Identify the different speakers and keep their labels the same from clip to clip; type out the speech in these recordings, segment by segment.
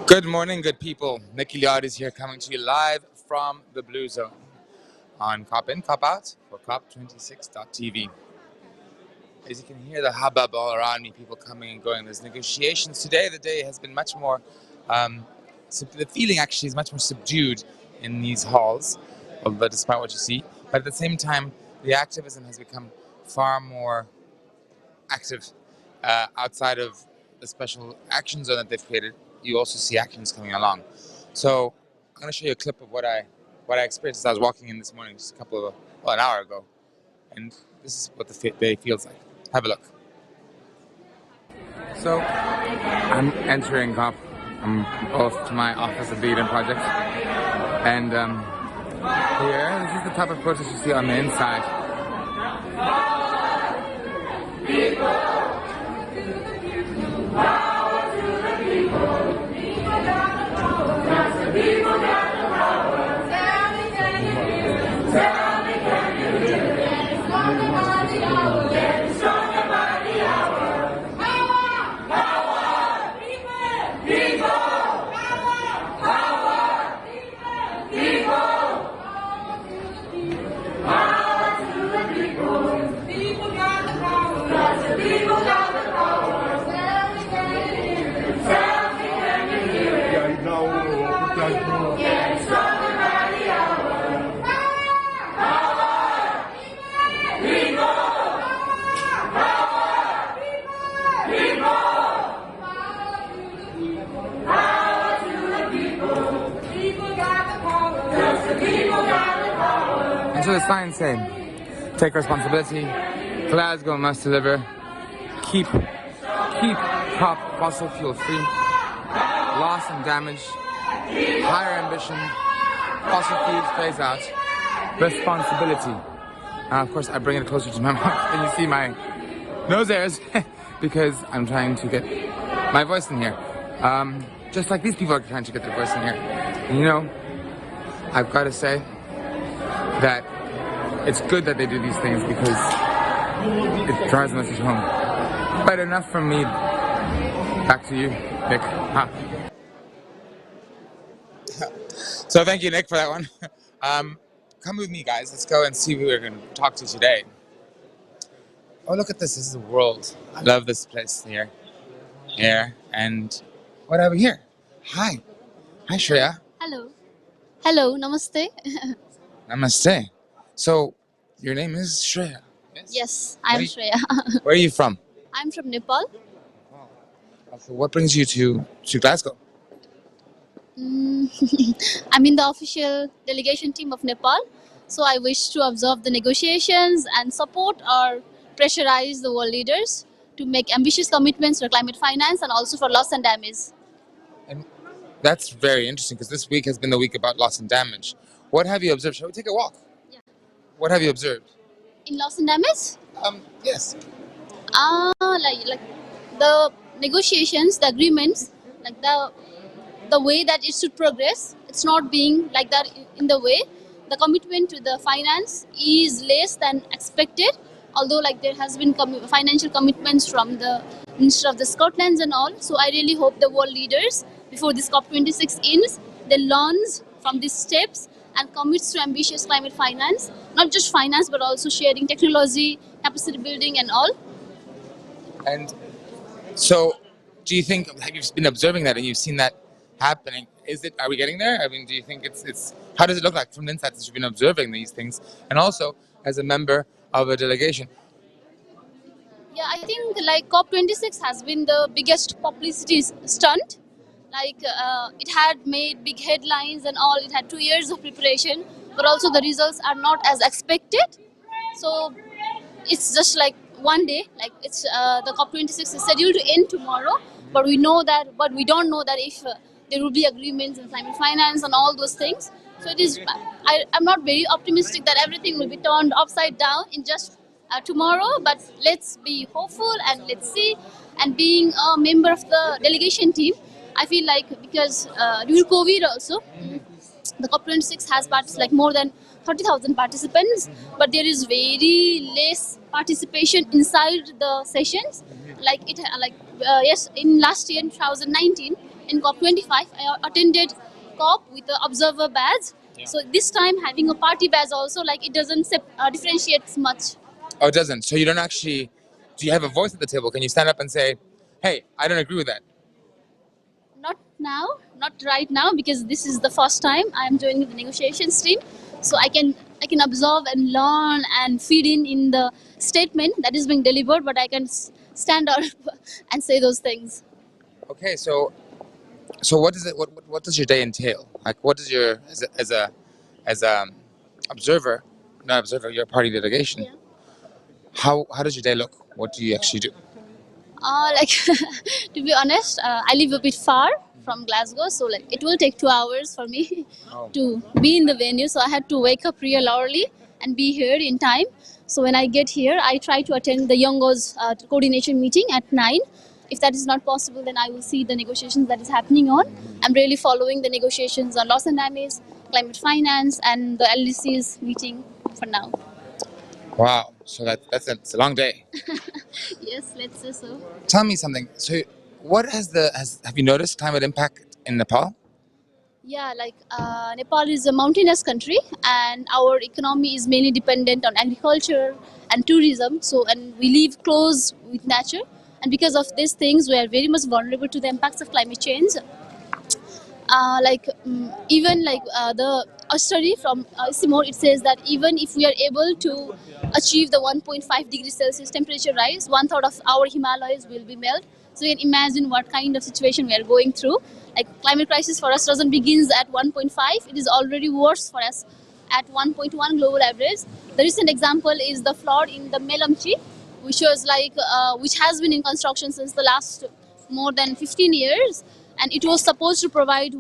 Speaker 1: Good morning, good people. Nicolás Eliades here, coming to you live from the Blue Zone on COP In, COP Out for COP26.tv. As you can hear the hubbub all around me, people coming and going. There's negotiations today. The day has been much more, the feeling actually is much more subdued in these halls, but despite what you see. But at the same time, the activism has become far more active outside of the special action zone that they've created. You also see actions coming along. So I'm going to show you a clip of what I experienced as I was walking in this morning, just an hour ago. And this is what the day feels like. Have a look. So I'm entering COP. I'm off to my office of Lead and Project. And here, this is the type of protest you see on the inside. And so the signs say, take responsibility, Glasgow must deliver, keep COP fossil fuel free, loss and damage, higher ambition, fossil fuels phase out, responsibility. Of course, I bring it closer to my mouth and you see my nose hairs because I'm trying to get my voice in here. Just like these people are trying to get their voice in here. And you know, I've got to say that it's good that they do these things because it drives a message home. But enough from me. Back to you, Nick. So thank you, Nick, for that one. Come with me, guys. Let's go and see who we're going to talk to today. Oh, look at this. This is the world. I love this place here. And what have we here? Hi. Hi, Shreya.
Speaker 2: Hello. Hello. Namaste.
Speaker 1: Namaste. So, your name is Shreya?
Speaker 2: Yes, I'm Shreya.
Speaker 1: Where are you from?
Speaker 2: I'm from Nepal.
Speaker 1: So what brings you to Glasgow?
Speaker 2: I'm in the official delegation team of Nepal. So I wish to observe the negotiations and support or pressurize the world leaders to make ambitious commitments for climate finance and also for loss and damage.
Speaker 1: And that's very interesting because this week has been the week about loss and damage. What have you observed? Shall we take a walk?
Speaker 2: Yeah.
Speaker 1: What have you observed?
Speaker 2: In loss and damage?
Speaker 1: Yes.
Speaker 2: Like the negotiations, the agreements, like the way that it should progress, it's not being like that in the way. The commitment to the finance is less than expected, although like there has been financial commitments from the Minister of the Scotland and all. So I really hope the world leaders, before this COP26 ends, they learn from these steps and commits to ambitious climate finance, not just finance, but also sharing technology, capacity building and all.
Speaker 1: And so, do you think, have you been observing that and you've seen that happening? Are we getting there? I mean, do you think it's how does it look like from the inside that you've been observing these things? And also, as a member of a delegation.
Speaker 2: Yeah, I think like COP26 has been the biggest publicity stunt. Like it had made big headlines and all. It had 2 years of preparation, but also the results are not as expected. So it's just like one day. Like it's the COP26 is scheduled to end tomorrow, but we don't know that if there will be agreements in climate finance and all those things. So it is. I'm not very optimistic that everything will be turned upside down in just tomorrow. But let's be hopeful and let's see. And being a member of the delegation team, I feel like because during COVID also, the COP26 has more than 30,000 participants, but there is very less participation inside the sessions. In last year, in 2019, in COP25, I attended COP with the observer badge.
Speaker 1: Yeah.
Speaker 2: So this time having a party badge also, like it doesn't differentiate much.
Speaker 1: Oh, it doesn't. So you don't actually. Do you have a voice at the table? Can you stand up and say, "Hey, I don't agree with that"?
Speaker 2: Not now, not right now, because this is the first time I am joining the negotiations team. So I can observe and learn and feed in the statement that is being delivered, but I can stand up and say those things.
Speaker 1: Okay, so what does it? What does your day entail? Like, what does your as a observer, not observer, your party delegation?
Speaker 2: Yeah.
Speaker 1: How does your day look? What do you actually do?
Speaker 2: Like to be honest, I live a bit far from Glasgow, so like it will take 2 hours for me
Speaker 1: Oh.
Speaker 2: to be in the venue. So I had to wake up real early and be here in time. So when I get here, I try to attend the Youngos coordination meeting at 9. If that is not possible, then I will see the negotiations that is happening on. I'm really following the negotiations on loss and damage, climate finance, and the LDC's meeting for now.
Speaker 1: Wow, so that's a long day.
Speaker 2: Yes, let's say so.
Speaker 1: Tell me something. So, what have you noticed climate impact in Nepal?
Speaker 2: Yeah, like Nepal is a mountainous country, and our economy is mainly dependent on agriculture and tourism. So, and we live close with nature, and because of these things, we are very much vulnerable to the impacts of climate change. Even like the a study from Simor, it says that even if we are able to achieve the 1.5 degrees Celsius temperature rise, one third of our Himalayas will be melt. So you can imagine what kind of situation we are going through. Like climate crisis for us doesn't begins at 1.5; it is already worse for us at 1.1 global average. The recent example is the flood in the Melamchi, which has been in construction since the last more than 15 years, and it was supposed to provide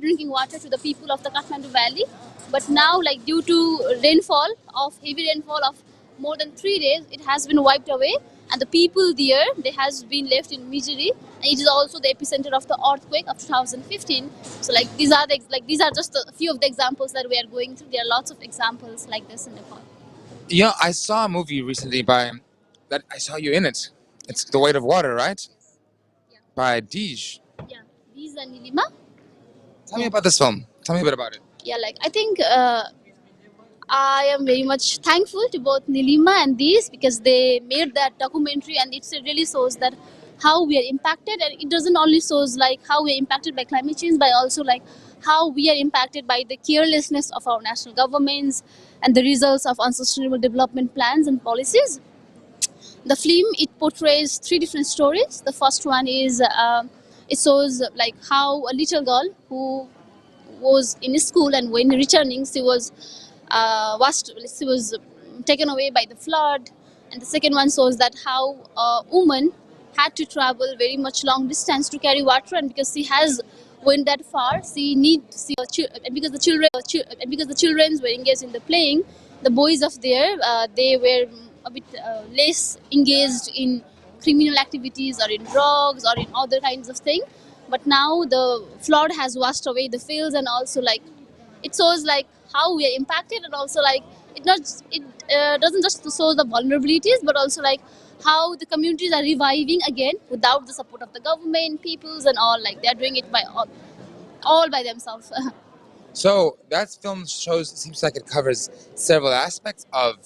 Speaker 2: drinking water to the people of the Kathmandu Valley. But now, like due to heavy rainfall of more than 3 days, it has been wiped away, and the people there, they has been left in misery. And it is also the epicenter of the earthquake of 2015. So, like these are just a few of the examples that we are going through. There are lots of examples like this in Nepal.
Speaker 1: You know, I saw a movie recently that I saw you in it. It's The Weight of Water, right?
Speaker 2: Yeah.
Speaker 1: By Deej.
Speaker 2: Yeah, these are Nilima.
Speaker 1: Tell me about this film. Tell me a bit about it.
Speaker 2: Yeah, like I think I am very much thankful to both Nilima and these, because they made that documentary, and it really shows that how we are impacted, and it doesn't only shows like how we are impacted by climate change, but also like how we are impacted by the carelessness of our national governments and the results of unsustainable development plans and policies. The film, it portrays three different stories. The first one is it shows like how a little girl who was in school, and when returning she was taken away by the flood. And the second one shows that how a woman had to travel very much long distance to carry water, and because she has went that far, and because the children were engaged in the playing, the boys of there, they were a bit less engaged in criminal activities or in drugs or in other kinds of things. But now the flood has washed away the fields, and also like it shows like how we are impacted, and also like it doesn't just show the vulnerabilities, but also like how the communities are reviving again without the support of the government, peoples, and all. Like they're doing it by all by themselves.
Speaker 1: So that film seems like it covers several aspects of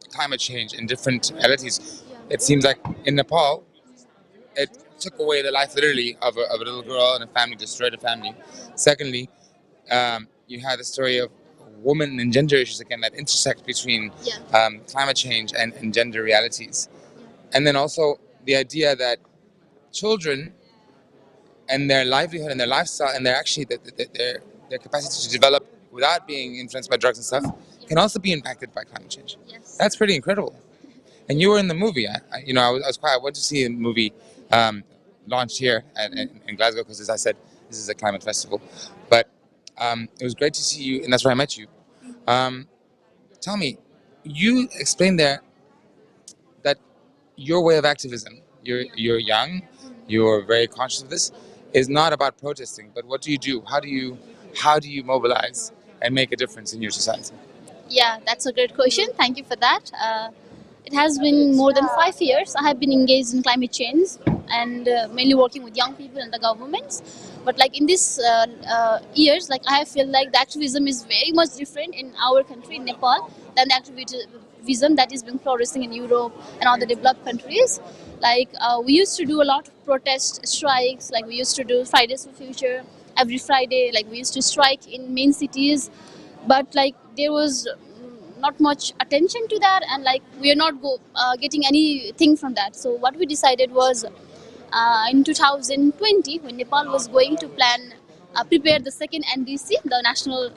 Speaker 1: climate change in different realities. It seems like in Nepal, it took away the life literally of a little girl and a family, destroyed a family. Secondly, you had the story of women and gender issues again that intersect between climate change and gender realities. And then also the idea that children and their livelihood and their lifestyle and their capacity to develop without being influenced by drugs and stuff can also be impacted by climate change.
Speaker 2: Yes.
Speaker 1: That's pretty incredible. And you were in the movie. I went to see a movie launched here in Glasgow because, as I said, this is a climate festival. But it was great to see you, and that's where I met you. Tell me, you explained there that your way of activism, you're young, you're very conscious of this, is not about protesting, but what do you do? How do you mobilize and make a difference in your society?
Speaker 2: Yeah, that's a great question. Thank you for that. It has been more than 5 years I have been engaged in climate change, and mainly working with young people and the governments. But like in these years, like I feel like the activism is very much different in our country, in Nepal, than the activism that is being flourishing in Europe and other developed countries. Like we used to do a lot of protest strikes. Like we used to do Fridays for Future every Friday. Like we used to strike in main cities, but like there was not much attention to that, and like we are not getting anything from that. So what we decided was in 2020, when Nepal was going to prepare the second NDC, the National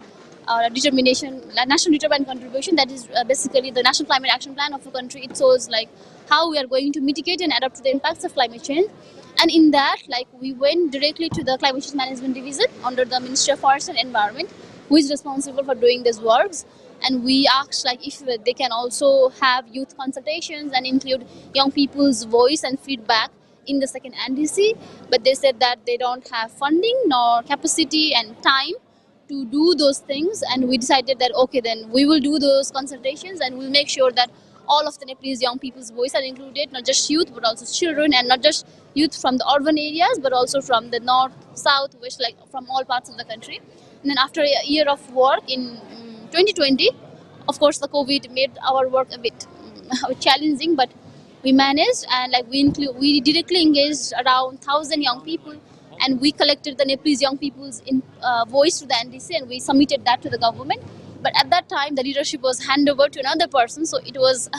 Speaker 2: Determined Contribution, that is basically the National Climate Action Plan of a country. It shows like how we are going to mitigate and adapt to the impacts of climate change. And in that, like we went directly to the Climate Change Management Division under the Ministry of Forest and Environment, who is responsible for doing these works. And we asked like if they can also have youth consultations and include young people's voice and feedback in the second NDC, but they said that they don't have funding nor capacity and time to do those things. And we decided that okay, then we will do those consultations and we'll make sure that all of the Nepalese young people's voice are included, not just youth but also children, and not just youth from the urban areas but also from the north, south, west, like from all parts of the country. And then after a year of work in 2020, of course the COVID made our work a bit challenging, but we managed, and like we directly engaged around 1,000 young people, and we collected the Nepalese young people's voice to the NDC and we submitted that to the government. But at that time the leadership was handed over to another person, so it was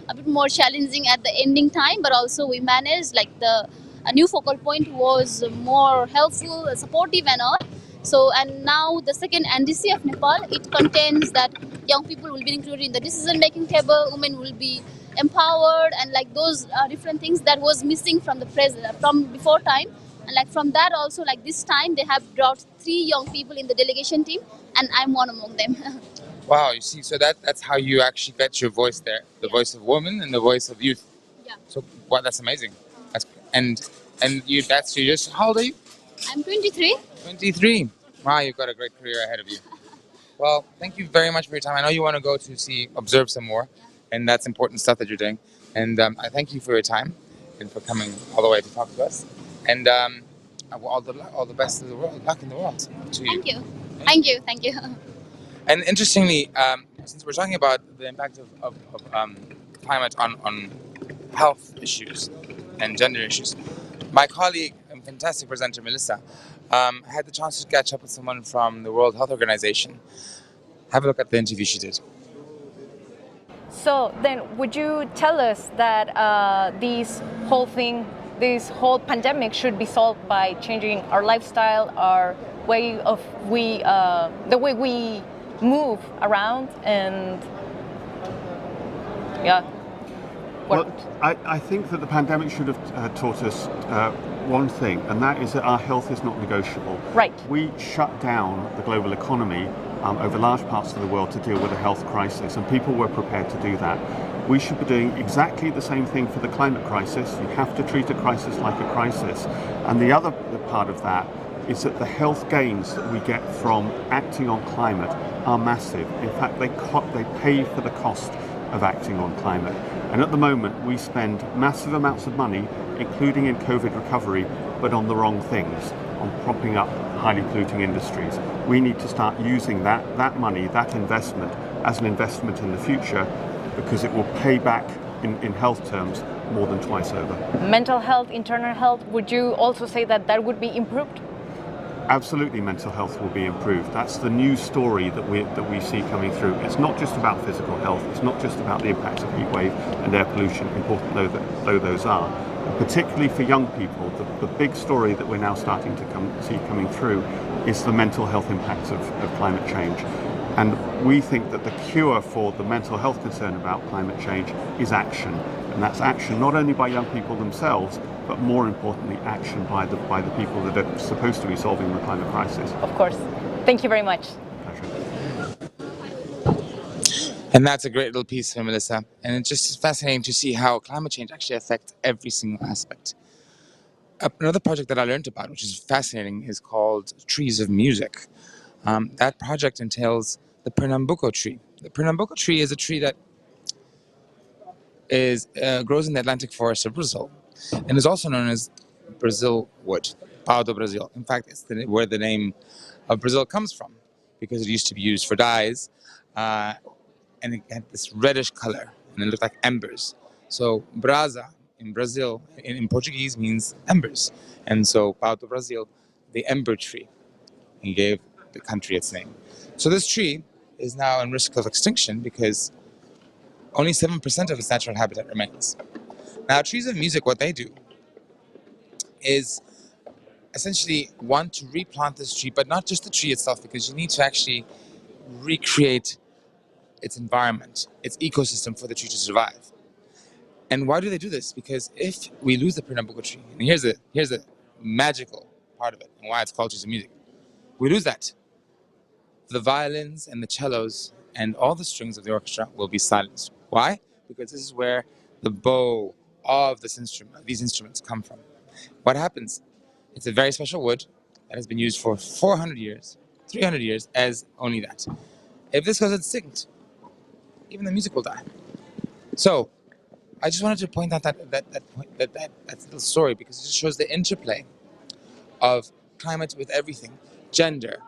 Speaker 2: a bit more challenging at the ending time, but also we managed. Like a new focal point was more helpful, supportive and all. So, and now the second NDC of Nepal, it contains that young people will be included in the decision making table, women will be empowered, and like those different things that was missing from the from before time. And like from that also, like this time they have brought 3 young people in the delegation team, and I'm one among them.
Speaker 1: Wow, you see, so that's how you actually get your voice there, the voice of women and the voice of youth.
Speaker 2: Yeah.
Speaker 1: So, wow, that's amazing. That's you just, how old are you?
Speaker 2: I'm 23.
Speaker 1: 23. Wow, you've got a great career ahead of you. Well, thank you very much for your time. I know you want to go to observe some more, and that's important stuff that you're doing. And I thank you for your time and for coming all the way to talk to us. And all the best of the world, luck in the world to you.
Speaker 2: Thank you.
Speaker 1: And interestingly, since we're talking about the impact of climate on health issues and gender issues, my colleague and fantastic presenter Melissa had the chance to catch up with someone from the World Health Organization. Have a look at the interview she did.
Speaker 3: So then, would you tell us that this whole pandemic should be solved by changing our lifestyle, our way of the way we move around, and yeah?
Speaker 4: Well, I think that the pandemic should have taught us one thing, and that is that our health is not negotiable.
Speaker 3: Right.
Speaker 4: We shut down the global economy over large parts of the world to deal with a health crisis, and people were prepared to do that. We should be doing exactly the same thing for the climate crisis. You have to treat a crisis like a crisis. And the other part of that is that the health gains that we get from acting on climate are massive. In fact, they pay for the cost of acting on climate. And at the moment, we spend massive amounts of money, including in COVID recovery, but on the wrong things, on propping up highly polluting industries. We need to start using that money, that investment, as an investment in the future, because it will pay back in health terms more than twice over.
Speaker 3: Mental health, internal health, would you also say that would be improved?
Speaker 4: Absolutely, mental health will be improved. That's the new story that we see coming through. It's not just about physical health. It's not just about the impacts of heat wave and air pollution, important though those are. And particularly for young people, the big story that we're now starting to see coming through is the mental health impacts of climate change. And we think that the cure for the mental health concern about climate change is action. And that's action not only by young people themselves, but more importantly, action by the people that are supposed to be solving the climate crisis.
Speaker 3: Of course. Thank you very much.
Speaker 4: Pleasure.
Speaker 1: And that's a great little piece from Melissa. And it's just fascinating to see how climate change actually affects every single aspect. Another project that I learned about, which is fascinating, is called Trees of Music. That project entails the Pernambuco tree. The Pernambuco tree is a tree that grows in the Atlantic forest of Brazil, and is also known as Brazil wood, pau do Brasil. In fact, it's where the name of Brazil comes from, because it used to be used for dyes, and it had this reddish color, and it looked like embers. So brasa in Brazil, in Portuguese, means embers, and so pau do Brasil, the ember tree, he gave the country its name. So this tree is now in risk of extinction because only 7% of its natural habitat remains. Now, trees of music, what they do is essentially want to replant this tree, but not just the tree itself, because you need to actually recreate its environment, its ecosystem for the tree to survive. And why do they do this? Because if we lose the Pernambuco tree, and here's the magical part of it, and why it's called trees of music, we lose that. The violins and the cellos and all the strings of the orchestra will be silenced. Why? Because this is where the bow of these instruments come from. What happens? It's a very special wood that has been used for 400 years, 300 years as only that. If this goes extinct, even the music will die. So I just wanted to point out that little story, because it just shows the interplay of climate with everything, gender,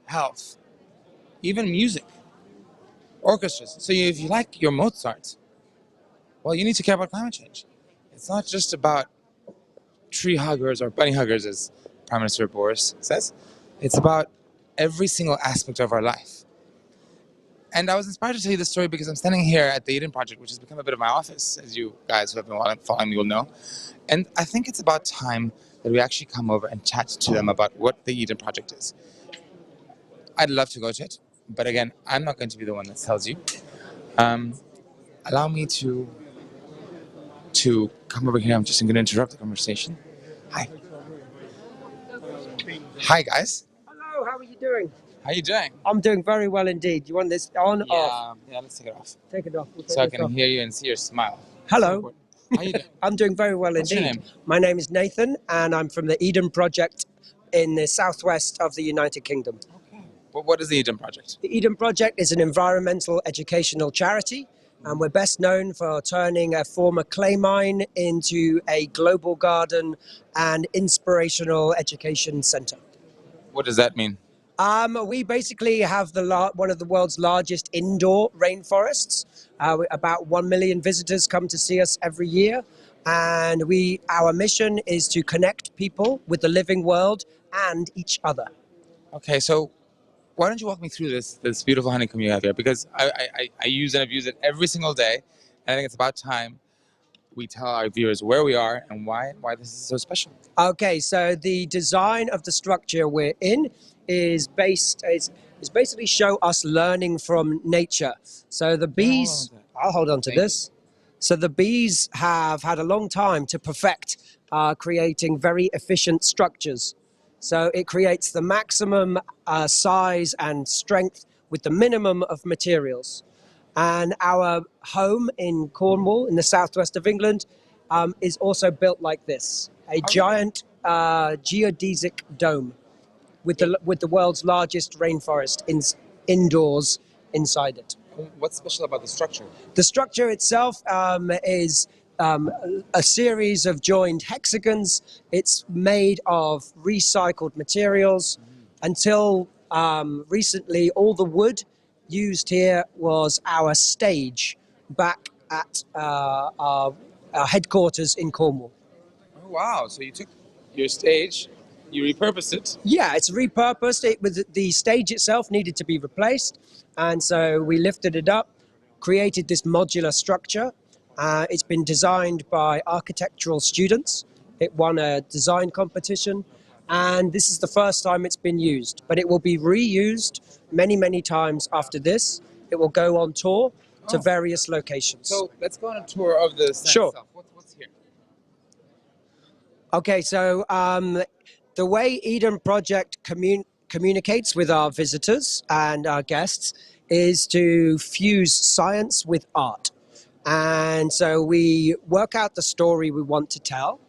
Speaker 1: health, even music, orchestras. So if you like your Mozart, well, you need to care about climate change. It's not just about tree huggers or bunny huggers, as Prime Minister Boris says. It's about every single aspect of our life. And I was inspired to tell you this story because I'm standing here at the Eden Project, which has become a bit of my office, as you guys who have been following me will know. And I think it's about time that we actually come over and chat to them about what the Eden Project is. I'd love to go to it, but again, I'm not going to be the one that tells you. Allow me to come over here. I'm just going to interrupt the conversation. Hi. Hi, guys.
Speaker 5: Hello, how are you doing?
Speaker 1: How you doing?
Speaker 5: I'm doing very well indeed. You want this on or off?
Speaker 1: Yeah, let's take it off.
Speaker 5: Take it off. We'll take
Speaker 1: So I
Speaker 5: this
Speaker 1: can
Speaker 5: off.
Speaker 1: hear you and see your smile.
Speaker 5: Hello.
Speaker 1: How you doing?
Speaker 5: I'm doing very well
Speaker 1: What's your
Speaker 5: indeed.
Speaker 1: name?
Speaker 5: My name is Nathan, and I'm from the Eden Project in the southwest of the United Kingdom.
Speaker 1: Okay. But what is the Eden Project?
Speaker 5: The Eden Project is an environmental educational charity, and we're best known for turning a former clay mine into a global garden and inspirational education centre.
Speaker 1: What does that mean?
Speaker 5: We basically have one of the world's largest indoor rainforests. About 1 million visitors come to see us every year. And our mission is to connect people with the living world and each other.
Speaker 1: Okay, so why don't you walk me through this beautiful honeycomb you have here? Because I use and abuse it every single day. And I think it's about time we tell our viewers where we are and why this is so special.
Speaker 5: Okay, so the design of the structure we're in is basically show us learning from nature. So the bees, I'll hold on to this. So the bees have had a long time to perfect creating very efficient structures. So it creates the maximum size and strength with the minimum of materials. And our home in Cornwall, in the southwest of England, is also built like this. A giant geodesic dome with the world's largest rainforest indoors inside it.
Speaker 1: What's special about the structure?
Speaker 5: The structure itself is a series of joined hexagons. It's made of recycled materials. Until recently, all the wood used here was our stage back at our headquarters in Cornwall.
Speaker 1: Oh, wow. So you took your stage, you repurposed it.
Speaker 5: Yeah, it's repurposed. The stage itself needed to be replaced. And so we lifted it up, created this modular structure. It's been designed by architectural students. It won a design competition. And this is the first time it's been used. But it will be reused many, many times after this. It will go on tour to various locations.
Speaker 1: So let's go on a tour of the stand itself. What's here?
Speaker 5: Okay, so the way Eden Project communicates with our visitors and our guests is to fuse science with art. And so we work out the story we want to tell,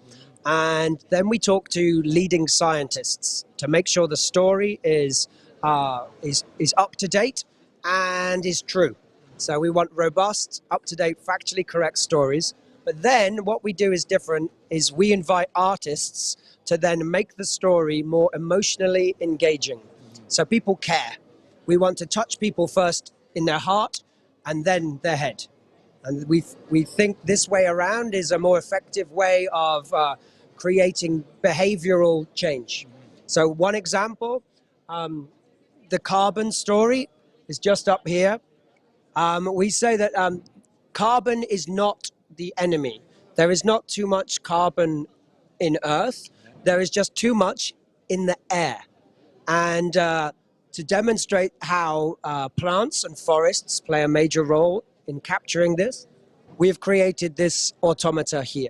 Speaker 5: and then we talk to leading scientists to make sure the story is up to date and is true. So we want robust, up-to-date, factually correct stories. But then what we do is different, is we invite artists to then make the story more emotionally engaging. So people care. We want to touch people first in their heart and then their head. And we think this way around is a more effective way of creating behavioral change. So one example, the carbon story is just up here. We say that carbon is not the enemy. There is not too much carbon in Earth. There is just too much in the air. And to demonstrate how plants and forests play a major role in capturing this, we have created this automata here.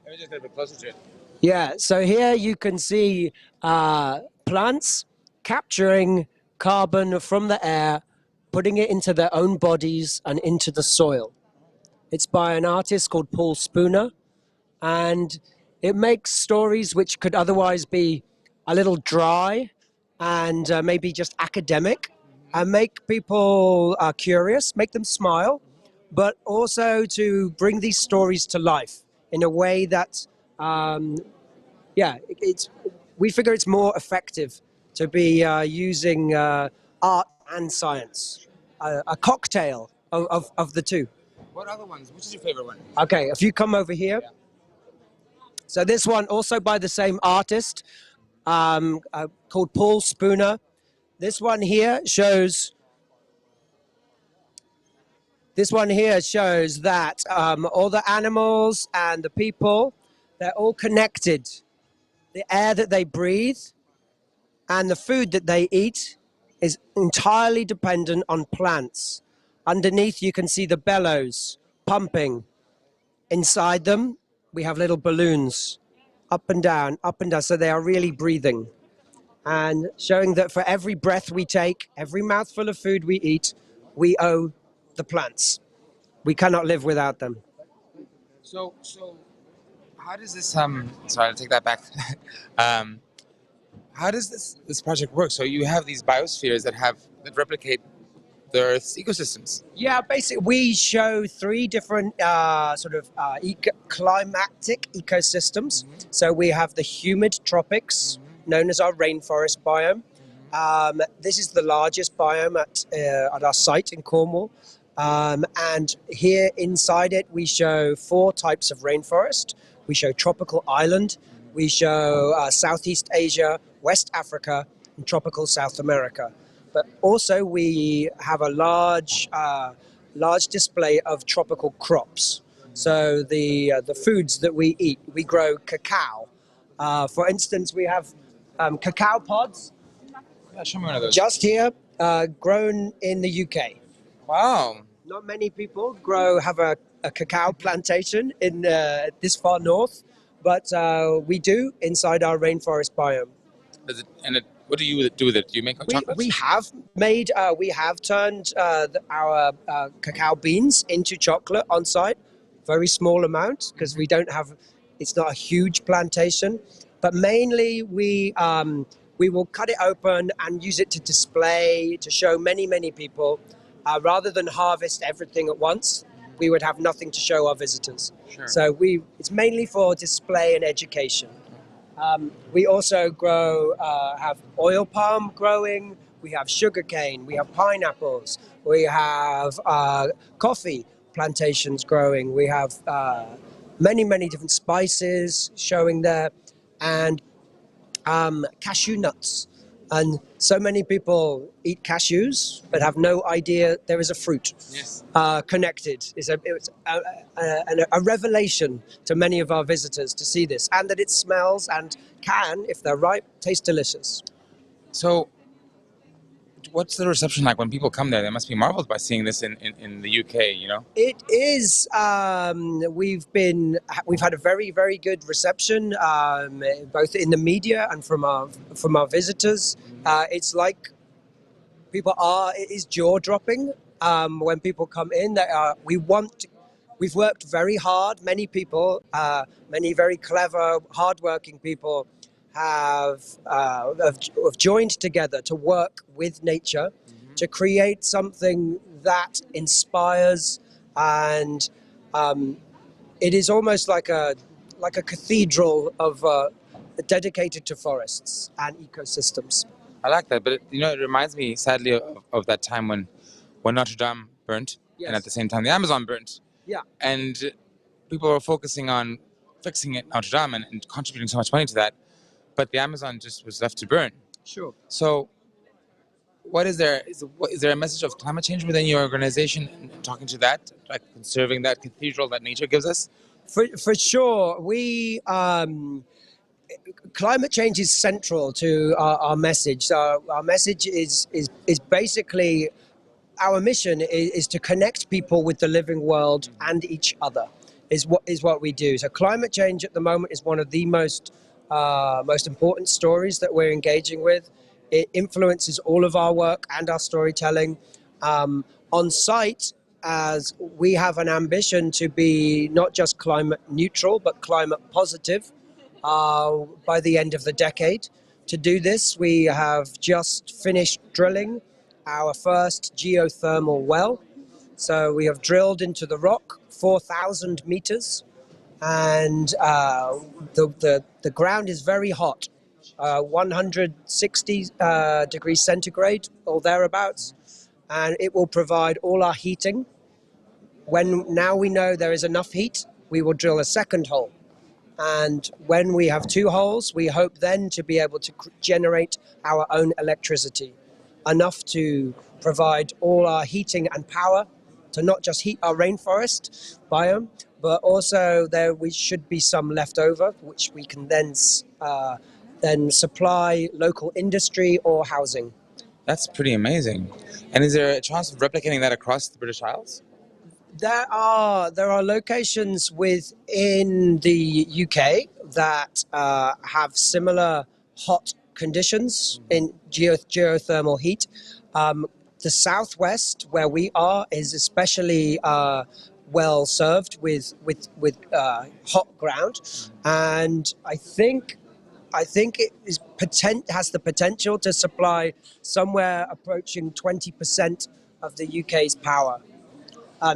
Speaker 1: Let me just get a bit closer to it.
Speaker 5: Yeah, so here you can see plants capturing carbon from the air, putting it into their own bodies and into the soil. It's by an artist called Paul Spooner, and it makes stories which could otherwise be a little dry and maybe just academic, and make people curious, make them smile, but also to bring these stories to life in a way that, we figure it's more effective to be using art and science, a cocktail of the two.
Speaker 1: What other ones? Which is your favorite one?
Speaker 5: Okay, if you come over here.
Speaker 1: Yeah.
Speaker 5: So this one also by the same artist called Paul Spooner. This one here shows that all the animals and the people, they're all connected. The air that they breathe and the food that they eat is entirely dependent on plants. Underneath you can see the bellows pumping. Inside them we have little balloons up and down, so they are really breathing. And showing that for every breath we take, every mouthful of food we eat, we owe the plants. We cannot live without them.
Speaker 1: So how does this sorry, I'll take that back. How does this project work? So you have these biospheres that replicate the Earth's ecosystems.
Speaker 5: Yeah, basically we show three different climatic ecosystems. So we have the humid tropics, known as our rainforest biome. This is the largest biome at our site in Cornwall. And here inside it, we show 4 types of rainforest. We show tropical island, we show Southeast Asia, West Africa, and tropical South America. But also we have a large display of tropical crops. So the foods that we eat, we grow cacao. For instance, we have cacao pods.
Speaker 1: Yeah, show me one of those.
Speaker 5: Just here, grown in the UK.
Speaker 1: Wow.
Speaker 5: Not many people have a cacao plantation in this far north, but we do inside our rainforest biome.
Speaker 1: What do you do with it? Do you make chocolate?
Speaker 5: We have turned our cacao beans into chocolate on site, very small amount, because it's not a huge plantation, but mainly we will cut it open and use it to display, to show many people. Rather than harvest everything at once, we would have nothing to show our visitors.
Speaker 1: Sure.
Speaker 5: So it's mainly for display and education. We also have oil palm growing, we have sugarcane, we have pineapples, we have coffee plantations growing, we have many different spices showing there, and cashew nuts. And so many people eat cashews but have no idea there is a fruit connected. It's a revelation to many of our visitors to see this, and that it smells and can, if they're ripe, taste delicious.
Speaker 1: So what's the reception like when people come there? They must be marveled by seeing this in the UK, you know?
Speaker 5: It is. We've had a very good reception, both in the media and from our visitors. It's like it is jaw dropping when people come in. We've worked very hard. Many people, many very clever, hardworking people have joined together to work with nature to create something that inspires, and it is almost like a cathedral of dedicated to forests and ecosystems.
Speaker 1: I like that, but it reminds me sadly of that time when Notre Dame burnt,
Speaker 5: Yes.
Speaker 1: and at the same time the Amazon burnt.
Speaker 5: Yeah.
Speaker 1: And people were focusing on fixing it Notre Dame and contributing so much money to that, but the Amazon just was left to burn.
Speaker 5: Sure.
Speaker 1: So, what is there? Is there a message of climate change within your organization and talking to that, like conserving that cathedral that nature gives us?
Speaker 5: For sure, climate change is central to our message. So our message is basically, our mission is to connect people with the living world and each other. Is what we do. So climate change at the moment is one of the most important stories that we're engaging with. It influences all of our work and our storytelling. On site, as we have an ambition to be not just climate neutral but climate positive by the end of the decade. To do this, we have just finished drilling our first geothermal well. So we have drilled into the rock 4,000 meters, and the ground is very hot, 160 degrees centigrade or thereabouts, and it will provide all our heating. Now we know there is enough heat, we will drill a second hole. And when we have two holes, we hope then to be able to generate our own electricity, enough to provide all our heating and power to not just heat our rainforest biome, but also there should be some left over, which we can then supply local industry or housing.
Speaker 1: That's pretty amazing. And is there a chance of replicating that across the British Isles?
Speaker 5: There are locations within the UK that have similar hot conditions in geothermal heat. The southwest, where we are, is especially well served with hot ground, and I think it has the potential to supply somewhere approaching 20% of the UK's power.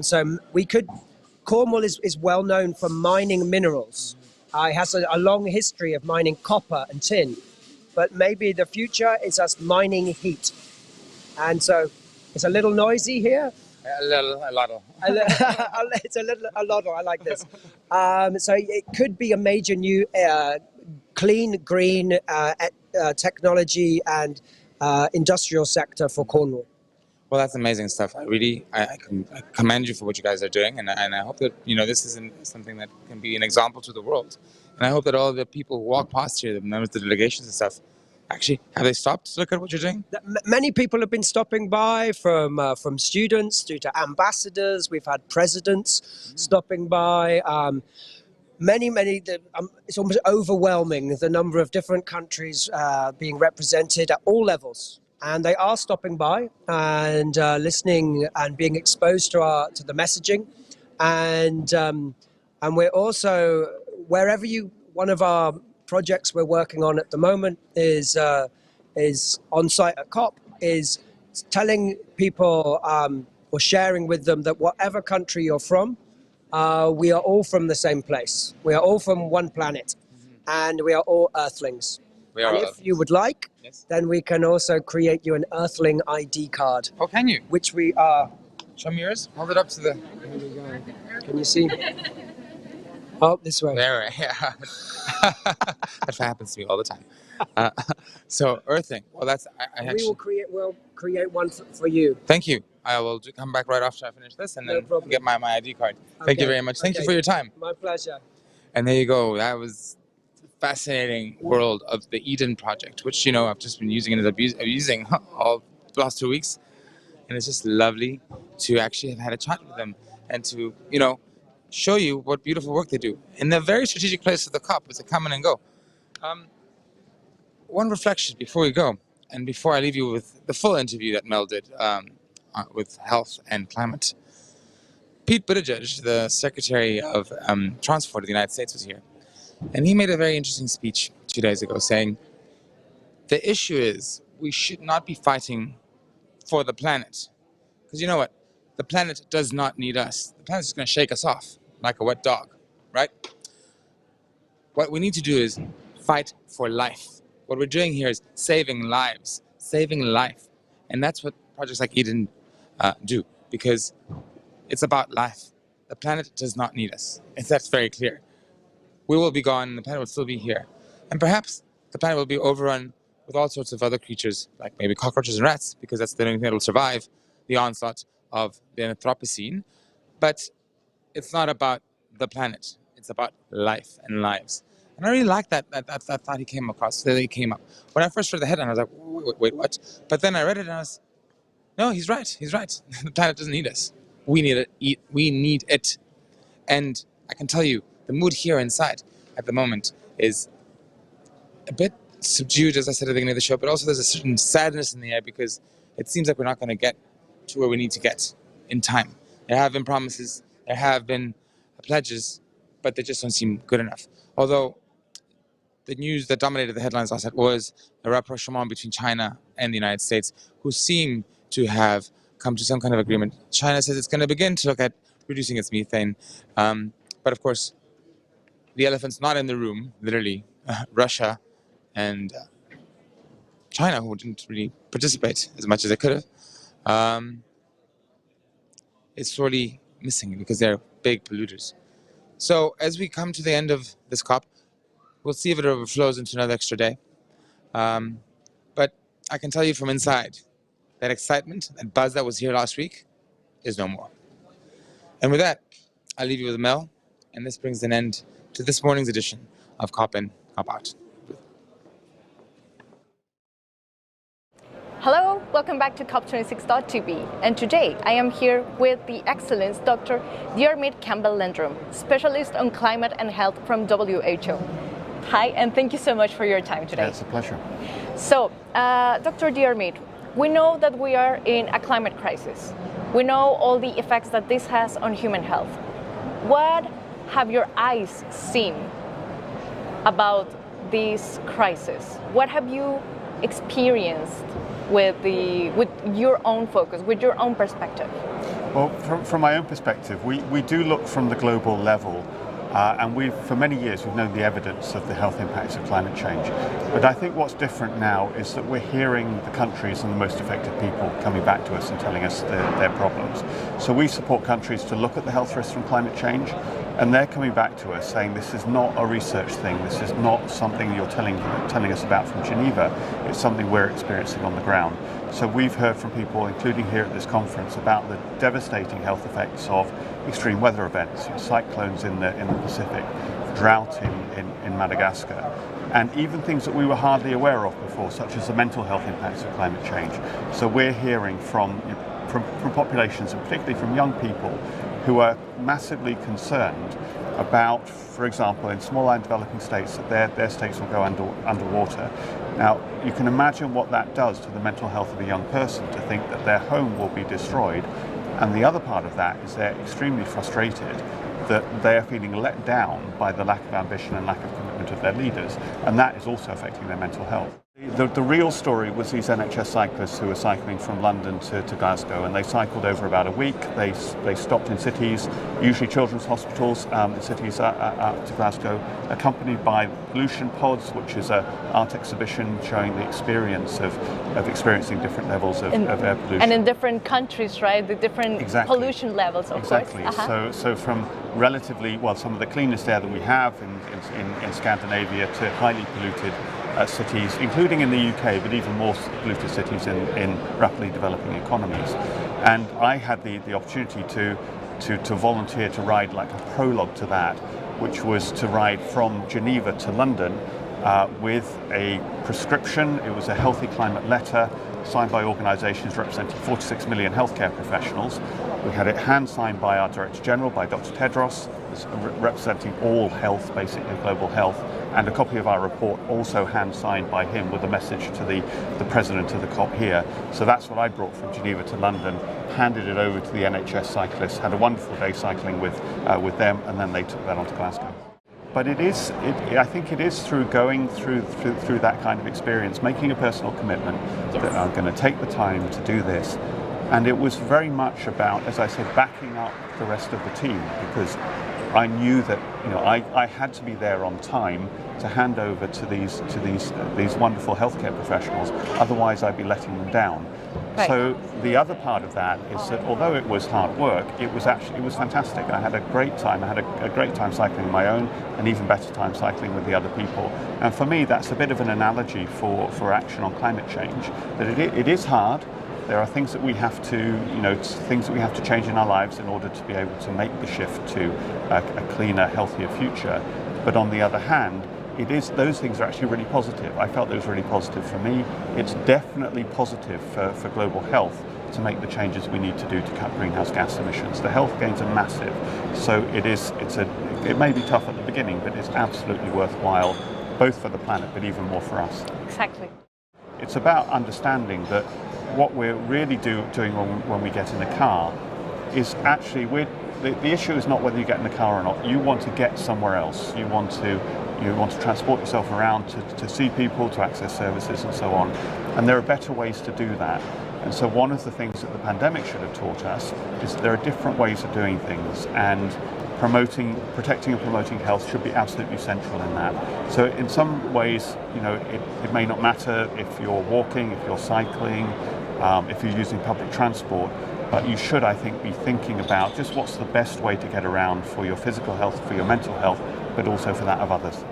Speaker 5: So Cornwall is well known for mining minerals. It has a long history of mining copper and tin, but maybe the future is us mining heat. And so it's a little noisy here.
Speaker 1: A lot.
Speaker 5: It's a lot. I like this. So it could be a major new clean, green technology and industrial sector for Cornwall.
Speaker 1: Well, that's amazing stuff. I commend you for what you guys are doing, and I hope that this isn't something that can be an example to the world. And I hope that all the people who walk past here, the members of the delegations and stuff, actually have they stopped to look at what you're doing?
Speaker 5: Many people have been stopping by, from students through to ambassadors. We've had presidents stopping by. Many. It's almost overwhelming, the number of different countries being represented at all levels. And they are stopping by and listening and being exposed to the messaging, and we're also one of our projects we're working on at the moment is on site at COP, is telling people or sharing with them that whatever country you're from, we are all from the same place. We are all from one planet, and we are all Earthlings. And if you would like, yes, then we can also create you an Earthling ID card.
Speaker 1: Oh, can you?
Speaker 5: Which we are.
Speaker 1: Show me yours. Hold it up to the.
Speaker 5: Here we go. Can you see? Oh, this way.
Speaker 1: There, yeah. That happens to me all the time. So Earthling. Well, that's.
Speaker 5: We'll create one for you.
Speaker 1: Thank you. I will come back right after I finish this and then get my ID card. Thank you very much. Thank you for your time.
Speaker 5: My pleasure.
Speaker 1: And there you go. That was fascinating world of the Eden project, which I've just been using and abusing all the last 2 weeks, and it's just lovely to actually have had a chat with them and to show you what beautiful work they do in the very strategic place of the COP as they come in and go. One reflection before we go, and before I leave you with the full interview that Mel did with health and climate. Pete Buttigieg, the Secretary of Transport of the United States, was here. And he made a very interesting speech 2 days ago saying, the issue is we should not be fighting for the planet. Because you know what? The planet does not need us. The planet's just going to shake us off like a wet dog, right? What we need to do is fight for life. What we're doing here is saving lives, saving life. And that's what projects like Eden do, because it's about life. The planet does not need us. And that's very clear. We will be gone and the planet will still be here. And perhaps the planet will be overrun with all sorts of other creatures, like maybe cockroaches and rats, because that's the only thing that will survive the onslaught of the Anthropocene. But it's not about the planet. It's about life and lives. And I really like that thought he came across, that he came up. When I first read the headline, I was like, wait, what? But then I read it and I was, no, he's right. He's right. The planet doesn't need us. We need it. We need it. And I can tell you, the mood here inside at the moment is a bit subdued, as I said at the beginning of the show, but also there's a certain sadness in the air because it seems like we're not going to get to where we need to get in time. There have been promises, there have been pledges, but they just don't seem good enough. Although the news that dominated the headlines last night was a rapprochement between China and the United States, who seem to have come to some kind of agreement. China says it's going to begin to look at reducing its methane. But of course, the elephant's not in the room, literally. Russia and China, who didn't really participate as much as they could have, is sorely missing because they're big polluters. So as we come to the end of this COP, we'll see if it overflows into another extra day. But I can tell you from inside, that excitement, that buzz that was here last week is no more. And with that, I'll leave you with Mel, and this brings an end to this morning's edition of COP In, COP Out.
Speaker 3: Hello, welcome back to COP26.tv, and today I am here with the excellent Dr. Diarmaid Campbell-Landrum, specialist on climate and health from WHO. Hi, and thank you so much for your time today.
Speaker 4: It's a pleasure.
Speaker 3: So, Dr. Diarmaid, we know that we are in a climate crisis. We know all the effects that this has on human health. What have your eyes seen about this crisis? What have you experienced with your own focus, with your own perspective?
Speaker 4: Well, from my own perspective, we do look from the global level, and for many years we've known the evidence of the health impacts of climate change. But I think what's different now is that we're hearing the countries and the most affected people coming back to us and telling us their problems. So we support countries to look at the health risks from climate change, and they're coming back to us saying this is not a research thing, this is not something you're telling us about from Geneva, it's something we're experiencing on the ground. So we've heard from people, including here at this conference, about the devastating health effects of extreme weather events, cyclones in the Pacific, drought in Madagascar, and even things that we were hardly aware of before, such as the mental health impacts of climate change. So we're hearing from populations, and particularly from young people, who are massively concerned about, for example, in small and developing states, that their states will go underwater. Now, you can imagine what that does to the mental health of a young person, to think that their home will be destroyed. And the other part of that is they're extremely frustrated that they are feeling let down by the lack of ambition and lack of commitment of their leaders. And that is also affecting their mental health. The real story was these NHS cyclists who were cycling from London to Glasgow, and they cycled over about a week. They stopped in cities, usually children's hospitals, in cities up to Glasgow, accompanied by pollution pods, which is an art exhibition showing the experience of experiencing different levels of air pollution.
Speaker 3: And in different countries, right? The different pollution levels, of course.
Speaker 4: Exactly. So from relatively, some of the cleanest air that we have in Scandinavia to highly polluted cities, including in the UK, but even more polluted cities in rapidly developing economies. And I had the opportunity to volunteer to ride like a prologue to that, which was to ride from Geneva to London with a prescription. It was a healthy climate letter signed by organisations representing 46 million healthcare professionals. We had it hand-signed by our Director General, by Dr. Tedros, representing all health, basically global health, and a copy of our report also hand-signed by him with a message to the President of the COP here. So that's what I brought from Geneva to London, handed it over to the NHS cyclists, had a wonderful day cycling with them, and then they took that on to Glasgow. but I think it is through going through that kind of experience, making a personal commitment that I'm going to take the time to do this. And it was very much about, as I said, backing up the rest of the team, because I knew that I had to be there on time to hand over to these wonderful healthcare professionals. Otherwise, I'd be letting them down.
Speaker 3: Right.
Speaker 4: So the other part of that is that although it was hard work, it was fantastic. I had a great time. I had a great time cycling on my own, and even better time cycling with the other people. And for me, that's a bit of an analogy for action on climate change. That it is hard. There are things that we have to change in our lives in order to be able to make the shift to a cleaner, healthier future. But on the other hand, those things are actually really positive. I felt it was really positive for me. It's definitely positive for global health to make the changes we need to do to cut greenhouse gas emissions. The health gains are massive. So it may be tough at the beginning, but it's absolutely worthwhile, both for the planet, but even more for us.
Speaker 3: Exactly.
Speaker 4: It's about understanding that what we're really doing when we get in a car is actually the issue is not whether you get in the car or not. You want to get somewhere else. You want to transport yourself around to see people, to access services and so on. And there are better ways to do that. And so one of the things that the pandemic should have taught us is that there are different ways of doing things, and protecting and promoting health should be absolutely central in that. So in some ways, it may not matter if you're walking, if you're cycling, if you're using public transport, but you should, I think, be thinking about just what's the best way to get around for your physical health, for your mental health, but also for that of others.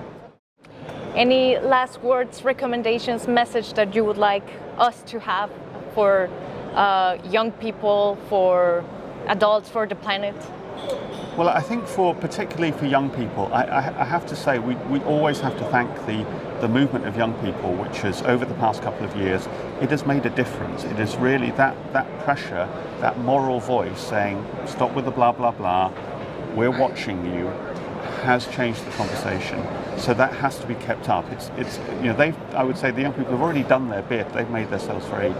Speaker 3: Any last words, recommendations, message that you would like us to have for young people, for adults, for the planet?
Speaker 4: Well, I think particularly for young people, I have to say we always have to thank the movement of young people, which has, over the past couple of years, it has made a difference. It is really that pressure, that moral voice saying, stop with the blah, blah, blah, we're watching you, has changed the conversation. So that has to be kept up. I would say the young people have already done their bit. They've made themselves very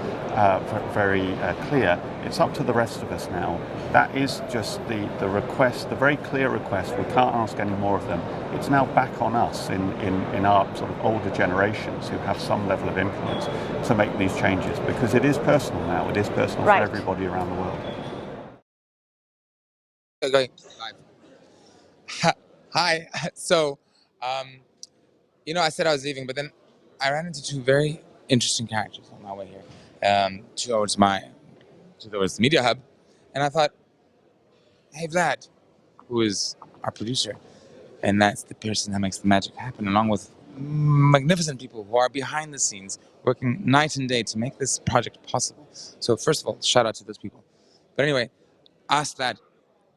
Speaker 4: clear. It's up to the rest of us now. That is just the request, the very clear request. We can't ask any more of them. It's now back on us in our sort of older generations who have some level of influence to make these changes, because it is personal now. It is personal for everybody around the world.
Speaker 1: Going live. Hi. So, I said I was leaving, but then I ran into two very interesting characters on my way here, towards the media hub, and I thought, hey, Vlad, who is our producer, and that's the person that makes the magic happen, along with magnificent people who are behind the scenes, working night and day to make this project possible. So first of all, shout out to those people. But anyway, ask Vlad,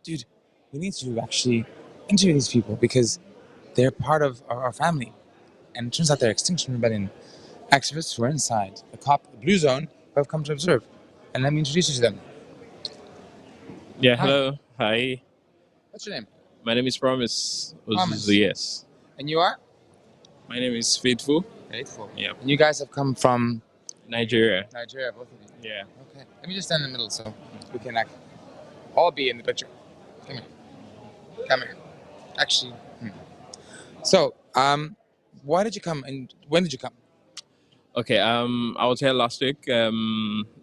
Speaker 1: dude, we need to actually interview these people because they're part of our family. And it turns out they're Extinction Rebellion activists who are inside the COP, the Blue Zone, who have come to observe. And let me introduce you to them.
Speaker 6: Yeah,
Speaker 1: Hi.
Speaker 6: hello. Hi.
Speaker 1: What's your name?
Speaker 6: My name is Promise.
Speaker 1: Promise.
Speaker 6: Yes.
Speaker 1: And you are?
Speaker 6: My name is Faithful.
Speaker 1: Faithful.
Speaker 6: Yeah.
Speaker 1: And you guys have come from?
Speaker 6: Nigeria.
Speaker 1: Nigeria, both of you.
Speaker 6: Yeah.
Speaker 1: Okay. Let me just stand in the middle so we can all be in the picture. Come here. Come here. Actually. So, why did you come and when did you come?
Speaker 6: Okay. I was here last week.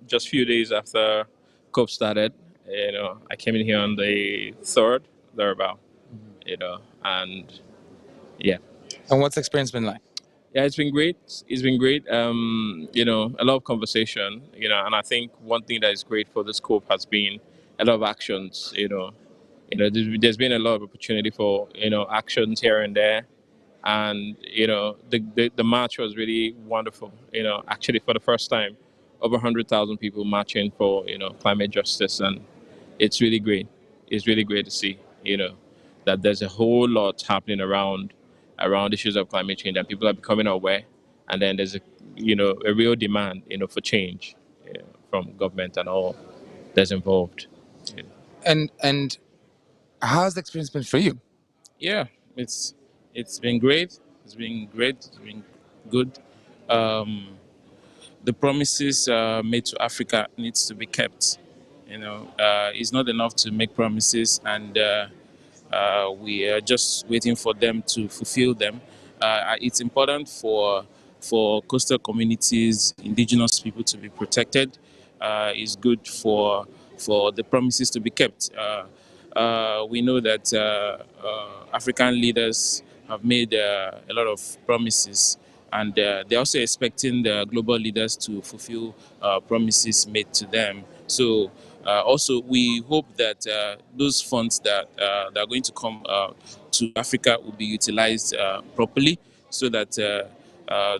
Speaker 6: Just a few days after COP started. I came in here on the 3rd, thereabout. And yeah.
Speaker 1: And what's the experience been like?
Speaker 6: Yeah, it's been great. It's been great. A lot of conversation. And I think one thing that is great for this COP has been a lot of actions. There's been a lot of opportunity for actions here and there. And the march was really wonderful. Actually for the first time, over 100,000 people marching for climate justice, and it's really great. It's really great to see that there's a whole lot happening around issues of climate change, and people are becoming aware. And then there's a real demand for change from government and all that's involved.
Speaker 1: And how's the experience been for you?
Speaker 6: Yeah, it's been great. It's been great. It's been good. The promises made to Africa needs to be kept. It's not enough to make promises and We are just waiting for them to fulfill them. It's important for coastal communities, indigenous people to be protected. It's good for the promises to be kept. We know that African leaders have made a lot of promises, and they're also expecting the global leaders to fulfill promises made to them. So also, we hope that those funds that are going to come to Africa will be utilized properly, so that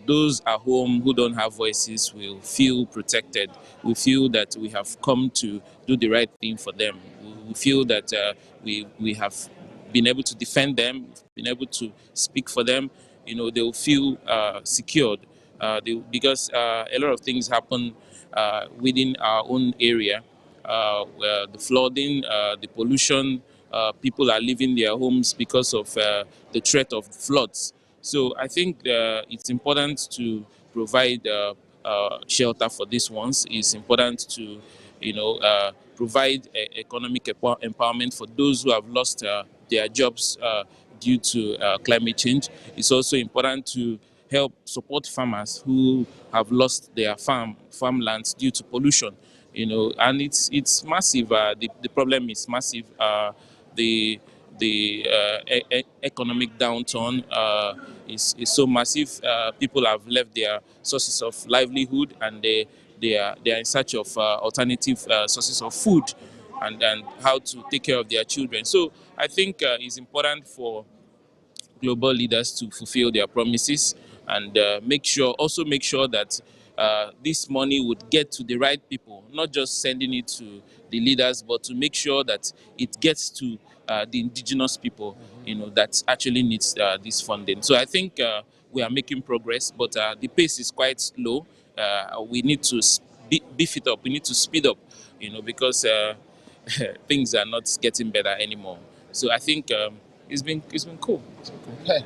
Speaker 6: those at home who don't have voices will feel protected. We feel that we have come to do the right thing for them. We feel that we have been able to defend them, been able to speak for them. They will feel secured because a lot of things happen within our own area. The flooding, the pollution, people are leaving their homes because of the threat of floods. So I think it's important to provide shelter for these ones. It's important to, provide economic empowerment for those who have lost their jobs due to climate change. It's also important to help support farmers who have lost their farmlands due to pollution. And it's massive. The problem is massive. The economic downturn is so massive. People have left their sources of livelihood, and they are in search of alternative sources of food, and how to take care of their children. So I think it's important for global leaders to fulfill their promises, and make sure that this money would get to the right people, not just sending it to the leaders, but to make sure that it gets to the indigenous people, that actually needs this funding. So I think we are making progress, but the pace is quite slow. We need to beef it up. We need to speed up, because things are not getting better anymore. So I think it's been cool.
Speaker 1: Okay.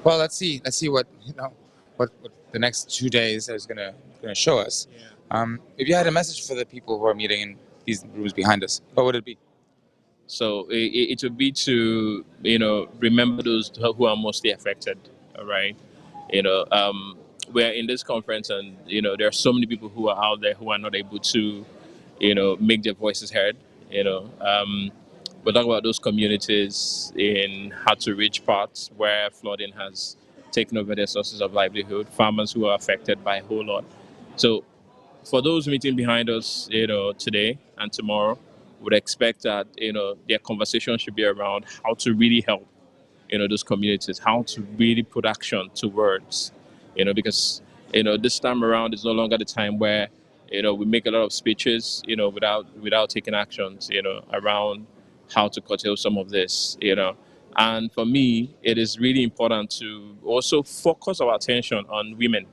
Speaker 1: Well, let's see what what the next 2 days is gonna show us. If you had a message for the people who are meeting in these rooms behind us, what would it be?
Speaker 6: So it would be to remember those who are mostly affected. All right, we're in this conference, and there are so many people who are out there who are not able to make their voices heard. We're talking about those communities in hard-to-reach parts where flooding has taken over their sources of livelihood, farmers who are affected by a whole lot. So for those meeting behind us, today and tomorrow, would expect that, their conversation should be around how to really help, those communities, how to really put action to words, because, this time around is no longer the time where, we make a lot of speeches, without taking actions, around how to curtail some of this, And for me, it is really important to also focus our attention on women.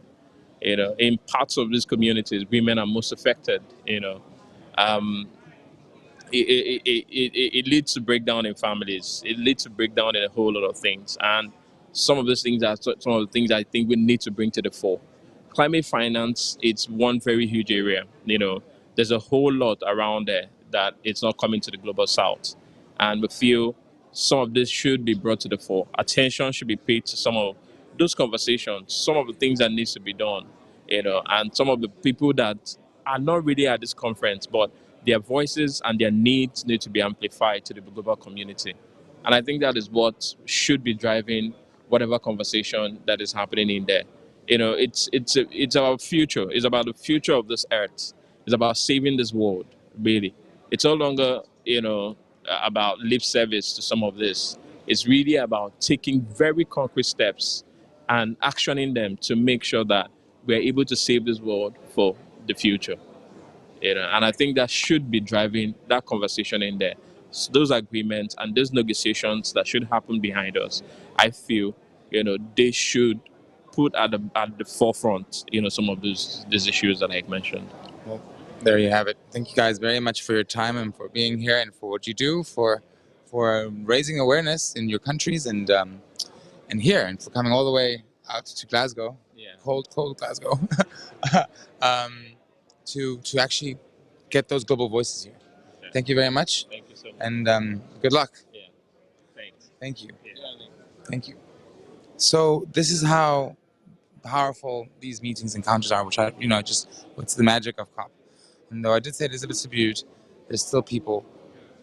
Speaker 6: In parts of these communities, women are most affected. Um, it leads to breakdown in families. It leads to breakdown in a whole lot of things. And some of those things are some of the things I think we need to bring to the fore. Climate finance, it's one very huge area. There's a whole lot around there that it's not coming to the global south. And we feel some of this should be brought to the fore. Attention should be paid to some of those conversations, some of the things that needs to be done, and some of the people that are not really at this conference, but their voices and their needs need to be amplified to the global community. And I think that is what should be driving whatever conversation that is happening in there. It's our future. It's about the future of this earth. It's about saving this world, really. It's no longer, about lip service to some of this. It's really about taking very concrete steps and actioning them to make sure that we're able to save this world for the future. And I think that should be driving that conversation in there. So those agreements and those negotiations that should happen behind us, I feel, they should put at the forefront, some of these issues that I mentioned.
Speaker 1: Well, there you have it. Thank you guys very much for your time and for being here and for what you do for raising awareness in your countries and here, and for coming all the way out to Glasgow.
Speaker 6: Yeah.
Speaker 1: Cold Glasgow. To actually get those global voices here.
Speaker 6: Okay.
Speaker 1: Thank you very much.
Speaker 6: Thank you so much.
Speaker 1: And good luck.
Speaker 6: Yeah. Thanks.
Speaker 1: Thank you. Thank you. So this is how powerful these meetings encounters are, which just what's the magic of COP. And though I did say it is a bit subdued, there's still people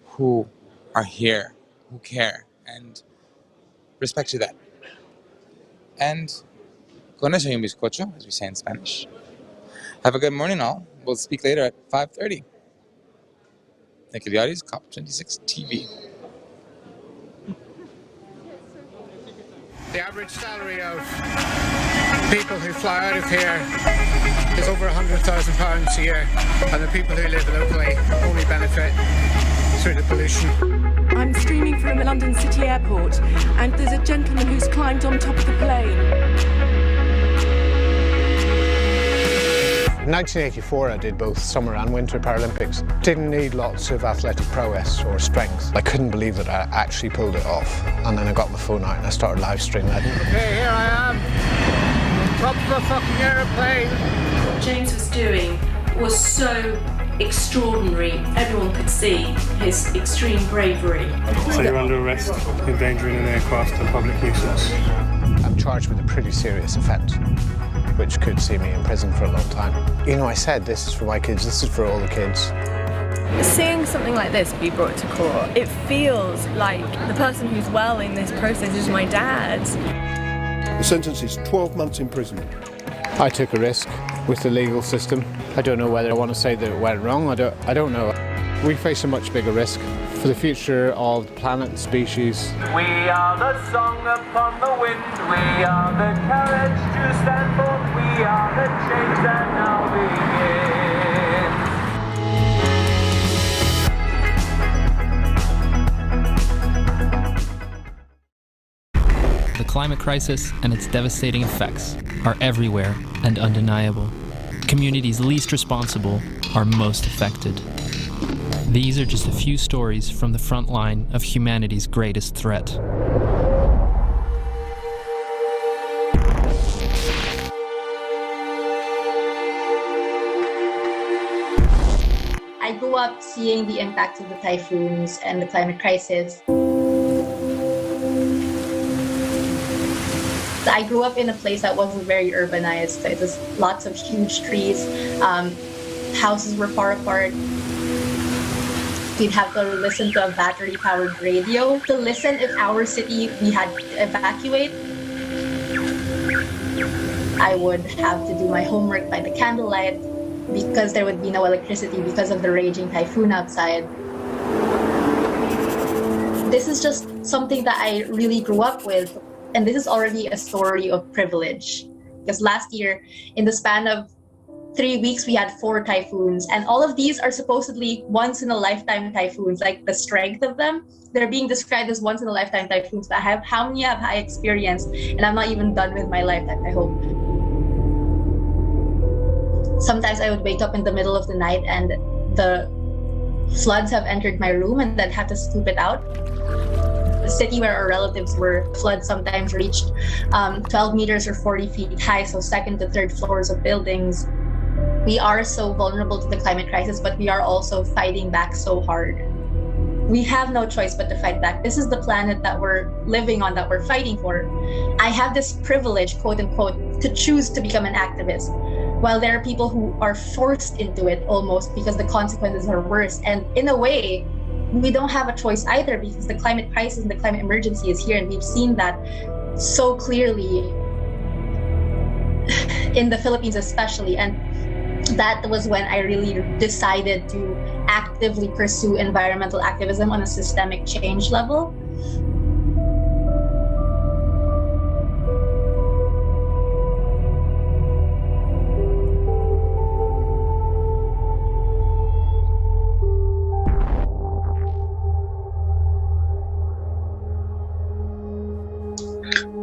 Speaker 1: who are here, who care, and respect to that. And con eso y un bizcocho, as we say in Spanish. Have a good morning, all. We'll speak later at 5:30. Nicolás Eliades, COP26 TV.
Speaker 7: The average salary of people who fly out of here is over £100,000 a year, and the people who live locally only benefit through the pollution.
Speaker 8: I'm streaming from London City Airport, and there's a gentleman who's climbed on top of the plane.
Speaker 7: In 1984 I did both Summer and Winter Paralympics. Didn't need lots of athletic prowess or strength. I couldn't believe that I actually pulled it off. And then I got my phone out and I started live streaming. Okay, here I am, on top of a fucking aeroplane.
Speaker 8: What James was doing was so extraordinary. Everyone could see his extreme bravery.
Speaker 9: So you're under arrest, endangering an aircraft and public nuisance.
Speaker 7: I'm charged with a pretty serious offence, which could see me in prison for a long time. You know, I said this is for my kids, this is for all the kids.
Speaker 3: Seeing something like this be brought to court, it feels like the person who's well in this process is my dad.
Speaker 9: The sentence is 12 months in prison.
Speaker 7: I took a risk with the legal system. I don't know whether I want to say that it went wrong, I don't know. We face a much bigger risk for the future of the planet and species.
Speaker 10: We are the song upon the wind, we are the courage to stand forth, we are the change that now begins.
Speaker 11: The climate crisis and its devastating effects are everywhere and undeniable. Communities least responsible are most affected. These are just a few stories from the front line of humanity's greatest threat.
Speaker 12: I grew up seeing the impact of the typhoons and the climate crisis. I grew up in a place that wasn't very urbanized. It was lots of huge trees. Houses were far apart. We'd have to listen to a battery-powered radio to listen if our city we had to evacuate. I would have to do my homework by the candlelight because there would be no electricity because of the raging typhoon outside. This is just something that I really grew up with, and this is already a story of privilege. Because last year, in the span of 3 weeks, we had 4 typhoons, and all of these are supposedly once-in-a-lifetime typhoons. Like the strength of them, they're being described as once-in-a-lifetime typhoons. But how many have I experienced? And I'm not even done with my lifetime, I hope. Sometimes I would wake up in the middle of the night and the floods have entered my room, and then have to scoop it out. The city where our relatives were, floods sometimes reached 12 meters or 40 feet high, so second to third floors of buildings. We are so vulnerable to the climate crisis, but we are also fighting back so hard. We have no choice but to fight back. This is the planet that we're living on, that we're fighting for. I have this privilege, quote unquote, to choose to become an activist, while there are people who are forced into it almost because the consequences are worse. And in a way, we don't have a choice either, because the climate crisis and the climate emergency is here, and we've seen that so clearly in the Philippines especially. And that was when I really decided to actively pursue environmental activism on a systemic change level.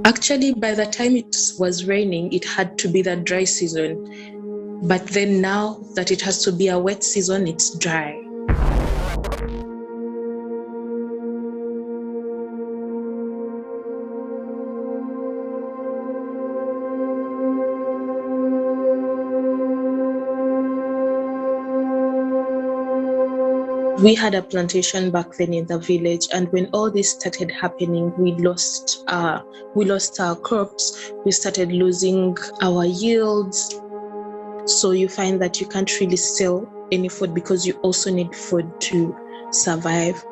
Speaker 13: Actually, by the time it was raining, it had to be the dry season. But then now that it has to be a wet season, it's dry. We had a plantation back then in the village, and when all this started happening, we lost our crops. We started losing our yields. So you find that you can't really sell any food because you also need food to survive.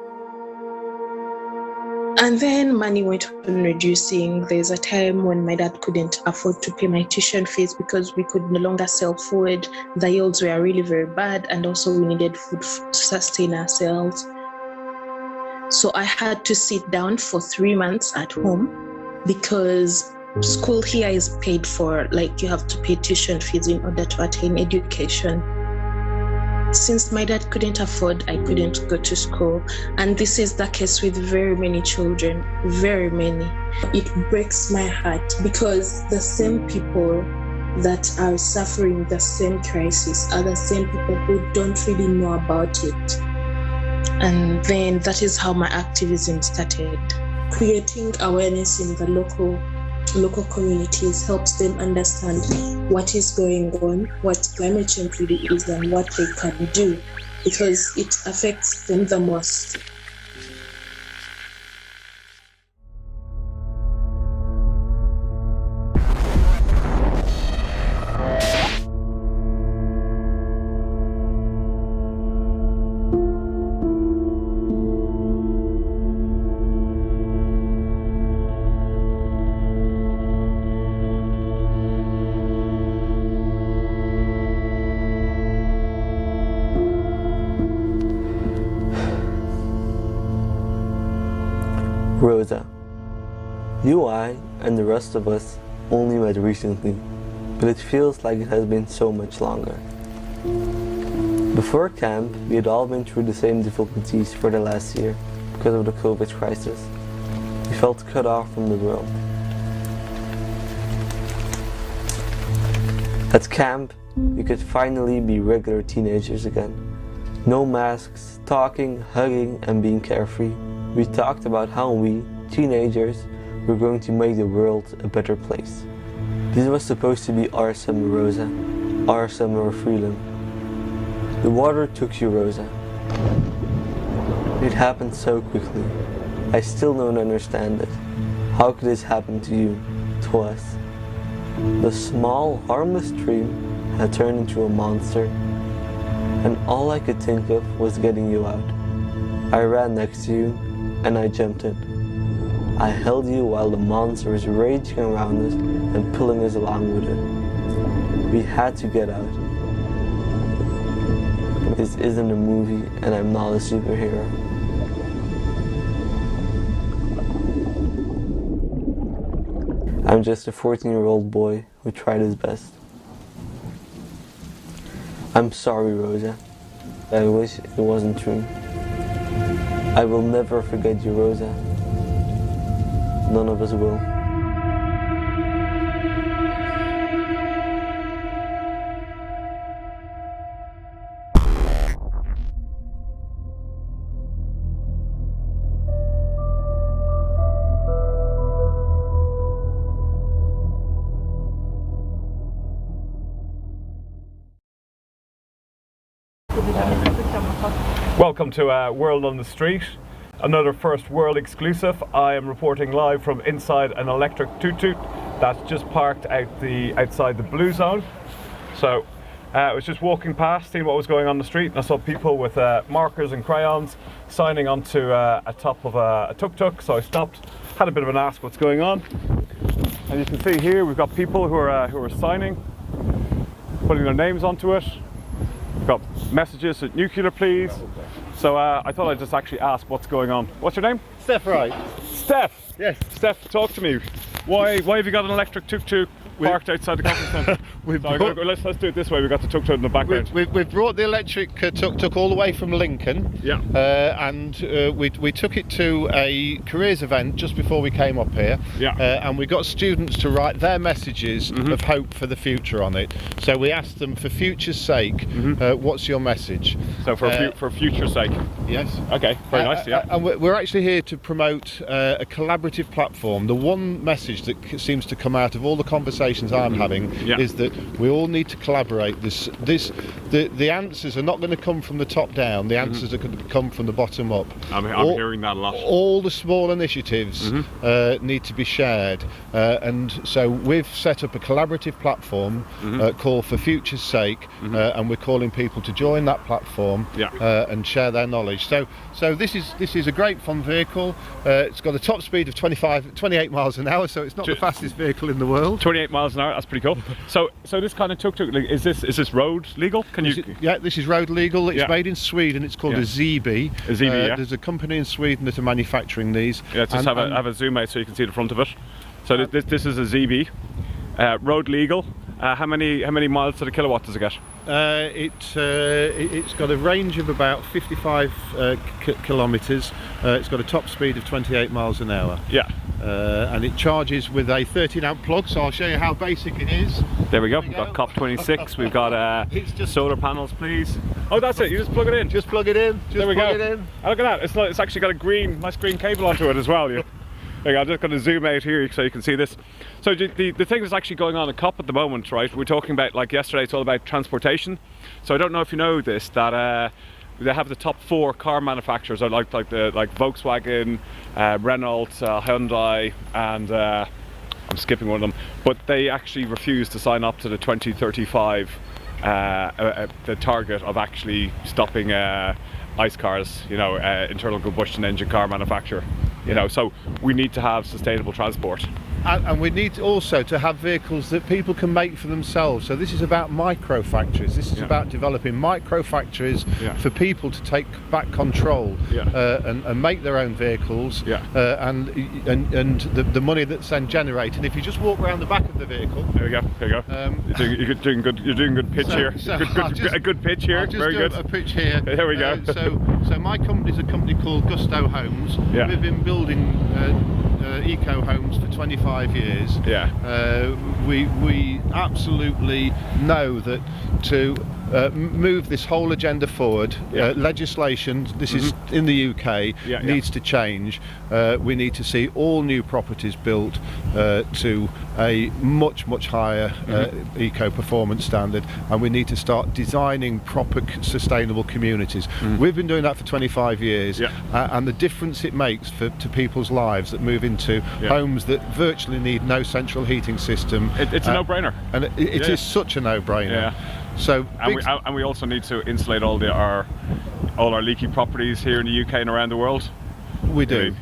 Speaker 13: And then money went on reducing. There's a time when my dad couldn't afford to pay my tuition fees because we could no longer sell food. The yields were really very bad, and also we needed food to sustain ourselves. So I had to sit down for 3 months at home because school here is paid for, like you have to pay tuition fees in order to attain education. Since my dad couldn't afford, I couldn't go to school. And this is the case with very many children, very many. It breaks my heart because the same people that are suffering the same crisis are the same people who don't really know about it. And then that is how my activism started. Creating awareness in the local communities helps them understand what is going on, what climate change really is, and what they can do, because it affects them the most.
Speaker 14: Rosa, you, I, and the rest of us only met recently, but it feels like it has been so much longer. Before camp, we had all been through the same difficulties for the last year because of the COVID crisis. We felt cut off from the world. At camp, we could finally be regular teenagers again. No masks, talking, hugging, and being carefree. We talked about how we, teenagers, were going to make the world a better place. This was supposed to be our summer, Rosa. Our summer of freedom. The water took you, Rosa. It happened so quickly. I still don't understand it. How could this happen to you, to us? The small, harmless stream had turned into a monster, and all I could think of was getting you out. I ran next to you, and I jumped in. I held you while the monster was raging around us and pulling us along with it. We had to get out. This isn't a movie, and I'm not a superhero. I'm just a 14-year-old boy who tried his best. I'm sorry, Rosa. I wish it wasn't true. I will never forget you, Rosa. None of us will.
Speaker 15: Welcome to World on the Street, another First World exclusive. I am reporting live from inside an electric tuk-tuk that's just parked outside the Blue Zone. So I was just walking past, seeing what was going on the street, and I saw people with markers and crayons signing onto a top of a tuk-tuk. So I stopped, had a bit of an ask what's going on, and you can see here we've got people who are signing, putting their names onto it. We've got messages at nuclear please. So I thought I'd just actually ask what's going on. What's your name?
Speaker 16: Steph, right?
Speaker 15: Steph?
Speaker 16: Yes.
Speaker 15: Steph, talk to me. Why have you got an electric tuk-tuk parked outside the conference centre? Let's do it this way. We've got the tuk-tuk in the background.
Speaker 16: We've brought the electric tuk-tuk all the way from Lincoln.
Speaker 15: Yeah.
Speaker 16: And we took it to a careers event just before we came up here.
Speaker 15: Yeah.
Speaker 16: And we got students to write their messages of hope for the future on it. So we asked them, for future's sake, what's your message?
Speaker 15: So for future's sake.
Speaker 16: Yes.
Speaker 15: Okay. Very nice. Yeah.
Speaker 16: And we're actually here to promote a collaborative platform. The one message that seems to come out of all the conversations conversations I'm having is that we all need to collaborate. The answers are not going to come from the top down. The answers are going to come from the bottom up.
Speaker 15: I'm hearing that a lot.
Speaker 16: All the small initiatives need to be shared, and so we've set up a collaborative platform called For Future's Sake, and we're calling people to join that platform and share their knowledge. So this is a great fun vehicle. It's got a top speed of 28 miles an hour, so it's not the fastest vehicle in the world.
Speaker 15: 28 miles an hour, that's pretty cool. So this kind of tuk-tuk, is this road legal?
Speaker 16: Yeah, this is road legal. It's made in Sweden. It's called a ZB.
Speaker 15: A ZB,
Speaker 16: There's a company in Sweden that are manufacturing these.
Speaker 15: Yeah, just have a zoom out so you can see the front of it. So this is a ZB, road legal. How many miles to the kilowatt does it get?
Speaker 16: It's got a range of about 55 kilometres. It's got a top speed of 28 miles an hour.
Speaker 15: Yeah.
Speaker 16: And it charges with a 13-amp plug, so I'll show you how basic it is.
Speaker 15: There we go. We've got COP26. We've got solar panels, please. Oh, that's it. You just plug it in.
Speaker 16: Just plug it in.
Speaker 15: There we go. Oh, look at that. It's actually got a nice green cable onto it as well. Yeah. I'm just going to zoom out here so you can see this. So the thing that's actually going on at COP at the moment, right? We're talking about, like yesterday, it's all about transportation. So I don't know if you know this, that they have the top 4 car manufacturers, like Volkswagen, Renault, Hyundai, and I'm skipping one of them. But they actually refuse to sign up to the 2035 the target of actually stopping ICE cars, internal combustion engine car manufacturer. So we need to have sustainable transport.
Speaker 16: And we need also to have vehicles that people can make for themselves. So this is about micro factories. This is about developing micro factories for people to take back control and make their own vehicles. And the money that's then generated. If you just walk around the back of the vehicle.
Speaker 15: There we go. You're doing good pitch here. A good pitch here. Very good.
Speaker 16: A pitch here.
Speaker 15: There we go.
Speaker 16: So my company is a company called Gusto Homes. We've been building eco homes for 25 years. We absolutely know that to move this whole agenda forward, legislation, this is in the UK, needs to change. We need to see all new properties built to a much higher eco performance standard, and we need to start designing proper sustainable communities. We've been doing that for 25 years, and the difference it makes to people's lives that move into homes that virtually need no central heating system.
Speaker 15: It's a no-brainer,
Speaker 16: and it is such a no-brainer. So
Speaker 15: and we also need to insulate all our leaky properties here in the UK and around the world.
Speaker 16: We do.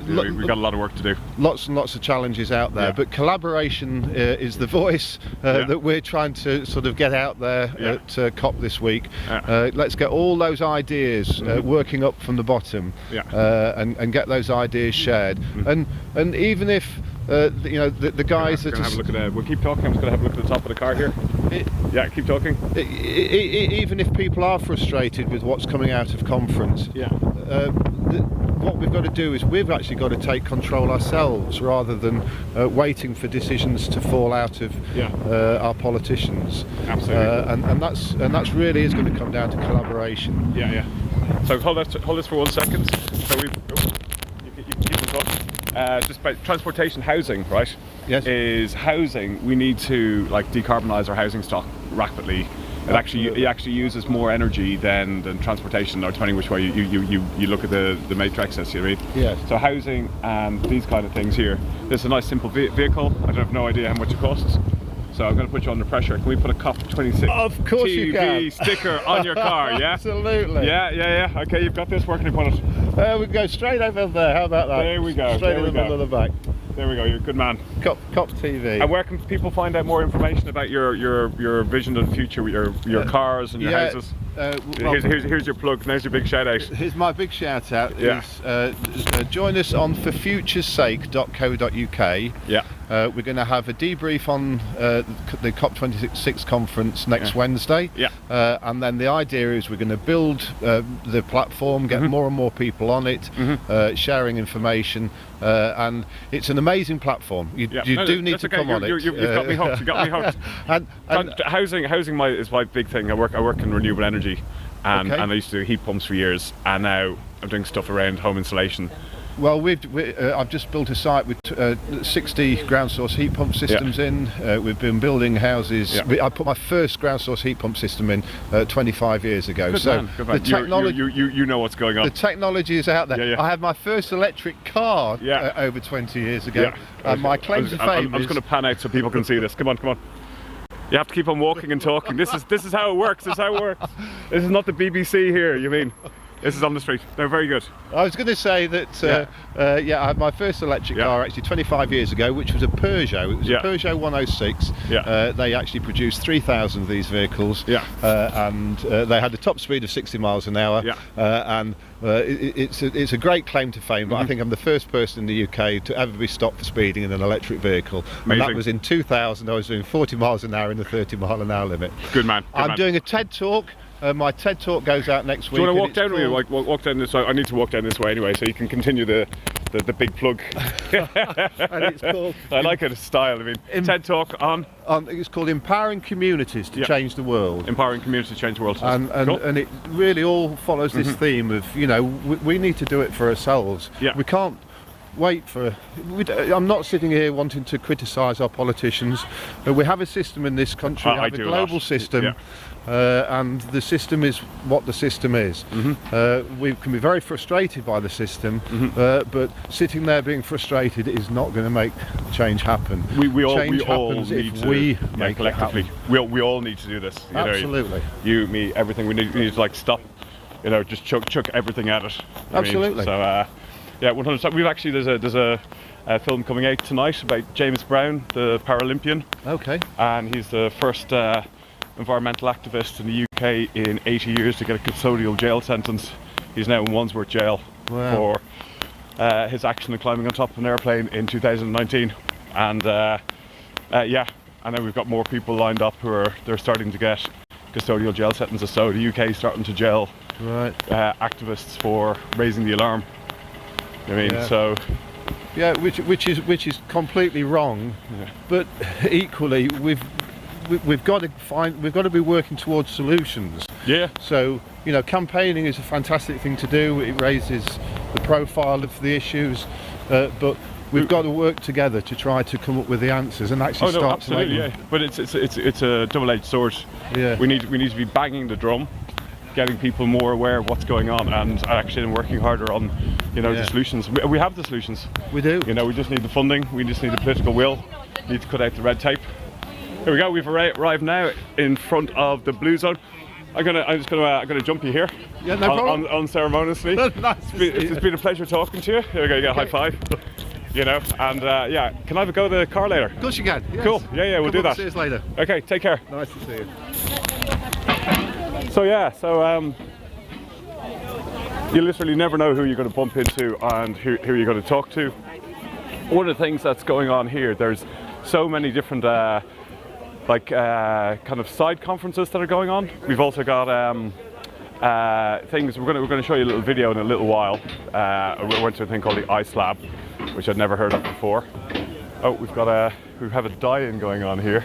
Speaker 15: We've got a lot of work to do.
Speaker 16: Lots and lots of challenges out there, but collaboration is the voice that we're trying to sort of get out there at COP this week. Let's get all those ideas working up from the bottom, and get those ideas shared. And even if the guys that
Speaker 15: have a look at we'll keep talking. I'm just going to have a look at the top of the car here. Keep talking.
Speaker 16: Even if people are frustrated with what's coming out of conference, what we've got to do is we've actually got to take control ourselves rather than waiting for decisions to fall out of our politicians.
Speaker 15: Absolutely.
Speaker 16: And that's really is going to come down to collaboration.
Speaker 15: So hold this for 1 second. So you keep on talking. Just about transportation, housing, right?
Speaker 16: Yes.
Speaker 15: Is housing, we need to decarbonise our housing stock rapidly. It actually uses more energy than transportation, or depending which way you look at the matrices, you know what I mean?
Speaker 16: Yes.
Speaker 15: So housing and these kind of things here. This is a nice simple vehicle. I have no idea how much it costs. So I'm going to put you under pressure. Can we put a COP26
Speaker 16: of course
Speaker 15: TV
Speaker 16: you can.
Speaker 15: sticker on your car? Yeah.
Speaker 16: Absolutely.
Speaker 15: Yeah. Okay, you've got this. Where can you put it?
Speaker 16: We go straight over there. How about that?
Speaker 15: There we go.
Speaker 16: Straight in the middle of the back.
Speaker 15: There we go. You're a good man.
Speaker 16: COP TV.
Speaker 15: And where can people find out more information about your vision of the future with your cars and your houses? Here's your plug. There's your big shout out.
Speaker 16: Here's my big shout out. Join us on forfuturesake.co.uk. We're going to have a debrief on the COP26 conference next Wednesday. And then the idea is we're going to build the platform, get more and more people on it, sharing information, and it's an amazing platform. You do need to come on it.
Speaker 15: You've got me hooked. You got me hooked. and housing is my big thing. I work in renewable energy, and I used to do heat pumps for years, and now I'm doing stuff around home insulation.
Speaker 16: Well, I've just built a site with 60 ground source heat pump systems in. We've been building houses. I put my first ground source heat pump system in 25 years ago.
Speaker 17: Good
Speaker 16: so
Speaker 17: man, good man.
Speaker 16: The technology,
Speaker 17: you know what's going on.
Speaker 16: The technology is out there. I had my first electric car over 20 years ago. And my claim to fame
Speaker 17: I'm just going to pan out so people can see this. Come on, come on. You have to keep on walking and talking. This is how it works. This is how it works. This is not the BBC here. You mean? This is on the street. They're very good.
Speaker 16: I was going to say that, I had my first electric car actually 25 years ago, which was a Peugeot. It was a Peugeot 106. They actually produced 3,000 of these vehicles, and they had a top speed of 60 miles an hour. And it's a great claim to fame, but I think I'm the first person in the UK to ever be stopped for speeding in an electric vehicle. And that was in 2000. I was doing 40 miles an hour in the 30 mile an hour limit.
Speaker 17: Good man.
Speaker 16: I'm doing a TED talk. My TED talk goes out next week.
Speaker 17: Do you want to walk down with me? Like, walk down this way. I need to walk down this way anyway, so you can continue the big plug.
Speaker 16: And it's called.
Speaker 17: I like it, style. I mean, TED talk on.
Speaker 16: It's called Empowering Communities to Change the World.
Speaker 17: Empowering Communities to Change the World.
Speaker 16: And it really all follows this theme of we need to do it for ourselves. We can't wait for. I'm not sitting here wanting to criticise our politicians. We have a system in this country. We have a global system. And the system is what the system is. We can be very frustrated by the system, but sitting there being frustrated is not going to make change happen.
Speaker 17: We all
Speaker 16: need
Speaker 17: to collectively. We all need to do this.
Speaker 16: Absolutely.
Speaker 17: You, me, everything. We need to like stop. Just chuck everything at it.
Speaker 16: Absolutely.
Speaker 17: So 100%. We've actually there's a film coming out tonight about James Brown, the Paralympian.
Speaker 16: Okay.
Speaker 17: And he's the first environmental activist in the UK in 80 years to get a custodial jail sentence. He's now in Wandsworth Jail for his action in climbing on top of an airplane in 2019. And and then we've got more people lined up they're starting to get custodial jail sentences. So the UK is starting to jail activists for raising the alarm. So.
Speaker 16: Yeah, which is completely wrong. But equally, we've got to be working towards solutions. So campaigning is a fantastic thing to do. It raises the profile of the issues, but we've got to work together to try to come up with the answers and actually start to make them.
Speaker 17: But it's a double-edged sword. We need to be banging the drum, getting people more aware of what's going on, and actually working harder on the solutions. We have the solutions.
Speaker 16: We do.
Speaker 17: We just need the funding. We just need the political will. We need to cut out the red tape. Here we go. We've arrived now in front of the Blue Zone. I'm just gonna jump you here.
Speaker 16: Yeah, no problem.
Speaker 17: Unceremoniously.
Speaker 16: Nice.
Speaker 17: It's been a pleasure talking to you. Here we go. You get a high five. And can I have a go at the car later?
Speaker 16: Of course you can. Yes.
Speaker 17: Cool. Yeah, we'll do that.
Speaker 16: See us later.
Speaker 17: Okay, take care.
Speaker 16: Nice to see you.
Speaker 17: So you literally never know who you're going to bump into and who you're going to talk to. One of the things that's going on here, there's so many different kind of side conferences that are going on. We've also got things. We're going to show you a little video in a little while. We went to a thing called the Ice Lab, which I'd never heard of before. Oh, we have a die-in going on here.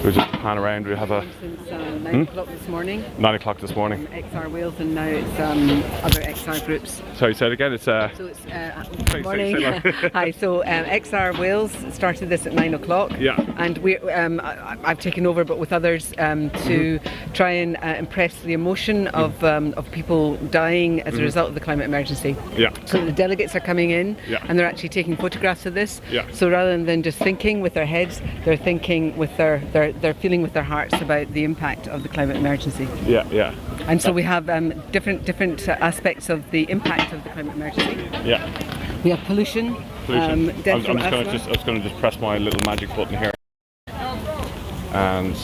Speaker 17: We'll just pan around. We have a
Speaker 18: since 9 o'clock this morning.
Speaker 17: 9 o'clock this morning.
Speaker 18: XR Wales, and now it's other XR groups.
Speaker 17: Sorry, say it again. It's
Speaker 18: So it's good morning. Hi. So XR Wales started this at 9 o'clock.
Speaker 17: Yeah.
Speaker 18: And I've taken over, but with others, to try and impress the emotion of people dying as a result of the climate emergency.
Speaker 17: Yeah.
Speaker 18: So the delegates are coming in, and they're actually taking photographs of this.
Speaker 17: Yeah.
Speaker 18: So rather than just thinking with their heads, they're thinking with they're feeling with their hearts about the impact of the climate emergency.
Speaker 17: Yeah.
Speaker 18: And so we have different aspects of the impact of the climate emergency.
Speaker 17: Yeah.
Speaker 18: We have pollution.
Speaker 17: I'm just going to just press my little magic button here. And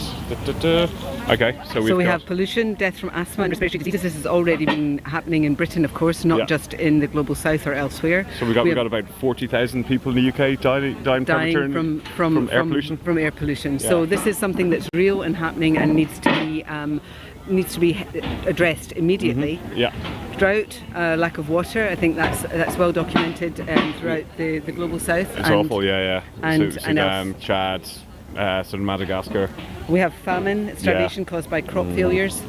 Speaker 17: okay, so we
Speaker 18: have pollution, death from asthma and respiratory diseases. This has already been happening in Britain, of course, not just in the global south or elsewhere.
Speaker 17: So we got about 40,000 people in the UK dying from air pollution.
Speaker 18: From air pollution. Yeah. So this is something that's real and happening and needs to be addressed immediately.
Speaker 17: Yeah.
Speaker 18: Drought, lack of water. I think that's well documented throughout the global south.
Speaker 17: It's awful. Yeah.
Speaker 18: And
Speaker 17: Sudan, Chad. Madagascar.
Speaker 18: We have famine, starvation caused by crop failures.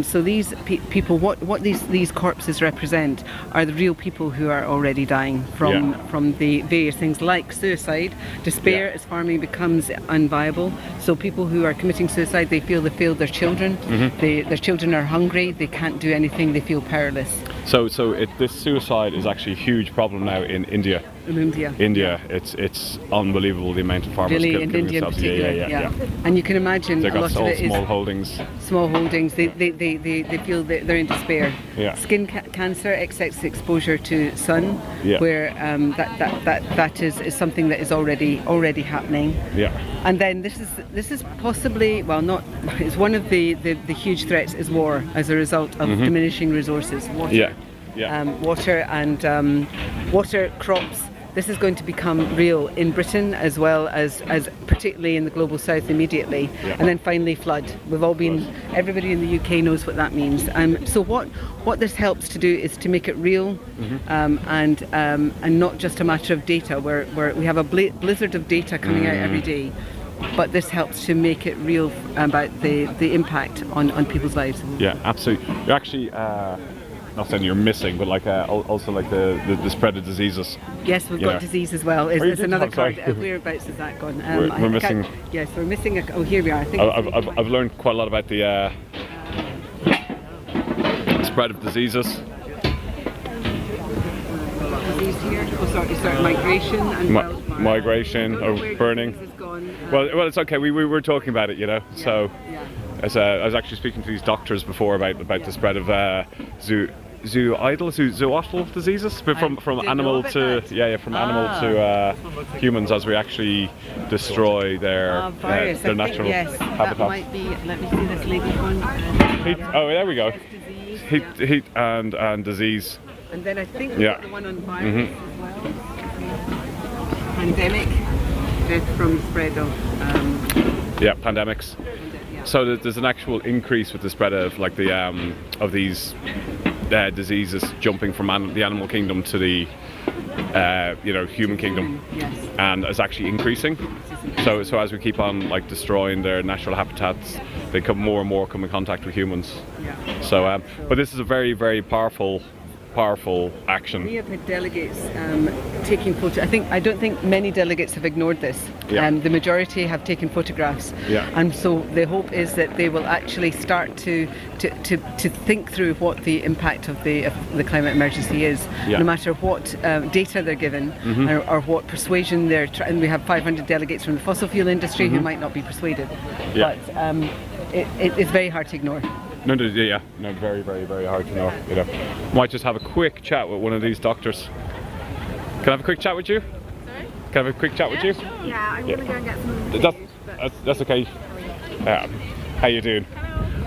Speaker 18: So these people, what these corpses represent are the real people who are already dying from the various things like suicide, despair as farming becomes unviable. So people who are committing suicide, they feel they failed their children. Their children are hungry. They can't do anything. They feel powerless.
Speaker 17: So this suicide is actually a huge problem now in India.
Speaker 18: India.
Speaker 17: It's unbelievable the amount of farmers
Speaker 18: Really,
Speaker 17: killing
Speaker 18: in India in
Speaker 17: themselves.
Speaker 18: particular, And you can imagine
Speaker 17: They've
Speaker 18: a
Speaker 17: got
Speaker 18: lot of it is
Speaker 17: small holdings.
Speaker 18: Small holdings. They feel that they're in despair. Skin cancer, excess exposure to sun, where that is something that is already happening. And then this is possibly, well, not. It's one of the huge threats is war as a result of diminishing resources. Water. Water and water crops. This is going to become real in Britain as well as particularly in the global south immediately. And then finally flood. We've all been, everybody in the UK knows what that means. So what this helps to do is to make it real and not just a matter of data where we have a blizzard of data coming out every day. But this helps to make it real about the impact on people's lives.
Speaker 17: Yeah, absolutely. You're actually not saying you're missing, but like also like the spread of diseases.
Speaker 18: Yes, we've got disease as well. It's another card.
Speaker 17: Sorry.
Speaker 18: Whereabouts is that gone?
Speaker 17: We're missing.
Speaker 18: Yes, we're missing. Oh, here we are. I think
Speaker 17: I've learned quite a lot about the spread of diseases.
Speaker 18: Disease here. Oh, sorry, migration and
Speaker 17: migration or burning. Well, it's okay. We were talking about it, you know. So, as I was actually speaking to these doctors before about the spread of zoonotic diseases, but from animal to animal to humans as we actually destroy their natural habitat.
Speaker 18: That might be. Let me see this latest one.
Speaker 17: Oh, there we go. Heat and disease.
Speaker 18: And then I think we've got the one on virus as well. Pandemic, death from spread of.
Speaker 17: Pandemics. So there's an actual increase with the spread of like the of these diseases jumping from the animal kingdom to the human kingdom, and it's actually increasing. So as we keep on like destroying their natural habitats, they come more and more come in contact with humans. So, but this is a very, very powerful action.
Speaker 18: We have had delegates taking photos. I don't think many delegates have ignored this. The majority have taken photographs. And so the hope is that they will actually start to think through what the impact of the climate emergency is, no matter what data they're given or what persuasion they're trying. And we have 500 delegates from the fossil fuel industry who might not be persuaded. But it's very hard to ignore.
Speaker 17: No, very, very, very hard to know. You know, might just have a quick chat with one of these doctors. Can I have a quick chat with you? Sorry? Can I have a quick chat with you?
Speaker 19: Sure. Yeah, I'm gonna go and get some.
Speaker 17: That's okay. How you doing?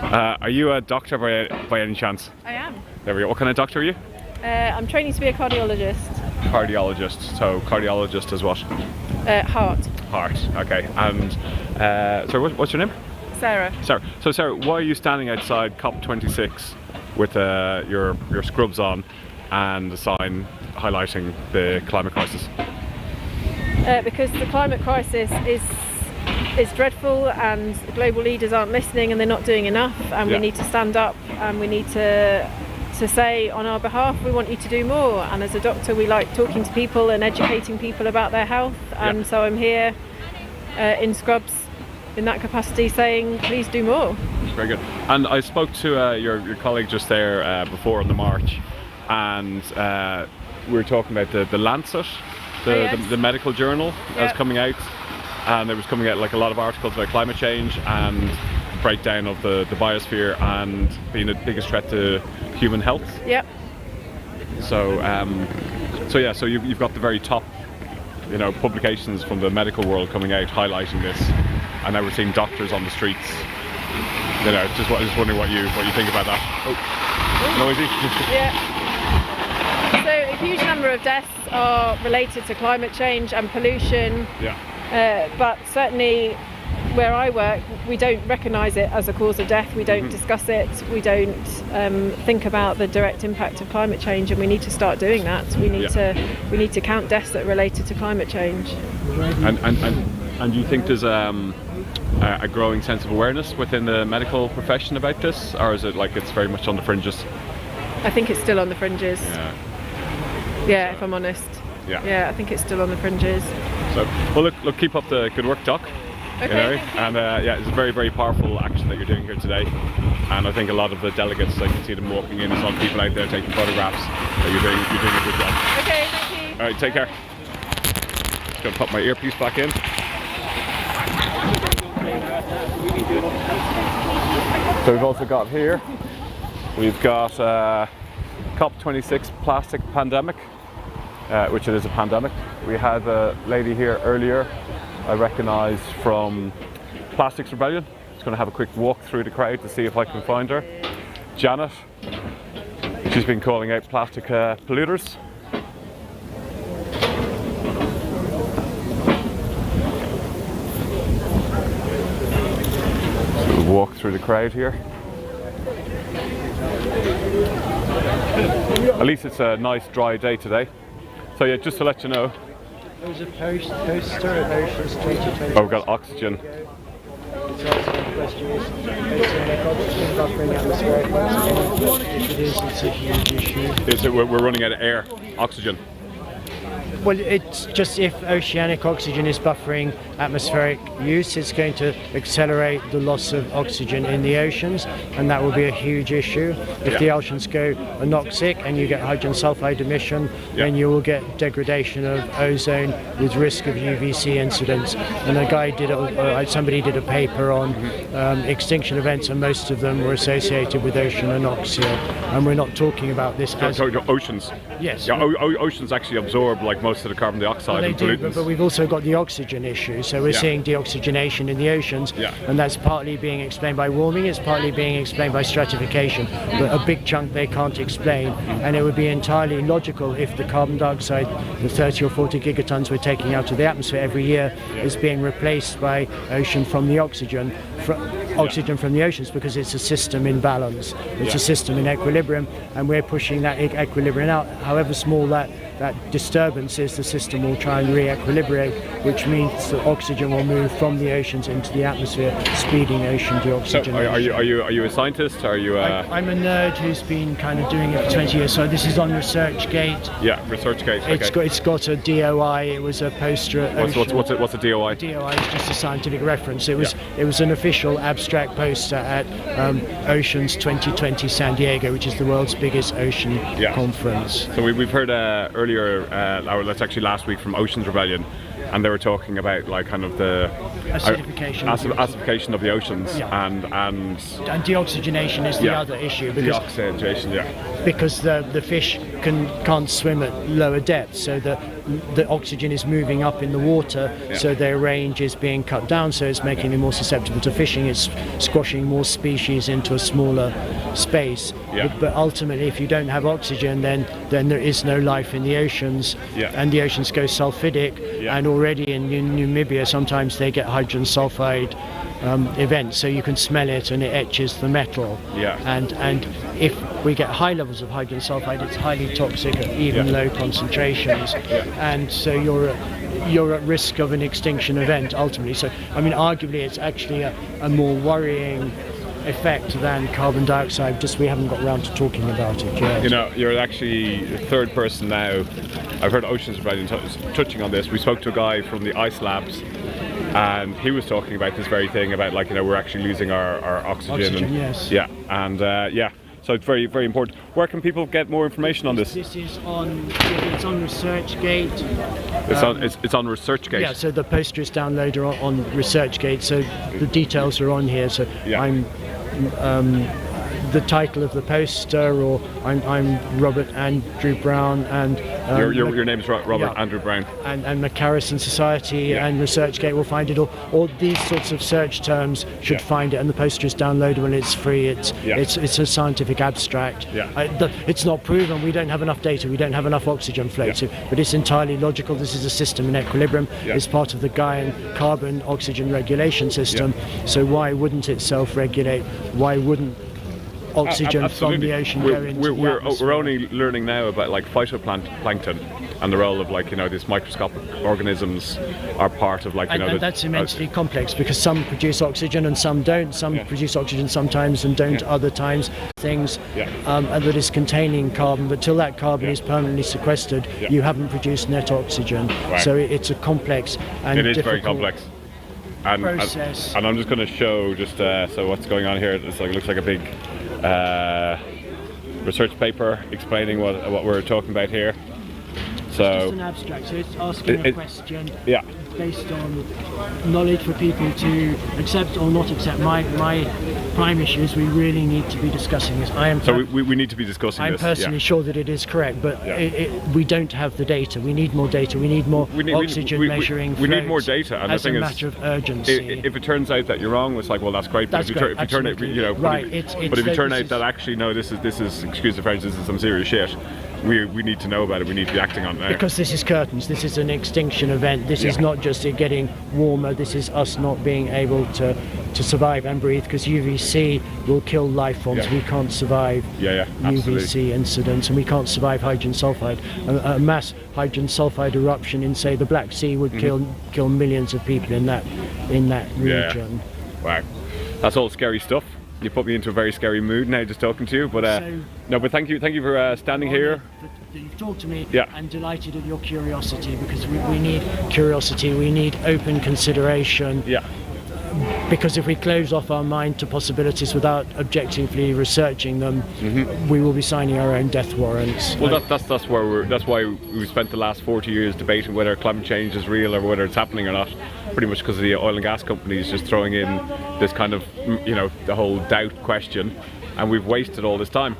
Speaker 17: Are you a doctor by any chance?
Speaker 19: I am.
Speaker 17: There we go. What kind of doctor are you?
Speaker 19: I'm training to be a cardiologist.
Speaker 17: Cardiologist. So cardiologist is what?
Speaker 19: Heart.
Speaker 17: Heart. Okay. And sorry, what's your name?
Speaker 19: Sarah.
Speaker 17: So Sarah, why are you standing outside COP26 with your scrubs on and a sign highlighting the climate crisis?
Speaker 19: Because the climate crisis is dreadful, and the global leaders aren't listening, and they're not doing enough, and we need to stand up, and we need to say on our behalf, we want you to do more. And as a doctor, we like talking to people and educating people about their health, and so I'm here in scrubs in that capacity saying please do more.
Speaker 17: Very good. And I spoke to your colleague just there before on the march, and we were talking about the Lancet, the medical journal that's coming out, and there was coming out like a lot of articles about climate change and breakdown of the biosphere and being the biggest threat to human health. So so you've got the very top publications from the medical world coming out highlighting this. And now we're seeing doctors on the streets. Just wondering what you think about that. Oh, noisy.
Speaker 19: So a huge number of deaths are related to climate change and pollution. But certainly where I work, we don't recognise it as a cause of death. We don't discuss it. We don't think about the direct impact of climate change, and we need to start doing that. We need to count deaths that are related to climate change.
Speaker 17: And do you think there's a growing sense of awareness within the medical profession about this, or is it like it's very much on the fringes?
Speaker 19: I think it's still on the fringes. Yeah, if I'm honest. Yeah, I think it's still on the fringes.
Speaker 17: So, well, look, keep up the good work, Doc.
Speaker 19: Okay.
Speaker 17: And yeah, it's a very, very powerful action that you're doing here today. And I think a lot of the delegates, I can see them walking in. There's a lot of people out there taking photographs. You're doing a good job.
Speaker 19: Okay, thank you.
Speaker 17: All right, take care. Just gonna put my earpiece back in. So we've also got here, we've got COP26 plastic pandemic, which it is a pandemic. We had a lady here earlier I recognised from Plastics Rebellion. Just going to have a quick walk through the crowd to see if I can find her. Janet. She's been calling out plastic polluters. So we'll walk through the crowd here. At least it's a nice dry day today. So yeah, just to let you know.
Speaker 20: There's a poster at Oceans 2020.
Speaker 17: Oh, we've got oxygen.
Speaker 20: It's also the question is oxygen buffering atmospheric oxygen. If it is, it's a huge issue.
Speaker 17: We're running out of air, oxygen.
Speaker 20: Well, it's just if oceanic oxygen is buffering atmospheric use, it's going to accelerate the loss of oxygen in the oceans, and that will be a huge issue. If the oceans go anoxic and you get hydrogen sulfide emission, then you will get degradation of ozone with risk of UVC incidents. And a guy somebody did a paper on extinction events, and most of them were associated with ocean anoxia. And we're not talking about this as
Speaker 17: oceans.
Speaker 20: Yes.
Speaker 17: Yeah, oceans actually absorb like most of the carbon dioxide and pollutants.
Speaker 20: But we've also got the oxygen issue. So we're seeing deoxygenation in the oceans, and that's partly being explained by warming, it's partly being explained by stratification, but a big chunk they can't explain. And it would be entirely logical if the carbon dioxide, the 30 or 40 gigatons we're taking out of the atmosphere every year, is being replaced by ocean from the oxygen from the oceans, because it's a system in balance, it's a system in equilibrium, and we're pushing that equilibrium out. However small that disturbance is, the system will try and re-equilibrate, which means that oxygen will move from the oceans into the atmosphere, speeding ocean deoxygenation.
Speaker 17: So are you a scientist? Are you
Speaker 20: I'm a nerd who's been kind of doing it for 20 years. So this is on ResearchGate.
Speaker 17: Yeah, ResearchGate.
Speaker 20: It's got a DOI. It was a poster at
Speaker 17: what's a DOI?
Speaker 20: DOI is just a scientific reference. It was an official abstract poster at Oceans 2020 San Diego, which is the world's biggest ocean conference.
Speaker 17: So we've heard earlier, that's actually last week, from Oceans Rebellion, and they were talking about like kind of the acidification of the oceans and
Speaker 20: deoxygenation is the other issue, because because the fish can't swim at lower depths, so the oxygen is moving up in the water, so their range is being cut down, so it's making them more susceptible to fishing. It's squashing more species into a smaller space. But ultimately, if you don't have oxygen, then there is no life in the oceans, and the oceans go sulfidic. And already in Namibia, sometimes they get hydrogen sulfide events, so you can smell it and it etches the metal. And if we get high levels of hydrogen sulfide, it's highly toxic at even low concentrations, and so you're at risk of an extinction event ultimately. So I mean, arguably it's actually a more worrying effect than carbon dioxide, just we haven't got around to talking about it yet.
Speaker 17: You know, you're actually the third person now. I've heard Oceans Rebellion touching on this. We spoke to a guy from the Ice Labs, and he was talking about this very thing about, like, you know, we're actually losing our oxygen. So it's very, very important. Where can people get more information on this?
Speaker 20: This is it's on ResearchGate.
Speaker 17: It's on ResearchGate.
Speaker 20: Yeah, so the poster is downloaded on ResearchGate, so the details are on here. So I'm the title of the poster, or I'm Robert Andrew Brown, and
Speaker 17: your name is Robert Andrew Brown,
Speaker 20: and McCarrison Society and ResearchGate will find it. All these sorts of search terms should find it, and the poster is downloadable. It's free. It's a scientific abstract. It's not proven. We don't have enough data. We don't have enough oxygen flow. But it's entirely logical. This is a system in equilibrium. It's part of the Gaian carbon oxygen regulation system. So why wouldn't it self-regulate? Why wouldn't oxygen from the ocean go into the atmosphere.
Speaker 17: We're only learning now about like phytoplankton and the role of like, you know, these microscopic organisms are part of like, you know.
Speaker 20: And that's immensely complex because some produce oxygen and some don't. Some produce oxygen sometimes and don't other times. Things that is containing carbon, but till that carbon is permanently sequestered, you haven't produced net oxygen.
Speaker 17: Right.
Speaker 20: So it's a complex and
Speaker 17: it is
Speaker 20: difficult
Speaker 17: very complex.
Speaker 20: process.
Speaker 17: And I'm just going to show just so what's going on here. It's like, it looks like a big research paper explaining what we're talking about here. So
Speaker 20: it's just an abstract, so it's asking a question based on knowledge for people to accept or not accept. My prime issue is we really need to be discussing this.
Speaker 17: We need to be discussing
Speaker 20: this. I'm personally sure that it is correct, but we don't have the data. We need more data. We need more oxygen measuring.
Speaker 17: We need more data, and
Speaker 20: as
Speaker 17: the thing
Speaker 20: a matter of urgency.
Speaker 17: If it turns out that you're wrong, it's like, well, that's great. But if you turn it, you know, but if you turn out that actually no, this is excuse the French, this is some serious shit. We need to know about it. We need to be acting on it now.
Speaker 20: Because this is curtains. This is an extinction event. This is not just it getting warmer. This is us not being able to survive and breathe, because UVC will kill life forms. We can't survive UVC incidents, and we can't survive hydrogen sulfide. A mass hydrogen sulfide eruption in, say, the Black Sea would kill millions of people in that region.
Speaker 17: Wow, that's all scary stuff. You put me into a very scary mood now just talking to you, but but thank you for standing here.
Speaker 20: You've talked to me, and delighted at your curiosity, because we need curiosity, we need open consideration. Because if we close off our mind to possibilities without objectively researching them, we will be signing our own death warrants.
Speaker 17: Well, that's why we spent the last 40 years debating whether climate change is real or whether it's happening or not. Pretty much because of the oil and gas companies just throwing in this kind of, you know, the whole doubt question, and we've wasted all this time.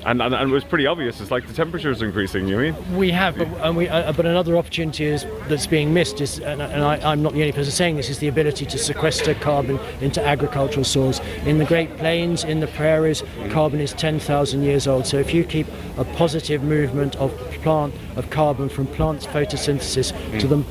Speaker 17: And it was pretty obvious. It's like the temperature's increasing. You mean?
Speaker 20: We have, but another opportunity that's being missed is, and I'm not the only person saying this, is the ability to sequester carbon into agricultural soils. In the Great Plains, in the prairies, carbon is 10,000 years old. So if you keep a positive movement of carbon from plants' photosynthesis to the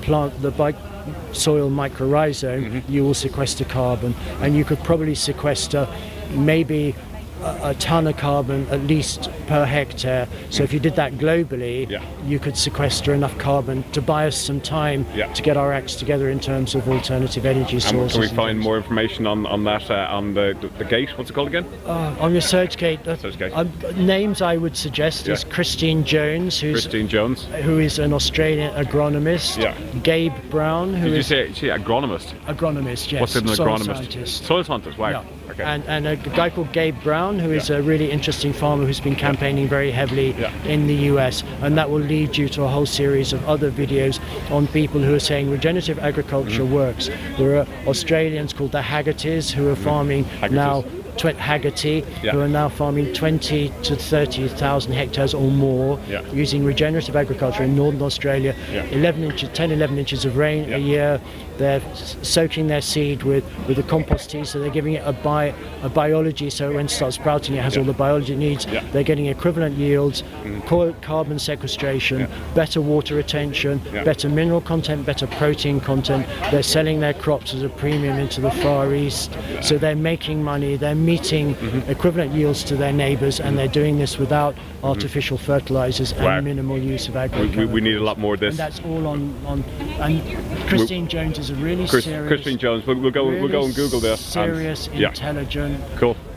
Speaker 20: soil mycorrhizome, you will sequester carbon, and you could probably sequester maybe a ton of carbon at least per hectare. So if you did that globally, you could sequester enough carbon to buy us some time to get our acts together in terms of alternative energy sources.
Speaker 17: And can we find more information on that on the gate? What's it called again?
Speaker 20: On ResearchGate. Names I would suggest is Christine Jones, who is an Australian agronomist. Gabe Brown, who is...
Speaker 17: Did you say agronomist?
Speaker 20: Agronomist, yes.
Speaker 17: What's an agronomist?
Speaker 20: Scientist.
Speaker 17: Soil scientist, wow. Okay.
Speaker 20: And a guy called Gabe Brown, who is a really interesting farmer who's been campaigning very heavily in the US, and that will lead you to a whole series of other videos on people who are saying regenerative agriculture works. There are Australians called the Haggertys who are farming now. Haggerty, who are now farming 20 to 30,000 hectares or more using regenerative agriculture in northern Australia. 10-11 inches of rain a year. They're soaking their seed with a compost tea, so they're giving it a biology, so when it starts sprouting it has all the biology it needs. They're getting equivalent yields, carbon sequestration, better water retention, better mineral content, better protein content. They're selling their crops as a premium into the Far East, so they're making money, they're meeting equivalent yields to their neighbours, and they're doing this without artificial fertilizers and minimal use of agriculture.
Speaker 17: We need a lot more of this.
Speaker 20: And that's all on and Christine Jones is a really serious...
Speaker 17: Christine Jones, we'll go and Google this.
Speaker 20: Serious, intelligent,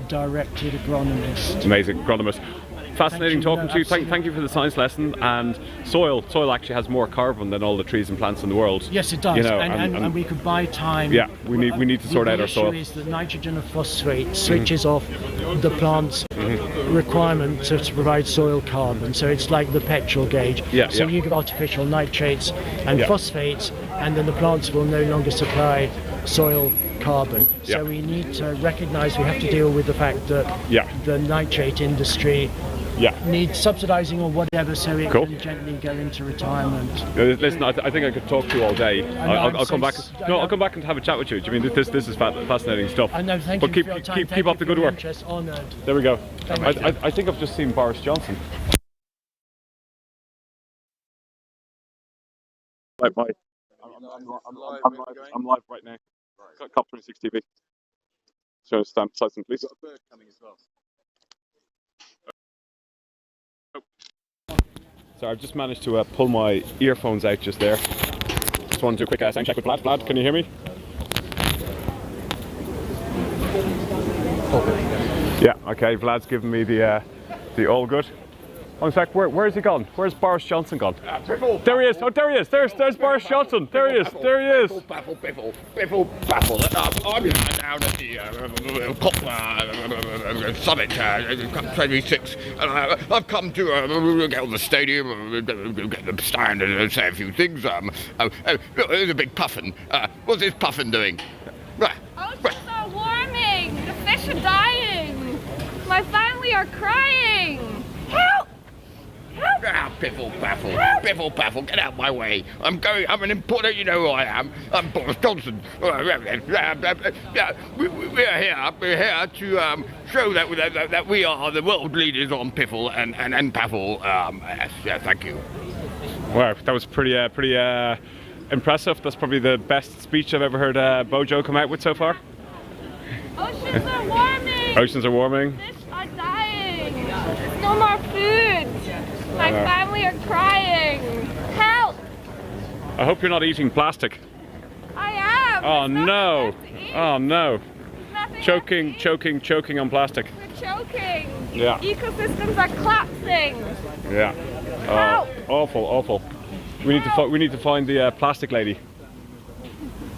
Speaker 20: directed agronomist.
Speaker 17: Amazing agronomist. Fascinating talking to you. Thank you for the science lesson. And soil actually has more carbon than all the trees and plants in the world.
Speaker 20: Yes, it does.
Speaker 17: You know,
Speaker 20: and we could buy time.
Speaker 17: Yeah, we need to sort out our soil.
Speaker 20: The issue is that nitrogen and phosphate switches off the plant's requirement to provide soil carbon. So it's like the petrol gauge. So you give artificial nitrates and phosphates, and then the plants will no longer supply soil carbon. So we need to recognise we have to deal with the fact that the nitrate industry needs subsidising or whatever, so it can gently go into retirement.
Speaker 17: Listen, I think I could talk to you all day. I'll come back. I'll come back and have a chat with you. I mean, this is fascinating stuff.
Speaker 20: I know. Thank
Speaker 17: you
Speaker 20: for your time.
Speaker 17: Keep up the good work.
Speaker 20: Honoured.
Speaker 17: There we go. I think I've just seen Boris Johnson. Bye. I'm live right now. COP26 TV. So stand, please. Got a bird coming as well. So I've just managed to pull my earphones out just there. Just want to do a quick sound check with Vlad. Vlad, can you hear me? Yeah, okay, Vlad's given me the all good. In fact, where's he gone? Where's Boris Johnson gone? There he is! Oh, there he is! There's Boris Johnson! There he is! There he is!
Speaker 21: Biffle. I'm down at the COP summit, COP26, and I've come to get on the stadium, get the stand and say a few things. Look, there's a big puffin. What's this puffin doing?
Speaker 22: Oceans are warming! The fish are dying! My family are crying! Help!
Speaker 21: Biffle, get out of my way. I'm an importer, you know who I am. I'm Boris Johnson. We're here to show that we are the world leaders on piffle and paffle. Thank you.
Speaker 17: Wow, that was pretty impressive. That's probably the best speech I've ever heard Bojo come out with so far.
Speaker 22: Oceans are warming!
Speaker 17: Oceans are warming.
Speaker 22: Fish are dying! There's no more food! My family are crying! Help!
Speaker 17: I hope you're not eating plastic.
Speaker 22: I am!
Speaker 17: Oh no! Oh no! Choking on plastic.
Speaker 22: We're choking!
Speaker 17: Yeah.
Speaker 22: Ecosystems are collapsing!
Speaker 17: Yeah. Awful. We need to find the plastic lady.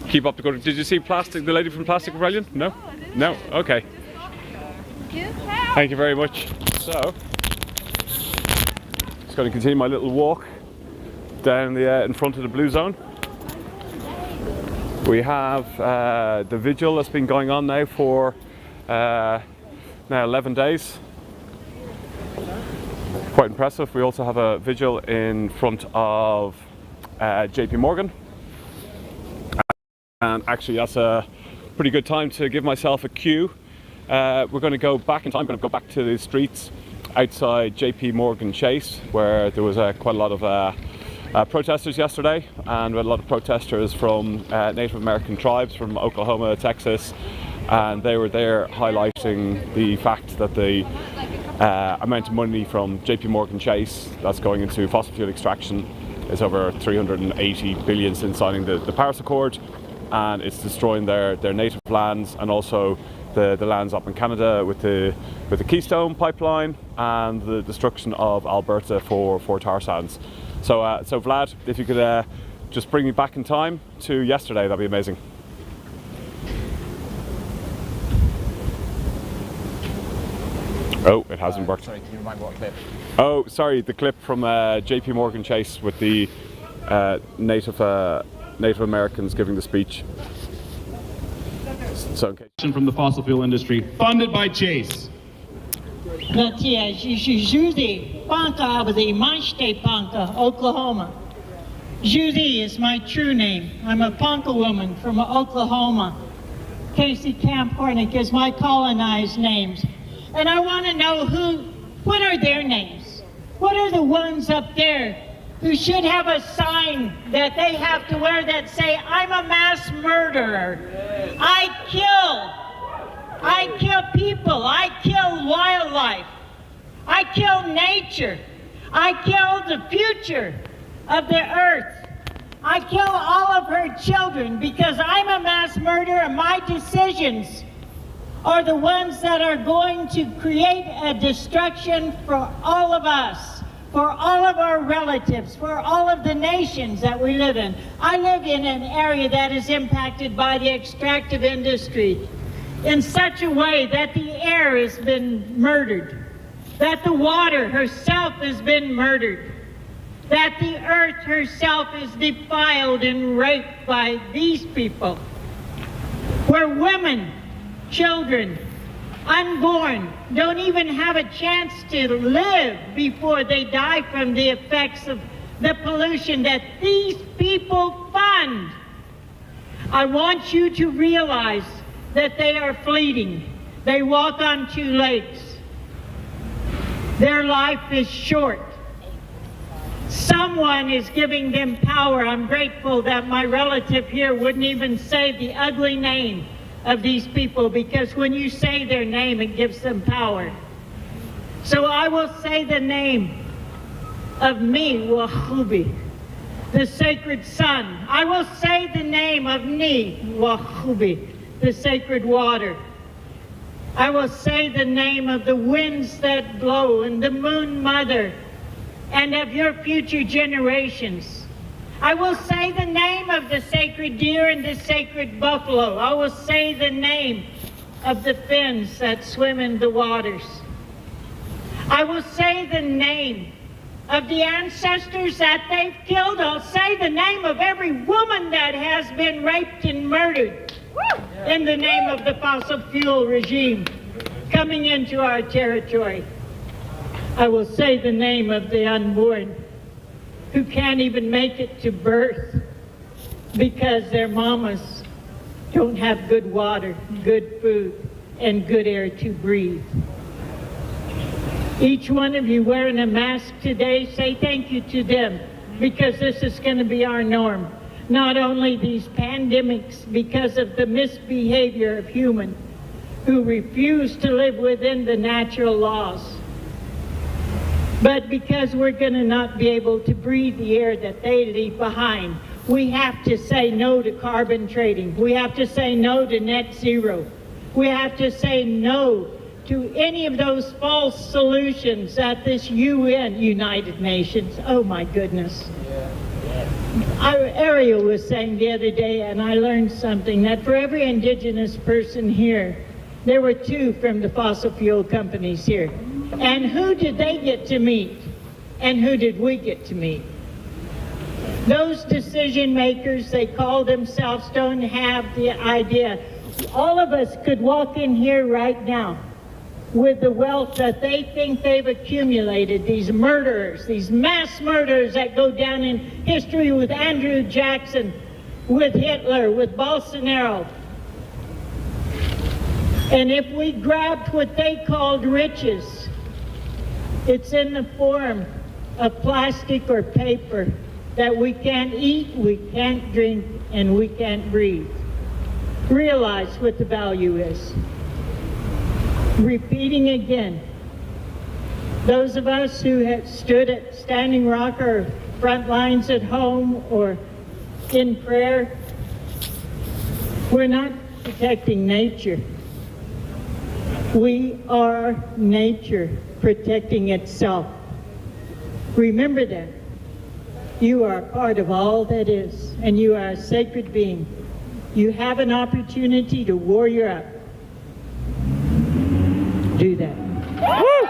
Speaker 17: Keep up the good. Did you see the lady from Plastic Rebellion? No? No? Okay. Thank you very much. So, just going to continue my little walk down in front of the Blue Zone. We have the vigil that's been going on now for now 11 days. Quite impressive. We also have a vigil in front of JP Morgan. And actually that's a pretty good time to give myself a cue. We're going to go back in time. I'm going to go back to the streets outside JP Morgan Chase, where there was quite a lot of protesters yesterday, and we had a lot of protesters from Native American tribes from Oklahoma, Texas, and they were there highlighting the fact that the amount of money from JP Morgan Chase that's going into fossil fuel extraction is over 380 billion since signing the Paris Accord, and it's destroying their native lands and also the lands up in Canada with the Keystone pipeline and the destruction of Alberta for tar sands. So Vlad, if you could just bring me back in time to yesterday, that'd be amazing. Oh, it hasn't worked.
Speaker 1: Sorry, can you remind me what clip?
Speaker 17: Oh, sorry, the clip from JP Morgan Chase with the Native Americans giving the speech. So,
Speaker 23: from the fossil fuel industry, funded by Chase.
Speaker 24: Oklahoma. Judy is my true name. I'm a Ponca woman from Oklahoma. Casey Camp Hornick is my colonized names. And I want to know what are their names? What are the ones up there who should have a sign that they have to wear that say, I'm a mass murderer. I kill people. I kill wildlife. I kill nature. I kill the future of the earth. I kill all of her children because I'm a mass murderer and my decisions are the ones that are going to create a destruction for all of us, for all of our relatives, for all of the nations that we live in. I live in an area that is impacted by the extractive industry in such a way that the air has been murdered, that the water herself has been murdered, that the earth herself is defiled and raped by these people, where women, children, unborn, don't even have a chance to live before they die from the effects of the pollution that these people fund. I want you to realize that they are fleeting. They walk on 2 legs. Their life is short. Someone is giving them power. I'm grateful that my relative here wouldn't even say the ugly name of these people, because when you say their name, it gives them power. So I will say the name of Ni Wachubi, the sacred sun. I will say the name of Ni Wachubi, the sacred water. I will say the name of the winds that blow and the moon mother and of your future generations. I will say the name of the sacred deer and the sacred buffalo. I will say the name of the fins that swim in the waters. I will say the name of the ancestors that they've killed. I'll say the name of every woman that has been raped and murdered in the name of the fossil fuel regime coming into our territory. I will say the name of the unborn who can't even make it to birth because their mamas don't have good water, good food, and good air to breathe. Each one of you wearing a mask today, say thank you to them, because this is going to be our norm. Not only these pandemics because of the misbehavior of humans who refuse to live within the natural laws, but because we're going to not be able to breathe the air that they leave behind. We have to say no to carbon trading. We have to say no to net zero. We have to say no to any of those false solutions at this UN, United Nations. Oh my goodness. Ariel was saying the other day, and I learned something, that for every indigenous person here, there were 2 from the fossil fuel companies here. And who did they get to meet? And who did we get to meet? Those decision makers, they call themselves, don't have the idea. All of us could walk in here right now with the wealth that they think they've accumulated, these murderers, these mass murderers that go down in history with Andrew Jackson, with Hitler, with Bolsonaro. And if we grabbed what they called riches, it's in the form of plastic or paper that we can't eat, we can't drink, and we can't breathe. Realize what the value is. Repeating again, those of us who have stood at Standing Rock or front lines at home or in prayer, we're not protecting nature. We are nature protecting itself. Remember that. You are a part of all that is, and you are a sacred being. You have an opportunity to warrior up. Do that.
Speaker 21: Woo!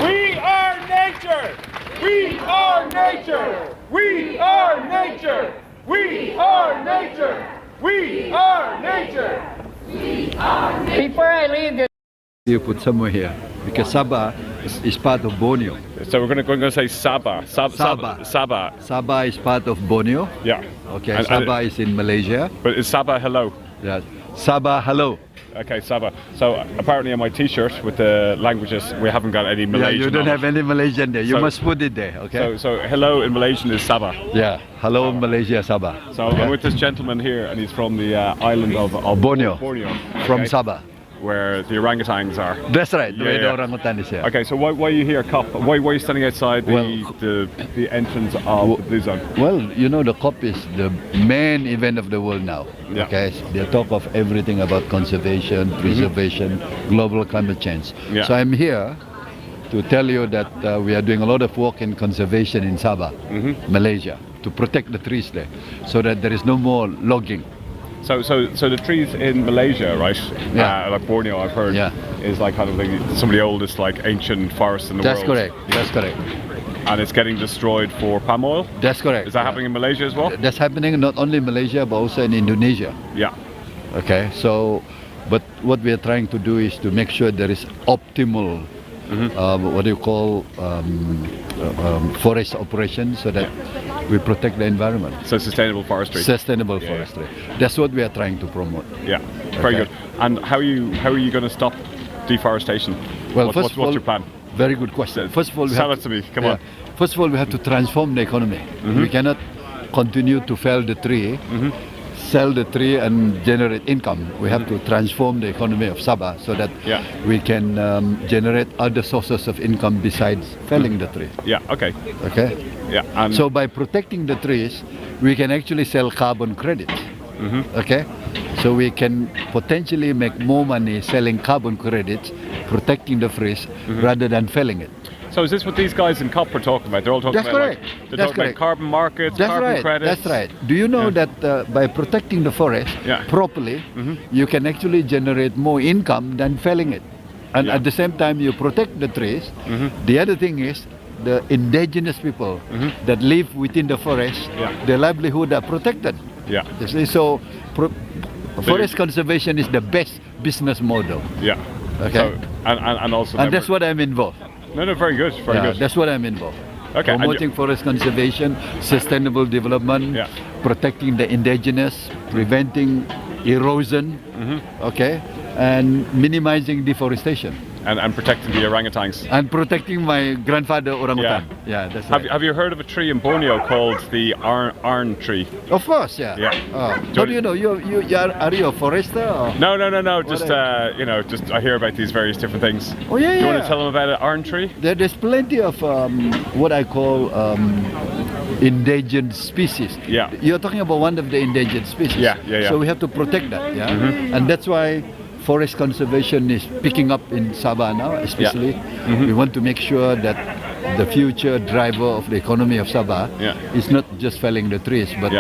Speaker 21: We are nature! We are nature! We are nature! We are nature! We are nature! We are nature!
Speaker 2: Before I leave, you put somewhere here because Sabah is part of Borneo.
Speaker 17: So we're going to say Sabah.
Speaker 2: Sabah.
Speaker 17: Sabah.
Speaker 2: Sabah is part of Borneo.
Speaker 17: Yeah.
Speaker 2: Okay. And Sabah is in Malaysia.
Speaker 17: But is Sabah hello?
Speaker 2: Yeah. Sabah hello.
Speaker 17: Okay, Sabah. So apparently on my T-shirt with the languages, we haven't got any Malaysian.
Speaker 2: Yeah, you don't have any Malaysian there. You must put it there. Okay.
Speaker 17: So hello in Malaysian is Sabah.
Speaker 2: Yeah. Hello in Malaysia, Sabah.
Speaker 17: So I'm with this gentleman here, and he's from the island of
Speaker 2: Borneo.
Speaker 17: Borneo.
Speaker 2: From Sabah.
Speaker 17: Where the orangutans are.
Speaker 2: That's right, the orangutan is here.
Speaker 17: Okay, so why are you here, COP? Why are you standing outside the entrance of the Blue Zone?
Speaker 2: Well, you know, the COP is the main event of the world now.
Speaker 17: Yeah.
Speaker 2: Okay, they talk of everything about conservation, preservation, global climate change.
Speaker 17: Yeah.
Speaker 2: So I'm here to tell you that we are doing a lot of work in conservation in Sabah, Malaysia, to protect the trees there, so that there is no more logging.
Speaker 17: So the trees in Malaysia, right?
Speaker 2: Yeah.
Speaker 17: Like Borneo, I've heard, is like kind of like some of the oldest like ancient forests in the world.
Speaker 2: That's correct. That's correct.
Speaker 17: And it's getting destroyed for palm oil.
Speaker 2: That's correct.
Speaker 17: Is that happening in Malaysia as well?
Speaker 2: That's happening not only in Malaysia but also in Indonesia.
Speaker 17: Yeah.
Speaker 2: Okay. So, but what we are trying to do is to make sure there is optimal, what do you call, forest operation, so that we protect the environment.
Speaker 17: So sustainable forestry.
Speaker 2: Sustainable forestry. That's what we are trying to promote.
Speaker 17: Yeah, very good. And how are you going to stop deforestation?
Speaker 2: Well,
Speaker 17: what's your plan?
Speaker 2: Very good question. First of all,
Speaker 17: sell it to me. Come on.
Speaker 2: First of all, we have to transform the economy. We cannot continue to fell the tree, sell the tree and generate income. We have to transform the economy of Sabah so that we can generate other sources of income besides felling the tree.
Speaker 17: Yeah, okay.
Speaker 2: Okay?
Speaker 17: Yeah. And
Speaker 2: so by protecting the trees, we can actually sell carbon credits. Okay? So we can potentially make more money selling carbon credits, protecting the trees, rather than felling it.
Speaker 17: So is this what these guys in COP are talking about? They're all talking
Speaker 2: That's
Speaker 17: about
Speaker 2: correct.
Speaker 17: Like, they're talking about carbon markets,
Speaker 2: That's
Speaker 17: carbon
Speaker 2: right.
Speaker 17: credits.
Speaker 2: That's right. Do you know that by protecting the forest properly, you can actually generate more income than felling it? And at the same time, you protect the trees. The other thing is the indigenous people that live within the forest, their livelihood are protected.
Speaker 17: Yeah.
Speaker 2: You see, so forest conservation is the best business model.
Speaker 17: Yeah.
Speaker 2: Okay.
Speaker 17: So, and also.
Speaker 2: And that's what I'm involved.
Speaker 17: No, very good. Very good.
Speaker 2: That's what I'm involved.
Speaker 17: Okay.
Speaker 2: Promoting forest conservation, sustainable development, protecting the indigenous, preventing erosion, okay, and minimizing deforestation.
Speaker 17: And protecting the orangutans.
Speaker 2: And protecting my grandfather orangutan. Yeah, that's right.
Speaker 17: Have you heard of a tree in Borneo called the Arn tree?
Speaker 2: Of course, yeah. How do you know? Are you a forester? Or?
Speaker 17: No. Just just I hear about these various different things.
Speaker 2: Oh yeah.
Speaker 17: Do you want to tell them about an Arn tree?
Speaker 2: There's plenty of what I call endangered species.
Speaker 17: Yeah.
Speaker 2: You're talking about one of the endangered species.
Speaker 17: Yeah.
Speaker 2: So we have to protect that. Yeah. And that's why forest conservation is picking up in Sabah now, especially. We want to make sure that the future driver of the economy of Sabah is not just felling the trees, but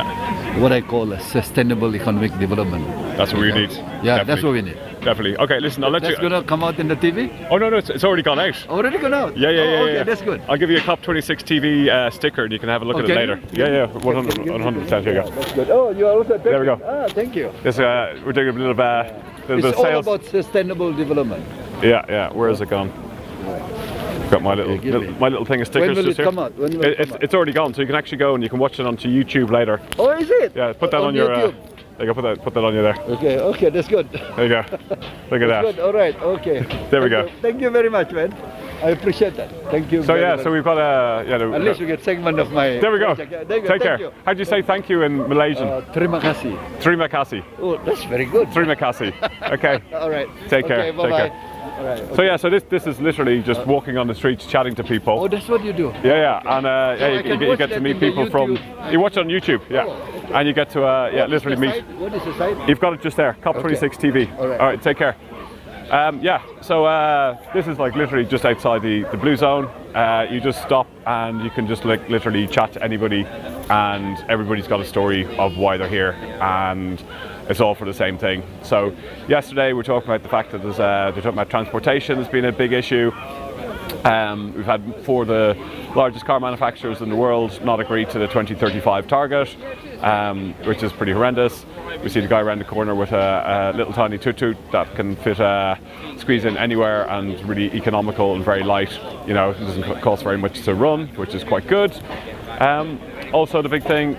Speaker 2: what I call a sustainable economic development.
Speaker 17: That's what we need.
Speaker 2: Yeah, that's what we need.
Speaker 17: Definitely. Okay, listen, I'll let you...
Speaker 2: That's going to come out in the TV?
Speaker 17: Oh, no, it's already gone out.
Speaker 2: Already gone out?
Speaker 17: Yeah.
Speaker 2: Okay, that's good.
Speaker 17: I'll give you a COP26 TV sticker and you can have a look at it later. Yeah, 100%. Here you go.
Speaker 2: That's good. Oh, you are also...
Speaker 17: There we go.
Speaker 2: Thank you.
Speaker 17: This, we're doing a little bit of
Speaker 2: it's
Speaker 17: sales.
Speaker 2: all about sustainable development.
Speaker 17: Yeah. Where is it gone? Got my little thing of stickers.
Speaker 2: When will
Speaker 17: just
Speaker 2: it
Speaker 17: here.
Speaker 2: come out? When will it come out?
Speaker 17: It's already gone, so you can actually go and you can watch it onto YouTube later.
Speaker 2: Oh, is it?
Speaker 17: Yeah, put that on your...
Speaker 2: YouTube.
Speaker 17: There you go, put that on you there.
Speaker 2: Okay, that's good.
Speaker 17: There you go. Look at that.
Speaker 2: Good. All right, okay.
Speaker 17: There we go.
Speaker 2: Thank you very much, man. I appreciate that. Thank you.
Speaker 17: So so we've got
Speaker 2: at least we get segment of my...
Speaker 17: There we go.
Speaker 2: Take
Speaker 17: care.
Speaker 2: You.
Speaker 17: How do you say thank you in Malaysian?
Speaker 2: Terima kasih.
Speaker 17: Terima kasih.
Speaker 2: Oh, that's very good.
Speaker 17: Terima kasih. Okay.
Speaker 2: All right.
Speaker 17: Take care.
Speaker 2: Bye-bye.
Speaker 17: Take care.
Speaker 2: All right, okay.
Speaker 17: So this is literally just walking on the streets, chatting to people.
Speaker 2: Oh, that's what you do.
Speaker 17: Yeah, and you get to meet people from. You watch it on YouTube, and you get to literally meet.
Speaker 2: What is the site?
Speaker 17: You've got it just there, COP26 TV.
Speaker 2: All
Speaker 17: right, take care. So this is like literally just outside the blue zone. You just stop and you can just like literally chat to anybody, and everybody's got a story of why they're here, and it's all for the same thing. So yesterday we were talking about the fact that they're talking about transportation has been a big issue. We've had 4 of the largest car manufacturers in the world not agree to the 2035 target, which is pretty horrendous. We see the guy around the corner with a little tiny tuk-tuk that can fit, squeeze in anywhere, and really economical and very light. You know, it doesn't cost very much to run, which is quite good. Also, the big thing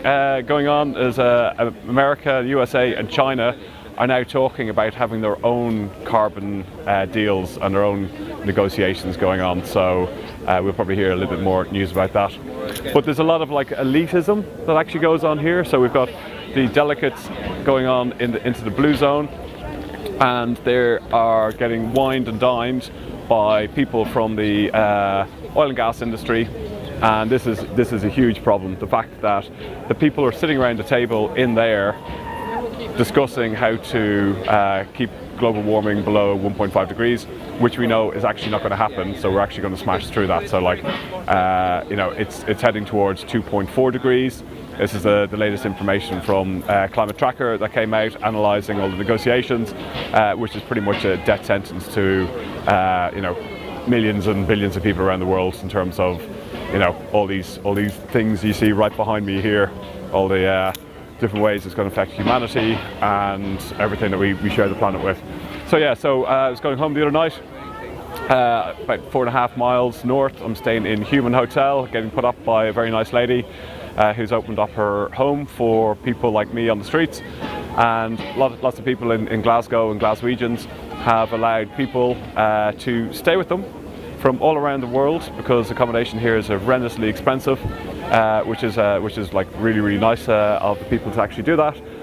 Speaker 17: going on is America, the USA and China are now talking about having their own carbon deals and their own negotiations going on. So we'll probably hear a little bit more news about that. But there's a lot of like elitism that actually goes on here. So we've got the delegates going on into the blue zone, and they are getting wined and dined by people from the oil and gas industry. And this is a huge problem. The fact that the people are sitting around the table in there discussing how to keep global warming below 1.5 degrees, which we know is actually not going to happen. So we're actually going to smash through that. So like, it's heading towards 2.4 degrees. This is the latest information from Climate Tracker that came out analysing all the negotiations, which is pretty much a death sentence to millions and billions of people around the world in terms of all these things you see right behind me here, all the different ways it's going to affect humanity and everything that we share the planet with. So I was going home the other night, about 4.5 miles north. I'm staying in Human Hotel, getting put up by a very nice lady who's opened up her home for people like me on the streets. And lots of people in Glasgow and Glaswegians have allowed people to stay with them from all around the world, because accommodation here is horrendously expensive, which is like really nice of the people to actually do that.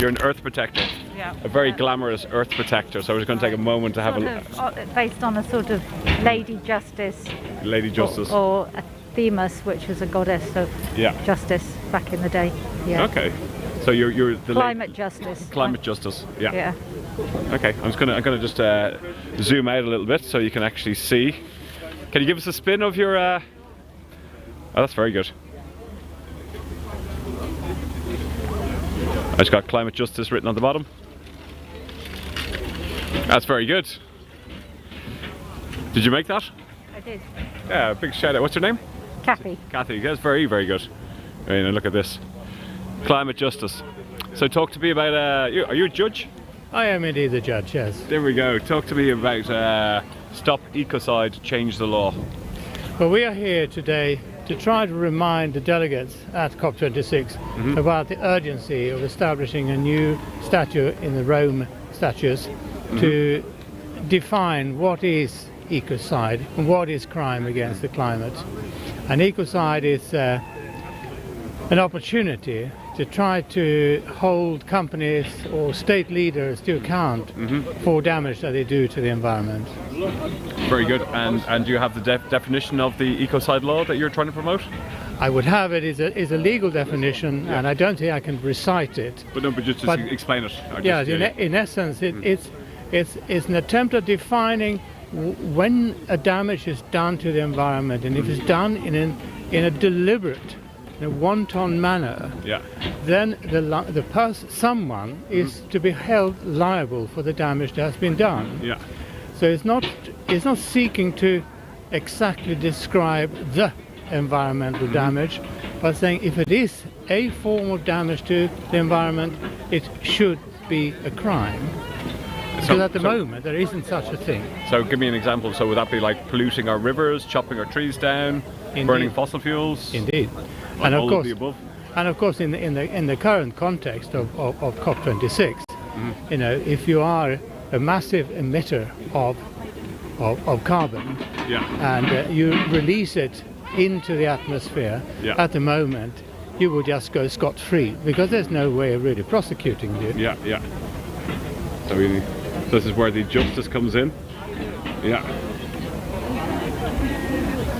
Speaker 17: You're an earth protector.
Speaker 3: Yeah.
Speaker 17: A very glamorous earth protector. So we're just going to take a moment to have
Speaker 3: based on a sort of Lady Justice.
Speaker 17: Lady Justice.
Speaker 3: Or a Themis, which was a goddess of justice back in the day. Yeah.
Speaker 17: Okay. So you're the
Speaker 3: climate justice.
Speaker 17: Climate justice. Yeah.
Speaker 3: Yeah.
Speaker 17: Okay. I'm gonna just zoom out a little bit so you can actually see. Can you give us a spin of your? Oh, that's very good. I just got climate justice written on the bottom. That's very good. Did you make that?
Speaker 3: I did.
Speaker 17: Yeah, big shout out. What's your name?
Speaker 3: Kathy.
Speaker 17: Kathy, that's very, very good. I mean, look at this. Climate justice. So talk to me about, are you a judge?
Speaker 5: I am indeed the judge, yes.
Speaker 17: There we go. Talk to me about Stop Ecocide, Change the Law.
Speaker 5: Well, we are here today to try to remind the delegates at COP26 about the urgency of establishing a new statute in the Rome Statutes to define what is ecocide and what is crime against the climate. And ecocide is an opportunity to try to hold companies or state leaders to account for damage that they do to the environment.
Speaker 17: Very good. And do you have the definition of the ecocide law that you're trying to promote?
Speaker 5: I would have it is a legal definition, and I don't think I can recite it.
Speaker 17: But just explain it.
Speaker 5: Yeah, in essence, it's an attempt at defining when a damage is done to the environment, and if it's done in a deliberate, in a wanton manner, then someone is to be held liable for the damage that has been done.
Speaker 17: Yeah.
Speaker 5: So it's not seeking to exactly describe the environmental damage, but saying if it is a form of damage to the environment, it should be a crime. Because at the moment there isn't such a thing.
Speaker 17: So give me an example. So would that be like polluting our rivers, chopping our trees down, burning fossil fuels?
Speaker 5: Indeed.
Speaker 17: And of course, the above?
Speaker 5: And of course, in the current context of COP26, you know, if you are a massive emitter of carbon and you release it into the atmosphere, at the moment you will just go scot-free because there's no way of really prosecuting you.
Speaker 17: Yeah. So this is where the justice comes in. Yeah.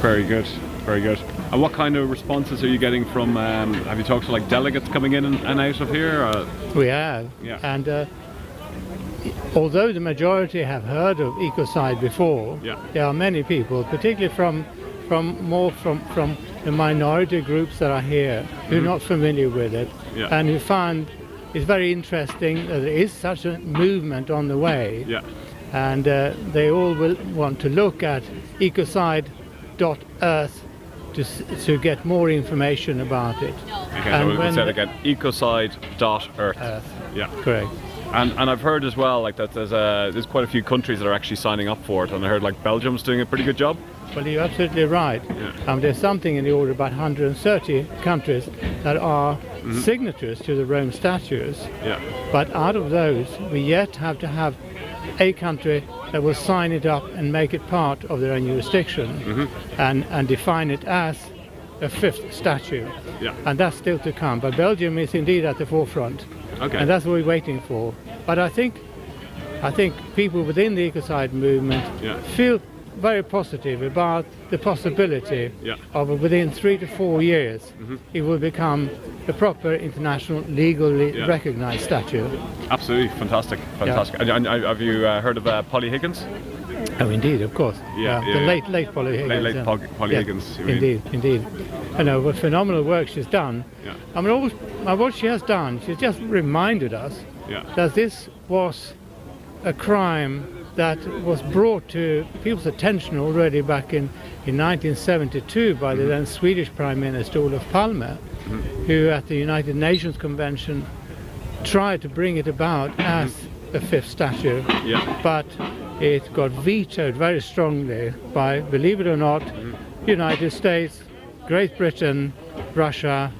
Speaker 17: Very good. Very good. And what kind of responses are you getting from, have you talked to like delegates coming in and out of here?
Speaker 5: We have.
Speaker 17: Yeah.
Speaker 5: And although the majority have heard of ecocide before, there are many people, particularly from the minority groups that are here, who are not familiar with it, and who find it's very interesting that there is such a movement on the way. And they all will want to look at ecocide.earth to get more information about it.
Speaker 17: Okay, so we'll say it again, ecocide.earth. Yeah,
Speaker 5: correct.
Speaker 17: And I've heard as well like that there's quite a few countries that are actually signing up for it, and I heard like Belgium's doing a pretty good job.
Speaker 5: Well, you're absolutely right. There's something in the order of about 130 countries that are signatories to the Rome Statutes. But out of those, we yet have to have a country that will sign it up and make it part of their own jurisdiction and define it as a fifth statute. And that's still to come. But Belgium is indeed at the forefront. And that's what we're waiting for. But I think people within the ecocide movement feel very positive about the possibility of within 3 to 4 years it will become a proper international legally recognized statute.
Speaker 17: Absolutely fantastic. And have you heard of Polly Higgins?
Speaker 5: Oh, indeed, of course. The late Polly Higgins.
Speaker 17: Late Polly Higgins.
Speaker 5: Indeed. You know, what phenomenal work she's done. I mean, what she has done, she's just reminded us that this was a crime that was brought to people's attention already back in 1972 by the then Swedish Prime Minister Olof Palme, who at the United Nations Convention tried to bring it about as a fifth statute, but it got vetoed very strongly by, believe it or not, United States, Great Britain, Russia,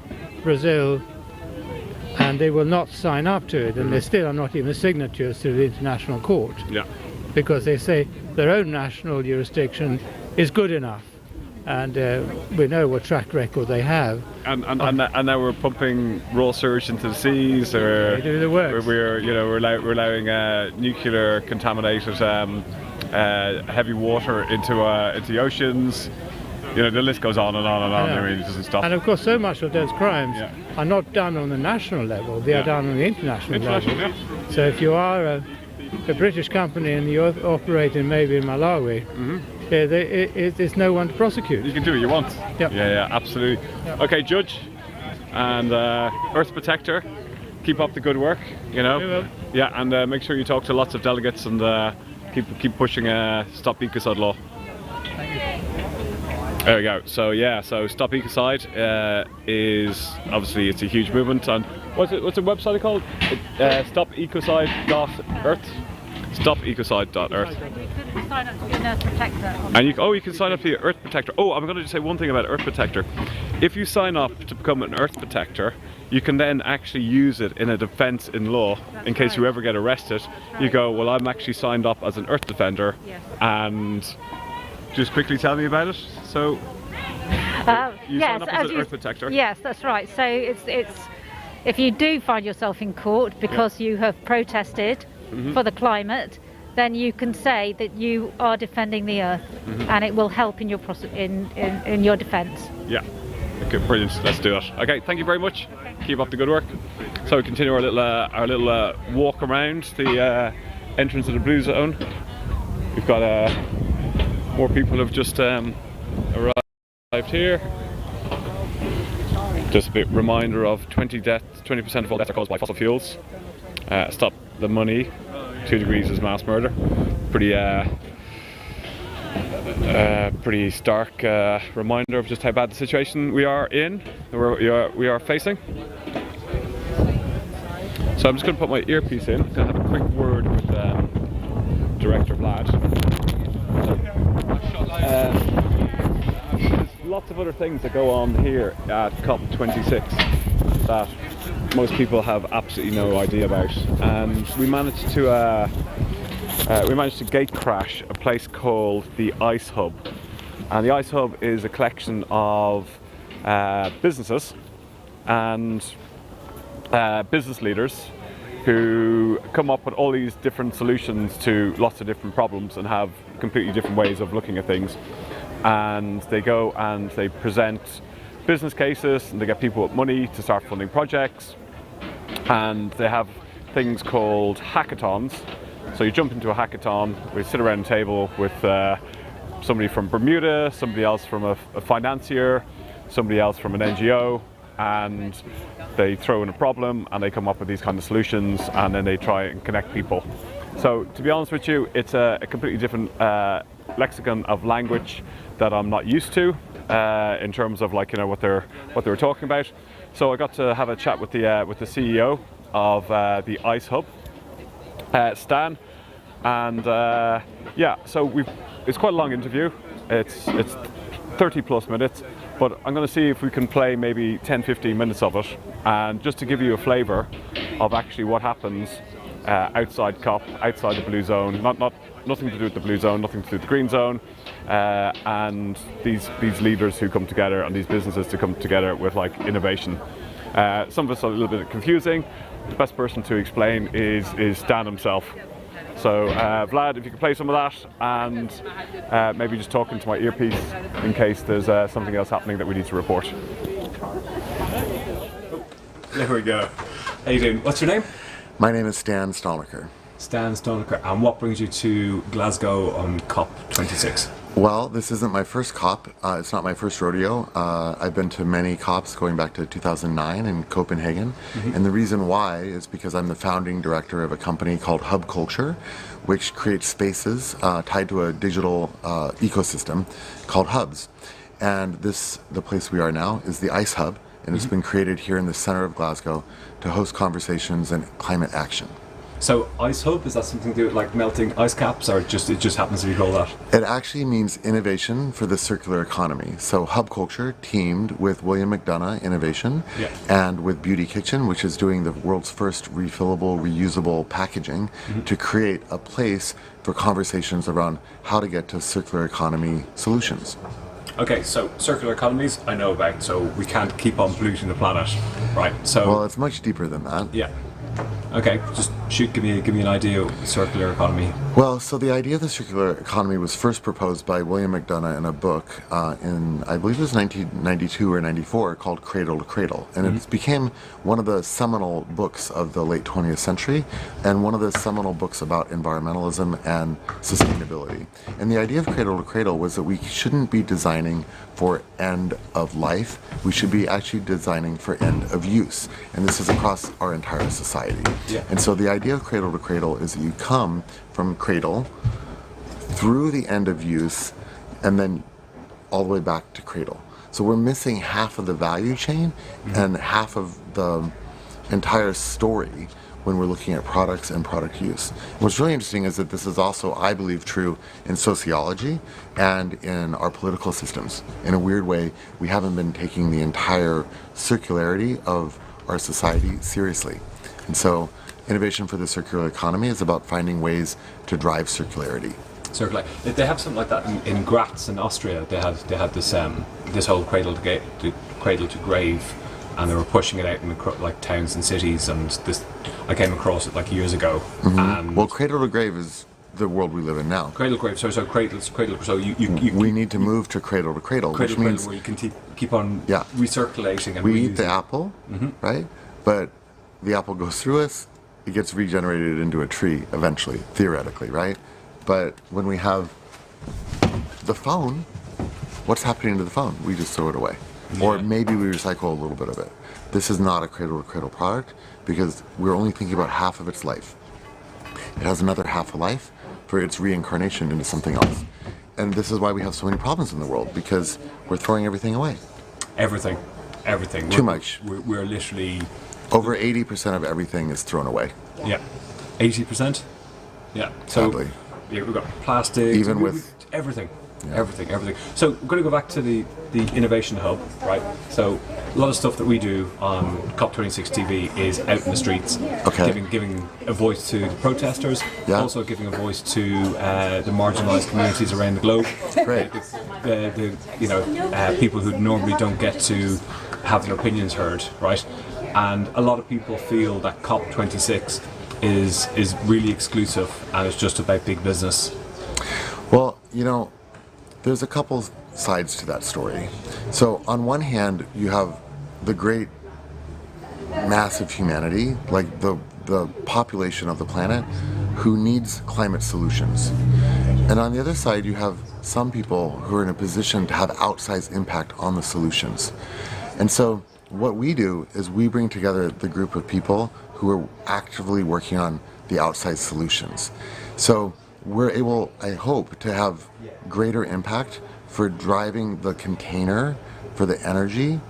Speaker 5: Brazil, and they will not sign up to it, and they still are not even signatories to the International Court. Because they say their own national jurisdiction is good enough. and we know what track record they have.
Speaker 17: And now we're pumping raw sewage into the seas, or
Speaker 5: they do the work.
Speaker 17: We're allowing nuclear contaminated heavy water into the oceans. You know, the list goes on and on and on. I mean, it doesn't stop.
Speaker 5: And of course, so much of those crimes are not done on the national level; they are done on the international level. So if you are a British company and you operate maybe in Malawi, there's no one to prosecute.
Speaker 17: You can do what you want.
Speaker 5: Yep.
Speaker 17: Yeah, absolutely. Yep. Okay, Judge and Earth Protector, keep up the good work. You know.
Speaker 5: We will.
Speaker 17: Yeah, and make sure you talk to lots of delegates and keep pushing Stop Ecocide law.
Speaker 5: Thank you.
Speaker 17: There we go. So yeah, so Stop Ecocide is obviously it's a huge movement. And what's the website called? Stopecocide.earth. Stopecocide.earth.
Speaker 3: You can sign up to be an Earth Protector.
Speaker 17: And you can sign up to be an Earth Protector. Oh, I'm going to say one thing about Earth Protector. If you sign up to become an Earth Protector, you can then actually use it in a defence in law. In case you ever get arrested, you go, well, I'm actually signed up as an Earth Defender, and just quickly tell me about it. So you sign up as an Earth Protector.
Speaker 3: Yes, that's right. So it's if you do find yourself in court because you have protested for the climate, then you can say that you are defending the earth, and it will help in your in your defence.
Speaker 17: Yeah. Okay, brilliant. Let's do it. Okay, thank you very much. Keep up the good work. So we continue our little walk around the entrance of the Blue Zone. We've got more people have just arrived here. Just a bit reminder of 20% of all deaths are caused by fossil fuels. Stop the money. 2 degrees is mass murder. Pretty stark reminder of just how bad the situation we are in, we are facing. So I'm just going to put my earpiece in. I'm going to have a quick word with Director Vlad. There's lots of other things that go on here at COP26 that most people have absolutely no idea about, and we managed to gate crash a place called the Ice Hub. And the Ice Hub is a collection of businesses and business leaders who come up with all these different solutions to lots of different problems and have completely different ways of looking at things. And they go and they present business cases, and they get people with money to start funding projects. And they have things called hackathons. So you jump into a hackathon, we sit around a table with somebody from Bermuda, somebody else from a financier, somebody else from an NGO, and they throw in a problem and they come up with these kind of solutions, and then they try and connect people. So to be honest with you, it's a completely different lexicon of language that I'm not used to in terms of what they were talking about. So I got to have a chat with the CEO of the Ice Hub, Stan, and so it's quite a long interview. It's 30 plus minutes, but I'm going to see if we can play maybe 10-15 minutes of it, and just to give you a flavour of actually what happens outside COP, outside the Blue Zone. Nothing to do with the Blue Zone, nothing to do with the Green Zone, and these leaders who come together and these businesses to come together with innovation. Some of us are a little bit confusing. The best person to explain is Stan himself. So Vlad, if you could play some of that, and maybe just talk into my earpiece in case there's something else happening that we need to report.
Speaker 6: There we go. How you doing? What's your name?
Speaker 7: My name is Stan Stolniker.
Speaker 6: Stan Stolniker. And what brings you to Glasgow on COP26?
Speaker 7: Well, this isn't my first COP. It's not my first rodeo. I've been to many COPs going back to 2009 in Copenhagen. And the reason why is because I'm the founding director of a company called Hub Culture, which creates spaces tied to a digital ecosystem called hubs. And the place we are now is the Ice Hub, and it's been created here in the center of Glasgow to host conversations and climate action.
Speaker 6: So Ice Hub, is that something to do with melting ice caps, or it just happens to be called that?
Speaker 7: It actually means innovation for the circular economy. So Hub Culture teamed with William McDonough Innovation and with Beauty Kitchen, which is doing the world's first refillable, reusable packaging, to create a place for conversations around how to get to circular economy solutions.
Speaker 6: Okay, so circular economies I know about, so we can't keep on polluting the planet, right? So
Speaker 7: well, it's much deeper than that.
Speaker 6: Yeah. Okay, just give me an idea of the circular economy.
Speaker 7: Well, so the idea of the circular economy was first proposed by William McDonough in a book in, I believe it was 1992 or 94, called Cradle to Cradle. And it became one of the seminal books of the late 20th century and one of the seminal books about environmentalism and sustainability. And the idea of Cradle to Cradle was that we shouldn't be designing for end of life. We should be actually designing for end of use. And this is across our entire society.
Speaker 6: Yeah.
Speaker 7: And so the idea of Cradle to Cradle is that you come from cradle through the end of use and then all the way back to cradle. So we're missing half of the value chain and half of the entire story when we're looking at products and product use. What's really interesting is that this is also, I believe, true in sociology and in our political systems. In a weird way, we haven't been taking the entire circularity of our society seriously. And so innovation for the circular economy is about finding ways to drive circularity.
Speaker 6: Circular. They have something like that in Graz in Austria. They had this whole cradle to grave, and they were pushing it out in like towns and cities. And this, I came across it like years ago.
Speaker 7: Well, cradle to grave is the world we live in now.
Speaker 6: Cradle to grave. So cradle. So
Speaker 7: we need to move to cradle to cradle, which means
Speaker 6: where you can keep on recirculating. And
Speaker 7: we eat the apple, right? But the apple goes through us. It gets regenerated into a tree eventually, theoretically, right? But when we have the phone, what's happening to the phone? We just throw it away. Or maybe we recycle a little bit of it. This is not a cradle-to-cradle product because we're only thinking about half of its life. It has another half a life for its reincarnation into something else. And this is why we have so many problems in the world, because we're throwing everything away.
Speaker 6: Everything.
Speaker 7: Too much.
Speaker 6: We're literally...
Speaker 7: Over 80% of everything is thrown away.
Speaker 6: Yeah. 80%? Yeah. So
Speaker 7: sadly.
Speaker 6: Yeah, we've got plastic.
Speaker 7: Even with
Speaker 6: everything. Yeah. Everything. So we're going to go back to the Innovation Hub, right? So a lot of stuff that we do on COP26 TV is out in the streets, giving a voice to the protesters, also giving a voice to the marginalised communities around the globe.
Speaker 7: Great.
Speaker 6: People who normally don't get to have their opinions heard, right? And a lot of people feel that COP26 is really exclusive and it's just about big business.
Speaker 7: Well, there's a couple sides to that story. So on one hand, you have the great mass of humanity, like the population of the planet, who needs climate solutions. And on the other side, you have some people who are in a position to have outsized impact on the solutions. And so what we do is we bring together the group of people who are actively working on the outside solutions. So we're able, I hope, to have greater impact for driving the container for the energy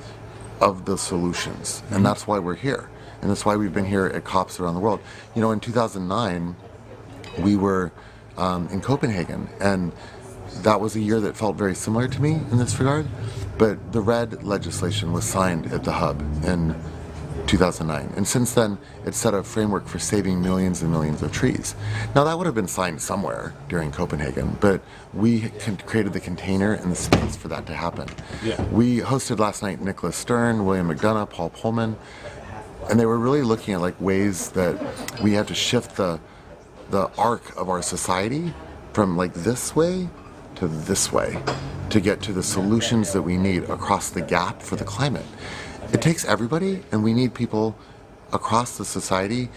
Speaker 7: of the solutions. And that's why we're here. And that's why we've been here at COPs around the world. In 2009, we were in Copenhagen, and that was a year that felt very similar to me in this regard. But the RED legislation was signed at the Hub in 2009. And since then, it's set a framework for saving millions and millions of trees. Now, that would have been signed somewhere during Copenhagen, but we created the container and the space for that to happen.
Speaker 6: Yeah.
Speaker 7: We hosted last night Nicolás Stern, William McDonough, Paul Pullman, and they were really looking at ways that we had to shift the arc of our society from this way to this way to get to the solutions that we need across the gap for the climate. It takes everybody, and we need people across the society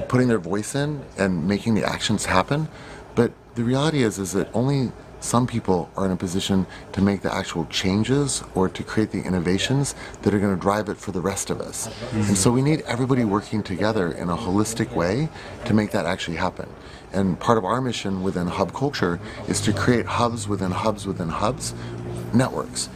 Speaker 7: putting their voice in and making the actions happen. But the reality is that only some people are in a position to make the actual changes or to create the innovations that are going to drive it for the rest of us. And so we need everybody working together in a holistic way to make that actually happen. And part of our mission within Hub Culture is to create hubs within hubs within hubs, networks.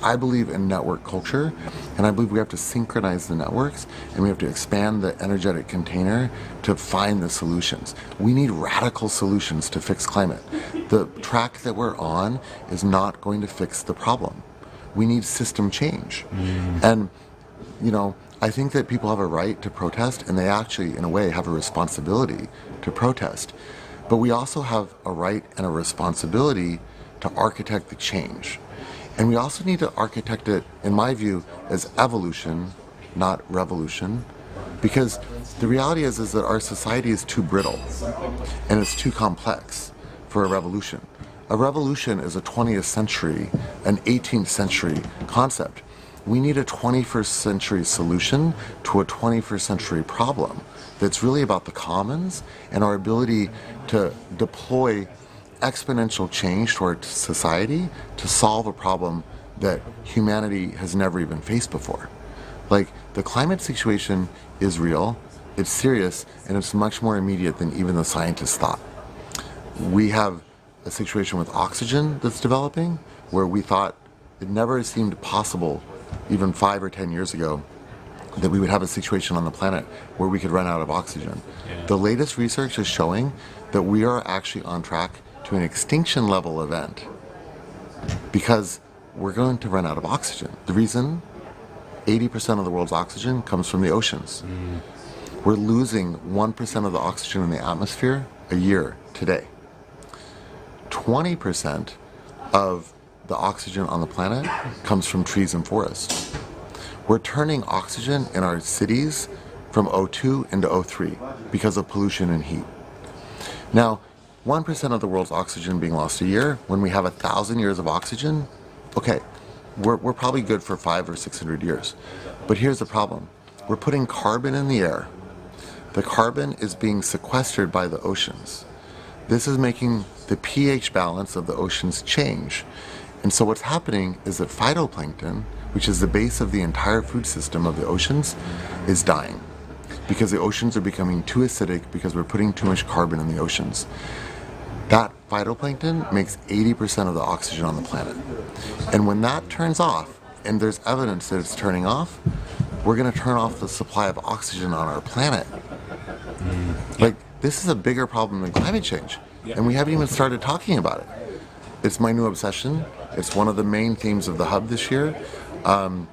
Speaker 7: I believe in network culture, and I believe we have to synchronize the networks, and we have to expand the energetic container to find the solutions. We need radical solutions to fix climate. The track that we're on is not going to fix the problem. We need system change. And, I think that people have a right to protest, and they actually, in a way, have a responsibility to protest. But we also have a right and a responsibility to architect the change. And we also need to architect it, in my view, as evolution, not revolution, because the reality is that our society is too brittle and it's too complex for a revolution. A revolution is a 20th century, an 18th century concept. We need a 21st century solution to a 21st century problem that's really about the commons and our ability to deploy exponential change to our society to solve a problem that humanity has never even faced before. Like, the climate situation is real, it's serious, and it's much more immediate than even the scientists thought. We have a situation with oxygen that's developing where we thought it never seemed possible, even 5 or 10 years ago, that we would have a situation on the planet where we could run out of oxygen. Yeah. The latest research is showing that we are actually on track to an extinction level event because we're going to run out of oxygen. The reason? 80% of the world's oxygen comes from the oceans. We're losing 1% of the oxygen in the atmosphere a year today. 20% of the oxygen on the planet comes from trees and forests. We're turning oxygen in our cities from O2 into O3 because of pollution and heat. Now, 1% of the world's oxygen being lost a year, when we have 1,000 years of oxygen, okay, we're probably good for 500 or 600 years. But here's the problem. We're putting carbon in the air. The carbon is being sequestered by the oceans. This is making the pH balance of the oceans change. And so what's happening is that phytoplankton, which is the base of the entire food system of the oceans, is dying because the oceans are becoming too acidic because we're putting too much carbon in the oceans. That phytoplankton makes 80% of the oxygen on the planet. And when that turns off, and there's evidence that it's turning off, we're going to turn off the supply of oxygen on our planet. Like, this is a bigger problem than climate change, and we haven't even started talking about it. It's my new obsession. It's one of the main themes of the Hub this year, and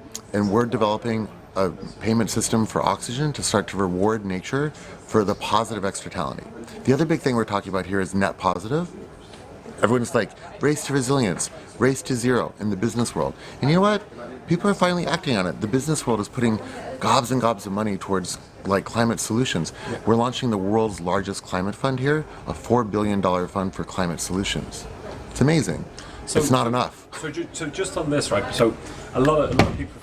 Speaker 7: we're developing a payment system for oxygen to start to reward nature for the positive externality. The other big thing we're talking about here is net positive. Everyone's like, race to resilience, race to zero in the business world. And you know what? People are finally acting on it. The business world is putting gobs and gobs of money towards like climate solutions. We're launching the world's largest climate fund here, a $4 billion fund for climate solutions. It's amazing. So, it's not enough.
Speaker 6: So just on this, right? So a lot of people.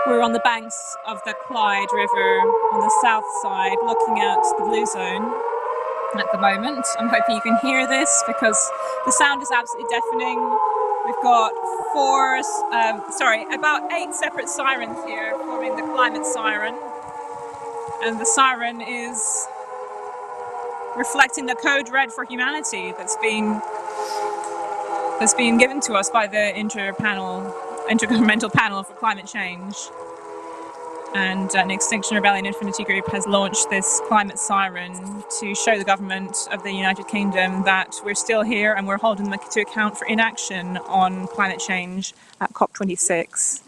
Speaker 8: We're on the banks of the Clyde River on the south side, looking at the Blue Zone at the moment. I'm hoping you can hear this because the sound is absolutely deafening. We've got about 8 separate sirens here forming the climate siren. And the siren is reflecting the code red for humanity that's been given to us by the Intergovernmental Panel for Climate Change. And an Extinction Rebellion Infinity Group has launched this climate siren to show the government of the United Kingdom that we're still here and we're holding them to account for inaction on climate change at COP26.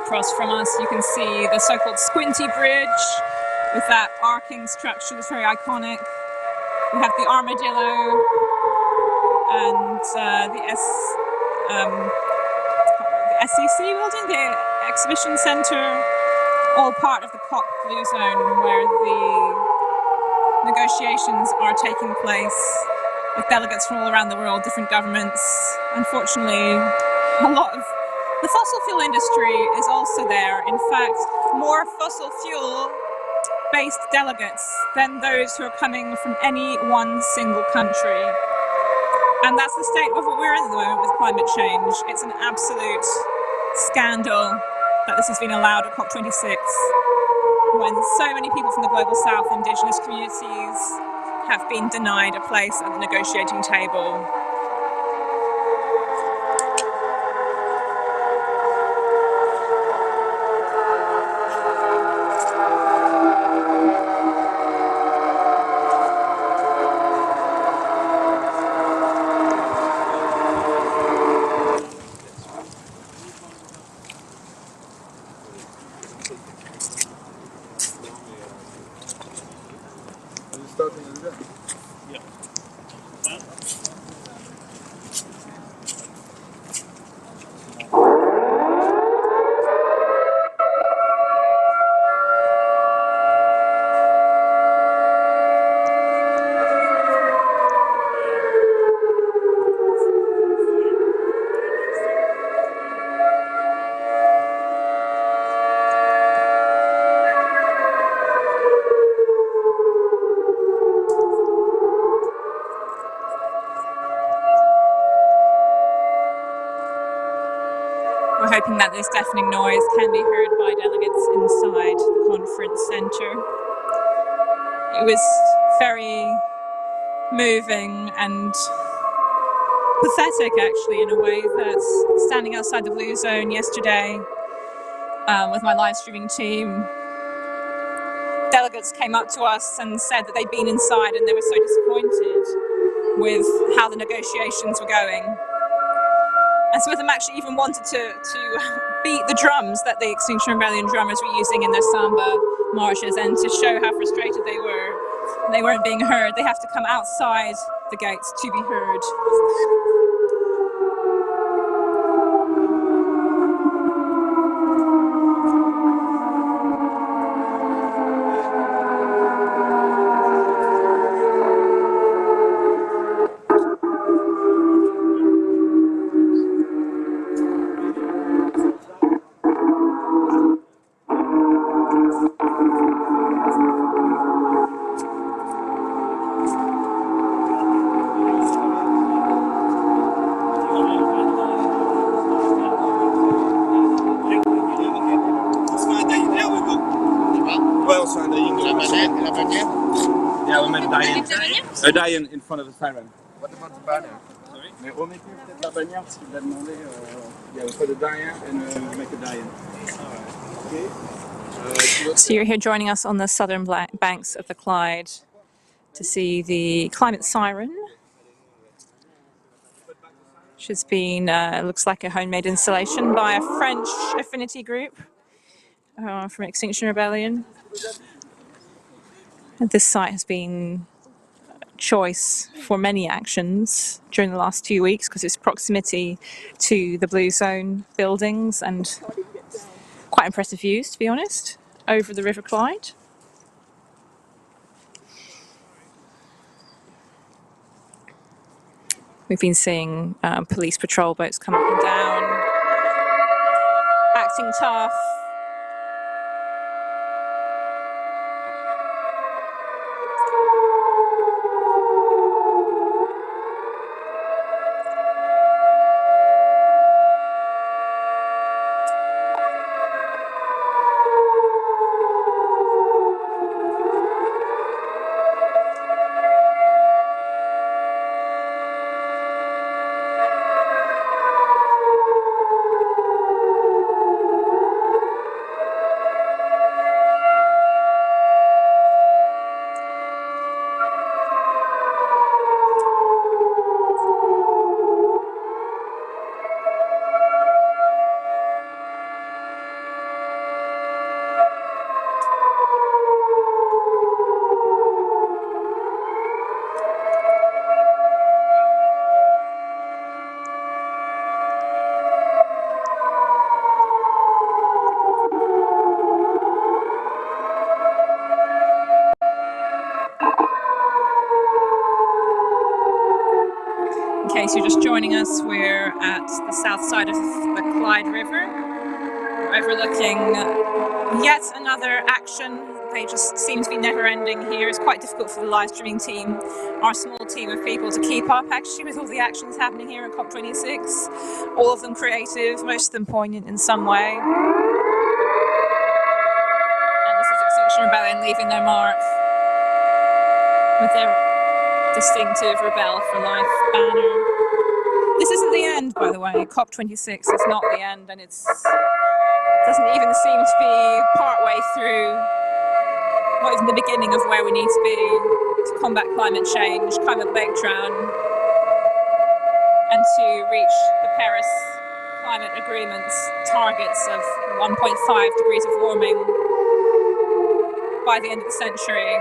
Speaker 8: Across from us you can see the so-called Squinty Bridge with that arcing structure that's very iconic. We have the Armadillo and the SEC building, the Exhibition Centre, all part of the COP Blue Zone where the negotiations are taking place with delegates from all around the world, different governments. Unfortunately, a lot of the fossil fuel industry is also there. In fact, more fossil fuel based delegates than those who are coming from any one single country. And that's the state of what we're in at the moment with climate change. It's an absolute scandal that this has been allowed at COP26 when so many people from the global south, indigenous communities, have been denied a place at the negotiating table. We're hoping that this deafening noise can be heard by delegates inside the conference centre. It was very moving and pathetic, actually, in a way, that standing outside the Blue Zone yesterday with my live streaming team, delegates came up to us and said that they'd been inside and they were so disappointed with how the negotiations were going. And some of them actually even wanted to beat the drums that the Extinction Rebellion drummers were using in their samba marches, and to show how frustrated they were. They weren't being heard. They have to come outside the gates to be heard.
Speaker 21: A die in front of the siren.
Speaker 1: What about the banner? Sorry?
Speaker 21: Mais remettez peut-être la bannière parce qu'il a demandé. Il y a pas de die and make a die.
Speaker 8: So you're here joining us on the southern banks of the Clyde to see the climate siren, which has been, looks like a homemade installation by a French affinity group from Extinction Rebellion. And this site has been choice for many actions during the last 2 weeks because of its proximity to the Blue Zone buildings and quite impressive views, to be honest, over the River Clyde. We've been seeing police patrol boats come up and down, acting tough. In case you're just joining us, we're at the south side of the Clyde River, overlooking yet another action They just seem to be never ending here. It's quite difficult for the live streaming team, our small team of people, to keep up actually with all the actions happening here at COP26. All of them creative, most of them poignant in some way. And this is Extinction Rebellion leaving their mark with their distinctive Rebel for Life banner. This isn't the end, by the way. COP26 is not the end, and it doesn't even seem to be part-way through, not even the beginning of where we need to be to combat climate change, climate breakdown, and to reach the Paris Climate Agreement's targets of 1.5 degrees of warming by the end of the century,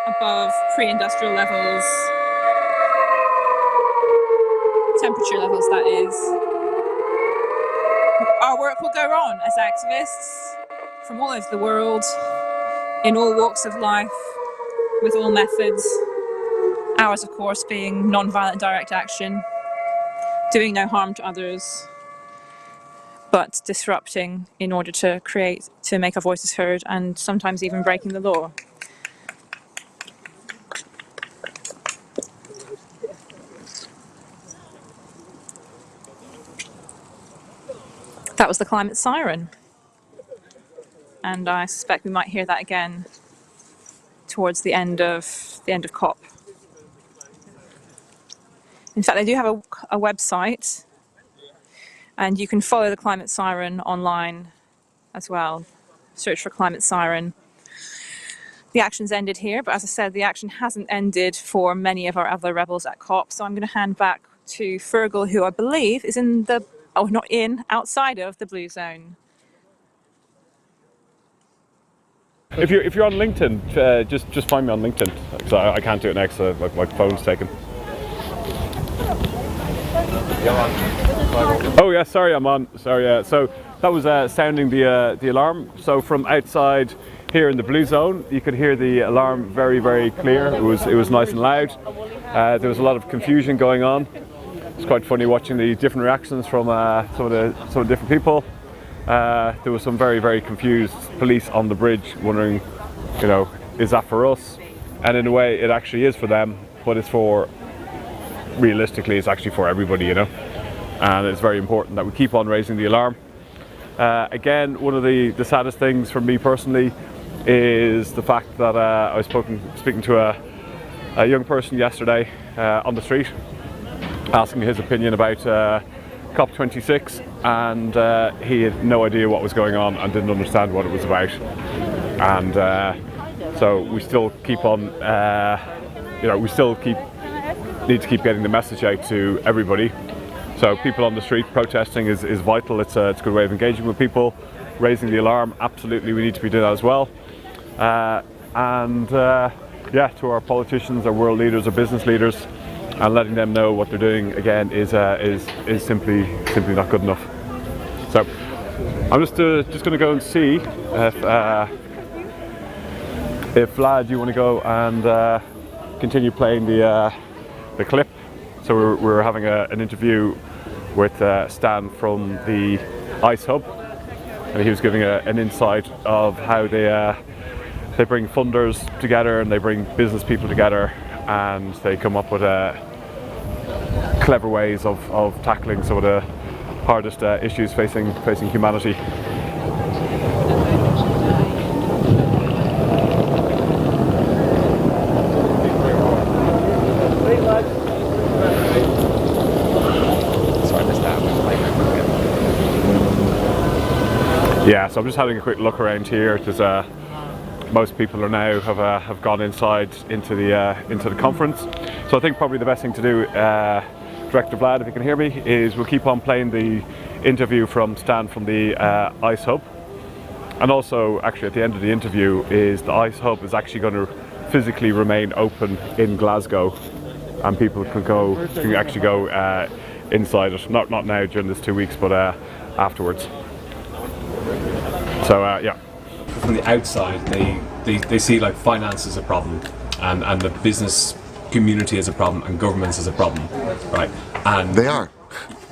Speaker 8: above pre-industrial levels. Temperature levels, that is. Our work will go on as activists from all over the world, in all walks of life, with all methods. Ours, of course, being non-violent direct action, doing no harm to others, but disrupting in order to make our voices heard, and sometimes even breaking the law. That was the climate siren, and I suspect we might hear that again towards the end of COP. In fact, they do have a website, and you can follow the climate siren online as well. Search for climate siren. The action's ended here, but as I said, the action hasn't ended for many of our other rebels at COP. So I'm going to hand back to Fergal, who I believe is in the outside of the blue zone.
Speaker 17: If you're on LinkedIn, just find me on LinkedIn. So I can't do it next. My phone's taken. Oh yeah, sorry, I'm on. Sorry, yeah. So that was sounding the alarm. So from outside here in the blue zone, you could hear the alarm very, very clear. It was nice and loud. There was a lot of confusion going on. It's quite funny watching the different reactions from some of the different people. There was some very, very confused police on the bridge wondering, is that for us? And in a way, it actually is for them, but realistically, it's actually for everybody, And it's very important that we keep on raising the alarm. Again, one of the saddest things for me personally is the fact that I was speaking to a young person yesterday on the street, asking his opinion about COP26, and he had no idea what was going on and didn't understand what it was about. And so we still keep on, need to keep getting the message out to everybody. So people on the street protesting is vital. It's a good way of engaging with people. Raising the alarm, absolutely, we need to be doing that as well. Yeah, to our politicians, our world leaders, our business leaders, and letting them know what they're doing again is simply not good enough. So I'm just going to go and see if Vlad, you want to go and continue playing the clip. So we're having an interview with Stan from the ICE Hub, and he was giving an insight of how they bring funders together and they bring business people together, and they come up with clever ways of tackling some of the hardest issues facing humanity. Yeah, so I'm just having a quick look around here. There's most people are now have gone inside into the conference. So I think probably the best thing to do, Director Vlad, if you can hear me, is we'll keep on playing the interview from Stan from the ICE Hub. And also, actually, at the end of the interview, is the ICE Hub is actually going to physically remain open in Glasgow, and people can actually go inside it. Not now during this 2 weeks, but afterwards. So yeah.
Speaker 6: From the outside, they see like finance as a problem, and the business community as a problem, and governments as a problem, right? And
Speaker 7: they are,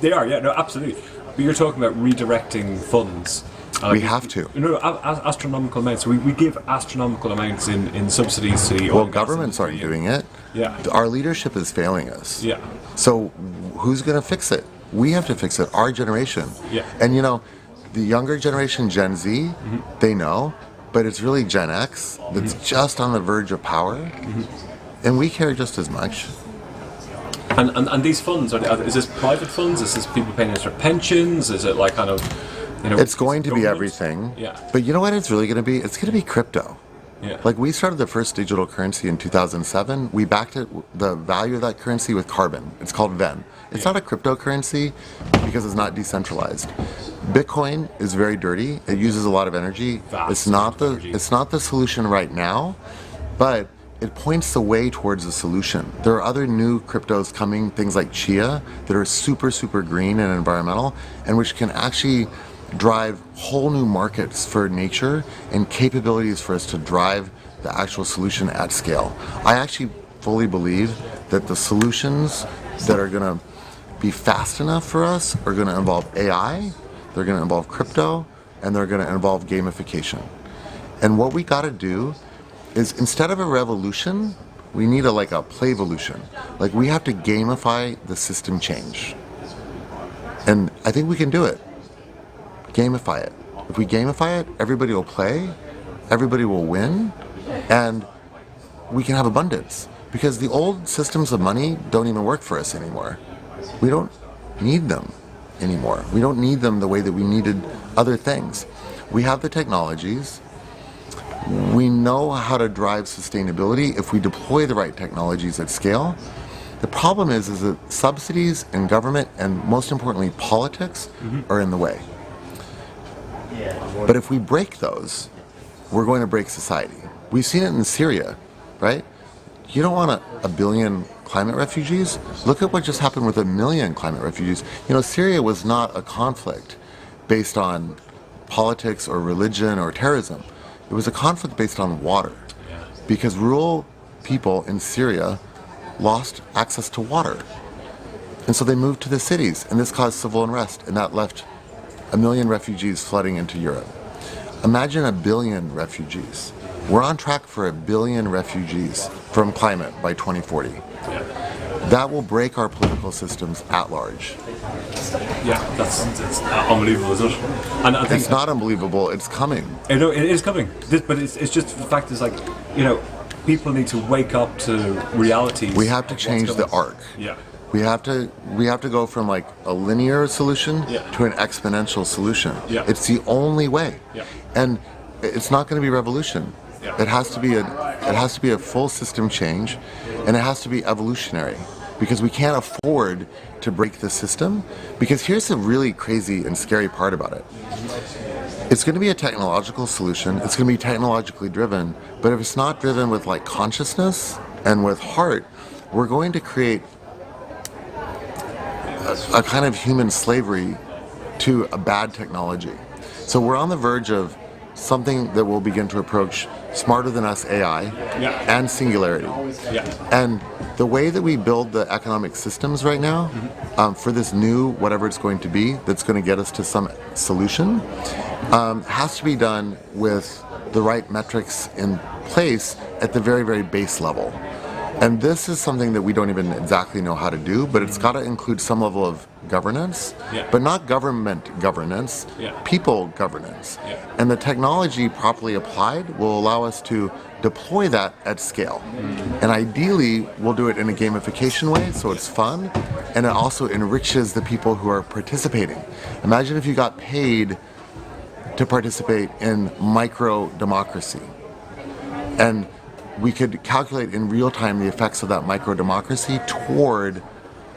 Speaker 6: yeah, no, absolutely. But you're talking about redirecting funds
Speaker 7: We have to.
Speaker 6: No, astronomical amounts. We give astronomical amounts in subsidies to the oil
Speaker 7: Well,
Speaker 6: and gas
Speaker 7: governments aren't
Speaker 6: industry.
Speaker 7: doing it.
Speaker 6: Yeah.
Speaker 7: Our leadership is failing us.
Speaker 6: Yeah.
Speaker 7: So who's going to fix it? We have to fix it, our generation.
Speaker 6: Yeah.
Speaker 7: And you know, the younger generation, Gen Z, they know, but it's really Gen X that's just on the verge of power, and we care just as much.
Speaker 6: And these funds, is this private funds? Is this people paying into their pensions? Is it like kind of, you know...
Speaker 7: It's going to be
Speaker 6: government?
Speaker 7: everything.
Speaker 6: Yeah.
Speaker 7: But you know what it's really going to be? It's going to be crypto.
Speaker 6: Yeah.
Speaker 7: Like we started the first digital currency in 2007. We backed it, the value of that currency with carbon. It's called VEN. It's not a cryptocurrency because it's not decentralized. Bitcoin is very dirty. It uses a lot of energy. It's not the solution right now, but it points the way towards a solution. There are other new cryptos coming, things like Chia, that are super, super green and environmental, and which can actually drive whole new markets for nature and capabilities for us to drive the actual solution at scale. I actually fully believe that the solutions that are going to be fast enough for us are going to involve AI, they're going to involve crypto, and they're going to involve gamification. And what we got to do is, instead of a revolution, we need a playvolution. Like, we have to gamify the system change. And I think we can do it. Gamify it. If we gamify it, everybody will play, everybody will win, and we can have abundance. Because the old systems of money don't even work for us anymore. We don't need them anymore. We don't need them the way that we needed other things. We have the technologies. We know how to drive sustainability if we deploy the right technologies at scale. The problem is that subsidies and government, and most importantly politics, are in the way. But if we break those, we're going to break society. We've seen it in Syria, right? You don't want a billion climate refugees. Look at what just happened with 1 million climate refugees. You know, Syria was not a conflict based on politics or religion or terrorism. It was a conflict based on water, because rural people in Syria lost access to water. And so they moved to the cities, and this caused civil unrest, and that left 1 million refugees flooding into Europe. Imagine 1 billion refugees. We're on track for 1 billion refugees from climate by 2040. That will break our political systems at large.
Speaker 6: Yeah, it's unbelievable, isn't it? And I think
Speaker 7: it's not unbelievable, it's coming.
Speaker 6: I know, it is coming. But it's just, the fact is, like, you know, people need to wake up to realities.
Speaker 7: We have to change the arc.
Speaker 6: Yeah.
Speaker 7: We have to go from like a linear solution to an exponential solution.
Speaker 6: Yeah.
Speaker 7: It's the only way.
Speaker 6: Yeah.
Speaker 7: And it's not going to be revolution.
Speaker 6: Yeah.
Speaker 7: It has to be a full system change, and it has to be evolutionary, because we can't afford to break the system. Because here's the really crazy and scary part about it. It's going to be a technological solution. It's going to be technologically driven, but if it's not driven with like consciousness and with heart, we're going to create a kind of human slavery to a bad technology. So we're on the verge of something that will begin to approach smarter than us AI and singularity. And the way that we build the economic systems right now for this new, whatever it's going to be, that's going to get us to some solution, has to be done with the right metrics in place at the very, very base level. And this is something that we don't even exactly know how to do, but it's got to include some level of governance, but not government governance, people governance. And the technology properly applied will allow us to deploy that at scale. And ideally, we'll do it in a gamification way, so it's fun, and it also enriches the people who are participating. Imagine if you got paid to participate in micro-democracy. And we could calculate in real time the effects of that micro-democracy toward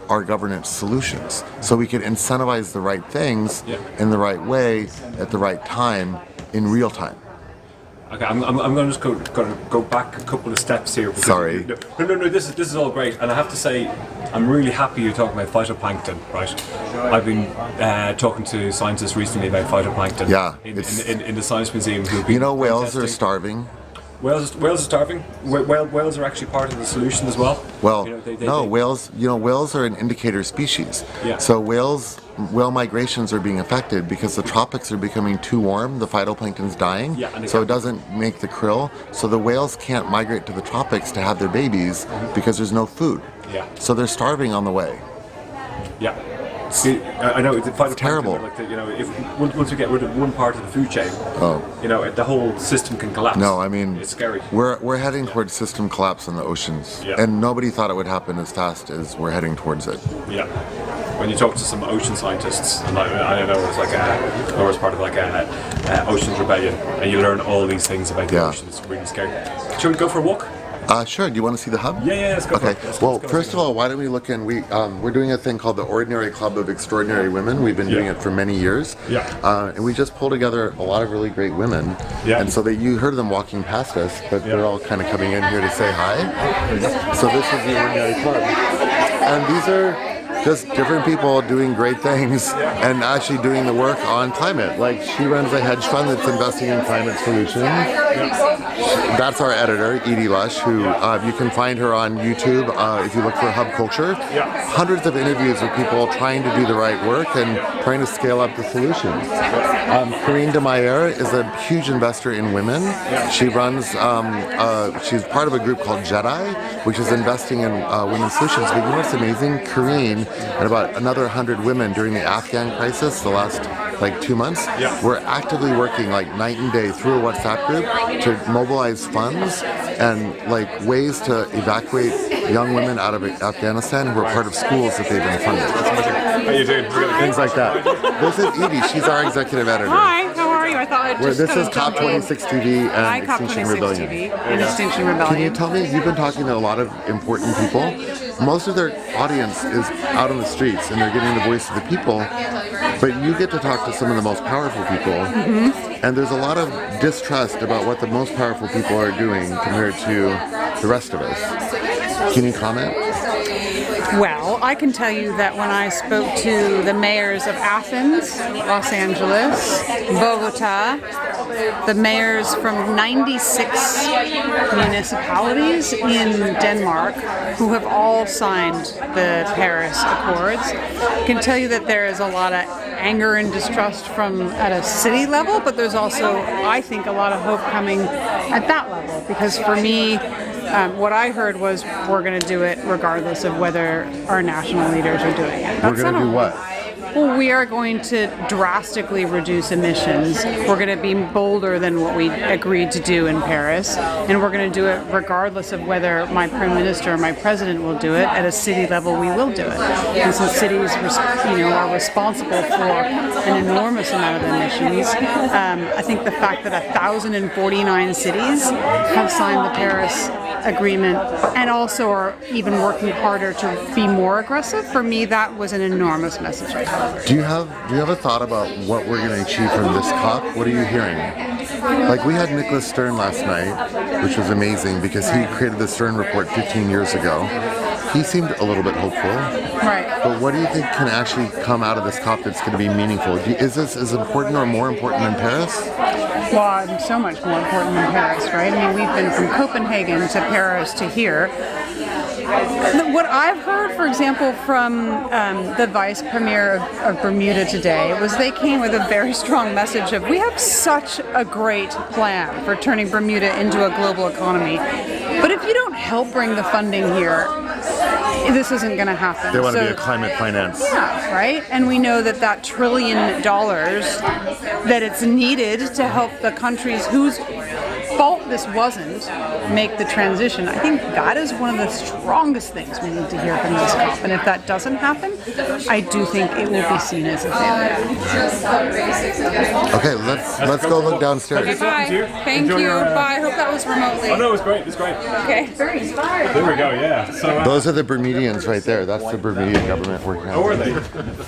Speaker 7: our governance solutions. So we could incentivize the right things in the right way at the right time in real time.
Speaker 6: Okay, I'm going to just go back a couple of steps here.
Speaker 7: Sorry.
Speaker 6: No, this is all great, and I have to say, I'm really happy you're talking about phytoplankton, right? I've been talking to scientists recently about phytoplankton.
Speaker 7: Yeah.
Speaker 6: In the Science Museum.
Speaker 7: You know, whales are starving.
Speaker 6: Whales are starving. Whales are actually part of the solution as well.
Speaker 7: Well,
Speaker 6: no,
Speaker 7: whales. Whales are an indicator species.
Speaker 6: Yeah.
Speaker 7: So whale migrations are being affected because the tropics are becoming too warm. The phytoplankton's dying.
Speaker 6: Yeah, and
Speaker 7: so it doesn't make the krill. So the whales can't migrate to the tropics to have their babies because there's no food.
Speaker 6: Yeah.
Speaker 7: So they're starving on the way.
Speaker 6: Yeah. See, I know it's
Speaker 7: terrible.
Speaker 6: Like if once we get rid of one part of the food chain, the whole system can collapse.
Speaker 7: No, I mean
Speaker 6: it's scary.
Speaker 7: We're heading towards system collapse in the oceans, and nobody thought it would happen as fast as we're heading towards it.
Speaker 6: Yeah. When you talk to some ocean scientists, and I know it's like or as part of like a Oceans Rebellion, and you learn all these things about the ocean. It's really scary. Should we go for a walk?
Speaker 7: Sure. Do you want to see the hub?
Speaker 6: Yeah, let's go.
Speaker 7: Okay. Well, first of all, why don't we look in? We're doing a thing called the Ordinary Club of Extraordinary Women. We've been doing it for many years.
Speaker 6: Yeah.
Speaker 7: And we just pulled together a lot of really great women. Yeah. And so you heard them walking past us, but they're all kind of coming in here to say hi. So this is the Ordinary Club, and these are just different people doing great things and actually doing the work on climate. Like she runs a hedge fund that's investing in climate solutions. That's our editor, Edie Lush, who you can find her on YouTube if you look for Hub Culture. Hundreds of interviews with people trying to do the right work and trying to scale up the solutions. Corinne de Meyer is a huge investor in women. She runs, she's part of a group called JEDI, which is investing in women's solutions. But you know what's amazing? Corinne and about another 100 women during the Afghan crisis the last 2 months, we're actively working night and day through a WhatsApp group to mobilize funds and ways to evacuate young women out of Afghanistan who are part of schools that they've been funded.
Speaker 6: How you doing?
Speaker 7: Things like that. This is Edie. She's our executive editor.
Speaker 9: Hi, how are you? I thought I'd just
Speaker 7: This is COP26 TV and Extinction Rebellion.
Speaker 9: And Extinction Rebellion.
Speaker 7: Can you tell me, you've been talking to a lot of important people. Most of their audience is out on the streets and they're getting the voice of the people, but you get to talk to some of the most powerful people, and there's a lot of distrust about what the most powerful people are doing compared to the rest of us. Can you comment?
Speaker 9: Well, I can tell you that when I spoke to the mayors of Athens, Los Angeles, Bogota, the mayors from 96 municipalities in Denmark who have all signed the Paris Accords, I can tell you that there is a lot of anger and distrust at a city level, but there's also, I think, a lot of hope coming at that level, because for me, what I heard was we're going to do it regardless of whether our national leaders are doing it.
Speaker 7: We're going to do what?
Speaker 9: Well, we are going to drastically reduce emissions. We're going to be bolder than what we agreed to do in Paris, and we're going to do it regardless of whether my Prime Minister or my President will do it. At a city level, we will do it. And since cities are responsible for an enormous amount of emissions, I think the fact that 1,049 cities have signed the Paris Agreement and also are even working harder to be more aggressive, for me that was an enormous message.
Speaker 7: Do you have a thought about what we're going to achieve from this COP? What are you hearing? We had Nicholas Stern last night, which was amazing because he created the Stern Report 15 years ago. He seemed a little bit hopeful.
Speaker 9: Right.
Speaker 7: But what do you think can actually come out of this COP that's going to be meaningful? Is this as important or more important than Paris?
Speaker 9: Well, it's so much more important than Paris, right? I mean, we've been from Copenhagen to Paris to here. What I've heard, for example, from the Vice Premier of Bermuda today was they came with a very strong message of, we have such a great plan for turning Bermuda into a global economy, but if you don't help bring the funding here, this isn't going to happen.
Speaker 7: They want to be a climate finance.
Speaker 9: Yeah, right? And we know that $1 trillion that it's needed to help the countries whose fault this wasn't make the transition. I think that is one of the strongest things we need to hear from this COP. And if that doesn't happen, I do think it will be seen as a failure.
Speaker 7: Okay, let's go look downstairs.
Speaker 9: Bye. Thank you. Bye. I hope that was remotely.
Speaker 6: Oh no, it was great. It was great.
Speaker 9: Okay. Very inspiring.
Speaker 6: There we go. Yeah. So
Speaker 7: those are the Bermudians right there. That's the Bermudian government working on.
Speaker 6: How are they?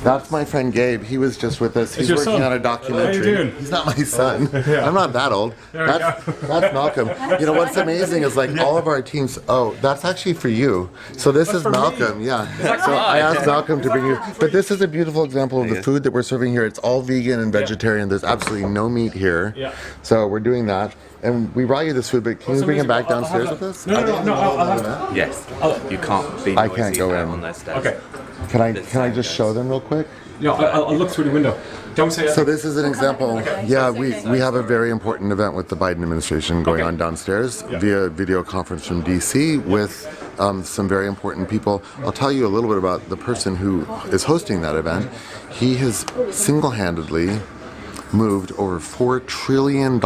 Speaker 7: That's my friend Gabe. He was just with us. He's working on a documentary.
Speaker 6: How you doing?
Speaker 7: He's not my son. I'm not that old. That's asked Malcolm. You know what's amazing is like all of our teams. Oh, that's actually for you. So this is Malcolm. Yeah. So I asked Malcolm to bring you. But this is a beautiful example of the food that we're serving here. It's all vegan and vegetarian. There's absolutely no meat here.
Speaker 6: Yeah.
Speaker 7: So we're doing that. And we brought you this food, but can you bring him back downstairs with us?
Speaker 6: No. I'll have to.
Speaker 11: Yes. You can't be
Speaker 7: I can't go in.
Speaker 11: on those stairs.
Speaker 6: Okay.
Speaker 7: Can I just show them real quick?
Speaker 6: No, I'll look through the window. Don't say.
Speaker 7: So this is an example. Yeah, we have a very important event with the Biden administration going on downstairs via video conference from DC with some very important people. I'll tell you a little bit about the person who is hosting that event. He has single-handedly moved over $4 trillion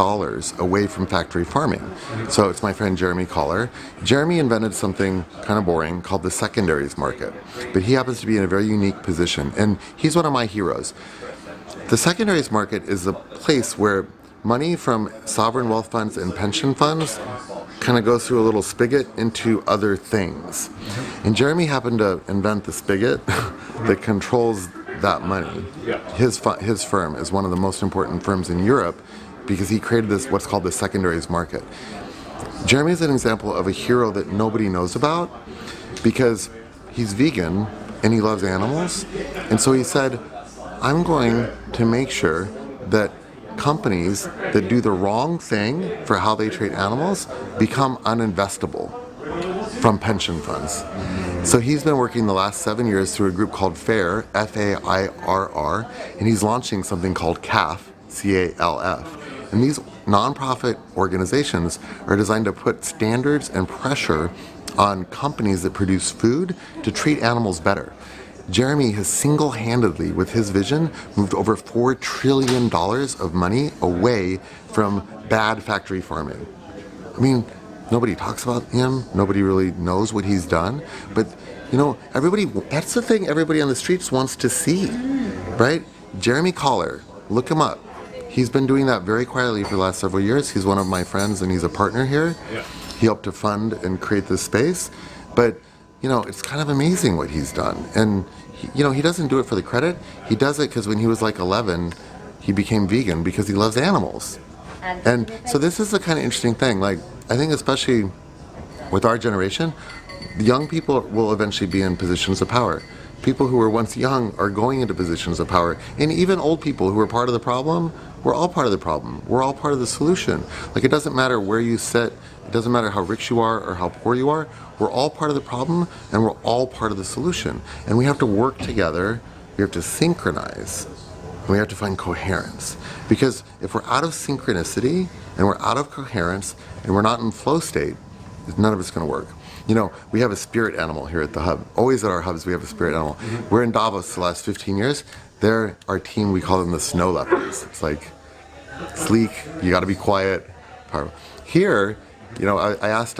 Speaker 7: away from factory farming. So it's my friend Jeremy Collar. Jeremy invented something kind of boring called the secondaries market, but he happens to be in a very unique position, and he's one of my heroes. The secondaries market is a place where money from sovereign wealth funds and pension funds kind of goes through a little spigot into other things. And Jeremy happened to invent the spigot that controls that money. His firm is one of the most important firms in Europe because he created this what's called the secondaries market. Jeremy is an example of a hero that nobody knows about because he's vegan and he loves animals. And so he said, I'm going to make sure that companies that do the wrong thing for how they treat animals become uninvestable from pension funds. So he's been working the last 7 years through a group called FAIRR, F-A-I-R-R, and he's launching something called CALF, C-A-L-F. And these nonprofit organizations are designed to put standards and pressure on companies that produce food to treat animals better. Jeremy has single-handedly, with his vision, moved over $4 trillion of money away from bad factory farming. I mean, nobody talks about him. Nobody really knows what he's done. But, you know, that's the thing everybody on the streets wants to see, right? Jeremy Collar, look him up. He's been doing that very quietly for the last several years. He's one of my friends and he's a partner here. Yeah. He helped to fund and create this space. But, you know, it's kind of amazing what he's done. And, he doesn't do it for the credit. He does it because when he was like 11, he became vegan because he loves animals. And so this is the kind of interesting thing. Like, I think especially with our generation, the young people will eventually be in positions of power. People who were once young are going into positions of power. And even old people who are part of the problem, we're all part of the problem. We're all part of the solution. Like, it doesn't matter where you sit. It doesn't matter how rich you are or how poor you are. We're all part of the problem and we're all part of the solution. And we have to work together. We have to synchronize. And we have to find coherence. Because if we're out of synchronicity and we're out of coherence and we're not in flow state, none of it's going to work. You know, we have a spirit animal here at the hub. Always at our hubs we have a spirit animal. We're in Davos the last 15 years. They're our team, we call them the snow leopards. It's like sleek, you got to be quiet. Here, you know, I asked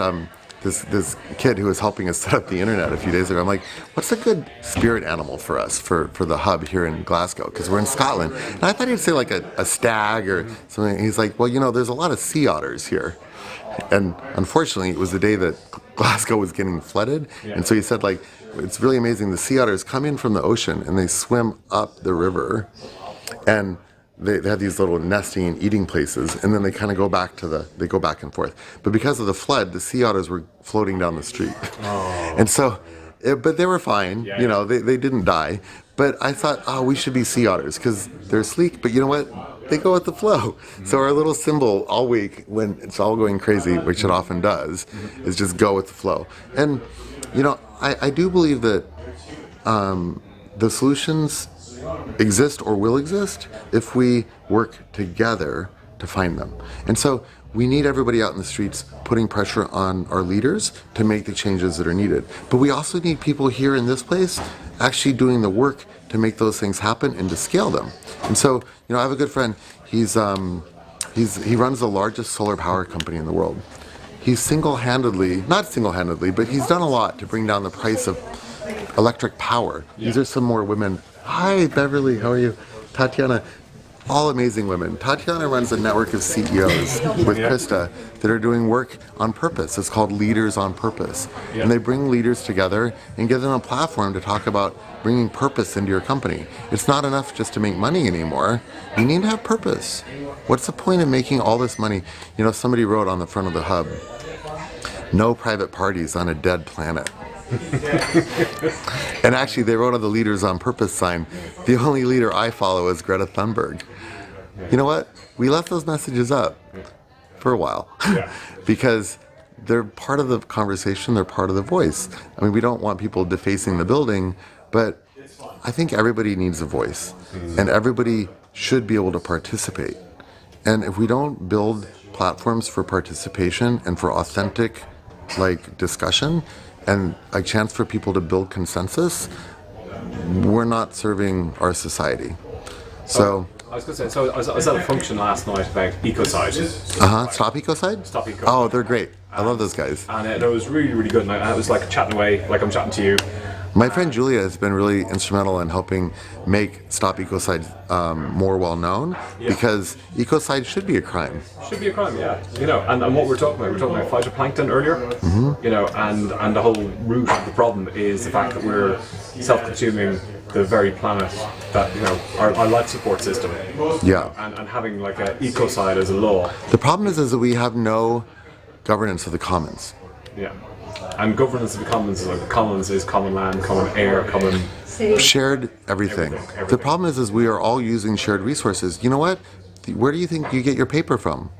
Speaker 7: this kid who was helping us set up the internet a few days ago, I'm like, what's a good spirit animal for us for the hub here in Glasgow? Because we're in Scotland. And I thought he'd say like a stag or something. He's like, well, you know, there's a lot of sea otters here. And unfortunately, it was the day that Glasgow was getting flooded. And so he said, like, it's really amazing. The sea otters come in from the ocean and they swim up the river. And they have these little nesting and eating places, and then they kind of go back they go back and forth. But because of the flood, the sea otters were floating down the street. Oh. And so, but they were fine, you know, they didn't die. But I thought, we should be sea otters because they're sleek, but you know what? They go with the flow. Mm-hmm. So our little symbol all week, when it's all going crazy, which it often does, is just go with the flow. And, you know, I do believe that the solutions exist or will exist if we work together to find them. And so we need everybody out in the streets putting pressure on our leaders to make the changes that are needed. But we also need people here in this place actually doing the work to make those things happen and to scale them. And so, you know, I have a good friend. He runs the largest solar power company in the world. He's not single-handedly, but he's done a lot to bring down the price of electric power. These are some more women. Hi, Beverly. How are you? Tatiana. all amazing women. Tatiana runs a network of CEOs with Krista that are doing work on purpose. It's called Leaders on Purpose. And they bring leaders together and give them a platform to talk about bringing purpose into your company. It's not enough just to make money anymore. You need to have purpose. What's the point of making all this money? You know, somebody wrote on the front of the hub, "No private parties on a dead planet." And actually they wrote on the Leaders on Purpose sign, "The only leader I follow is Greta Thunberg." You know what? We left those messages up for a while because they're part of the conversation, they're part of the voice. I mean, we don't want people defacing the building, but I think everybody needs a voice and everybody should be able to participate. And if we don't build platforms for participation and for authentic discussion and a chance for people to build consensus, we're not serving our society. So
Speaker 6: I was going to say, so I was at a function last night about Ecocide.
Speaker 7: Stop Ecocide?
Speaker 6: Stop Ecocide.
Speaker 7: Oh, they're great. I love those guys.
Speaker 6: And it was really, really good. And I was like chatting away, like I'm chatting to you.
Speaker 7: My friend Julia has been really instrumental in helping make Stop Ecocide more well known because ecocide should be a crime.
Speaker 6: Should be a crime, yeah. You know, and what we're talking about phytoplankton earlier. You know, and the whole root of the problem is the fact that we're self-consuming the very planet that, you know, our life support system.
Speaker 7: Yeah.
Speaker 6: And having like an ecocide as a law.
Speaker 7: The problem is that we have no governance of the commons.
Speaker 6: Yeah. And governance of the commons is like the commons is common land, common air, common
Speaker 7: shared everything. The problem is we are all using shared resources. You know what? Where do you think you get your paper from?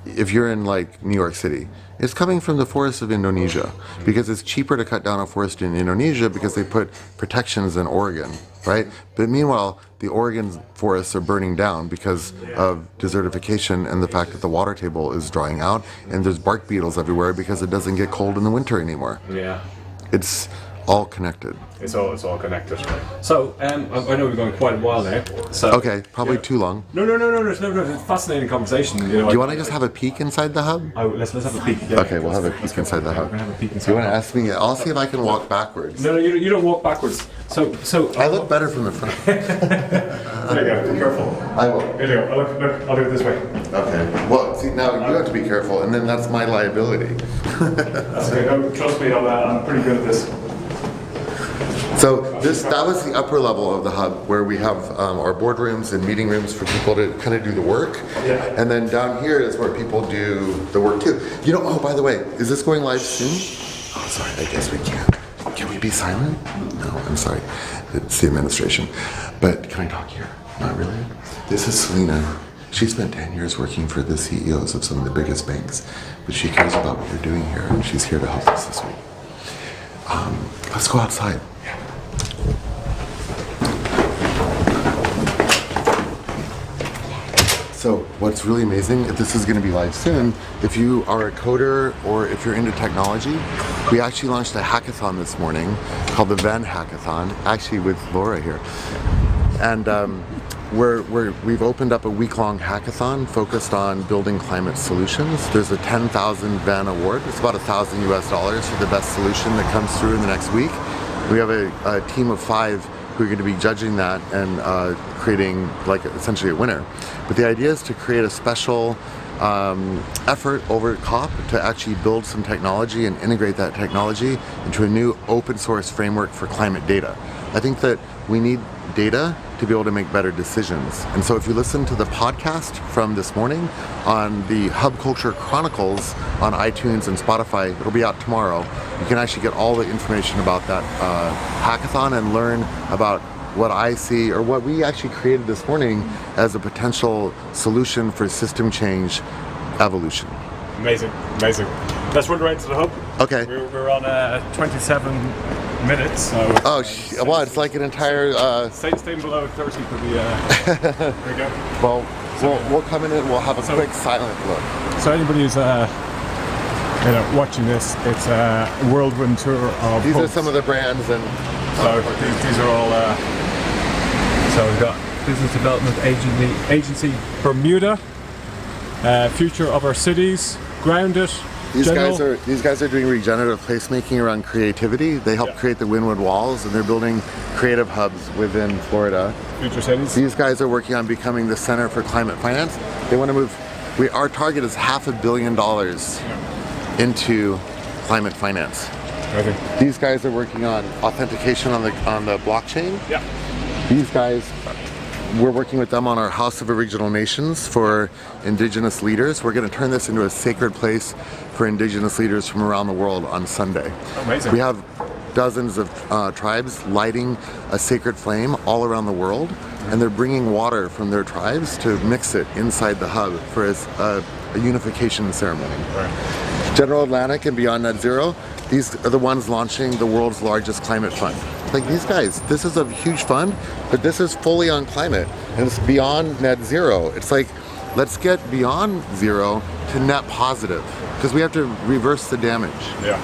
Speaker 7: If you're in New York City, it's coming from the forests of Indonesia because it's cheaper to cut down a forest in Indonesia because they put protections in Oregon, right? But meanwhile, the Oregon forests are burning down because of desertification and the fact that the water table is drying out and there's bark beetles everywhere because it doesn't get cold in the winter anymore.
Speaker 6: Yeah.
Speaker 7: It's all connected.
Speaker 6: It's all connected. So, I know we're going quite a while now. So
Speaker 7: okay, probably too long.
Speaker 6: No. It's a fascinating conversation. You know,
Speaker 7: do you want to just have a peek inside the hub?
Speaker 6: Oh, let's have a peek. Yeah.
Speaker 7: Okay, we'll have a peek inside the hub. You want to ask me? I'll see if I can walk backwards.
Speaker 6: No, you don't walk backwards. So
Speaker 7: I look better from the front.
Speaker 6: There you go. Be careful.
Speaker 7: I will.
Speaker 6: Here you go. Look, I'll do it this way.
Speaker 7: Okay. Well, see, now you have to be careful, and then that's my liability.
Speaker 6: That's okay. No, trust me, I'm pretty good at this.
Speaker 7: So that was the upper level of the hub where we have our boardrooms and meeting rooms for people to kind of do the work.
Speaker 6: Yeah.
Speaker 7: And then down here is where people do the work too. You know, oh, by the way, is this going live soon? Oh, sorry, I guess we can't. Can we be silent? No, I'm sorry. It's the administration. But can I talk here? Not really. This is Selena. She spent 10 years working for the CEOs of some of the biggest banks, but she cares about what you're doing here, and she's here to help us this week. Let's go outside. So what's really amazing, if this is going to be live soon, if you are a coder or if you're into technology, we actually launched a hackathon this morning called the Venn Hackathon, actually with Laura here. And we've opened up a week-long hackathon focused on building climate solutions. There's a 10,000 Venn award. It's about $1,000 US for the best solution that comes through in the next week. We have a team of 5 who are going to be judging that and creating essentially a winner. But the idea is to create a special effort over at COP to actually build some technology and integrate that technology into a new open source framework for climate data. I think that we need data to be able to make better decisions. And so if you listen to the podcast from this morning on the Hub Culture Chronicles on iTunes and Spotify, it'll be out tomorrow, you can actually get all the information about that hackathon and learn about what I see or what we actually created this morning as a potential solution for system change evolution.
Speaker 15: Amazing. Let's run right to the hub.
Speaker 7: Okay.
Speaker 15: We're on 27 minutes. So
Speaker 7: well, it's like an entire...
Speaker 15: Staying below 30 for the... there we go.
Speaker 7: Well, we'll come in and we'll have a quick silent look.
Speaker 15: So anybody who's watching this, it's a whirlwind tour of
Speaker 7: These
Speaker 15: hubs.
Speaker 7: are some of the brands and...
Speaker 15: So these are all... so we've got Business Development Agency Bermuda, Future of Our Cities, Grounded,
Speaker 7: These guys are doing regenerative placemaking around creativity. They help create the windward walls, and they're building creative hubs within Florida.
Speaker 6: Future cities.
Speaker 7: These guys are working on becoming the Center for Climate Finance. They want to move. Our target is $500 million into climate finance. These guys are working on authentication on the blockchain.
Speaker 6: Yeah.
Speaker 7: These guys, we're working with them on our House of Original Nations for Indigenous leaders. We're going to turn this into a sacred place for Indigenous leaders from around the world on Sunday.
Speaker 6: Amazing.
Speaker 7: We have dozens of tribes lighting a sacred flame all around the world, and they're bringing water from their tribes to mix it inside the hub for a unification ceremony. Right. General Atlantic and Beyond Net Zero, these are the ones launching the world's largest climate fund. Like these guys, this is a huge fund, but this is fully on climate, and it's beyond net zero. It's like, let's get beyond zero to net positive, because we have to reverse the damage.
Speaker 6: Yeah.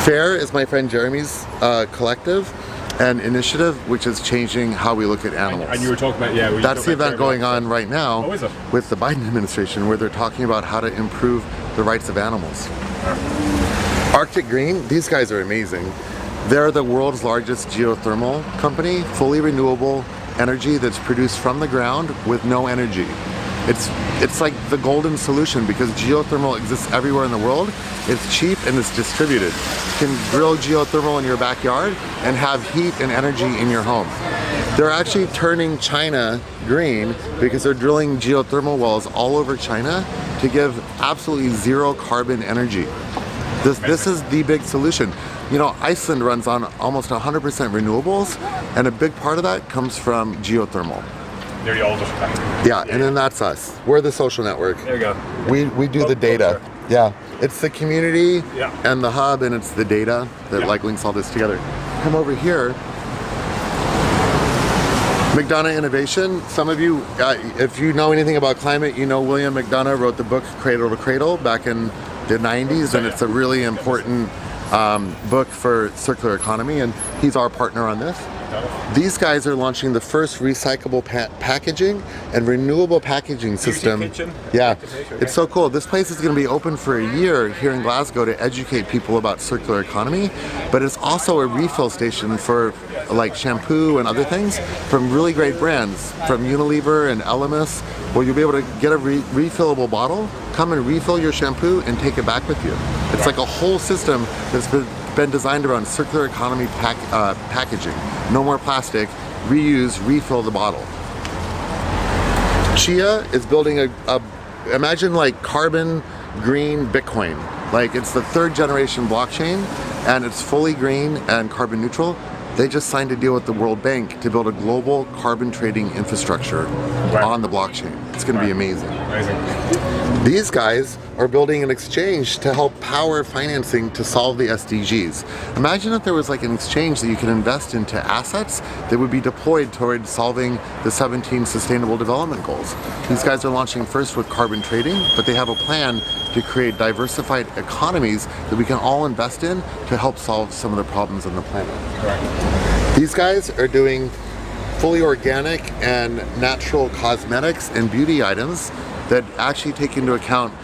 Speaker 7: FAIR is my friend Jeremy's collective and initiative, which is changing how we look at animals.
Speaker 6: And you were talking about,
Speaker 7: that's the event going on right now
Speaker 6: Oh, is it?
Speaker 7: with the Biden administration, where they're talking about how to improve the rights of animals. Arctic Green, these guys are amazing. They're the world's largest geothermal company, fully renewable energy that's produced from the ground with no energy. It's like the golden solution, because geothermal exists everywhere in the world. It's cheap and it's distributed. You can grill geothermal in your backyard and have heat and energy in your home. They're actually turning China green because they're drilling geothermal wells all over China to give absolutely zero carbon energy. This is the big solution. You know, Iceland runs on almost 100% renewables, and a big part of that comes from geothermal.
Speaker 6: They're the oldest.
Speaker 7: Yeah, and then that's us. We're the social network.
Speaker 6: There you go.
Speaker 7: We do the data. Yeah, it's the community and the hub, and it's the data that like links all this together. Come over here. McDonough Innovation. Some of you, if you know anything about climate, you know William McDonough wrote the book Cradle to Cradle back in the 90s, and it's a really important book for circular economy, and he's our partner on this. These guys are launching the first recyclable packaging and renewable packaging system. Yeah, it's so cool. This place is going to be open for a year here in Glasgow to educate people about circular economy, but it's also a refill station for like shampoo and other things from really great brands, from Unilever and Elemis, where you'll be able to get a refillable bottle, come and refill your shampoo and take it back with you. It's like a whole system that's been designed around circular economy packaging. No more plastic, reuse, refill the bottle. Chia is building imagine like carbon green Bitcoin. Like it's the 3rd generation blockchain, and it's fully green and carbon neutral. They just signed a deal with the World Bank to build a global carbon trading infrastructure on the blockchain. It's going to be amazing. These guys are building an exchange to help power financing to solve the SDGs. Imagine if there was like an exchange that you could invest into assets that would be deployed toward solving the 17 Sustainable Development Goals. These guys are launching first with carbon trading, but they have a plan to create diversified economies that we can all invest in to help solve some of the problems on the planet. These guys are doing fully organic and natural cosmetics and beauty items that actually take into account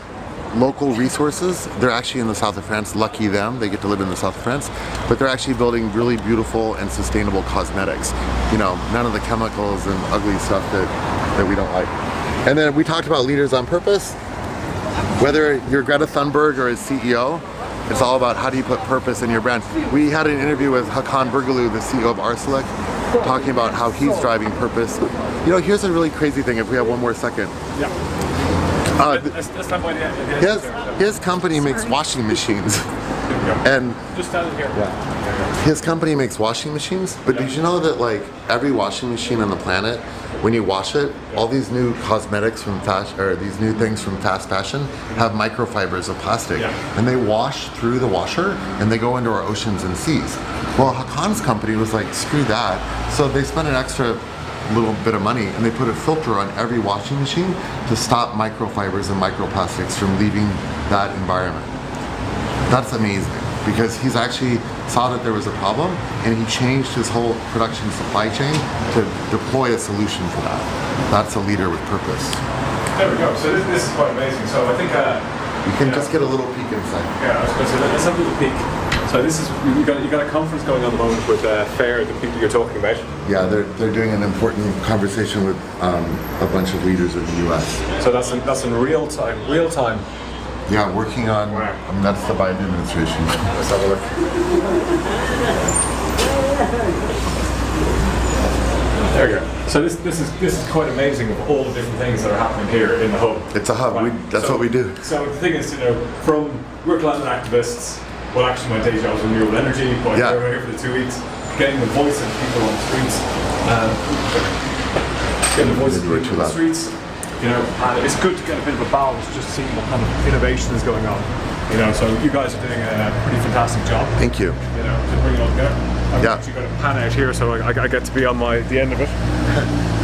Speaker 7: local resources. They're actually in the south of France, lucky them, they get to live in the south of France, but they're actually building really beautiful and sustainable cosmetics. You know, none of the chemicals and ugly stuff that we don't like. And then we talked about leaders on purpose. Whether you're Greta Thunberg or a CEO, it's all about how do you put purpose in your brand. We had an interview with Hakan Burgulu, the CEO of Arcelor, talking about how he's driving purpose. You know, here's a really crazy thing, if we have one more second. His company makes washing machines. And his company makes washing machines, but did you know that like every washing machine on the planet, when you wash it, all these new cosmetics from fashion, or these new things from fast fashion, have microfibers of plastic, and they wash through the washer and they go into our oceans and seas. Well, Hakan's company was like, screw that, so they spent an extra little bit of money and they put a filter on every washing machine to stop microfibers and microplastics from leaving that environment. That's amazing, because he's actually saw that there was a problem and he changed his whole production supply chain to deploy a solution for that. That's a leader with purpose.
Speaker 6: There we go. So this is quite amazing. So I think
Speaker 7: You can just get a little peek inside.
Speaker 6: Yeah, I was going to say, let's have a little peek. So this is, you got a conference going on at the moment with FAIR, the people you're talking about.
Speaker 7: Yeah, they're doing an important conversation with a bunch of leaders of the U.S.
Speaker 6: So that's in real time.
Speaker 7: Yeah, working on, that's the Biden administration.
Speaker 6: Let's have a look. There you go. So this is quite amazing of all the different things that are happening here in the hub.
Speaker 7: It's a hub.
Speaker 6: Right.
Speaker 7: That's what we do.
Speaker 6: So the thing is, we're climate activists. Well, actually, my day job is renewable energy, but we're here for the 2 weeks, getting the voice of people on the streets, and it's good to get a bit of a balance, just seeing what kind of innovation is going on. So you guys are doing a pretty fantastic job.
Speaker 7: Thank you.
Speaker 6: To bring it all together. I've actually got a pan out here, so I get to be on the end of it.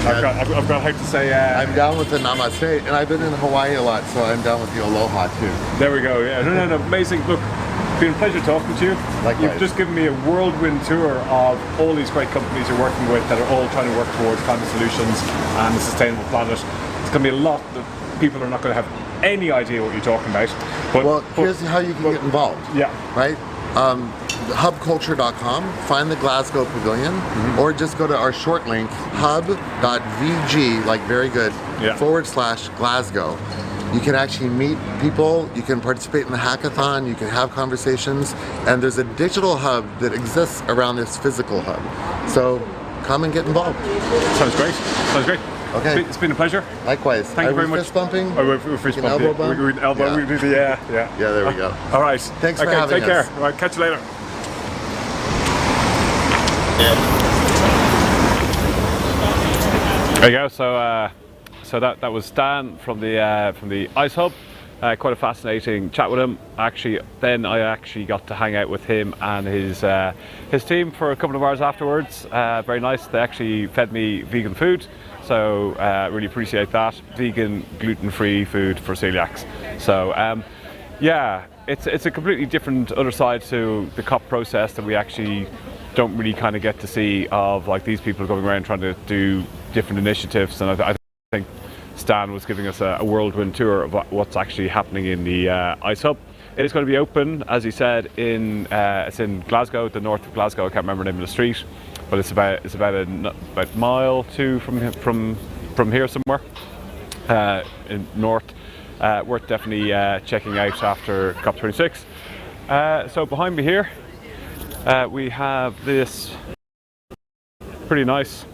Speaker 6: I've got how to say.
Speaker 7: I'm down with the namaste, and I've been in Hawaii a lot, so I'm down with the aloha too.
Speaker 6: There we go. Yeah, no, amazing. Look, it's been a pleasure talking to you.
Speaker 7: Likewise.
Speaker 6: You've just given me a whirlwind tour of all these great companies you're working with that are all trying to work towards climate solutions and a sustainable planet. It's going to be a lot that people are not going to have any idea what you're talking about. But
Speaker 7: here's how you can get involved.
Speaker 6: Yeah.
Speaker 7: Right? Hubculture.com, find the Glasgow Pavilion, or just go to our short link, hub.vg, like very good, /Glasgow. You can actually meet people, you can participate in the hackathon, you can have conversations, and there's a digital hub that exists around this physical hub. So come and get involved.
Speaker 6: Sounds great. Okay. It's been a pleasure.
Speaker 7: Likewise.
Speaker 6: Thank you very much.
Speaker 7: Fist bumping?
Speaker 6: We're fist bumping.
Speaker 7: Elbow bump?
Speaker 6: We do the
Speaker 7: Yeah, there we go.
Speaker 6: All right.
Speaker 7: Thanks for having
Speaker 6: take
Speaker 7: us.
Speaker 6: care. All right, catch you later. There you go. So that was Stan from the Ice Hub. Quite a fascinating chat with him. Actually, then I got to hang out with him and his team for a couple of hours afterwards. Very nice. They actually fed me vegan food, so really appreciate that. Vegan, gluten-free food for celiacs. So yeah, it's a completely different other side to the COP process that we actually don't really kind of get to see, of like these people going around trying to do different initiatives. And I think Stan was giving us a whirlwind tour of what's actually happening in the Ice Hub. It is going to be open, as he said, it's in Glasgow, the north of Glasgow. I can't remember the name of the street, but it's about a mile two from here somewhere in north. Worth definitely checking out after COP26. So behind me here, we have this pretty nice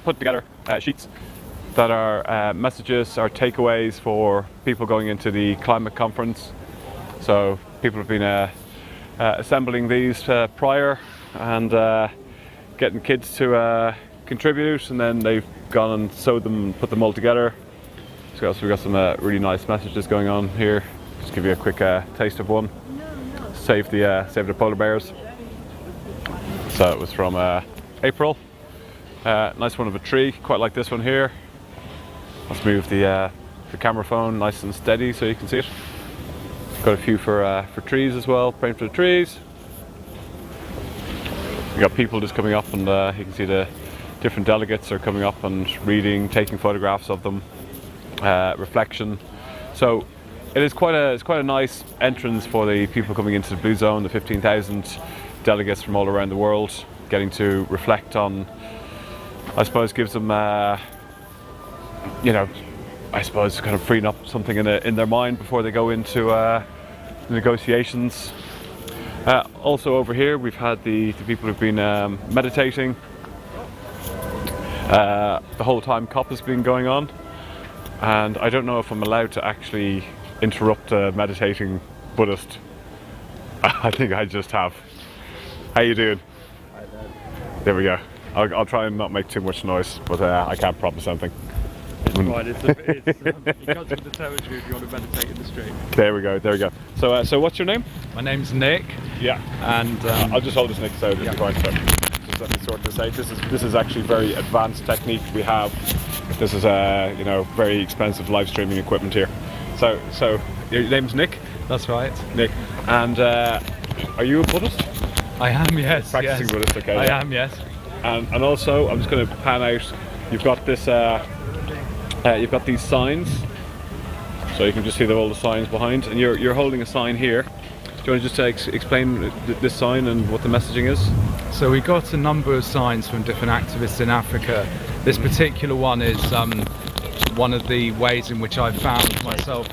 Speaker 6: put together sheets that are messages or takeaways for people going into the climate conference. So people have been assembling these prior and getting kids to contribute, and then they've gone and sewed them and put them all together. So we've got some really nice messages going on here. Just give you a quick taste of one. Save the polar bears. So it was from April. Nice one of a tree, quite like this one here. Let's move the camera phone nice and steady so you can see it. Got a few for trees as well, praying for the trees. We got people just coming up, and you can see the different delegates are coming up and reading, taking photographs of them, reflection. So it is quite a nice entrance for the people coming into the Blue Zone, the 15,000 delegates from all around the world, getting to reflect on, I suppose, gives them, I suppose, kind of freeing up something in their mind before they go into negotiations. Also over here, we've had the people who've been meditating. The whole time COP has been going on, and I don't know if I'm allowed to actually interrupt a meditating Buddhist. I think I just have. How you doing? There we go. I'll try and not make too much noise, but I can't promise anything.
Speaker 11: Right, it comes with the territory if you want to meditate in the street.
Speaker 6: There we go. So what's your name?
Speaker 11: My name's Nick.
Speaker 6: Yeah.
Speaker 11: And
Speaker 6: I'll just hold this Nick, so just let me sort this out. This is actually very advanced technique we have. This is very expensive live streaming equipment here. So your name's Nick?
Speaker 11: That's right.
Speaker 6: Nick. And are you a Buddhist?
Speaker 11: I am, yes.
Speaker 6: Practicing
Speaker 11: yes.
Speaker 6: Buddhist, okay.
Speaker 11: I am, yes.
Speaker 6: And also, I'm just going to pan out. You've got this
Speaker 17: you've got these signs, so you can just see all the signs behind, and you're holding a sign here. Do you want to just explain this sign and what the messaging is?
Speaker 12: So we got a number of signs from different activists in Africa. This particular one is one of the ways in which I found myself.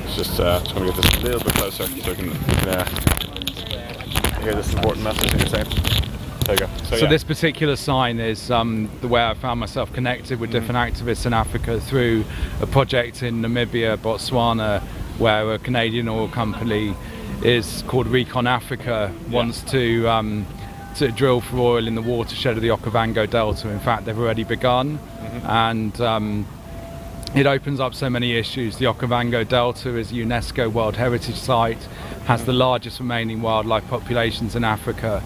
Speaker 17: It's just trying to get this a little bit closer so you can hear this important message that you're saying. There you go.
Speaker 12: So
Speaker 17: yeah.
Speaker 12: This particular sign is the way I found myself connected with different activists in Africa through a project in Namibia, Botswana, where a Canadian oil company is called Recon Africa wants to drill for oil in the watershed of the Okavango Delta. In fact, they've already begun, and it opens up so many issues. The Okavango Delta is a UNESCO World Heritage Site, has the largest remaining wildlife populations in Africa.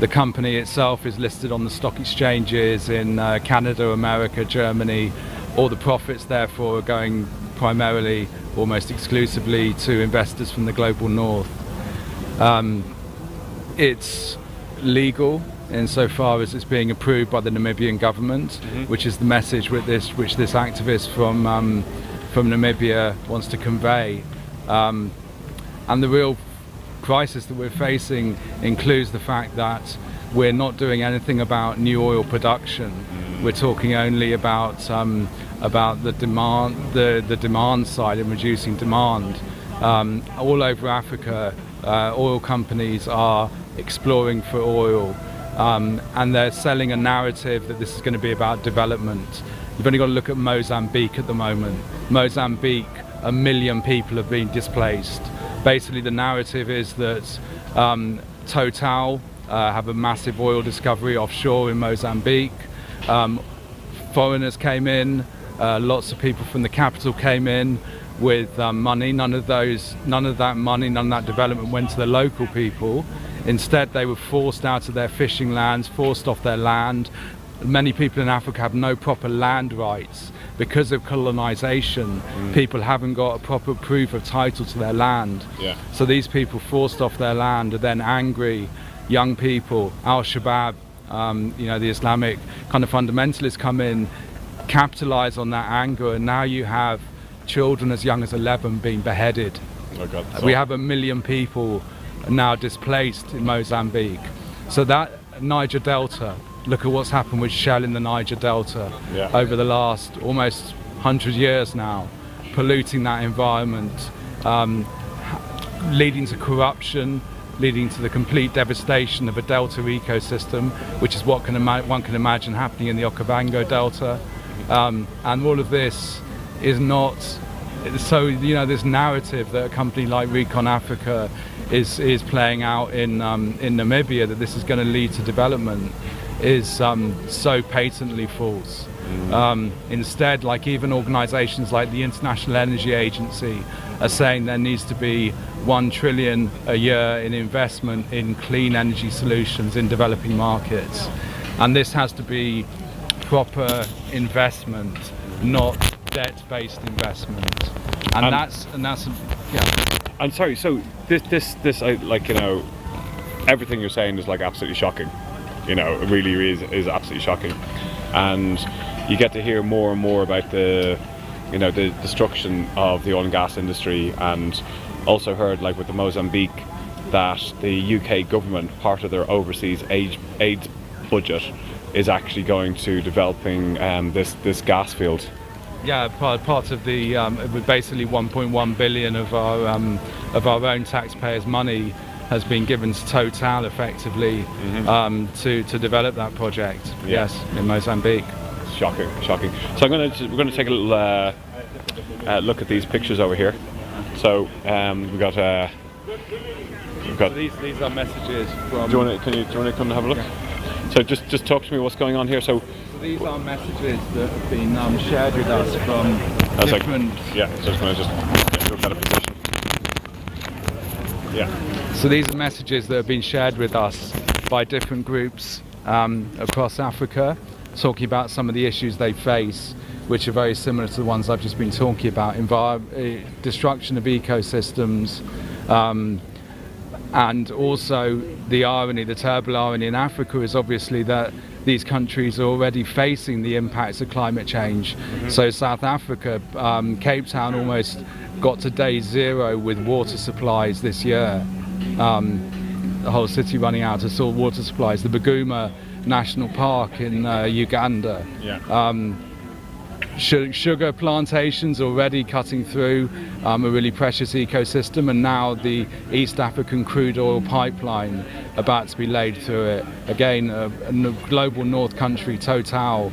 Speaker 12: The company itself is listed on the stock exchanges in Canada, America, Germany. All the profits, therefore, are going primarily, almost exclusively, to investors from the global north. It's legal insofar as it's being approved by the Namibian government, which is the message which this activist from Namibia wants to convey. And the real crisis that we're facing includes the fact that we're not doing anything about new oil production. We're talking only about the demand side and reducing demand. All over Africa, oil companies are exploring for oil, and they're selling a narrative that this is going to be about development. You've only got to look at Mozambique at the moment. Mozambique, 1 million people have been displaced. Basically, the narrative is that Total have a massive oil discovery offshore in Mozambique. Foreigners came in, lots of people from the capital came in with money. None of that money, none of that development went to the local people. Instead, they were forced out of their fishing lands, forced off their land. Many people in Africa have no proper land rights because of colonization. People haven't got a proper proof of title to their land. So these people forced off their land are then angry. Young people, Al-Shabaab, the Islamic kind of fundamentalists come in, capitalize on that anger, and now you have children as young as 11 being beheaded.
Speaker 17: Oh God.
Speaker 12: We have 1 million people now displaced in Mozambique. So that Niger Delta, look at what's happened with Shell in the Niger Delta over the last almost 100 years now, polluting that environment, leading to corruption, leading to the complete devastation of a delta ecosystem, which is what one can imagine happening in the Okavango Delta. And all of this is not, so this narrative that a company like Recon Africa is playing out in Namibia, that this is going to lead to development, is so patently false. Instead, like even organizations like the International Energy Agency are saying there needs to be 1 trillion a year in investment in clean energy solutions in developing markets. And this has to be proper investment, not debt-based investment. And that's
Speaker 17: I'm sorry, so this everything you're saying is like absolutely shocking. It really is absolutely shocking. And you get to hear more and more about the destruction of the oil and gas industry, and also heard, like with the Mozambique, that the UK government, part of their overseas aid budget, is actually going to developing this gas field.
Speaker 12: Yeah, part of the basically 1.1 billion of our own taxpayers' money has been given to Total, effectively, to develop that project. Yes, in Mozambique.
Speaker 17: Shocking. So we're going to take a little look at these pictures over here. So we've got. So
Speaker 12: these are messages from.
Speaker 17: Do you want to come and have a look? Yeah. So just talk to me what's going on here. So
Speaker 12: these are messages that have been shared with us from different.
Speaker 17: So I'm going to just get to a better position. Yeah.
Speaker 12: So these are messages that have been shared with us by different groups across Africa, talking about some of the issues they face, which are very similar to the ones I've just been talking about: destruction of ecosystems, and also the irony, the terrible irony in Africa is obviously that these countries are already facing the impacts of climate change. So South Africa, Cape Town almost got to day zero with water supplies this year. The whole city running out of water supplies. The Buguma National Park in Uganda. Sugar plantations already cutting through a really precious ecosystem, and now the East African crude oil pipeline about to be laid through it. Again, a global north country, Total,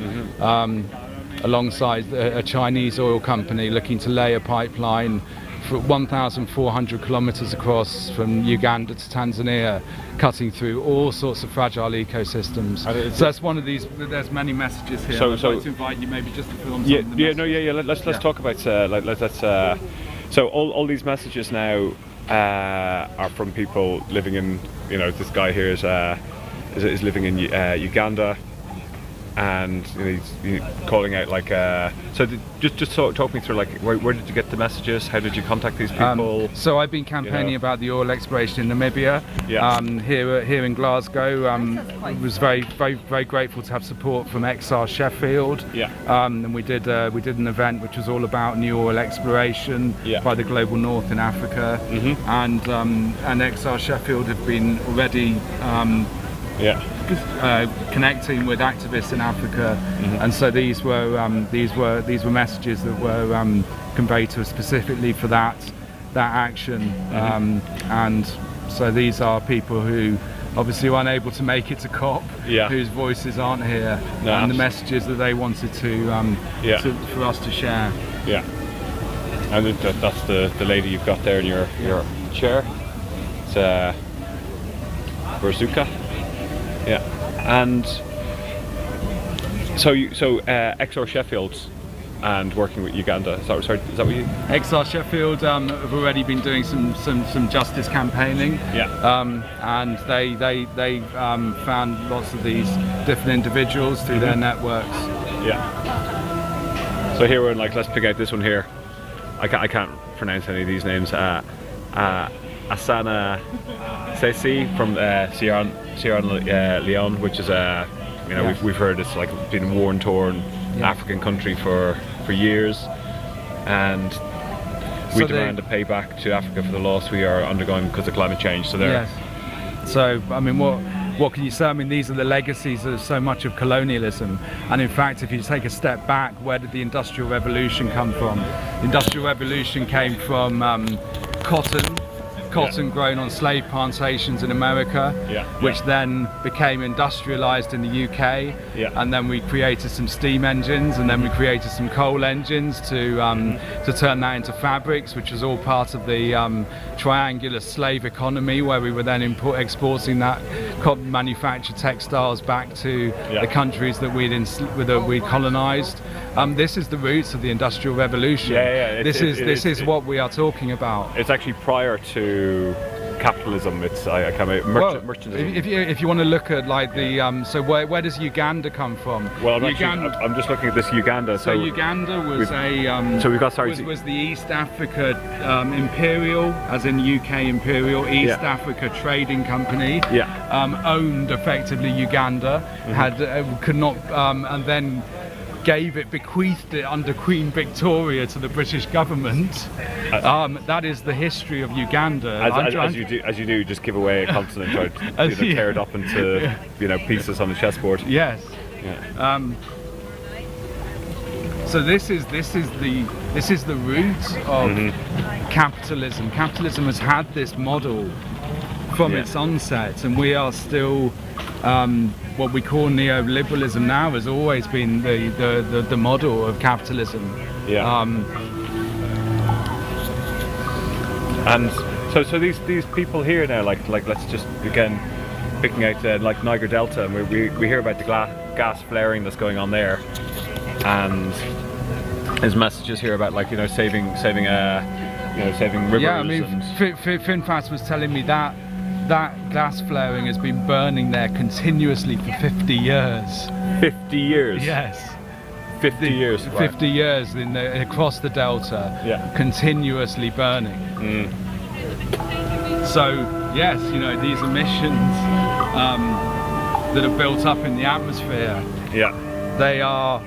Speaker 12: alongside a Chinese oil company looking to lay a pipeline for 1,400 kilometers across from Uganda to Tanzania, cutting through all sorts of fragile ecosystems. So that's one of these. There's many messages here. I'd like to invite you maybe just to film some of the
Speaker 6: Let's talk about so all these messages now are from people living in. This guy here is living in Uganda. And he's calling out just talk me through where did you get the messages? How did you contact these people?
Speaker 12: So I've been campaigning about the oil exploration in Namibia. Here in Glasgow. I was very grateful to have support from XR Sheffield. And we did an event which was all about new oil exploration by the global north in Africa. And XR Sheffield have been already connecting with activists in Africa, and so these were messages that were conveyed to us specifically for that action, and so these are people who obviously were unable to make it to COP, whose voices aren't here, and the messages that they wanted for us to share.
Speaker 6: And that's the lady you've got there in your chair. It's Brazuka. And so XR Sheffield and working with Uganda. Is that what you?
Speaker 12: XR Sheffield have already been doing some justice campaigning. And they found lots of these different individuals through their networks.
Speaker 6: So here we're let's pick out this one here. I can't pronounce any of these names. Asana Sesi from Sierra Leone, which is we've heard it's been a war-torn African country for years, and we demand a payback to Africa for the loss we are undergoing because of climate change. So
Speaker 12: So I mean, what can you say? I mean, these are the legacies of so much of colonialism, and in fact, if you take a step back, where did the Industrial Revolution come from? The Industrial Revolution came from cotton grown on slave plantations in America, which then became industrialized in the UK, and then we created some steam engines, and then we created some coal engines to turn that into fabrics, which was all part of the triangular slave economy, where we were then exporting that manufactured textiles back to the countries that we'd colonized. This is the roots of the Industrial Revolution. This is what we are talking about.
Speaker 6: It's actually prior to capitalism. It's merchandism.
Speaker 12: If you want to look at so where does Uganda come from?
Speaker 6: Well, I'm just looking at this Uganda.
Speaker 12: So Uganda was was the East Africa Imperial, as in UK Imperial East Africa Trading Company. Owned effectively Uganda, could not and then bequeathed it under Queen Victoria to the British government. That is the history of Uganda.
Speaker 6: As you do, just give away a continent, or tear it up into pieces on the chessboard.
Speaker 12: So this is the root of capitalism. Capitalism has had this model from its onset, and we are still what we call neoliberalism now has always been the model of capitalism.
Speaker 6: And so these people here now, let's just again picking out Niger Delta, and we hear about the gas flaring that's going on there, and there's messages here about saving rivers.
Speaker 12: I mean, Finfast was telling me that gas flaring has been burning there continuously for 50 years.
Speaker 6: 50 years?
Speaker 12: Yes.
Speaker 6: 50 years?
Speaker 12: 50 years across the delta, continuously burning. So, yes, these emissions that are built up in the atmosphere.
Speaker 6: Yeah.
Speaker 12: They are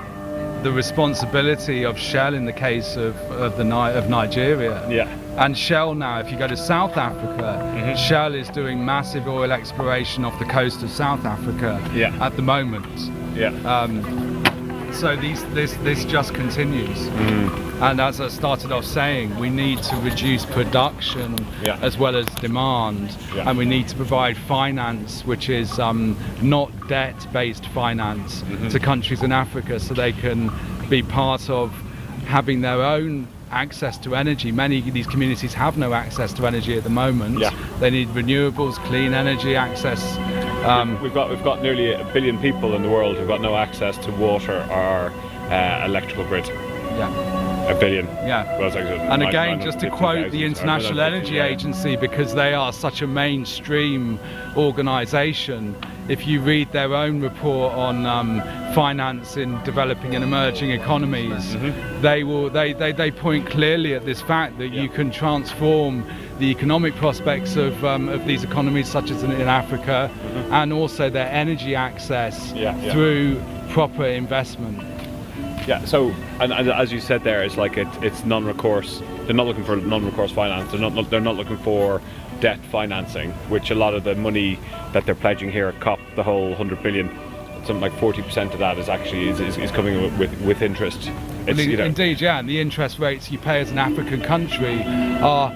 Speaker 12: the responsibility of Shell in the case of Nigeria.
Speaker 6: Yeah.
Speaker 12: And Shell now, if you go to South Africa, Shell is doing massive oil exploration off the coast of South Africa at the moment.
Speaker 6: Yeah.
Speaker 12: So this just continues. And as I started off saying, we need to reduce production as well as demand, and we need to provide finance which is not debt-based finance to countries in Africa, so they can be part of having their own access to energy. Many of these communities have no access to energy at the moment. They need renewables, clean energy access.
Speaker 6: We've got nearly 1 billion people in the world who've got no access to water or electrical grid. 1 billion.
Speaker 12: And again, just to quote the International Energy Agency, because they are such a mainstream organisation, if you read their own report on finance in developing and emerging economies, they point clearly at this fact that you can transform the economic prospects of these economies, such as in Africa, and also their energy access through proper investment.
Speaker 6: Yeah, so, and as you said there, it's like it's non-recourse. They're not looking for non-recourse finance. They're not looking for debt financing, which a lot of the money that they're pledging here at COP, the whole 100 billion, something like 40% of that is actually is coming with interest.
Speaker 12: Indeed, yeah, and the interest rates you pay as an African country are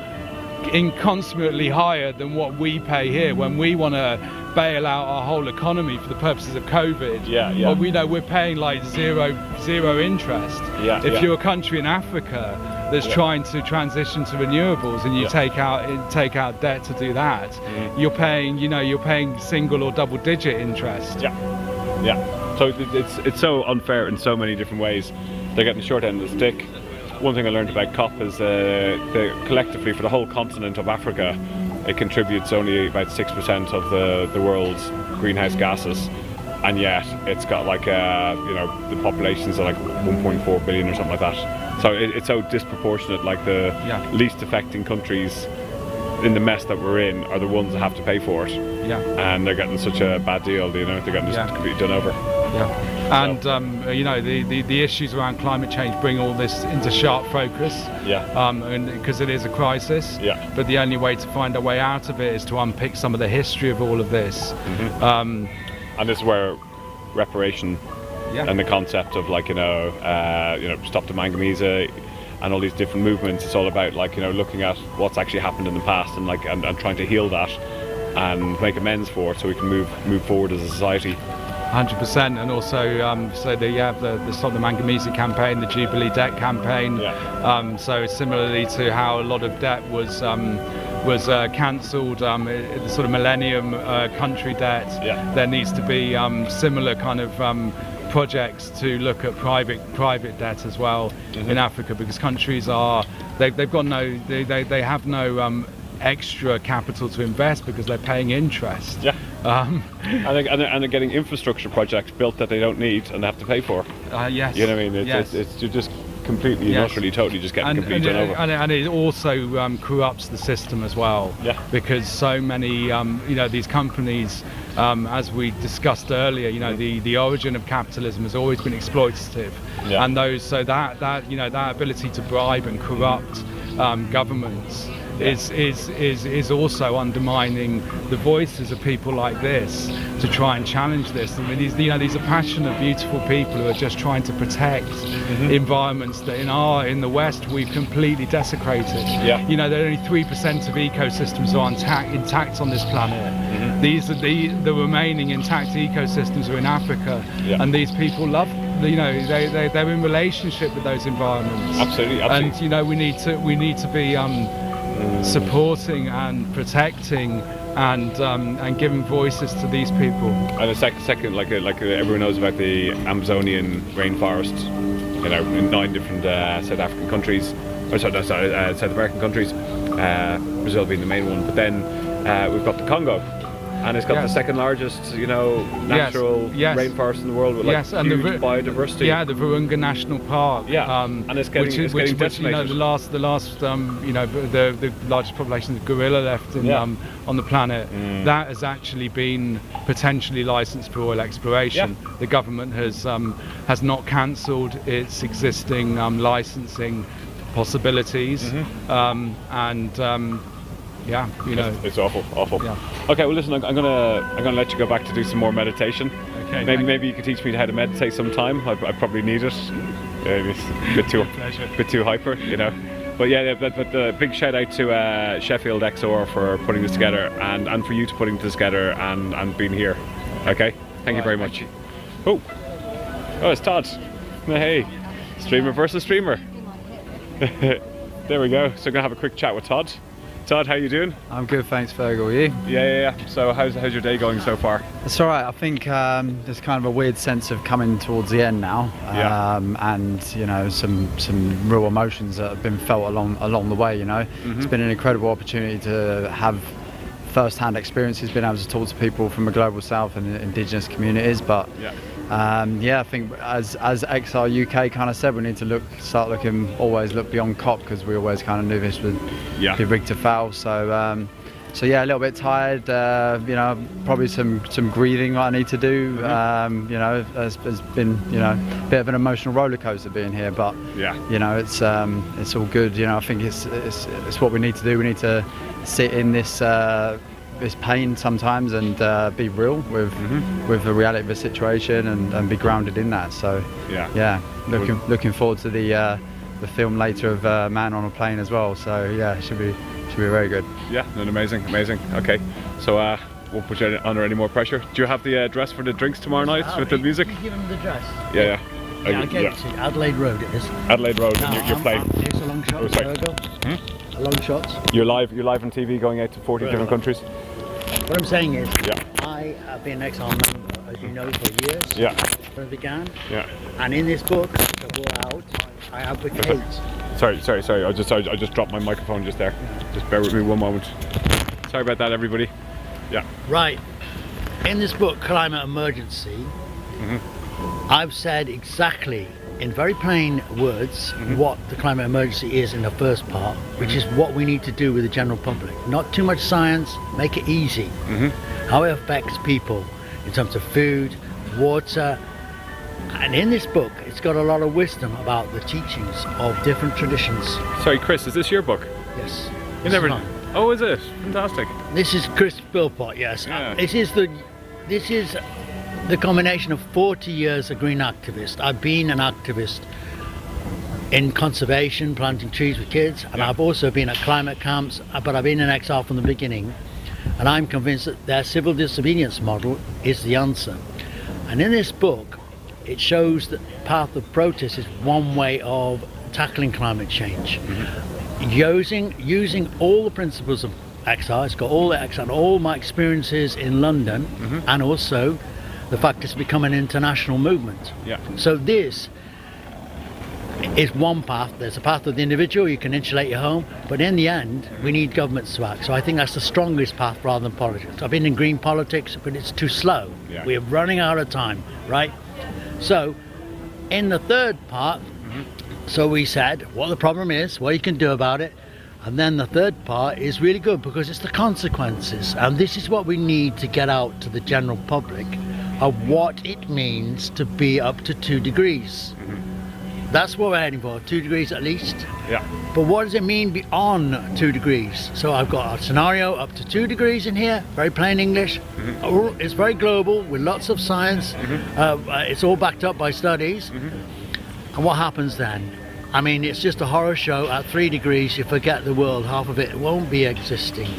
Speaker 12: incommensurably higher than what we pay here when we want to bail out our whole economy for the purposes of COVID. Well, we know we're paying like zero interest. If you're a country in Africa that's trying to transition to renewables and you take out debt to do that, you're paying single or double digit interest.
Speaker 6: So it's so unfair in so many different ways. They're getting the short end of the stick. One thing I learned about COP is collectively for the whole continent of Africa, it contributes only about 6% of the world's greenhouse gases, and yet it's got like the populations are like 1.4 billion or something like that. So it's so disproportionate. Like the least affecting countries in the mess that we're in are the ones that have to pay for it. And they're getting such a bad deal. They're getting just completely done over.
Speaker 12: And the issues around climate change bring all this into sharp focus. Because it is a crisis. But the only way to find a way out of it is to unpick some of the history of all of this.
Speaker 6: And this is where reparation and the concept of stop the manganese and all these different movements. It's all about looking at what's actually happened in the past and trying to heal that and make amends for it so we can move forward as a society.
Speaker 12: 100%, and also so the Stop the Manganese campaign, the Jubilee Debt campaign. So similarly to how a lot of debt was cancelled, the sort of millennium country debt, there needs to be similar kind of projects to look at private debt as well in Africa, because countries they've got no they have no extra capital to invest because they're paying interest.
Speaker 6: And they're getting infrastructure projects built that they don't need and they have to pay for.
Speaker 12: Yes.
Speaker 6: You know what I mean? It's just completely, utterly, totally just getting completely done over.
Speaker 12: And it also corrupts the system as well. Because so many, these companies, as we discussed earlier, the origin of capitalism has always been exploitative. And that ability to bribe and corrupt governments is also undermining the voices of people like this to try and challenge this. I mean, these are passionate, beautiful people who are just trying to protect environments that in the West we've completely desecrated. There are only 3% of ecosystems are intact on this planet. These are the remaining intact ecosystems are in Africa, and these people love. They're in relationship with those environments.
Speaker 6: Absolutely.
Speaker 12: And we need to be supporting and protecting and giving voices to these people.
Speaker 6: And a second, like everyone knows about the Amazonian rainforest, in 9 different South African countries, or South American countries, Brazil being the main one. But then we've got the Congo, And it's got the second largest, natural rainforest in the world with huge biodiversity.
Speaker 12: Yeah, the Virunga National Park.
Speaker 6: Yeah, and it's getting decimated.
Speaker 12: The largest, the largest population of gorilla left in, on the planet. That has actually been potentially licensed for oil exploration. The government has not cancelled its existing licensing possibilities,
Speaker 6: it's awful. Yeah. Okay, well listen, I'm gonna let you go back to do some more meditation. Okay. Maybe you could teach me how to meditate sometime. I probably need it. It's a bit too hyper, But yeah, but the big shout out to Sheffield XR for putting this together, and for you to putting this together and being here. Okay, thank you very much. Oh, it's Todd. Hey, streamer versus streamer. There we go. So I'm gonna have a quick chat with Todd. Todd, how you doing?
Speaker 13: I'm good, thanks, Fergal. You?
Speaker 6: Yeah. So how's your day going so far?
Speaker 13: It's all right. I think there's kind of a weird sense of coming towards the end now, and some real emotions that have been felt along the way. It's been an incredible opportunity to have first-hand experiences, being able to talk to people from the global south and indigenous communities, but. I think as XR UK kind of said, we need to always look beyond COP, because we always kind of knew this would be rigged to fail. So a little bit tired. Probably some grieving that I need to do. It's been a bit of an emotional roller coaster being here, but it's all good. I think it's what we need to do. We need to sit in this pain sometimes and be real with the reality of the situation and be grounded in that. So looking forward to the film later of Man on a Plane as well. So it should be very good.
Speaker 6: Amazing. Okay, so won't put you under any more pressure. Do you have the address for the drinks tomorrow night with the music?
Speaker 20: Give them the address.
Speaker 6: I
Speaker 20: gave it to you. Adelaide Road it is.
Speaker 6: Adelaide Road, and you're playing.
Speaker 20: Here's a long shot. A long shot.
Speaker 6: You're live on TV, going out to 40 different countries.
Speaker 20: What I'm saying is, I have been an XR member, as you know, for years. When I began. And in this book that brought out, I advocate.
Speaker 6: Sorry. I just dropped my microphone just there. Just bear with me one moment. Sorry about that, everybody.
Speaker 20: Right. In this book, Climate Emergency, I've said exactly, in very plain words, what the climate emergency is in the first part, which is what we need to do with the general public. Not too much science, make it easy. How it affects people in terms of food, water. And in this book, it's got a lot of wisdom about the teachings of different traditions.
Speaker 6: Sorry, Chris, is this your book?
Speaker 20: Yes.
Speaker 6: You never know. Oh, is it? Fantastic.
Speaker 20: This is Chris Philpott, yes. This is the combination of 40 years of green activist. I've been an activist in conservation, planting trees with kids, and I've also been at climate camps, but I've been in XR from the beginning, and I'm convinced that their civil disobedience model is the answer. And in this book, it shows that path of protest is one way of tackling climate change. Using all the principles of XR, it's got all the XR, all my experiences in London, and also the fact it's become an international movement. So this is one path. There's a path of the individual, you can insulate your home, but in the end, we need governments to act. So I think that's the strongest path rather than politics. I've been in green politics, but it's too slow. We're running out of time, right? So in the third part, so we said what the problem is, what you can do about it, and then the third part is really good because it's the consequences, and this is what we need to get out to the general public of what it means to be up to 2 degrees. That's what we're heading for, 2 degrees at least. But what does it mean beyond 2 degrees? So I've got a scenario up to 2 degrees in here, very plain English. It's very global with lots of science. It's all backed up by studies. And what happens then? I mean, it's just a horror show. At 3 degrees, you forget the world, half of it won't be existing.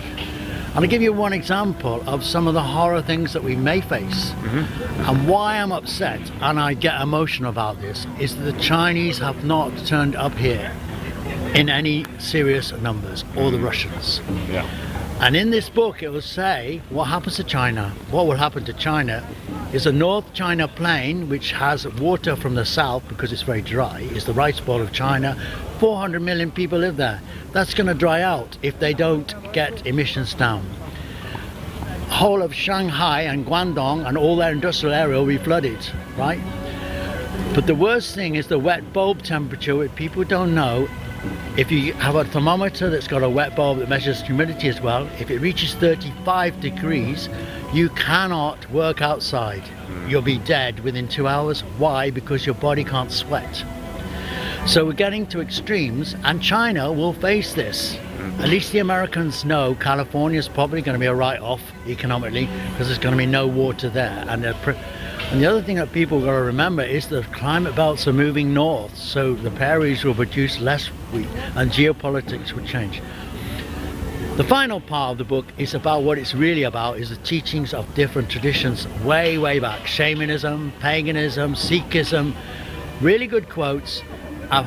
Speaker 20: And I'll give you one example of some of the horror things that we may face. And why I'm upset, and I get emotional about this, is that the Chinese have not turned up here in any serious numbers, or the Russians. And in this book it will say what happens to China. What will happen to China is the North China Plain, which has water from the south because it's very dry, is the rice bowl of China. 400 million people live there. That's going to dry out if they don't get emissions down. whole of Shanghai and Guangdong and all their industrial area will be flooded, right? But the worst thing is the wet bulb temperature, which people don't know. If you have a thermometer that's got a wet bulb that measures humidity as well, if it reaches 35 degrees, you cannot work outside. You'll be dead within 2 hours. Why? Because your body can't sweat. So we're getting to extremes, and China will face this. At least the Americans know California is probably going to be a write-off economically because there's going to be no water there. And the other thing that people got to remember is that climate belts are moving north, so the prairies will produce less wheat and geopolitics will change. The final part of the book is about what it's really about, is the teachings of different traditions way, way back. Shamanism, paganism, Sikhism, really good quotes of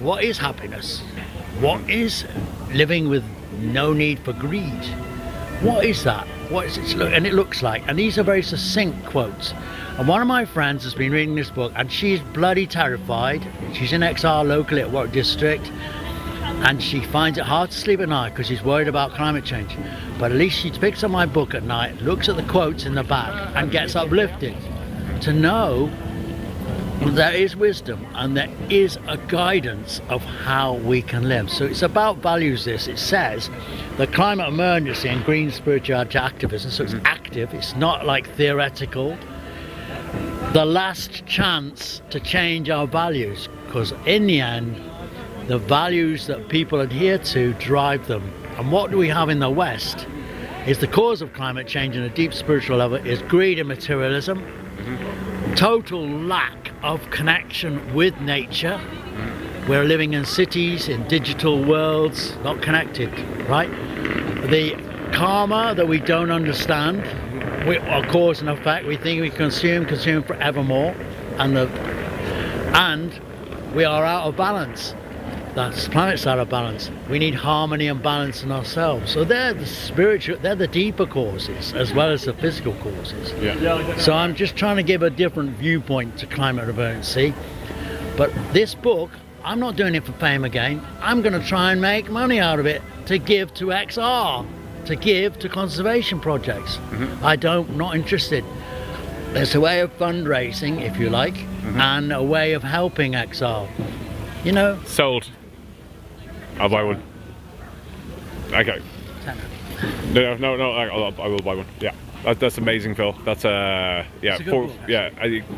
Speaker 20: what is happiness, what is living with no need for greed, what is that, what is it, and it looks like, and these are very succinct quotes. And one of my friends has been reading this book and she's bloody terrified. She's in XR locally at Warwick District, and she finds it hard to sleep at night because she's worried about climate change. But at least she picks up my book at night, looks at the quotes in the back and gets uplifted to know there is wisdom and there is a guidance of how we can live. So it's about values. This, it says the climate emergency and green spirituality activism, so it's active, it's not like theoretical. The last chance to change our values, because in the end the values that people adhere to drive them. And what do we have in the West is the cause of climate change on a deep spiritual level is greed and materialism, total lack of connection with nature. We're living in cities, in digital worlds, not connected, right? The karma that we don't understand, we are cause and effect. We think we consume forevermore, and we are out of balance. The planet's out of balance. We need harmony and balance in ourselves. So they're the spiritual, they're the deeper causes as well as the physical causes. So I'm just trying to give a different viewpoint to climate emergency. But this book, I'm not doing it for fame again. I'm going to try and make money out of it to give to XR, to give to conservation projects. I'm not interested. There's a way of fundraising, if you like, and a way of helping XR. You know?
Speaker 17: Sold. I'll buy one. Okay. No, I will buy one. Yeah, that's amazing, Phil. That's a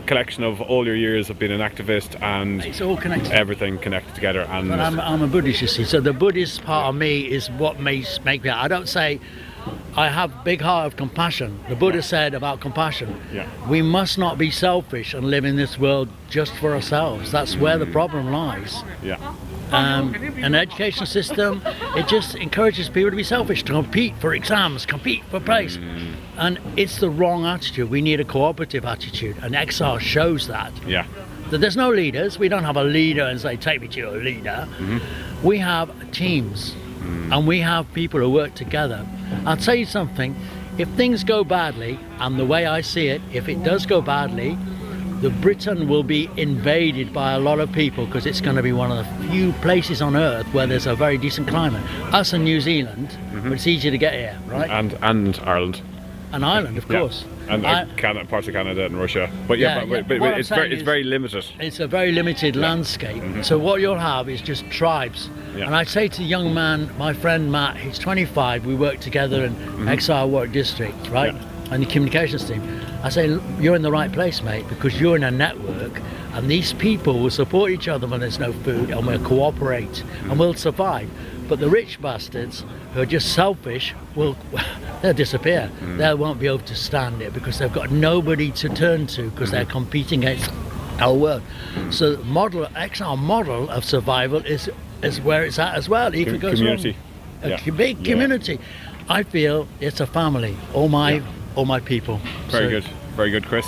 Speaker 17: collection of all your years of being an activist, and
Speaker 20: it's all connected.
Speaker 17: Everything connected together. And
Speaker 20: but I'm a Buddhist, you see. So the Buddhist part of me is what makes me. I don't say I have big heart of compassion. The Buddha said about compassion. We must not be selfish and live in this world just for ourselves. That's where the problem lies. An education system, it just encourages people to be selfish, to compete for exams, compete for place. And it's the wrong attitude. We need a cooperative attitude, and XR shows that. That there's no leaders. We don't have a leader and say, take me to your leader. We have teams, and we have people who work together. I'll tell you something, if things go badly, and the way I see it, if it does go badly, the Britain will be invaded by a lot of people, because it's going to be one of the few places on earth where there's a very decent climate. Us and New Zealand, but it's easy to get here, right?
Speaker 17: And Ireland.
Speaker 20: And Ireland, of course.
Speaker 17: And parts of Canada and Russia. But but it's very limited.
Speaker 20: It's a very limited landscape. So what you'll have is just tribes. And I say to the young man, my friend Matt, he's 25, we work together in XR Warwick District, right? And the communications team. I say, you're in the right place, mate, because you're in a network, and these people will support each other when there's no food, and we'll cooperate, and we'll survive. But the rich bastards who are just selfish, they'll disappear. They won't be able to stand it because they've got nobody to turn to, because they're competing against our world. So the XR model of survival is where it's at as well. If it goes
Speaker 17: community.
Speaker 20: Wrong, a big community. I feel it's a family. All my people.
Speaker 17: Very good, Chris.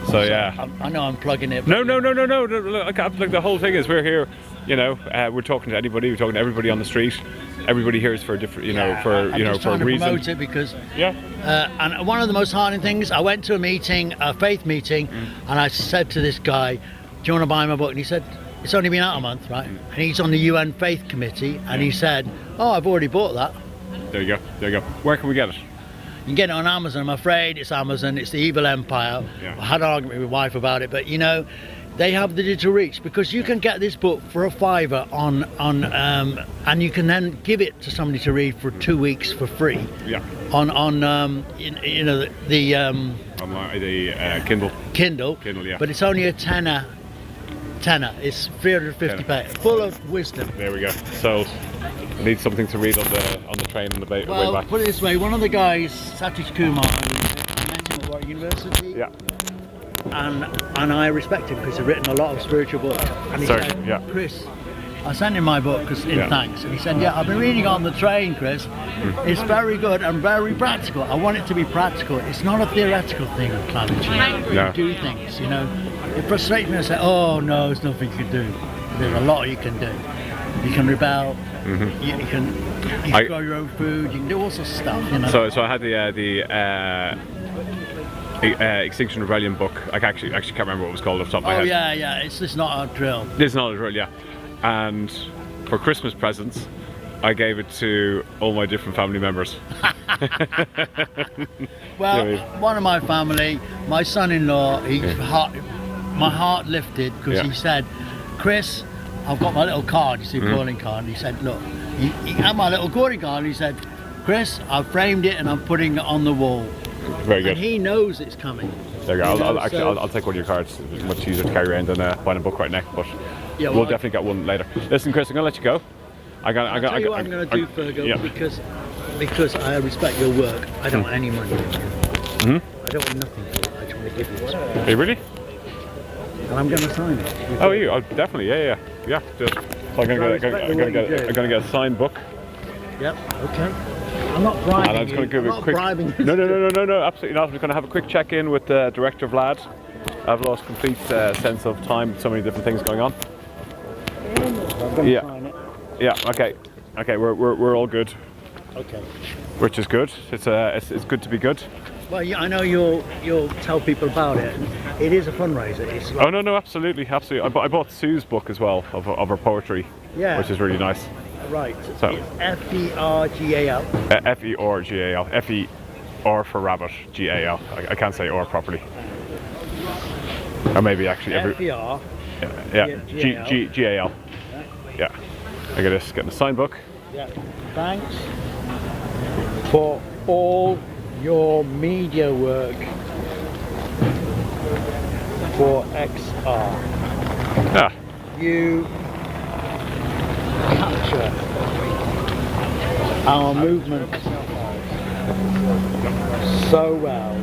Speaker 17: So yeah,
Speaker 20: I know I'm plugging it.
Speaker 17: No. Look, the whole thing is we're here. You know, we're talking to anybody. We're talking to everybody on the street. Everybody here is for a different, for a reason.
Speaker 20: Promote it because and one of the most heartening things, I went to a meeting, a faith meeting, and I said to this guy, "Do you want to buy my book?" And he said, "It's only been out a month, right?" And he's on the UN Faith Committee, and he said, "Oh, I've already bought that."
Speaker 17: There you go. Where can we get it?
Speaker 14: can get it on Amazon. I'm afraid it's Amazon. It's the evil empire. I had an argument with my wife about it, but you know, they have the digital reach, because you can get this book for a $5 and you can then give it to somebody to read for 2 weeks for free.
Speaker 17: Yeah.
Speaker 14: On you know the Kindle. Kindle,
Speaker 17: yeah.
Speaker 14: But it's only a tenner. It's 350 pages, full of wisdom.
Speaker 17: There we go. So I need something to read on the train on the way
Speaker 14: Well,
Speaker 17: back.
Speaker 14: put it this way: one of the guys, Satish Kumar, I met him at Warwick University.
Speaker 17: Yeah.
Speaker 14: And I respect him because he's written a lot of spiritual books. And he said, Chris, I sent him my book in thanks, and he said, yeah, I've been reading on the train, Chris. It's very good and very practical. I want it to be practical. It's not a theoretical thing of climate change.
Speaker 17: No.
Speaker 14: You do things, you know. It frustrates me to say, oh no, there's nothing you can do. There's a lot you can do. You can rebel. You can grow your own food. You can do all sorts of stuff. You know.
Speaker 17: So I had the Extinction Rebellion book. I actually can't remember what it was called off the top of my head.
Speaker 14: Yeah. It's not a drill.
Speaker 17: It's not a drill, yeah. And for Christmas presents, I gave it to all my different family members.
Speaker 14: Well, one of my family, my son-in-law, my heart lifted because he said, Chris, I've got my little card, you see, calling card. And he said, look, he had my little calling card, and he said, Chris, I've framed it and I'm putting it on the wall.
Speaker 17: Very good.
Speaker 14: And he knows it's coming.
Speaker 17: There you go. I'll take one of your cards. It's much easier to carry around than buying a book right now, but we'll definitely get one later. Listen, Chris, I'm going to let you go.
Speaker 14: I'll tell you what I'm going to do, Fergal, because I respect your work. I don't want any money from you. I don't want nothing for it. I just want to give you it.
Speaker 17: Are you really?
Speaker 14: And I'm going to sign it.
Speaker 17: Oh, you? Oh, definitely. Yeah. So I'm going to get a signed book.
Speaker 14: Yep. Okay. I'm not bribing
Speaker 17: and I'm just going to give a quick. No, absolutely not. I'm just going to have a quick check-in with Director Vlad. I've lost complete sense of time. So many different things going on.
Speaker 14: I'm going to sign it.
Speaker 17: Yeah. Okay. We're all good.
Speaker 14: Okay.
Speaker 17: Which is good. It's good to be good.
Speaker 14: Well, I know you'll tell people about it. It is a fundraiser. It's like
Speaker 17: no, absolutely. I bought Sue's book as well of her poetry.
Speaker 14: Yeah.
Speaker 17: Which is really nice.
Speaker 14: Right.
Speaker 17: So
Speaker 14: it's Fergal.
Speaker 17: Fergal. F-E-R for rabbit. G-A-L. I can't say or properly. Or maybe actually
Speaker 14: F-E-R.
Speaker 17: G-A-L. Yeah. I got this. Getting a signed book.
Speaker 14: Yeah. Thanks for all your media work for XR.
Speaker 17: Yeah.
Speaker 14: You capture our movement so well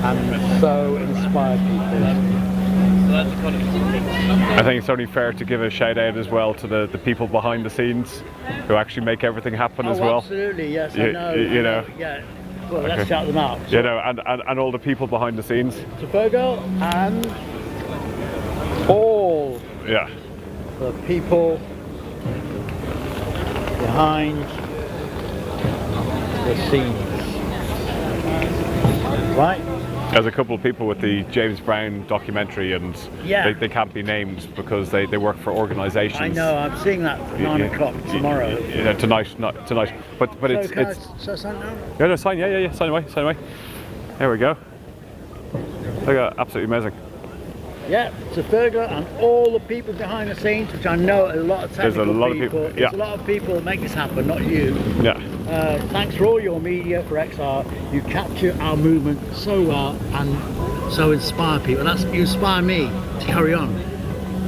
Speaker 14: and so inspire people.
Speaker 17: I think it's only fair to give a shout out as well to the people behind the scenes who actually make everything happen as well.
Speaker 14: Absolutely, yes,
Speaker 17: I
Speaker 14: know. Yeah. Well, let's shout them out.
Speaker 17: You know, and all the people behind the scenes.
Speaker 14: To Fergal and all the people behind the scenes. Right?
Speaker 17: There's a couple of people with the James Brown documentary, and they can't be named because they work for organisations.
Speaker 14: I know. I'm seeing that at 9 o'clock tomorrow.
Speaker 17: Tonight, not tonight. But
Speaker 14: so
Speaker 17: it's.
Speaker 14: Sign now?
Speaker 17: No, sign. Yeah. Sign away. There we go. Look at that, absolutely amazing.
Speaker 14: Yeah, to Fergal and all the people behind the scenes, which I know a lot of technical people. There's a lot of people that make this happen, not you.
Speaker 17: Yeah.
Speaker 14: Thanks for all your media for XR. You capture our movement so well and so inspire people. You inspire me to carry on.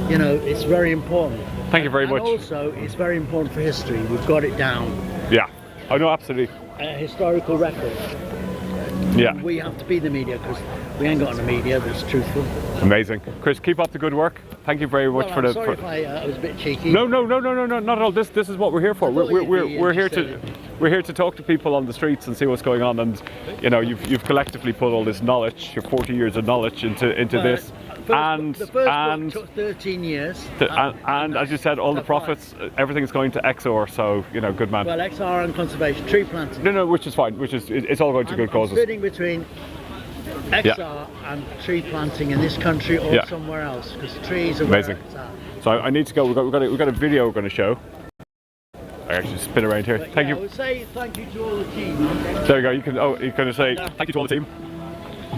Speaker 14: You know, it's very important.
Speaker 17: Thank you very much.
Speaker 14: And also, it's very important for history. We've got it down.
Speaker 17: Yeah. Oh no, absolutely.
Speaker 14: A historical record.
Speaker 17: Yeah.
Speaker 14: We have to be the media because we ain't got any media that's truthful.
Speaker 17: Amazing. Chris, keep up the good work. Thank you very much for the.
Speaker 14: Sorry if I was a bit cheeky.
Speaker 17: No, not at all. This is what we're here for. We're here to talk to people on the streets and see what's going on. And you know, you've collectively put all this knowledge, your 40 years of knowledge into this.
Speaker 14: The first book took 13 years.
Speaker 17: And as you said, all the profits, everything's going to XR. So you know, good man.
Speaker 14: Well, XR and conservation, tree planting.
Speaker 17: No, which is fine. It's all going to good causes.
Speaker 14: Sitting between XR and tree planting in this country or somewhere else, because trees are
Speaker 17: amazing.
Speaker 14: where it's at.
Speaker 17: So I need to go. We've got a video we're going to show. I actually spin around here. Thank you.
Speaker 14: Say thank you to all the team.
Speaker 17: There you go. You can. Oh, you're going to say thank you to all the team.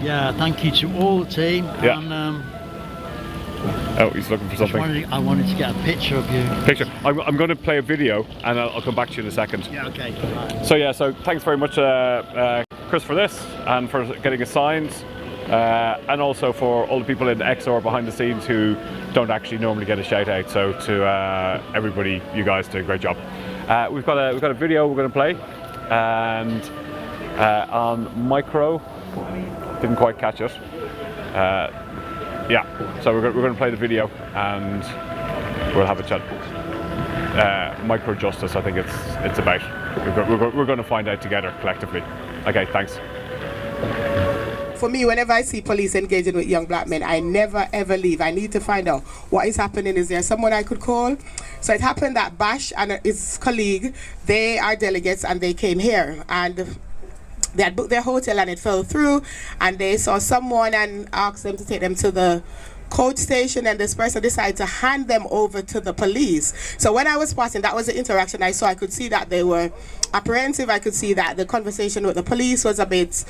Speaker 14: Yeah, thank you to all the team.
Speaker 17: Yeah.
Speaker 14: And,
Speaker 17: oh, he's looking for something.
Speaker 14: I wanted to get a picture of you.
Speaker 17: Picture. I'm going to play a video, and I'll come back to you in a second.
Speaker 14: Yeah. Okay.
Speaker 17: So yeah. So thanks very much, Chris, for this, and for getting us signed, and also for all the people in XR behind the scenes who don't actually normally get a shout out. So to everybody, you guys did a great job. We've got a video we're going to play, and on micro. Didn't quite catch it. Yeah, so we're going to play the video and we'll have a chat. Micro justice, I think it's about. We're going to find out together collectively. Okay, thanks.
Speaker 16: For me, whenever I see police engaging with young black men, I never ever leave. I need to find out what is happening. Is there someone I could call? So it happened that Bash and his colleague, they are delegates and they came here, and they had booked their hotel and it fell through, and they saw someone and asked them to take them to the coach station, and this person decided to hand them over to the police. So when I was passing, that was the interaction I saw. I could see that they were apprehensive. I could see that the conversation with the police was a bit,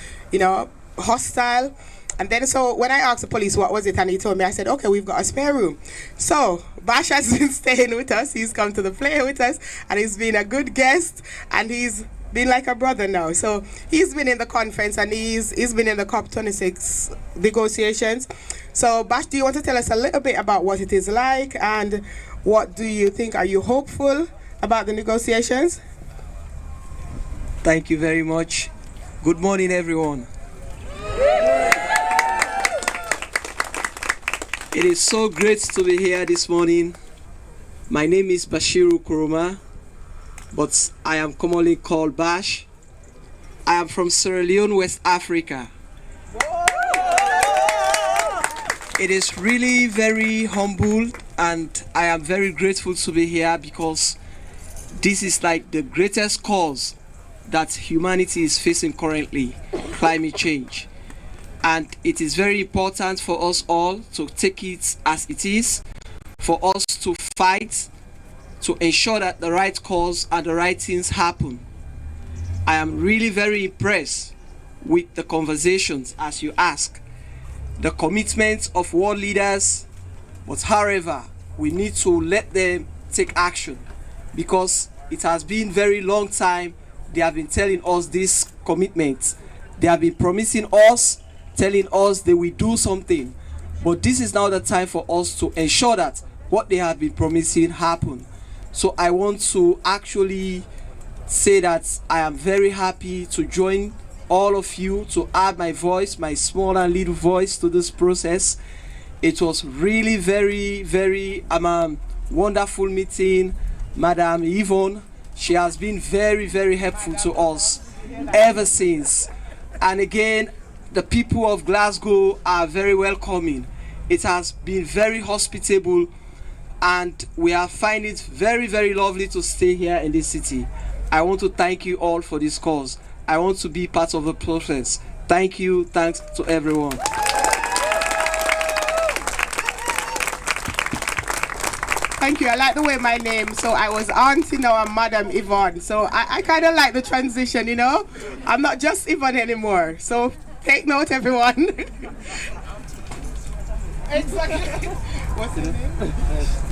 Speaker 16: hostile. And then so when I asked the police what was it, and he told me, I said, okay, we've got a spare room. So Bash has been staying with us. He's come to the play with us, and he's been a good guest, and he's been like a brother now. So he's been in the conference, and he's been in the COP26 negotiations. So Bash, do you want to tell us a little bit about what it is like, and what do you think? Are you hopeful about the negotiations?
Speaker 18: Thank you very much. Good morning, everyone. It is so great to be here this morning. My name is Bashiru Kuruma, but I am commonly called Bash. I am from Sierra Leone, West Africa. It is really very humble, and I am very grateful to be here because this is like the greatest cause that humanity is facing currently, climate change. And it is very important for us all to take it as it is, for us to fight, to ensure that the right cause and the right things happen. I am really very impressed with the conversations, as you ask, the commitment of world leaders, but however, we need to let them take action, because it has been very long time they have been telling us this commitment. They have been promising us, telling us they will do something, but this is now the time for us to ensure that what they have been promising happen. So I want to actually say that I am very happy to join all of you, to add my voice, my small and little voice to this process. It was really very, very wonderful meeting Madam Yvonne. She has been very, very helpful to us ever since. And again, the people of Glasgow are very welcoming. It has been very hospitable, and we are finding it very, very lovely to stay here in this city. I want to thank you all for this cause. I want to be part of the process. Thank you. Thanks to everyone.
Speaker 16: Thank you. I like the way my name, so I was Auntie, now I'm Madam Yvonne. So I kind of like the transition, I'm not just Yvonne anymore. So take note, everyone. Exactly. What's his name?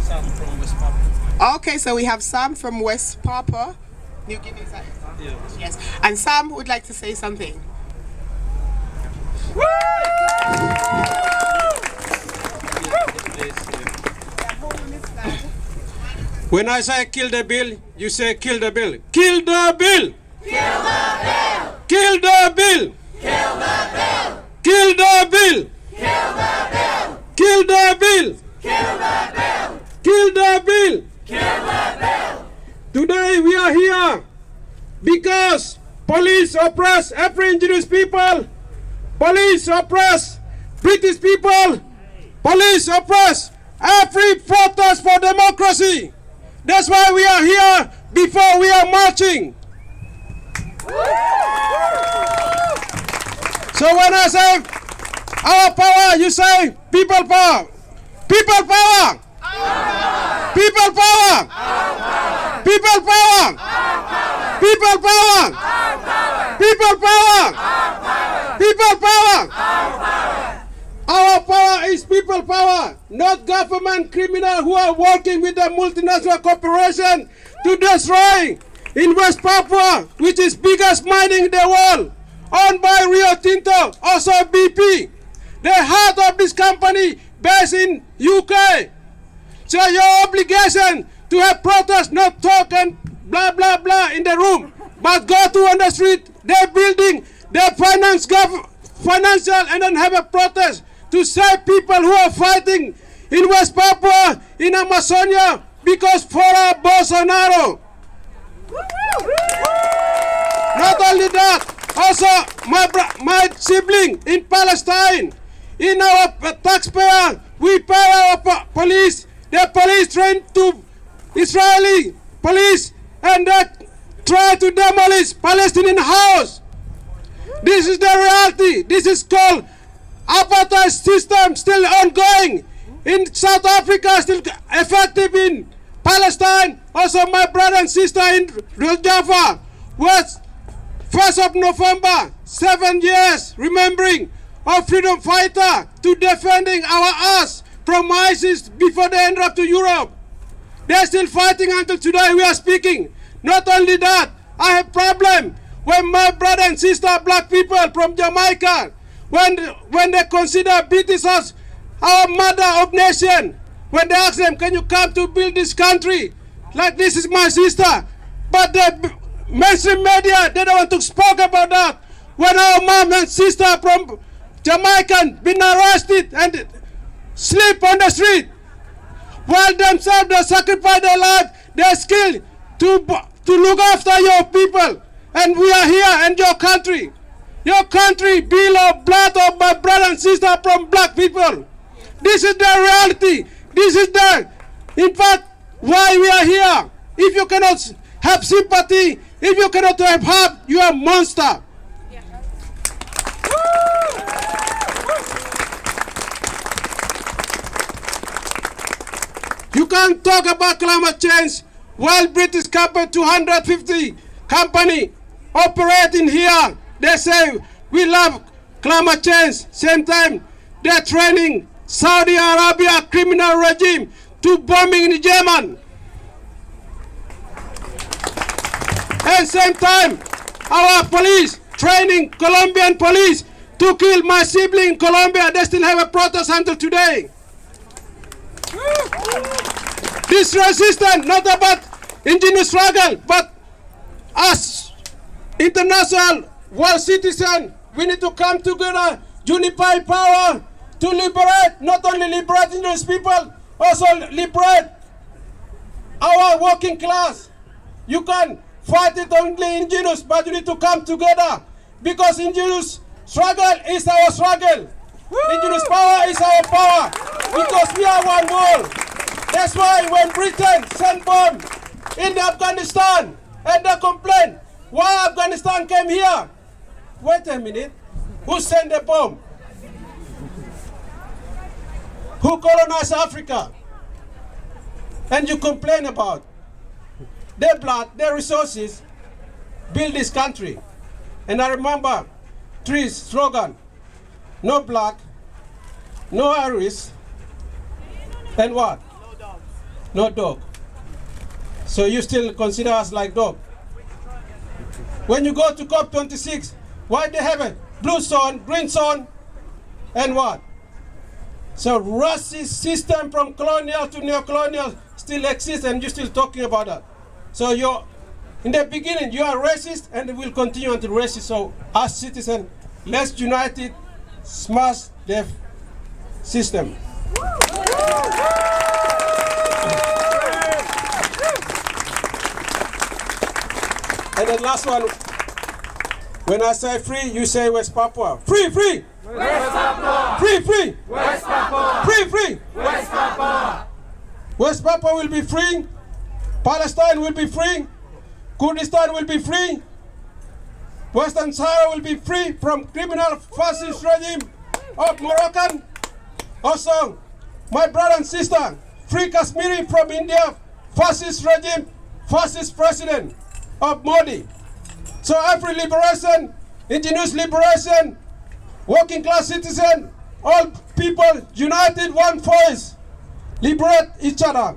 Speaker 16: Sam from West Papa. Okay, so we have Sam from West Papa. New Guinea, is that it? Yes. And Sam would like to say something.
Speaker 19: When I say kill the bill, you say kill the bill. Kill the bill!
Speaker 4: Kill the bill!
Speaker 19: Kill the bill!
Speaker 4: Kill the bill!
Speaker 19: Kill the bill!
Speaker 4: Kill the bill!
Speaker 19: Kill the bill!
Speaker 4: Kill the bill!
Speaker 19: Kill the bill!
Speaker 4: Kill the bill!
Speaker 19: Today we are here because police oppress every indigenous people. Police oppress British people. Police oppress every protest for democracy. That's why we are here before we are marching. So when I say our power, you say people power. People power. People power. People power! People power! People power! People power! Our power is people power, not government criminals who are working with the multinational corporation to destroy in West Papua, which is biggest mining in the world, owned by Rio Tinto, also BP. The heart of this company based in UK. So your obligation to have protest, not talk and blah blah blah in the room, but go to on the street, they're building, they finance financial and then have a protest to save people who are fighting in West Papua, in Amazonia, because for Bolsonaro. Not only that, also my sibling in Palestine, in our taxpayer, we pay our police. The police trained to Israeli police and they try to demolish Palestinian house. This is the reality. This is called apartheid system, still ongoing. In South Africa, still effective in Palestine. Also my brother and sister in Rojava was 1st of November, 7 years, remembering our freedom fighter to defending our us from ISIS before they end up to Europe. They're still fighting until today we are speaking. Not only that, I have problem when my brother and sister black people from Jamaica, when they consider British as our mother of nation, when they ask them, can you come to build this country? Like this is my sister. But the mainstream media, they don't want to speak about that. When our mom and sister from Jamaican been arrested and sleep on the street, while themselves they sacrifice their life, their skill to look after your people. And we are here in your country. Your country, bill of blood of my brother and sister from black people. This is the reality. This is the, in fact, why we are here. If you cannot have sympathy, if you cannot have heart, you are a monster. You can't talk about climate change while British company, 250 company operating here. They say we love climate change. Same time they're training Saudi Arabia criminal regime to bombing in Yemen. And same time our police training Colombian police to kill my sibling in Colombia. They still have a protest until today. This resistance not about indigenous struggle, but us international world citizens, we need to come together, unify power to liberate, not only liberate indigenous people, also liberate our working class. You can fight it only indigenous, but you need to come together because indigenous struggle is our struggle. Indigenous power is our power because we are one world. That's why when Britain sent bomb in Afghanistan and they complained, why Afghanistan came here? Wait a minute, who sent the bomb? Who colonized Africa? And you complain about their blood, their resources, build this country. And I remember three slogans: no black, no Irish, and what? No dog. So you still consider us like dog. When you go to COP26, why they have a blue zone, green zone, and what? So racist system from colonial to neo-colonial still exists and you're still talking about that. So you're, in the beginning you are racist and it will continue until racist. So as citizens, let's unite it, smash the system. And the last one, when I say free, you say West Papua. Free, free!
Speaker 4: West Papua!
Speaker 19: Free, free!
Speaker 4: West Papua!
Speaker 19: Free, free!
Speaker 4: West Papua!
Speaker 19: West Papua will be free, Palestine will be free, Kurdistan will be free, Western Sahara will be free from criminal fascist regime of Moroccan. Also, my brother and sister, free Kashmiri from India, fascist regime, fascist president of Modi. So every liberation, indigenous liberation, working class citizen, all people united one voice, liberate each other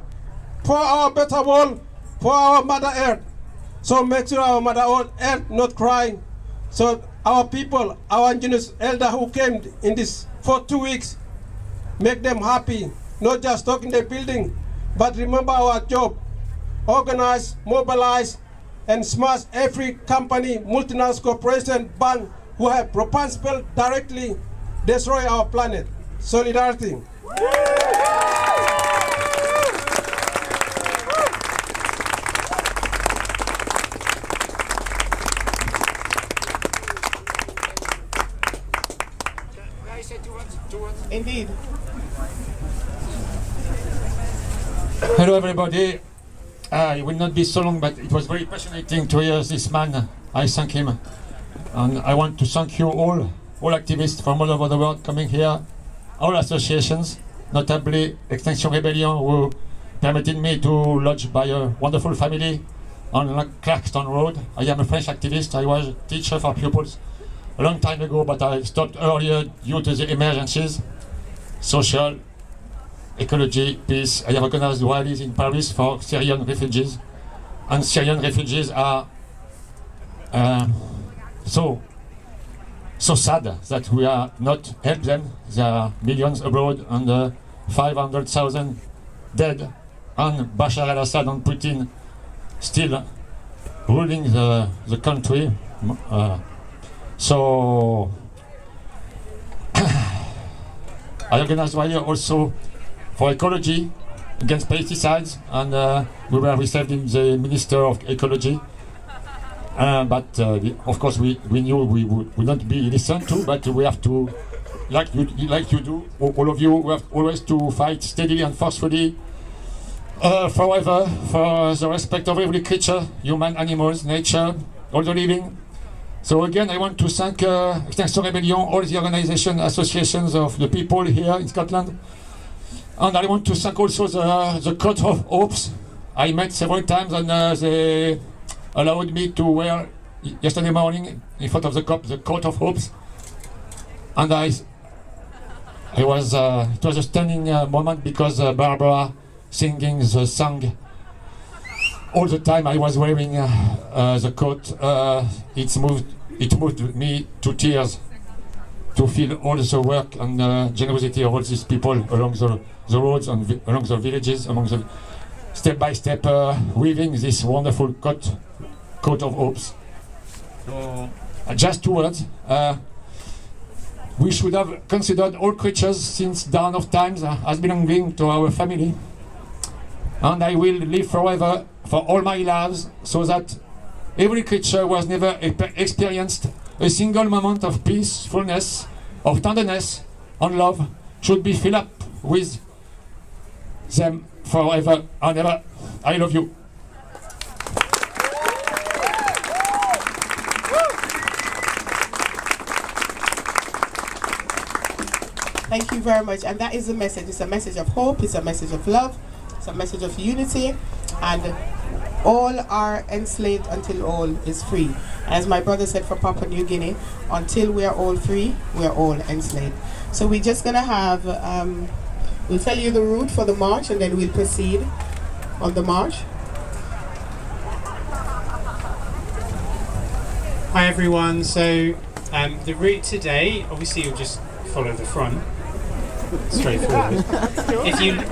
Speaker 19: for our better world, for our Mother Earth. So make sure our Mother Earth not crying. So our people, our indigenous elder who came in this for 2 weeks, make them happy, not just talk in the building, but remember our job. Organize, mobilize, and smash every company, multinational corporation, bank who have responsible directly destroy our planet. Solidarity.
Speaker 16: Indeed.
Speaker 2: Hello everybody. It will not be so long, but it was very fascinating to hear this man. I thank him. And I want to thank you all activists from all over the world coming here, all associations, notably Extinction Rebellion, who permitted me to lodge by a wonderful family on Clarkston Road. I am a French activist. I was a teacher for pupils a long time ago, but I stopped earlier due to the emergencies, social, ecology, peace. I have organized rallies in Paris for Syrian refugees, and Syrian refugees are so sad that we are not help them. There are millions abroad and 500,000 dead, and Bashar al-Assad and Putin still ruling the country. So I organized rally also for ecology against pesticides, and we were received in the Minister of Ecology. But of course we knew we would not be listened to, but we have to, like you do, all of you, we have always to fight steadily and forcefully forever for the respect of every creature, human, animals, nature, all the living. So again, I want to thank Extinction Rebellion, all the organizations, associations of the people here in Scotland. And I want to thank also the Coat of Hopes. I met several times, and they allowed me to wear yesterday morning in front of the COP the Coat of Hopes. And it was a stunning moment because Barbara singing the song all the time I was wearing the coat. It moved me to tears to feel all the work and generosity of all these people along the roads and along the villages, among the step by step weaving this wonderful coat of hopes. So, just 2 words. We should have considered all creatures since dawn of times as belonging to our family, and I will live forever for all my lives, so that every creature was never experienced a single moment of peacefulness, of tenderness, and love should be filled up with them forever and ever. I love you.
Speaker 16: Thank you very much. And that is the message. It's a message of hope, it's a message of love, it's a message of unity, and all are enslaved until all is free. As my brother said for Papua New Guinea, until we are all free, we are all enslaved. So we're just going to have, we'll tell you the route for the march, and then we'll proceed on the march.
Speaker 22: Hi everyone, so the route today, obviously you'll just follow the front, straightforward.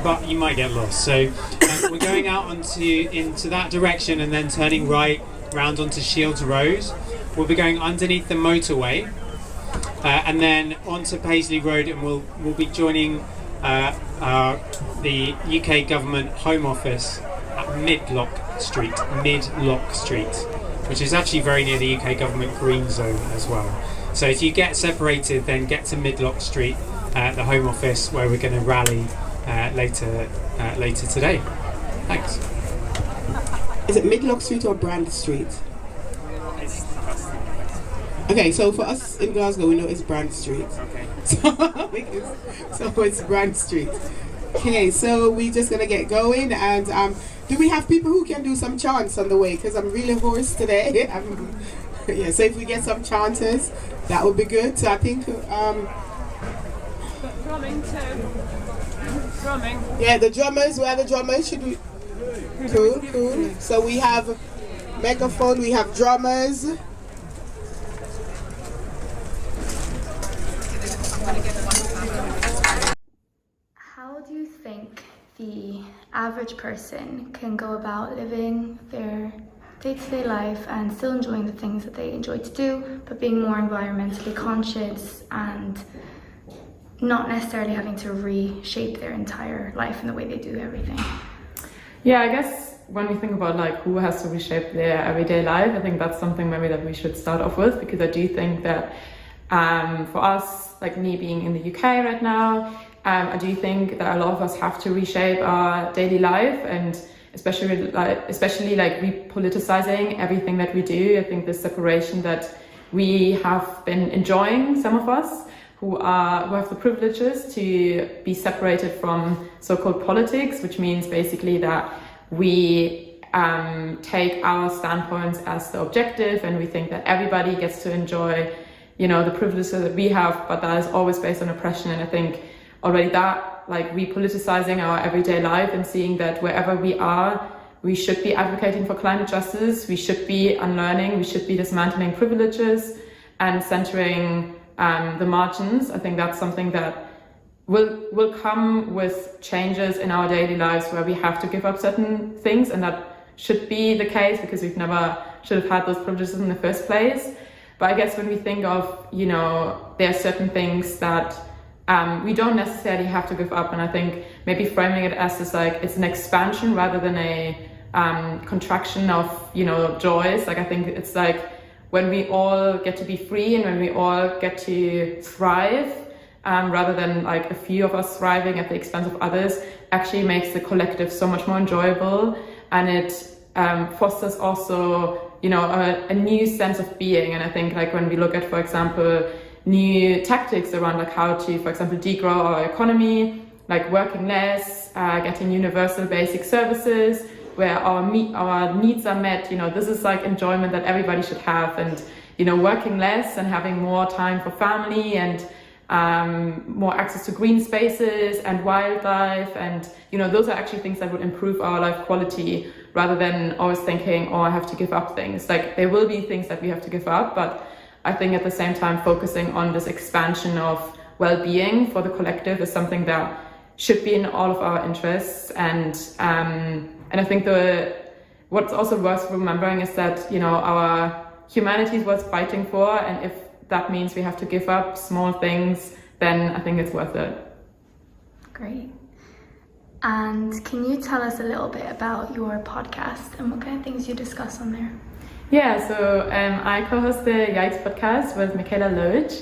Speaker 22: But you might get lost. So we're going out into that direction and then turning right round onto Shields Road. We'll be going underneath the motorway and then onto Paisley Road, and we'll be joining the UK Government Home Office at Midlock Street, which is actually very near the UK Government Green Zone as well. So if you get separated, then get to Midlock Street, the Home Office, where we're going to rally later today. Thanks.
Speaker 16: Is it Midlock Street or Brand Street? Okay, so for us in Glasgow, we know it's Brand Street. Okay. So it's Brand Street. Okay, so we're just going to get going, and Do we have people who can do some chants on the way? Because I'm really hoarse today. Yeah, so if we get some chanters, that would be good. So I think
Speaker 8: drumming too. Drumming.
Speaker 16: Yeah, the drummers. Where are the drummers? Should we? Cool, cool. So we have megaphone. We have drummers.
Speaker 5: How do you think the average person can go about living their day-to-day life and still enjoying the things that they enjoy to do, but being more environmentally conscious and not necessarily having to reshape their entire life and the way they do everything?
Speaker 10: Yeah, I guess when we think about like who has to reshape their everyday life, I think that's something maybe that we should start off with, because I do think that for us, like me being in the UK right now, I do think that a lot of us have to reshape our daily life, and especially like repoliticizing everything that we do. I think the separation that we have been enjoying, some of us who have the privileges to be separated from so-called politics, which means basically that we take our standpoints as the objective, and we think that everybody gets to enjoy, you know, the privileges that we have, but that is always based on oppression. And I think already that, like repoliticizing our everyday life and seeing that wherever we are, we should be advocating for climate justice, we should be unlearning, we should be dismantling privileges and centering the margins. I think that's something that will come with changes in our daily lives where we have to give up certain things, and that should be the case because we've never should have had those privileges in the first place. But I guess when we think of, you know, there are certain things that we don't necessarily have to give up, and I think maybe framing it as this, like, it's an expansion rather than a contraction of, you know, joys. Like, I think it's like when we all get to be free and when we all get to thrive, rather than like a few of us thriving at the expense of others, actually makes the collective so much more enjoyable, and it fosters also, you know, a new sense of being. And I think, like, when we look at, for example, new tactics around like how to, for example, degrow our economy, like working less, getting universal basic services where our needs are met, you know, this is like enjoyment that everybody should have. And, you know, working less and having more time for family and more access to green spaces and wildlife, and, you know, those are actually things that would improve our life quality, rather than always thinking, oh, I have to give up things. Like, there will be things that we have to give up, but I think at the same time focusing on this expansion of well-being for the collective is something that should be in all of our interests. And I think what's also worth remembering is that, you know, our humanity is worth fighting for, and if that means we have to give up small things, then I think it's worth it.
Speaker 5: Great. And can you tell us a little bit about your podcast and what kind of things you discuss on there?
Speaker 10: Yeah, so I co-host the Yikes podcast with Michaela Loach,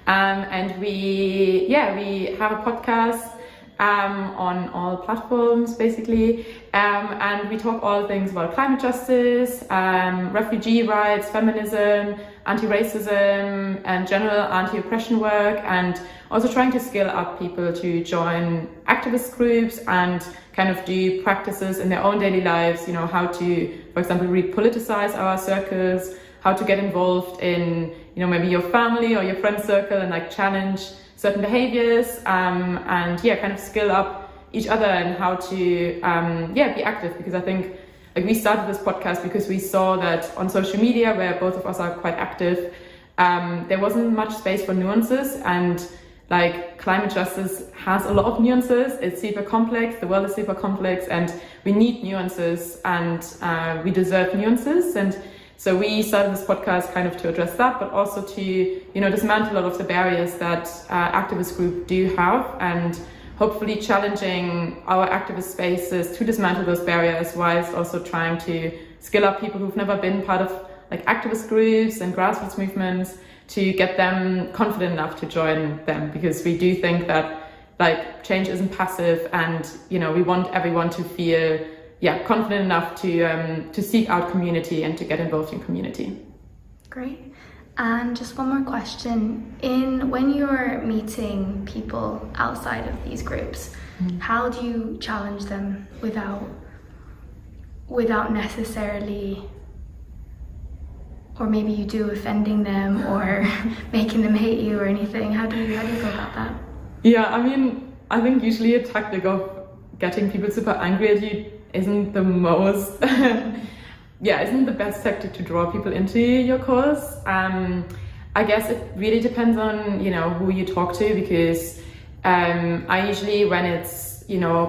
Speaker 10: and we have a podcast on all platforms basically, and we talk all things about climate justice, refugee rights, feminism, anti-racism, and general anti-oppression work, and also trying to scale up people to join activist groups and kind of do practices in their own daily lives, you know, how to, for example, repoliticize our circles, how to get involved in, you know, maybe your family or your friend circle and like challenge certain behaviors, and yeah, kind of skill up each other and how to be active. Because I think, like, we started this podcast because we saw that on social media, where both of us are quite active, there wasn't much space for nuances, and like climate justice has a lot of nuances. It's super complex, the world is super complex, and we need nuances, and we deserve nuances. And so we started this podcast kind of to address that, but also to, you know, dismantle a lot of the barriers that activist groups do have, and hopefully challenging our activist spaces to dismantle those barriers, whilst also trying to skill up people who've never been part of like activist groups and grassroots movements, to get them confident enough to join them, because we do think that like change isn't passive, and, you know, we want everyone to feel confident enough to seek out community and to get involved in community.
Speaker 5: Great. And just one more question. When you're meeting people outside of these groups, how do you challenge them without without necessarily, or maybe you do, offending them or making them hate you or anything? How do you go about that?
Speaker 10: Yeah, I mean, I think usually a tactic of getting people super angry at you isn't the most, isn't the best tactic to draw people into your cause. I guess it really depends on, who you talk to, because I usually, when it's,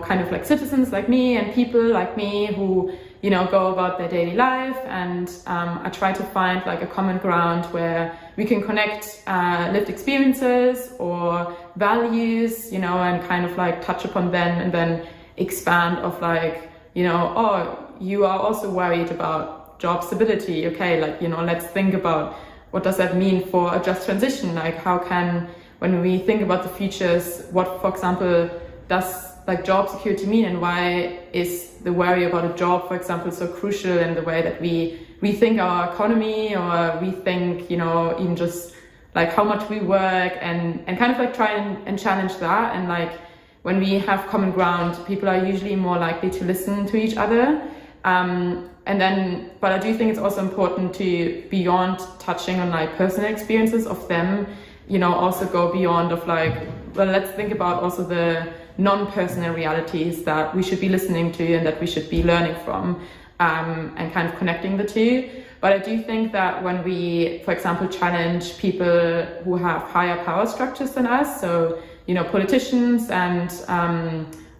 Speaker 10: kind of like citizens like me and people like me who, go about their daily life, and I try to find like a common ground where we can connect lived experiences or values, and kind of like touch upon them and then expand of like, oh, you are also worried about job stability. Okay, like, let's think about what does that mean for a just transition? Like, how can, when we think about the futures, what, for example, does like job security mean, and why is the worry about a job, for example, so crucial in the way that we rethink our economy, or rethink, even just like how much we work, and kind of like try and challenge that. And like, when we have common ground, people are usually more likely to listen to each other. But I do think it's also important to, beyond touching on like personal experiences of them, also go beyond of like, well, let's think about also the non-personal realities that we should be listening to and that we should be learning from, and kind of connecting the two. But I do think that when we, for example, challenge people who have higher power structures than us, so, politicians and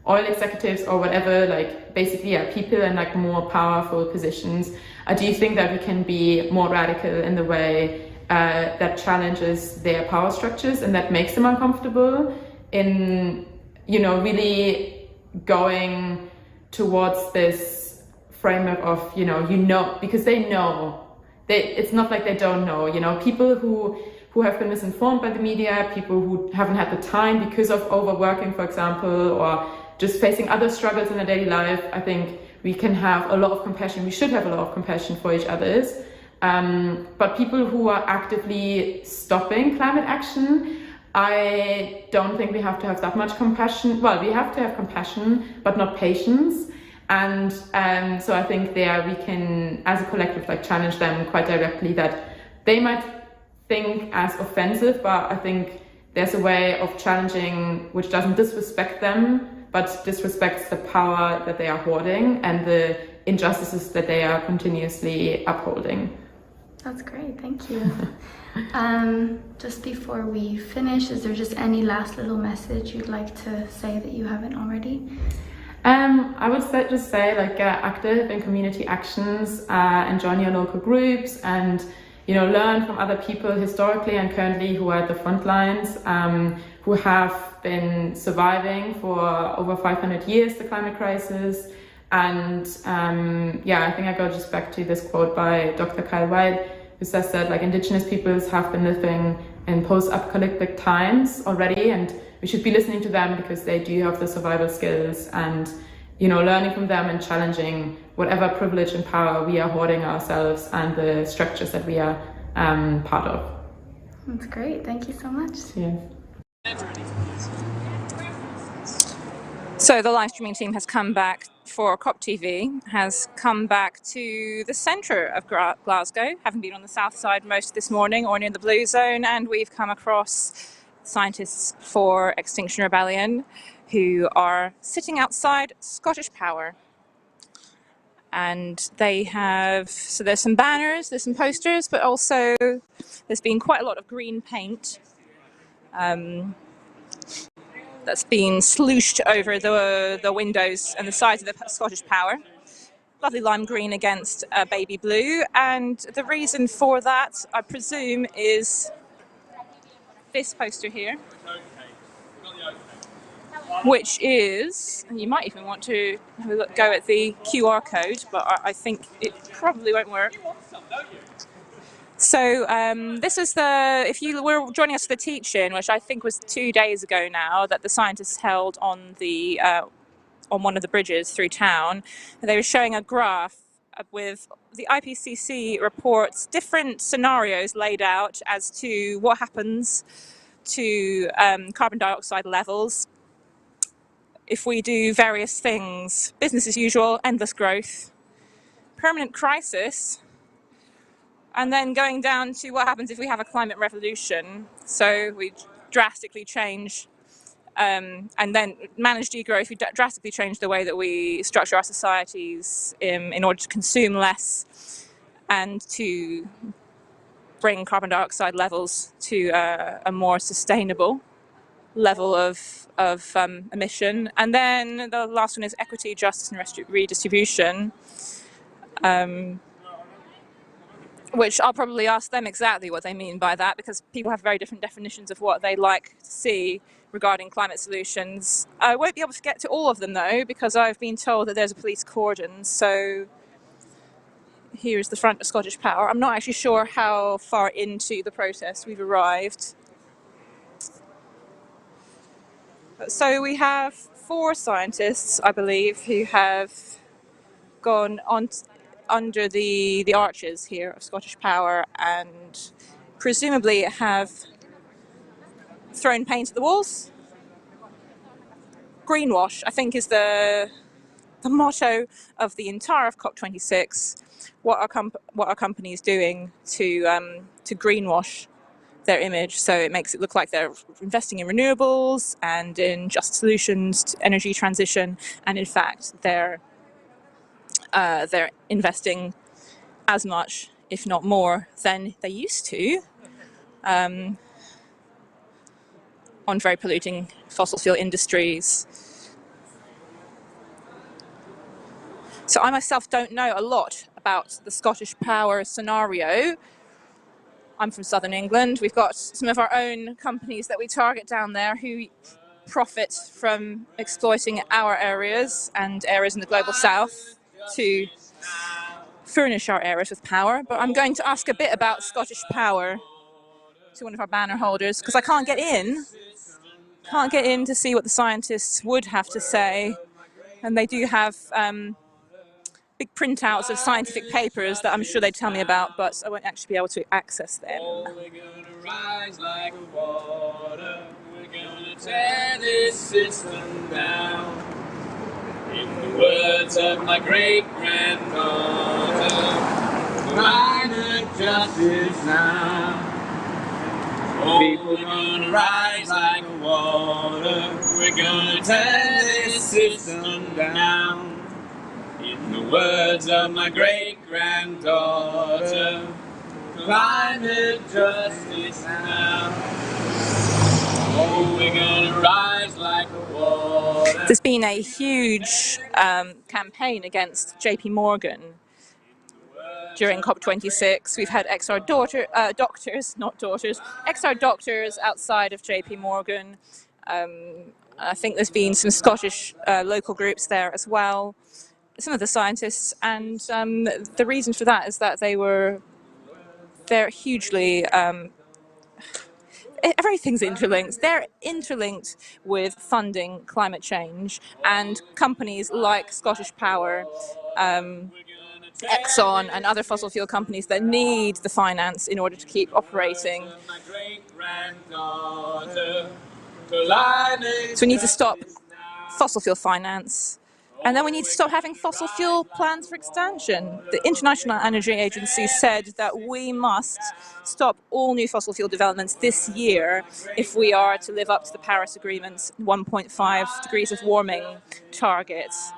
Speaker 10: oil executives or whatever, like basically people in like more powerful positions, I do think that we can be more radical in the way that challenges their power structures and that makes them uncomfortable in, really going towards this framework of, because they know, it's not like they don't know, people who have been misinformed by the media, people who haven't had the time because of overworking, for example, or just facing other struggles in their daily life. I think we can have a lot of compassion. We should have a lot of compassion for each other. But people who are actively stopping climate action, I don't think we have to have that much compassion. Well, we have to have compassion, but not patience. And so I think there we can, as a collective, like challenge them quite directly that they might think as offensive, but I think there's a way of challenging which doesn't disrespect them, but disrespects the power that they are hoarding and the injustices that they are continuously upholding.
Speaker 5: That's great, thank you. Just before we finish, is there just any last little message you'd like to say that you haven't already?
Speaker 10: I would just say like get active in community actions and join your local groups, and learn from other people historically and currently who are at the front lines, who have been surviving for over 500 years the climate crisis. And I think I go just back to this quote by Dr. Kyle White, who says that like Indigenous peoples have been living in post-apocalyptic times already, and we should be listening to them because they do have the survival skills, and learning from them and challenging whatever privilege and power we are hoarding ourselves and the structures that we are part of.
Speaker 5: That's great, thank you so much.
Speaker 10: Yeah.
Speaker 8: So the live streaming team has come back for COP TV, has come back to the centre of Glasgow, having been on the south side most of this morning or near the blue zone, and we've come across scientists for Extinction Rebellion who are sitting outside Scottish Power. And they have, so there's some banners, there's some posters, but also there's been quite a lot of green paint that's been slooshed over the windows and the sides of the Scottish Power. Lovely lime green against baby blue, and the reason for that, I presume, is this poster here, which is, and you might even want to have a look, go at the QR code, but I think it probably won't work. So this is if you were joining us for the teach-in, which I think was 2 days ago now, that the scientists held on on one of the bridges through town. They were showing a graph with the IPCC reports different scenarios laid out as to what happens to carbon dioxide levels if we do various things, business as usual, endless growth, permanent crisis, and then going down to what happens if we have a climate revolution. So we drastically change and then manage degrowth. We drastically change the way that we structure our societies in order to consume less and to bring carbon dioxide levels to a more sustainable level of emission. And then the last one is equity, justice and redistribution, which I'll probably ask them exactly what they mean by that, because people have very different definitions of what they like to see regarding climate solutions. I won't be able to get to all of them though, because I've been told that there's a police cordon. So here's the front of Scottish Power. I'm not actually sure how far into the protest we've arrived. So we have 4 scientists, I believe, who have gone on under the arches here of Scottish Power and presumably have thrown paint at the walls. Greenwash, I think, is the motto of the entire of COP26. What are companies doing to greenwash their image, so it makes it look like they're investing in renewables and in just solutions to energy transition, and in fact they're investing as much, if not more, than they used to on very polluting fossil fuel industries. So I myself don't know a lot about the Scottish Power scenario. I'm from southern England. We've got some of our own companies that we target down there who profit from exploiting our areas and areas in the global south to furnish our areas with power. But I'm going to ask a bit about Scottish Power to one of our banner holders, because I can't get in to see what the scientists would have to say. And they do have big printouts of scientific papers that I'm sure they'd tell me about, but I won't actually be able to access them.
Speaker 4: We're gonna rise like water. We're gonna tear this system down. In the words of my great-granddaughter, climate justice now. Oh, we're gonna rise like water. We're gonna tear this system down. In the words of my great-granddaughter, climate justice now. Oh, we're gonna rise like water.
Speaker 8: There's been a huge campaign against JP Morgan during COP26. We've had XR doctors outside of JP Morgan. I think there's been some Scottish local groups there as well. Some of the scientists, and the reason for that is that they're hugely, everything's interlinked. They're interlinked with funding climate change, and companies like Scottish Power, Exxon and other fossil fuel companies that need the finance in order to keep operating. So we need to stop fossil fuel finance. And then we need to stop having fossil fuel plans for expansion. The International Energy Agency said that we must stop all new fossil fuel developments this year if we are to live up to the Paris Agreement's 1.5 degrees of warming targets.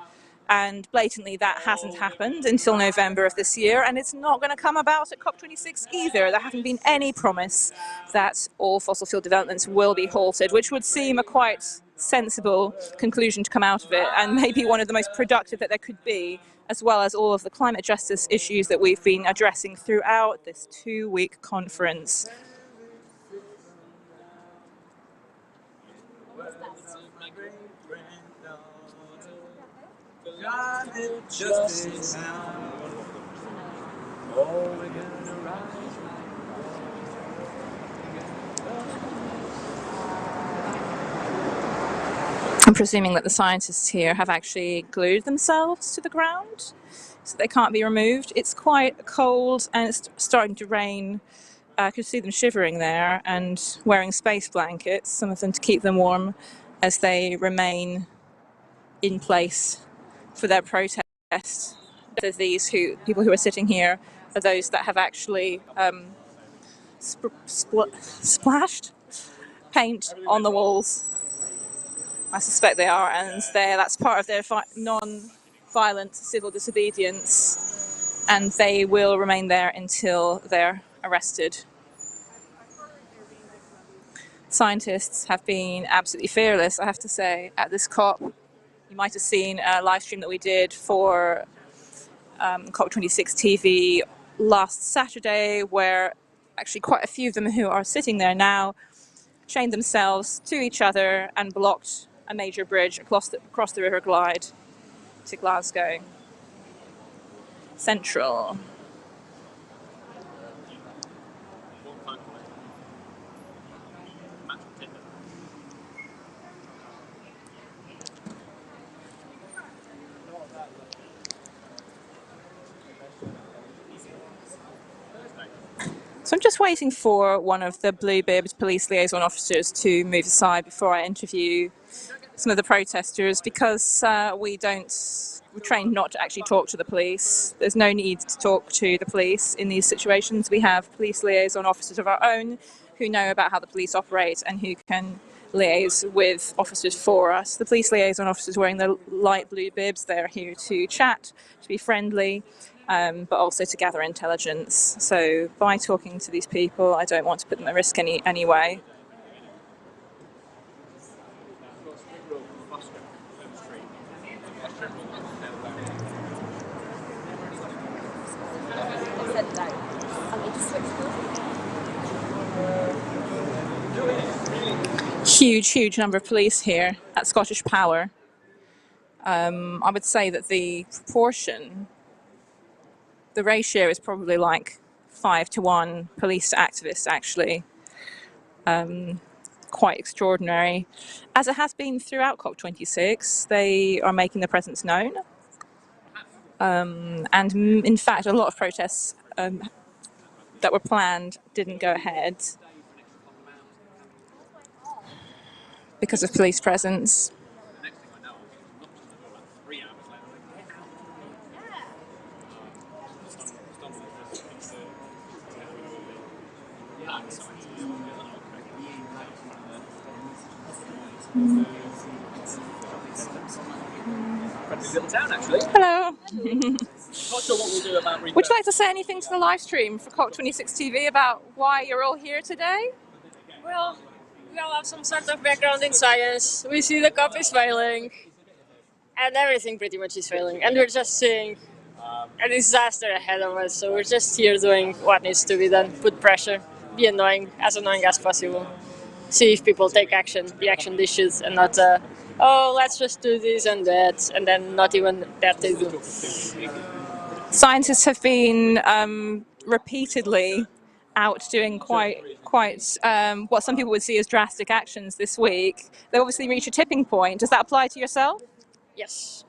Speaker 8: And blatantly that hasn't happened until November of this year, and it's not going to come about at COP26 either. There hasn't been any promise that all fossil fuel developments will be halted, which would seem a quite sensible conclusion to come out of it, and maybe one of the most productive that there could be, as well as all of the climate justice issues that we've been addressing throughout this 2-week conference. I'm presuming that the scientists here have actually glued themselves to the ground so they can't be removed. It's quite cold and it's starting to rain. I could see them shivering there and wearing space blankets, some of them to keep them warm as they remain in place for their protest. These people who are sitting here are those that have actually splashed paint on the walls. I suspect they are, and that's part of their non-violent civil disobedience, and they will remain there until they're arrested. Scientists have been absolutely fearless, I have to say, at this COP. You might have seen a live stream that we did for COP26 TV last Saturday, where actually quite a few of them who are sitting there now chained themselves to each other and blocked a major bridge across the River Clyde to Glasgow Central. So I'm just waiting for one of the blue-bibbed police liaison officers to move aside before I interview some of the protesters, because we're trained not to actually talk to the police. There's no need to talk to the police in these situations. We have police liaison officers of our own who know about how the police operate and who can liaise with officers for us. The police liaison officers wearing the light blue bibs, they're here to chat, to be friendly, but also to gather intelligence. So by talking to these people, I don't want to put them at risk anyway. Huge number of police here at Scottish Power. I would say that the proportion, the ratio is probably like 5-to-1 police to activists, actually. Quite extraordinary. As it has been throughout COP26, they are making their presence known. And in fact, a lot of protests that were planned didn't go ahead because of police presence.
Speaker 1: Little town, actually.
Speaker 8: Hello.
Speaker 1: Not sure what we'll do about
Speaker 8: Would you like to say anything to the live stream for COP26 TV about why you're all here today?
Speaker 3: Well, we all have some sort of background in science. We see the COP is failing, and everything pretty much is failing, and we're just seeing a disaster ahead of us. So we're just here doing what needs to be done: put pressure, be annoying as possible, see if people take action, the action they should, and not oh, let's just do this and that, and then not even that they do.
Speaker 8: Scientists have been repeatedly out doing quite what some people would see as drastic actions this week. They obviously reached a tipping point. Does that apply to yourself?
Speaker 3: Yes.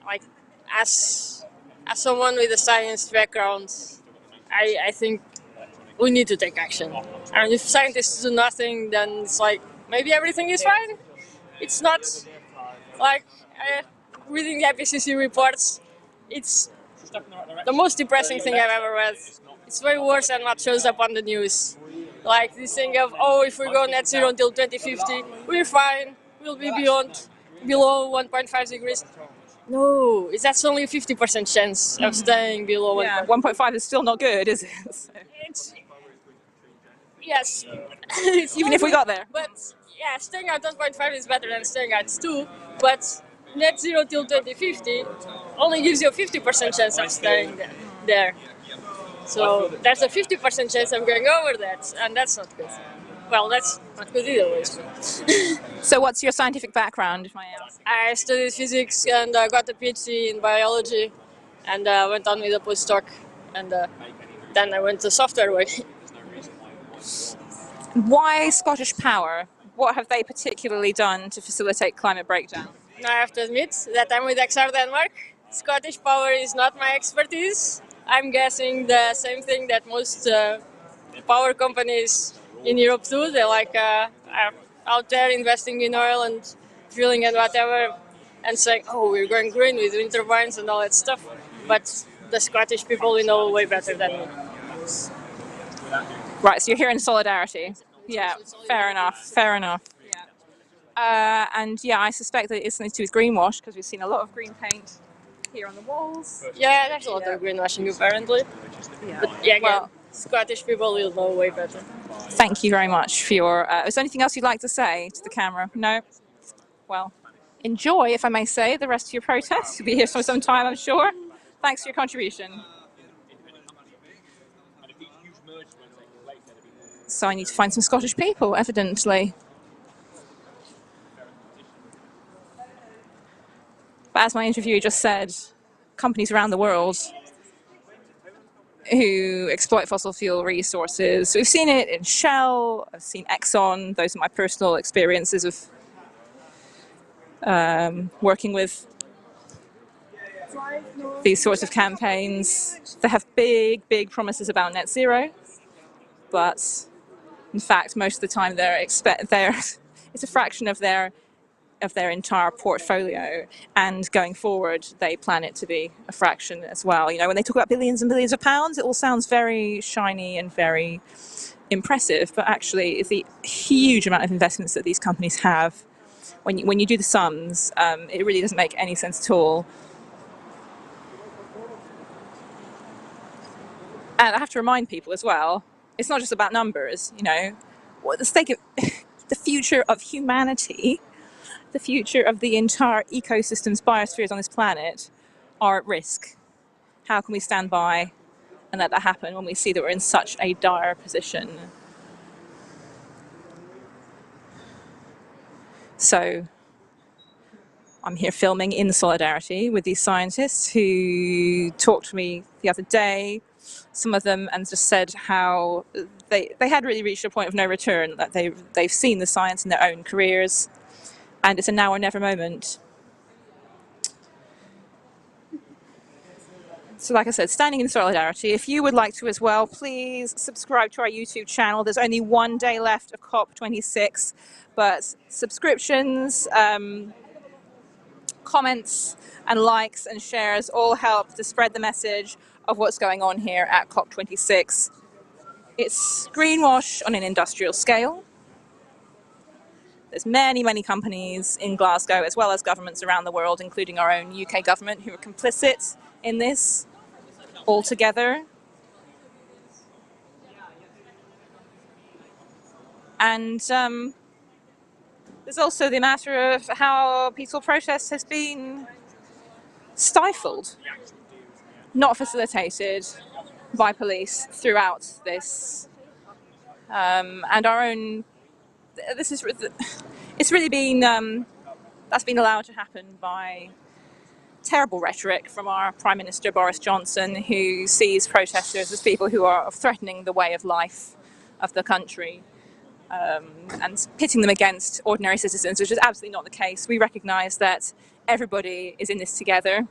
Speaker 3: Like, as someone with a science background, I think we need to take action. And if scientists do nothing, then it's like, maybe everything is fine. It's not like reading the IPCC reports. It's the most depressing thing I've ever read. It's way worse than what shows up on the news. Like this thing of, oh, if we go net zero until 2050, we're fine. We'll be below 1.5 degrees. No, that's only a 50% chance of staying below 1.5.
Speaker 8: Yeah, 1.5 is still not good, is it?
Speaker 3: Yes.
Speaker 8: Even if we got there.
Speaker 3: But yeah, staying at 1.5 is better than staying at 2. But net zero till 2050 only gives you a 50% chance of staying there. So there's a 50% chance of going over that, and that's not good. Well, that's not good either way.
Speaker 8: So what's your scientific background, if I ask?
Speaker 3: I studied physics and got a PhD in biology, and went on with a postdoc, and then I went to software work.
Speaker 8: Why Scottish Power? What have they particularly done to facilitate climate breakdown?
Speaker 3: I have to admit that I'm with XR Denmark. Scottish Power is not my expertise. I'm guessing the same thing that most power companies in Europe do. They're like are out there investing in oil and drilling and whatever, and saying, "Oh, we're going green with wind turbines and all that stuff," but the Scottish people we know way better than me.
Speaker 8: Right, so you're here in solidarity. Yeah, fair enough, fair enough. And yeah, I suspect that it's something to do with greenwash, because we've seen a lot of green paint here on the walls.
Speaker 3: Yeah, there's a lot of greenwashing apparently.
Speaker 8: Yeah.
Speaker 3: But yeah, again,
Speaker 8: Well,
Speaker 3: Scottish people will know way better.
Speaker 8: thank you very much for your... is there anything else you'd like to say to the camera? No? Well, enjoy, if I may say, the rest of your protest. You'll be here for some time, I'm sure. Thanks for your contribution. So I need to find some Scottish people, evidently. But as my interviewer just said, companies around the world who exploit fossil fuel resources. We've seen it in Shell, I've seen Exxon. Those are my personal experiences of working with these sorts of campaigns. They have big, big promises about net zero, but in fact, most of the time it's a fraction of their entire portfolio, and going forward they plan it to be a fraction as well. You know, when they talk about billions and billions of pounds, it all sounds very shiny and very impressive, but actually it's the huge amount of investments that these companies have. When you do the sums, it really doesn't make any sense at all. And I have to remind people as well, it's not just about numbers, you know. What the stake of the future of humanity, the future of the entire ecosystems, biospheres on this planet are at risk. How can we stand by and let that happen when we see that we're in such a dire position? So I'm here filming in solidarity with these scientists who talked to me the other day, some of them, and just said how they had really reached a point of no return, that they've seen the science in their own careers, and it's a now or never moment. So like I said, standing in solidarity. If you would like to as well, please subscribe to our YouTube channel. There's only one day left of COP26, but subscriptions, comments and likes and shares all help to spread the message of what's going on here at COP26. It's greenwash on an industrial scale. There's many, many companies in Glasgow, as well as governments around the world, including our own UK government, who are complicit in this altogether. And there's also the matter of how peaceful protest has been stifled, not facilitated by police throughout this. And our own, it's really been, that's been allowed to happen by terrible rhetoric from our Prime Minister Boris Johnson, who sees protesters as people who are threatening the way of life of the country, and pitting them against ordinary citizens, which is absolutely not the case. We recognise that everybody is in this together.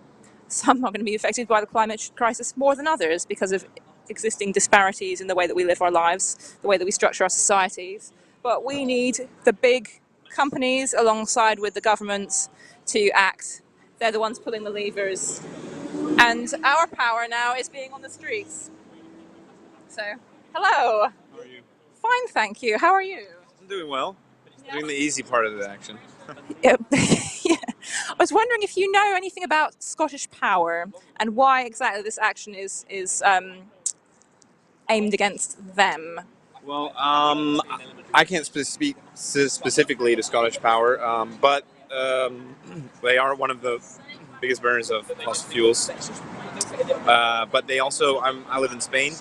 Speaker 8: Some are going to be affected by the climate crisis more than others because of existing disparities in the way that we live our lives, the way that we structure our societies. But we need the big companies alongside with the governments to act. They're the ones pulling the levers. And our power now is being on the streets. So, hello.
Speaker 9: How are you?
Speaker 8: Fine, thank you. How are you?
Speaker 9: I'm doing well. Doing the easy part of the action.
Speaker 8: Yeah. I was wondering if you know anything about Scottish Power and why exactly this action is aimed against them.
Speaker 9: Well, I can't speak specifically to Scottish Power, but they are one of the biggest burners of fossil fuels. But they also, I live in Spain,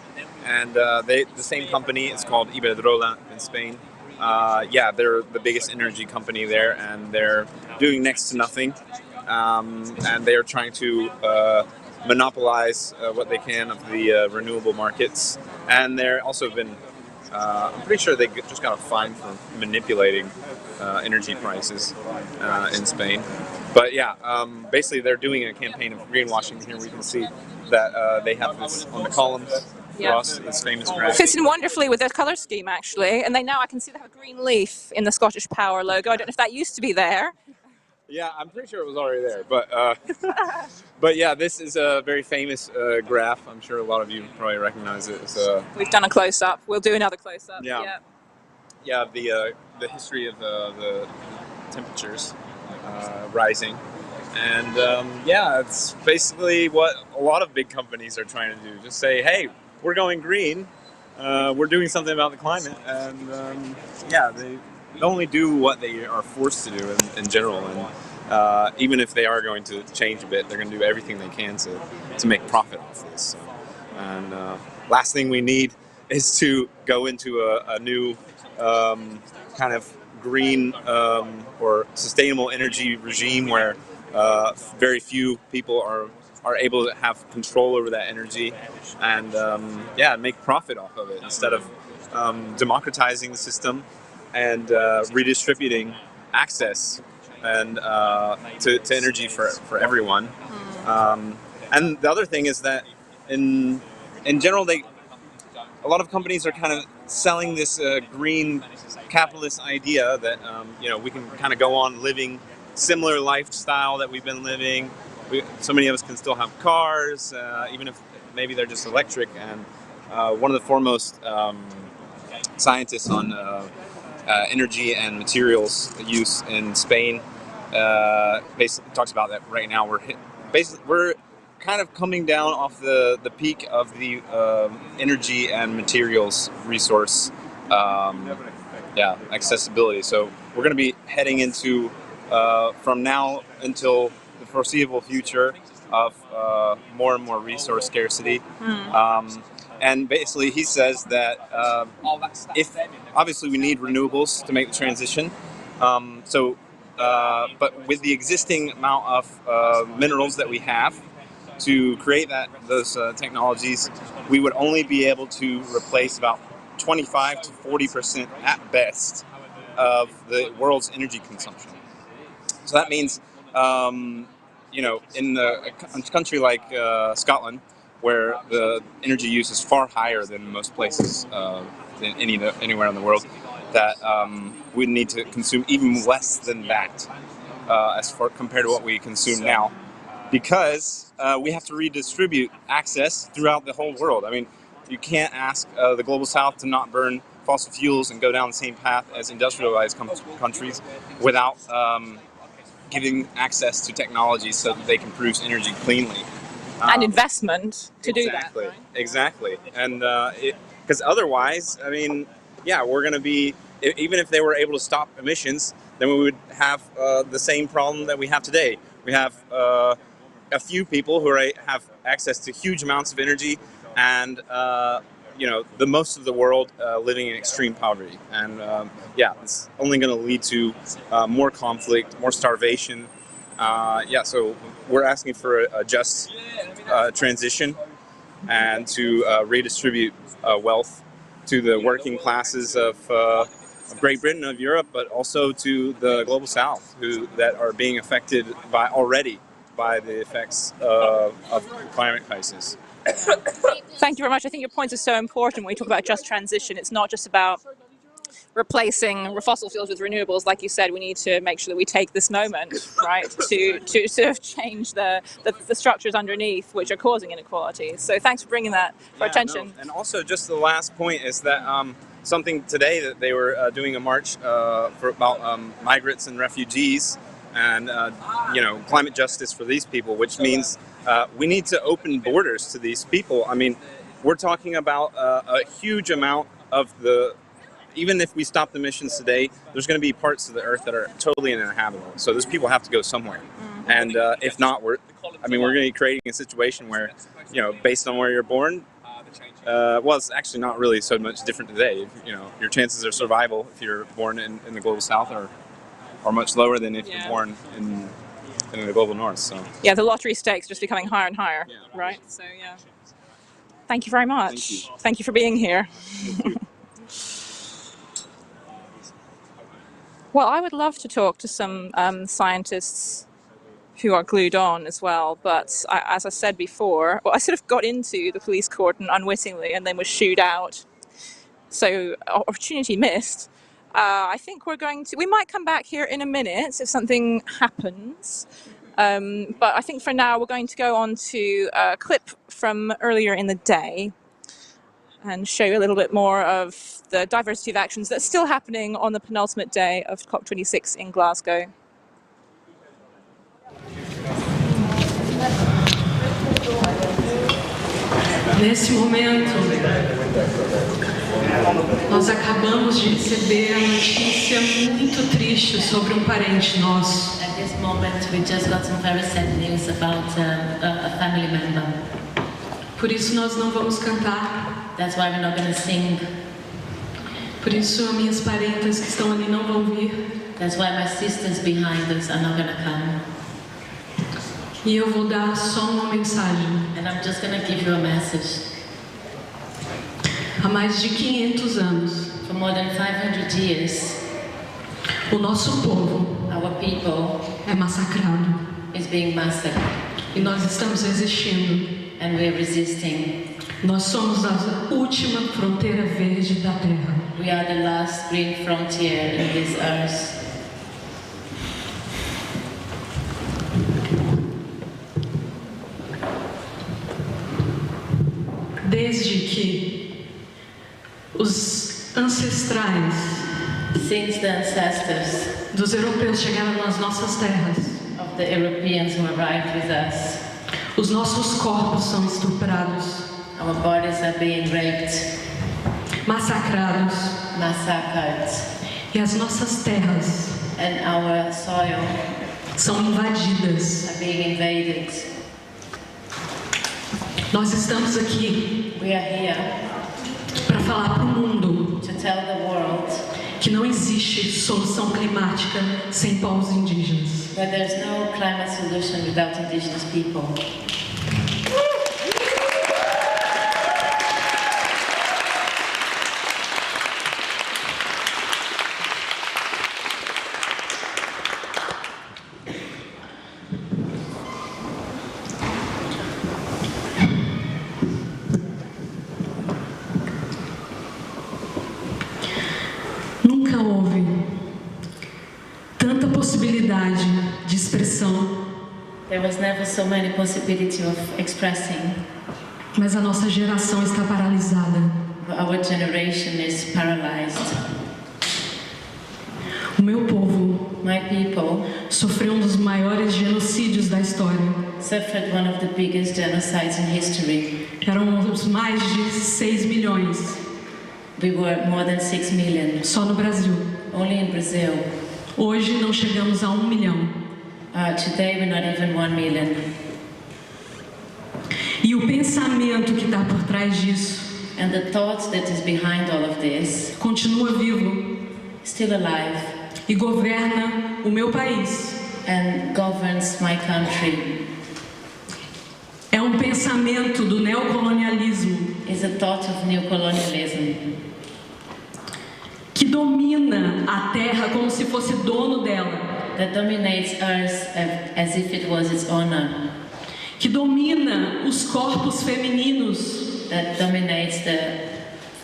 Speaker 9: and the same company, it's called Iberdrola in Spain. Yeah, they're the biggest energy company there, and they're doing next to nothing. And they're trying to monopolize what they can of the renewable markets. And they're also been, I'm pretty sure they just got a fine for manipulating energy prices in Spain. But yeah, basically they're doing a campaign of greenwashing. Here we can see that they have this on the columns.
Speaker 8: Yeah.
Speaker 9: This famous graph.
Speaker 8: Fits in wonderfully with their colour scheme, actually. And I can see they have a green leaf in the Scottish Power logo. I don't know if that used to be there.
Speaker 9: Yeah, I'm pretty sure it was already there, but yeah, this is a very famous graph. I'm sure a lot of you probably recognize it.
Speaker 8: We've done a close-up. We'll do another close-up.
Speaker 9: Yeah. Yeah, the history of the temperatures rising, and yeah, it's basically what a lot of big companies are trying to do. Just say, hey, we're going green. We're doing something about the climate, and yeah, they only do what they are forced to do in general, and even if they are going to change a bit, they're going to do everything they can to make profit off this. So, and last thing we need is to go into a new kind of green or sustainable energy regime where very few people are able to have control over that energy and yeah, make profit off of it instead of democratizing the system and redistributing access and to energy for everyone. And the other thing is that in general, a lot of companies are kind of selling this green capitalist idea that you know, we can kind of go on living similar lifestyle that we've been living. So many of us can still have cars, even if maybe they're just electric. And one of the foremost scientists on energy and materials use in Spain basically talks about that right now we're kind of coming down off the peak of the energy and materials resource yeah, accessibility. So we're going to be heading into from now until the foreseeable future of more and more resource scarcity. And basically he says that if obviously we need renewables to make the transition, but with the existing amount of minerals that we have to create those technologies, we would only be able to replace about 25 to 40% at best of the world's energy consumption. So that means, you know, in a country like Scotland, where the energy use is far higher than most places than anywhere in the world, that we need to consume even less than that compared to what we consume now, because we have to redistribute access throughout the whole world. I mean, you can't ask the Global South to not burn fossil fuels and go down the same path as industrialized countries without giving access to technology so that they can produce energy cleanly.
Speaker 8: And investment to do that. Right?
Speaker 9: Exactly. And because otherwise, I mean, yeah, we're going to be, even if they were able to stop emissions, then we would have the same problem that we have today. We have a few people who have access to huge amounts of energy, and you know, the most of the world living in extreme poverty. And yeah, it's only going to lead to more conflict, more starvation. Yeah, so we're asking for a just transition and to redistribute wealth to the working classes of Great Britain, of Europe, but also to the Global South, that are being affected already by the effects of the climate crisis.
Speaker 8: Thank you very much. I think your points are so important when we talk about just transition. It's not just about replacing fossil fuels with renewables. Like you said, we need to make sure that we take this moment, right, to sort of change the structures underneath which are causing inequality. So thanks for bringing that for attention.
Speaker 9: No. And also, just the last point is that something today that they were doing a march for about migrants and refugees and you know, climate justice for these people, which means we need to open borders to these people. I mean, we're talking about a huge amount of even if we stop the emissions today, there's going to be parts of the earth that are totally uninhabitable. So those people have to go somewhere. And if not, we're going to be creating a situation where, you know, based on where you're born, well, it's actually not really so much different today. You know, your chances of survival if you're born in the Global South are much lower than if you're born in the Global North. So
Speaker 8: yeah, the lottery stakes just becoming higher and higher, right? So yeah. Thank you very much. Thank you for being here. Well, I would love to talk to some scientists who are glued on as well, but as I said before, well, I sort of got into the police cordon unwittingly and then was shooed out. So opportunity missed. I think we might come back here in a minute if something happens. But I think for now we're going to go on to a clip from earlier in the day and show you a little bit more of the diversity of actions that's still happening on the penultimate day of COP26 in Glasgow.
Speaker 15: Nesse momento, nós acabamos de receber a notícia muito triste sobre parente nosso.
Speaker 21: At this moment, we just got some very sad news about a family member.
Speaker 15: Por isso nós não vamos cantar.
Speaker 21: That's why we're not going to sing.
Speaker 15: Por isso as minhas parentas que estão ali não vão vir.
Speaker 21: That's why my sisters behind us are not going to come.
Speaker 15: E eu vou dar só uma mensagem.
Speaker 21: And I'm just going to give you a message.
Speaker 15: Há mais de 500 anos,
Speaker 21: for more than 500 years,
Speaker 15: o nosso povo,
Speaker 21: our people,
Speaker 15: é massacrado.
Speaker 21: Is being massacred.
Speaker 15: E nós estamos resistindo.
Speaker 21: And we're resisting.
Speaker 15: Nós somos a última fronteira verde da Terra.
Speaker 21: We are the last green frontier in this earth.
Speaker 15: Desde que os ancestrais
Speaker 21: since the ancestors
Speaker 15: dos europeus chegaram nas nossas terras,
Speaker 21: of the Europeans who arrived with us,
Speaker 15: os nossos corpos são estuprados,
Speaker 21: our bodies are being raped,
Speaker 15: massacrados,
Speaker 21: massacred,
Speaker 15: e as nossas terras
Speaker 21: and our soil
Speaker 15: são invadidas,
Speaker 21: are being invaded.
Speaker 15: Nós estamos aqui para falar para o mundo
Speaker 21: to tell the world
Speaker 15: que não existe solução climática sem povos indígenas.
Speaker 21: But there's no climate solution without indigenous people.
Speaker 15: De expressão.
Speaker 21: There was never so many possibility of expressing.
Speaker 15: Mas a nossa geração está paralisada.
Speaker 21: Our generation is paralyzed.
Speaker 15: O meu povo,
Speaker 21: my people,
Speaker 15: sofreu dos maiores genocídios da história.
Speaker 21: Suffered one of the biggest genocides in history.
Speaker 15: Eram os mais de 6 milhões.
Speaker 21: We were more than 6 million.
Speaker 15: Só no Brasil.
Speaker 21: Only in Brazil.
Speaker 15: Hoje não chegamos a 1 milhão.
Speaker 21: Today we're not even 1 million.
Speaker 15: E o pensamento que está por trás disso,
Speaker 21: and the thought that is behind all of this,
Speaker 15: continua vivo,
Speaker 21: still alive,
Speaker 15: e governa o meu país,
Speaker 21: and governs my country.
Speaker 15: É um pensamento do neocolonialismo,
Speaker 21: is a thought of neocolonialism,
Speaker 15: que domina a terra como se fosse dono dela.
Speaker 21: That dominates Earth as if it was its owner.
Speaker 15: Que domina os corpos femininos.
Speaker 21: That dominates the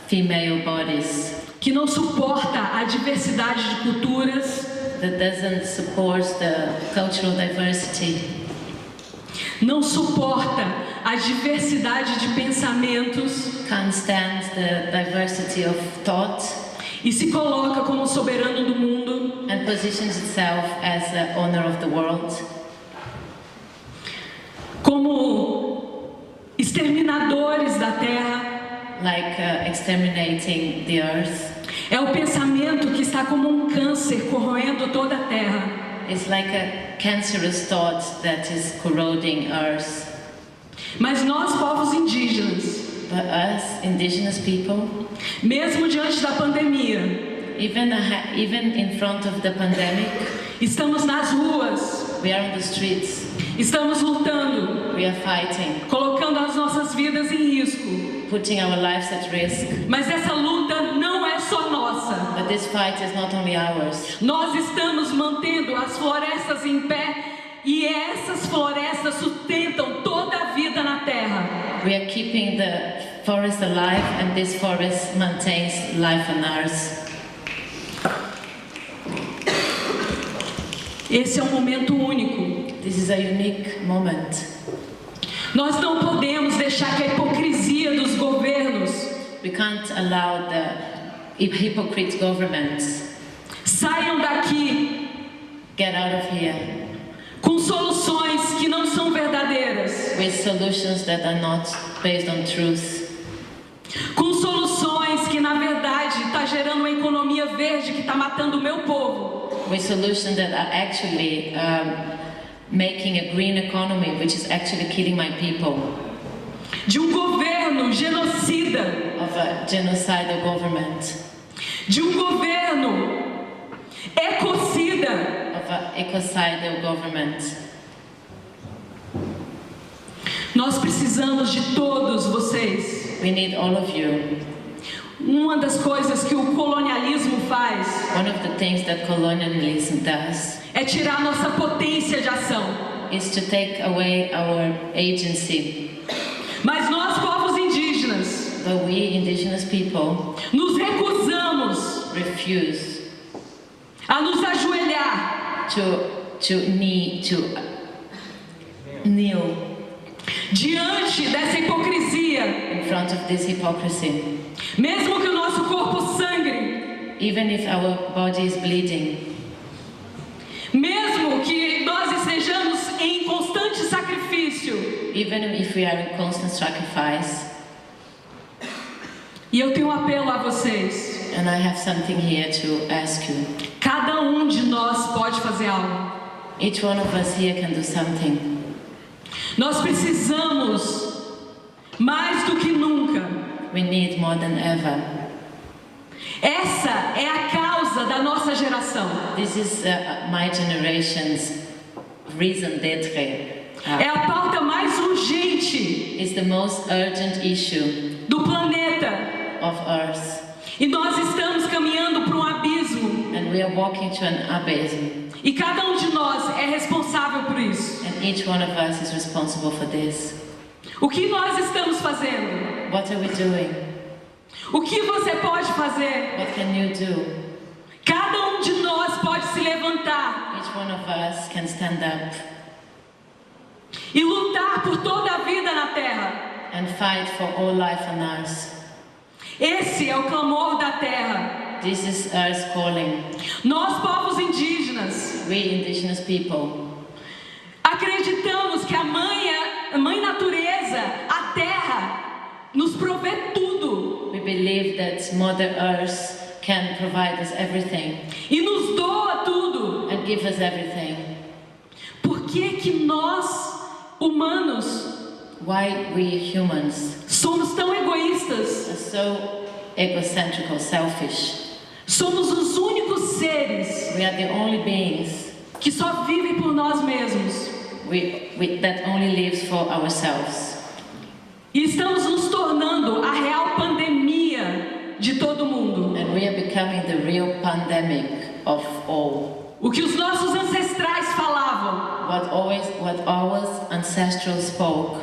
Speaker 21: female bodies.
Speaker 15: Que não suporta a diversidade de culturas.
Speaker 21: That doesn't support the cultural diversity.
Speaker 15: Não suporta a diversidade de pensamentos.
Speaker 21: Can't stand the diversity of thought.
Speaker 15: E se coloca como soberano do mundo.
Speaker 21: And positions itself as the owner of the world.
Speaker 15: Como exterminadores da terra.
Speaker 21: Like exterminating the earth.
Speaker 15: É o pensamento que está como um câncer corroendo toda a terra.
Speaker 21: It's like a cancerous thought that is corroding earth.
Speaker 15: Mas nós, povos indígenas,
Speaker 21: but us, indigenous people,
Speaker 15: mesmo diante da pandemia,
Speaker 21: even in front of the pandemic,
Speaker 15: estamos nas ruas,
Speaker 21: we are on the streets,
Speaker 15: estamos lutando,
Speaker 21: we are fighting,
Speaker 15: colocando as nossas vidas em risco,
Speaker 21: putting our lives at risk.
Speaker 15: Mas essa luta não é só nossa.
Speaker 21: But this fight is not only ours.
Speaker 15: Nós estamos mantendo as florestas em pé e essas florestas sustentam toda a vida na terra.
Speaker 21: We are keeping the forest alive and this forest maintains life on Earth.
Speaker 15: Esse é um momento único.
Speaker 21: This is a unique moment.
Speaker 15: Nós não podemos deixar que a hipocrisia dos governos
Speaker 21: We can't allow the hypocrite governments
Speaker 15: saiam daqui
Speaker 21: get out of here
Speaker 15: com soluções que não são verdadeiras,
Speaker 21: with solutions that are not based on truth,
Speaker 15: com soluções que na verdade está gerando uma economia verde que está matando o meu povo,
Speaker 21: with solutions that are actually making a green economy which is actually killing my people,
Speaker 15: de um governo genocida,
Speaker 21: of a genocidal government,
Speaker 15: de um governo ecocida,
Speaker 21: of an ecocidal government.
Speaker 15: Nós precisamos de todos vocês.
Speaker 21: We need all of you.
Speaker 15: Uma das coisas que o colonialismo faz,
Speaker 21: one of the things that colonialism does,
Speaker 15: é tirar nossa potência de ação,
Speaker 21: is to take away our agency.
Speaker 15: Mas nós, povos indígenas,
Speaker 21: but we indigenous people,
Speaker 15: nos recusamos,
Speaker 21: refuse,
Speaker 15: a nos ajoelhar,
Speaker 21: to kneel
Speaker 15: diante dessa hipocrisia,
Speaker 21: in front of this hypocrisy.
Speaker 15: Mesmo que o nosso corpo sangre,
Speaker 21: even if our body is bleeding,
Speaker 15: mesmo que nós estejamos em constante sacrifício,
Speaker 21: even if we are in constant sacrifice.
Speaker 15: E eu tenho um apelo a vocês.
Speaker 21: And I have something here to ask you.
Speaker 15: Cada de nós pode fazer algo.
Speaker 21: Each one of us here can do something.
Speaker 15: Nós precisamos mais do que nunca.
Speaker 21: We need more than ever.
Speaker 15: Essa é a causa da nossa geração.
Speaker 21: This is my generation's reason d'être.
Speaker 15: É a pauta mais urgente.
Speaker 21: It's the most urgent issue
Speaker 15: do planeta.
Speaker 21: Of Earth.
Speaker 15: E nós estamos caminhando para um abismo.
Speaker 21: And we are walking to an abyss.
Speaker 15: E cada de nós é responsável por isso.
Speaker 21: And each one of us is responsible for this.
Speaker 15: O que nós estamos fazendo?
Speaker 21: What are we doing?
Speaker 15: O que você pode fazer?
Speaker 21: What can you do?
Speaker 15: Cada de nós pode se levantar.
Speaker 21: Each one of us can stand up.
Speaker 15: E lutar por toda a vida na terra.
Speaker 21: And fight for all life on earth.
Speaker 15: Esse é o clamor da terra.
Speaker 21: This is Earth's calling.
Speaker 15: Nós, povos indígenas,
Speaker 21: we indigenous people,
Speaker 15: acreditamos que a mãe natureza, a terra, nos provê tudo.
Speaker 21: We believe that Mother Earth can provide us everything.
Speaker 15: E nos doa tudo.
Speaker 21: And give us everything.
Speaker 15: Por que nós, humanos,
Speaker 21: why we humans
Speaker 15: somos tão egoístas?
Speaker 21: Are so egocentric or selfish.
Speaker 15: Somos os únicos seres
Speaker 21: we are the only beings
Speaker 15: que só vivem por nós mesmos.
Speaker 21: That only lives for ourselves.
Speaker 15: E estamos nos tornando a real pandemia de todo mundo.
Speaker 21: And we are becoming the real pandemic of all.
Speaker 15: O que os nossos ancestrais falavam.
Speaker 21: What our ancestors spoke.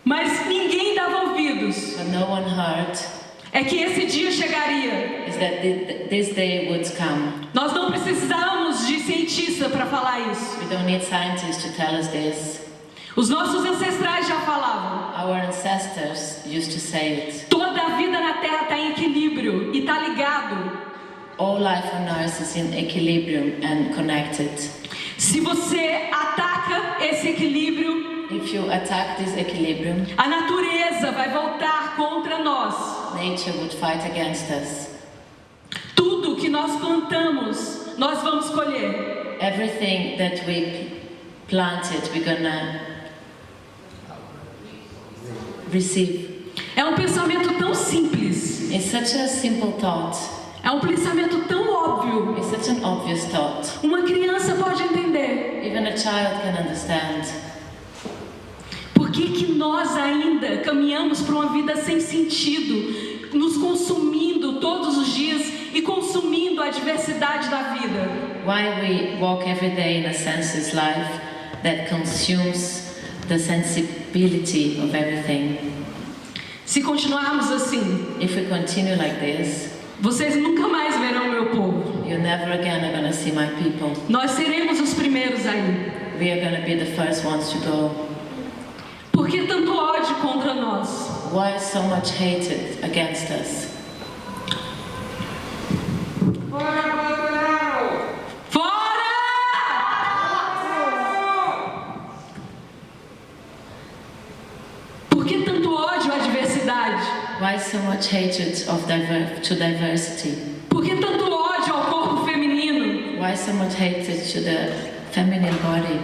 Speaker 15: Mas ninguém dava ouvidos.
Speaker 21: But no one heard.
Speaker 15: É que esse dia chegaria.
Speaker 21: Is that this day would come.
Speaker 15: Nós não precisamos de cientista para falar isso.
Speaker 21: We don't need scientists to tell us this.
Speaker 15: Os nossos ancestrais já falavam.
Speaker 21: Our ancestors used to say it.
Speaker 15: Toda a vida na Terra está em equilíbrio e está ligado.
Speaker 21: All life on Earth is in equilibrium and connected.
Speaker 15: Se você ataca esse equilíbrio,
Speaker 21: if you attack this equilibrium,
Speaker 15: a natureza vai voltar contra nós.
Speaker 21: Nature would fight against us.
Speaker 15: Tudo que nós plantamos, nós vamos colher.
Speaker 21: Everything that we planted, we're gonna receive.
Speaker 15: É um pensamento tão simples.
Speaker 21: It's such a simple thought.
Speaker 15: É um pensamento tão óbvio.
Speaker 21: It's such an obvious thought.
Speaker 15: Uma criança pode entender.
Speaker 21: Even a child can understand.
Speaker 15: Por que nós ainda caminhamos para uma vida sem sentido, nos consumindo todos os dias e consumindo a diversidade da vida?
Speaker 21: Why we walk every day in a senseless life that consumes the sensibility of everything?
Speaker 15: Se continuarmos assim,
Speaker 21: if we continue like this,
Speaker 15: Vocês nunca mais verão meu povo.
Speaker 21: You never again are going to see my people.
Speaker 15: Nós seremos os primeiros a ir.
Speaker 21: We are going to be the first ones to go.
Speaker 15: Por que tanto ódio contra nós?
Speaker 21: Why so much hatred against us? Why so much hatred to diversity?
Speaker 15: Por que tanto ódio ao corpo feminino?
Speaker 21: Why so much hatred to the feminine body?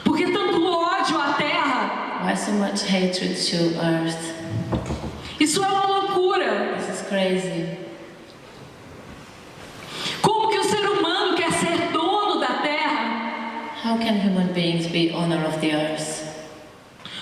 Speaker 15: Por que tanto ódio à terra?
Speaker 21: Why so much hatred to earth?
Speaker 15: Isso é uma loucura.
Speaker 21: This is crazy.
Speaker 15: Como que o ser humano quer ser dono da terra?
Speaker 21: How can human beings be owner of the earth?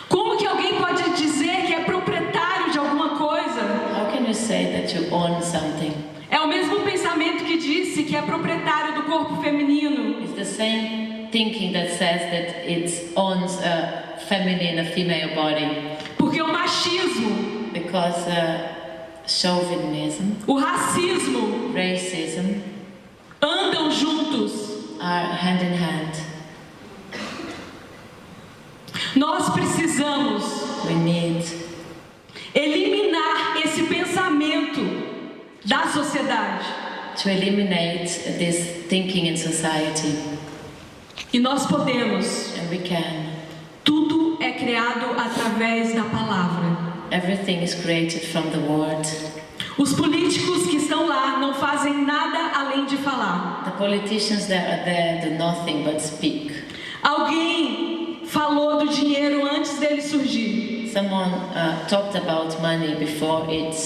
Speaker 15: Como que alguém pode dizer que é proprietário de alguma coisa?
Speaker 21: How can you say that you own something?
Speaker 15: É o mesmo pensamento que disse que é proprietário do corpo feminino.
Speaker 21: It's the same thinking that says that it owns a feminine, a female body.
Speaker 15: Porque o machismo,
Speaker 21: because chauvinism,
Speaker 15: o racismo,
Speaker 21: racism,
Speaker 15: andam juntos,
Speaker 21: are hand in hand.
Speaker 15: Nós precisamos eliminar esse pensamento da sociedade.
Speaker 21: To eliminate this thinking in society.
Speaker 15: E nós podemos.
Speaker 21: And we can.
Speaker 15: Tudo é criado através da palavra.
Speaker 21: Everything is created from the word.
Speaker 15: Os políticos que estão lá não fazem nada além de falar.
Speaker 21: The politicians that are there do nothing but speak.
Speaker 15: Alguém falou do dinheiro antes dele surgir.
Speaker 21: Someone talked about money before it.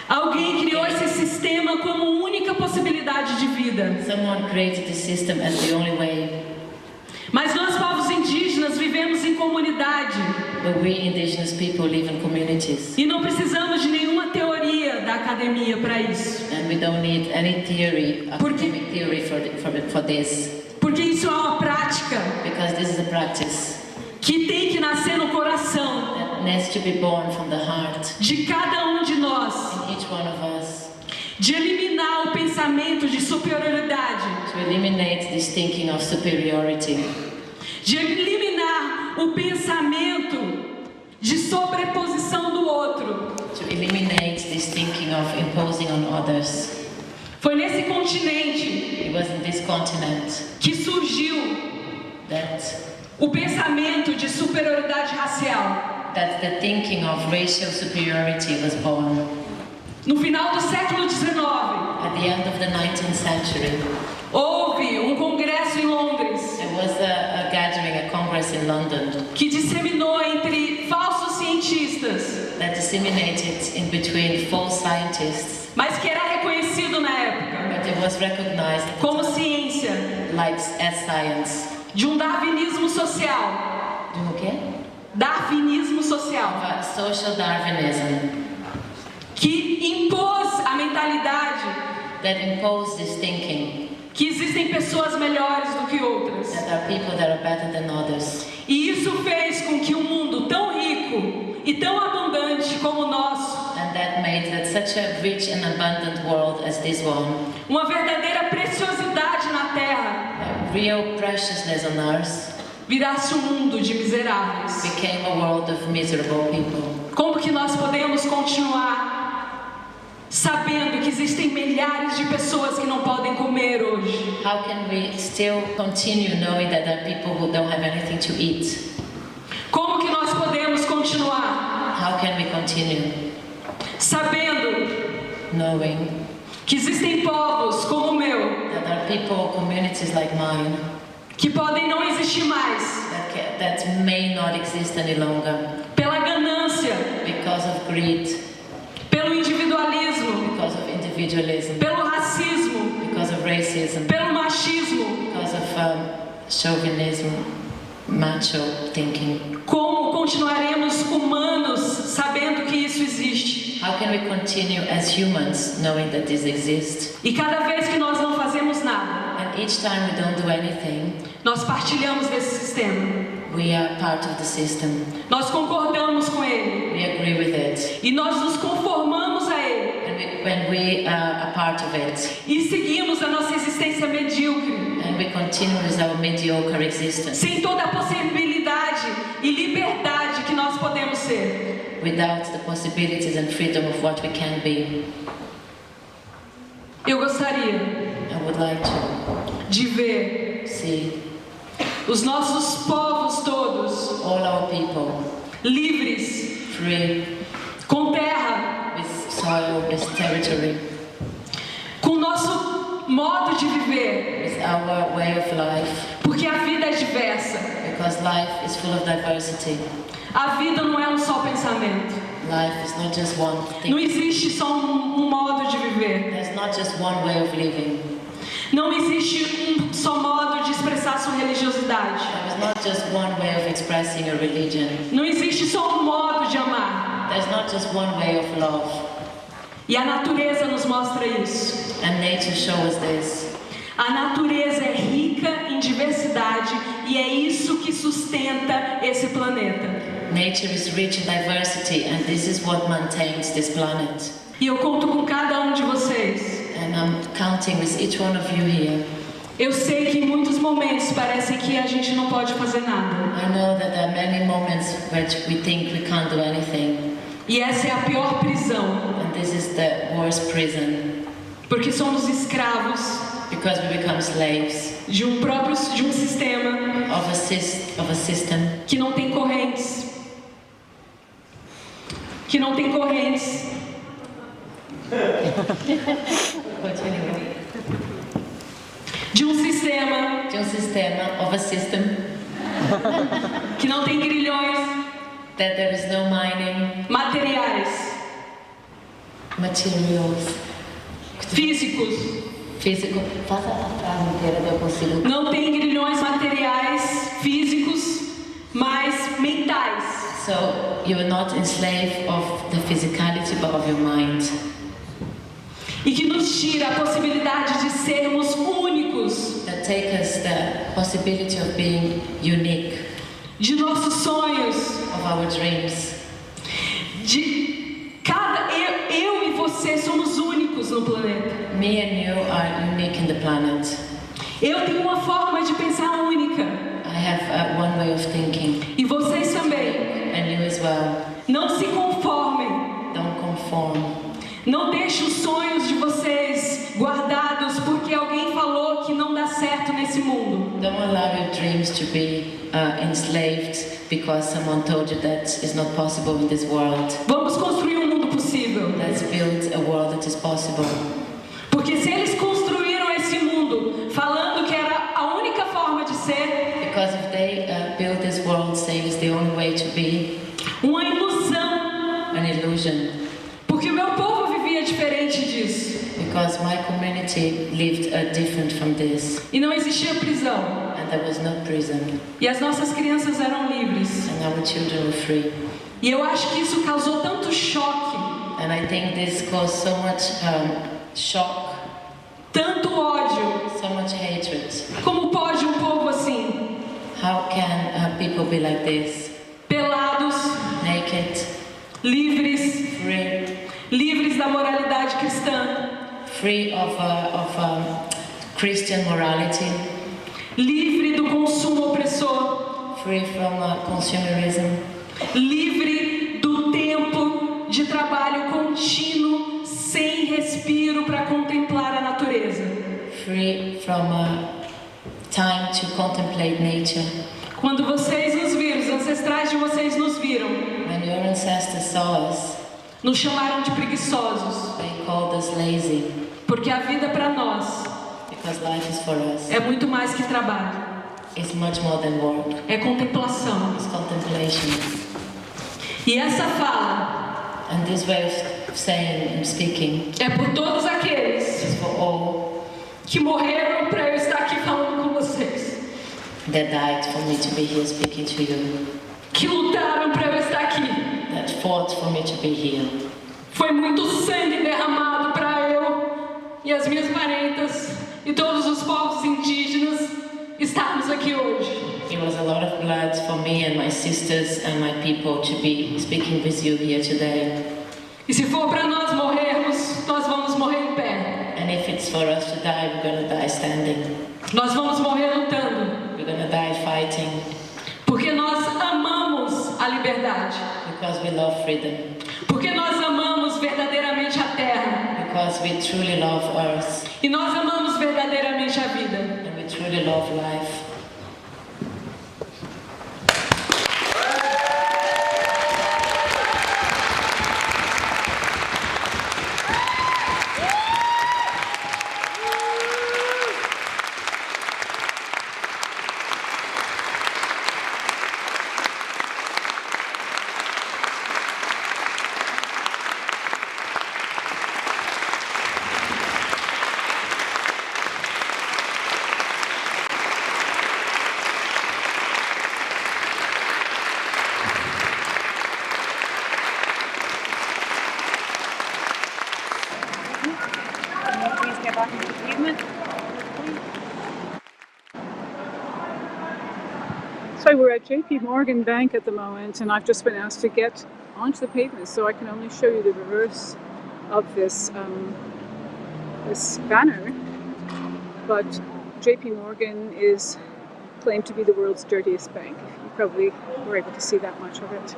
Speaker 15: Alguém criou esse sistema como única possibilidade de vida.
Speaker 21: Someone created the system as the only way.
Speaker 15: Mas nós, povos indígenas, vivemos em comunidade.
Speaker 21: But we indigenous people live in communities.
Speaker 15: E não precisamos de nenhuma teoria da academia para isso.
Speaker 21: And we don't need any theory, academic theory for this.
Speaker 15: Porque isso é uma prática.
Speaker 21: Because this is a practice.
Speaker 15: Que tem que nascer no coração.
Speaker 21: That needs to be born from the heart.
Speaker 15: De cada de nós.
Speaker 21: In each one of us.
Speaker 15: De eliminar o pensamento de superioridade.
Speaker 21: To eliminate this thinking of superiority.
Speaker 15: De eliminar o pensamento de sobreposição do outro.
Speaker 21: To eliminate this thinking of imposing on others.
Speaker 15: Foi nesse continente.
Speaker 21: It was in this continent.
Speaker 15: Que surgiu.
Speaker 21: That.
Speaker 15: O pensamento de superioridade racial.
Speaker 21: That the thinking of racial superiority was born.
Speaker 15: No final do século XIX.
Speaker 21: At the end of the 19th century.
Speaker 15: Houve congresso em Londres.
Speaker 21: There was a gathering, a congress in London.
Speaker 15: Que disseminou entre falsos cientistas.
Speaker 21: That disseminated in between false scientists.
Speaker 15: Mas que era reconhecido na época.
Speaker 21: But it was recognized
Speaker 15: como ciência.
Speaker 21: Like as science.
Speaker 15: De darwinismo social.
Speaker 21: De quê?
Speaker 15: Darwinismo social.
Speaker 21: Social Darwinism.
Speaker 15: Que impôs a mentalidade.
Speaker 21: That imposed this thinking.
Speaker 15: Que existem pessoas melhores do que outras.
Speaker 21: That there are people that are better than others.
Speaker 15: E isso fez com que mundo tão rico e tão abundante como o nosso.
Speaker 21: And that made that such a rich and abundant world as this one.
Speaker 15: Uma verdadeira preciosidade na terra.
Speaker 21: Real preciousness on earth.
Speaker 15: Virasse mundo de miseráveis.
Speaker 21: Became a world of miserable people.
Speaker 15: Como que nós podemos continuar sabendo que existem milhares de pessoas que não podem comer hoje?
Speaker 21: How can we still continue knowing that there are people who don't have anything to eat?
Speaker 15: Como que nós podemos continuar?
Speaker 21: How can we continue?
Speaker 15: Sabendo
Speaker 21: knowing
Speaker 15: que existem povos como o meu,
Speaker 21: that there are people, communities like mine,
Speaker 15: que podem não existir mais,
Speaker 21: that may not exist any longer,
Speaker 15: pela ganância,
Speaker 21: because of greed,
Speaker 15: pelo individualismo,
Speaker 21: because of individualism,
Speaker 15: pelo racismo,
Speaker 21: because of racism,
Speaker 15: pelo machismo,
Speaker 21: because of chauvinism, macho thinking.
Speaker 15: Como continuaremos humanos sabendo que isso existe?
Speaker 21: How can we continue as humans knowing that this exists?
Speaker 15: E cada vez que nós não fazemos nada,
Speaker 21: and each time we don't do anything,
Speaker 15: nós partilhamos desse sistema.
Speaker 21: We are part of the system.
Speaker 15: Nós concordamos com ele.
Speaker 21: We agree with it.
Speaker 15: E nós nos conformamos a ele.
Speaker 21: And we when we are a part of it.
Speaker 15: E seguimos a nossa existência medíocre.
Speaker 21: And we continue with our mediocre existence.
Speaker 15: Sem toda a possibilidade e liberdade que nós podemos ser.
Speaker 21: Without the possibilities and freedom of what we can be.
Speaker 15: Eu gostaria de ver os nossos povos todos
Speaker 21: all our people
Speaker 15: livres,
Speaker 21: free,
Speaker 15: com terra,
Speaker 21: with soil, with territory,
Speaker 15: com nosso modo de viver,
Speaker 21: with our way of life,
Speaker 15: porque a vida é diversa,
Speaker 21: because life is full of diversity.
Speaker 15: A vida não é um só pensamento.
Speaker 21: Life is not just one thing.
Speaker 15: Não existe só um modo de viver.
Speaker 21: There's not just one way of living.
Speaker 15: Não existe só modo de expressar sua religiosidade.
Speaker 21: There's not just one way of expressing a religion.
Speaker 15: Não existe só modo de amar.
Speaker 21: There's not just one way of love.
Speaker 15: E a natureza nos mostra isso.
Speaker 21: And nature shows this.
Speaker 15: A natureza é rica em diversidade e é isso que sustenta esse planeta.
Speaker 21: Nature is rich in diversity and this is what maintains this planet.
Speaker 15: E eu conto com cada de vocês.
Speaker 21: And I'm counting with each one of you here.
Speaker 15: Eu sei que em muitos momentos parece que a gente não pode fazer nada.
Speaker 21: I know that there are many moments where we think we can't do anything.
Speaker 15: E essa é a pior prisão.
Speaker 21: And this is the worst prison.
Speaker 15: Porque somos escravos.
Speaker 21: Because we become slaves.
Speaker 15: De um sistema.
Speaker 21: Of a system.
Speaker 15: Que não tem correntes. Que não tem correntes. De um sistema.
Speaker 21: De um sistema. Of a system.
Speaker 15: Que não tem grilhões.
Speaker 21: That there is no mining.
Speaker 15: Materiais.
Speaker 21: Materials.
Speaker 15: Físicos.
Speaker 21: Físico. Faça a frase inteira, eu consigo.
Speaker 15: Não tem grilhões materiais, físicos, mas mentais.
Speaker 21: So you are not enslaved of the physicality, but of your mind.
Speaker 15: E que nos tira a possibilidade de sermos únicos.
Speaker 21: That take us the possibility of being unique.
Speaker 15: De nossos sonhos.
Speaker 21: Of our dreams.
Speaker 15: Eu e você somos únicos no planeta.
Speaker 21: Me and you are unique in the planet.
Speaker 15: Eu tenho uma forma de pensar única.
Speaker 21: I have one way of thinking.
Speaker 15: E vocês também.
Speaker 21: And you as well.
Speaker 15: Não se conformem.
Speaker 21: Don't conform.
Speaker 15: Não deixe os sonhos de vocês guardados porque alguém falou que não dá certo nesse mundo.
Speaker 21: Don't allow your dreams to be enslaved because someone told you that is not possible in this world.
Speaker 15: Vamos construir um mundo possível.
Speaker 21: Let's build a world that is possible.
Speaker 15: Porque se eles construíram esse mundo falando que era a única forma de ser,
Speaker 21: because if they build this world saying it's the only way to be,
Speaker 15: uma ilusão.
Speaker 21: An illusion.
Speaker 15: Porque o meu povo vivia diferente disso.
Speaker 21: Because my community lived different from this.
Speaker 15: E não existia prisão.
Speaker 21: And there was no prison.
Speaker 15: E as nossas crianças eram livres.
Speaker 21: And our children were free.
Speaker 15: E eu acho que isso causou tanto choque.
Speaker 21: And I think this caused so much shock.
Speaker 15: Tanto ódio.
Speaker 21: So much hatred.
Speaker 15: Como pode um povo assim?
Speaker 21: How can people be like this?
Speaker 15: Pelados.
Speaker 21: Naked.
Speaker 15: Livres.
Speaker 21: Free.
Speaker 15: Livres da moralidade cristã.
Speaker 21: Free of Christian morality.
Speaker 15: Livre do consumo opressor.
Speaker 21: Free from consumerism.
Speaker 15: Livre do tempo de trabalho contínuo, sem respiro para contemplar a natureza.
Speaker 21: Free from time to contemplate nature.
Speaker 15: Quando vocês nos viram, os ancestrais de vocês nos viram.
Speaker 21: When your ancestors saw us,
Speaker 15: nos chamaram de preguiçosos.
Speaker 21: They called us lazy.
Speaker 15: Porque a vida para nós,
Speaker 21: because life is for us,
Speaker 15: é muito mais que trabalho.
Speaker 21: It's much more than work.
Speaker 15: É contemplação.
Speaker 21: It's contemplation.
Speaker 15: E essa fala,
Speaker 21: and this way of saying and speaking,
Speaker 15: é por todos aqueles
Speaker 21: is for all
Speaker 15: que morreram para eu estar aqui falando com vocês.
Speaker 21: That died for me to be here speaking to you.
Speaker 15: Que lutaram para eu estar aqui.
Speaker 21: That fought for me to be here.
Speaker 15: Foi muito sangue derramado para eu e as minhas parentas e todos os povos indígenas estarmos aqui hoje.
Speaker 21: It was a lot of blood for me and my sisters and my people to be speaking with you here today.
Speaker 15: E se for para nós morrermos, nós vamos
Speaker 21: for us to die, we're going to die standing.
Speaker 15: Nós vamos morrer lutando.
Speaker 21: We're going to die fighting.
Speaker 15: Porque nós amamos a liberdade.
Speaker 21: Because we love freedom.
Speaker 15: Porque nós amamos verdadeiramente a terra.
Speaker 21: Because we truly love Earth.
Speaker 15: E nós amamos verdadeiramente a vida.
Speaker 21: And we truly love life.
Speaker 7: So we're at JP Morgan Bank at the moment, and I've just been asked to get onto the pavement, so I can only show you the reverse of this this banner. But JP Morgan is claimed to be the world's dirtiest bank. You probably were able to see that much of it.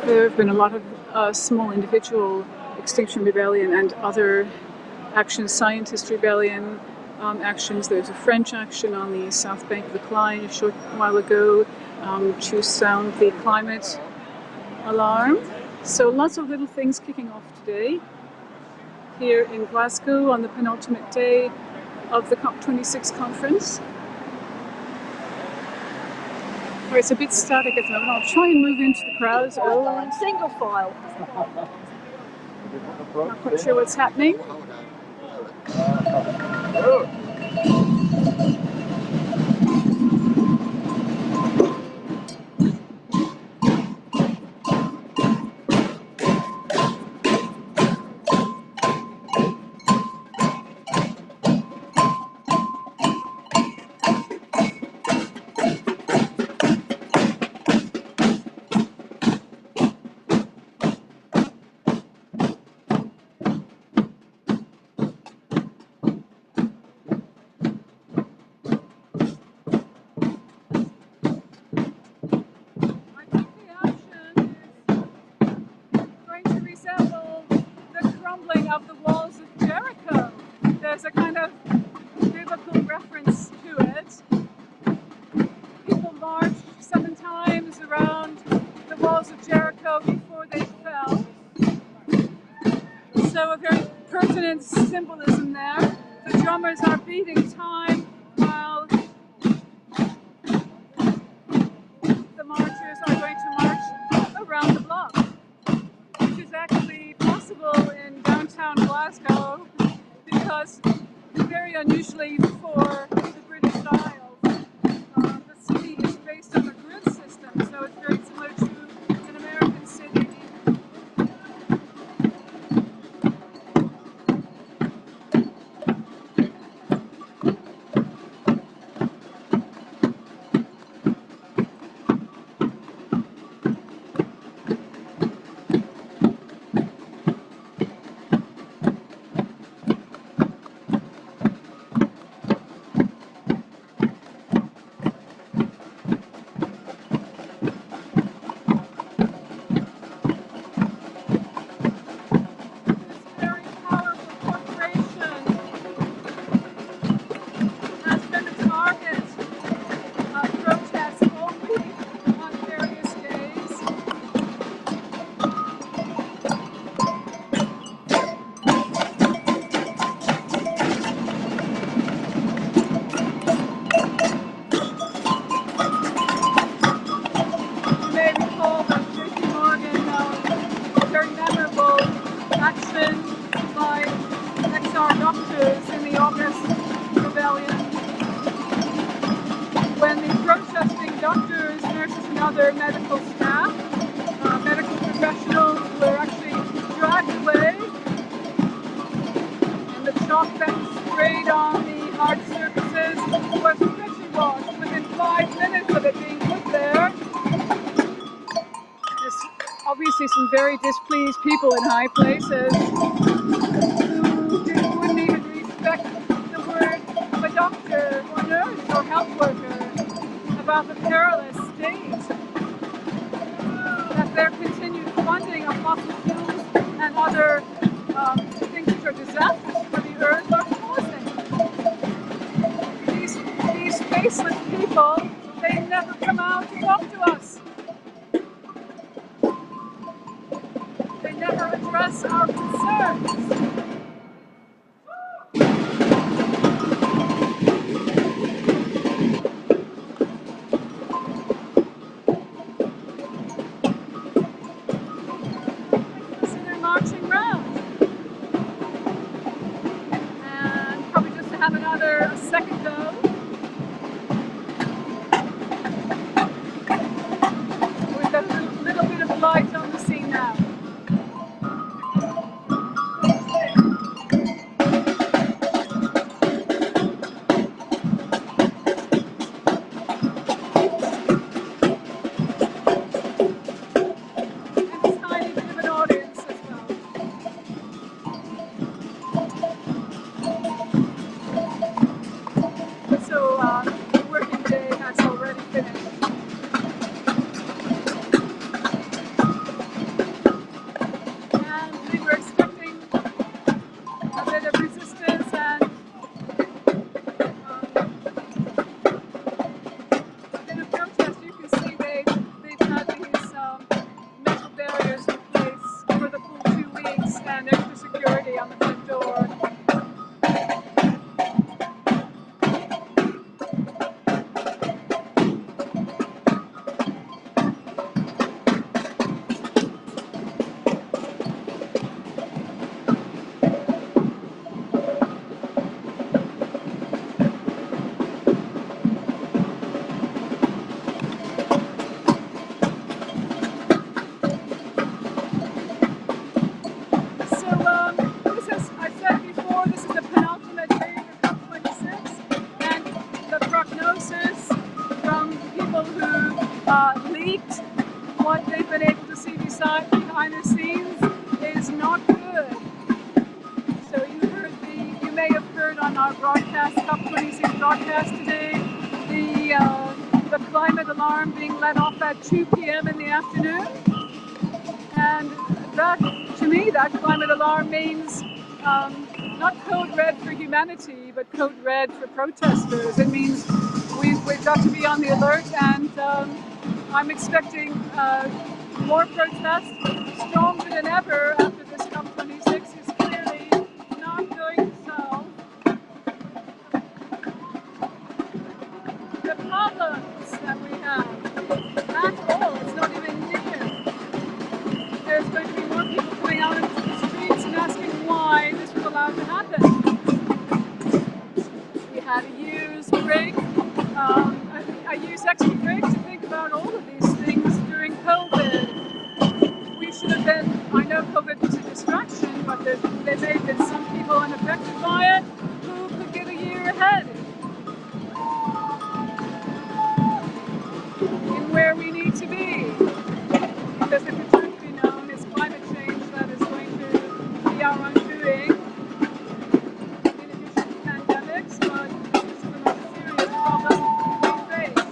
Speaker 7: There have been a lot of small individual Extinction Rebellion and other actions, Scientist Rebellion actions. There's a French action on the south bank of the Clyde a short while ago to sound the climate alarm. So lots of little things kicking off today here in Glasgow on the penultimate day of the COP26 conference. It's a bit static at the moment. I'll try and move into the crowds. Oh, single file. Not quite sure what's happening. Of the walls of Jericho. There's a kind of biblical reference to it. People marched 7 times around the walls of Jericho before they fell. So a very pertinent symbolism there. The drummers are beating time while the marchers are going to march around the block, which is actually possible in downtown Glasgow because very unusually for the British Isles, the city is based on a grid system, so it's very similar to an American city. Other medical staff, medical professionals were actually dragged away, and the chalk that was sprayed on the hard surfaces was stretchy washed with some very displeased people in high places who wouldn't even respect the word of a doctor or nurse or health worker about the perilous state that their continued funding of fossil fuels and other things which are disastrous for the earth are causing. These faceless people, they never come out to talk to us. They never address our concerns. So they're marching round. And probably just to have a second go. With a little bit of light on the scene now. Behind the scenes is not good. So you may have heard on our broadcast, COP26 broadcast today, the climate alarm being let off at 2 p.m. in the afternoon. And that, to me, that climate alarm means not code red for humanity, but code red for protesters. It means we've got to be on the alert, and I'm expecting more protests, stronger than ever after this COP26 is clearly not going to solve the problems that we have at all. It's not even near. There's going to be more people coming out into the streets and asking why this was allowed to happen. We had a year's break, a year's extra break to think about all of these things during COVID. Should have been, I know COVID was a distraction, but there may have been some people unaffected by it who could get a year ahead in where we need to be. Because if it's going to be known as climate change that is going to be our undoing, in addition to pandemics, but this is the most serious problem we face.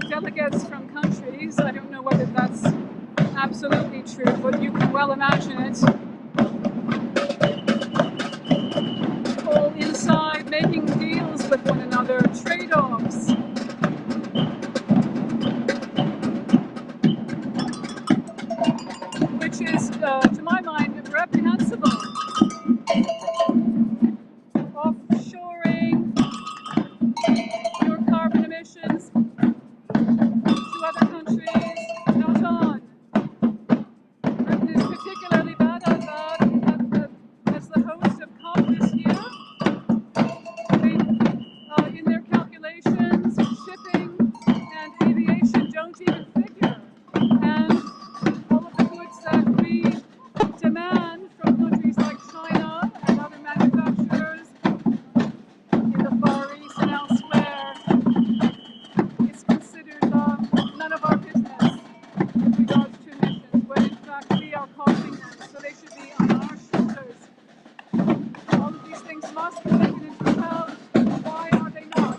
Speaker 7: delegates from countries. I don't know whether that's absolutely true, but you can well imagine it. All inside making deals with one another, trade-offs. Which is, to my mind, reprehensible. Offshoring your carbon emissions to other countries, not on. Britain is particularly bad at that. As the host of COP this year, in their calculations, shipping and aviation don't even figure. And all of the goods that we demand from countries like China and other manufacturers in the Far East and elsewhere, it's considered none of our business with regards to emissions, when in fact we are causing them, so they should be on our shoulders. All of these things must be taken into account. Why are they not?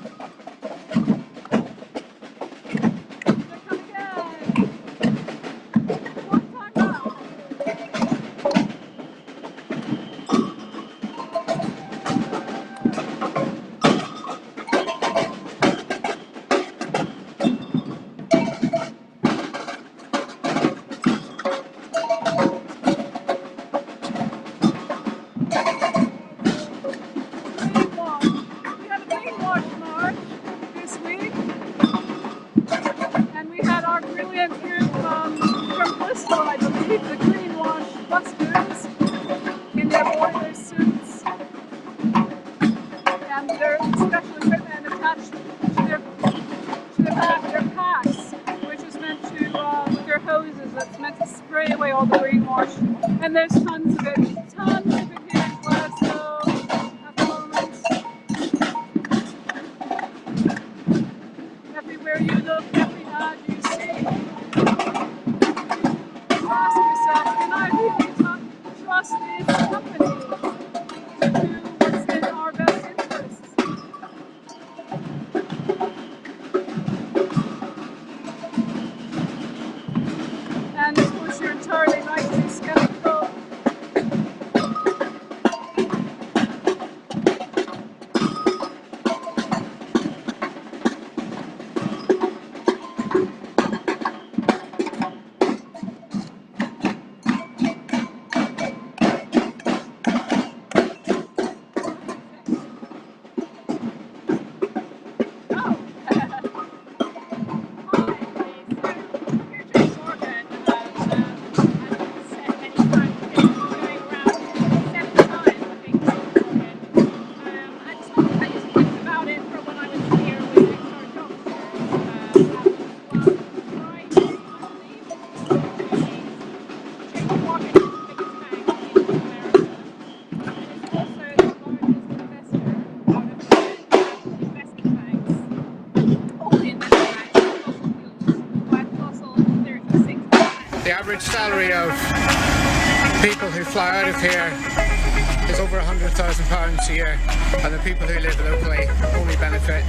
Speaker 7: Here come again. One time round. We had a greenwash march this week, and we had our brilliant group from Bristol, I believe, the greenwash busters in their boiler suits and their special equipment attached to the back of their packs, which is meant to, with their hoses, that's meant to spray away all the greenwash. And there's tons of it here in Glasgow at the moment. Everywhere you look, every ad you see, you ask yourself, can I really trust this company to do what's in our best interests? And of course, you're entirely right to be skeptical.
Speaker 11: average salary of people who fly out of here is over £100,000 a year, and the people who live locally only benefit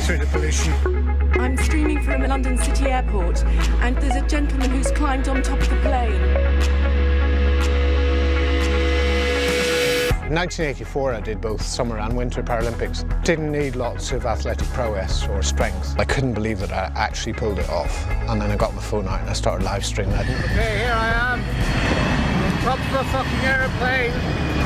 Speaker 11: through the pollution.
Speaker 12: I'm streaming from London City Airport, and there's a gentleman who's climbed on top of the plane.
Speaker 11: In 1984 I did both Summer and Winter Paralympics. Didn't need lots of athletic prowess or strength. I couldn't believe that I actually pulled it off. And then I got my phone out and I started live streaming it. Okay, here I am, on top of a fucking aeroplane.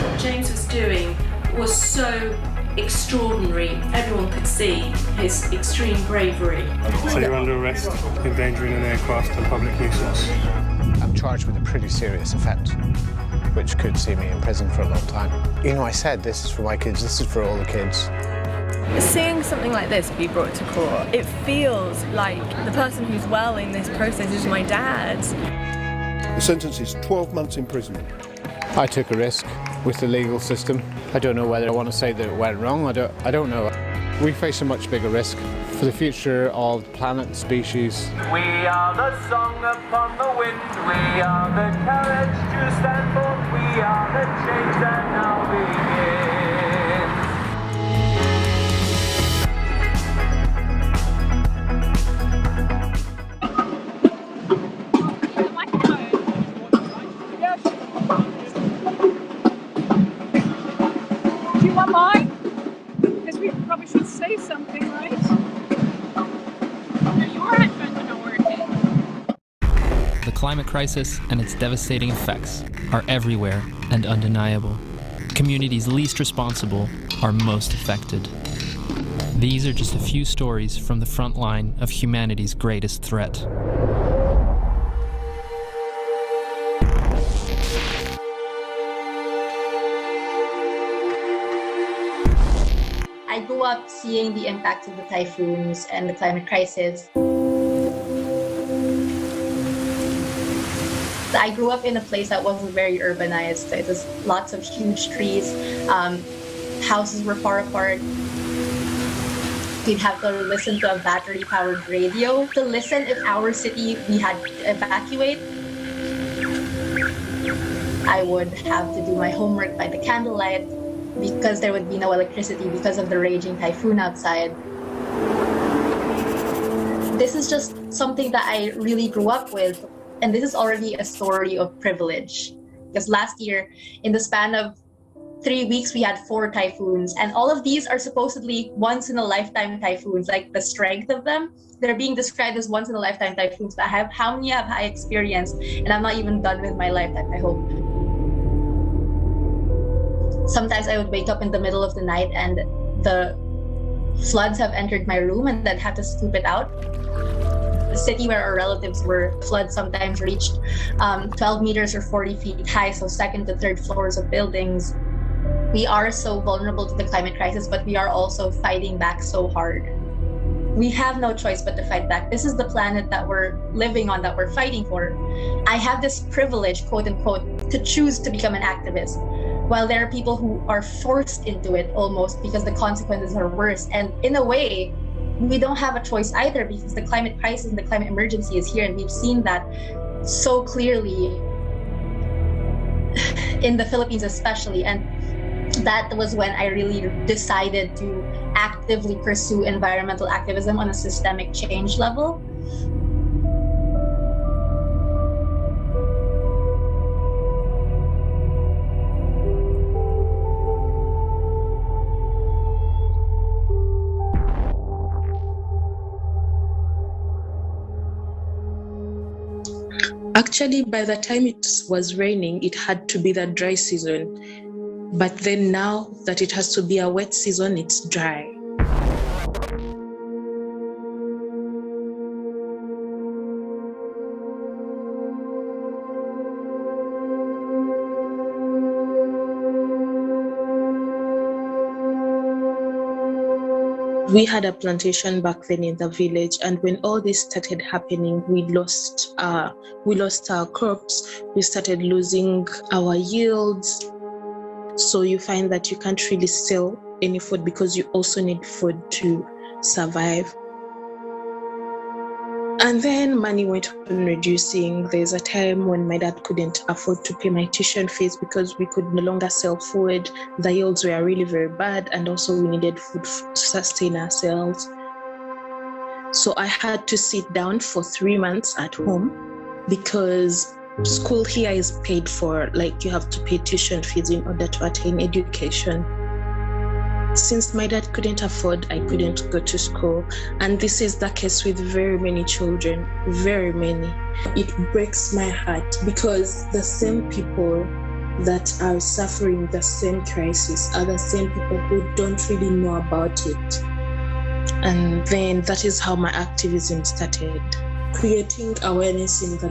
Speaker 15: What James was doing was so extraordinary. Everyone could see his extreme bravery.
Speaker 23: So you're under arrest, endangering an aircraft and public nuisance.
Speaker 11: I'm charged with a pretty serious offence, which could see me in prison for a long time. You know, I said this is for my kids, this is for all the kids.
Speaker 24: Seeing something like this be brought to court, it feels like the person who's well in this process is my dad.
Speaker 25: The sentence is 12 months imprisonment.
Speaker 11: I took a risk with the legal system. I don't know whether I want to say that it went wrong, I don't know. We face a much bigger risk for the future of the planet and species.
Speaker 4: We are the song upon the wind, we are the courage to stand for, we are the change that now begins.
Speaker 7: Do you want mine? Because we probably should say something, right?
Speaker 26: The climate crisis and its devastating effects are everywhere and undeniable. Communities least responsible are most affected. These are just a few stories from the front line of humanity's greatest threat.
Speaker 27: I grew up seeing the impacts of the typhoons and the climate crisis. I grew up in a place that wasn't very urbanized. It was lots of huge trees. Houses were far apart. We'd have to listen to a battery-powered radio to listen if our city we had to evacuate. I would have to do my homework by the candlelight because there would be no electricity because of the raging typhoon outside. This is just something that I really grew up with. And this is already a story of privilege. Because last year, in the span of 3 weeks, we had 4 typhoons. And all of these are supposedly once-in-a-lifetime typhoons. Like the strength of them, they're being described as once-in-a-lifetime typhoons. But how many have I experienced? And I'm not even done with my lifetime, I hope. Sometimes I would wake up in the middle of the night and the floods have entered my room and I'd have to scoop it out. The city where our relatives were, floods sometimes reached 12 meters or 40 feet high, so second to third floors of buildings. We are so vulnerable to the climate crisis, but we are also fighting back so hard. We have no choice but to fight back. This is the planet that we're living on, that we're fighting for. I have this privilege, quote unquote, to choose to become an activist, while there are people who are forced into it almost because the consequences are worse. And in a way, we don't have a choice either because the climate crisis and the climate emergency is here, and we've seen that so clearly in the Philippines especially. And that was when I really decided to actively pursue environmental activism on a systemic change level.
Speaker 28: Actually, by the time it was raining, it had to be the dry season. But then now that it has to be a wet season, it's dry. We had a plantation back then in the village, and when all this started happening, we lost our crops. We started losing our yields. So you find that you can't really sell any food because you also need food to survive. And then money went on reducing. There's a time when my dad couldn't afford to pay my tuition fees because we could no longer sell food. The yields were really very bad, and also we needed food to sustain ourselves. So I had to sit down for 3 months at home because school here is paid for, like you have to pay tuition fees in order to attain education. Since my dad couldn't afford, I couldn't go to school. And this is the case with very many children, very many. It breaks my heart because the same people that are suffering the same crisis are the same people who don't really know about it. And then that is how my activism started. Creating awareness in the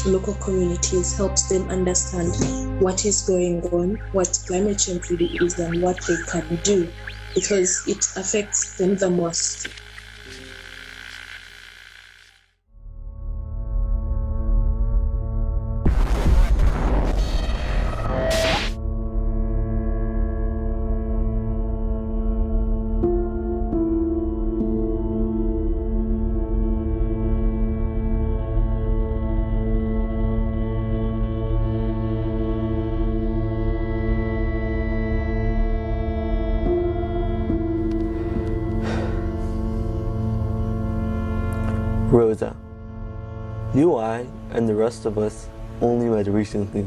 Speaker 28: local communities helps them understand what is going on, what climate change really is, and what they can do, because it affects them the most.
Speaker 2: Rosa. You, I, and the rest of us only met recently,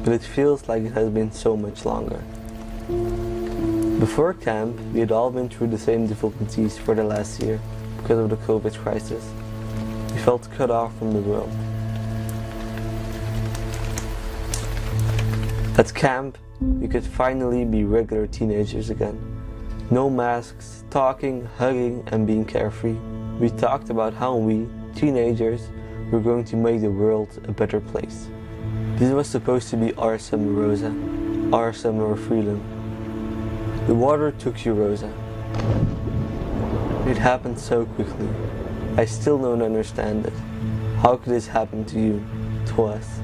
Speaker 2: but it feels like it has been so much longer. Before camp, we had all been through the same difficulties for the last year because of the COVID crisis. We felt cut off from the world. At camp, we could finally be regular teenagers again. No masks, talking, hugging, and being carefree. We talked about how we, teenagers, were going to make the world a better place. This was supposed to be our summer, Rosa. Our summer of freedom. The water took you, Rosa. It happened so quickly. I still don't understand it. How could this happen to you, to us?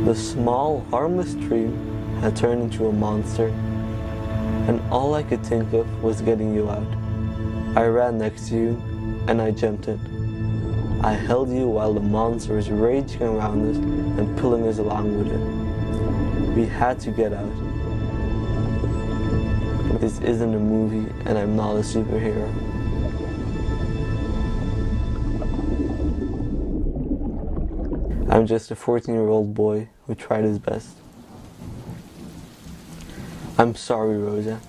Speaker 2: The small, harmless stream had turned into a monster, and all I could think of was getting you out. I ran next to you, and I jumped in. I held you while the monster was raging around us and pulling us along with it. We had to get out. This isn't a movie, and I'm not a superhero. I'm just a 14-year-old boy who tried his best. I'm sorry, Rosa.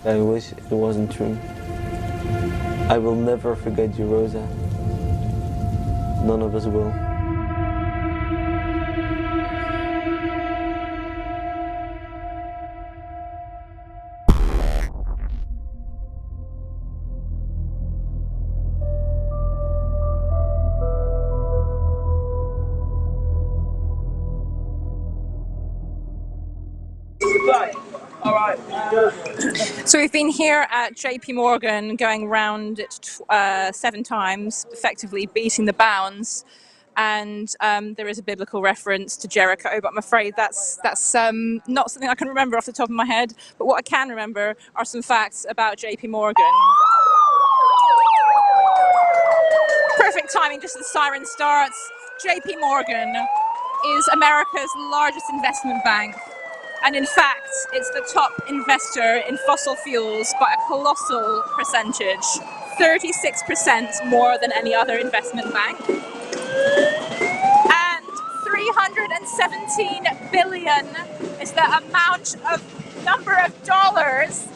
Speaker 2: I wish it wasn't true. I will never forget you, Rosa. None of us will.
Speaker 8: So we've been here at JP Morgan, going round it 7 times, effectively beating the bounds. And there is a biblical reference to Jericho, but I'm afraid that's not something I can remember off the top of my head. But what I can remember are some facts about JP Morgan. Perfect timing, just as the siren starts. JP Morgan is America's largest investment bank. And in fact, it's the top investor in fossil fuels by a colossal percentage, 36% more than any other investment bank. And 317 billion is the number of dollars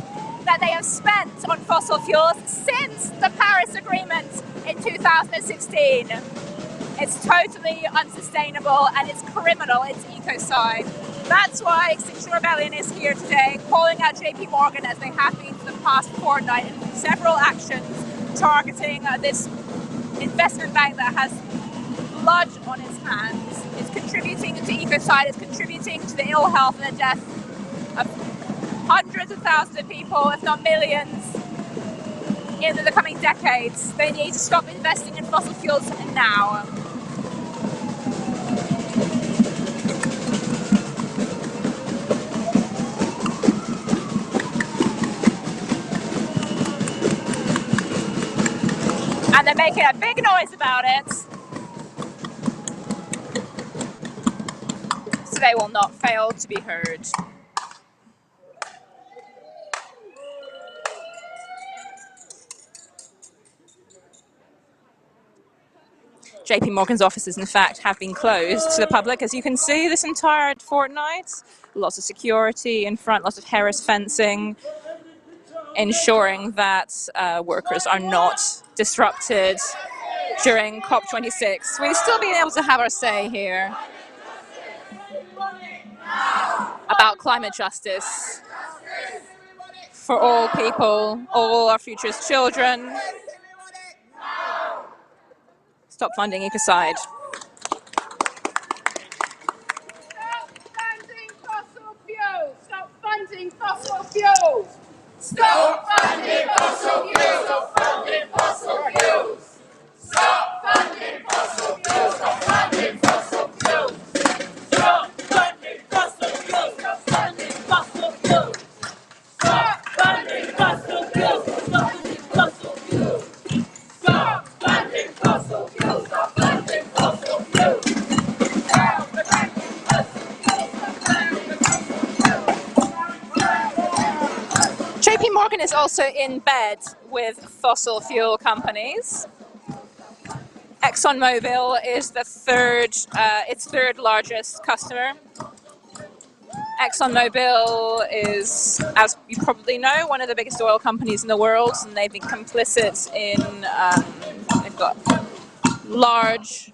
Speaker 8: that they have spent on fossil fuels since the Paris Agreement in 2016. It's totally unsustainable and it's criminal, it's ecocide. That's why Extinction Rebellion is here today, calling out JP Morgan as they have been for the past fortnight in several actions targeting this investment bank that has blood on its hands. It's contributing to ecocide, it's contributing to the ill health and the death of hundreds of thousands of people, if not millions, in the coming decades. They need to stop investing in fossil fuels now. And they're making a big noise about it. So they will not fail to be heard. JP Morgan's offices, in fact, have been closed to the public, as you can see, this entire fortnight. Lots of security in front, lots of Harris fencing, ensuring that workers are not disrupted during COP26. We've still been able to have our say here about climate justice for all people, all our future's children. Stop funding ecocide.
Speaker 4: Stop funding fossil fuels! Stop funding fossil fuels! Stop funding fossil fuels! Stop funding fossil fuels! Stop funding fossil fuels! Stop funding fossil fuels! Stop funding fossil fuels! Stop funding fossil fuels! Stop funding fossil fuels! Stop funding fossil fuels! Stop funding fossil fuels!
Speaker 8: JP Morgan is also in bed with fossil fuel companies. ExxonMobil is the its third largest customer. ExxonMobil is, as you probably know, one of the biggest oil companies in the world, and they've been complicit in, they've got large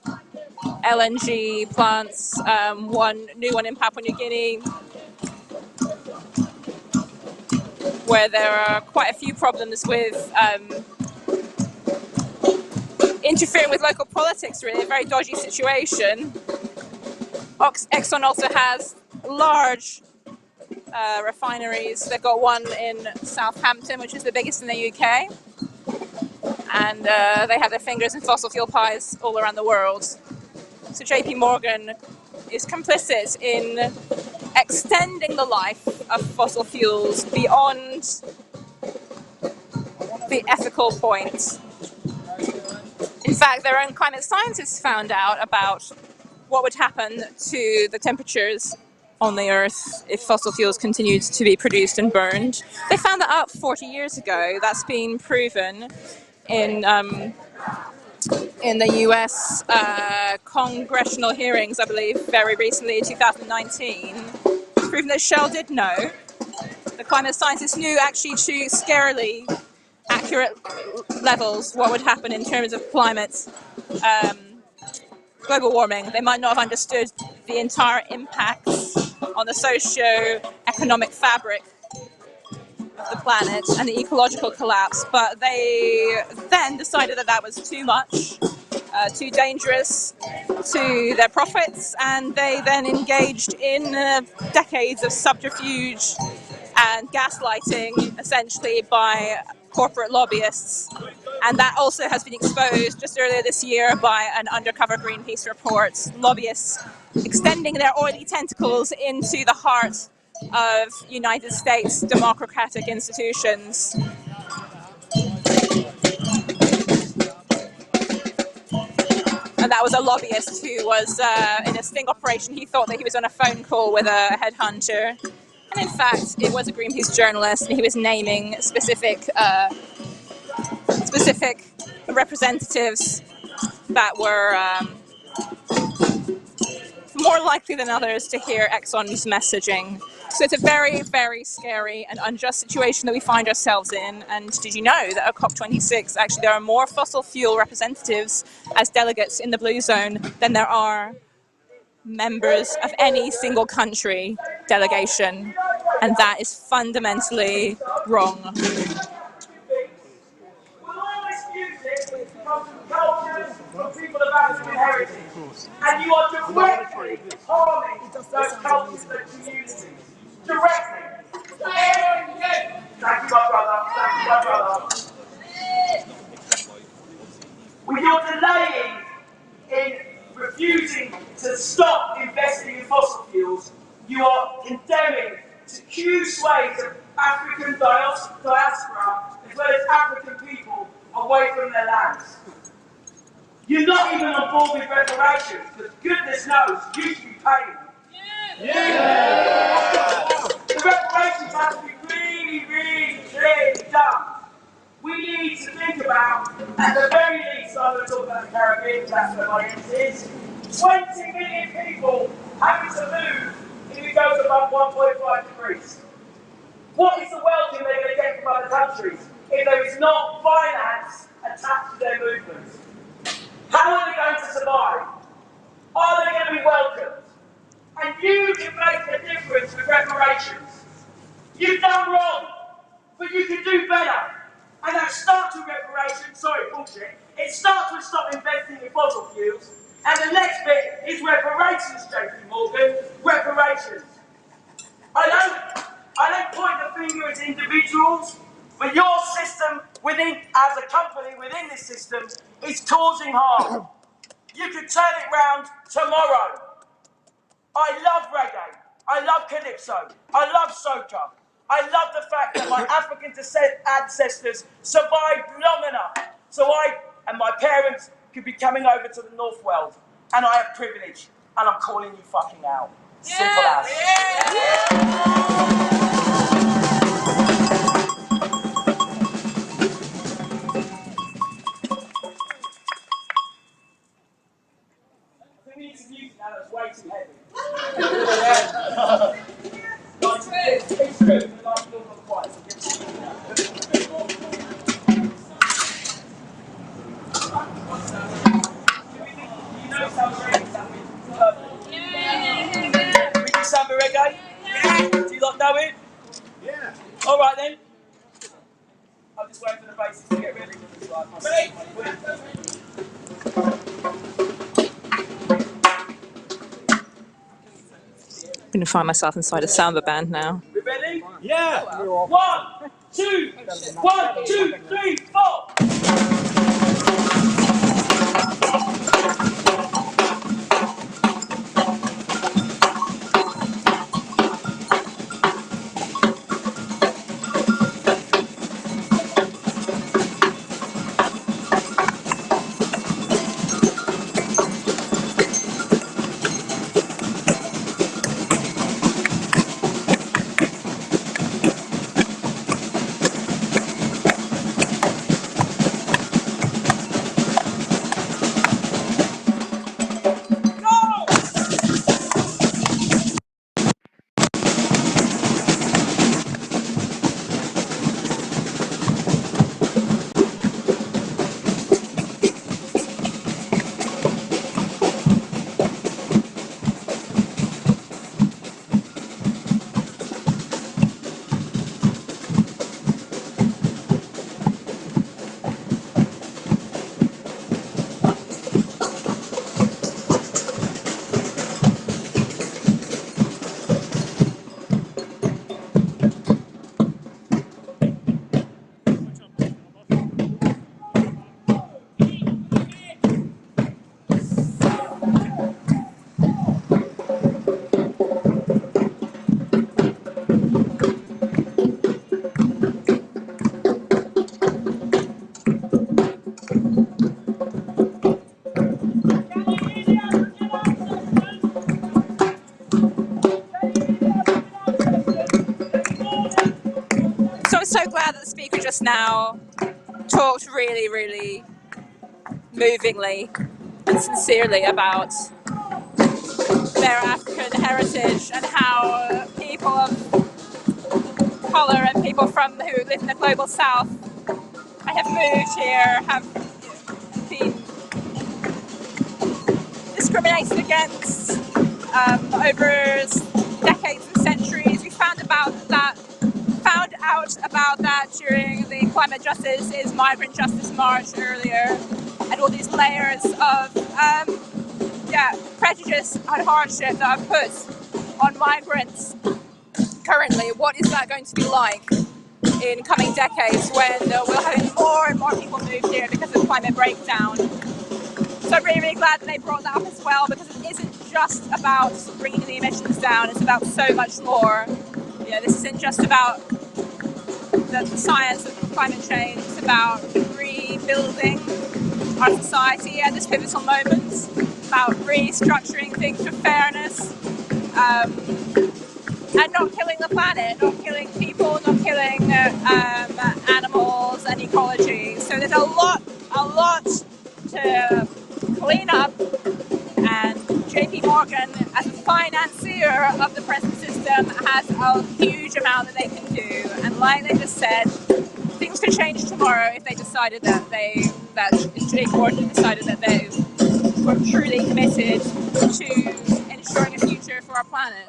Speaker 8: LNG plants, one new one in Papua New Guinea, where there are quite a few problems with interfering with local politics, really, a very dodgy situation. Exxon also has large refineries. They've got one in Southampton, which is the biggest in the UK. And they have their fingers in fossil fuel pies all around the world. So JP Morgan is complicit in extending the life of fossil fuels beyond the ethical point. In fact, their own climate scientists found out about what would happen to the temperatures on the Earth if fossil fuels continued to be produced and burned. They found that out 40 years ago. That's been proven in the US congressional hearings, I believe, very recently in 2019. It's proven that Shell did know. The climate scientists knew actually to scarily accurate levels what would happen in terms of climate, global warming. They might not have understood the entire impacts on the socio-economic fabric of the planet and the ecological collapse, but they then decided that that was too much, too dangerous to their profits, and they then engaged in decades of subterfuge and gaslighting, essentially, by corporate lobbyists. And that also has been exposed just earlier this year by an undercover Greenpeace report. Lobbyists extending their oily tentacles into the heart of United States democratic institutions. And that was a lobbyist who was in a sting operation. He thought that he was on a phone call with a headhunter. And in fact, it was a Greenpeace journalist, and he was naming specific representatives that were more likely than others to hear Exxon's messaging. So it's a very, very scary and unjust situation that we find ourselves in. And did you know that at COP26, actually, there are more fossil fuel representatives as delegates in the Blue Zone than there are members of any single country delegation, and that is fundamentally wrong.
Speaker 4: People of African heritage, and you are directly harming those cultures and communities. Directly. Thank you, my brother. Thank you, my brother. With your delaying in refusing to stop investing in fossil fuels, you are condemning to huge swathes of African diaspora as well as African people away from their lands. You're not even on board with reparations, because goodness knows you should be paying them. The reparations have to be really, really clearly done. We need to think about, at the very least, I'm going to talk about the Caribbean, because that's where my interest is, 20 million people having to move if it goes above 1.5 degrees. What is the welcome they're going to get from other countries if there is not finance attached to their movements? How are they going to survive? Are they going to be welcomed? And you can make a difference with reparations. You've done wrong, but you can do better. And that starts with reparations. Sorry, bullshit. It starts with stop investing in fossil fuels. And the next bit is reparations, JP Morgan. Reparations. I don't point the finger at individuals, but your system within, as a company within this system, is causing harm. You could turn it round tomorrow. I love reggae. I love calypso. I love soca. I love the fact that my African ancestors survived long enough so I and my parents could be coming over to the North World. And I have privilege. And I'm calling you fucking out. Simple as. Who needs music now that's way too heavy? It's true. The light will not quiet. We do samba reggae? Yeah. Do you lot know it? Yeah. All right then. I'm just waiting for the bassist to get ready for this one.
Speaker 8: I'm going to find myself inside a samba band now.
Speaker 4: We ready? Yeah. 1, 2, 1, 2, 3, 4.
Speaker 8: So glad that the speaker just now talked really, really movingly and sincerely about their African heritage and how people of colour and people who live in the global south and have moved here have been discriminated against over decades and centuries. We found out about that during the Climate Justice is Migrant Justice March earlier, and all these layers of prejudice and hardship that are put on migrants currently. What is that going to be like in coming decades when we'll have more and more people move here because of climate breakdown? So I'm really, really glad that they brought that up as well, because it isn't just about bringing the emissions down, it's about so much more. This isn't just about the science of climate change, it's about rebuilding our society at this pivotal moment, about restructuring things for fairness, and not killing the planet, not killing people, not killing animals and ecology. So there's a lot to clean up, and JP Morgan, as a financier of the present system, has a huge amount that they can do. And like they just said, things could change tomorrow if they decided that JP Morgan decided that they were truly committed to ensuring a future for our planet.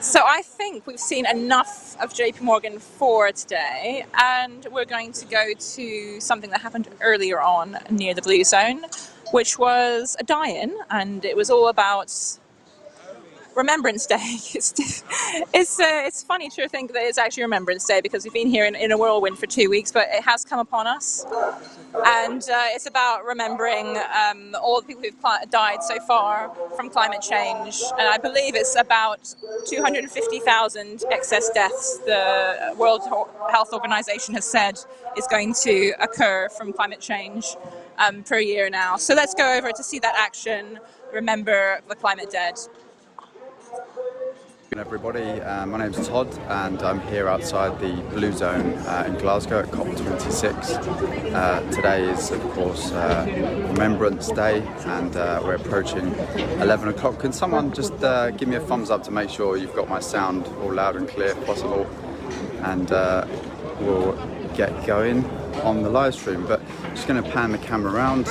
Speaker 8: So I think we've seen enough of JP Morgan for today, and we're going to go to something that happened earlier on near the Blue Zone, which was a die-in, and it was all about Remembrance Day. It's funny to think that it's actually Remembrance Day because we've been here in a whirlwind for 2 weeks, but it has come upon us. And it's about remembering all the people who've died so far from climate change. And I believe it's about 250,000 excess deaths the World Health Organization has said is going to occur from climate change per year now. So let's go over to see that action, remember the climate dead.
Speaker 6: Everybody, my name's Todd and I'm here outside the Blue Zone in Glasgow at COP26. Today is of course Remembrance Day and we're approaching 11 o'clock. Can someone just give me a thumbs up to make sure you've got my sound all loud and clear if possible, and we'll get going on the live stream. But I'm just going to pan the camera around.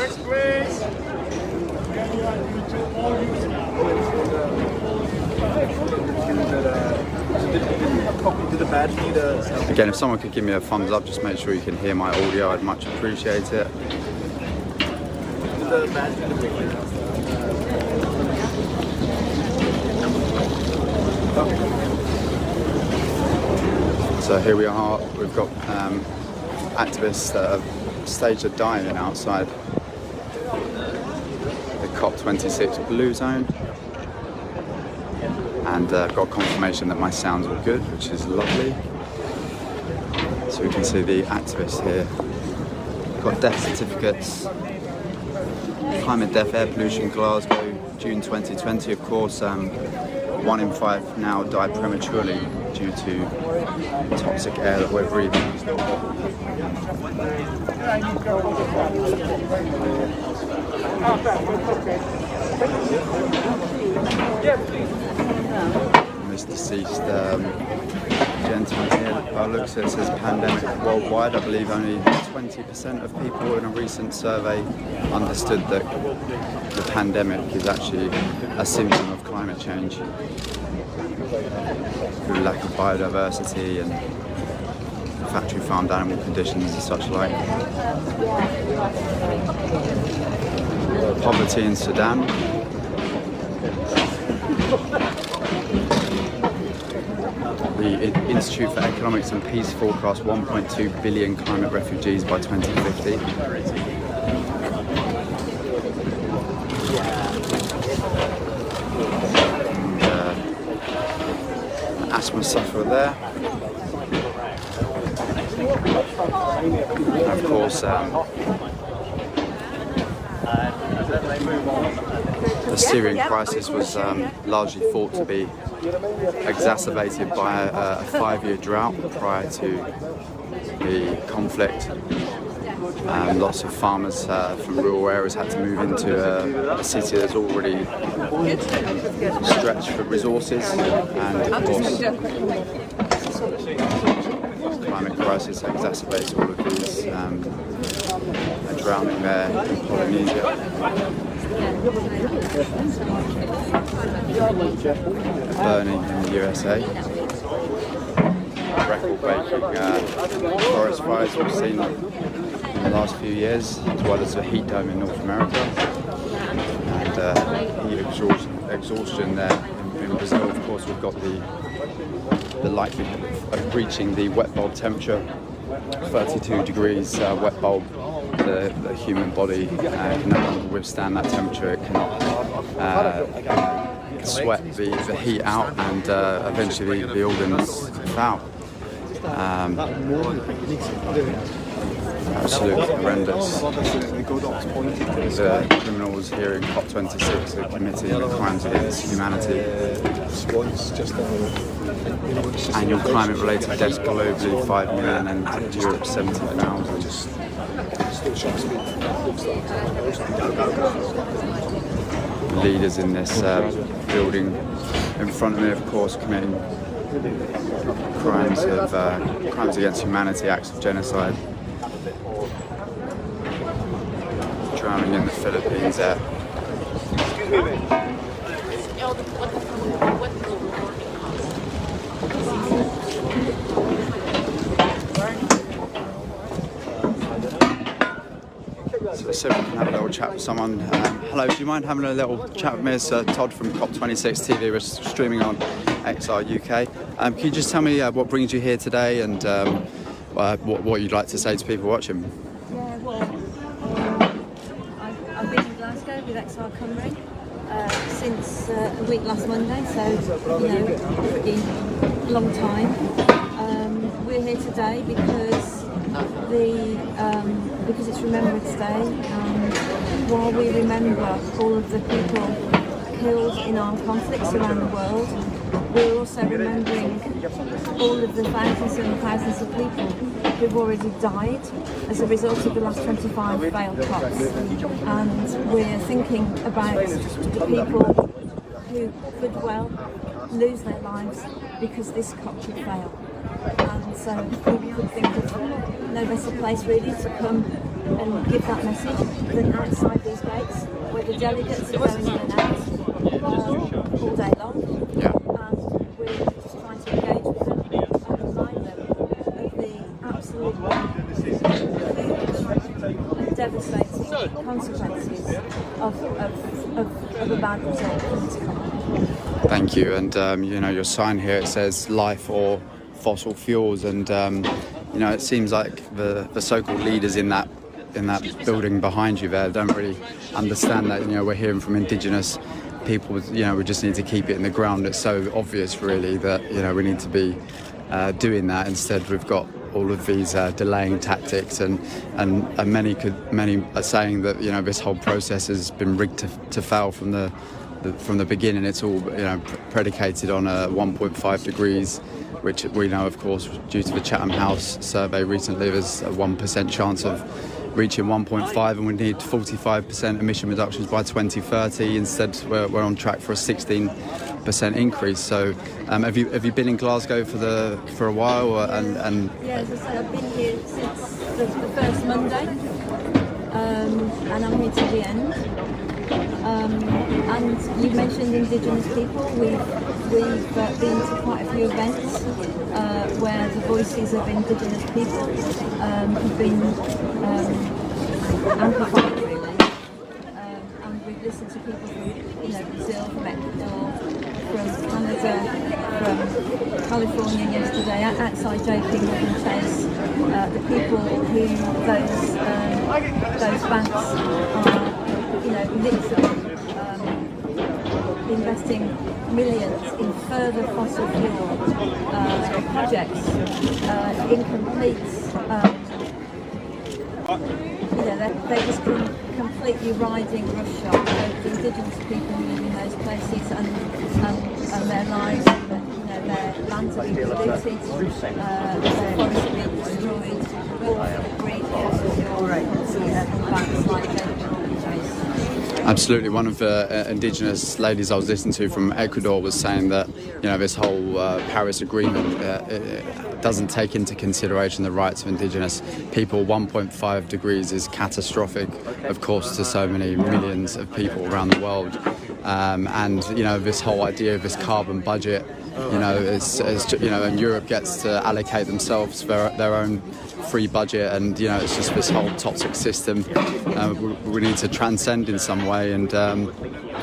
Speaker 6: Again, if someone could give me a thumbs up, just make sure you can hear my audio, I'd much appreciate it. So here we are, we've got activists that have staged a die-in outside the COP26 Blue Zone. And I've got confirmation that my sound's all good, which is lovely. So we can see the activists here. Got death certificates. Climate death, air pollution, Glasgow, June 2020. Of course, 1 in 5 now die prematurely due to toxic air that we're breathing. This deceased gentleman here, by the looks at it, says pandemic worldwide. I believe only 20% of people in a recent survey understood that the pandemic is actually a symptom of climate change through lack of biodiversity and factory farmed animal conditions and such like. Poverty in Sudan. The Institute for Economics and Peace forecast 1.2 billion climate refugees by 2050. An asthma sufferer there. And of course, the Syrian crisis was largely thought to be exacerbated by a 5-year drought prior to the conflict. Lots of farmers from rural areas had to move into a city that's already stretched for resources, and of course the climate crisis exacerbates all of these. A drowning there in Polynesia. Burning in the USA. Record-breaking forest fires we've seen in the last few years, as well as a heat dome in North America, and heat exhaustion there in Brazil. Of course, we've got the likelihood of reaching the wet bulb temperature, 32 degrees wet bulb. The human body can no longer withstand that temperature. It cannot sweat the heat out, and eventually the organs foul. Absolutely horrendous. The criminals here in COP26 are committing crimes against humanity. Annual climate-related deaths globally 5 million and Europe 70,000. Leaders in this building in front of me, of course, committing crimes against humanity, acts of genocide. Drowning in the Philippines there. So we can have a little chat with someone. Hello, do you mind having a little chat with me? It's Todd from COP26 TV. We're streaming on XR UK. Can you just tell me what brings you here today and what you'd like to say to people watching?
Speaker 13: Yeah, well, I've been in Glasgow with XR Cymru since a week last Monday, so, you know, pretty long time. We're here today because it's Remembrance Day, and while we remember all of the people killed in armed conflicts around the world, we're also remembering all of the thousands and thousands of people who've already died as a result of the last 25 failed COPs. And we're thinking about the people who could well lose their lives because this COP could fail. And so we could think of no better place really to come and give that message than outside these gates, where the delegates are going in and out all day long.
Speaker 6: Yeah.
Speaker 13: And we're just trying to engage with them and remind them of the absolute and devastating consequences of a bad result from this COP.
Speaker 6: Thank you. And you know, your sign here, it says life or fossil fuels, and you know, it seems like the so-called leaders in that building behind you there don't really understand that. You know, we're hearing from indigenous people, you know, we just need to keep it in the ground. It's so obvious really that, you know, we need to be doing that. Instead we've got all of these delaying tactics, and many are saying that, you know, this whole process has been rigged to fail from the beginning. It's all, you know, predicated on 1.5 degrees, which we know, of course, due to the Chatham House survey recently, there's a 1% chance of reaching 1.5, and we need 45% emission reductions by 2030. Instead, we're on track for a 16% increase. So, have you been in Glasgow for a while? And
Speaker 13: yeah, as I say, I've been here since the first Monday, and I'm here till the end. And you mentioned Indigenous people. We've been to quite a few events where the voices of Indigenous people have been amplified, really. And we've listened to people from, you know, Brazil, from Ecuador, from Canada, from California yesterday, outside JP Morgan Chase. The people who those banks are, you know, literally investing millions in further fossil fuel projects, incomplete. You know, they're just completely riding roughshod over the indigenous people who live in those places and their lives. You know, their lands are being polluted, their forests are being destroyed, all for the greed of fossil fuel banks like JP Morgan Chase.
Speaker 6: Absolutely. One of the indigenous ladies I was listening to from Ecuador was saying that, you know, this whole Paris Agreement doesn't take into consideration the rights of indigenous people. 1.5 degrees is catastrophic, of course, to so many millions of people around the world. And, you know, this whole idea of this carbon budget, you know, is you know, and Europe gets to allocate themselves their own free budget, and, you know, it's just this whole toxic system we need to transcend in some way, and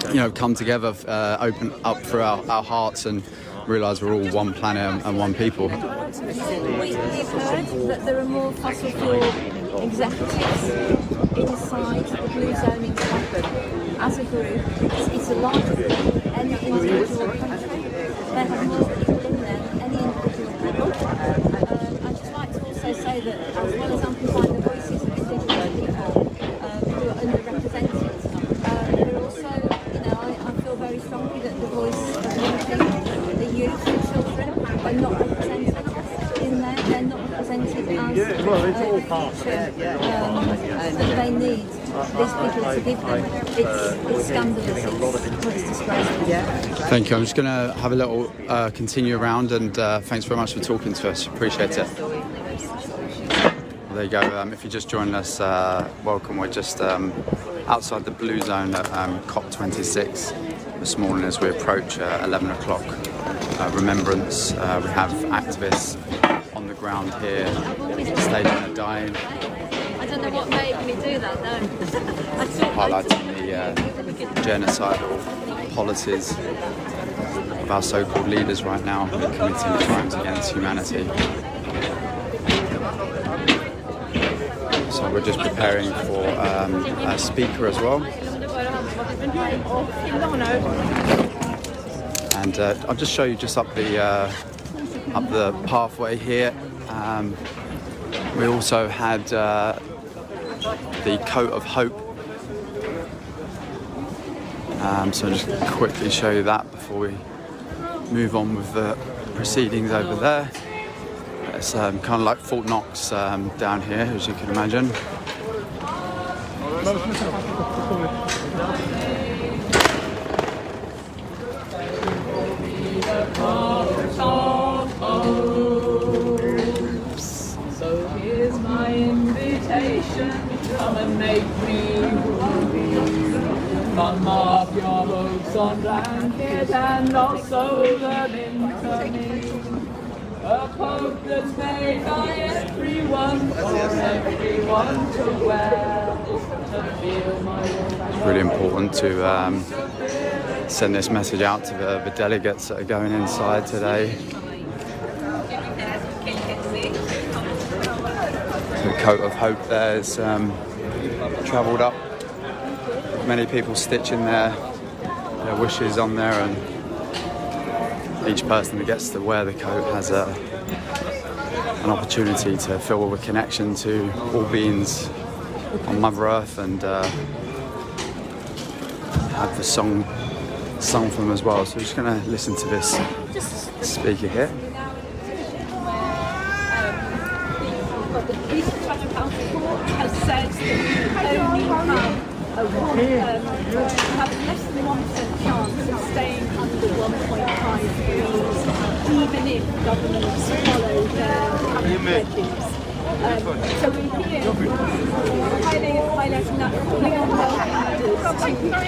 Speaker 6: you know, come together, open up through our hearts, and realise we're all one planet and one people.
Speaker 13: We've heard that there are more fossil fuel executives inside the blue zone in Scotland. As a group, it's a larger group than any individual country. There are more people in there than any individual country. are not represented in there. They're not represented as that they need these people to give them. It's scandalous. It's disgraceful.
Speaker 6: Thank you. I'm just going to have a little continue around, and thanks very much for talking to us. Appreciate it. There you go. If you're just joining us, welcome. We're just outside the blue zone at COP26 this morning as we approach 11 o'clock remembrance. We have activists on the ground here, staging a dying.
Speaker 13: I don't know what made me do that though.
Speaker 6: Highlighting the genocidal policies of our so-called leaders right now, committing crimes against humanity. So we're just preparing for a speaker as well. And I'll just show you just up the pathway here. We also had the coat of hope. So I'll just quickly show you that before we move on with the proceedings over there. It's kind of like Fort Knox down here, as you can imagine.
Speaker 4: So here's my invitation, come and make me believe. Unmark your hopes on blanket and also them into me. A coat that's made by everyone, for everyone to wear, to feel my
Speaker 6: It's really important to send this message out to the delegates that are going inside today. The coat of hope there is travelled up. Many people stitching their wishes on there, and each person that gets to wear the coat has an opportunity to feel a connection to all beings on Mother Earth, and have the song sung from them as well. So we're just going to listen to this speaker here.
Speaker 4: The East China Council Court has said that you only have less than 1% chance of staying under 1.5 degrees, even if governments follow their pledges. So we're here highlighting that, calling on world leaders to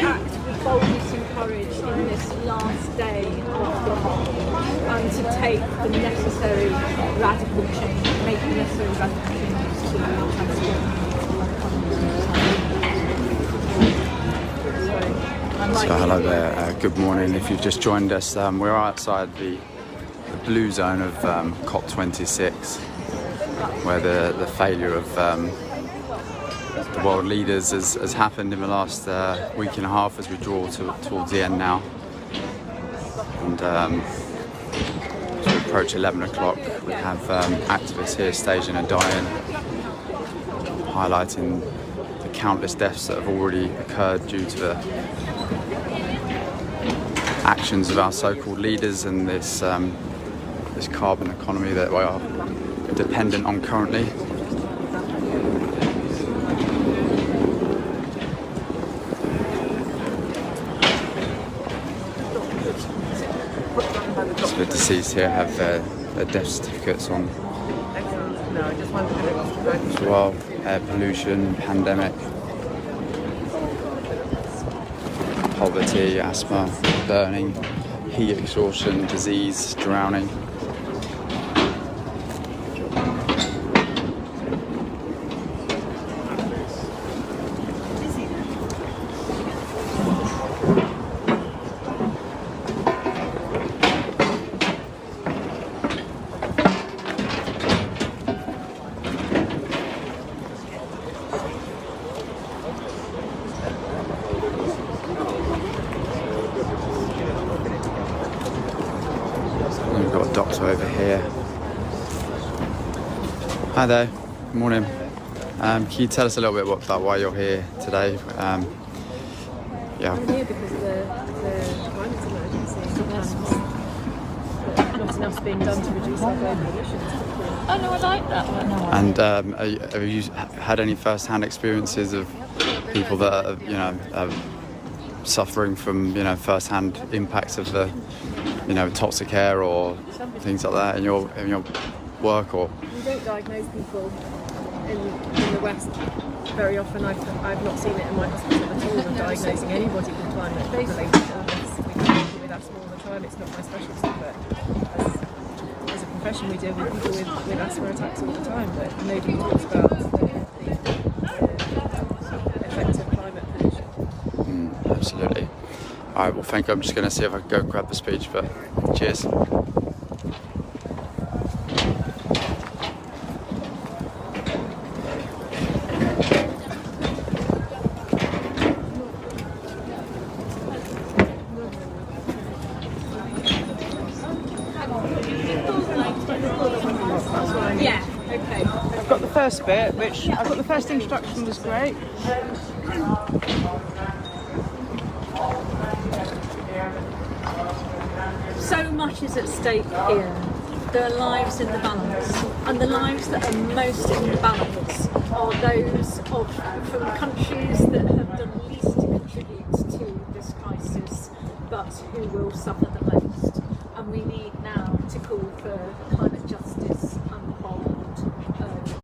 Speaker 4: act with boldness and courage in this last day of the COP, and to take the necessary radical change, make the necessary radical changes to transform.
Speaker 6: So hello there, good morning. If you've just joined us, we're outside the blue zone of COP26, where the failure of the world leaders has happened in the last week and a half as we draw towards the end now. And as we approach 11 o'clock, we have activists here staging a die-in, highlighting the countless deaths that have already occurred due to the actions of our so-called leaders and this carbon economy that we are dependent on currently. So the deceased here have their death certificates on as well. Air pollution, pandemic, poverty, asthma, burning, heat exhaustion, disease, drowning. Over here. Hi there, good morning. Can you tell us a little bit about why you're here today?
Speaker 5: Yeah. I'm here because the climate emergency has
Speaker 24: enough being done to reduce our global emissions. Oh no, I like that one.
Speaker 6: And have you had any first-hand experiences of people that are, are suffering from, first-hand impacts of the, toxic air or things like that in your work? Or
Speaker 24: we don't diagnose people in the West very often. I've not seen it in my hospital at all of diagnosing anybody with climate-related illness. We deal with asthma all the time. It's not my specialty, but as a profession, we deal with people with asthma attacks all the time. But nobody talks about the effects of climate pollution.
Speaker 6: Absolutely. All right. Well, thank you. I'm just going to see if I can go grab the speech. But cheers.
Speaker 5: First bit, which I thought the first introduction was great.
Speaker 24: So much is at stake here. There are lives in the balance, and the lives that are most in the balance are those from countries that have done least to contribute to this crisis, but who will suffer the most. And we need now to call for climate justice and bold urgent.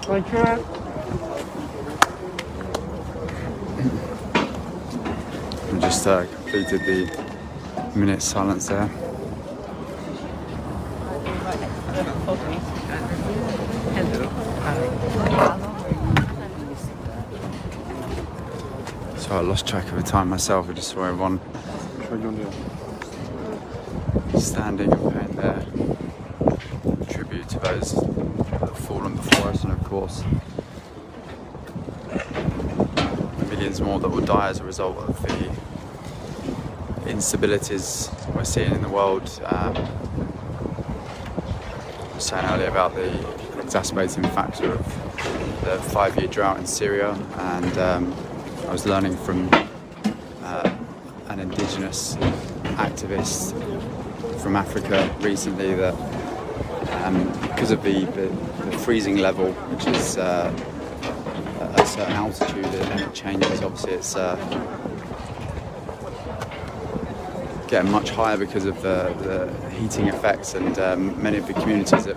Speaker 5: Thank you.
Speaker 6: We just completed the minute silence there. So I lost track of the time myself. I just saw everyone standing and paying their tribute to those that have fallen before us, and of course millions more that will die as a result of the instabilities we're seeing in the world. I was saying earlier about the exacerbating factor of the 5-year drought in Syria, and I was learning from an indigenous activist from Africa recently that because of the freezing level, which is at a certain altitude, and then it changes. Obviously, it's getting much higher because of the heating effects, and many of the communities that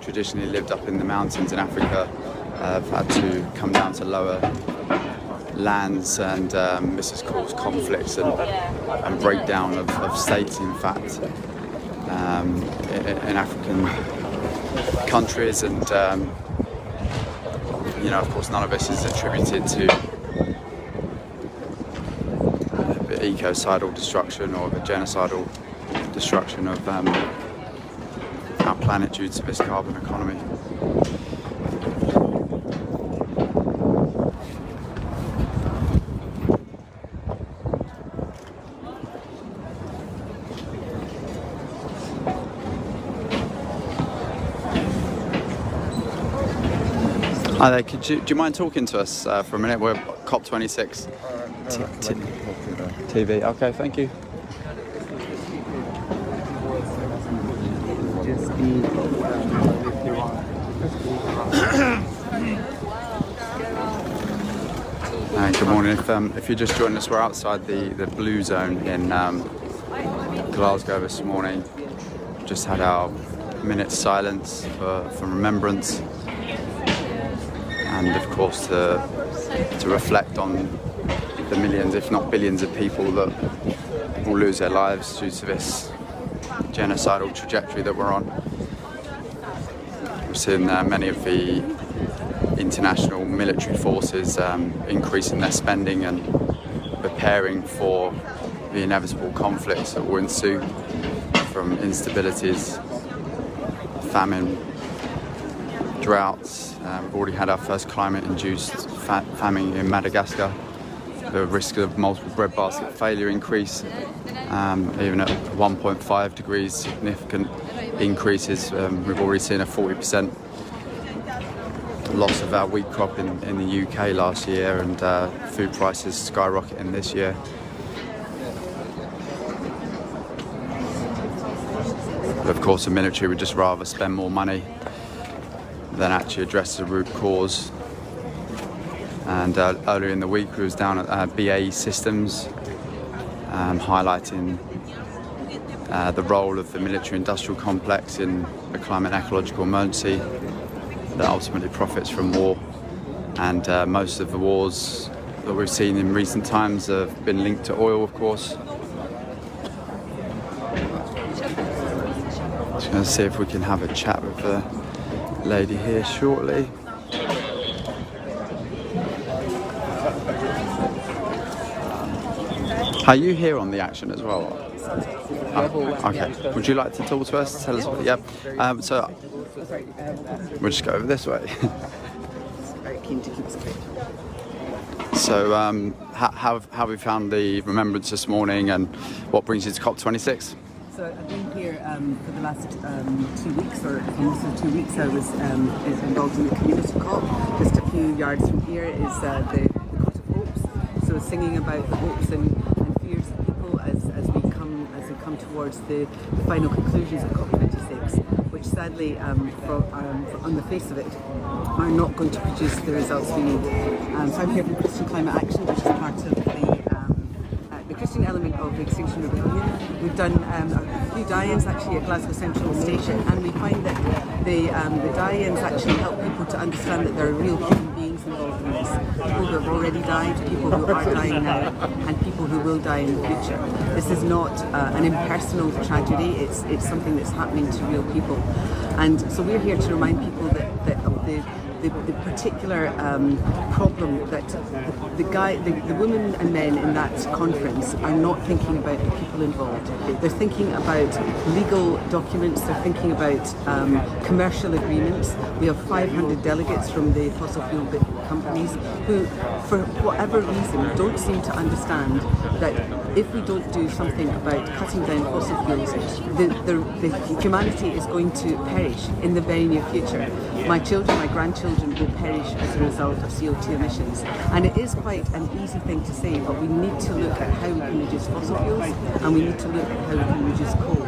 Speaker 6: traditionally lived up in the mountains in Africa have had to come down to lower lands, and this has caused conflicts and breakdown of states, in fact, in African countries. And of course, none of this is attributed to the ecocidal destruction or the genocidal destruction of our planet due to this carbon economy. Hi there, do you mind talking to us for a minute? We're COP26 TV. Okay, thank you. Good morning. If you're just joining us, we're outside the blue zone in Glasgow this morning. Just had our minute silence for remembrance, and of course to reflect on the millions, if not billions, of people that will lose their lives due to this genocidal trajectory that we're on. We've seen many of the international military forces increasing their spending and preparing for the inevitable conflicts that will ensue from instabilities, famine, droughts. We've already had our first climate-induced famine in Madagascar. The risk of multiple breadbasket failure increase, even at 1.5 degrees, significant increases. We've already seen a 40% loss of our wheat crop in the UK last year, and food prices skyrocketing this year. But of course, the military would just rather spend more money than actually address the root cause. And earlier in the week, we was down at BAE Systems, highlighting the role of the military-industrial complex in the climate and ecological emergency that ultimately profits from war. And most of the wars that we've seen in recent times have been linked to oil, of course. Just going to see if we can have a chat with the lady here shortly. Are you here on the action as well? Oh, okay. Would you like to talk to us? Tell us what. Yep. So we'll just go over this way.
Speaker 10: Very keen to keep us straight.
Speaker 6: So, how have we found the remembrance this morning, and what brings you to COP26?
Speaker 10: So I've been here for the last 2 weeks, or almost 2 weeks. I was involved in the community COP. Just a few yards from here is the Court of Hopes. So singing about the hopes and fears of people as we come towards the final conclusions of COP26, which sadly, on the face of it, are not going to produce the results we need. So I'm here from Christian Climate Action, which is part of the Christian element of the Extinction Rebellion. We've done a few die-ins actually at Glasgow Central Station, and we find that the die-ins actually help people to understand that there are real human beings involved in this. People who have already died, people who are dying now, and people who will die in the future. This is not an impersonal tragedy, it's something that's happening to real people. And so we're here to remind people that of the particular problem that the women and men in that conference are not thinking about the people involved. They're thinking about legal documents, they're thinking about commercial agreements. We have 500 delegates from the fossil fuel companies who, for whatever reason, don't seem to understand that if we don't do something about cutting down fossil fuels, the humanity is going to perish in the very near future. My children, my grandchildren will perish as a result of CO2 emissions. And it is quite an easy thing to say, but we need to look at how we can reduce fossil fuels, and we need to look at how we can reduce coal.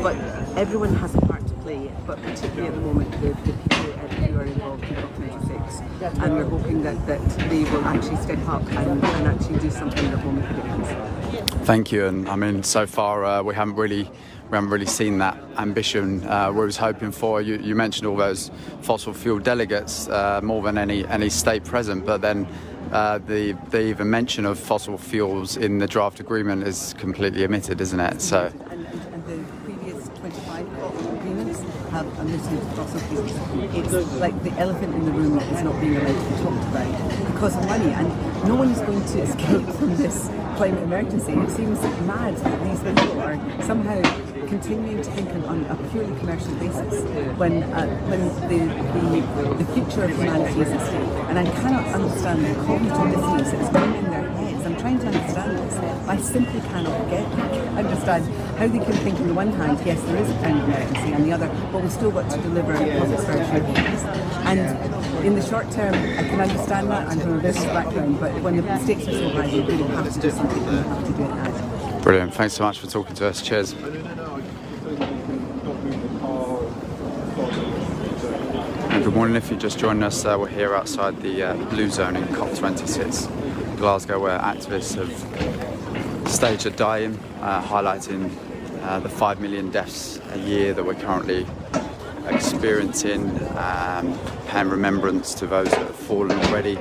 Speaker 10: But everyone has a part to play, but particularly at the moment, the people who are involved in COP26. And we're hoping that they will actually step up and actually do something that will make a difference.
Speaker 6: Thank you. And I mean, so far we haven't really seen that ambition we was hoping for. You mentioned all those fossil fuel delegates, more than any state present, but then the even mention of fossil fuels in the draft agreement is completely omitted, isn't it? So.
Speaker 10: And the previous 25 agreements have omitted fossil fuels. It's like the elephant in the room that is not being allowed to be talked about because of money, and no one is going to escape from this climate emergency. It seems mad that these people are somehow continuing to think on a purely commercial basis when the future of humanity is at stake. And I cannot understand the cognitive dissonance that is going in their heads. I'm trying to understand this. I simply cannot understand how they can think on the one hand, yes, there is a climate emergency, and the other, but we've still got to deliver public service revenues. And in the short term, I can understand that. I'm from a business background, but when the stakes are so high, we really have to do something. We have to do it now.
Speaker 6: Brilliant. Thanks so much for talking to us. Cheers. Good morning. If you just joined us, we're here outside the Blue Zone in COP26, Glasgow, where activists have staged a die-in highlighting the 5 million deaths a year that we're currently experiencing, paying remembrance to those that have fallen already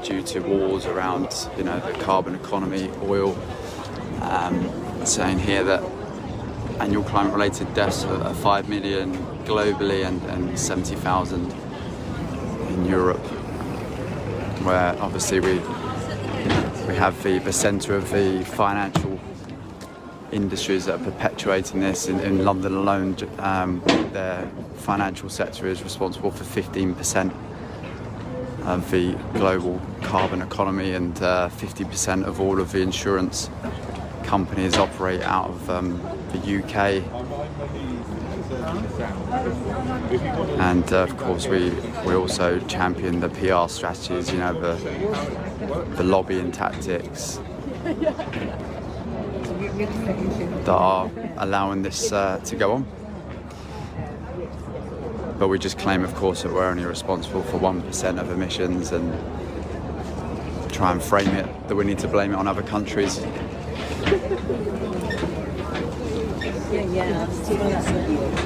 Speaker 6: due to wars around, the carbon economy, oil. Saying here that annual climate-related deaths are 5 million globally and 70,000 in Europe, where obviously we have the centre of the financial industries that are perpetuating this. In London alone, their financial sector is responsible for 15% of the global carbon economy, and 50% of all of the insurance companies operate out of the UK. And of course we also champion the PR strategies, you know, the lobbying tactics that are allowing this to go on. But we just claim, of course, that we're only responsible for 1% of emissions, and try and frame it that we need to blame it on other countries.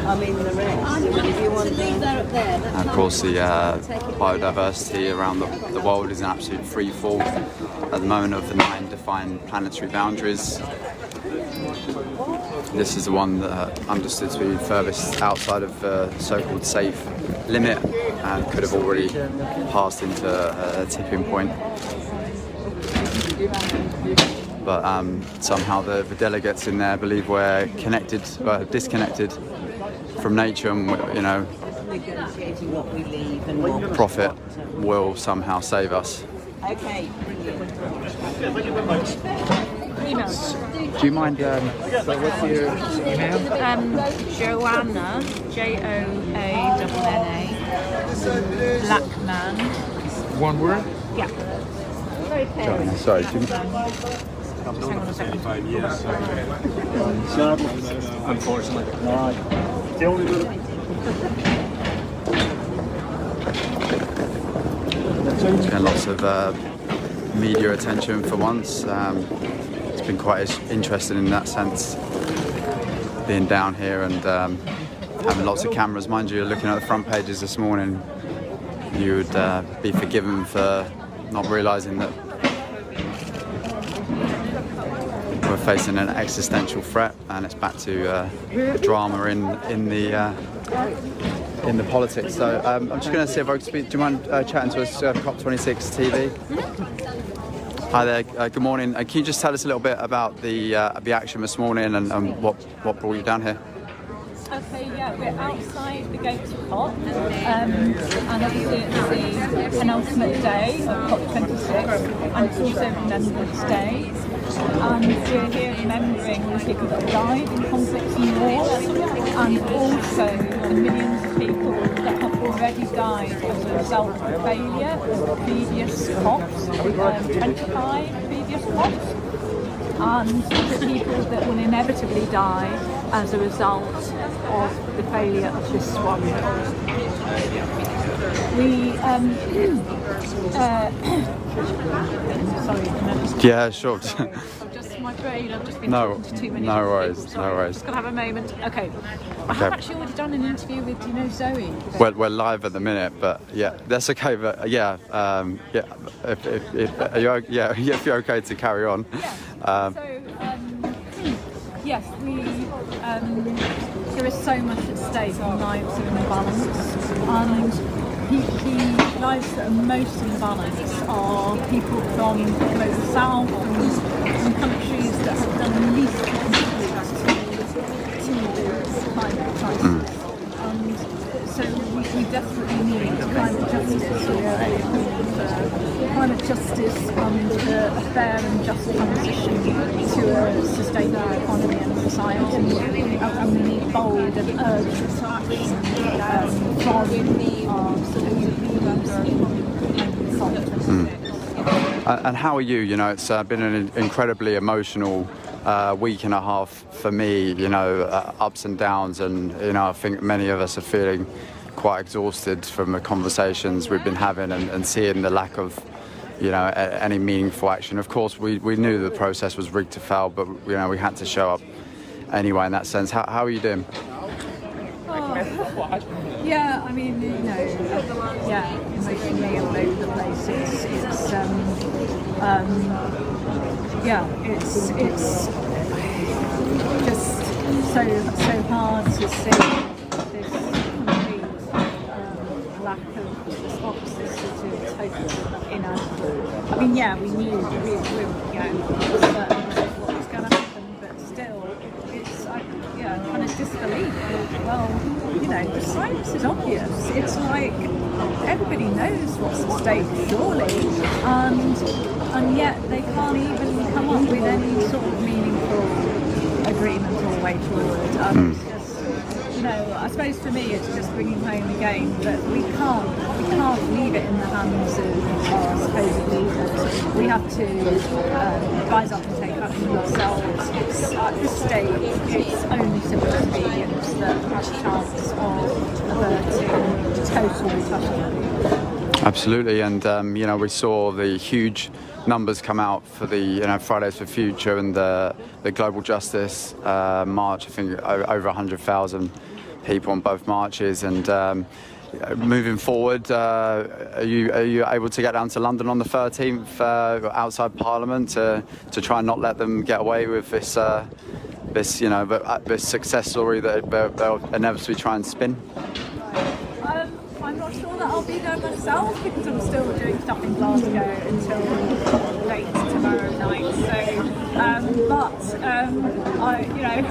Speaker 1: I mean the rest. If you want to leave that up there.
Speaker 6: And of course, the biodiversity around the world is an absolute free fall at the moment of the 9 defined planetary boundaries. This is the one that understood to be furthest outside of the so-called safe limit and could have already passed into a tipping point. But somehow the delegates in there believe we're disconnected from nature, and you know,
Speaker 1: negotiating what we leave and what
Speaker 6: profit will somehow save us.
Speaker 1: Okay.
Speaker 6: Do you mind? So what's your email?
Speaker 8: Joanna, Joanna, black man.
Speaker 6: One word?
Speaker 8: Yeah. Very
Speaker 6: Joanna, sorry.
Speaker 14: Unfortunately.
Speaker 6: There's been lots of media attention for once. It's been quite interesting in that sense, being down here and having lots of cameras. Mind you, looking at the front pages this morning, you would be forgiven for not realising that we're facing an existential threat, and it's back to the drama in the politics. So I'm just going to see if I can speak. Do you mind chatting to us, COP26 TV? Hi there. Good morning. Can you just tell us a little bit about the action this morning and what brought you down here?
Speaker 8: Okay, yeah, we're outside the gates of COP, and obviously it's the penultimate day of COP26, and it's also Remembrance Day. And we're here remembering the people that have died in conflicts and wars, and also the millions of people that have already died as a result of the failure of previous COPs, 25 previous COPs, and the people that will inevitably die as a result of the failure of this one. We sorry.
Speaker 6: Yeah, sure.
Speaker 8: Just my brain. I've just been
Speaker 6: No,
Speaker 8: talking to too many
Speaker 6: no
Speaker 8: people.
Speaker 6: worries,
Speaker 8: Sorry,
Speaker 6: no worries.
Speaker 8: Just gonna have a moment. Okay. I have actually already done an interview with, you know, Zoe.
Speaker 6: We're live at the minute, but yeah, that's okay. But yeah, if you're okay to carry on.
Speaker 8: Yeah. Yes, there is so much at stake. Our lives are in a balance, and the lives that are most in balance are people from the global south, from countries that have done least to contribute to the climate crisis. And so we definitely need climate justice. We are aiming for climate justice and a fair and just transition to a sustainable economy and society. And we need bold and urgent action from our sort of leaders in politics.
Speaker 6: And how are you? You know, it's been an incredibly emotional week and a half for me, you know, ups and downs, and you know, I think many of us are feeling quite exhausted from the conversations we've been having and seeing the lack of, you know, any meaningful action. Of course, we knew the process was rigged to fail, but you know, we had to show up anyway in that sense. How are you doing?
Speaker 8: Yeah, I mean, you know, yeah, emotionally all over the place. It's just so hard to see this complete lack of response, this sort of total inadequate. I mean, yeah, we knew we were certain what was going to happen, but still,
Speaker 24: disbelief. Well, you know, the science is obvious. It's like everybody knows what's at stake, surely, and yet they can't even come up with any sort of meaningful agreement or way forward. It's just, you know, I suppose for me it's just bringing home again that we can't leave it in the hands of our supposed leaders. We have to rise up and take action ourselves. It's at this stage, it's only civil disobedience that has a chance of averting total repression.
Speaker 6: Absolutely, and you know, we saw the huge numbers come out for the Fridays for Future and the Global Justice March. I think over 100,000 people on both marches. And moving forward, are you able to get down to London on the 13th outside Parliament to try and not let them get away with this success story that they'll inevitably try and spin?
Speaker 24: I'm not sure that I'll be there myself because I'm still doing stuff in Glasgow until late tomorrow night. So,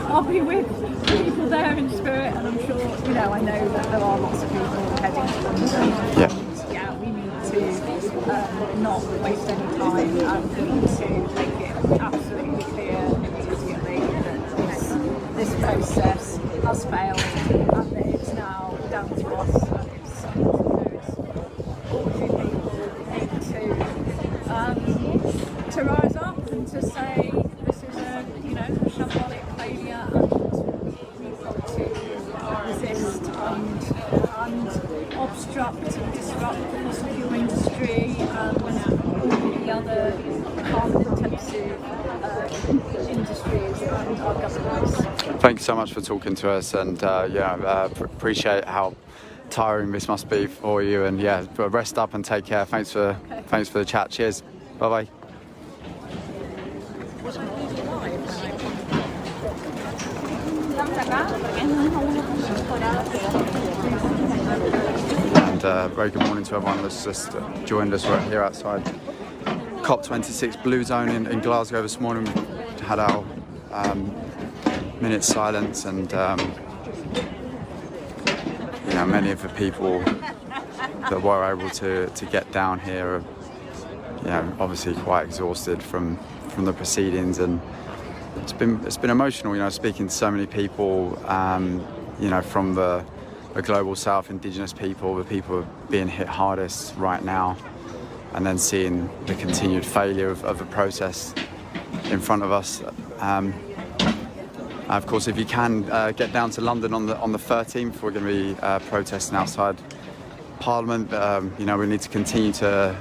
Speaker 24: I'll be with people there in spirit, and I'm sure, I know that there are lots of people heading to London.
Speaker 6: Yeah.
Speaker 24: Yeah, we need to not waste any time, and we need to make it absolutely clear immediately that this process has failed and that it's now down to us. To rise up and to say this is a shambolic failure, and we've got to resist and obstruct and disrupt the fossil fuel industry and all the other carbon-intensive industries and our governments.
Speaker 6: Thank you so much for talking to us, and appreciate how tiring this must be for you, and rest up and take care. Thanks for the chat. Cheers. Bye bye. And very good morning to everyone that's just joined us. We're here outside COP26 Blue Zone in Glasgow this morning. We had our minute silence, and many of the people that were able to get down here are obviously quite exhausted from the proceedings, and it's been emotional, speaking to so many people, from the global south, indigenous people, the people being hit hardest right now, and then seeing the continued failure of the process in front of us. Of course, if you can get down to London on the 13th, we're going to be protesting outside Parliament. We need to continue to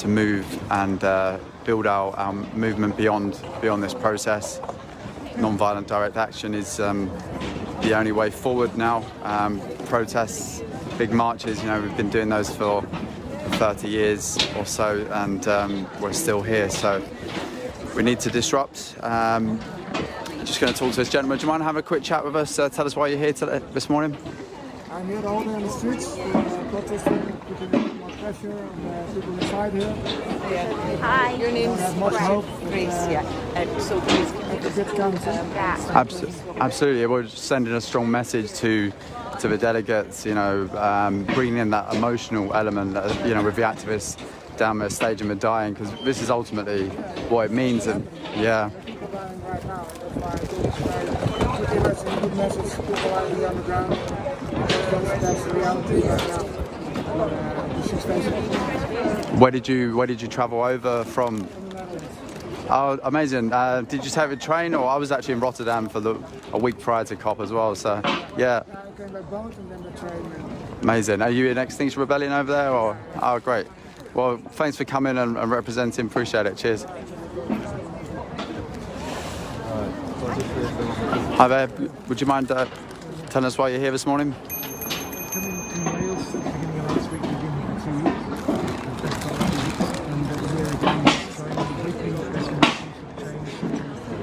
Speaker 6: move and build our movement beyond this process. Non-violent direct action is the only way forward now. Protests, big marches, we've been doing those for 30 years or so, and we're still here. So we need to disrupt. Just going to talk to this gentleman. Do you mind having a quick chat with us? Tell us why you're here this morning.
Speaker 3: I'm here all day on the streets, protesting, putting more pressure on people inside here.
Speaker 1: Hi, your name's
Speaker 3: Grace,
Speaker 1: so please,
Speaker 6: Absolutely, we're sending a strong message to the delegates, bringing in that emotional element, with the activists down there staging the dying, because this is ultimately what it means. And
Speaker 3: people dying right now, that's why we give us a good message to people out on the ground. That's the reality right now.
Speaker 6: Where did you travel over from? Oh, amazing. Did you take a train, or I was actually in Rotterdam for a week prior to COP as well, so yeah.
Speaker 3: I came by boat and then the train.
Speaker 6: Amazing. Are you in Extinction Rebellion over there, or? Oh, great. Well, thanks for coming and representing. Appreciate it. Cheers. Hi there. Would you mind telling us why you're here this morning?
Speaker 3: Coming to Wales at the beginning of last week, we've been here for 2 weeks. And we're here again trying to hoping that there's going to be some change.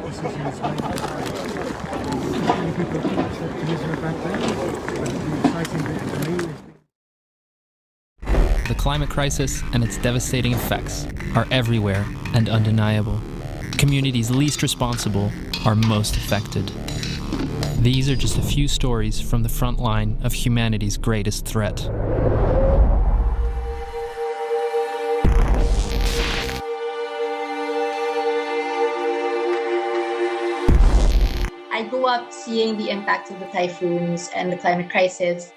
Speaker 3: Decisions made by many people have optimism about that. But the exciting bit for me is
Speaker 26: The climate crisis and its devastating effects are everywhere and undeniable. Communities least responsible are most affected. These are just a few stories from the front line of humanity's greatest threat.
Speaker 27: I grew up seeing the impacts of the typhoons and the climate crisis.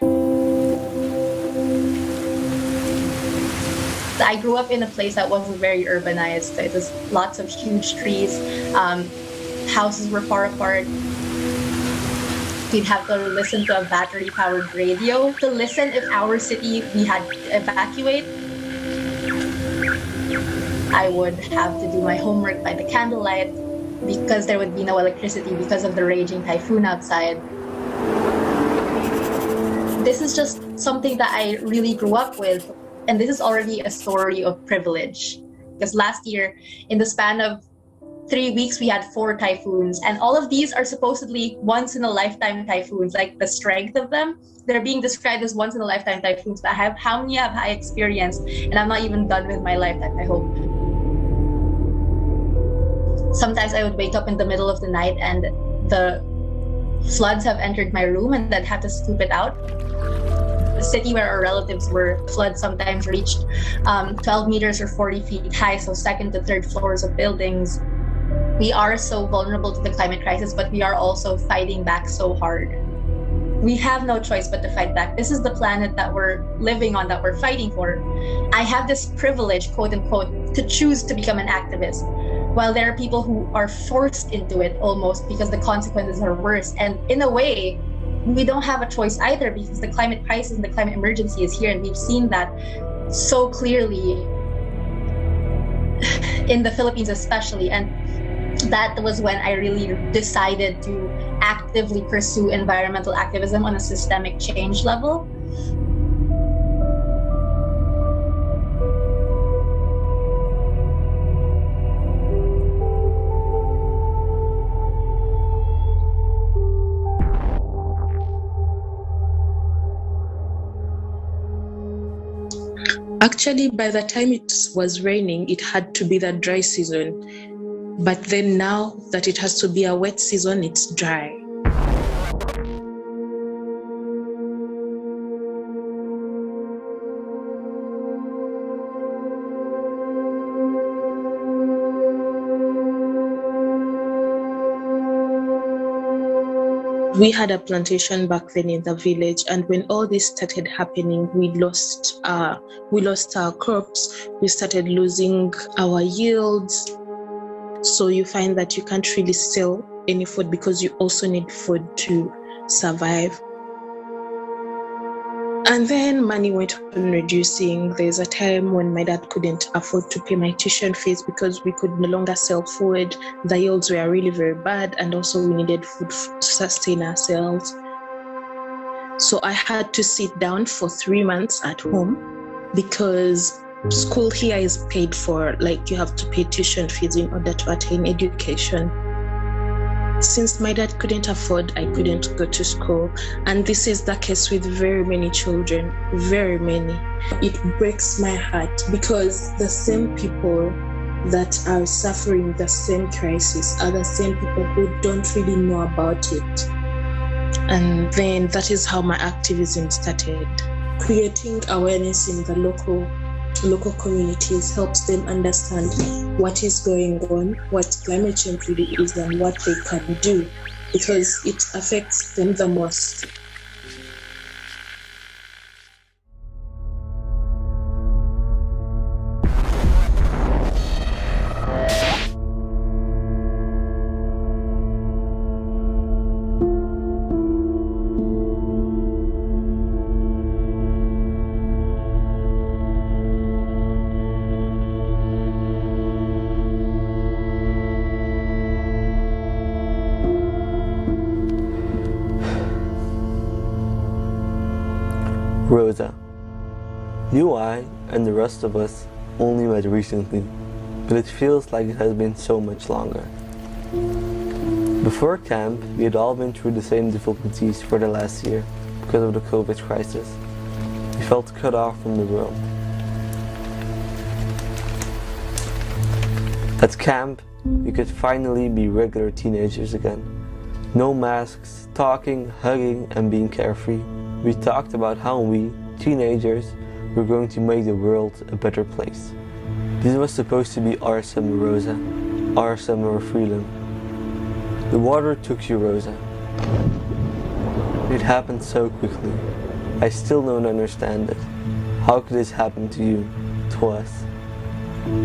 Speaker 27: I grew up in a place that wasn't very urbanized. It was lots of huge trees. Houses were far apart. We'd have to listen to a battery-powered radio to listen if our city we had to evacuate. I would have to do my homework by the candlelight because there would be no electricity because of the raging typhoon outside. This is just something that I really grew up with, and this is already a story of privilege. Because last year, in the span of 3 weeks, we had 4 typhoons, and all of these are supposedly once-in-a-lifetime typhoons. Like the strength of them, they're being described as once-in-a-lifetime typhoons. But how many have I experienced? And I'm not even done with my lifetime, I hope. Sometimes I would wake up in the middle of the night and the floods have entered my room and I'd have to scoop it out. The city where our relatives were, floods sometimes reached 12 meters or 40 feet high, so second to third floors of buildings. We are so vulnerable to the climate crisis, but we are also fighting back so hard. We have no choice but to fight back. This is the planet that we're living on, that we're fighting for. I have this privilege, quote unquote, to choose to become an activist, while there are people who are forced into it almost because the consequences are worse. And in a way, we don't have a choice either because the climate crisis and the climate emergency is here, and we've seen that so clearly in the Philippines especially. And that was when I really decided to actively pursue environmental activism on a systemic change level.
Speaker 28: Actually, by the time it was raining, it had to be the dry season. But then now that it has to be a wet season, it's dry. We had a plantation back then in the village, and when all this started happening, we lost our crops. We started losing our yields. So you find that you can't really sell any food because you also need food to survive. And then money went on reducing. There's a time when my dad couldn't afford to pay my tuition fees because we could no longer sell food. The yields were really very bad, and also we needed food to sustain ourselves. So I had to sit down for 3 months at home because school here is paid for, like you have to pay tuition fees in order to attain education. Since my dad couldn't afford, I couldn't go to school. And this is the case with very many children, very many. It breaks my heart because the same people that are suffering the same crisis are the same people who don't really know about it. And then that is how my activism started. Creating awareness in the local communities helps them understand what is going on, what climate change really is, and what they can do, because it affects them the most.
Speaker 2: Rosa, you, I, and the rest of us only met recently, but it feels like it has been so much longer. Before camp, we had all been through the same difficulties for the last year because of the COVID crisis. We felt cut off from the world. At camp, we could finally be regular teenagers again. No masks, talking, hugging, and being carefree. We talked about how we, teenagers, were going to make the world a better place. This was supposed to be our summer, Rosa. Our summer of freedom. The water took you, Rosa. It happened so quickly. I still don't understand it. How could this happen to you, to us?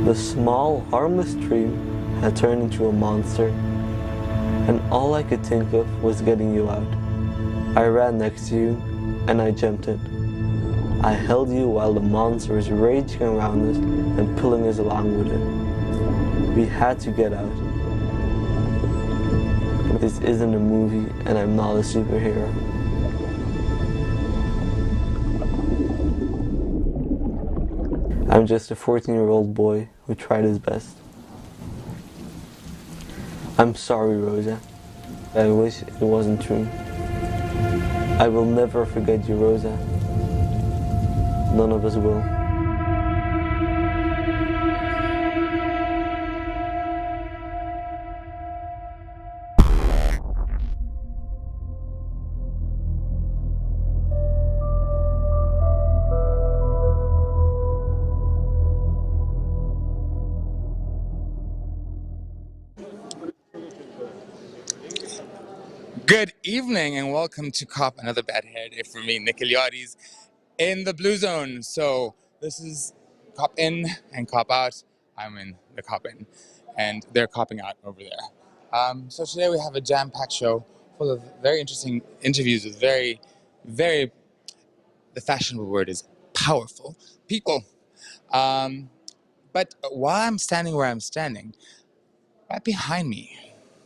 Speaker 2: The small, harmless stream had turned into a monster, and all I could think of was getting you out. I ran next to you, and I jumped in. I held you while the monster was raging around us and pulling us along with it. We had to get out. This isn't a movie, and I'm not a superhero. I'm just a 14-year-old boy who tried his best. I'm sorry, Rosa. I wish it wasn't true. I will never forget you, Rosa. None of us will.
Speaker 9: Good evening and welcome to COP, another bad hair day for me, Nicolás Eliades, in the blue zone. So this is COP in and COP out. I'm in the COP in and they're copping out over there. So today we have a jam-packed show full of very interesting interviews with very, the fashionable word is powerful people. But while I'm standing where I'm standing, right behind me,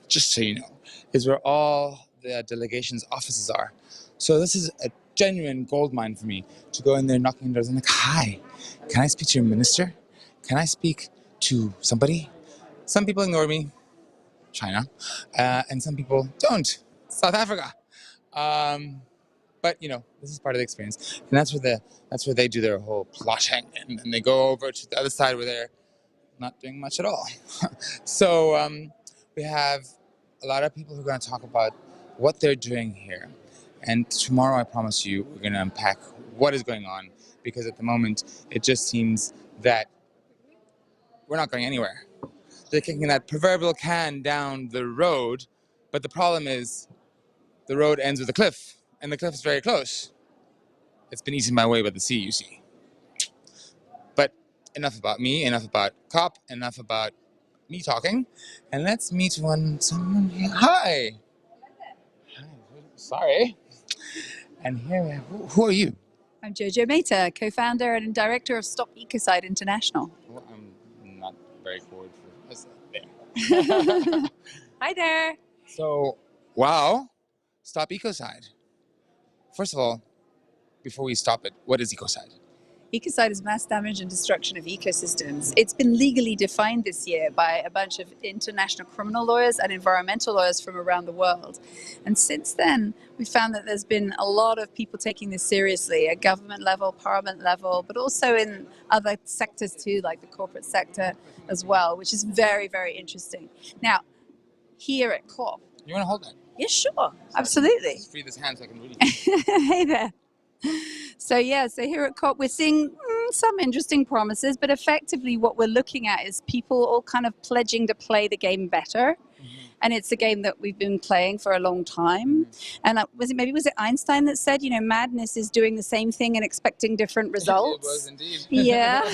Speaker 9: just so you know, is where all the delegation's offices are. So this is a genuine goldmine for me to go in there knocking on doors and like, hi, can I speak to your minister? Can I speak to somebody? Some people ignore me, China, and some people don't, South Africa. But you know, this is part of the experience, and that's where they do their whole plotting, and then they go over to the other side where they're not doing much at all. So we have a lot of people who are going to talk about what they're doing here. And tomorrow, I promise you, we're going to unpack what is going on. Because at the moment, it just seems that we're not going anywhere. They're kicking that proverbial can down the road. But the problem is, the road ends with a cliff. And the cliff is very close. It's been eaten away by the sea, you see. But enough about me, enough about COP, enough about me talking, and let's meet someone here. Hi. Hi. Sorry. And here we have, who are you?
Speaker 16: I'm Jojo Mehta, co-founder and director of Stop Ecocide International.
Speaker 9: Well, I'm not very forward for this. There.
Speaker 16: Hi there.
Speaker 9: So, wow, Stop Ecocide. First of all, before we stop it, what is ecocide?
Speaker 16: Ecocide is mass damage and destruction of ecosystems. It's been legally defined this year by a bunch of international criminal lawyers and environmental lawyers from around the world. And since then, we found that there's been a lot of people taking this seriously at government level, parliament level, but also in other sectors too, like the corporate sector as well, which is very, very interesting. Now, here at COP.
Speaker 9: You want to hold that?
Speaker 16: Yeah, sure. Absolutely.
Speaker 9: Just free this hand so I can really.
Speaker 16: Hey there. So here at COP, we're seeing some interesting promises, but effectively what we're looking at is people all kind of pledging to play the game better. And it's a game that we've been playing for a long time. And was it Einstein that said, you know, madness is doing the same thing and expecting different results?
Speaker 9: It was indeed.
Speaker 16: Yeah.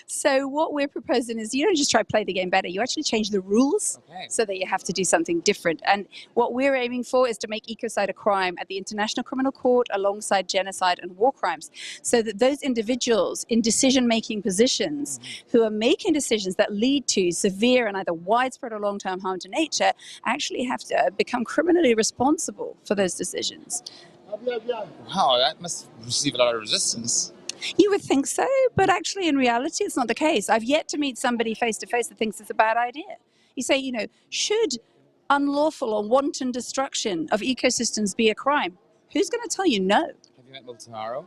Speaker 16: So what we're proposing is you don't just try to play the game better, you actually change the rules so that you have to do something different. And what we're aiming for is to make ecocide a crime at the International Criminal Court alongside genocide and war crimes, so that those individuals in decision-making positions who are making decisions that lead to severe and either widespread or long-term harm to nature actually have to become criminally responsible for those decisions.
Speaker 9: Wow, that must receive a lot of resistance.
Speaker 16: You would think so, but actually in reality it's not the case. I've yet to meet somebody face to face that thinks it's a bad idea. You say, you know, should unlawful or wanton destruction of ecosystems be a crime? Who's going to tell you no?
Speaker 9: Have you met Bolsonaro?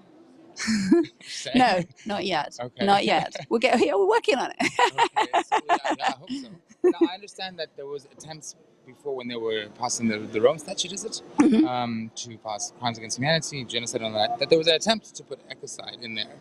Speaker 16: No, not yet.
Speaker 9: Okay.
Speaker 16: Not yet. We're working on it.
Speaker 9: Okay, so, yeah, I hope so. Now, I understand that there was attempts before when they were passing the Rome Statute, is it? To pass crimes against humanity, genocide, and all that there was an attempt to put ecocide in there.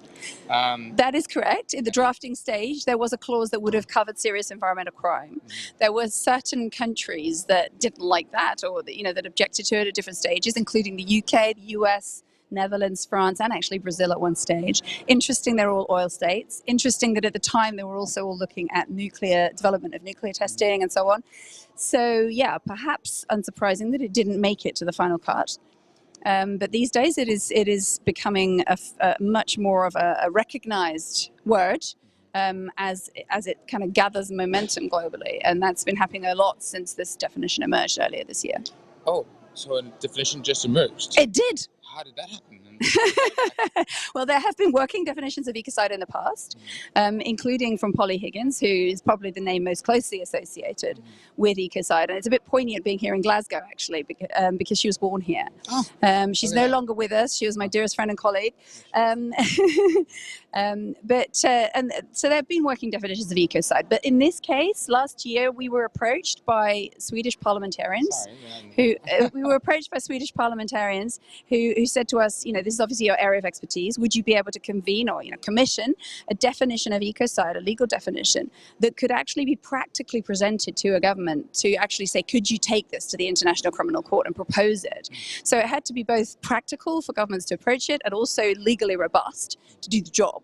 Speaker 16: That is correct. In the drafting stage, there was a clause that would have covered serious environmental crime. There were certain countries that didn't like that, or that objected to it at different stages, including the UK, the US, Netherlands, France, and actually Brazil at one stage. Interesting, they're all oil states. Interesting that at the time they were also all looking at development of nuclear testing and so on. So yeah, perhaps unsurprising that it didn't make it to the final cut. But these days it is becoming a much more of a recognized word as it kind of gathers momentum globally. And that's been happening a lot since this definition emerged earlier this year.
Speaker 9: Oh, so a definition just emerged?
Speaker 16: It did.
Speaker 9: How did that happen?
Speaker 16: Well, there have been working definitions of ecocide in the past, including from Polly Higgins, who is probably the name most closely associated with ecocide. And it's a bit poignant being here in Glasgow, actually, because she was born here. She's no longer with us. She was my dearest friend and colleague. But so there have been working definitions of ecocide. But in this case, last year, we were approached by Swedish parliamentarians who said to us, this is obviously your area of expertise. Would you be able to convene or commission a definition of ecocide, a legal definition that could actually be practically presented to a government to actually say, could you take this to the International Criminal Court and propose it? So it had to be both practical for governments to approach it and also legally robust to do the job.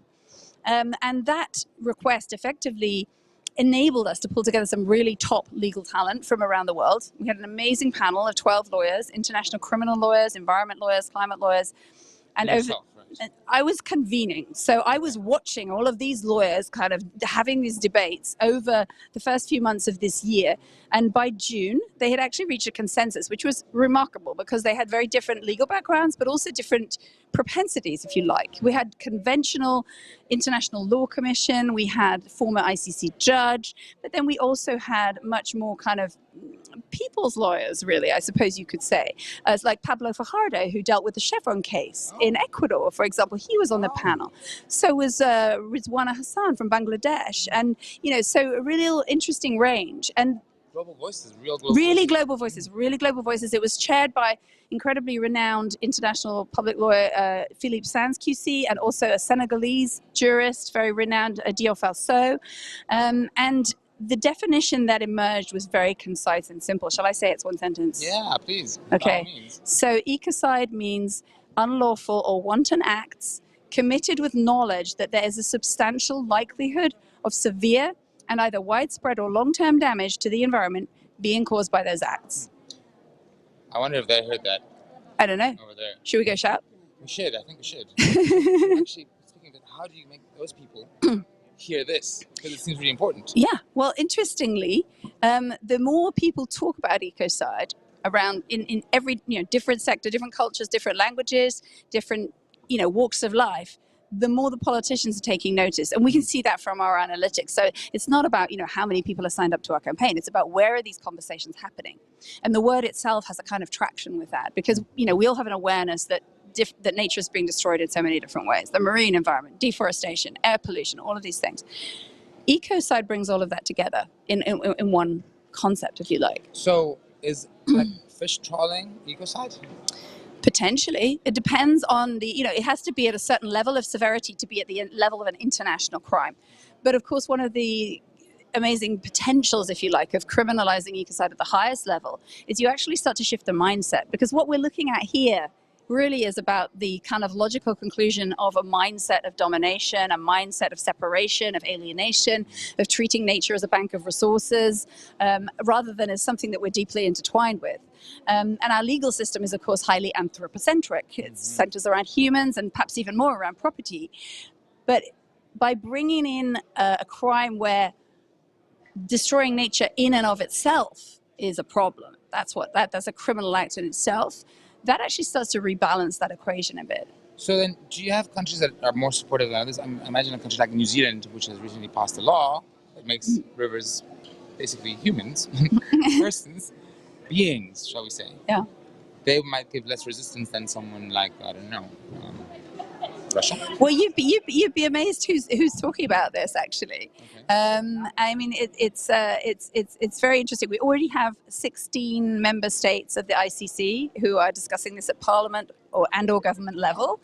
Speaker 16: And that request effectively enabled us to pull together some really top legal talent from around the world. We had an amazing panel of 12 lawyers, international criminal lawyers, environment lawyers, climate lawyers. And I was convening. So I was watching all of these lawyers kind of having these debates over the first few months of this year. And by June, they had actually reached a consensus, which was remarkable because they had very different legal backgrounds, but also different propensities, if you like. We had conventional International Law Commission, we had former ICC judge, but then we also had much more kind of people's lawyers, really, I suppose you could say, as like Pablo Fajardo, who dealt with the Chevron case in Ecuador, for example. He was on the panel. So was Rizwana Hassan from Bangladesh. And, so a real interesting range. And
Speaker 9: global voices,
Speaker 16: really global voices. It was chaired by incredibly renowned international public lawyer Philippe Sands QC, and also a Senegalese jurist, very renowned, Dion Falso. And the definition that emerged was very concise and simple. Shall I say it's one sentence?
Speaker 9: Yeah, please.
Speaker 16: Okay. So ecocide means unlawful or wanton acts committed with knowledge that there is a substantial likelihood of severe and either widespread or long-term damage to the environment being caused by those acts.
Speaker 9: I wonder if they heard that.
Speaker 16: I don't know.
Speaker 9: Over there.
Speaker 16: Should we go shout?
Speaker 9: We should. I think we should. Actually, speaking of that, how do you make those people hear this? Because it seems really important.
Speaker 16: Yeah. Well, interestingly, the more people talk about ecocide around in every different sector, different cultures, different languages, different walks of life, the more the politicians are taking notice. And we can see that from our analytics. So it's not about, how many people are signed up to our campaign. It's about where are these conversations happening? And the word itself has a kind of traction with that because, we all have an awareness that nature is being destroyed in so many different ways. The marine environment, deforestation, air pollution, all of these things. Ecocide brings all of that together in one concept, if you like.
Speaker 9: So is like fish trawling ecocide?
Speaker 16: Potentially. It depends on it has to be at a certain level of severity to be at the level of an international crime. But of course, one of the amazing potentials, if you like, of criminalizing ecocide at the highest level is you actually start to shift the mindset. Because what we're looking at here really is about the kind of logical conclusion of a mindset of domination, a mindset of separation, of alienation, of treating nature as a bank of resources, rather than as something that we're deeply intertwined with. And our legal system is, of course, highly anthropocentric. It centers around humans and perhaps even more around property. But by bringing in a crime where destroying nature in and of itself is a problem, that's a criminal act in itself, that actually starts to rebalance that equation a bit.
Speaker 9: So then, do you have countries that are more supportive than others? I imagine a country like New Zealand, which has recently passed a law that makes rivers basically humans, persons, beings, shall we say.
Speaker 16: Yeah.
Speaker 9: They might give less resistance than someone like, I don't know, Russia?
Speaker 16: Well, you'd be amazed who's talking about this actually. I mean, it's very interesting. We already have 16 member states of the ICC who are discussing this at Parliament or government level,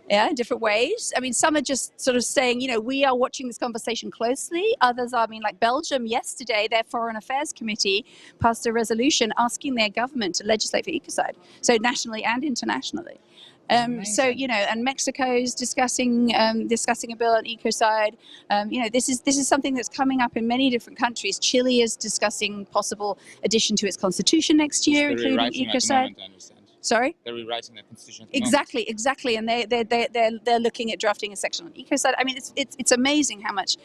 Speaker 16: in different ways. I mean, some are just sort of saying, you know, we are watching this conversation closely. Others are, I mean, like Belgium yesterday, their Foreign Affairs Committee passed a resolution asking their government to legislate for ecocide, so nationally and internationally. So, you know, and Mexico's discussing a bill on ecocide. You know, this is something that's coming up in many different countries. Chile is discussing possible addition to its constitution next year, including ecocide. Sorry?
Speaker 9: They're rewriting the constitution.
Speaker 16: Exactly, and they're looking at drafting a section on ecocide. I mean, it's amazing how much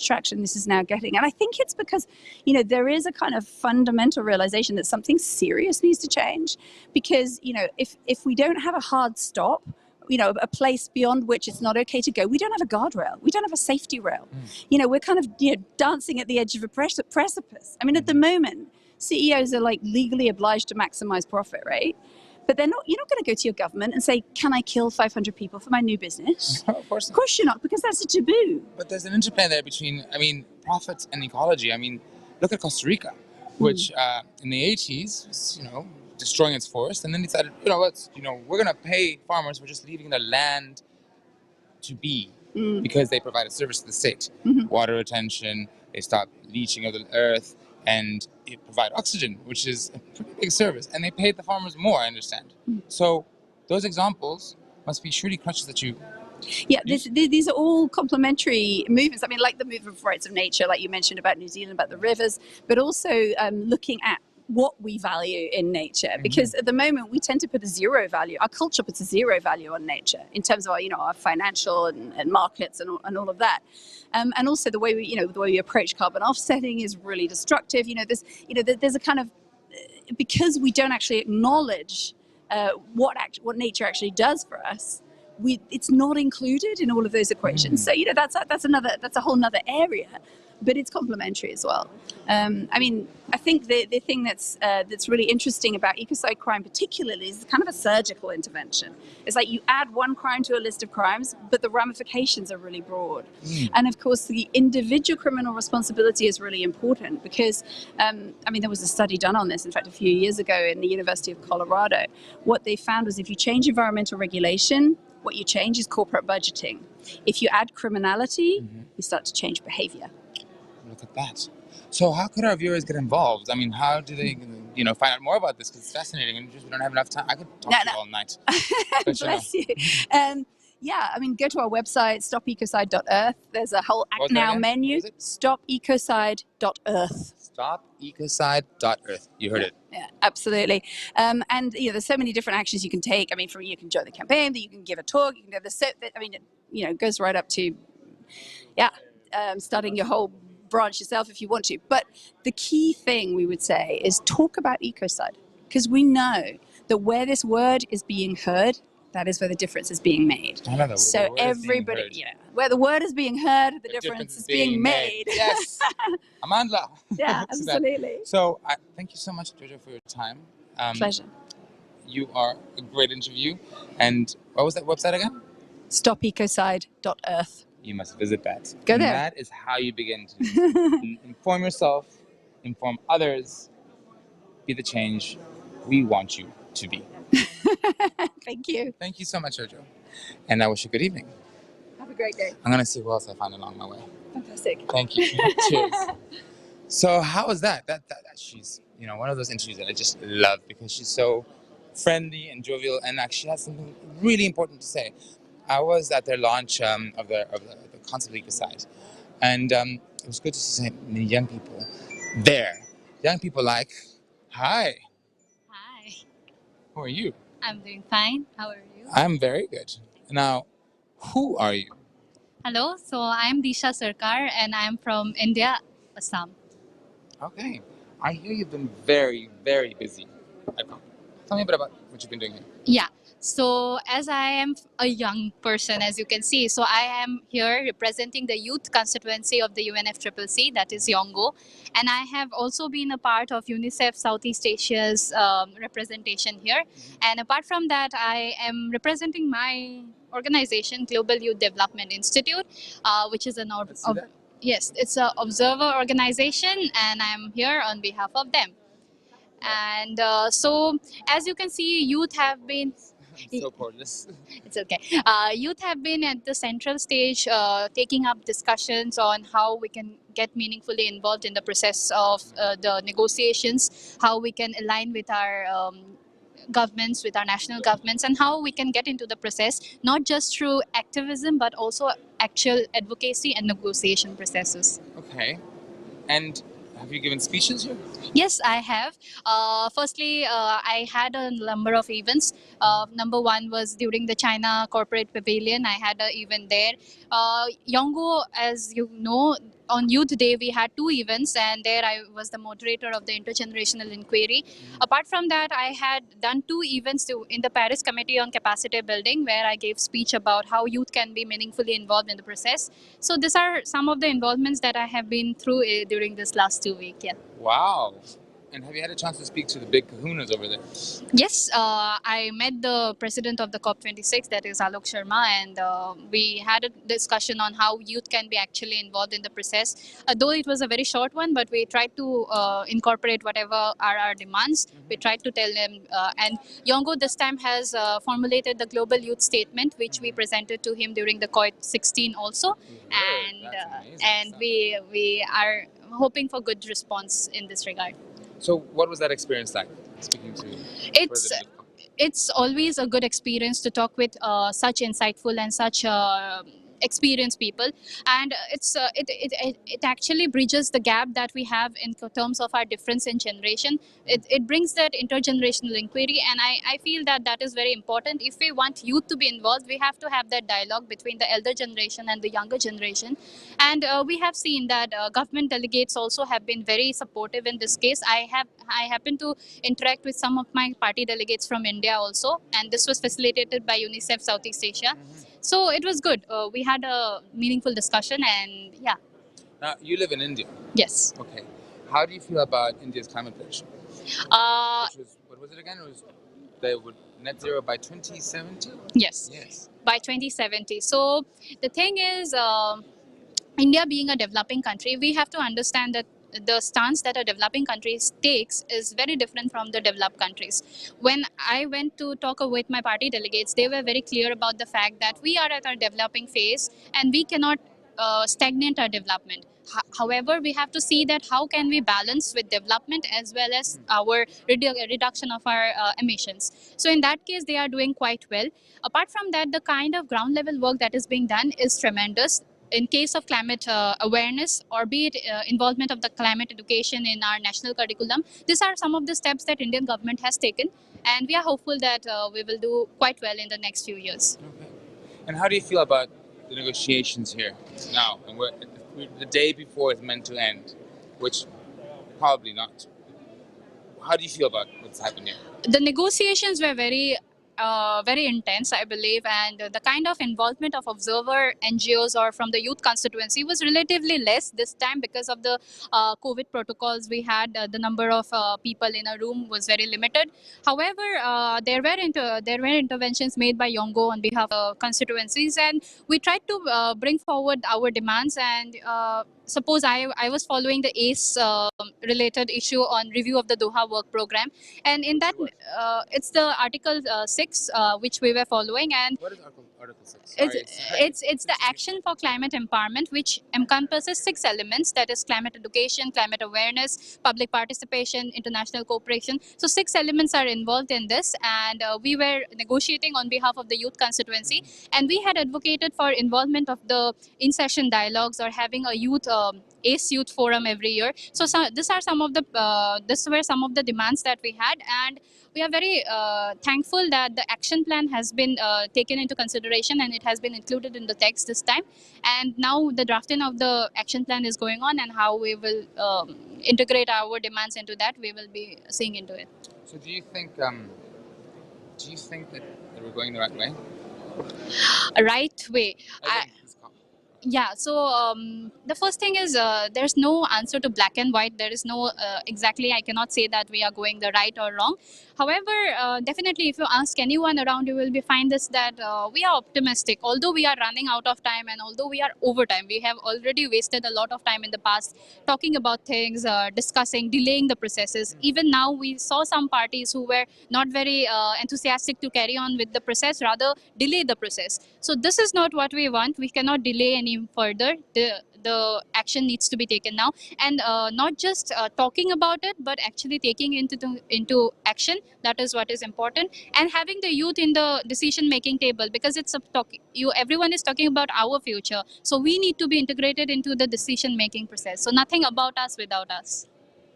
Speaker 16: traction this is now getting, and I think it's because, you know, there is a kind of fundamental realization that something serious needs to change, because, you know, if we don't have a hard stop, you know, a place beyond which it's not okay to go, we don't have a guardrail, we don't have a safety rail. You know, we're kind of, you know, dancing at the edge of a precipice. I mean, at the moment, CEOs are like legally obliged to maximize profit, right? But you're not going to go to your government and say, can I kill 500 people for my new business?
Speaker 9: Of course not.
Speaker 16: Of course you're not, because that's a taboo.
Speaker 9: But there's an interplay there between, I mean, profits and ecology. I mean, look at Costa Rica, which in the 80s was, you know, destroying its forest, and then decided, you know what, you know, we're going to pay farmers for just leaving the land to be, because they provide a service to the state. Water retention, they stop leaching of the earth, and it provide oxygen, which is a pretty big service. And they paid the farmers more, I understand. So those examples must be surely crutches that you...
Speaker 16: Yeah, these are all complementary movements. I mean, like the movement for rights of nature, like you mentioned about New Zealand, about the rivers, but also looking at what we value in nature, because at the moment we tend to put a zero value. Our culture puts a zero value on nature in terms of our, you know, our financial and markets and all of that, and also the way we approach carbon offsetting is really destructive. You know, there's a kind of, because we don't actually acknowledge what nature actually does for us. It's not included in all of those equations. So, you know, that's a whole nother area, but it's complementary as well. I mean, I think the thing that's really interesting about ecocide crime particularly is kind of a surgical intervention. It's like you add one crime to a list of crimes, but the ramifications are really broad. And of course, the individual criminal responsibility is really important because, I mean, there was a study done on this, in fact, a few years ago in the University of Colorado. What they found was if you change environmental regulation, what you change is corporate budgeting. If you add criminality, you start to change behavior.
Speaker 9: Look at that. So how could our viewers get involved? I mean, how do they, you know, find out more about this? Because it's fascinating and we don't have enough time. I could talk to you all night.
Speaker 16: Bless you. Yeah, I mean, go to our website, stopecocide.earth. There's a whole Act Now menu, stopecocide.earth.
Speaker 9: Stopecocide.earth. You heard it.
Speaker 16: Yeah, absolutely. And you know, there's so many different actions you can take. I mean, you can join the campaign, you can give a talk, you can have I mean, you know, it goes right up to, starting your whole branch yourself if you want to. But the key thing we would say is talk about ecocide, because we know that where this word is being heard, that is where the difference is being made. So everybody, where the word is being heard, the difference is being made.
Speaker 9: Yes, Amandla.
Speaker 16: Yeah, absolutely.
Speaker 9: So thank you so much, Jojo, for your time.
Speaker 16: Pleasure.
Speaker 9: You are a great interview. And what was that website again?
Speaker 16: Stopecocide.earth.
Speaker 9: You must visit that.
Speaker 16: Go there.
Speaker 9: That is how you begin to inform yourself, inform others, be the change we want you to be.
Speaker 16: Thank you.
Speaker 9: Thank you so much, Jojo. And I wish you a good evening.
Speaker 16: Have a great day.
Speaker 9: I'm going to see who else I find along my way.
Speaker 16: Fantastic.
Speaker 9: Thank you. Cheers. So how was that? That she's, you know, one of those interviews that I just love because she's so friendly and jovial, and actually has something really important to say. I was at their launch of the concept of ecocide, and it was good to see so many young people there. Young people like, hi.
Speaker 12: Hi.
Speaker 9: Who are you?
Speaker 12: I'm doing fine. How are you?
Speaker 9: I'm very good. Now, who are you?
Speaker 12: Hello. So I'm Disha Sarkar, and I'm from India, Assam.
Speaker 9: Okay. I hear you've been very, very busy. Tell me a bit about what you've been doing here.
Speaker 12: Yeah. So as I am a young person, as you can see, so I am here representing the youth constituency of the UNFCCC, that is Yongo. And I have also been a part of UNICEF Southeast Asia's representation here. And apart from that, I am representing my organization, Global Youth Development Institute, which is an yes, it's an observer organization, and I'm here on behalf of them. And so, as you can see, youth have been
Speaker 9: So pointless.
Speaker 12: it's okay. Youth have been at the central stage, taking up discussions on how we can get meaningfully involved in the process of the negotiations, how we can align with our governments, with our national governments, and how we can get into the process, not just through activism, but also actual advocacy and negotiation processes.
Speaker 9: Okay. And have you given speeches here?
Speaker 12: Yes, I have. Firstly, I had a number of events. Number one was during the China Corporate Pavilion. I had an event there. Yongo, as you know, on Youth Day, we had 2 events, and there I was the moderator of the intergenerational inquiry. Apart from that, I had done 2 events in the Paris Committee on Capacity Building, where I gave speech about how youth can be meaningfully involved in the process. So these are some of the involvements that I have been through during this last 2 weeks. Yeah.
Speaker 9: Wow. And have you had a chance to speak to the big kahunas over there?
Speaker 12: Yes, I met the president of the COP26, that is Alok Sharma, and we had a discussion on how youth can be actually involved in the process. Though it was a very short one, but we tried to incorporate whatever are our demands. We tried to tell them, and Yongo this time has formulated the Global Youth Statement, which we presented to him during the COP16 also, and we are hoping for good response in this regard.
Speaker 9: So what was that experience like, speaking to
Speaker 12: It's always a good experience to talk with such insightful and such experienced people, and it actually bridges the gap that we have in terms of our difference in generation. It brings that intergenerational inquiry, and I feel that that is very important. If we want youth to be involved, we have to have that dialogue between the elder generation and the younger generation, and we have seen that government delegates also have been very supportive in this case. I happen to interact with some of my party delegates from India also, and this was facilitated by UNICEF Southeast Asia. So it was good. We had a meaningful discussion, and yeah.
Speaker 9: Now, you live in India.
Speaker 12: Yes.
Speaker 9: Okay. How do you feel about India's climate pledge? What was it again? It was they would net zero by 2070?
Speaker 12: Yes.
Speaker 9: Yes.
Speaker 12: By 2070. So the thing is, India being a developing country, we have to understand that the stance that a developing country takes is very different from the developed countries. When I went to talk with my party delegates, they were very clear about the fact that we are at our developing phase and we cannot stagnate our development. However, we have to see that how can we balance with development as well as our reduction of our emissions. So in that case, they are doing quite well. Apart from that, the kind of ground level work that is being done is tremendous. In case of climate awareness, or be it involvement of the climate education in our national curriculum, these are some of the steps that Indian government has taken, and we are hopeful that we will do quite well in the next few years.
Speaker 9: Okay. And how do you feel about the negotiations here now, and the day before it's meant to end, which probably not? How do you feel about what's happening here?
Speaker 12: The negotiations were very intense, I believe, and the kind of involvement of observer NGOs or from the youth constituency was relatively less this time because of the COVID protocols we had. The number of people in a room was very limited. However, there were interventions made by Yongo on behalf of constituencies, and we tried to bring forward our demands. And suppose I was following the ACE related issue on review of the Doha work program, and in that it's the Article 6 which we were following. And
Speaker 9: what is Article 6?
Speaker 12: It's the action for climate empowerment, which encompasses 6 elements, that is climate education, climate awareness, public participation, international cooperation. So 6 elements are involved in this, and we were negotiating on behalf of the youth constituency, and we had advocated for involvement of the in-session dialogues or having a youth ACE Youth Forum every year. So these were some of the demands that we had, and we are very thankful that the action plan has been taken into consideration and it has been included in the text this time. And now the drafting of the action plan is going on, and how we will integrate our demands into that, we will be seeing into it.
Speaker 9: So do you think Do you think that we're going the right way?
Speaker 12: Right way. Yeah, so the first thing is there's no answer to black and white. There is no exactly, I cannot say that we are going the right or wrong. However, definitely if you ask anyone around, you will find this that we are optimistic. Although we are running out of time and although we are over time, we have already wasted a lot of time in the past talking about things, discussing, delaying the processes. Even now we saw some parties who were not very enthusiastic to carry on with the process, rather delay the process. So this is not what we want. We cannot delay any further. The action needs to be taken now, and not just talking about it, but actually taking into action. That is what is important, and having the youth in the decision-making table, because it's everyone is talking about our future. So we need to be integrated into the decision-making process. So nothing about us without us.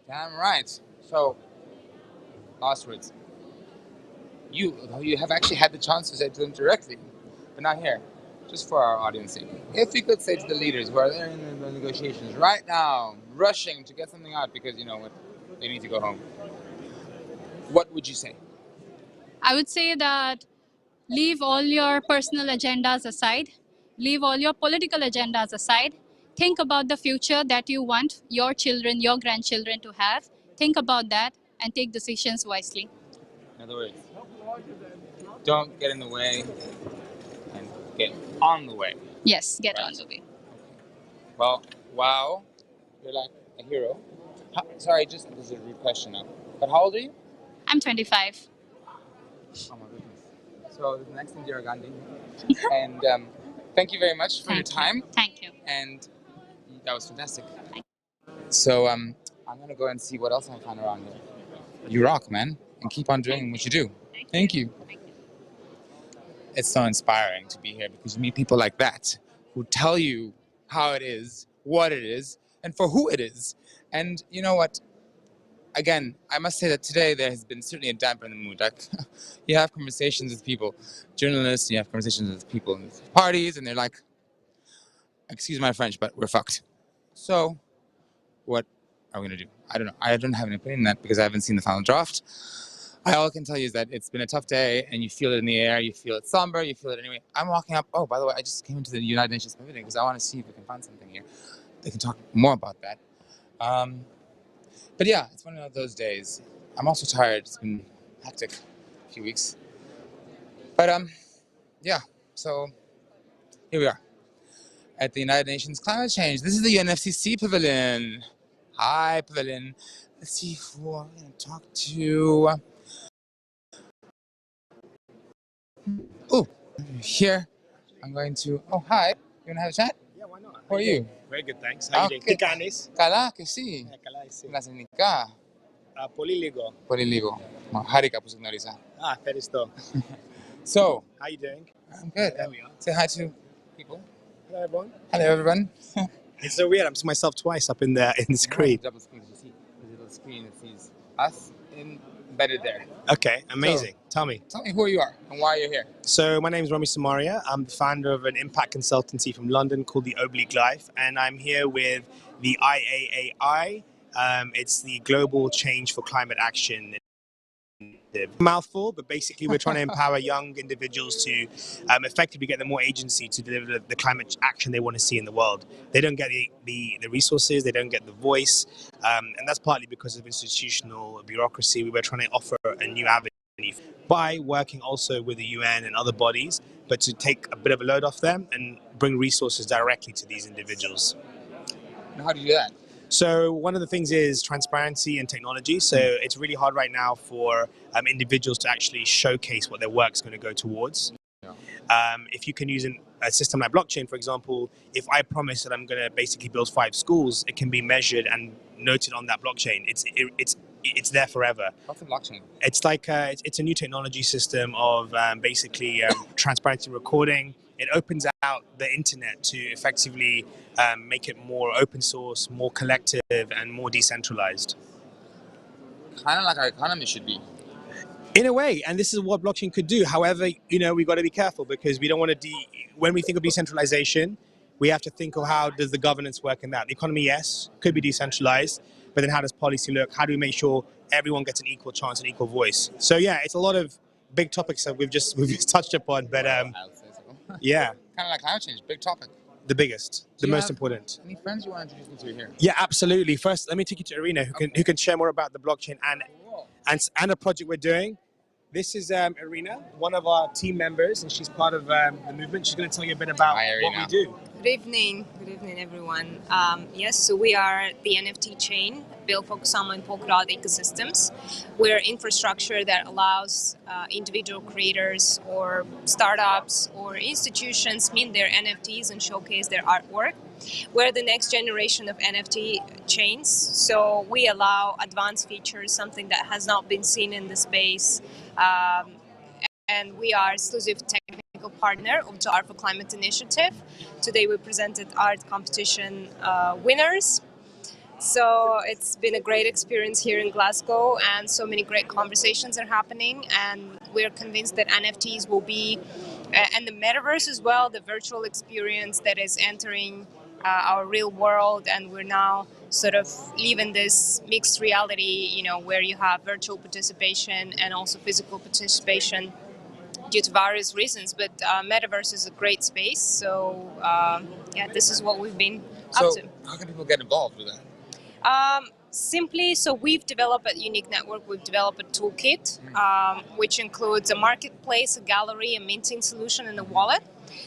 Speaker 9: Damn right. So, last words. You have actually had the chance to say to them directly, but not here. Just for our audience sake, if you could say to the leaders who are there in the negotiations right now, rushing to get something out because you know what, they need to go home, what would you say?
Speaker 12: I would say that leave all your personal agendas aside, leave all your political agendas aside, think about the future that you want your children, your grandchildren to have. Think about that and take decisions wisely.
Speaker 9: In other words, don't get in the way and get on the way.
Speaker 12: Yes, get on the way.
Speaker 9: Well, wow, you're like a hero. Sorry, this is a rude question now. But how old are you?
Speaker 12: I'm 25.
Speaker 9: Oh my goodness. So the next thing you're Gandhi. And thank you very much for your time.
Speaker 12: Thank you.
Speaker 9: And that was fantastic. So I'm gonna go and see what else I find around here. You rock, man, and keep on doing what you do. Thank you. It's so inspiring to be here because you meet people like that who tell you how it is, what it is, and for who it is. And you know what? Again, I must say that today there has been certainly a damper in the mood. Like, you have conversations with people, journalists, you have conversations with people in parties, and they're like, excuse my French, but we're fucked. So, what are we gonna do? I don't know. I don't have an opinion on that because I haven't seen the final draft. All I can tell you is that it's been a tough day, and you feel it in the air, you feel it somber, you feel it anyway. I'm walking up. Oh, by the way, I just came into the United Nations Pavilion because I want to see if we can find something here. They can talk more about that. But yeah, it's one of those days. I'm also tired. It's been hectic a few weeks. But yeah, so here we are at the United Nations Climate Change. This is the UNFCCC Pavilion. Hi, Pavilion. Let's see who I'm going to talk to. Oh, here. I'm going to. Oh, hi. You want to have a chat?
Speaker 15: Yeah, why not?
Speaker 9: How are you?
Speaker 15: Very good, thanks. How are you doing? Tikanis?
Speaker 9: Καλά και εσύ.
Speaker 15: Καλά εσύ.
Speaker 9: Λασενικά.
Speaker 15: Πολύ λίγο.
Speaker 9: Πολύ λίγο. Χάρηκα που σε γνώρισα.
Speaker 15: Ευχαριστώ.
Speaker 9: So,
Speaker 15: how are you doing?
Speaker 9: I'm good.
Speaker 15: There we are.
Speaker 9: Say hi to people.
Speaker 15: Hello, everyone.
Speaker 9: Hello, everyone.
Speaker 15: It's so weird. I'm seeing myself twice up in the screen.
Speaker 9: Double screen. You see the little screen that sees us embedded there.
Speaker 15: Okay, amazing. So, tell me
Speaker 9: who you are and why you're here.
Speaker 15: So my name is Romy Samaria. I'm the founder of an impact consultancy from London called the Oblique Life, and I'm here with the IAAI. It's the Global Change for Climate Action. Mouthful, but basically we're trying to empower young individuals to effectively get them more agency to deliver the climate action they want to see in the world. They don't get the resources, they don't get the voice, and that's partly because of institutional bureaucracy. We were trying to offer a new avenue by working also with the UN and other bodies, but to take a bit of a load off them and bring resources directly to these individuals.
Speaker 9: And how do you do that?
Speaker 15: So one of the things is transparency and technology. So it's really hard right now for individuals to actually showcase what their work is going to go towards. If you can use a system like blockchain, for example, if I promise that I'm going to basically build 5 schools, it can be measured and noted on that blockchain. It's there forever.
Speaker 9: What's a blockchain?
Speaker 15: It's like it's a new technology system of basically transparency recording. It opens out the internet to effectively make it more open source, more collective, and more decentralized.
Speaker 9: Kind of like our economy should be.
Speaker 15: In a way, and this is what blockchain could do. However, we've got to be careful because we don't want to when we think of decentralization, we have to think of how does the governance work in that. The economy, yes, could be decentralized, but then how does policy look? How do we make sure everyone gets an equal chance and equal voice? So yeah, it's a lot of big topics that we've just touched upon, but
Speaker 9: I would say so.
Speaker 15: yeah,
Speaker 9: Kind of like climate change, big topic.
Speaker 15: the biggest, the most important.
Speaker 9: Any friends you want to introduce me to here?
Speaker 15: Yeah, absolutely. First, let me take you to Irina, who can share more about the blockchain and a project we're doing. This is Irina, one of our team members, and she's part of the movement. She's going to tell you a bit about what we do.
Speaker 17: Good evening, everyone. Yes, so we are the NFT chain built for Kusama and Polkadot ecosystems. We're infrastructure that allows individual creators or startups or institutions mint their NFTs and showcase their artwork. We're the next generation of NFT chains, so we allow advanced features, something that has not been seen in the space. And we are exclusive technical partner of the Art for Climate initiative. Today we presented art competition winners. So it's been a great experience here in Glasgow, and so many great conversations are happening, and we're convinced that NFTs will be, and the metaverse as well, the virtual experience that is entering our real world, and we're now sort of living this mixed reality, you know, where you have virtual participation and also physical participation due to various reasons, but metaverse is a great space. So yeah, this is what we've been up to.
Speaker 9: How can people get involved with that?
Speaker 17: Simply, so we've developed at Unique Network, we've developed a toolkit, which includes a marketplace, a gallery, a minting solution, and a wallet.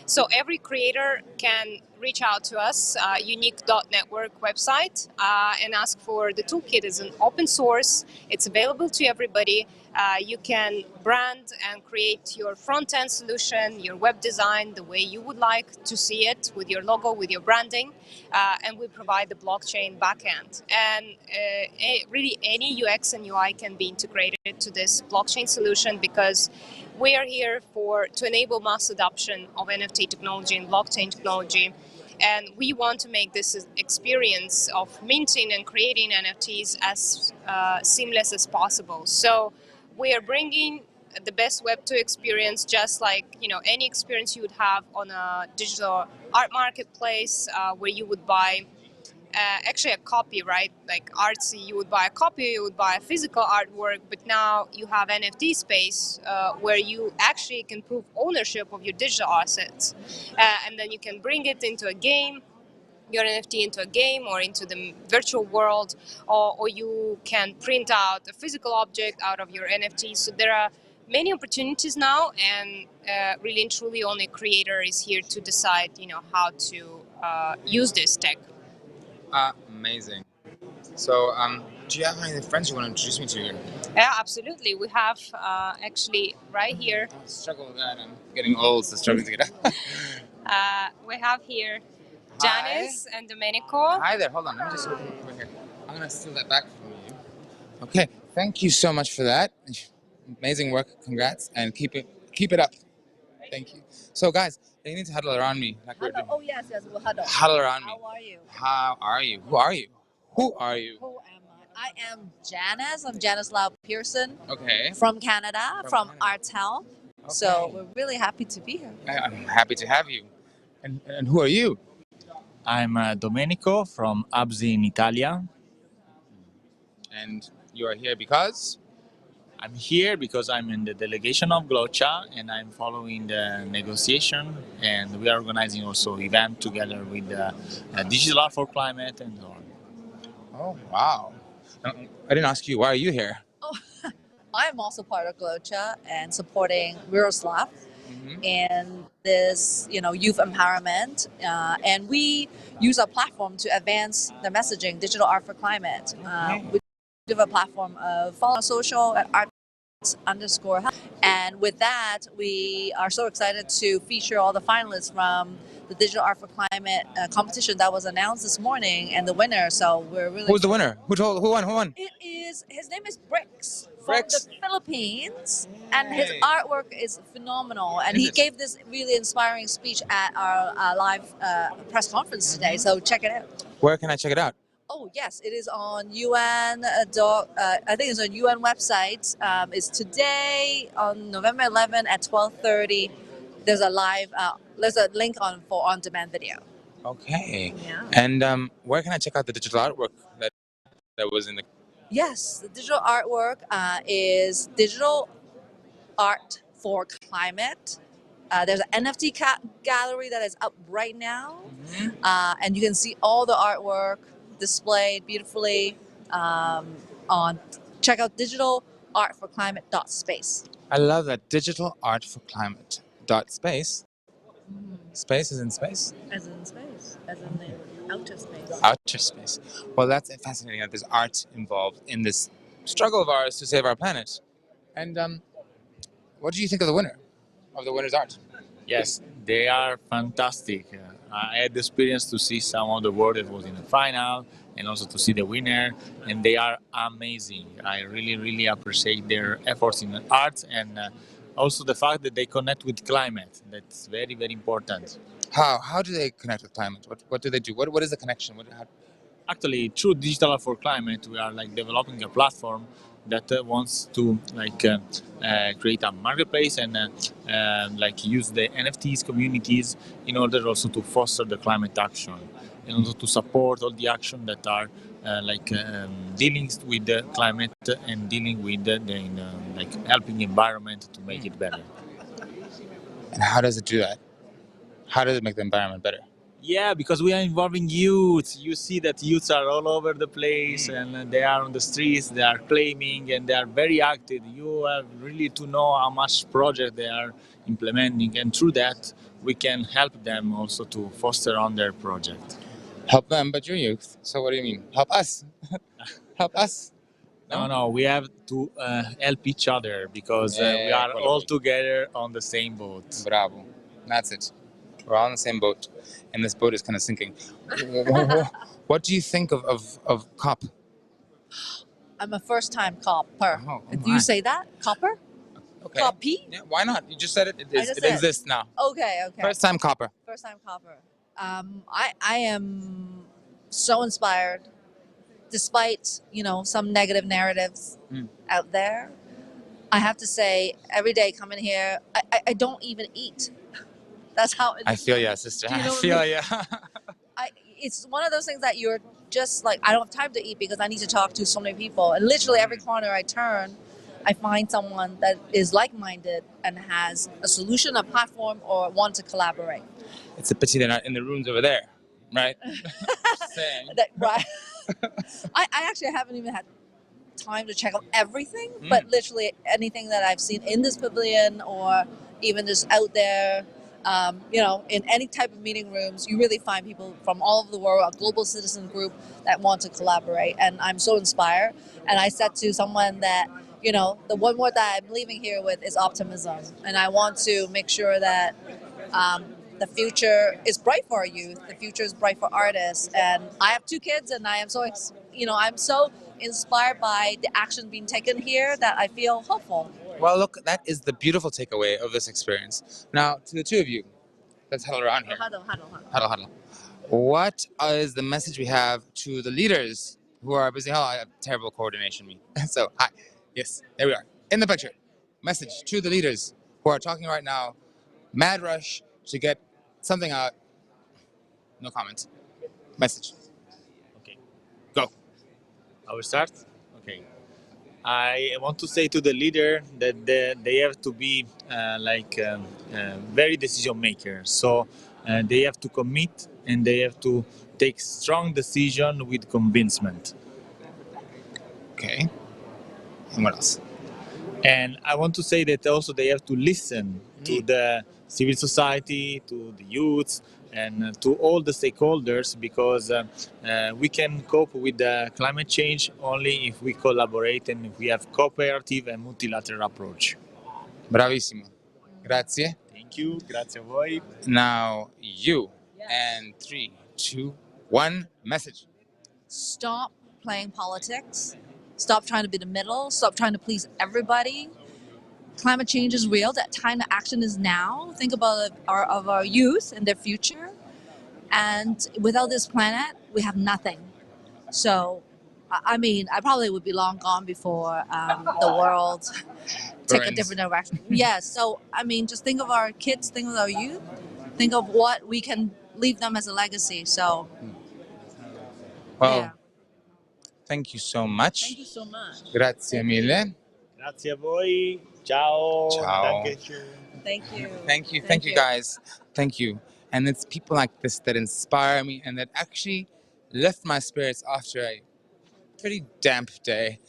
Speaker 17: So every creator can reach out to us, unique.network website, and ask for the toolkit. It's an open source, it's available to everybody. You can brand and create your front-end solution, your web design, the way you would like to see it, with your logo, with your branding, and we provide the blockchain backend. And really any UX and UI can be integrated to this blockchain solution, because we are here to enable mass adoption of NFT technology and blockchain technology. And we want to make this experience of minting and creating NFTs as seamless as possible. So we are bringing the best Web2 experience, just like, you know, any experience you would have on a digital art marketplace, where you would buy actually a copy, right? Like Artsy, you would buy a copy, you would buy a physical artwork, but now you have NFT space where you actually can prove ownership of your digital assets, and then you can bring it into a game, your NFT into a game or into the virtual world, or you can print out a physical object out of your NFT. So there are many opportunities now, and really and truly only a creator is here to decide, you know, how to use this tech.
Speaker 9: Amazing. So, do you have any friends you want to introduce me to here?
Speaker 17: Yeah, absolutely. We have actually right here.
Speaker 9: I struggle with that. I'm getting old, so struggling to get out.
Speaker 17: We have here Jiménez and Domenico.
Speaker 9: Hi there. Hold on. Let me just over here. I'm gonna steal that back from you. Okay. Thank you so much for that. Amazing work. Congrats, and keep it up. Thank you. So, guys, you need to huddle around me. Like we're doing.
Speaker 18: Oh yes, we'll huddle.
Speaker 9: Huddle around me.
Speaker 18: How are you?
Speaker 9: How are you? Who are you? Who are you?
Speaker 18: Who am I? I am Janice. I'm Janice Lau Pearson.
Speaker 9: Okay.
Speaker 18: From Canada, from Artel. Okay. So we're really happy to be here.
Speaker 9: I'm happy to have you. And who are you?
Speaker 19: I'm Domenico from Abzi in Italia.
Speaker 9: And you are here because?
Speaker 19: I'm here because I'm in the delegation of Glocha and I'm following the negotiation, and we are organizing also event together with Digital Art for Climate and so on.
Speaker 9: Oh, wow. I didn't ask you, why are you here?
Speaker 18: Oh, I'm also part of Glocha and supporting Miroslav in this, youth empowerment. And we use our platform to advance the messaging, Digital Art for Climate. We have a platform of follow social at arts_. And with that, we are so excited to feature all the finalists from the Digital Art for Climate competition that was announced this morning, and the winner. So we're really.
Speaker 9: Who's the winner? Who won?
Speaker 18: His name is Bricks from the Philippines, and his artwork is phenomenal. And he gave this really inspiring speech at our live press conference today. So check it out.
Speaker 9: Where can I check it out?
Speaker 18: Oh yes, it is on UN. I think it's on UN website. It's today on November 11 at 12:30. There's a live. There's a link for on-demand video.
Speaker 9: Okay. Yeah. And where can I check out the digital artwork that was in the?
Speaker 18: Yes, the digital artwork is digital art for climate. There's an NFT gallery that is up right now, and you can see all the artwork displayed beautifully on. Check out digitalartforclimate.space.
Speaker 9: I love that. Digital art for climate .space. Space is in space?
Speaker 18: As in space, as in the outer space.
Speaker 9: Outer space. Well, that's fascinating that there's art involved in this struggle of ours to save our planet. And what do you think of the winner? Of the winner's art?
Speaker 19: Yes, they are fantastic. I had the experience to see some of the work that was in the final and also to see the winner, and they are amazing. I really, really appreciate their efforts in the art and also the fact that they connect with climate. That's very, very important.
Speaker 9: How do they connect with climate? What do they do? What is the connection?
Speaker 19: Actually, through Digital Art for Climate, we are developing a platform that wants to create a marketplace and use the NFTs communities in order also to foster the climate action and also to support all the action that are dealing with the climate and dealing with helping environment to make it better.
Speaker 9: And how does it do that? How does it make the environment better?
Speaker 19: Yeah, because we are involving youth. You see that youths are all over the place and they are on the streets, they are claiming and they are very active. You have really to know how much project they are implementing, and through that we can help them also to foster on their project.
Speaker 9: Help them, but you're youth. So what do you mean? Help us. Help us.
Speaker 19: No, we have to help each other because we are all together on the same boat.
Speaker 9: Bravo. That's it. We're all on the same boat, and this boat is kind of sinking. What do you think of COP?
Speaker 18: I'm a first-time copper. Do you say that? Copper?
Speaker 9: Okay.
Speaker 18: Copy?
Speaker 9: Yeah, why not? You just said it. It exists now.
Speaker 18: Okay.
Speaker 9: First-time copper.
Speaker 18: First-time copper. I am so inspired, despite some negative narratives out there. I have to say, every day coming here, I don't even eat. That's how.
Speaker 9: I feel ya, sister. I feel ya.
Speaker 18: It's one of those things that you're just like, I don't have time to eat because I need to talk to so many people. And literally every corner I turn, I find someone that is like-minded and has a solution, a platform, or want to collaborate.
Speaker 9: It's a pity they're not in the rooms over there, right? Just saying.
Speaker 18: Right. I actually haven't even had time to check out everything, but literally anything that I've seen in this pavilion or even just out there, in any type of meeting rooms, you really find people from all over the world, a global citizen group that want to collaborate. And I'm so inspired. And I said to someone that, the one word that I'm leaving here with is optimism. And I want to make sure that the future is bright for our youth. The future is bright for artists. And I have 2 kids, and I am so, I'm so inspired by the action being taken here that I feel hopeful.
Speaker 9: Well, look, that is the beautiful takeaway of this experience. Now, to the 2 of you, let's huddle around here. Huddle. What is the message we have to the leaders who are busy? Oh, I have terrible coordination. So, hi. Yes, there we are. In the picture. Message to the leaders who are talking right now. Mad rush to get something out. No comments. Message.
Speaker 19: Okay.
Speaker 9: Go.
Speaker 19: I will start? Okay. I want to say to the leader that they have to be very decision makers. So they have to commit and they have to take strong decision with convincement.
Speaker 9: Okay. And what else?
Speaker 19: And I want to say that also they have to listen to the civil society, to the youths, and to all the stakeholders, because we can cope with the climate change only if we collaborate and if we have cooperative and multilateral approach.
Speaker 9: Bravissimo. Grazie.
Speaker 19: Thank you. Grazie a voi.
Speaker 9: Now you. And 3, 2, 1. Message.
Speaker 18: Stop playing politics. Stop trying to be the middle. Stop trying to please everybody. Climate change is real. That time to action is now. Think about our youth and their future. And without this planet, we have nothing. So, I probably would be long gone before the world take a different direction. Yes. So, just think of our kids. Think of our youth. Think of what we can leave them as a legacy. So,
Speaker 9: well, thank you so much.
Speaker 18: Thank you so much.
Speaker 9: Grazie mille.
Speaker 15: Grazie a voi. Ciao.
Speaker 9: Ciao.
Speaker 18: Thank you.
Speaker 9: Thank you guys. Thank you. And it's people like this that inspire me and that actually lift my spirits after a pretty damp day.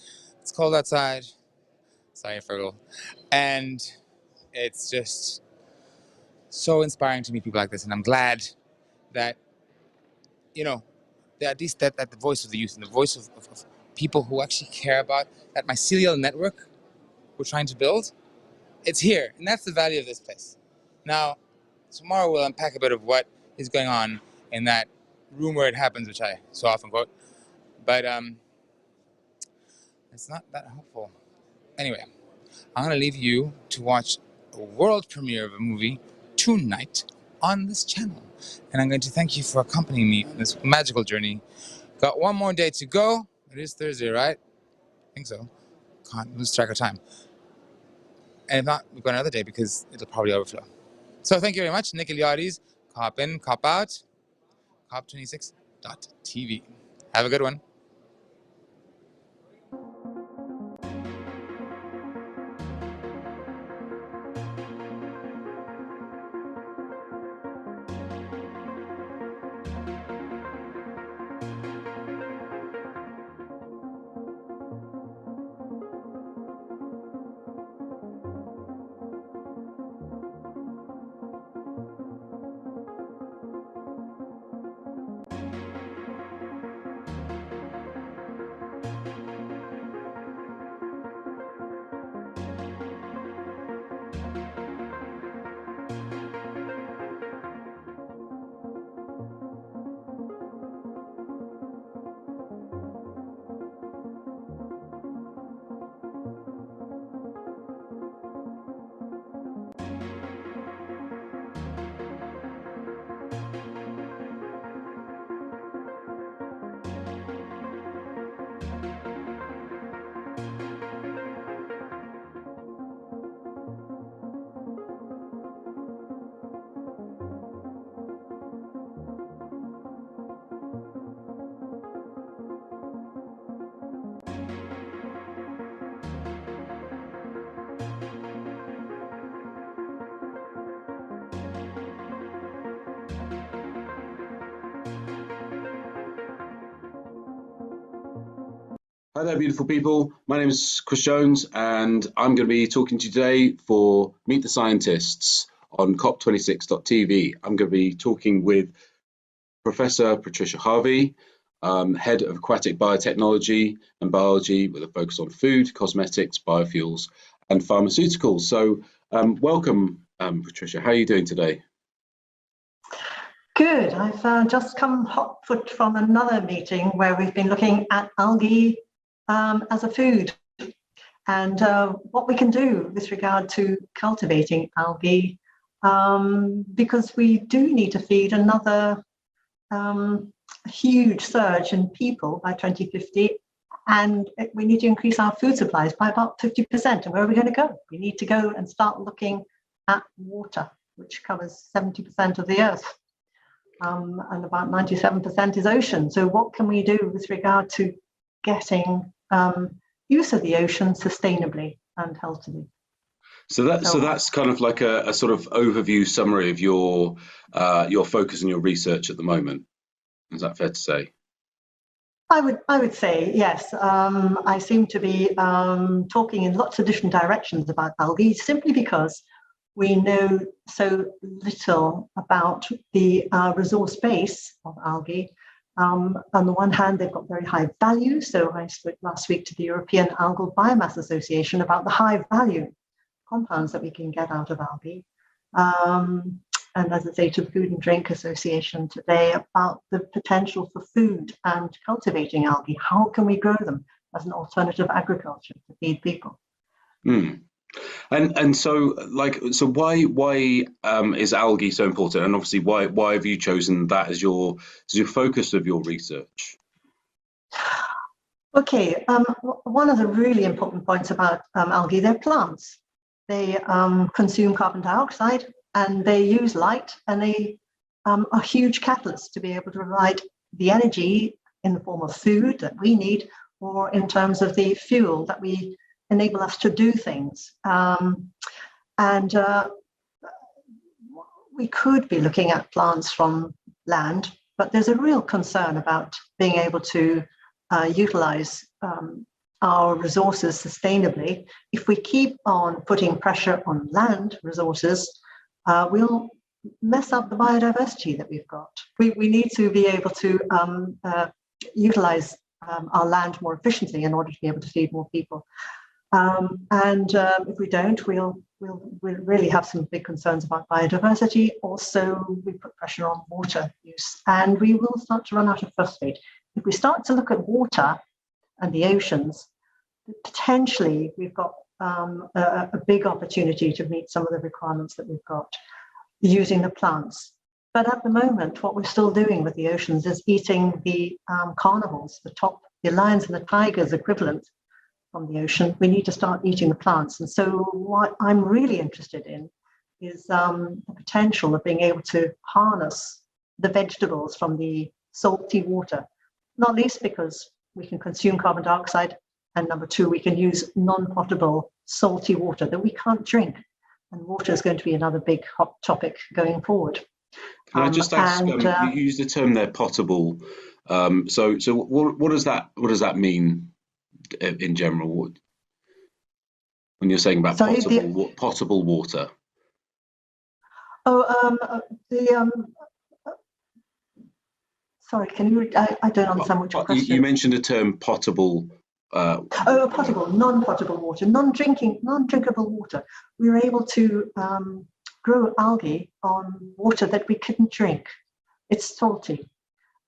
Speaker 9: It's cold outside. Sorry, Fergal. And it's just so inspiring to meet people like this. And I'm glad that, you know, that at least that the voice of the youth and the voice of people who actually care about that mycelial network we're trying to build, it's here. And that's the value of this place. Now, tomorrow we'll unpack a bit of what is going on in that room where it happens, which I so often quote. But it's not that hopeful. Anyway, I'm going to leave you to watch a world premiere of a movie tonight on this channel. And I'm going to thank you for accompanying me on this magical journey. Got one more day to go. It is Thursday, right? I think so. Can't lose track of time. And if not, we've got another day because it'll probably overflow. So thank you very much. Nicolás Eliades, cop in, cop out, cop26.tv. Have a good one.
Speaker 7: Hi there, beautiful people. My name is Chris Jones, and I'm going to be talking to you today for Meet the Scientists on COP26.tv. I'm going to be talking with Professor Patricia Harvey, Head of Aquatic Biotechnology and Biology with a focus on food, cosmetics, biofuels, and pharmaceuticals. So welcome, Patricia. How are you doing today?
Speaker 11: Good. I've just come hot foot from another meeting where we've been looking at algae as a food and what we can do with regard to cultivating algae, because we do need to feed another huge surge in people by 2050, and we need to increase our food supplies by about 50%. And where are we going to go? We need to go and start looking at water, which covers 70% of the earth, and about 97% is ocean. So what can we do with regard to getting use of the ocean sustainably and healthily?
Speaker 7: So that's kind of like a sort of overview summary of your focus and your research at the moment. Is that fair to say?
Speaker 11: I would say yes. I seem to be talking in lots of different directions about algae simply because we know so little about the resource base of algae. On the one hand, they've got very high value. So I spoke last week to the European Algal Biomass Association about the high value compounds that we can get out of algae. And as I say, to the Food and Drink Association today about the potential for food and cultivating algae. How can we grow them as an alternative agriculture to feed people?
Speaker 7: Mm. And so why is algae so important? And obviously, why have you chosen that as your focus of your research?
Speaker 11: Okay, one of the really important points about algae, they're plants. They consume carbon dioxide and they use light, and they are huge catalysts to be able to provide the energy in the form of food that we need, or in terms of the fuel that we enable us to do things. And we could be looking at plants from land, but there's a real concern about being able to utilize our resources sustainably. If we keep on putting pressure on land resources, we'll mess up the biodiversity that we've got. We need to be able to utilize our land more efficiently in order to be able to feed more people. If we don't, we'll really have some big concerns about biodiversity. Also, we put pressure on water use, and we will start to run out of phosphate. If we start to look at water and the oceans, potentially we've got a big opportunity to meet some of the requirements that we've got using the plants. But at the moment, what we're still doing with the oceans is eating the carnivores, the lions and the tigers equivalent from the ocean. We need to start eating the plants. And so what I'm really interested in is the potential of being able to harness the vegetables from the salty water, not least because we can consume carbon dioxide, and number two, we can use non-potable salty water that we can't drink. And water is going to be another big hot topic going forward.
Speaker 7: Can I just ask? You use the term there, potable. So what does that mean in general? When you're saying about potable water?
Speaker 11: Sorry, can you? I don't understand what your question.
Speaker 7: You mentioned the term potable.
Speaker 11: Potable, non-potable water, non-drinkable water. We were able to grow algae on water that we couldn't drink. It's salty,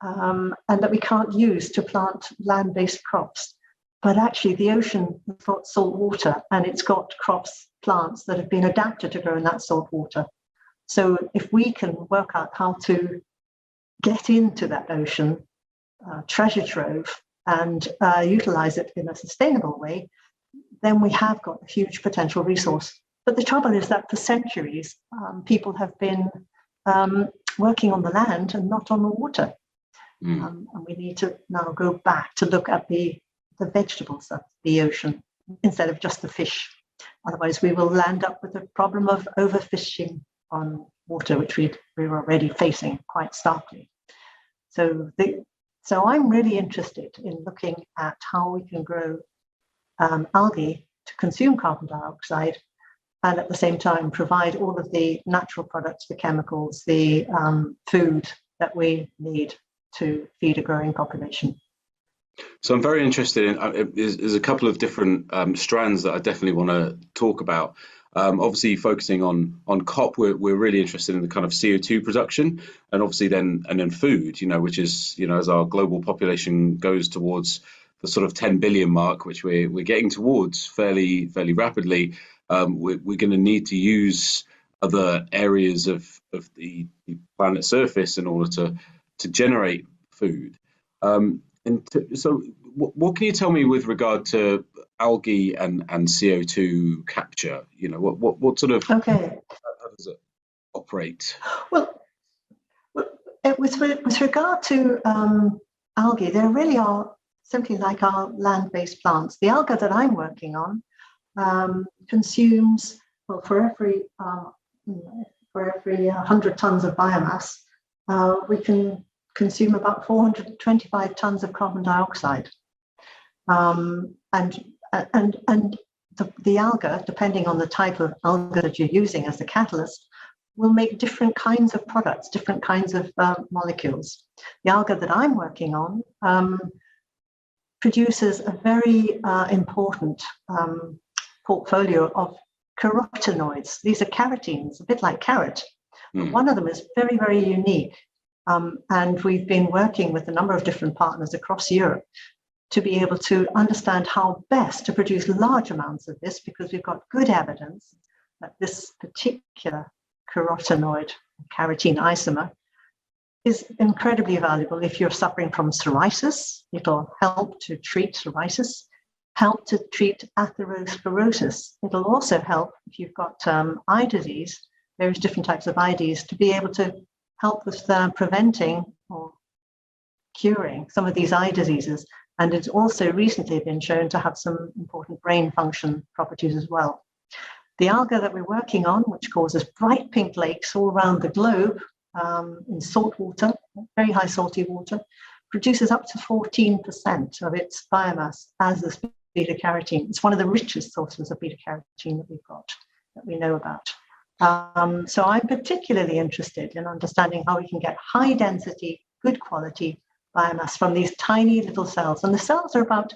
Speaker 11: and that we can't use to plant land-based crops. But actually, the ocean has got salt water, and it's got plants that have been adapted to grow in that salt water. So if we can work out how to get into that ocean treasure trove and utilize it in a sustainable way, then we have got a huge potential resource. But the trouble is that for centuries, people have been working on the land and not on the water. And we need to now go back to look at the vegetables of the ocean instead of just the fish. Otherwise, we will land up with the problem of overfishing on water, which we're already facing quite starkly. So I'm really interested in looking at how we can grow algae to consume carbon dioxide and at the same time provide all of the natural products, the chemicals, the food that we need to feed a growing population.
Speaker 7: So I'm very interested in, there's a couple of different strands that I definitely want to talk about. Obviously focusing on COP, we're really interested in the kind of CO2 production, and obviously then food, which is, as our global population goes towards the sort of 10 billion mark, which we're getting towards fairly rapidly, we're going to need to use other areas of the planet's surface in order to generate food. So what can you tell me with regard to algae and CO2 capture? What sort of, how does it operate?
Speaker 11: Well, with regard to algae, there really are simply like our land-based plants. The alga that I'm working on consumes, well, for every 100 tons of biomass, we can consume about 425 tons of carbon dioxide. And the alga, depending on the type of alga that you're using as the catalyst, will make different kinds of products, different kinds of molecules. The alga that I'm working on produces a very important portfolio of carotenoids. These are carotenes, a bit like carrot. But one of them is very, very unique. And we've been working with a number of different partners across Europe to be able to understand how best to produce large amounts of this, because we've got good evidence that this particular carotenoid, carotene isomer, is incredibly valuable if you're suffering from psoriasis. It'll help to treat psoriasis, help to treat atherosclerosis. It'll also help if you've got eye disease, various different types of eye disease, to be able to help with preventing or curing some of these eye diseases. And it's also recently been shown to have some important brain function properties as well. The alga that we're working on, which causes bright pink lakes all around the globe in salt water, very high salty water, produces up to 14% of its biomass as this beta-carotene. It's one of the richest sources of beta-carotene that we've got, that we know about. So I'm particularly interested in understanding how we can get high density, good quality biomass from these tiny little cells. And the cells are about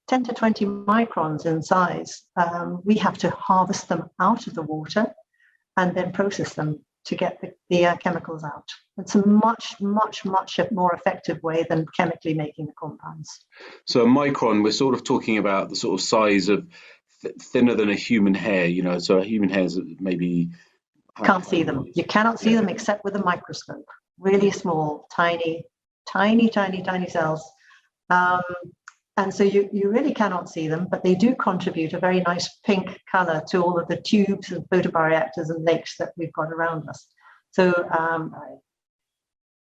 Speaker 11: 10 to 20 microns in size. We have to harvest them out of the water and then process them to get the chemicals out. It's a much more effective way than chemically making the compounds.
Speaker 7: So a micron, we're sort of talking about the sort of size of thinner than a human hair, you know, so a human hair is maybe...
Speaker 11: Can't see them. You cannot see them except with a microscope. Really small, tiny cells. And so you really cannot see them, but they do contribute a very nice pink color to all of the tubes and photobioreactors and lakes that we've got around us. So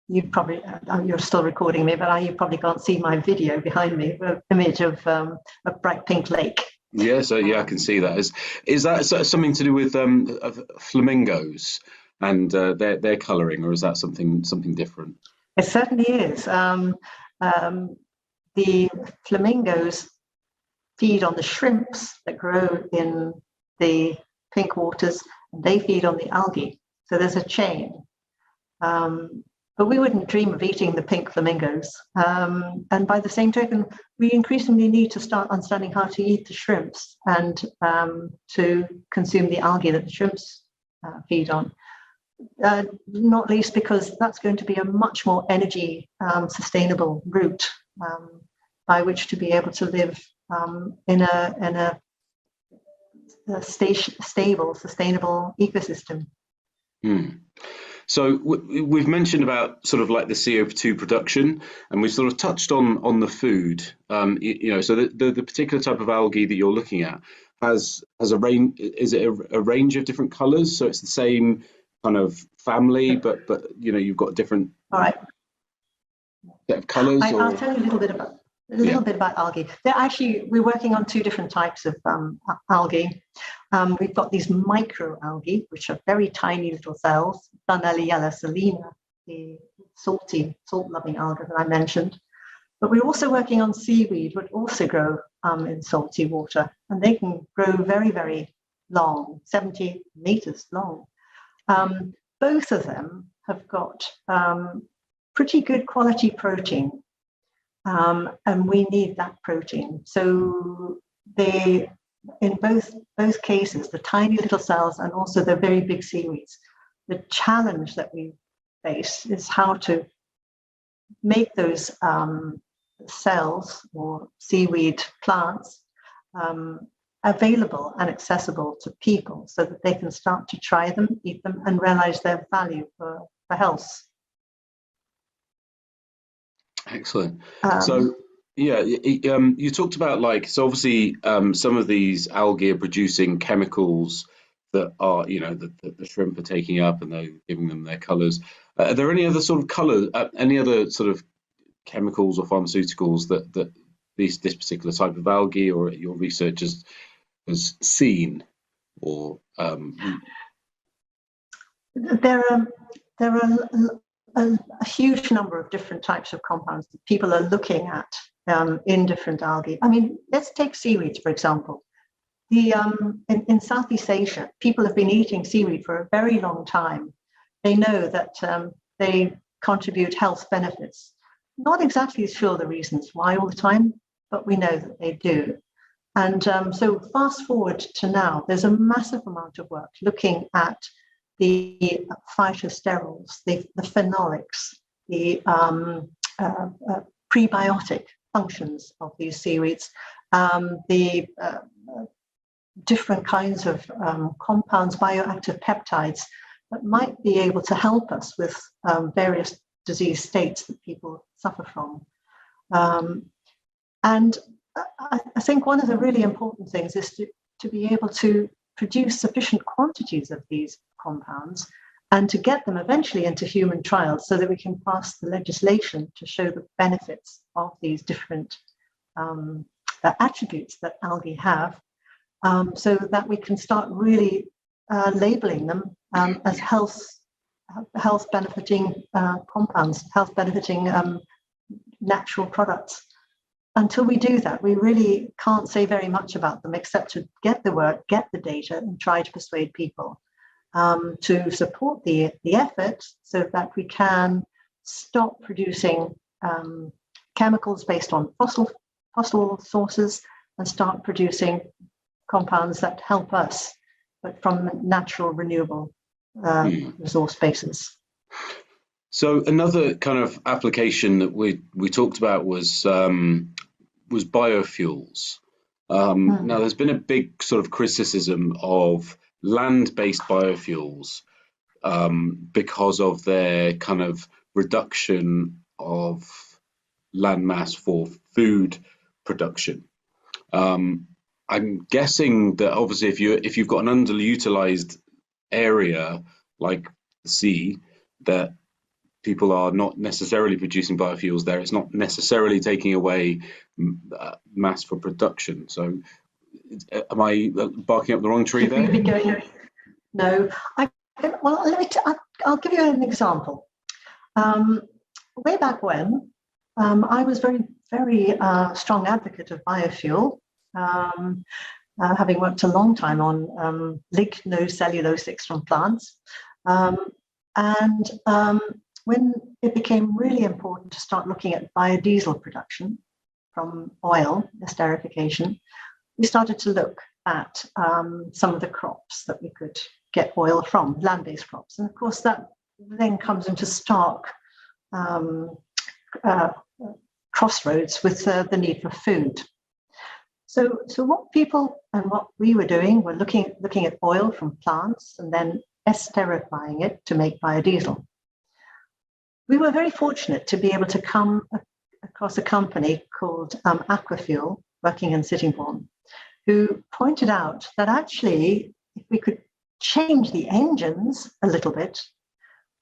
Speaker 11: you probably, you're still recording me, but you probably can't see my video behind me, an image of a bright pink lake.
Speaker 7: Yeah, so yeah, I can see that. Is that something to do with flamingos and their colouring, or is that something different?
Speaker 11: It certainly is. The flamingos feed on the shrimps that grow in the pink waters, and they feed on the algae. So there's a chain. But we wouldn't dream of eating the pink flamingos. And by the same token, we increasingly need to start understanding how to eat the shrimps and to consume the algae that the shrimps feed on. Not least because that's going to be a much more energy sustainable route by which to be able to live in a stable, sustainable ecosystem.
Speaker 7: So we've mentioned about sort of like the CO2 production, and we've sort of touched on the food. You know, so the particular type of algae that you're looking at has a range. Is it a range of different colours? So it's the same kind of family, but you know, you've got different set of colours.
Speaker 11: I'll tell you a little bit about algae. We're working on two different types of algae. We've got these microalgae, which are very tiny little cells, Dunaliella salina, the salt-loving alga that I mentioned. But we're also working on seaweed, which also grow in salty water, and they can grow very, very long, 70 meters long. Both of them have got pretty good quality protein, and we need that protein. So in both cases, the tiny little cells and also the very big seaweeds, the challenge that we face is how to make those cells or seaweed plants available and accessible to people so that they can start to try them, eat them, and realize their value for health.
Speaker 7: Excellent. So yeah, you talked about so obviously some of these algae are producing chemicals that are, you know, the shrimp are taking up, and they're giving them their colors. Are there any other sort of any other sort of chemicals or pharmaceuticals that this particular type of algae or your research has seen, or
Speaker 11: there are a huge number of different types of compounds that people are looking at in different algae. I mean, let's take seaweeds, for example. In Southeast Asia, people have been eating seaweed for a very long time. They know that they contribute health benefits. Not exactly sure the reasons why all the time, but we know that they do. And so fast forward to now, there's a massive amount of work looking at the phytosterols, the phenolics, the prebiotic functions of these seaweeds, the different kinds of compounds, bioactive peptides that might be able to help us with various disease states that people suffer from. And I think one of the really important things is to be able to produce sufficient quantities of these compounds and to get them eventually into human trials so that we can pass the legislation to show the benefits of these different attributes that algae have, so that we can start really labeling them as health benefiting compounds, health benefiting natural products. Until we do that, we really can't say very much about them except to get the work, get the data, and try to persuade people to support the effort so that we can stop producing chemicals based on fossil sources and start producing compounds that help us, but from natural, renewable resource bases.
Speaker 7: So another kind of application that we talked about was biofuels. Now, there's been a big sort of criticism of land-based biofuels because of their kind of reduction of land mass for food production. I'm guessing that obviously if you've got an underutilized area like the sea, that people are not necessarily producing biofuels there. It's not necessarily taking away mass for production. So am I barking up the wrong tree there?
Speaker 11: No. I'll give you an example. Way back when, I was very strong advocate of biofuel, having worked a long time on lignocellulosics from plants. When it became really important to start looking at biodiesel production from oil, esterification, we started to look at some of the crops that we could get oil from, land-based crops. And of course, that then comes into stark crossroads with the need for food. So what people and what we were doing were looking at oil from plants and then esterifying it to make biodiesel. We were very fortunate to be able to come across a company called Aquafuel, working in Sittingbourne, who pointed out that actually, if we could change the engines a little bit,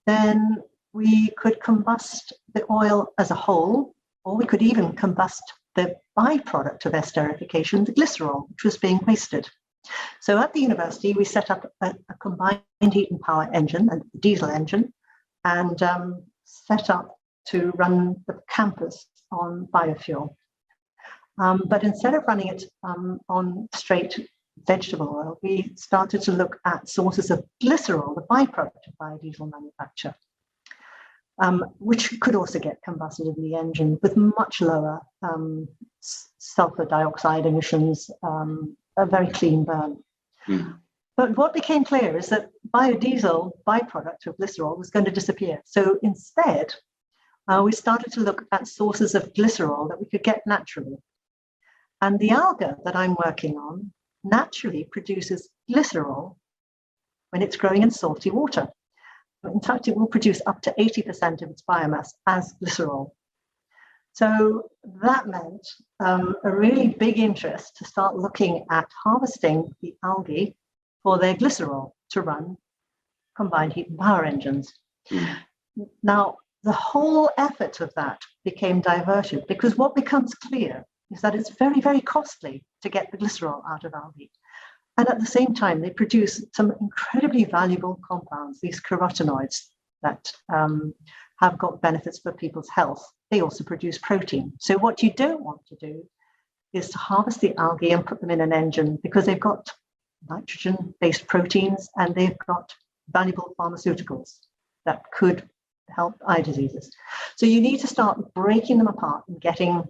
Speaker 11: then we could combust the oil as a whole, or we could even combust the byproduct of esterification, the glycerol, which was being wasted. So at the university, we set up a combined heat and power engine, a diesel engine, and set up to run the campus on biofuel. But instead of running it on straight vegetable oil, we started to look at sources of glycerol, the byproduct of biodiesel manufacture, which could also get combusted in the engine with much lower sulfur dioxide emissions, a very clean burn. But what became clear is that biodiesel, byproduct of glycerol, was going to disappear. So instead, we started to look at sources of glycerol that we could get naturally. And the alga that I'm working on naturally produces glycerol when it's growing in salty water. In fact, it will produce up to 80% of its biomass as glycerol. So that meant a really big interest to start looking at harvesting the algae for their glycerol to run combined heat and power engines. Now, the whole effort of that became diverted because what becomes clear is that it's very, very costly to get the glycerol out of algae. And at the same time, they produce some incredibly valuable compounds, these carotenoids that have got benefits for people's health. They also produce protein. So what you don't want to do is to harvest the algae and put them in an engine because they've got nitrogen-based proteins and they've got valuable pharmaceuticals that could help eye diseases. So you need to start breaking them apart and getting,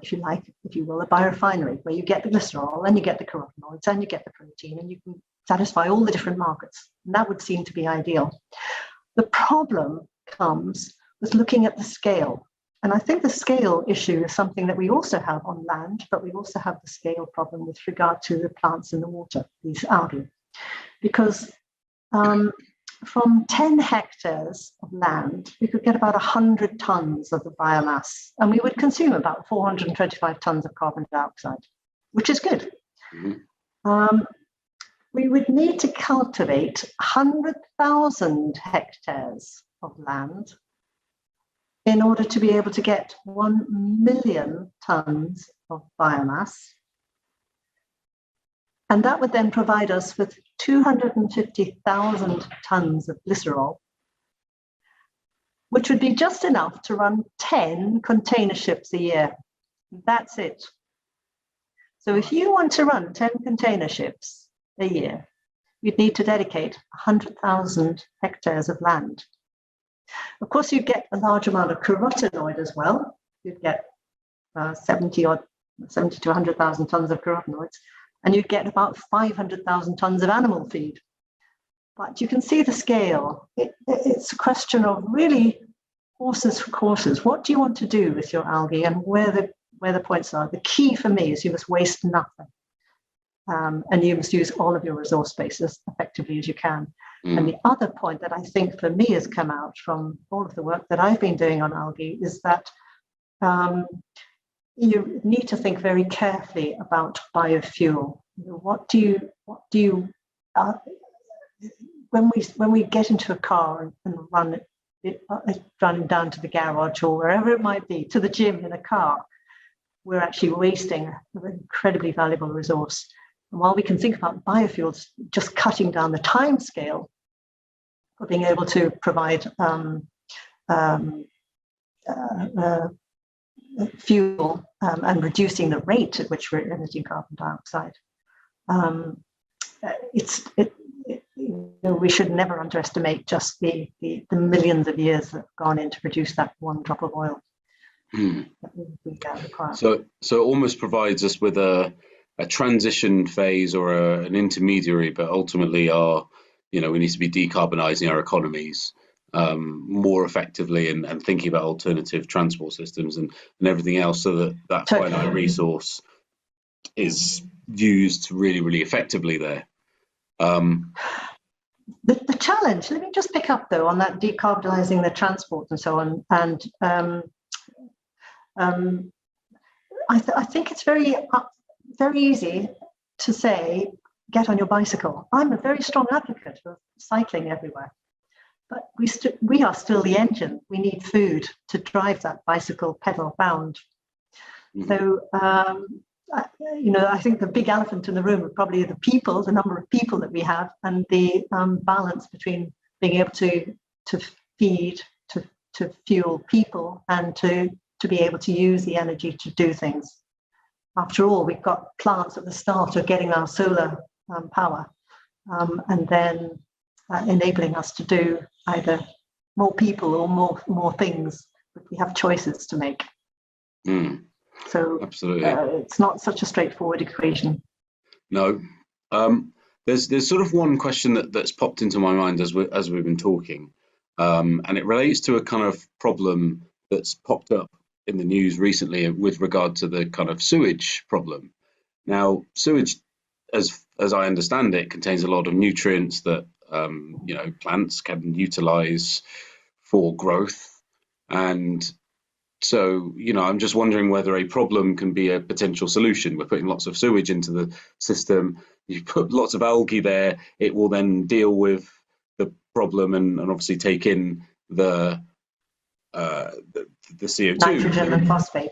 Speaker 11: if you will, a biorefinery where you get the glycerol and you get the carotenoids and you get the protein and you can satisfy all the different markets. And that would seem to be ideal. The problem comes with looking at the scale. And I think the scale issue is something that we also have on land, but we also have the scale problem with regard to the plants in the water, these algae. Because from 10 hectares of land, we could get about 100 tons of the biomass, and we would consume about 425 tons of carbon dioxide, which is good. We would need to cultivate 100,000 hectares of land in order to be able to get 1 million tons of biomass. And that would then provide us with 250,000 tons of glycerol, which would be just enough to run 10 container ships a year. That's it. So if you want to run 10 container ships a year, you'd need to dedicate 100,000 hectares of land. Of course, you'd get a large amount of carotenoid as well. You'd get 70 to 100,000 tons of carotenoids, and you'd get about 500,000 tons of animal feed. But you can see the scale. It's a question of really horses for courses. What do you want to do with your algae, and where the points are? The key for me is you must waste nothing. And you must use all of your resource base as effectively as you can. And the other point that I think for me has come out from all of the work that I've been doing on algae is that you need to think very carefully about biofuel. What do you when we get into a car and run down to the garage or wherever it might be, to the gym in a car, we're actually wasting an incredibly valuable resource. And while we can think about biofuels just cutting down the time scale for being able to provide fuel and reducing the rate at which we're emitting carbon dioxide, we should never underestimate just the millions of years that have gone in to produce that one drop of oil.
Speaker 7: So it almost provides us with a transition phase or an intermediary, but ultimately we need to be decarbonising our economies more effectively and thinking about alternative transport systems and everything else, so that finite resource is used really, really effectively there.
Speaker 11: The challenge, let me just pick up though on that decarbonising the transport and so on, and I think it's very easy to say, get on your bicycle. I'm a very strong advocate of cycling everywhere, but we are still the engine. We need food to drive that bicycle pedal bound. So, I think the big elephant in the room are probably the people, the number of people that we have, and the balance between being able to feed, to fuel people, and to be able to use the energy to do things. After all, we've got plants at the start of getting our solar power, and then enabling us to do either more people or more things, but we have choices to make. So
Speaker 7: absolutely,
Speaker 11: it's not such a straightforward equation.
Speaker 7: No, there's sort of one question that's popped into my mind as we've been talking, and it relates to a kind of problem that's popped up in the news recently with regard to the kind of sewage problem. Now, sewage, as I understand it, contains a lot of nutrients that plants can utilize for growth, and so I'm just wondering whether a problem can be a potential solution. We're putting lots of sewage into the system. You put lots of algae there, it will then deal with the problem and obviously take in the CO2,
Speaker 11: nitrogen and phosphate.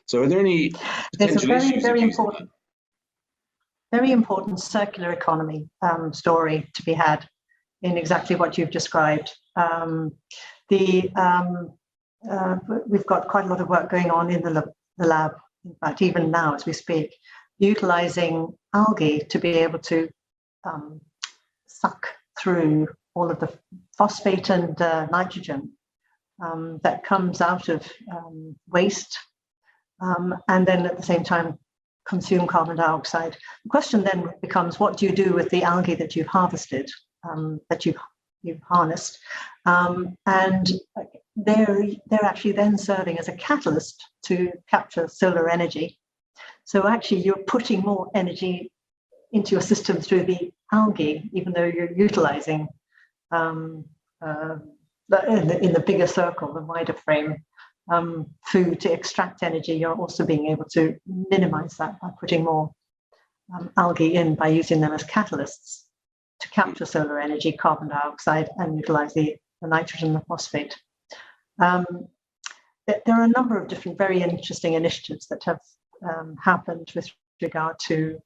Speaker 7: So are there any potential
Speaker 11: There's a
Speaker 7: issues?
Speaker 11: very important circular economy story to be had in exactly what you've described. We've got quite a lot of work going on in the lab, in fact, even now as we speak, utilizing algae to be able to suck through all of the phosphate and nitrogen that comes out of waste, and then at the same time consume carbon dioxide. The question then becomes, what do you do with the algae that you've harvested, that you've harnessed? And they're actually then serving as a catalyst to capture solar energy. So actually you're putting more energy into your system through the algae, even though you're utilizing in the bigger circle, the wider frame, food to extract energy. You're also being able to minimize that by putting more algae in, by using them as catalysts to capture solar energy, carbon dioxide, and utilize the nitrogen and the phosphate. There are a number of different very interesting initiatives that have happened with regard to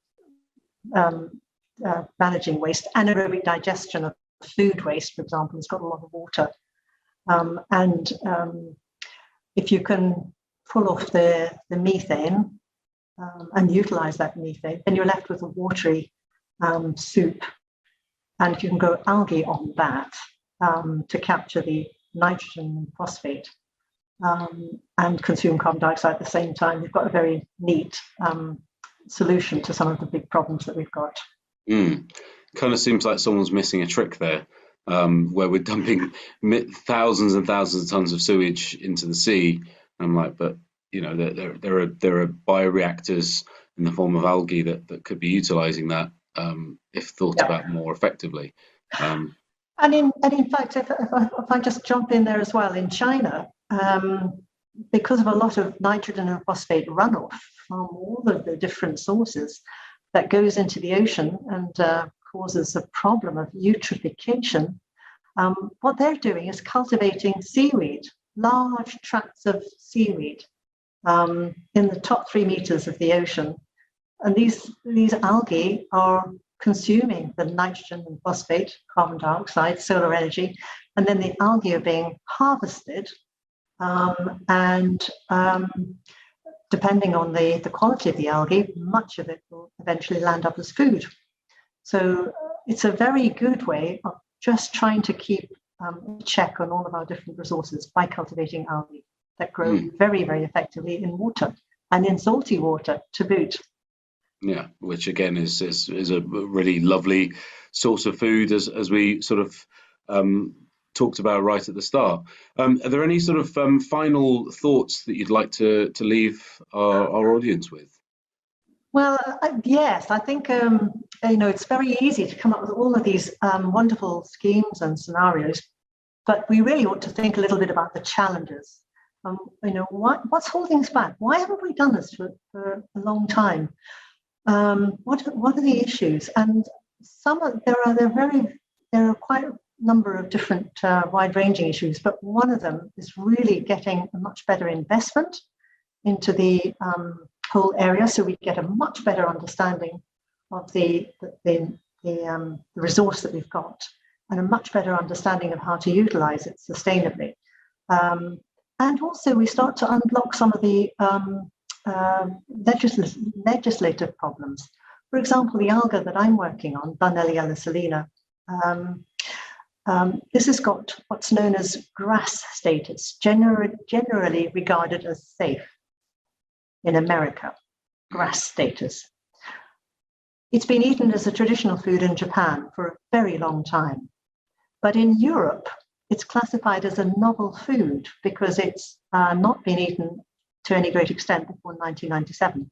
Speaker 11: managing waste. Anaerobic digestion of food waste, for example, has got a lot of water. If you can pull off the methane and utilize that methane, then you're left with a watery soup. And if you can grow algae on that to capture the nitrogen and phosphate and consume carbon dioxide at the same time, you've got a very neat solution to some of the big problems that we've got.
Speaker 7: Kind of seems like someone's missing a trick there, where we're dumping thousands and thousands of tons of sewage into the sea. I'm like, but you know, there are bioreactors in the form of algae that could be utilizing that if thought about more effectively.
Speaker 11: And in fact, if I just jump in there as well, in China, because of a lot of nitrogen and phosphate runoff from all of the different sources that goes into the ocean and causes a problem of eutrophication, what they're doing is cultivating seaweed, large tracts of seaweed in the top 3 meters of the ocean. And these algae are consuming the nitrogen and phosphate, carbon dioxide, solar energy, and then the algae are being harvested depending on the quality of the algae, much of it will eventually land up as food. So it's a very good way of just trying to keep a check on all of our different resources by cultivating algae that grow very, very effectively in water and in salty water to boot.
Speaker 7: Yeah, which again is a really lovely source of food, as we sort of talked about right at the start. Are there any sort of final thoughts that you'd like to leave our audience with?
Speaker 11: Well, yes, I think it's very easy to come up with all of these wonderful schemes and scenarios, but we really ought to think a little bit about the challenges. What's holding us back? Why haven't we done this for a long time? What are the issues? And there are quite a number of different wide-ranging issues, but one of them is really getting a much better investment into the whole area, so we get a much better understanding of the resource that we've got, and a much better understanding of how to utilize it sustainably. And also we start to unblock some of the legislative problems. For example, the alga that I'm working on, Dunellia salina, this has got what's known as GRAS status, generally regarded as safe in America, GRAS status. It's been eaten as a traditional food in Japan for a very long time. But in Europe, it's classified as a novel food because it's not been eaten to any great extent before 1997,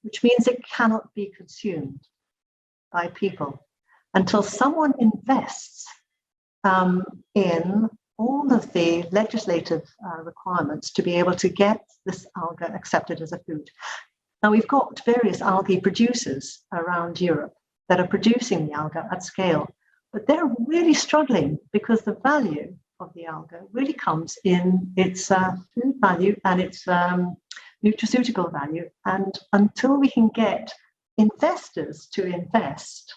Speaker 11: which means it cannot be consumed by people until someone invests in all of the legislative requirements to be able to get this alga accepted as a food. Now, we've got various algae producers around Europe that are producing the alga at scale, but they're really struggling because the value of the alga really comes in its food value and its nutraceutical value. And until we can get investors to invest,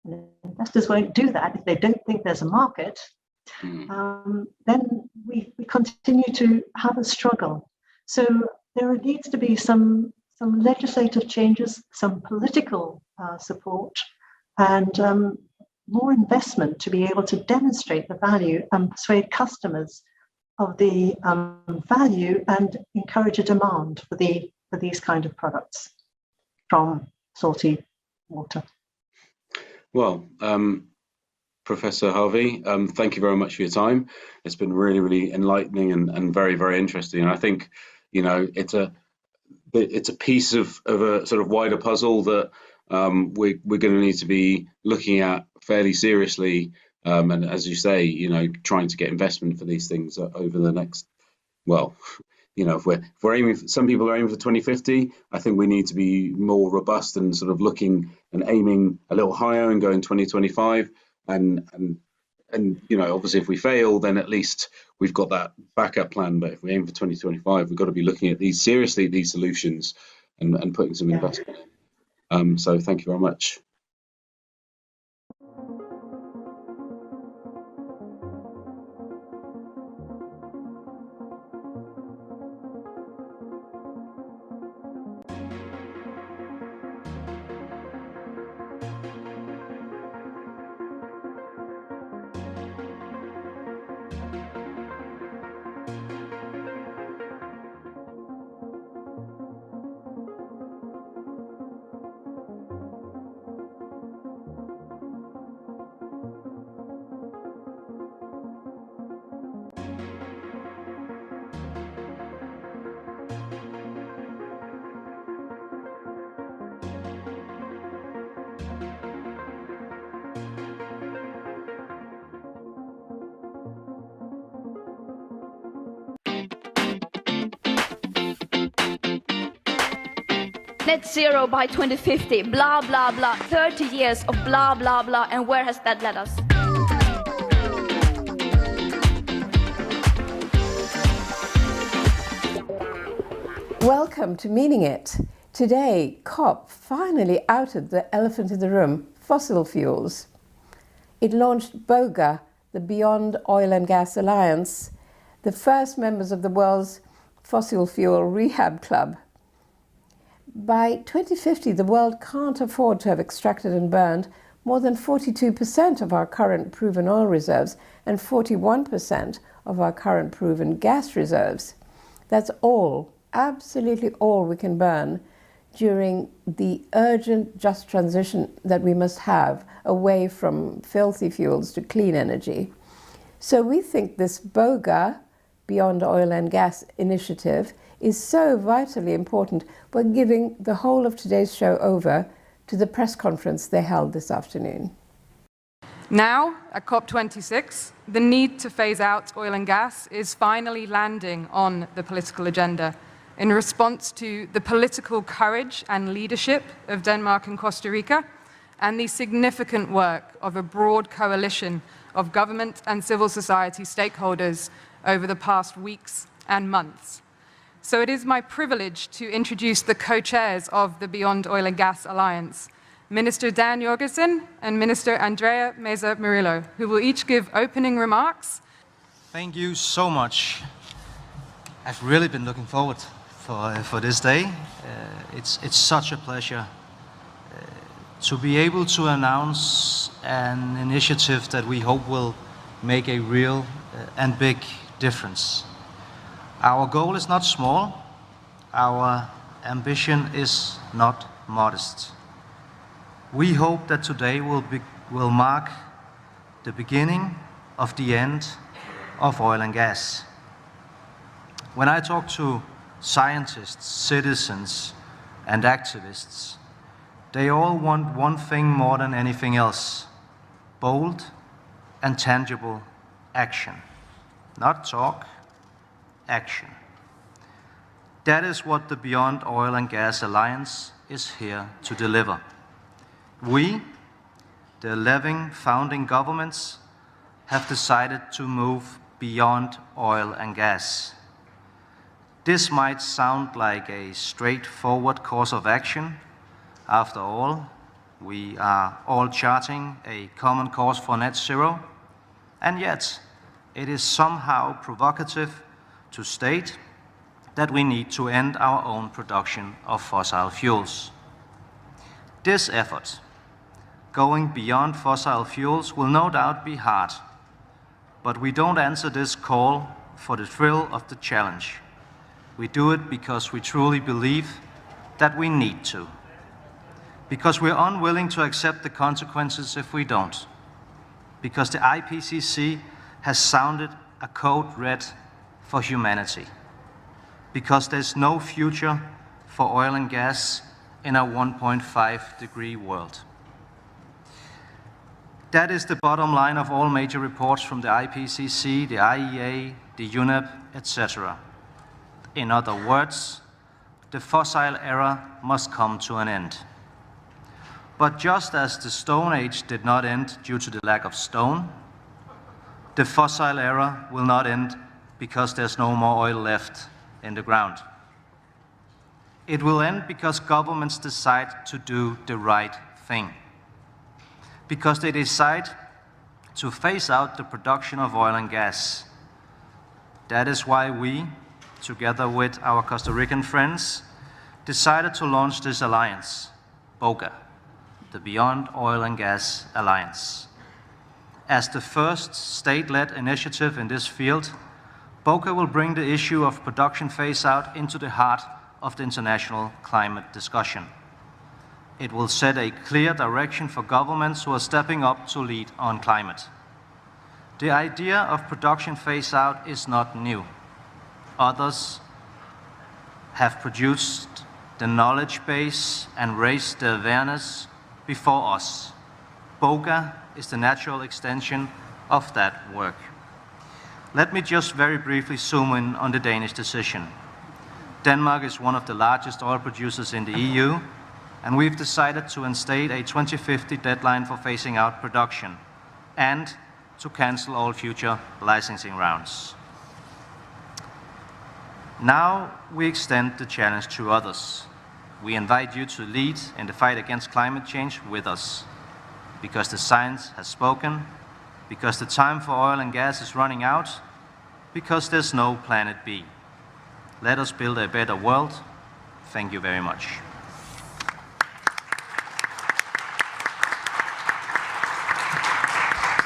Speaker 11: and investors won't do that if they don't think there's a market, then we continue to have a struggle. So there needs to be some legislative changes, some political support, and more investment to be able to demonstrate the value and persuade customers of the value and encourage a demand for these kind of products from salty water. Well,
Speaker 7: Professor Harvey, thank you very much for your time. It's been really, really enlightening and very, very interesting. And I think, it's a piece of a sort of wider puzzle that we're going to need to be looking at fairly seriously. And as you say, trying to get investment for these things over the next, if we're aiming for, some people are aiming for 2050, I think we need to be more robust and sort of looking and aiming a little higher and going 2025. And and obviously if we fail, then at least we've got that backup plan. But if we aim for 2025, we've got to be looking at these solutions and putting some investment in. So thank you very much.
Speaker 4: Net zero by 2050, blah, blah, blah, 30 years of blah, blah, blah, and where has that led us?
Speaker 5: Welcome to Meaning It. Today, COP finally outed the elephant in the room, fossil fuels. It launched BOGA, the Beyond Oil and Gas Alliance, the first members of the world's fossil fuel rehab club. By 2050, the world can't afford to have extracted and burned more than 42% of our current proven oil reserves and 41% of our current proven gas reserves. That's all, absolutely all we can burn during the urgent just transition that we must have away from filthy fuels to clean energy. So we think this BOGA, Beyond Oil and Gas initiative, is so vitally important. We're giving the whole of today's show over to the press conference they held this afternoon.
Speaker 13: Now, at COP26, the need to phase out oil and gas is finally landing on the political agenda in response to the political courage and leadership of Denmark and Costa Rica and the significant work of a broad coalition of government and civil society stakeholders over the past weeks and months. So it is my privilege to introduce the co-chairs of the Beyond Oil and Gas Alliance, Minister Dan Jorgensen and Minister Andrea Meza Murillo, who will each give opening remarks.
Speaker 20: Thank you so much. I've really been looking forward for this day. It's such a pleasure to be able to announce an initiative that we hope will make a real and big difference. Our goal is not small. Our ambition is not modest. We hope that today will mark the beginning of the end of oil and gas. When I talk to scientists, citizens, and activists, they all want one thing more than anything else: bold and tangible action. Not talk, action. That is what the Beyond Oil and Gas Alliance is here to deliver. We, the 11 founding governments, have decided to move beyond oil and gas. This might sound like a straightforward course of action. After all, we are all charting a common course for net zero, and yet it is somehow provocative to state that we need to end our own production of fossil fuels. This effort, going beyond fossil fuels, will no doubt be hard, but we don't answer this call for the thrill of the challenge. We do it because we truly believe that we need to, because we're unwilling to accept the consequences if we don't, because the IPCC has sounded a code red for humanity, because there's no future for oil and gas in a 1.5-degree world. That is the bottom line of all major reports from the IPCC, the IEA, the UNEP, etc. In other words, the fossil era must come to an end. But just as the Stone Age did not end due to the lack of stone, The fossil era will not end because there's no more oil left in the ground. It will end because governments decide to do the right thing. Because they decide to phase out the production of oil and gas. That is why we, together with our Costa Rican friends, decided to launch this alliance, BOGA, the Beyond Oil and Gas Alliance. As the first state-led initiative in this field, BOGA will bring the issue of production phase-out into the heart of the international climate discussion. It will set a clear direction for governments who are stepping up to lead on climate. The idea of production phase-out is not new. Others have produced the knowledge base and raised the awareness before us. BOGA is the natural extension of that work. Let me just very briefly zoom in on the Danish decision. Denmark is one of the largest oil producers in the EU, and we've decided to instate a 2050 deadline for phasing out production and to cancel all future licensing rounds. Now we extend the challenge to others. We invite you to lead in the fight against climate change with us, because the science has spoken, because the time for oil and gas is running out, because there's no planet B. Let us build a better world. Thank you very much.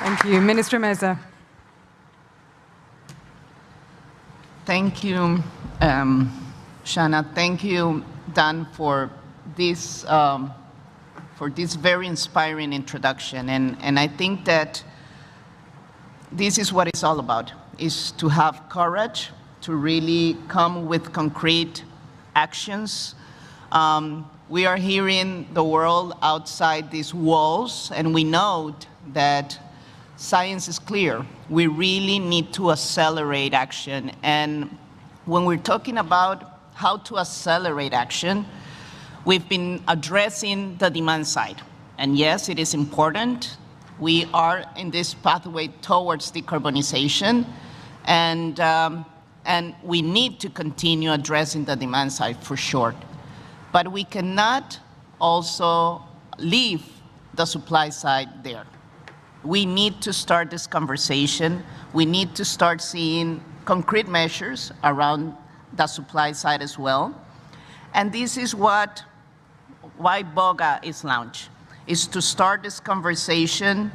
Speaker 13: Thank you. Minister Meza.
Speaker 8: Thank you, Shanna. Thank you, Dan, for this very inspiring introduction. And I think that this is what it's all about, is to have courage to really come with concrete actions. We are hearing the world outside these walls, and we know that science is clear. We really need to accelerate action. And when we're talking about how to accelerate action, we've been addressing the demand side. And yes, it is important. We are in this pathway towards decarbonization, and we need to continue addressing the demand side for sure. But we cannot also leave the supply side there. We need to start this conversation. We need to start seeing concrete measures around the supply side as well. And this is why BOGA is launched, is to start this conversation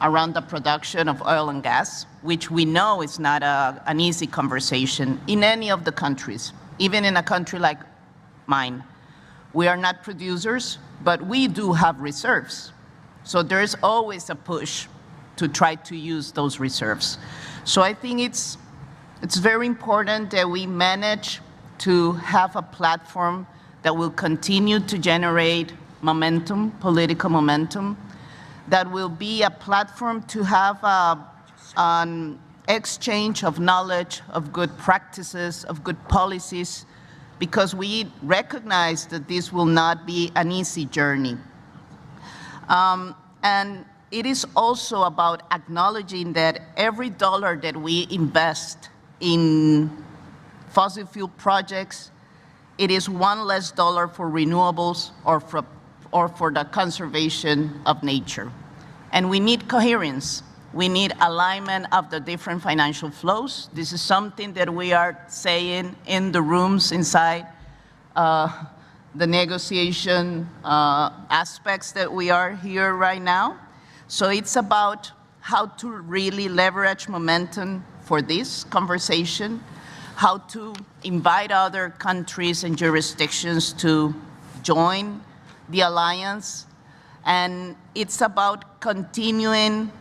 Speaker 8: around the production of oil and gas, which we know is not an easy conversation in any of the countries, even in a country like mine. We are not producers, but we do have reserves. So there's always a push to try to use those reserves. So I think it's very important that we manage to have a platform that will continue to generate momentum, political momentum, that will be a platform to have an exchange of knowledge, of good practices, of good policies, because we recognize that this will not be an easy journey. And it is also about acknowledging that every dollar that we invest in fossil fuel projects, it is one less dollar for renewables or for the conservation of nature. And we need coherence. We need alignment of the different financial flows. This is something that we are saying in the rooms inside the negotiation aspects that we are here right now. So it's about how to really leverage momentum for this conversation, how to invite other countries and jurisdictions to join the alliance. And it's about continuing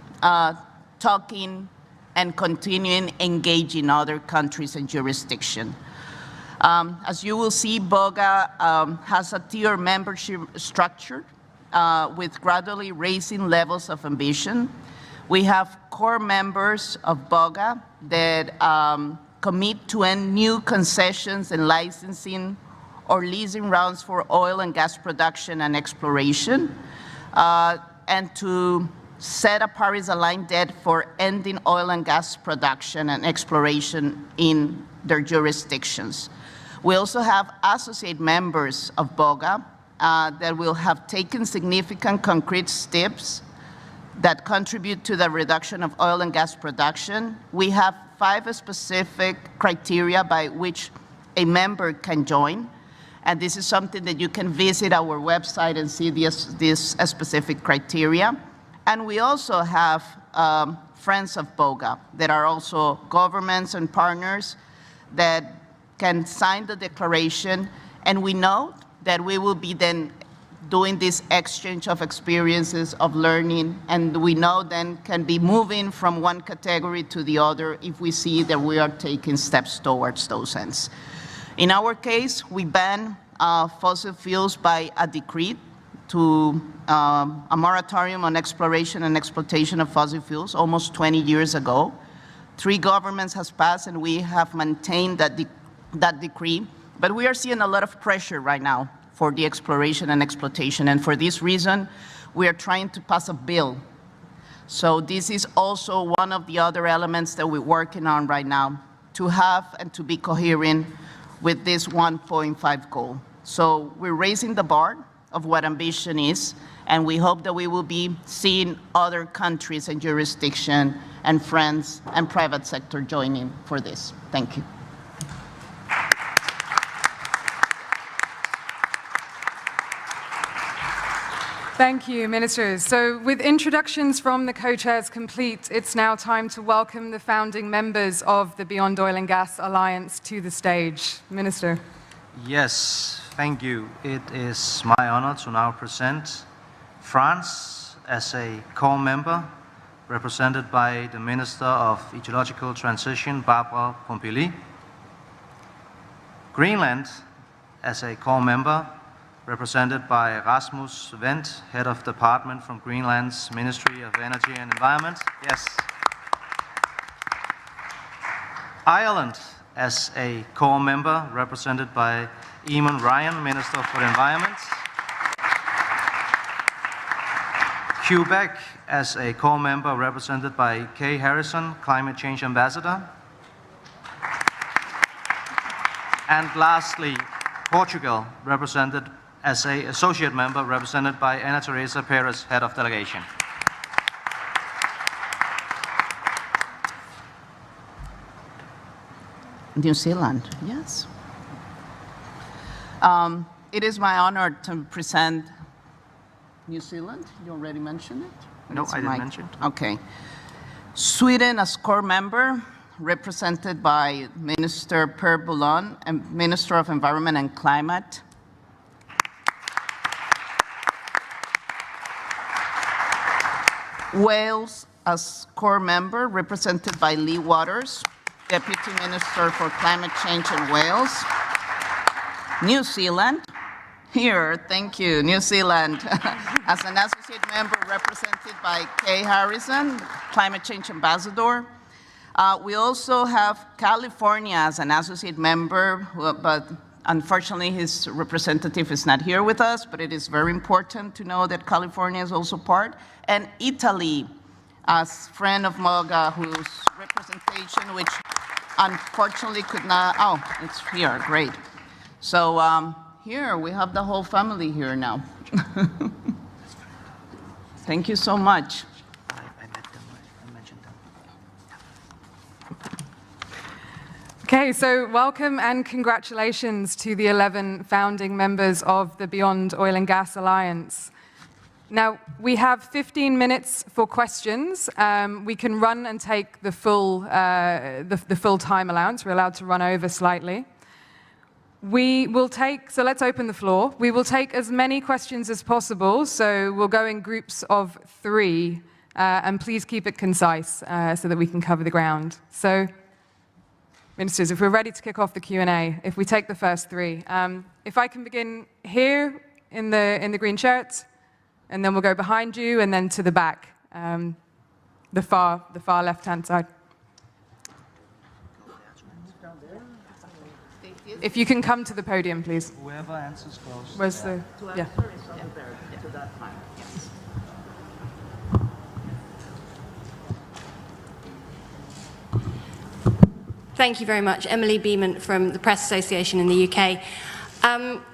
Speaker 8: talking and continuing engaging other countries and jurisdictions. As you will see, BOGA has a tier membership structure with gradually raising levels of ambition. We have core members of BOGA that commit to end new concessions and licensing or leasing rounds for oil and gas production and exploration, and to set a Paris-aligned debt for ending oil and gas production and exploration in their jurisdictions. We also have associate members of BOGA that will have taken significant concrete steps that contribute to the reduction of oil and gas production. We have 5 specific criteria by which a member can join. And this is something that you can visit our website and see these specific criteria. And we also have friends of BOGA that are also governments and partners that can sign the declaration. And we know that we will be then doing this exchange of experiences, of learning, and we know then can be moving from one category to the other if we see that we are taking steps towards those ends. In our case, we ban fossil fuels by a decree to a moratorium on exploration and exploitation of fossil fuels almost 20 years ago. 3 governments has passed and we have maintained that decree, but we are seeing a lot of pressure right now for the exploration and exploitation, and for this reason, we are trying to pass a bill. So this is also one of the other elements that we're working on right now, to have and to be coherent with this 1.5 goal. So we're raising the bar of what ambition is, and we hope that we will be seeing other countries and jurisdiction and friends and private sector joining for this. Thank you.
Speaker 13: Thank you, Ministers. So with introductions from the co-chairs complete, it's now time to welcome the founding members of the Beyond Oil and Gas Alliance to the stage. Minister.
Speaker 20: Yes, thank you. It is my honor to now present France as a core member, represented by the Minister of Ecological Transition, Barbara Pompili. Greenland as a core member, represented by Rasmus Wendt, Head of Department from Greenland's Ministry of Energy and Environment. Yes. Ireland as a core member, represented by Eamon Ryan, Minister for the Environment. Quebec as a core member, represented by Kay Harrison, Climate Change Ambassador. And lastly, Portugal, represented as an associate member, represented by Ana Teresa Perez, Head of Delegation.
Speaker 8: New Zealand, yes. It is my honor to present New Zealand. You already mentioned it?
Speaker 20: No, I didn't mention it.
Speaker 8: Okay. Sweden as core member, represented by Minister Per Bolund, and Minister of Environment and Climate. Wales as core member, represented by Lee Waters, Deputy Minister for Climate Change in Wales. New Zealand, here, thank you, New Zealand, as an associate member represented by Kay Harrison, Climate Change Ambassador. We also have California as an associate member, but unfortunately his representative is not here with us, but it is very important to know that California is also part. And Italy as friend of MOGA, whose representation, which unfortunately could not, oh, it's here, great. So here we have the whole family here now. Thank you so much.
Speaker 13: Okay, so welcome and congratulations to the 11 founding members of the Beyond Oil and Gas Alliance. Now, we have 15 minutes for questions. We can run and take the full time allowance. We're allowed to run over slightly. We will take, so let's open the floor. We will take as many questions as possible, so we'll go in groups of 3, and please keep it concise so that we can cover the ground. So, Ministers, if we're ready to kick off the Q&A, if we take the first 3. If I can begin here in the green shirt, and then we'll go behind you, and then to the back, the far left-hand side. If you can come to the podium, please.
Speaker 20: Whoever answers first.
Speaker 13: Where's the? Yeah.
Speaker 1: Thank you very much. Emily Beeman from the Press Association in the UK.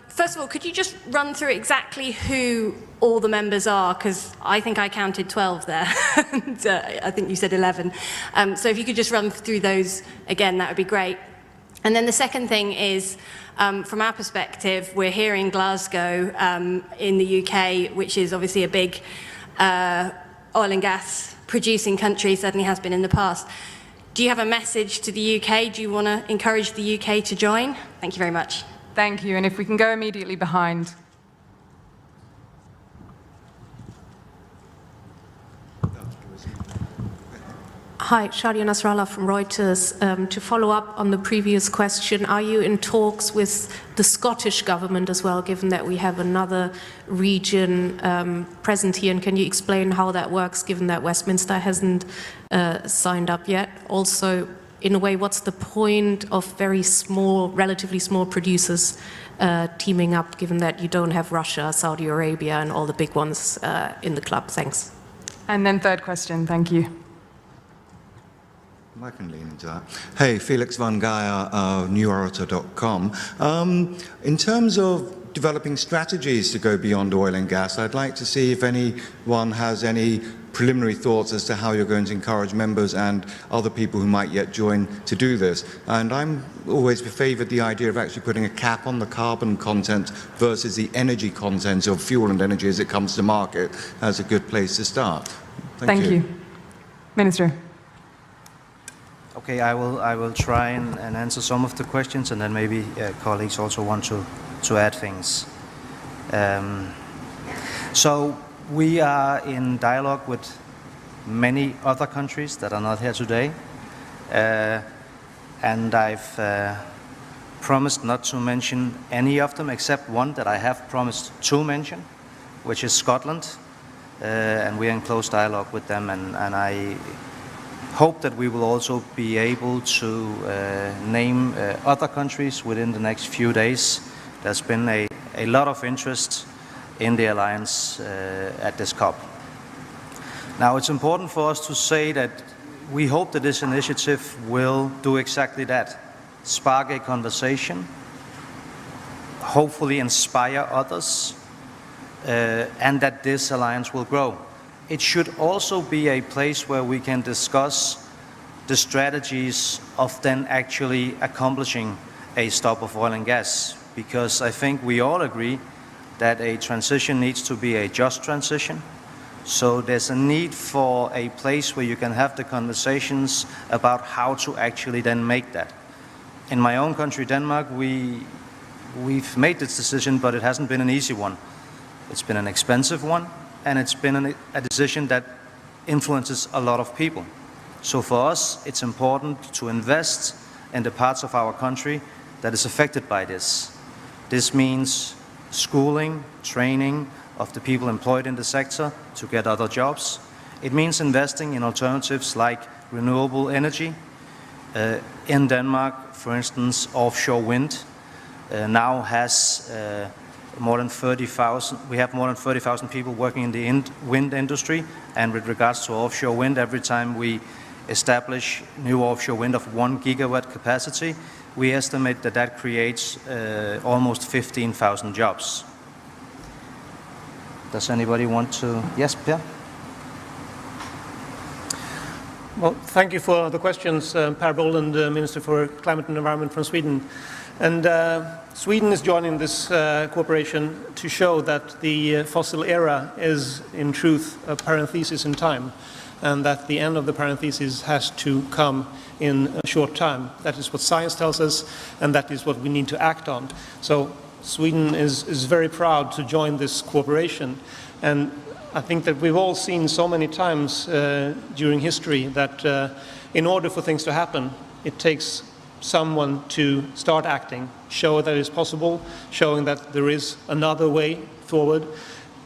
Speaker 1: First of all, could you just run through exactly who all the members are? Because I think I counted 12 there, and I think you said 11. So if you could just run through those again, that would be great. And then the second thing is, from our perspective, we're here in Glasgow in the UK, which is obviously a big oil and gas producing country, certainly has been in the past. Do you have a message to the UK? Do you want to encourage the UK to join? Thank you very much.
Speaker 13: Thank you, and if we can go immediately behind.
Speaker 10: Hi, Shadia Nasrallah from Reuters. To follow up on the previous question, are you in talks with the Scottish government as well, given that we have another region present here? And can you explain how that works, given that Westminster hasn't signed up yet? Also, in a way, what's the point of very small, relatively small producers teaming up, given that you don't have Russia, Saudi Arabia, and all the big ones in the club? Thanks.
Speaker 13: And then third question, thank you.
Speaker 14: I can lean into that. Hey, Felix van Geyer, neworator.com. In terms of developing strategies to go beyond oil and gas, I'd like to see if anyone has any preliminary thoughts as to how you're going to encourage members and other people who might yet join to do this. And I'm always favoured the idea of actually putting a cap on the carbon content versus the energy content of fuel and energy as it comes to market as a good place to start.
Speaker 13: Thank you. Minister.
Speaker 20: Okay, I will try and answer some of the questions, and then maybe colleagues also want to add things. So we are in dialogue with many other countries that are not here today, and I've promised not to mention any of them except one that I have promised to mention, which is Scotland, and we are in close dialogue with them, and I hope that we will also be able to name other countries within the next few days. There's been a lot of interest in the alliance at this COP. Now, it's important for us to say that we hope that this initiative will do exactly that, spark a conversation, hopefully inspire others, and that this alliance will grow. It should also be a place where we can discuss the strategies of then actually accomplishing a stop of oil and gas, because I think we all agree that a transition needs to be a just transition. So there's a need for a place where you can have the conversations about how to actually then make that. In my own country, Denmark, we've made this decision, but it hasn't been an easy one. It's been an expensive one, and it's been a decision that influences a lot of people. So for us, it's important to invest in the parts of our country that is affected by this. This means schooling, training of the people employed in the sector to get other jobs. It means investing in alternatives like renewable energy. In Denmark, for instance, offshore wind now has more than 30,000. We have more than 30,000 people working in the wind industry, and with regards to offshore wind, every time we establish new offshore wind of 1 gigawatt capacity, we estimate that that creates almost 15,000 jobs. Does anybody want to? Yes, Pierre?
Speaker 21: Well, thank you for the questions, Per Bolund, Minister for Climate and Environment from Sweden. And Sweden is joining this cooperation to show that the fossil era is, in truth, a parenthesis in time, and that the end of the parenthesis has to come in a short time. That is what science tells us, and that is what we need to act on. So Sweden is very proud to join this cooperation, and I think that we've all seen so many times during history that in order for things to happen, it takes someone to start acting, show that it's possible, showing that there is another way forward.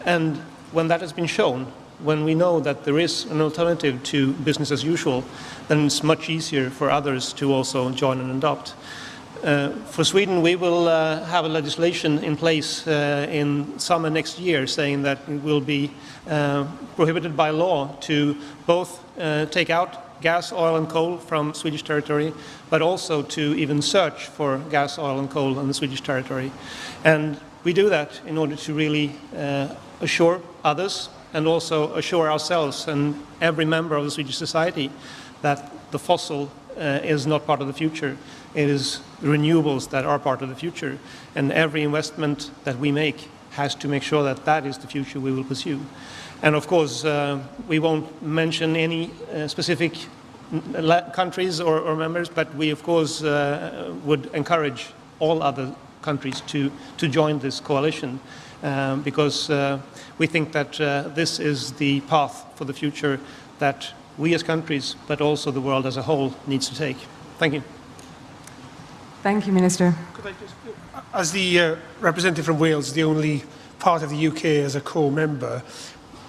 Speaker 21: And when that has been shown, when we know that there is an alternative to business as usual, then it's much easier for others to also join and adopt. For Sweden, we will have a legislation in place in summer next year saying that it will be prohibited by law to both take out gas, oil and coal from Swedish territory, but also to even search for gas, oil and coal on the Swedish territory. And we do that in order to really assure others and also assure ourselves and every member of the Swedish society that the fossil is not part of the future. It is the renewables that are part of the future. And every investment that we make has to make sure that that is the future we will pursue. And of course, we won't mention any specific countries or members, but we of course would encourage all other countries to join this coalition because we think that this is the path for the future that we as countries, but also the world as a whole, needs to take. Thank you.
Speaker 13: Thank you, Minister.
Speaker 3: Could I just, as the representative from Wales, the only part of the UK as a co-member,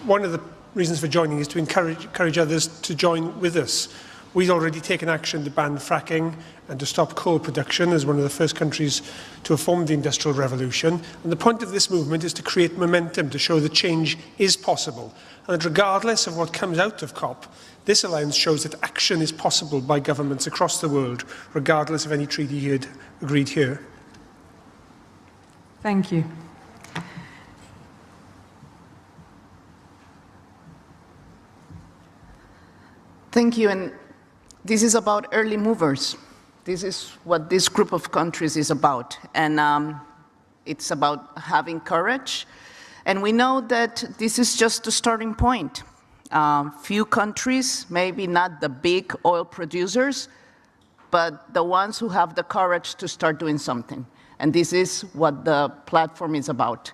Speaker 3: one of the reasons for joining is to encourage others to join with us. We've already taken action to ban fracking and to stop coal production as one of the first countries to have formed the Industrial Revolution. And the point of this movement is to create momentum, to show that change is possible. And that regardless of what comes out of COP, this alliance shows that action is possible by governments across the world, regardless of any treaty you had agreed here.
Speaker 13: Thank you.
Speaker 8: Thank you. And this is about early movers. This is what this group of countries is about. And it's about having courage. And we know that this is just the starting point. Few countries, maybe not the big oil producers, but the ones who have the courage to start doing something. And this is what the platform is about.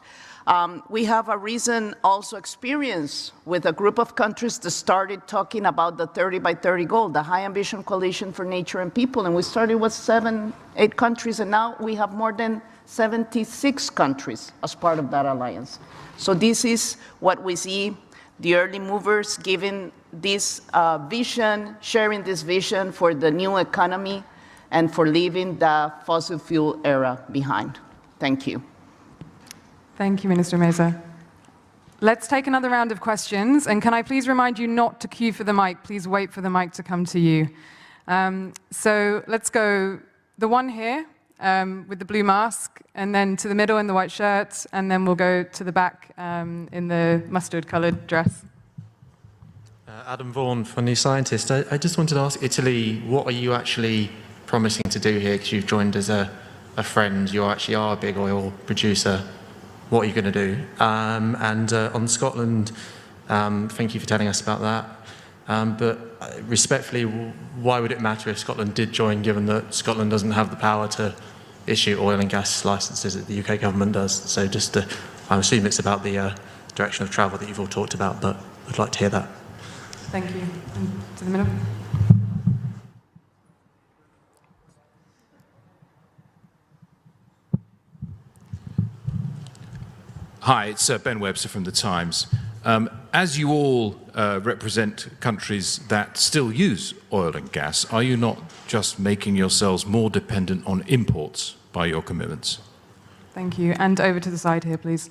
Speaker 8: We have a recent also experience with a group of countries that started talking about the 30 by 30 goal, the High Ambition Coalition for Nature and People. And we started with 7, 8 countries, and now we have more than 76 countries as part of that alliance. So this is what we see, the early movers giving this vision, sharing this vision for the new economy and for leaving the fossil fuel era behind. Thank you.
Speaker 13: Thank you, Minister Meza. Let's take another round of questions. And can I please remind you not to queue for the mic? Please wait for the mic to come to you. So let's go the one here with the blue mask, and then to the middle in the white shirt, and then we'll go to the back in the mustard-coloured dress.
Speaker 6: Adam Vaughan from New Scientist. I just wanted to ask Italy, what are you actually promising to do here? Because you've joined as a friend. You actually are a big oil producer. What are you going to do? And on Scotland, thank you for telling us about that. But respectfully, why would it matter if Scotland did join, given that Scotland doesn't have the power to issue oil and gas licenses that the UK government does? So just I assume it's about the direction of travel that you've all talked about, but I'd like to hear that.
Speaker 13: Thank you. And to the middle.
Speaker 22: Hi, it's Ben Webster from The Times. As you all represent countries that still use oil and gas, are you not just making yourselves more dependent on imports by your commitments?
Speaker 13: Thank you. And over to the side here, please.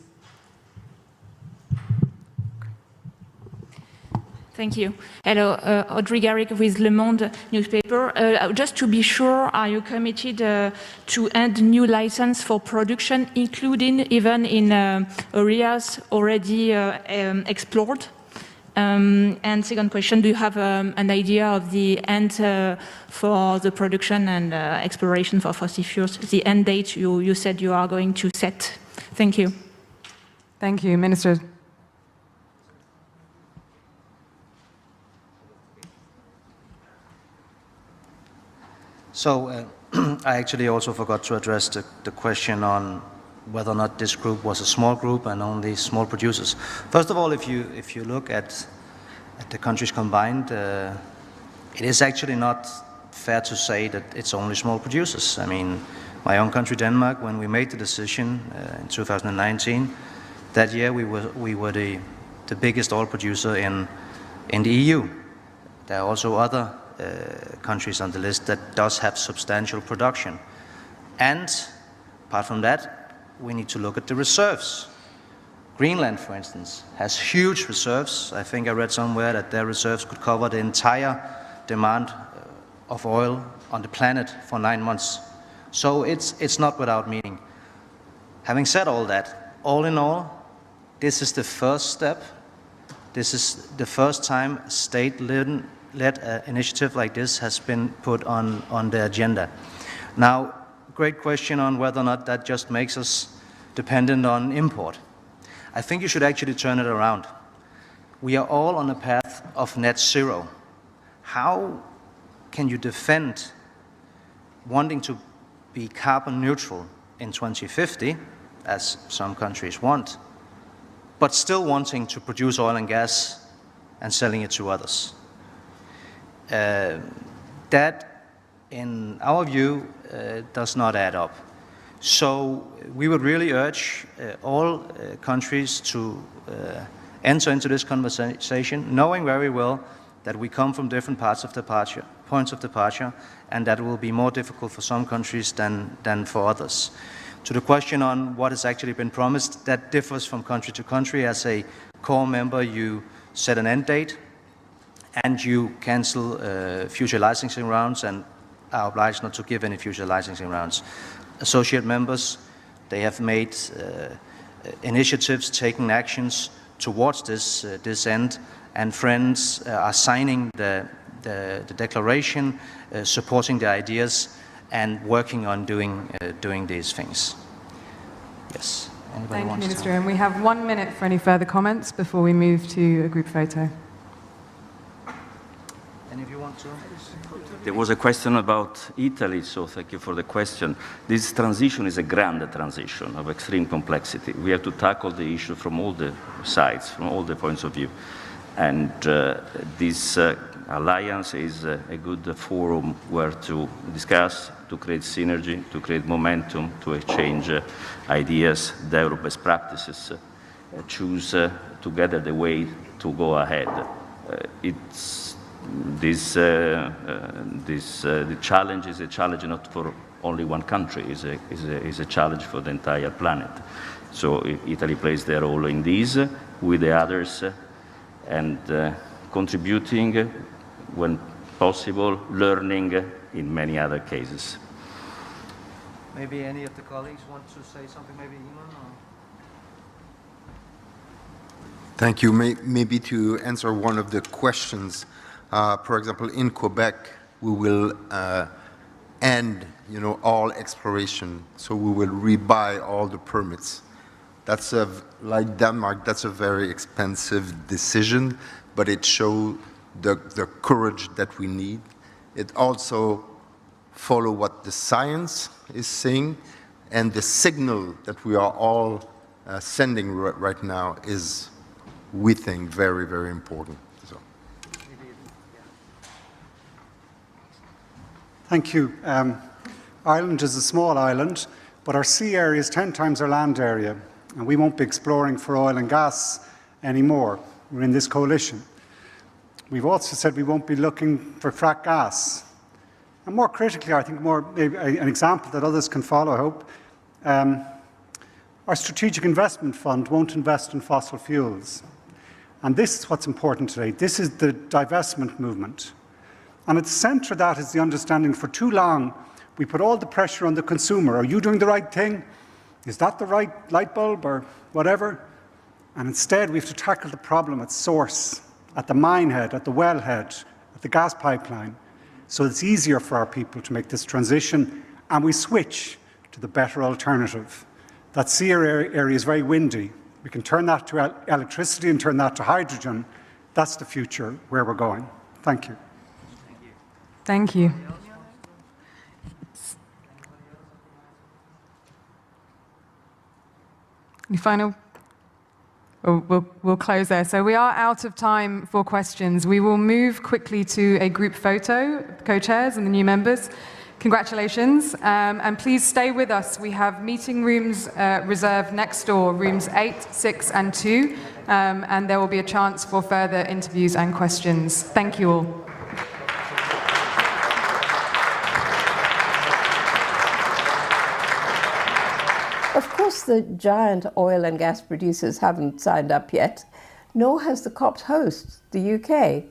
Speaker 23: Thank you. Hello, Audrey Garrick with Le Monde newspaper. Just to be sure, are you committed to end new license for production, including even in areas already explored? And second question, do you have an idea of the end for the production and exploration for fossil fuels, the end date you said you are going to set? Thank you.
Speaker 13: Thank you, Minister.
Speaker 20: So I actually also forgot to address the question on whether or not this group was a small group and only small producers. First of all, if you look at the countries combined, it is actually not fair to say that it's only small producers. I mean, my own country, Denmark, when we made the decision in 2019, that year we were the biggest oil producer in the EU. There are also other countries on the list that does have substantial production. And apart from that, we need to look at the reserves. Greenland, for instance, has huge reserves. I think I read somewhere that their reserves could cover the entire demand of oil on the planet for 9 months. So it's not without meaning. Having said all that, all in all, this is the first step. This is the first time a state-led initiative like this has been put on the agenda. Now, great question on whether or not that just makes us dependent on import. I think you should actually turn it around. We are all on a path of net zero. How can you defend wanting to be carbon neutral in 2050, as some countries want, but still wanting to produce oil and gas and selling it to others? That, in our view, does not add up. So we would really urge all countries to enter into this conversation, knowing very well that we come from different points of departure, and that it will be more difficult for some countries than for others. To the question on what has actually been promised, that differs from country to country. As a core member, you set an end date, and you cancel future licensing rounds and are obliged not to give any future licensing rounds. Associate members, they have made initiatives, taking actions towards this end, and friends are signing the declaration, supporting the ideas, and working on doing these things. Yes. Anybody
Speaker 13: Thank you,
Speaker 20: wants
Speaker 13: Minister. And we have 1 minute for any further comments before we move to a group photo.
Speaker 20: Any of you want to?
Speaker 2: There was a question about Italy, so thank you for the question. This transition is a grand transition of extreme complexity. We have to tackle the issue from all the sides, from all the points of view. And this alliance is a good forum where to discuss, to create synergy, to create momentum, to exchange ideas, develop best practices, choose together the way to go ahead. The challenge is a challenge not for only one country, is a challenge for the entire planet. So Italy plays their role in this with the others, and contributing when possible, learning in many other cases.
Speaker 20: Maybe any of the colleagues want to say something, maybe Iman? Or?
Speaker 12: Thank you. Maybe to answer one of the questions, for example, in Quebec, we will end, all exploration. So we will rebuy all the permits. That's like Denmark, that's a very expensive decision, but it shows the courage that we need. It also follows what the science is saying, and the signal that we are all sending right now is, we think, very, very important. So.
Speaker 16: Thank you. Ireland is a small island, but our sea area is 10 times our land area, and we won't be exploring for oil and gas anymore. We're in this coalition. We've also said we won't be looking for frack gas. And more critically, I think maybe an example that others can follow, I hope, our Strategic Investment Fund won't invest in fossil fuels. And this is what's important today. This is the divestment movement. And at the centre of that is the understanding for too long we put all the pressure on the consumer. Are you doing the right thing? Is that the right light bulb or whatever? And instead we have to tackle the problem at source, at the mine head, at the wellhead, at the gas pipeline, so it's easier for our people to make this transition, and we switch to the better alternative. That sea area is very windy. We can turn that to electricity and turn that to hydrogen. That's the future where we're going. Thank you.
Speaker 13: Thank you. Any final? We'll close there. So we are out of time for questions. We will move quickly to a group photo, co-chairs and the new members. Congratulations. And please stay with us. We have meeting rooms reserved next door, rooms 8, 6 and 2. And there will be a chance for further interviews and questions. Thank you all.
Speaker 5: Of course, the giant oil and gas producers haven't signed up yet, nor has the COP's host, the UK.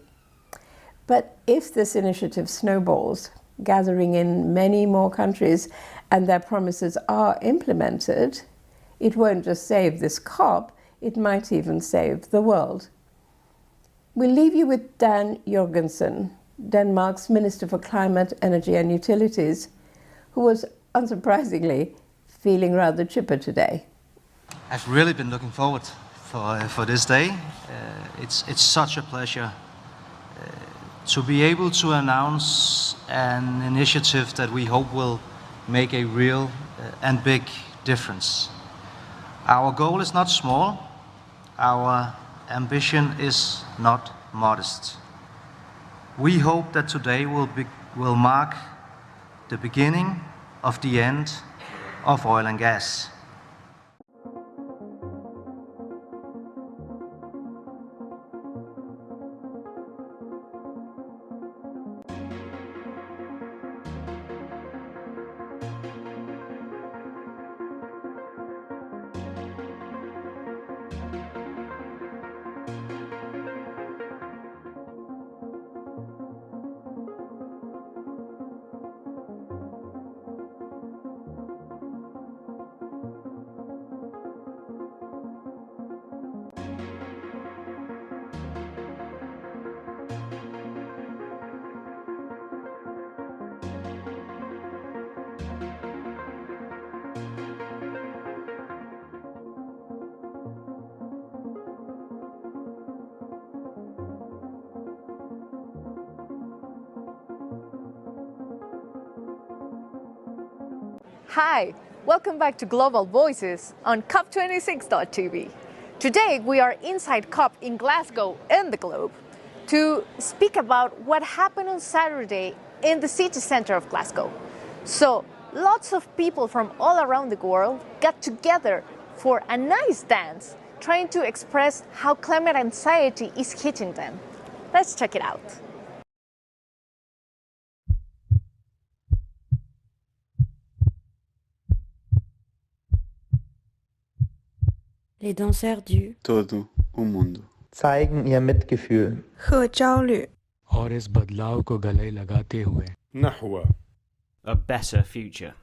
Speaker 5: But if this initiative snowballs, gathering in many more countries, and their promises are implemented, it won't just save this COP, it might even save the world. We'll leave you with Dan Jorgensen, Denmark's Minister for Climate, Energy and Utilities, who was, unsurprisingly, feeling rather chipper today.
Speaker 20: I've really been looking forward for this day. It's such a pleasure to be able to announce an initiative that we hope will make a real and big difference. Our goal is not small. Our ambition is not modest. We hope that today will mark the beginning of the end of oil and gas.
Speaker 15: Hi, welcome back to Global Voices on COP26.tv. Today we are inside COP in Glasgow and the globe to speak about what happened on Saturday in the city center of Glasgow. So lots of people from all around the world got together for a nice dance, trying to express how climate anxiety is hitting them. Let's check it out.
Speaker 17: Les danseurs du
Speaker 19: todo o mundo
Speaker 24: zeigen ihr Mitgefühl
Speaker 17: 和焦虑
Speaker 25: और इस बदलाव को गले लगाते हुए
Speaker 19: نحو
Speaker 26: a better future.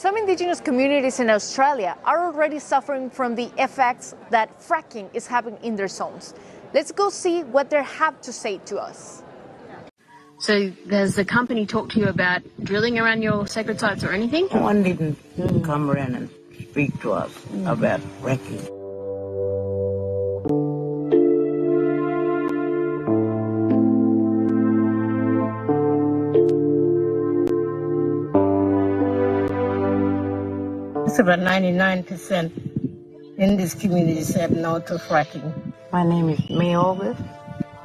Speaker 15: Some indigenous communities in Australia are already suffering from the effects that fracking is having in their zones. Let's go see what they have to say to us.
Speaker 1: So does the company talk to you about drilling around your sacred sites or anything?
Speaker 4: One didn't come around and speak to us about fracking. It's about 99% in this community said no to fracking. My name is May August.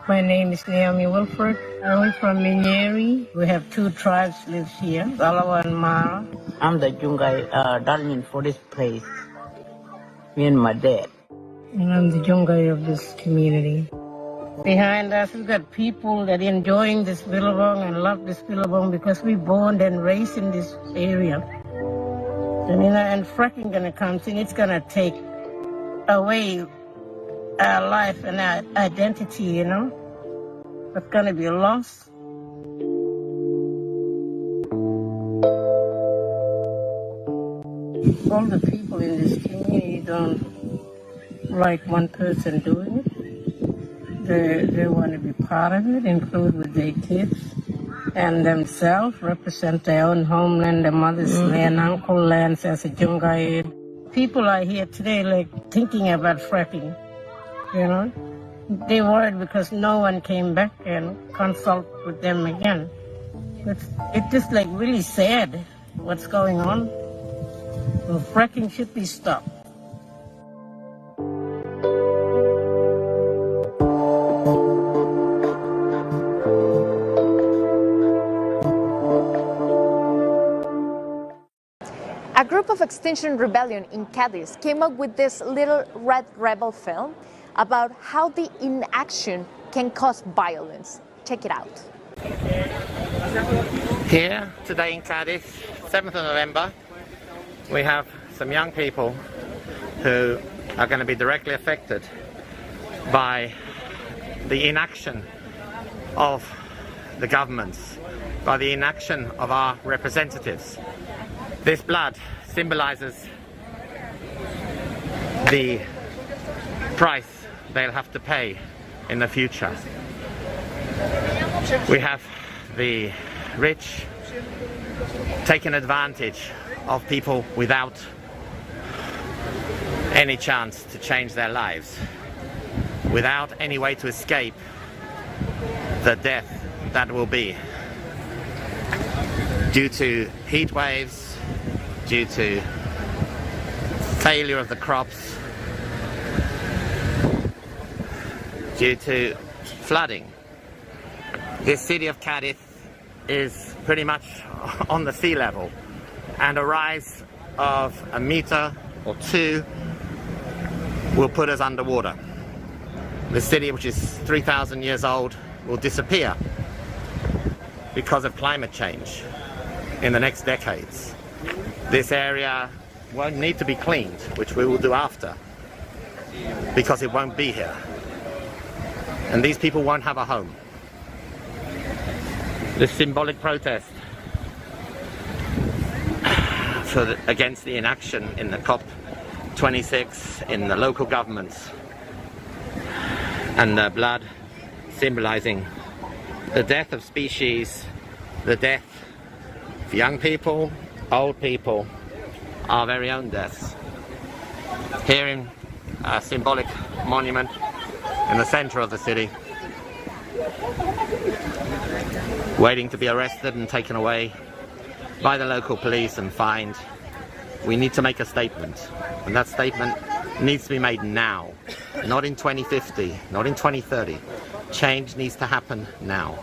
Speaker 4: My name is Naomi Wilford. I'm from Minyeri. We have 2 tribes lives here, Salawa and Mara. I'm the Jungai darling for this place. Me and my dad. And I'm the Jungai of this community. Behind us, we've got people that are enjoying this Billabong and love this Billabong because we born and raised in this area. And fracking gonna come in, it's gonna take away our life and our identity, you know. It's gonna be a loss. All the people in this community don't like one person doing it. They want to be part of it, include with their kids and themselves, represent their own homeland, their mother's land, uncle lands as a Jungai. People are here today like thinking about fracking, you know. They worried because no one came back and consult with them again. It's just like really sad what's going on. Well, fracking should be stopped.
Speaker 15: A group of Extinction Rebellion in Cadiz came up with this little Red Rebel film about how the inaction can cause violence. Check it out.
Speaker 7: Here today in Cadiz, 7th of November, we have some young people who are going to be directly affected by the inaction of the governments, by the inaction of our representatives. This blood symbolizes the price they'll have to pay in the future. We have the rich taking advantage of people without any chance to change their lives, without any way to escape the death that will be due to heat waves, due to failure of the crops, due to flooding. This city of Cadiz is pretty much on the sea level, and a rise of a meter or 2 will put us underwater. The city, which is 3,000 years old, will disappear because of climate change in the next decades. This area won't need to be cleaned, which we will do after, because it won't be here. And these people won't have a home. This symbolic protest against the inaction in the COP26 in the local governments, and the blood symbolizing the death of species, the death of young people, old people, our very own deaths. Here in a symbolic monument in the center of the city, waiting to be arrested and taken away by the local police and fined. We need to make a statement, and that statement needs to be made now, not in 2050, not in 2030. Change needs to happen now.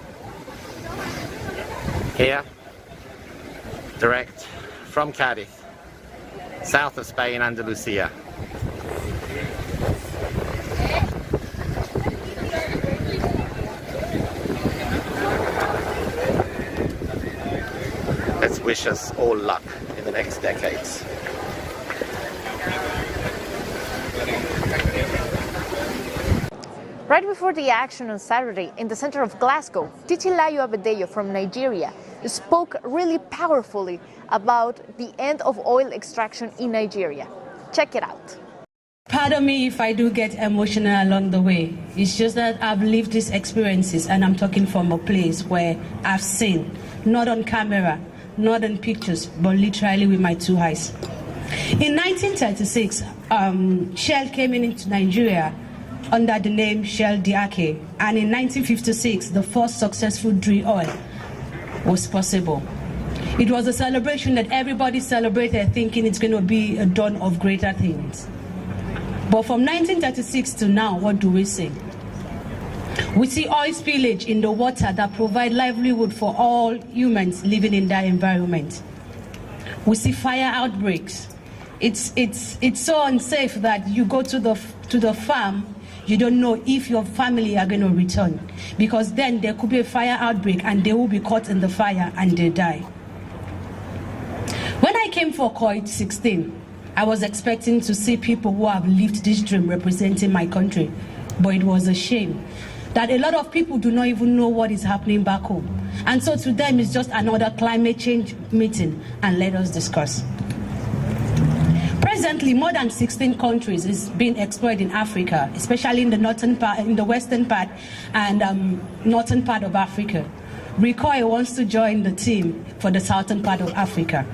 Speaker 7: Here, direct from Cadiz, south of Spain, Andalusia. Let's wish us all luck in the next decades.
Speaker 15: Right before the action on Saturday in the center of Glasgow, Titilayo Abedeyo from Nigeria spoke really powerfully about the end of oil extraction in Nigeria. Check it out.
Speaker 9: Pardon me if I do get emotional along the way. It's just that I've lived these experiences and I'm talking from a place where I've seen, not on camera, not in pictures, but literally with my 2 eyes. In 1936, Shell came into Nigeria under the name Shell Diake, and in 1956, the first successful drill oil was possible. It was a celebration that everybody celebrated, thinking it's going to be a dawn of greater things. But from 1936 to now, what do we see? We see oil spillage in the water that provide livelihood for all humans living in that environment. We see fire outbreaks. It's so unsafe that you go to the farm, you don't know if your family are going to return, because then there could be a fire outbreak and they will be caught in the fire and they die. When I came for COP26, I was expecting to see people who have lived this dream representing my country, but it was a shame that a lot of people do not even know what is happening back home. And so to them, it's just another climate change meeting, and let us discuss. Presently, more than 16 countries is being explored in Africa, especially in the northern part, in the western part, and northern part of Africa. Recoil wants to join the team for the southern part of Africa.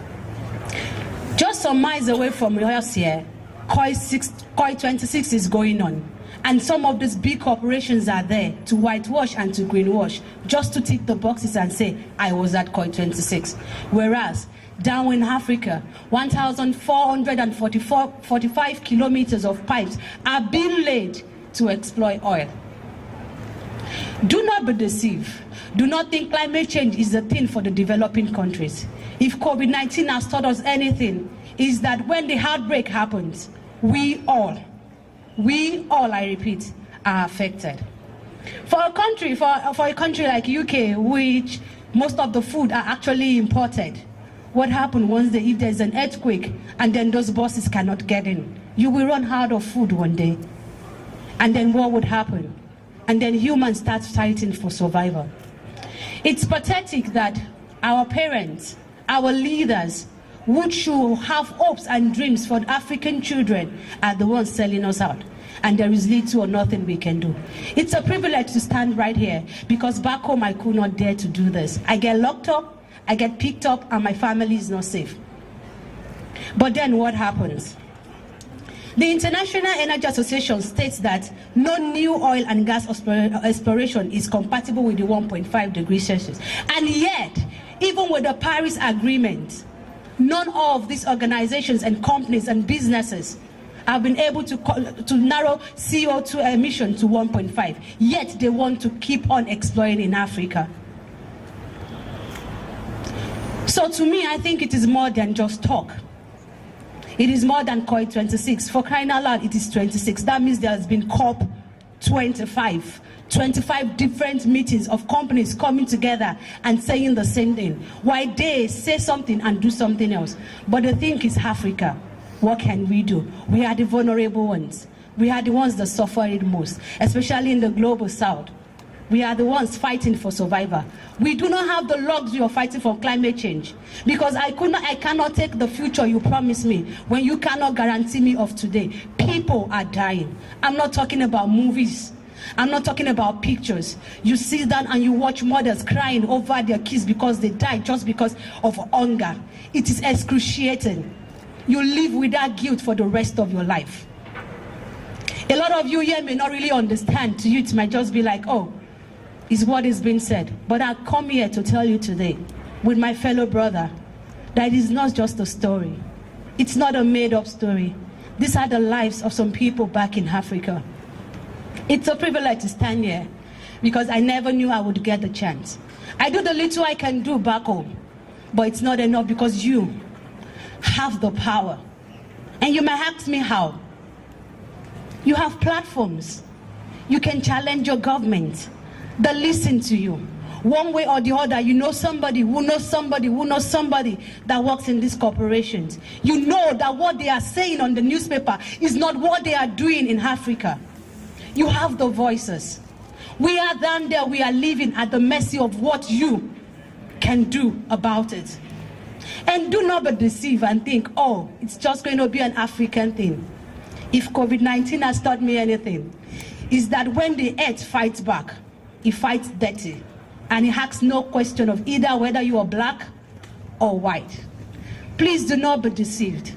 Speaker 9: Just some miles away from us here, COP26 is going on. And some of these big corporations are there to whitewash and to greenwash, just to tick the boxes and say, I was at COP26. Whereas, down in Africa, 1,445 kilometers of pipes are being laid to exploit oil. Do not be deceived. Do not think climate change is a thing for the developing countries. If COVID-19 has taught us anything, is that when the outbreak happens, we all, I repeat, are affected. For a country like UK, which most of the food are actually imported, what happens if there's an earthquake and then those buses cannot get in? You will run out of food one day. And then what would happen? And then humans start fighting for survival. It's pathetic that our parents, our leaders, which should have hopes and dreams for African children, are the ones selling us out. And there is little or nothing we can do. It's a privilege to stand right here, because back home I could not dare to do this. I get locked up, I get picked up, and my family is not safe. But then what happens? The International Energy Association states that no new oil and gas exploration is compatible with the 1.5 degrees Celsius. And yet, even with the Paris Agreement, none of these organizations and companies and businesses have been able to narrow CO2 emission to 1.5. Yet they want to keep on exploring in Africa. So to me, I think it is more than just talk. It is more than COP26. For crying out loud, it is 26. That means there has been COP25. 25 different meetings of companies coming together and saying the same thing. Why they say something and do something else. But the thing is, Africa, what can we do? We are the vulnerable ones. We are the ones that suffer it most, especially in the global south. We are the ones fighting for survival. We do not have the luxury of fighting for climate change, because I cannot take the future you promised me when you cannot guarantee me of today. People are dying. I'm not talking about movies. I'm not talking about pictures. You sit down and you watch mothers crying over their kids because they died just because of hunger. It is excruciating. You live with that guilt for the rest of your life. A lot of you here may not really understand. To you, it might just be like, oh, is what is being said. But I come here to tell you today, with my fellow brother, that it is not just a story. It's not a made-up story. These are the lives of some people back in Africa. It's a privilege to stand here, because I never knew I would get the chance. I do the little I can do back home, but it's not enough, because you have the power. And you may ask me how. You have platforms. You can challenge your government. They listen to you. One way or the other, you know somebody who knows somebody who knows somebody that works in these corporations. You know that what they are saying on the newspaper is not what they are doing in Africa. You have the voices. We are down there, we are living at the mercy of what you can do about it. And do not be deceived and think, oh, it's just going to be an African thing. If COVID-19 has taught me anything, is that when the earth fights back, it fights dirty. And it asks no question of either whether you are black or white. Please do not be deceived.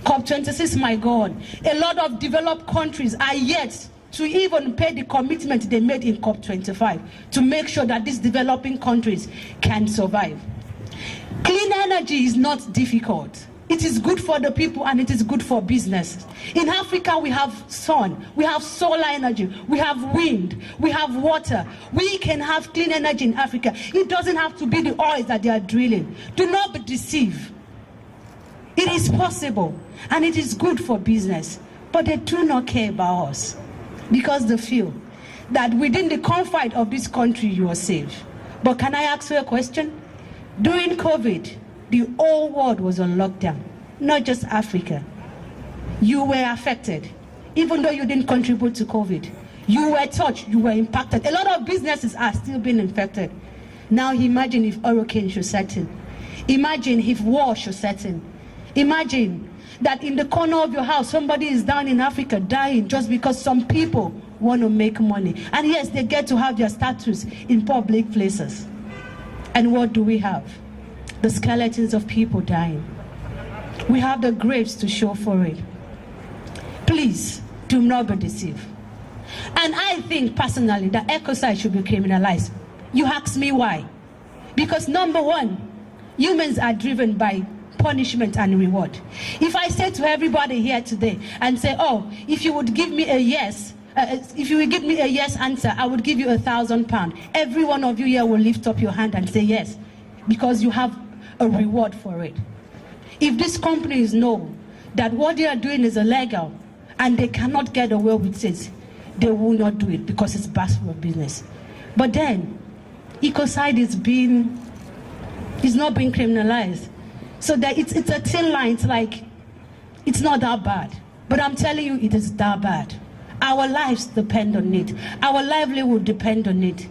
Speaker 9: COP26 might go on. A lot of developed countries are yet to even pay the commitment they made in COP25 to make sure that these developing countries can survive. Clean energy is not difficult. It is good for the people and it is good for business. In Africa, we have sun, we have solar energy, we have wind, we have water. We can have clean energy in Africa. It doesn't have to be the oil that they are drilling. Do not be deceived. It is possible and it is good for business, but they do not care about us because they feel that within the confines of this country you are safe. But can I ask you a question? During COVID, the whole world was on lockdown, not just Africa. You were affected, even though you didn't contribute to COVID. You were touched, you were impacted. A lot of businesses are still being infected. Now imagine if hurricane should set in. Imagine if war should set in. Imagine that in the corner of your house, somebody is down in Africa dying just because some people want to make money. And yes, they get to have their status in public places. And what do we have? The skeletons of people dying. We have the graves to show for it. Please, do not be deceived. And I think personally that ecocide should be criminalized. You ask me why? Because number one, humans are driven by punishment and reward. If I say to everybody here today and say, oh, if you would give me a yes, if you will give me a yes answer, I would give you £1,000. Every one of you here will lift up your hand and say yes, because you have a reward for it. If these companies know that what they are doing is illegal and they cannot get away with it, they will not do it because it's bad for business. But then, ecocide is not being criminalized. So that it's a thin line. It's like, it's not that bad. But I'm telling you, it is that bad. Our lives depend on it. Our livelihood depend on it.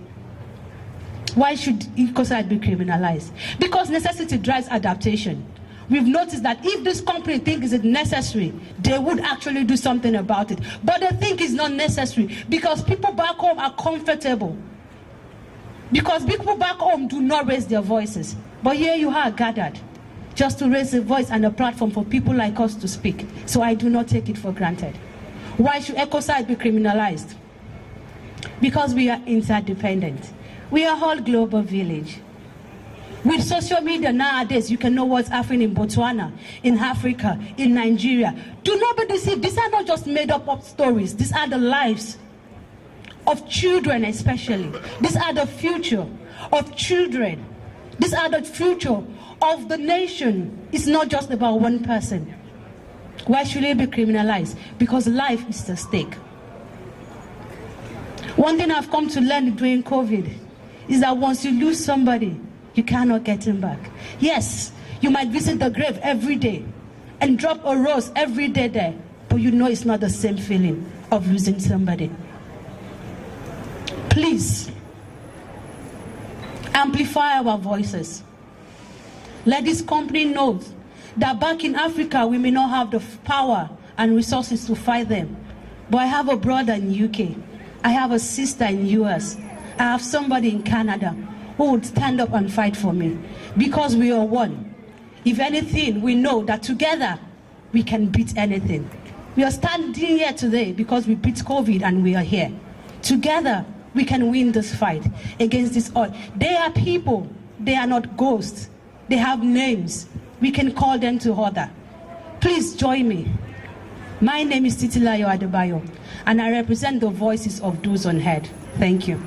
Speaker 9: Why should ecocide be criminalized? Because necessity drives adaptation. We've noticed that if this company thinks it's necessary, they would actually do something about it. But they think it's not necessary because people back home are comfortable. Because people back home do not raise their voices. But here you are gathered just to raise a voice and a platform for people like us to speak. So I do not take it for granted. Why should ecocide be criminalized? Because we are interdependent. We are a whole global village. With social media nowadays, you can know what's happening in Botswana, in Africa, in Nigeria. Do not be deceived. These are not just made up stories. These are the lives of children especially. These are the future of children. These are the future of the nation. It's not just about one person. Why should it be criminalized? Because life is at stake. One thing I've come to learn during COVID is that once you lose somebody, you cannot get him back. Yes, you might visit the grave every day and drop a rose every day there, but you know it's not the same feeling of losing somebody. Please, amplify our voices. Let this company know that back in Africa, we may not have the power and resources to fight them. But I have a brother in the UK. I have a sister in the US. I have somebody in Canada who would stand up and fight for me. Because we are one. If anything, we know that together we can beat anything. We are standing here today because we beat COVID and we are here. Together, we can win this fight against this oil. They are people. They are not ghosts. They have names. We can call them to order. Please join me. My name is Titilayo Adebayo, and I represent the voices of those on head. Thank you.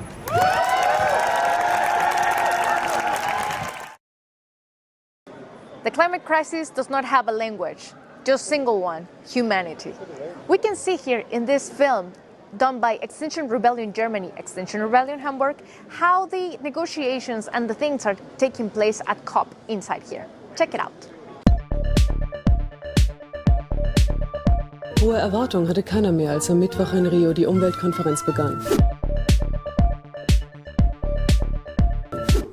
Speaker 15: The climate crisis does not have a language, just a single one: humanity. We can see here in this film done by Extinction Rebellion Germany, Extinction Rebellion Hamburg, how the negotiations and the things are taking place at COP inside here. Check it out.
Speaker 3: Hohe Erwartungen hatte keiner mehr, als am Mittwoch in Rio die Umweltkonferenz begann.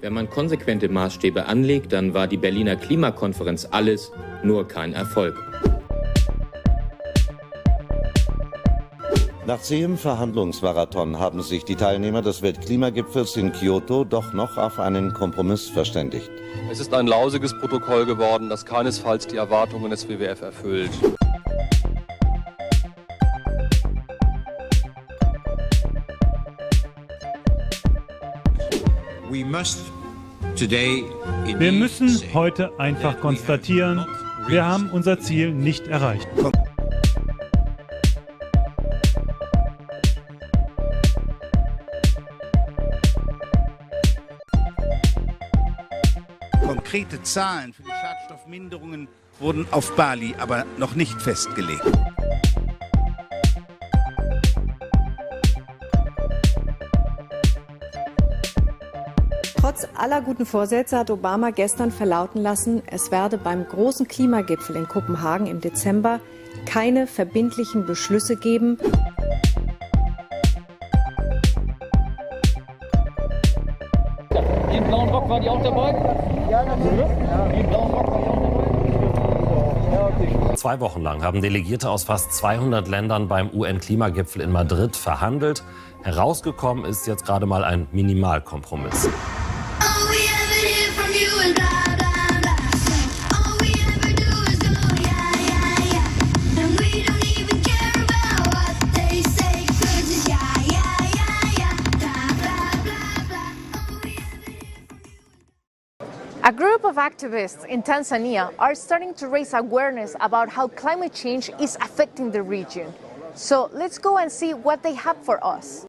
Speaker 10: Wenn man konsequente Maßstäbe anlegt, dann war die Berliner Klimakonferenz alles, nur kein Erfolg.
Speaker 11: Nach zähem Verhandlungsmarathon haben sich die Teilnehmer des Weltklimagipfels in Kyoto doch noch auf einen Kompromiss verständigt.
Speaker 14: Es ist ein lausiges Protokoll geworden, das keinesfalls die Erwartungen des WWF erfüllt.
Speaker 18: Wir müssen heute einfach konstatieren, wir haben unser Ziel nicht erreicht.
Speaker 21: Konkrete Zahlen für die Schadstoffminderungen wurden auf Bali aber noch nicht festgelegt.
Speaker 27: Trotz aller guten Vorsätze hat Obama gestern verlauten lassen, es werde beim großen Klimagipfel in Kopenhagen im Dezember keine verbindlichen Beschlüsse geben.
Speaker 28: Den blauen Rock, war die auch dabei? Ja, natürlich. Den blauen Rock war die auch dabei?
Speaker 29: 2 Wochen lang haben Delegierte aus fast 200 Ländern beim UN-Klimagipfel in Madrid verhandelt. Herausgekommen ist jetzt gerade mal ein Minimalkompromiss.
Speaker 15: A group of activists in Tanzania are starting to raise awareness about how climate change is affecting the region. So let's go and see what they have for us.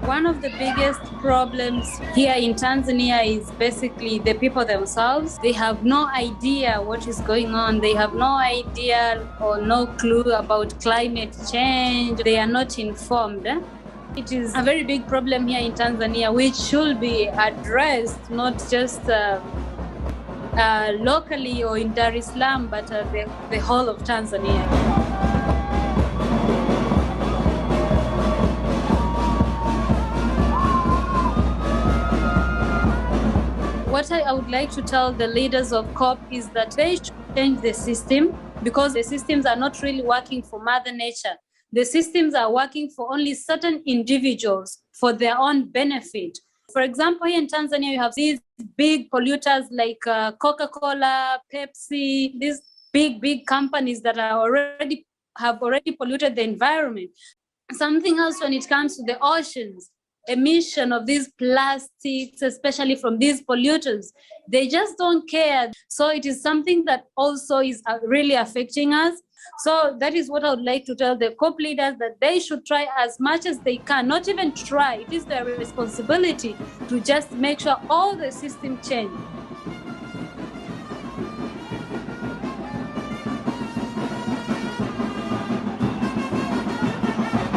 Speaker 30: One of the biggest problems here in Tanzania is basically the people themselves. They have no idea what is going on. They have no idea or no clue about climate change. They are not informed. It is a very big problem here in Tanzania, which should be addressed not just locally or in Dar es Salaam, but the whole of Tanzania. What I would like to tell the leaders of COP is that they should change the system, because the systems are not really working for Mother Nature. The systems are working for only certain individuals for their own benefit. For example, here in Tanzania, you have these big polluters like Coca-Cola, Pepsi, these big companies that have already polluted the environment. Something else when it comes to the oceans. Emission of these plastics, especially from these polluters, they just don't care. So it is something that also is really affecting us. So that is what I would like to tell the COP leaders, that they should try as much as they can, not even try. It is their responsibility to just make sure all the system change.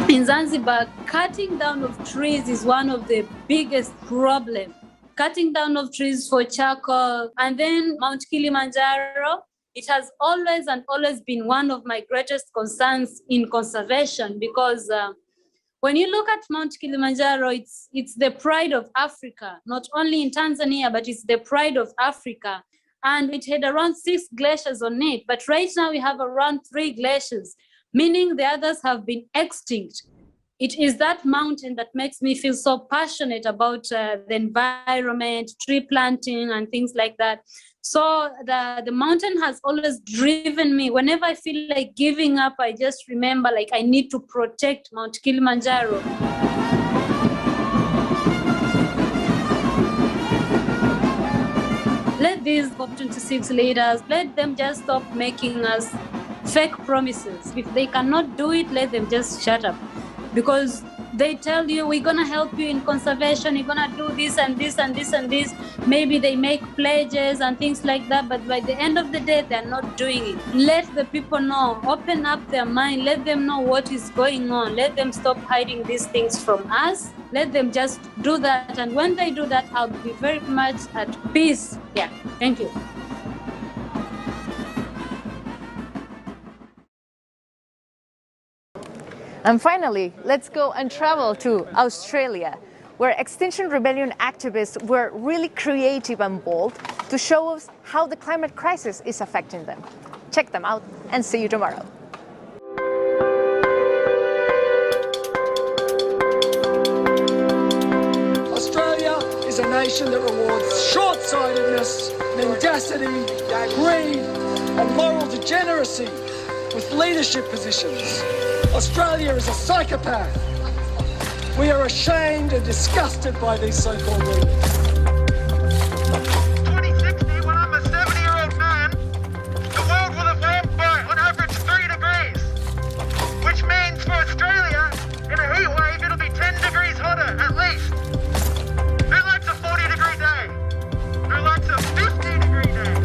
Speaker 30: In Zanzibar, cutting down of trees is one of the biggest problems. Cutting down of trees for charcoal. And then Mount Kilimanjaro, it has always been one of my greatest concerns in conservation, because when you look at Mount Kilimanjaro, it's the pride of Africa, not only in Tanzania, but it's the pride of Africa. And it had around 6 glaciers on it. But right now we have around 3 glaciers, meaning the others have been extinct. It is that mountain that makes me feel so passionate about the environment, tree planting and things like that. So the mountain has always driven me. Whenever I feel like giving up, I just remember like I need to protect Mount Kilimanjaro. Let these COP26 leaders, let them just stop making us fake promises. If they cannot do it, let them just shut up. Because They tell you, we're gonna help you in conservation, you're gonna do this and this and this and this. Maybe they make pledges and things like that, but by the end of the day, they're not doing it. Let the people know, open up their mind, let them know what is going on. Let them stop hiding these things from us. Let them just do that. And when they do that, I'll be very much at peace. Yeah, thank you.
Speaker 15: And finally, let's go and travel to Australia, where Extinction Rebellion activists were really creative and bold to show us how the climate crisis is affecting them. Check them out and see you tomorrow.
Speaker 2: Australia is a nation that rewards short-sightedness, mendacity, greed, and moral degeneracy with leadership positions. Australia is a psychopath. We are ashamed and disgusted by these so-called leaders.
Speaker 5: 2060, when I'm a 70-year-old man, the world will have warmed by, on average, 3 degrees. Which means for Australia, in a heat wave, it'll be 10 degrees hotter, at least. Who likes a 40-degree day? Who likes a 50-degree day?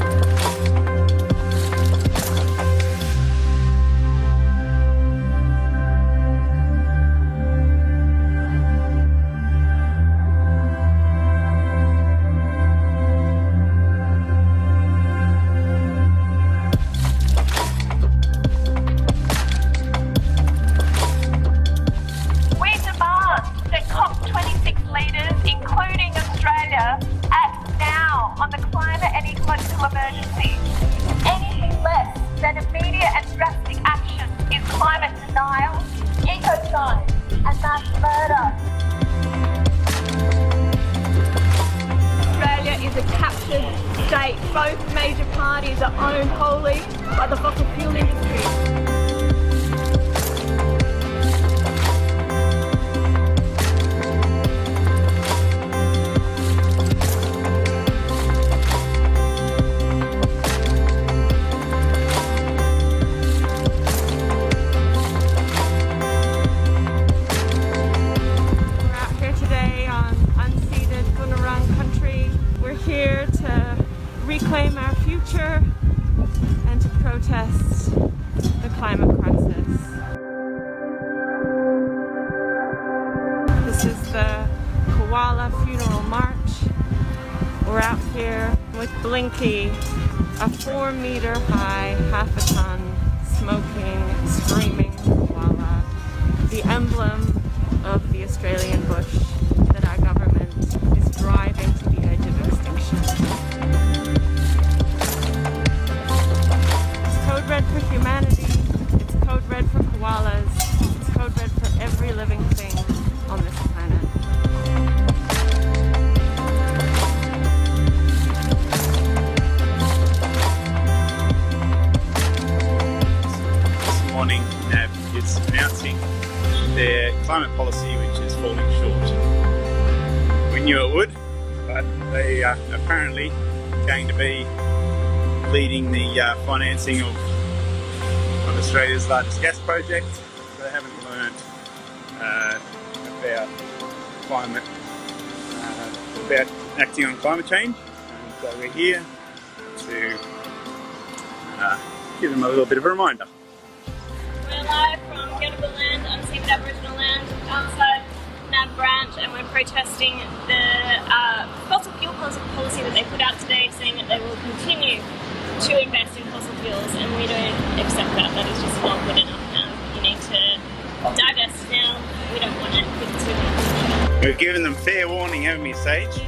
Speaker 6: Both major parties are owned wholly by the fossil fuel industry. Reclaim our future and to protest the climate crisis. This is the Koala Funeral March. We're out here with Blinky, a 4-meter high, half-a-ton, smoking, screaming koala, the emblem of the Australian bush that our government is driving to the edge of extinction. Code red for humanity, it's code red for koalas, it's code red for every living thing on this planet.
Speaker 8: This morning, NAB is announcing their climate policy, which is falling short. We knew it would, but they are apparently going to be leading the financing of Australia's largest gas project. They haven't learned about climate, about acting on climate change. And so we're here to give them a little bit of a reminder.
Speaker 6: We're live from Gadigal land, unceded Aboriginal land, outside NAB branch, and we're protesting the fossil fuel policy that they put out today, saying that they will continue to invest in fossil fuels, and we don't accept that. That is just not good enough now. You need to divest now. We don't want it.
Speaker 8: We've given them fair warning, haven't we, Sage?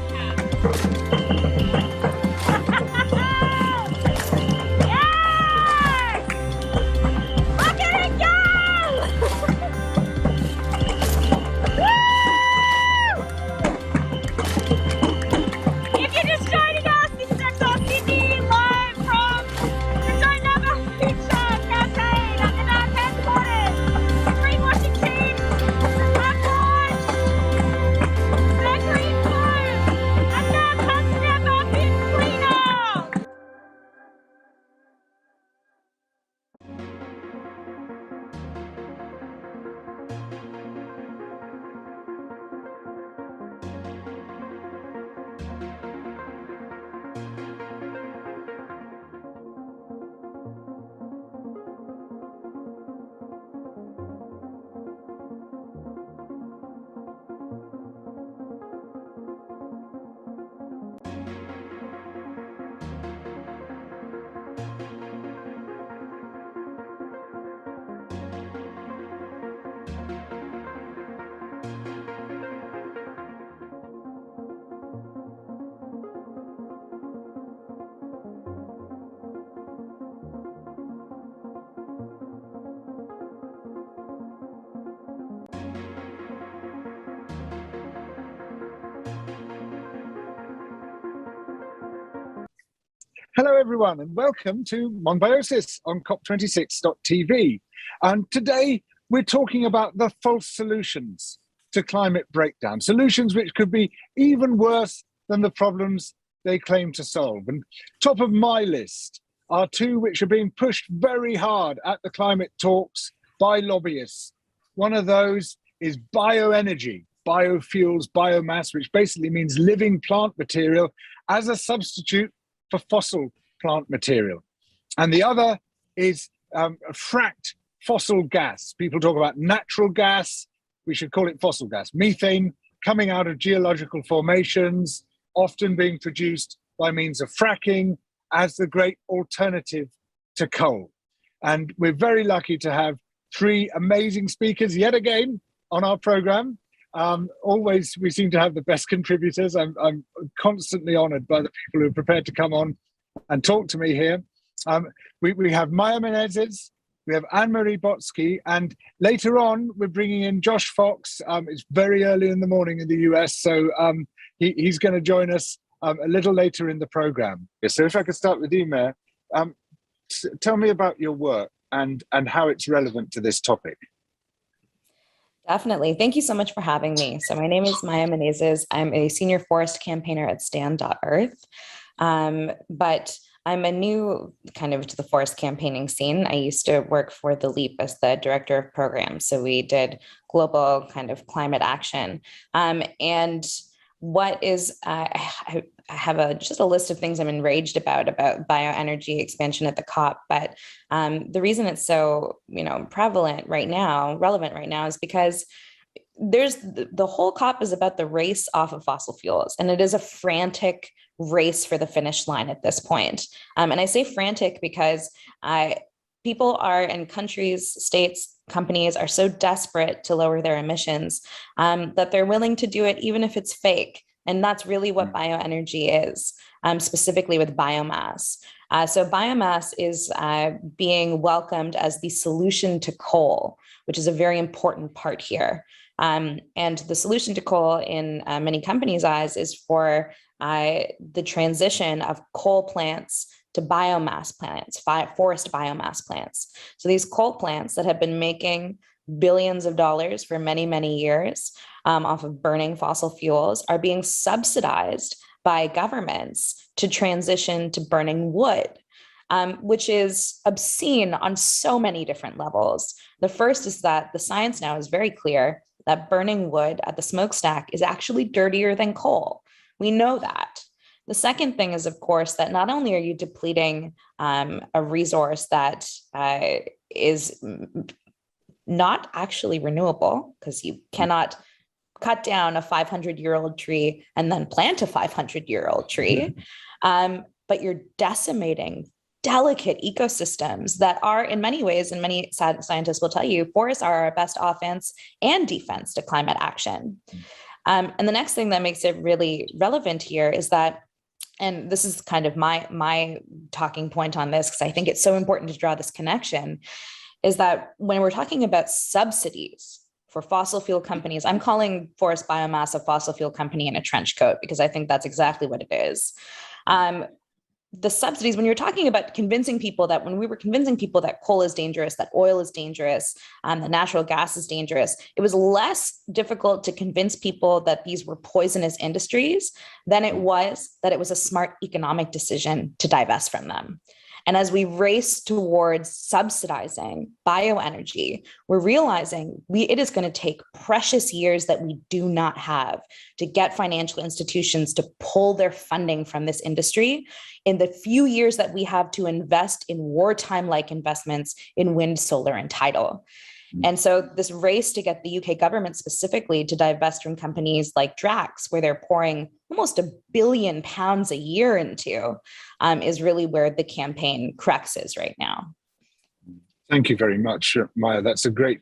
Speaker 12: Hello, everyone, and welcome to Monbiosis on COP26.tv. And today we're talking about the false solutions to climate breakdown, solutions which could be even worse than the problems they claim to solve. And top of my list are two which are being pushed very hard at the climate talks by lobbyists. One of those is bioenergy, biofuels, biomass, which basically means living plant material as a substitute for fossil plant material. And the other is fracked fossil gas. People talk about natural gas. We should call it fossil gas. Methane coming out of geological formations, often being produced by means of fracking as the great alternative to coal. And we're very lucky to have three amazing speakers yet again on our program. Always, we seem to have the best contributors. I'm constantly honored by the people who are prepared to come on and talk to me here. We have Maya Menezes, we have Anne-Marie Botsky, and later on, we're bringing in Josh Fox. It's very early in the morning in the US, so he's going to join us a little later in the program. So if I could start with you, Maya, tell me about your work and how it's relevant to this topic.
Speaker 13: Definitely. Thank you so much for having me. So my name is Maya Menezes. I'm a senior forest campaigner at Stand.Earth. But I'm a new kind of to the forest campaigning scene. I used to work for The Leap as the director of programs. So we did global kind of climate action. And what is, I have just a list of things I'm enraged about bioenergy expansion at the COP. But the reason it's so, relevant right now is because the whole COP is about the race off of fossil fuels. And it is a frantic race for the finish line at this point. And I say frantic because people are in countries, states, companies are so desperate to lower their emissions that they're willing to do it even if it's fake. And that's really what bioenergy is, specifically with biomass. So biomass is being welcomed as the solution to coal, which is a very important part here. And the solution to coal in many companies' eyes is for the transition of coal plants to biomass plants, forest biomass plants. So these coal plants that have been making billions of dollars for many, many years off of burning fossil fuels are being subsidized by governments to transition to burning wood, which is obscene on so many different levels. The first is that the science now is very clear that burning wood at the smokestack is actually dirtier than coal. We know that. The second thing is, of course, that not only are you depleting a resource that is not actually renewable, because you cannot cut down a 500-year-old tree and then plant a 500-year-old tree, but you're decimating delicate ecosystems that are, in many ways, and many scientists will tell you, forests are our best offense and defense to climate action. And the next thing that makes it really relevant here is that, and this is kind of my talking point on this, because I think it's so important to draw this connection, is that when we're talking about subsidies for fossil fuel companies, I'm calling forest biomass a fossil fuel company in a trench coat, because I think that's exactly what it is. The subsidies, when you're talking about convincing people that, when we were convincing people that coal is dangerous, that oil is dangerous, that natural gas is dangerous, it was less difficult to convince people that these were poisonous industries than it was that it was a smart economic decision to divest from them. And as we race towards subsidizing bioenergy, we're realizing it is going to take precious years that we do not have to get financial institutions to pull their funding from this industry in the few years that we have to invest in wartime-like investments in wind, solar, and tidal. And so this race to get the UK government specifically to divest from companies like Drax, where they're pouring almost £1 billion a year into, is really where the campaign crux is right now.
Speaker 12: Thank you very much, Maya. That's a great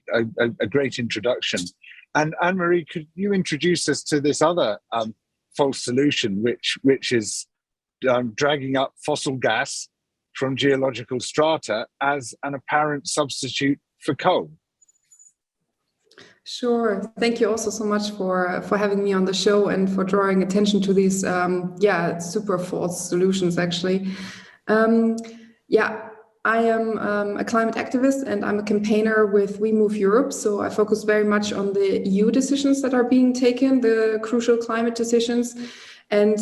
Speaker 12: introduction. And Anne-Marie, could you introduce us to this other false solution, which is dragging up fossil gas from geological strata as an apparent substitute for coal?
Speaker 16: Sure. Thank you also so much for having me on the show and for drawing attention to these super false solutions, actually. Yeah, I am a climate activist and I'm a campaigner with We Move Europe. So I focus very much on the EU decisions that are being taken, the crucial climate decisions. And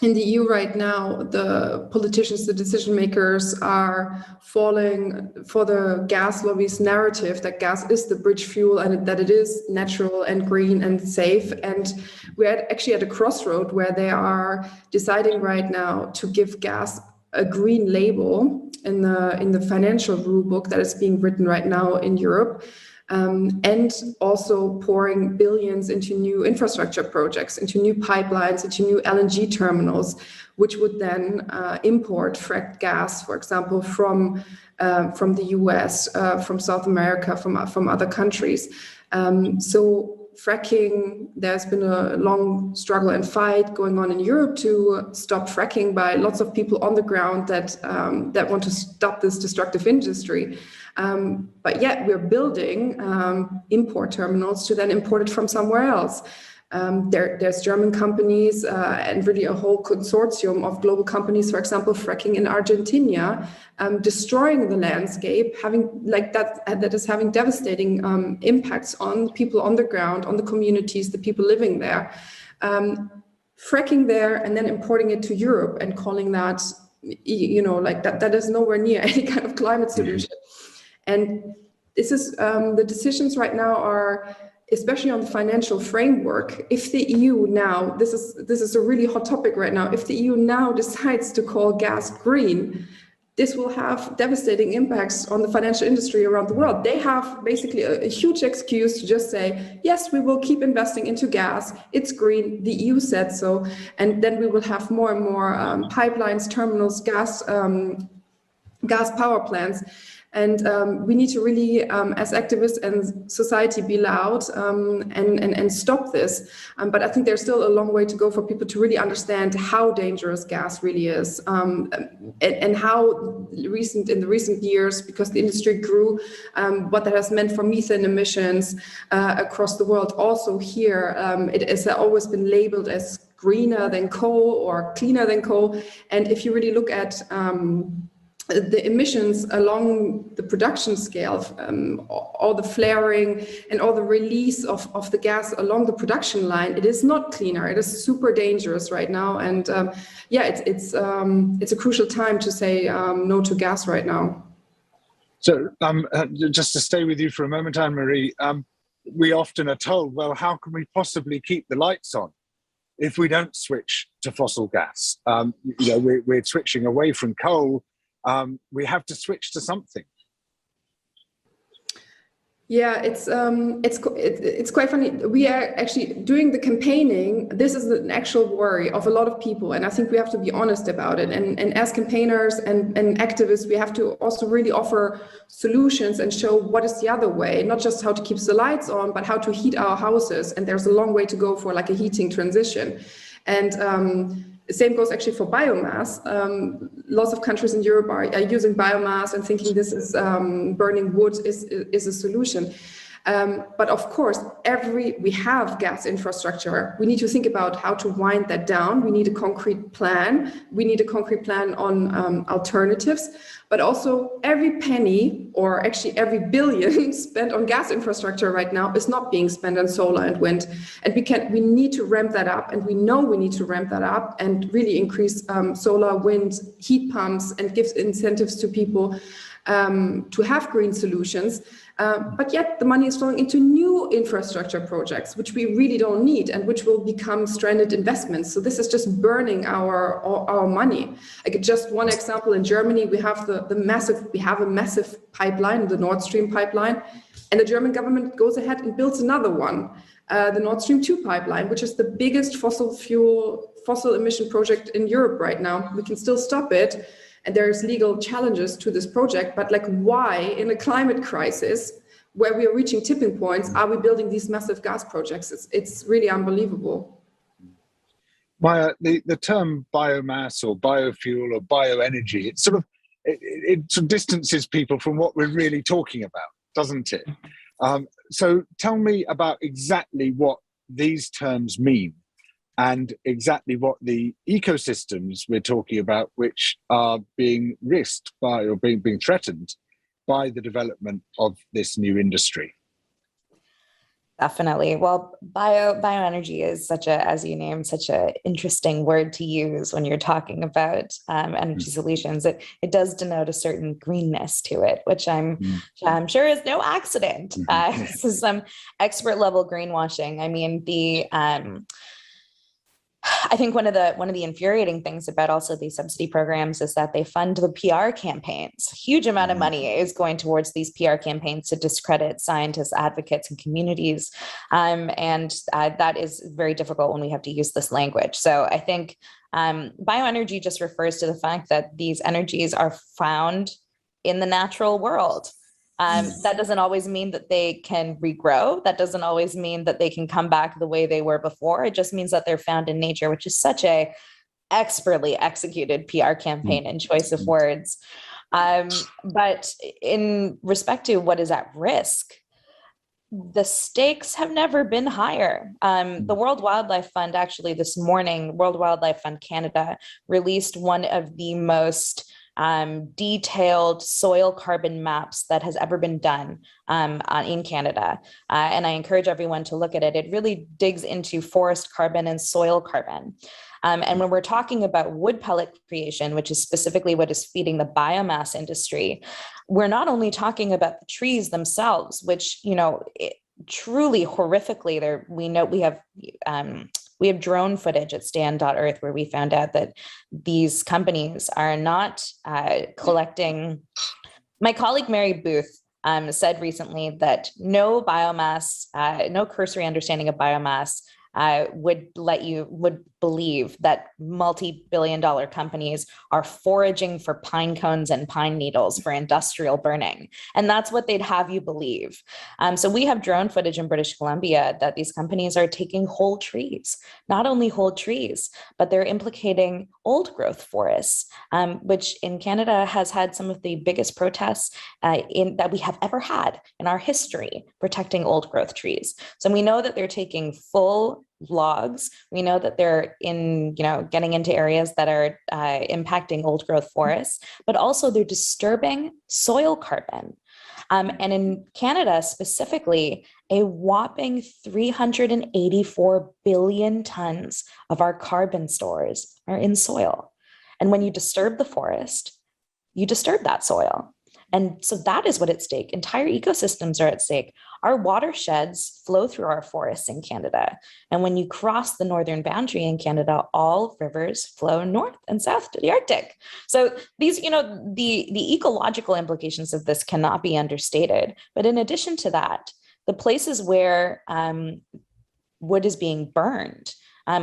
Speaker 16: in the EU right now, the politicians, the decision makers are falling for the gas lobby's narrative that gas is the bridge fuel and that it is natural and green and safe. And we're actually at a crossroad where they are deciding right now to give gas a green label in the financial rule book that is being written right now in Europe. And also pouring billions into new infrastructure projects, into new pipelines, into new LNG terminals, which would then import fracked gas, for example, from the US, from South America, from other countries. So fracking, there's been a long struggle and fight going on in Europe to stop fracking by lots of people on the ground that want to stop this destructive industry. But yet we're building import terminals to then import it from somewhere else. There's German companies and really a whole consortium of global companies, for example, fracking in Argentina, destroying the landscape, that is having devastating impacts on people on the ground, on the communities, the people living there. Fracking there and then importing it to Europe and calling that, that is nowhere near any kind of climate solution. And this is the decisions right now are, especially on the financial framework. If the EU now, this is a really hot topic right now, if the EU now decides to call gas green, this will have devastating impacts on the financial industry around the world. They have basically a huge excuse to just say, yes, we will keep investing into gas, it's green, the EU said so, and then we will have more and more pipelines, terminals, gas power plants. And we need to really, as activists and society, be loud and stop this. But I think there's still a long way to go for people to really understand how dangerous gas really is, and how in the recent years, because the industry grew, what that has meant for methane emissions across the world. Also here, it has always been labeled as greener than coal or cleaner than coal. And if you really look at the emissions along the production scale, all the flaring and all the release of the gas along the production line, it is not cleaner. It is super dangerous right now. And it's a crucial time to say no to gas right now.
Speaker 12: So just to stay with you for a moment, Anne-Marie, we often are told, well, how can we possibly keep the lights on if we don't switch to fossil gas? We're switching away from coal. We have to switch to something.
Speaker 16: Yeah, it's quite funny. We are actually doing the campaigning. This is an actual worry of a lot of people, and I think we have to be honest about it. And as campaigners and activists, we have to also really offer solutions and show what is the other way, not just how to keep the lights on, but how to heat our houses. And there's a long way to go for like a heating transition. And the same goes actually for biomass. Lots of countries in Europe are using biomass and thinking this is burning wood is a solution. But of course, we have gas infrastructure. We need to think about how to wind that down. We need a concrete plan. We need a concrete plan on alternatives. But also every penny, or actually every billion spent on gas infrastructure right now is not being spent on solar and wind. And we need to ramp that up. And we know we need to ramp that up and really increase solar, wind, heat pumps, and give incentives to people to have green solutions. But yet the money is flowing into new infrastructure projects, which we really don't need and which will become stranded investments. So this is just burning our money. Like just one example, in Germany, we have a massive pipeline, the Nord Stream pipeline, and the German government goes ahead and builds another one, the Nord Stream 2 pipeline, which is the biggest fossil emission project in Europe right now. We can still stop it. And there's legal challenges to this project, but like why in a climate crisis where we are reaching tipping points, are we building these massive gas projects? It's really unbelievable.
Speaker 12: Maya, the term biomass or biofuel or bioenergy, it sort of distances people from what we're really talking about, doesn't it? So tell me about exactly what these terms mean. and exactly what the ecosystems we're talking about, which are being risked by or being threatened by the development of this new industry.
Speaker 13: Definitely. Well, bioenergy is such a, as you named, such an interesting word to use when you're talking about energy solutions. It does denote a certain greenness to it, which I'm sure is no accident. This is some expert level greenwashing. I mean, I think one of the infuriating things about also these subsidy programs is that they fund the PR campaigns. Huge amount of money is going towards these PR campaigns to discredit scientists, advocates, and communities. And that is very difficult when we have to use this language. So I think bioenergy just refers to the fact that these energies are found in the natural world. That doesn't always mean that they can regrow. That doesn't always mean that they can come back the way they were before. It just means that they're found in nature, which is such a expertly executed PR campaign and choice of words. But in respect to what is at risk, the stakes have never been higher. The World Wildlife Fund, actually this morning, World Wildlife Fund Canada released one of the most detailed soil carbon maps that has ever been done in Canada. And I encourage everyone to look at it. It really digs into forest carbon and soil carbon. And when we're talking about wood pellet creation, which is specifically what is feeding the biomass industry, we're not only talking about the trees themselves, which, truly horrifically, we have drone footage at stand.earth where we found out that these companies are not collecting. My colleague Mary Booth said recently that no cursory understanding of biomass would believe that multi-billion-dollar companies are foraging for pine cones and pine needles for industrial burning. And that's what they'd have you believe. So we have drone footage in British Columbia that these companies are taking whole trees, not only whole trees, but they're implicating old growth forests, which in Canada has had some of the biggest protests that we have ever had in our history, protecting old growth trees. So we know that they're taking full logs. We know that they're getting into areas that are impacting old growth forests, but also they're disturbing soil carbon. And in Canada specifically, a whopping 384 billion tons of our carbon stores are in soil. And when you disturb the forest, you disturb that soil. And so that is what at stake. Entire ecosystems are at stake. Our watersheds flow through our forests in Canada. And when you cross the northern boundary in Canada, all rivers flow north and south to the Arctic. So these, the ecological implications of this cannot be understated. But in addition to that, the places where wood is being burned,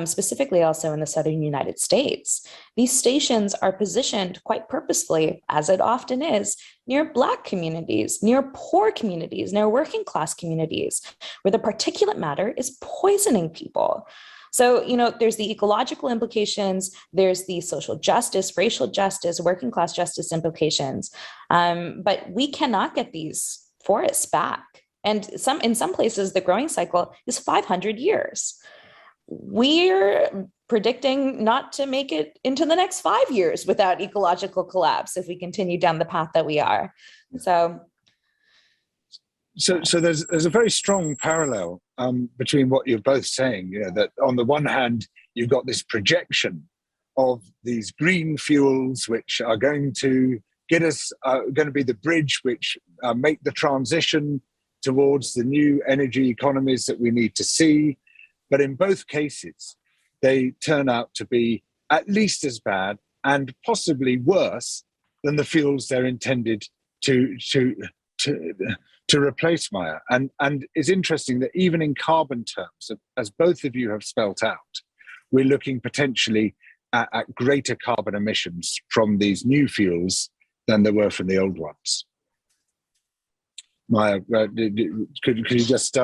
Speaker 13: specifically also in the southern United States, these stations are positioned quite purposefully, as it often is, near Black communities, near poor communities, near working class communities, where the particulate matter is poisoning people. So, there's the ecological implications, there's the social justice, racial justice, working class justice implications, but we cannot get these forests back. And in some places, the growing cycle is 500 years. We're predicting not to make it into the next 5 years without ecological collapse if we continue down the path that we are. So
Speaker 12: there's a very strong parallel between what you're both saying. That on the one hand, you've got this projection of these green fuels, which are going to get us, going to be the bridge which make the transition towards the new energy economies that we need to see. But in both cases, they turn out to be at least as bad and possibly worse than the fuels they're intended to replace, Maya. And it's interesting that even in carbon terms, as both of you have spelt out, we're looking potentially at greater carbon emissions from these new fuels than there were from the old ones. Maya, could you just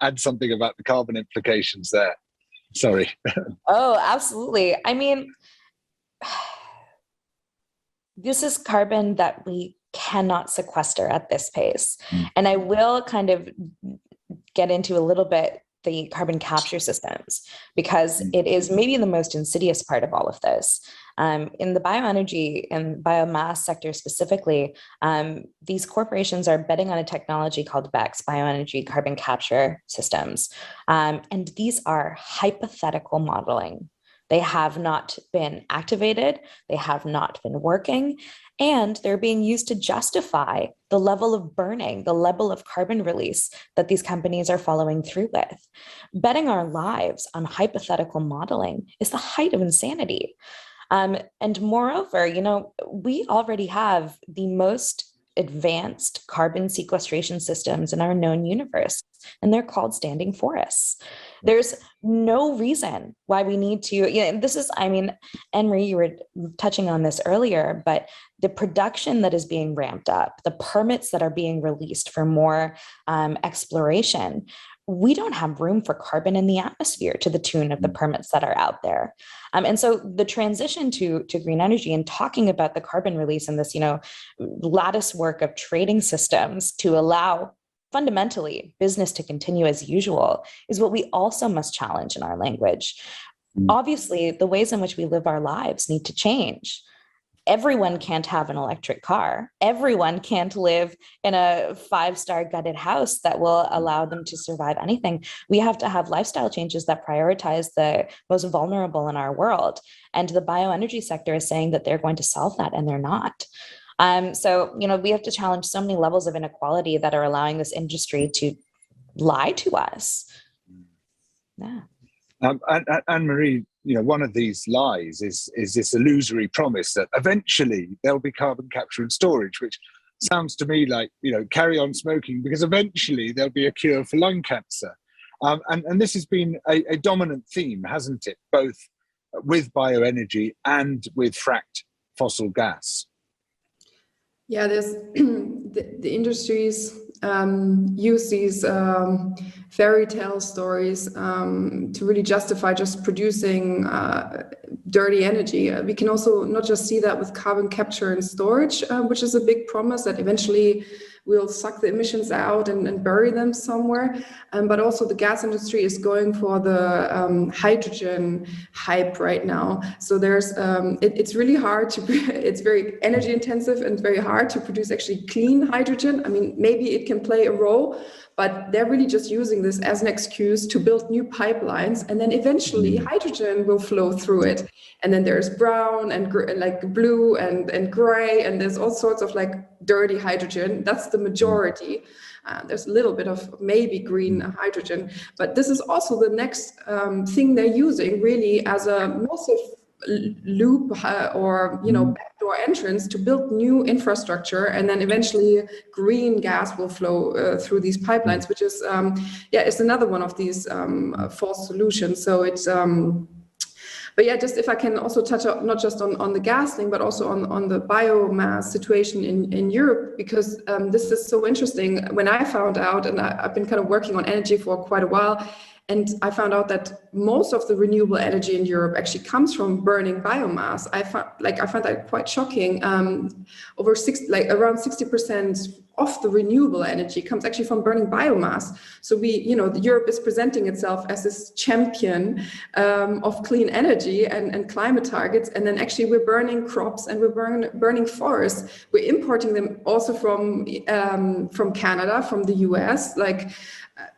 Speaker 12: add something about the carbon implications there? Sorry.
Speaker 13: Oh, absolutely. I mean, this is carbon that we cannot sequester at this pace. And I will kind of get into a little bit the carbon capture systems, because it is maybe the most insidious part of all of this. In the bioenergy and biomass sector specifically, these corporations are betting on a technology called BECCS, bioenergy carbon capture systems. And these are hypothetical modeling. They have not been activated, they have not been working, and they're being used to justify the level of burning, the level of carbon release that these companies are following through with. Betting our lives on hypothetical modeling is the height of insanity. And moreover, we already have the most advanced carbon sequestration systems in our known universe, and they're called standing forests. There's no reason why we need to, Anne-Marie, you were touching on this earlier, but the production that is being ramped up, the permits that are being released for more exploration, we don't have room for carbon in the atmosphere to the tune of the permits that are out there. And so the transition to green energy and talking about the carbon release and this, lattice work of trading systems to allow fundamentally business to continue as usual is what we also must challenge in our language. Obviously, the ways in which we live our lives need to change. Everyone can't have an electric car. Everyone can't live in a 5-star gutted house that will allow them to survive anything. We have to have lifestyle changes that prioritize the most vulnerable in our world. And the bioenergy sector is saying that they're going to solve that, and they're not. So, we have to challenge so many levels of inequality that are allowing this industry to lie to us. Yeah.
Speaker 12: Anne-Marie, one of these lies is this illusory promise that eventually there'll be carbon capture and storage, which sounds to me like, carry on smoking, because eventually there'll be a cure for lung cancer. And this has been a dominant theme, hasn't it? Both with bioenergy and with fracked fossil gas.
Speaker 16: Yeah, there's the industries use these fairy tale stories to really justify just producing dirty energy. We can also not just see that with carbon capture and storage, which is a big promise that eventually we'll suck the emissions out and bury them somewhere. But also the gas industry is going for the hydrogen hype right now. So there's, it's really hard to, it's very energy intensive and very hard to produce actually clean hydrogen. I mean, maybe it can play a role, but they're really just using this as an excuse to build new pipelines, and then eventually hydrogen will flow through it. And then there's brown and blue and gray, and there's all sorts of dirty hydrogen. That's the majority. There's a little bit of maybe green hydrogen, but this is also the next thing they're using really as a massive loop or backdoor entrance to build new infrastructure, and then eventually green gas will flow through these pipelines, which is it's another one of these false solutions. So it's but yeah, just if I can also touch up not just on the gas thing, but also on the biomass situation in Europe, because this is so interesting. When I found out, and I've been kind of working on energy for quite a while, and I found out that most of the renewable energy in Europe actually comes from burning biomass. I found that quite shocking. Around 60% of the renewable energy comes actually from burning biomass. So Europe is presenting itself as this champion of clean energy and climate targets, and then actually we're burning crops and we're burning forests. We're importing them also from Canada, from the US,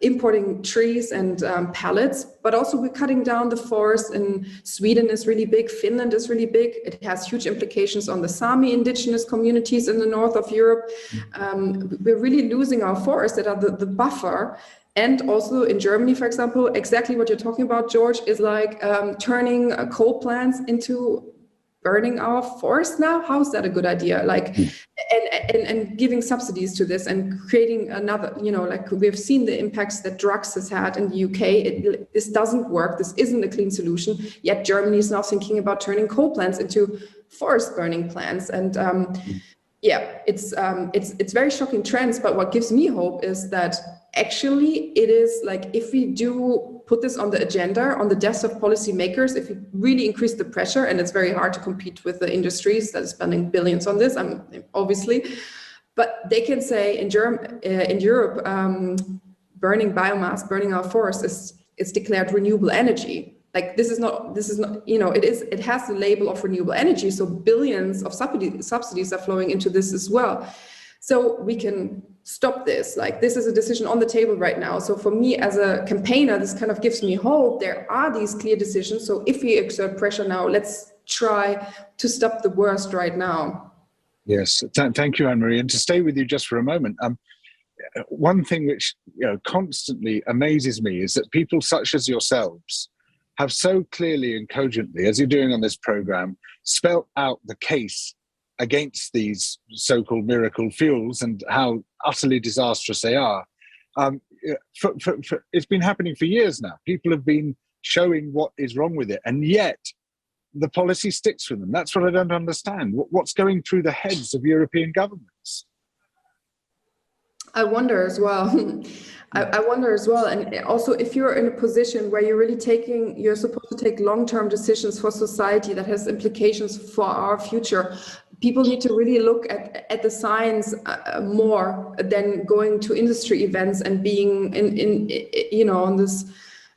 Speaker 16: importing trees and pallets, but also we're cutting down the forest. And Sweden is really big, Finland is really big. It has huge implications on the Sami indigenous communities in the north of Europe. We're really losing our forests that are the buffer. And also in Germany, for example, exactly what you're talking about, George, is turning coal plants into burning our forest now. How is that a good idea? And giving subsidies to this and creating another, we've seen the impacts that drugs has had in the UK. This doesn't work. This isn't a clean solution. Yet Germany is now thinking about turning coal plants into forest burning plants. And it's very shocking trends. But what gives me hope is that actually it is if we do put this on the agenda, on the desk of policymakers, if we really increase the pressure, and it's very hard to compete with the industries that are spending billions on this, obviously, but they can say in Europe, burning biomass, burning our forests is declared renewable energy. Like this is not, it has the label of renewable energy. So billions of subsidies are flowing into this as well. So we can stop this. Like this is a decision on the table right now. So for me as a campaigner, this kind of gives me hope. There are these clear decisions. So if we exert pressure now, let's try to stop the worst right now.
Speaker 12: Yes, thank you, Anne-Marie. And to stay with you just for a moment, one thing which constantly amazes me is that people such as yourselves have so clearly and cogently, as you're doing on this program, spelt out the case against these so-called miracle fuels and how utterly disastrous they are. It's been happening for years now. People have been showing what is wrong with it, and yet the policy sticks with them. That's what I don't understand. What's going through the heads of European governments?
Speaker 16: I wonder as well. I wonder as well. And also, if you're in a position where you're supposed to take long-term decisions for society that has implications for our future, people need to really look at the science more than going to industry events and being on this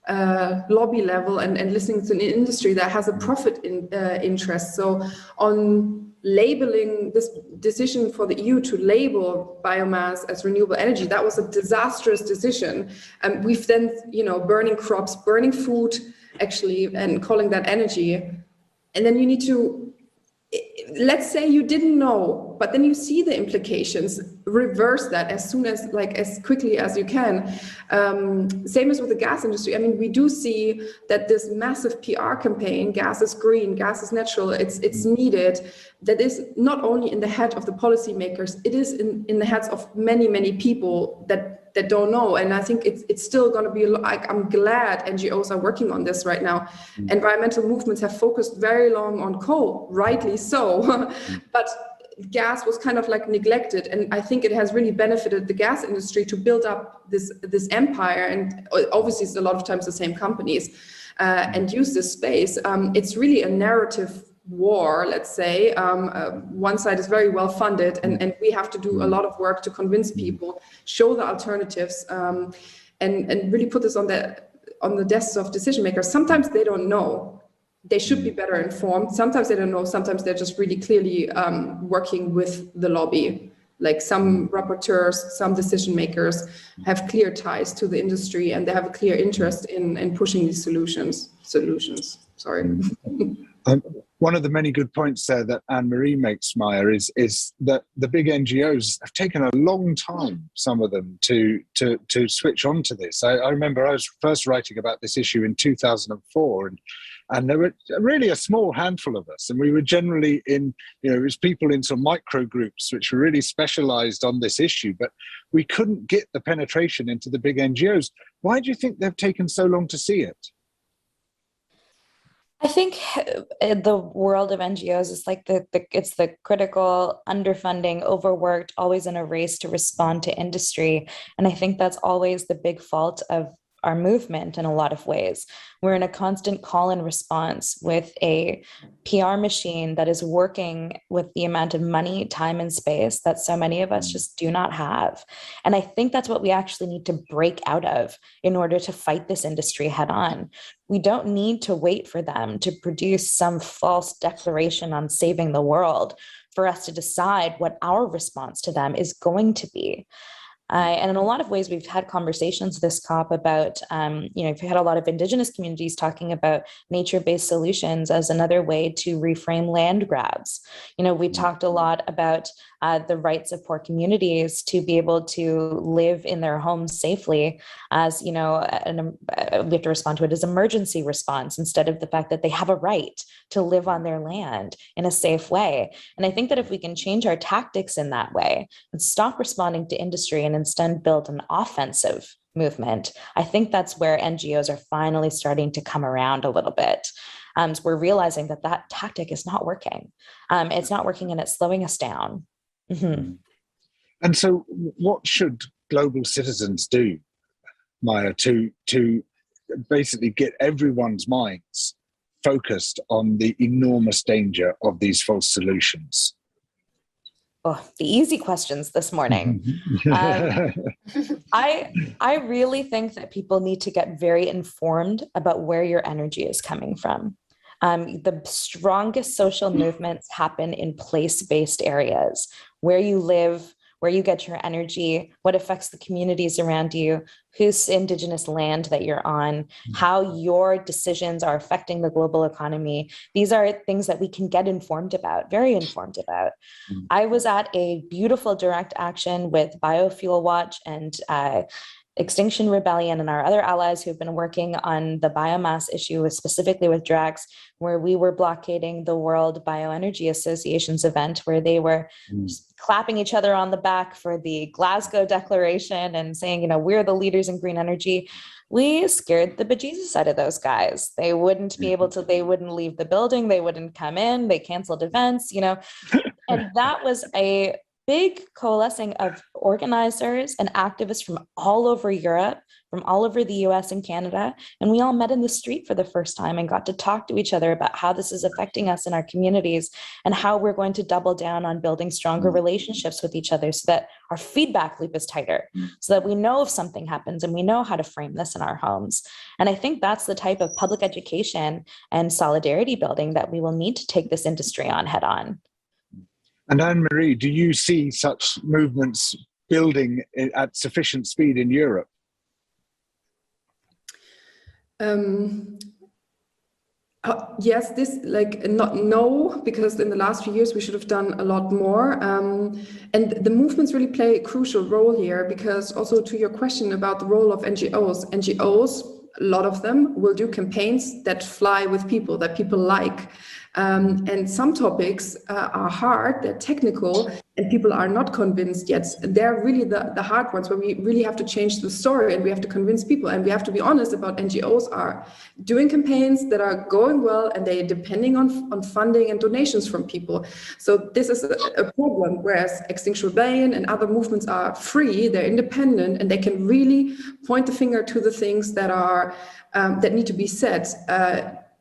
Speaker 16: lobby level and listening to an industry that has a profit interest. So on labeling this decision for the EU to label biomass as renewable energy, that was a disastrous decision. We've then, burning crops, burning food, actually, and calling that energy. And then you need to, let's say you didn't know, but then you see the implications, reverse that as quickly as you can. Same as with the gas industry. I mean, we do see that this massive PR campaign, gas is green, gas is natural, it's needed, that is not only in the head of the policymakers, it is in the heads of many, many people that don't know. And I think it's still going to be, I'm glad NGOs are working on this right now. Environmental movements have focused very long on coal, rightly so, but gas was kind of neglected. And I think it has really benefited the gas industry to build up this empire. And obviously it's a lot of times the same companies and use this space. It's really a narrative war, let's say. One side is very well funded and we have to do a lot of work to convince people, show the alternatives, and really put this on the desks of decision makers. Sometimes they don't know. They should be better informed. Sometimes they don't know. Sometimes they're just really clearly working with the lobby. Like some rapporteurs, some decision makers have clear ties to the industry and they have a clear interest in pushing these solutions. Sorry.
Speaker 12: One of the many good points there that Anne-Marie makes, Maya, is that the big NGOs have taken a long time, some of them, to switch on to this. I remember I was first writing about this issue in 2004, and there were really a small handful of us, and we were generally it was people in some micro groups which were really specialized on this issue, but we couldn't get the penetration into the big NGOs. Why do you think they've taken so long to see it?
Speaker 13: I think the world of NGOs is it's the critical, underfunding, overworked, always in a race to respond to industry. And I think that's always the big fault of our movement in a lot of ways. We're in a constant call and response with a PR machine that is working with the amount of money, time, and space that so many of us just do not have. And I think that's what we actually need to break out of in order to fight this industry head on. We don't need to wait for them to produce some false declaration on saving the world for us to decide what our response to them is going to be. And in a lot of ways, we've had conversations this COP about, we've had a lot of Indigenous communities talking about nature-based solutions as another way to reframe land grabs. We talked a lot about the rights of poor communities to be able to live in their homes safely as, we have to respond to it as emergency response instead of the fact that they have a right to live on their land in a safe way. And I think that if we can change our tactics in that way and stop responding to industry and instead build an offensive movement, I think that's where NGOs are finally starting to come around a little bit. So we're realizing that tactic is not working. It's not working and it's slowing us down. Mm-hmm.
Speaker 12: And so what should global citizens do, Maya, to basically get everyone's minds focused on the enormous danger of these false solutions?
Speaker 13: the easy questions this morning. I really think that people need to get very informed about where your energy is coming from. The strongest social movements happen in place-based areas, where you live, where you get your energy, what affects the communities around you, whose indigenous land that you're on, how your decisions are affecting the global economy. These are things that we can get informed about, very informed about. I was at a beautiful direct action with Biofuel Watch and Extinction Rebellion and our other allies who've been working on the biomass issue, specifically with Drax, where we were blockading the World Bioenergy Association's event, where they were clapping each other on the back for the Glasgow Declaration and saying, we're the leaders in green energy. We scared the bejesus out of those guys. They wouldn't be able to, they wouldn't leave the building, they wouldn't come in, they canceled events, and that was a big coalescing of organizers and activists from all over Europe, from all over the US and Canada. And we all met in the street for the first time and got to talk to each other about how this is affecting us in our communities and how we're going to double down on building stronger relationships with each other so that our feedback loop is tighter, so that we know if something happens and we know how to frame this in our homes. And I think that's the type of public education and solidarity building that we will need to take this industry on head on.
Speaker 12: And Anne-Marie, do you see such movements building at sufficient speed in Europe?
Speaker 16: Yes, no, because in the last few years we should have done a lot more. And the movements really play a crucial role here, because also to your question about the role of NGOs, a lot of them will do campaigns that fly with people, that people like. And some topics are hard, they're technical, and people are not convinced yet. They're really the hard ones where we really have to change the story and we have to convince people. And we have to be honest about NGOs are doing campaigns that are going well and they're depending on funding and donations from people. So this is a problem, whereas Extinction Rebellion and other movements are free, they're independent, and they can really point the finger to the things that are that need to be said,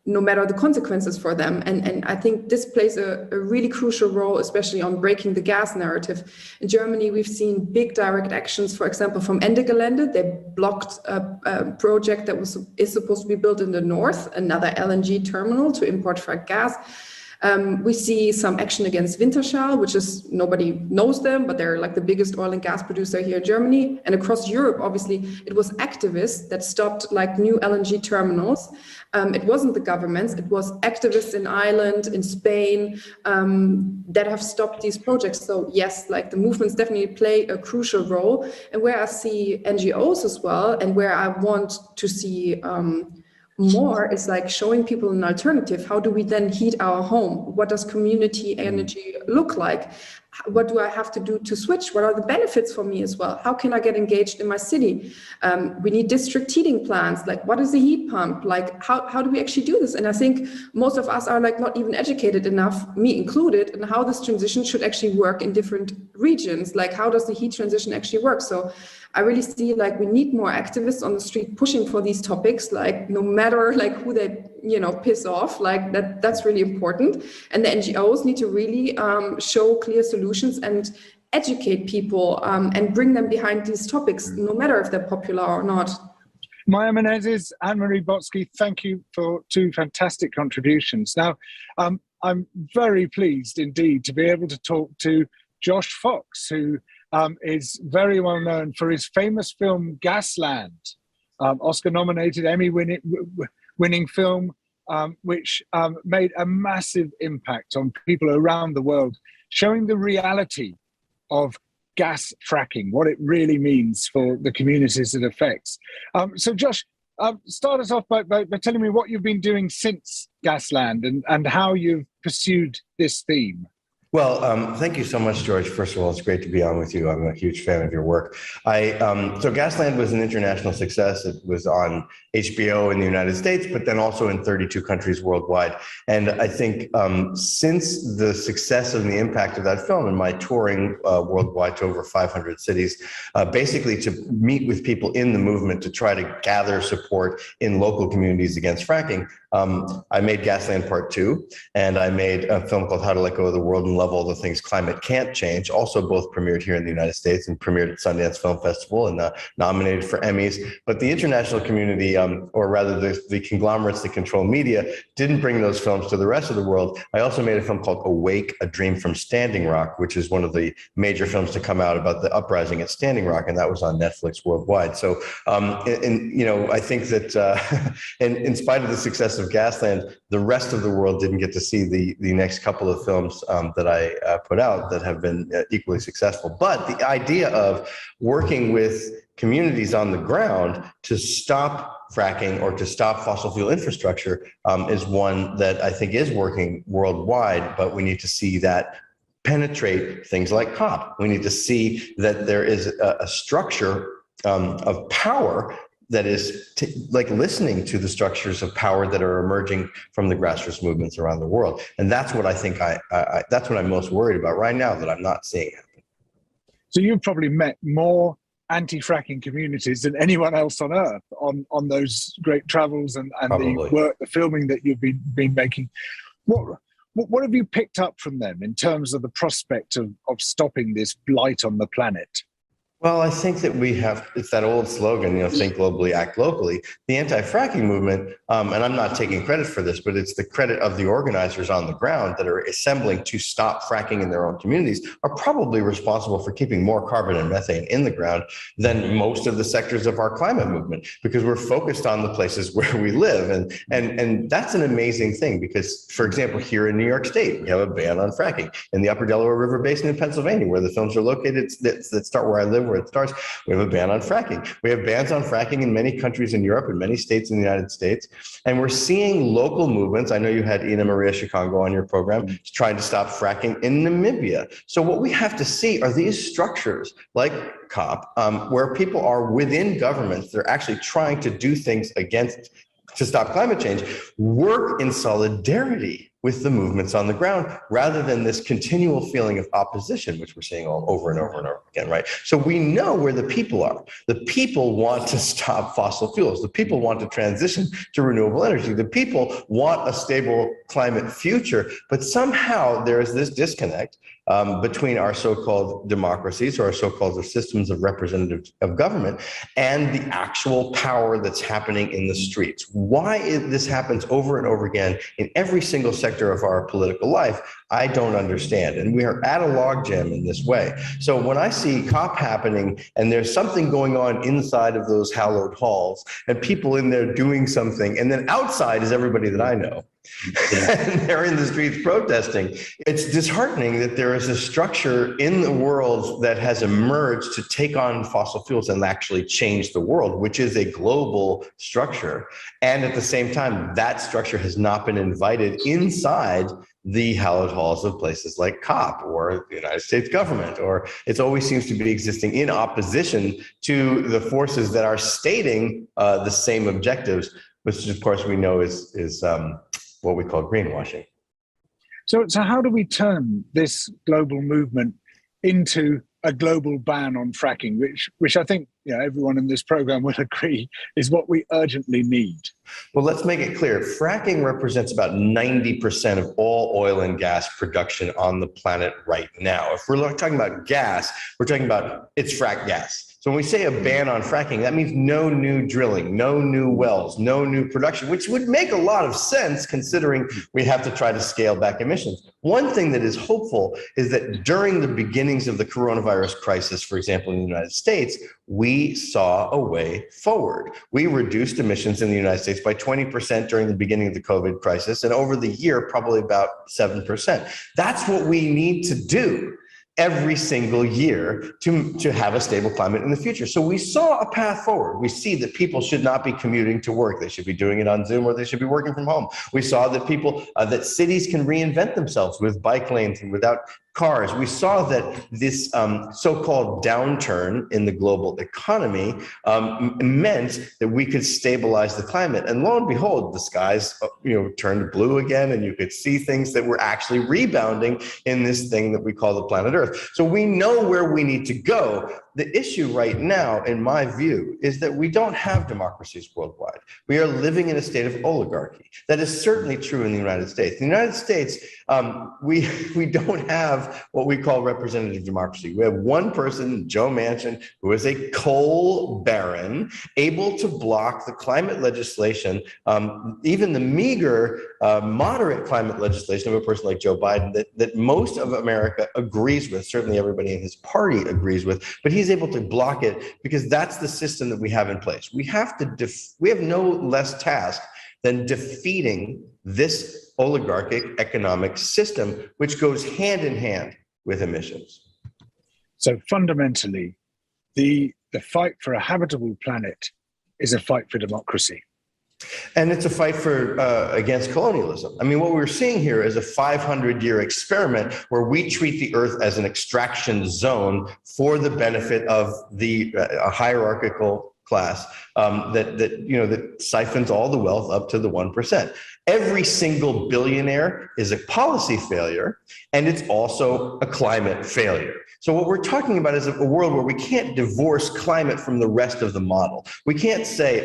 Speaker 16: no matter the consequences for them. And I think this plays a really crucial role, especially on breaking the gas narrative. In Germany, we've seen big direct actions, for example, from Ende Gelände. They blocked a project that is supposed to be built in the north, another LNG terminal to import fracked gas. We see some action against Wintershall, which is, nobody knows them, but they're like the biggest oil and gas producer here in Germany. And across Europe, obviously, it was activists that stopped like new LNG terminals. It wasn't the governments, it was activists in Ireland, in Spain, that have stopped these projects. So yes, like the movements definitely play a crucial role. And where I see NGOs as well, and where I want to see more is like showing people an alternative. How do we then heat our home? What does community energy look like? What do I have to do to switch? What are the benefits for me as well? How can I get engaged in my city? We need district heating plans. Like, what is a heat pump? Like, how do we actually do this? And I think most of us are like not even educated enough, me included, in how this transition should actually work in different regions. Like, how does the heat transition actually work? So I really see like we need more activists on the street pushing for these topics, like no matter like who they piss off, like that's really important. And the NGOs need to really show clear solutions and educate people and bring them behind these topics, no matter if they're popular or not.
Speaker 12: Maya Menezes, Anne-Marie Botsky, thank you for two fantastic contributions. Now, I'm very pleased indeed to be able to talk to Josh Fox, who is very well known for his famous film Gasland, Oscar-nominated, Emmy-winning film, which made a massive impact on people around the world, showing the reality of gas fracking, what it really means for the communities it affects. So Josh, start us off by telling me what you've been doing since Gasland and how you've pursued this theme.
Speaker 1: Well, thank you so much, George. First of all, it's great to be on with you. I'm a huge fan of your work. So Gasland was an international success. It was on HBO in the United States, but then also in 32 countries worldwide. And I think since the success and the impact of that film and my touring worldwide to over 500 cities, basically to meet with people in the movement to try to gather support in local communities against fracking, I made Gasland Part 2, and I made a film called How to Let Go of the World and Love All the Things Climate Can't Change, also both premiered here in the United States and premiered at Sundance Film Festival and nominated for Emmys. But the international community, or rather the conglomerates that control media, didn't bring those films to the rest of the world. I also made a film called Awake, A Dream from Standing Rock, which is one of the major films to come out about the uprising at Standing Rock, and that was on Netflix worldwide. So, I think that in spite of the success of Gasland, the rest of the world didn't get to see the next couple of films that I put out that have been equally successful. But the idea of working with communities on the ground to stop fracking or to stop fossil fuel infrastructure is one that I think is working worldwide, but we need to see that penetrate things like COP. We need to see that there is a structure of power that is like listening to the structures of power that are emerging from the grassroots movements around the world. And that's what I think that's what I'm most worried about right now that I'm not seeing happen.
Speaker 12: So you've probably met more anti-fracking communities than anyone else on earth on those great travels and the work, the filming that you've been making. What have you picked up from them in terms of the prospect of stopping this blight on the planet?
Speaker 1: Well, I think that it's that old slogan, think globally, act locally. The anti-fracking movement, and I'm not taking credit for this, but it's the credit of the organizers on the ground that are assembling to stop fracking in their own communities, are probably responsible for keeping more carbon and methane in the ground than most of the sectors of our climate movement, because we're focused on the places where we live. And that's an amazing thing because, for example, here in New York State, we have a ban on fracking. In the Upper Delaware River Basin in Pennsylvania, where the films are located that start where I live, where it starts, we have a ban on fracking. We have bans on fracking in many countries in Europe and many states in the United States. And we're seeing local movements. I know you had Ina Maria Chikango on your program trying to stop fracking in Namibia. So what we have to see are these structures like COP, where people are within governments. They're actually trying to do things to stop climate change, work in solidarity with the movements on the ground, rather than this continual feeling of opposition, which we're seeing all over and over and over again, right? So we know where the people are. The people want to stop fossil fuels. The people want to transition to renewable energy. The people want a stable climate future, but somehow there is this disconnect between our so-called democracies or our so-called systems of representative of government and the actual power that's happening in the streets. Why this happens over and over again in every single sector of our political life, I don't understand. And we are at a logjam in this way. So when I see COP happening and there's something going on inside of those hallowed halls and people in there doing something, and then outside is everybody that I know, and they're in the streets protesting, it's disheartening that there is a structure in the world that has emerged to take on fossil fuels and actually change the world, which is a global structure. And at the same time, that structure has not been invited inside the hallowed halls of places like COP or the United States government, or it always seems to be existing in opposition to the forces that are stating the same objectives, which of course we know is what we call greenwashing.
Speaker 12: So how do we turn this global movement into a global ban on fracking, which I think everyone in this program will agree is what we urgently need?
Speaker 1: Well, let's make it clear. Fracking represents about 90% of all oil and gas production on the planet right now. If we're talking about gas, we're talking about it's fracked gas. So when we say a ban on fracking, that means no new drilling, no new wells, no new production, which would make a lot of sense considering we have to try to scale back emissions. One thing that is hopeful is that during the beginnings of the coronavirus crisis, for example, in the United States, we saw a way forward. We reduced emissions in the United States by 20% during the beginning of the COVID crisis, and over the year, probably about 7%. That's what we need to do every single year to have a stable climate in the future. So we saw a path forward. We see that people should not be commuting to work. They should be doing it on Zoom, or they should be working from home. We saw that that cities can reinvent themselves with bike lanes and without cars. We saw that this so-called downturn in the global economy meant that we could stabilize the climate. And lo and behold, the skies turned blue again, and you could see things that were actually rebounding in this thing that we call the planet Earth. So we know where we need to go. The issue right now, in my view, is that we don't have democracies worldwide. We are living in a state of oligarchy. That is certainly true in the United States. In the United States, we don't have what we call representative democracy. We have one person, Joe Manchin, who is a coal baron, able to block the climate legislation, even the meager, moderate climate legislation of a person like Joe Biden that most of America agrees with, certainly everybody in his party agrees with, but he's able to block it because that's the system that we have in place. We have no less task than defeating this oligarchic economic system, which goes hand in hand with emissions.
Speaker 12: So fundamentally, the fight for a habitable planet is a fight for democracy.
Speaker 1: And it's a fight for against colonialism. I mean, what we're seeing here is a 500-year experiment where we treat the Earth as an extraction zone for the benefit of the hierarchical class that siphons all the wealth up to the 1%. Every single billionaire is a policy failure, and it's also a climate failure. So what we're talking about is a world where we can't divorce climate from the rest of the model. We can't say,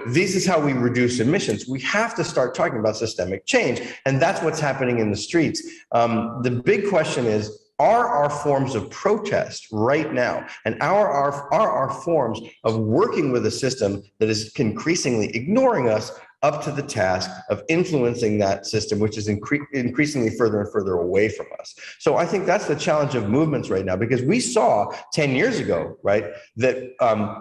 Speaker 1: this is how we reduce emissions. We have to start talking about systemic change, and that's what's happening in the streets. The big question is, are our forms of protest right now, and are our forms of working with a system that is increasingly ignoring us up to the task of influencing that system, which is increasingly further and further away from us? So I think that's the challenge of movements right now, because we saw 10 years ago, right, that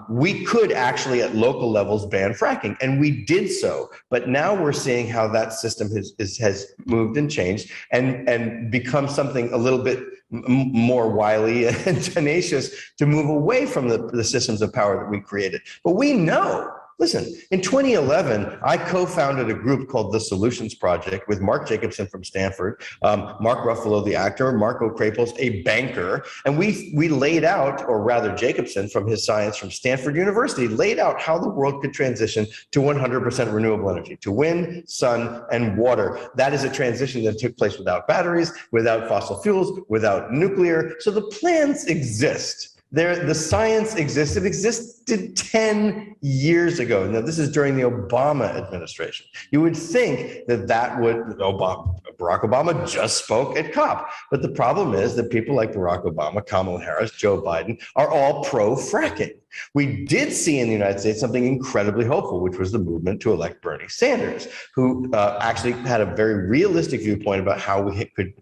Speaker 1: we could actually at local levels ban fracking, and we did so. But now we're seeing how that system has moved and changed and become something a little bit more wily and tenacious to move away from the systems of power that we created. But we know, listen, in 2011, I co-founded a group called The Solutions Project with Mark Jacobson from Stanford, Mark Ruffalo, the actor, Marco Krapels, a banker, and we laid out, or rather Jacobson from his science from Stanford University, laid out how the world could transition to 100% renewable energy, to wind, sun, and water. That is a transition that took place without batteries, without fossil fuels, without nuclear. So the plans exist. The science exists. It existed 10 years ago. Now, this is during the Obama administration. You would think that Barack Obama just spoke at COP. But the problem is that people like Barack Obama, Kamala Harris, Joe Biden are all pro-fracking. We did see in the United States something incredibly hopeful, which was the movement to elect Bernie Sanders, who actually had a very realistic viewpoint about how we could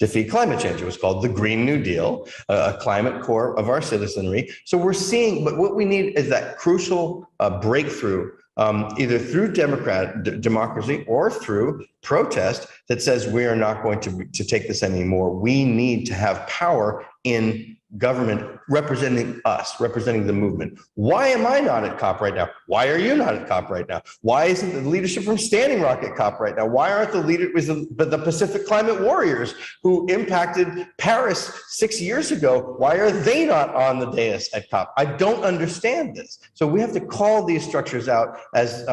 Speaker 1: defeat climate change. It was called the Green New Deal, a climate core of our citizenry. So we're seeing, but what we need is that crucial breakthrough, either through democracy or through protest that says we are not going to take this anymore. We need to have power in government representing us, representing the movement. Why am I not at COP right now? Why are you not at COP right now? Why isn't the leadership from Standing Rock at COP right now? Why aren't the Pacific Climate Warriors who impacted Paris 6 years ago? Why are they not on the dais at COP? I don't understand this. So we have to call these structures out as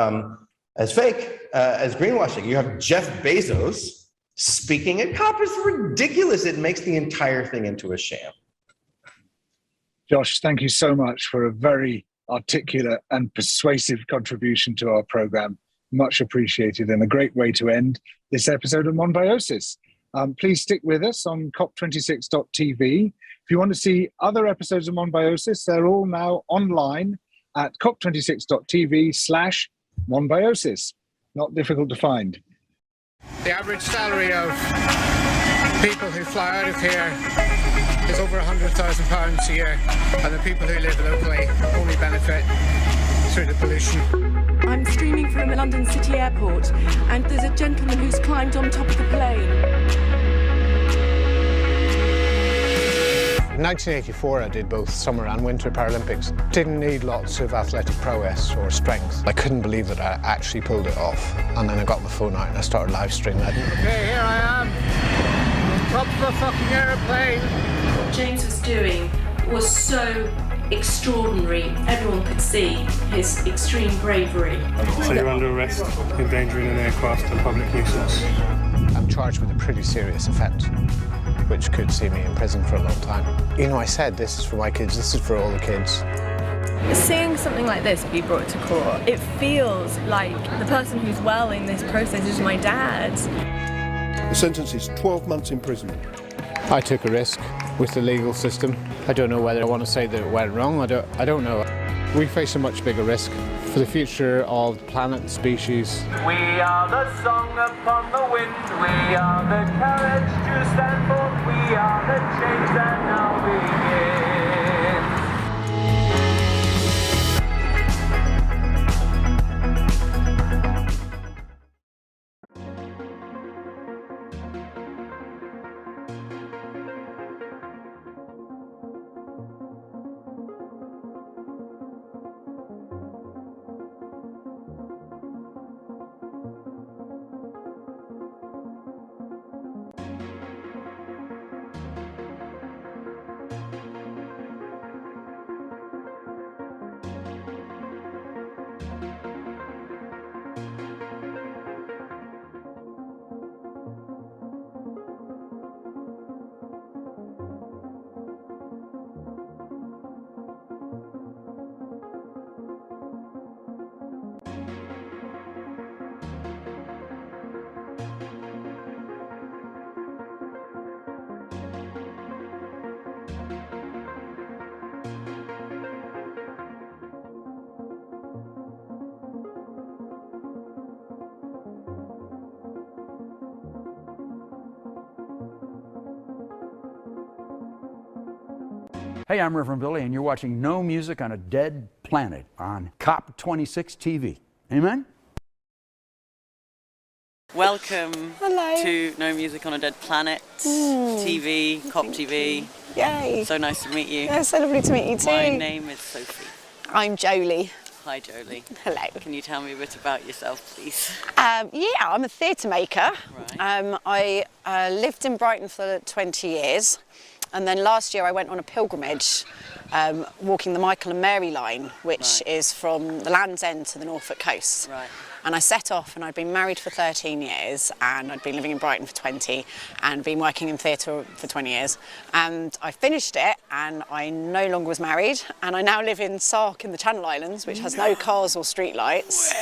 Speaker 1: fake, as greenwashing. You have Jeff Bezos speaking at COP. It's ridiculous. It makes the entire thing into a sham.
Speaker 12: Josh, thank you so much for a very articulate and persuasive contribution to our program. Much appreciated, and a great way to end this episode of Monbiosis. Please stick with us on cop26.tv. If you want to see other episodes of Monbiosis, they're all now online at cop26.tv/Monbiosis. Not difficult to find.
Speaker 4: The average salary of people who fly out of here is over £100,000 a year, and the people who live locally only benefit through the pollution.
Speaker 27: I'm streaming from London City Airport, and there's a gentleman who's climbed on top of the plane.
Speaker 4: In 1984, I did both Summer and Winter Paralympics. Didn't need lots of athletic prowess or strength. I couldn't believe that I actually pulled it off. And then I got my phone out and I started live streaming. Okay, here I am, on top of a fucking airplane.
Speaker 7: What James was doing was so extraordinary. Everyone could see his extreme bravery.
Speaker 17: So you're under arrest, endangering an aircraft and public nuisance.
Speaker 4: I'm charged with a pretty serious offence, which could see me in prison for a long time. You know, I said this is for my kids, this is for all the kids.
Speaker 3: Seeing something like this be brought to court, it feels like the person who's well in this process is my dad.
Speaker 9: The sentence is 12 months imprisonment.
Speaker 4: I took a risk with the legal system. I don't know whether I want to say that it went wrong. I don't know. We face a much bigger risk for the future of the planet and species.
Speaker 10: We are the song upon the wind. We are the courage to stand for. We are the change that now begins.
Speaker 19: Hey, I'm Reverend Billy, and you're watching No Music on a Dead Planet on COP26 TV. Amen?
Speaker 20: Welcome to No Music on a Dead Planet TV, COP TV.
Speaker 22: Yay!
Speaker 20: So nice to meet you.
Speaker 22: Yeah, so lovely to meet you too.
Speaker 20: My name is Sophie.
Speaker 22: I'm Jolie.
Speaker 20: Hi, Jolie.
Speaker 22: Hello.
Speaker 20: Can you tell me a bit about yourself, please?
Speaker 22: Yeah, I'm a theatre maker.
Speaker 20: Right.
Speaker 22: I lived in Brighton for 20 years. And then last year I went on a pilgrimage walking the Michael and Mary line, which is from the Land's End to the Norfolk coast.
Speaker 20: Right.
Speaker 22: And I set off, and I'd been married for 13 years, and I'd been living in Brighton for 20, and been working in theatre for 20 years. And I finished it, and I no longer was married, and I now live in Sark in the Channel Islands, which has no cars or street lights.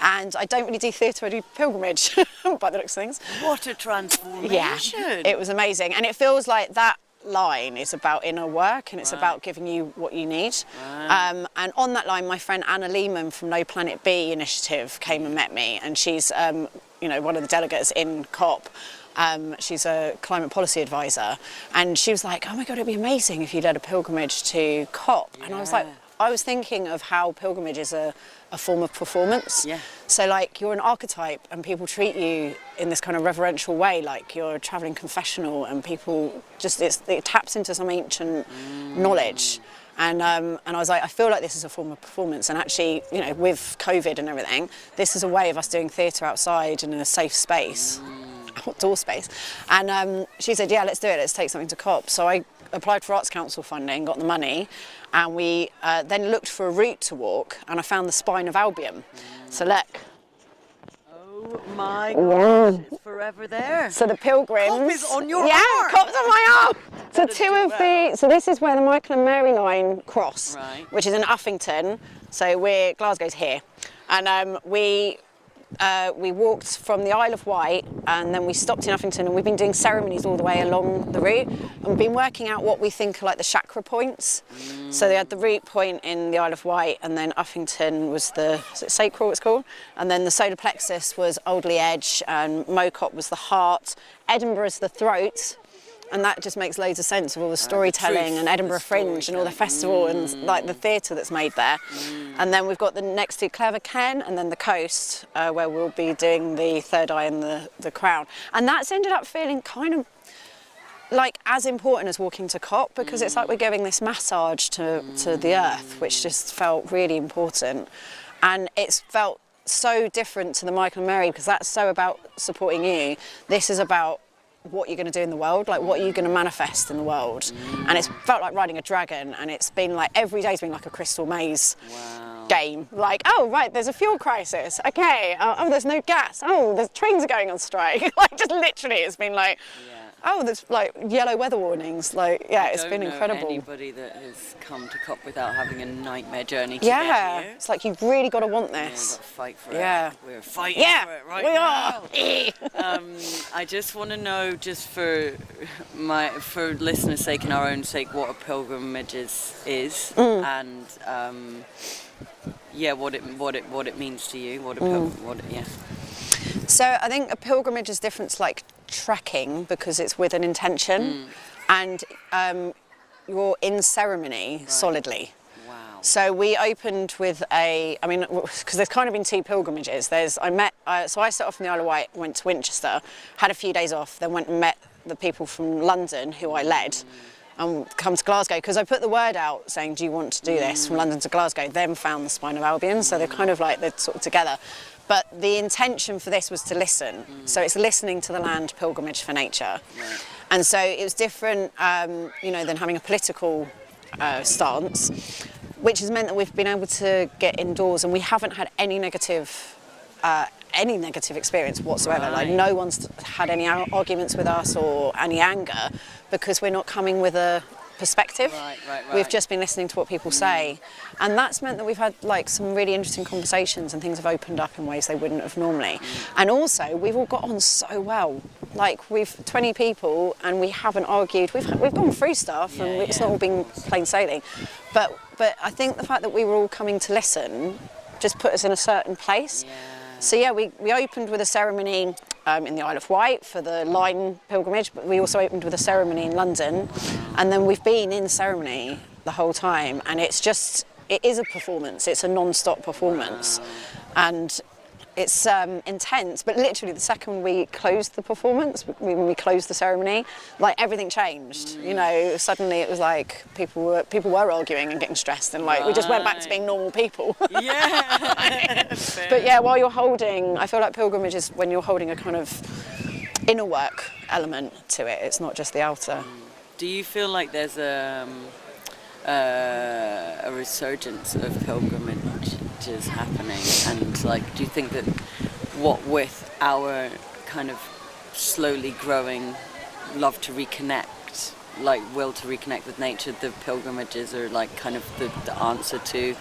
Speaker 22: And I don't really do theatre, I do pilgrimage, by the looks of things.
Speaker 20: What a transformation!
Speaker 22: Yeah, it was amazing. And it feels like that line is about inner work, and it's about giving you what you need. And on that line, my friend Anna Lehman from No Planet B initiative came and met me, and she's you know, one of the delegates in COP. She's a climate policy advisor, and she was like, oh my god, it'd be amazing if you led a pilgrimage to COP. And I was like, I was thinking of how pilgrimage is a form of performance.
Speaker 20: Yeah.
Speaker 22: So like you're an archetype, and people treat you in this kind of reverential way, like you're a travelling confessional, and people just, it taps into some ancient knowledge. And I was like, I feel like this is a form of performance, and actually, you know, with COVID and everything, this is a way of us doing theatre outside in a safe space, outdoor space. And she said, yeah, let's do it, let's take something to COP. So I applied for Arts Council funding, got the money, and we then looked for a route to walk, and I found the Spine of Albion. So look.
Speaker 20: Oh my gosh, it's forever there.
Speaker 22: So the pilgrims.
Speaker 20: COP is on your
Speaker 22: arm. COP's on my arm. So so this is where the Michael and Mary line cross, which is in Uffington. So Glasgow's here. And we walked from the Isle of Wight, and then we stopped in Uffington, and we've been doing ceremonies all the way along the route, and we've been working out what we think are like the chakra points. So they had the root point in the Isle of Wight, and then Uffington was is it sacral it's called? And then the solar plexus was Oldley Edge, and Mocop was the heart, Edinburgh is the throat. And that just makes loads of sense of all the storytelling and Edinburgh Fringe and all the festival and like the theatre that's made there. And then we've got the next to Clever Ken, and then the coast, where we'll be doing the Third Eye and the Crown. And that's ended up feeling kind of like as important as walking to COP, because it's like we're giving this massage to the earth, which just felt really important. And it's felt so different to the Michael and Mary, because that's so about supporting you. This is about what you're going to do in the world, like what are you going to manifest in the world. And it's felt like riding a dragon, and it's been like every day's been like a crystal maze game. Like, oh right, there's a fuel crisis, okay, oh there's no gas, oh the trains are going on strike. Like just literally it's been like oh, there's like yellow weather warnings. Like, yeah, it's been incredible.
Speaker 20: I don't know anybody that has come to COP without having a nightmare journey to
Speaker 22: Yeah,
Speaker 20: get here.
Speaker 22: it's like you've really got to want this.
Speaker 20: Yeah, you've got to fight for
Speaker 22: Yeah.
Speaker 20: it. We're fighting for it right now.
Speaker 22: We are.
Speaker 20: I just want to know, just for listeners' sake and our own sake, what a pilgrimage is, and yeah, what it means to you.
Speaker 22: So I think a pilgrimage is different to like trekking because it's with an intention, and you're in ceremony solidly.
Speaker 20: Wow.
Speaker 22: So we opened with because there's kind of been two pilgrimages. So I set off from the Isle of Wight, went to Winchester, had a few days off, then went and met the people from London who I led, and come to Glasgow because I put the word out saying, do you want to do this from London to Glasgow? Then found the Spine of Albion, so they're kind of like, they're sort of together. But the intention for this was to listen. So it's listening to the land, pilgrimage for nature. Right. And so it was different, than having a political stance, which has meant that we've been able to get indoors and we haven't had any negative experience whatsoever. Like no one's had any arguments with us or any anger because we're not coming with a perspective. Right. We've just been listening to what people say, and that's meant that we've had like some really interesting conversations and things have opened up in ways they wouldn't have normally. And also we've all got on so well. Like we've 20 people and we haven't argued. We've gone through stuff and it's not all been plain sailing. But I think the fact that we were all coming to listen just put us in a certain place. So yeah, we opened with a ceremony in the Isle of Wight for the Line pilgrimage, but we also opened with a ceremony in London, and then we've been in ceremony the whole time, and it is a performance, it's a non-stop performance, and it's intense, but literally the second we closed the performance, when we closed the ceremony, like everything changed. You know, suddenly it was like people were arguing and getting stressed, and like we just went back to being normal people.
Speaker 20: Yeah.
Speaker 22: But yeah, while you're holding, I feel like pilgrimage is when you're holding a kind of inner work element to it. It's not just the outer.
Speaker 20: Do you feel like there's a resurgence of pilgrimages happening, and like, do you think that what with our kind of slowly growing love to reconnect, like will to reconnect with nature, the pilgrimages are like kind of the answer to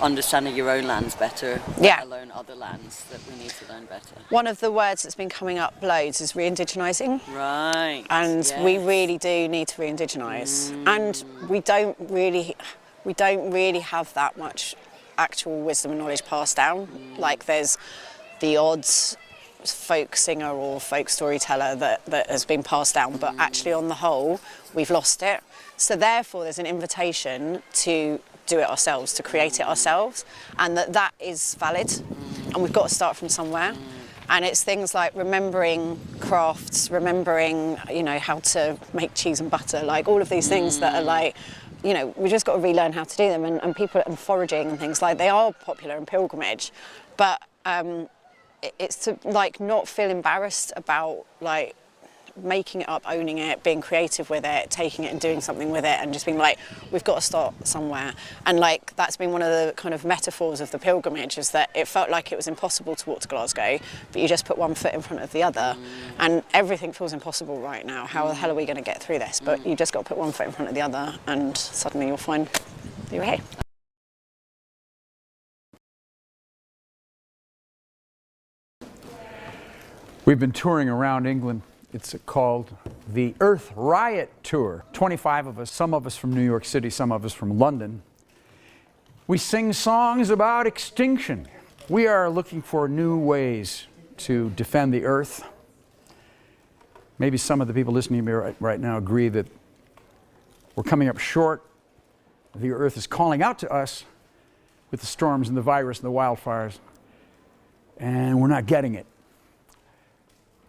Speaker 20: understanding your own lands better, let alone other lands that we need to learn better?
Speaker 22: One of the words that's been coming up loads is re-indigenising.
Speaker 20: Right.
Speaker 22: And we really do need to re-indigenise. And we don't really have that much actual wisdom and knowledge passed down. Like there's the odds folk singer or folk storyteller that has been passed down, but actually on the whole, we've lost it. So therefore there's an invitation to do it ourselves, to create it ourselves, and that is valid, and we've got to start from somewhere. And it's things like remembering crafts, remembering, how to make cheese and butter, like all of these things that are like, we just got to relearn how to do them, and people and foraging and things like, they are popular in pilgrimage, but it's to like not feel embarrassed about like making it up, owning it, being creative with it, taking it and doing something with it, and just being like, we've got to start somewhere. And like that's been one of the kind of metaphors of the pilgrimage, is that it felt like it was impossible to walk to Glasgow, but you just put one foot in front of the other, and everything feels impossible right now. How the hell are we going to get through this? But you just got to put one foot in front of the other, and suddenly you'll find you're here.
Speaker 19: We've been touring around England. It's called the Earth Riot Tour. 25 of us, some of us from New York City, some of us from London. We sing songs about extinction. We are looking for new ways to defend the Earth. Maybe some of the people listening to me right now agree that we're coming up short. The Earth is calling out to us with the storms and the virus and the wildfires, and we're not getting it.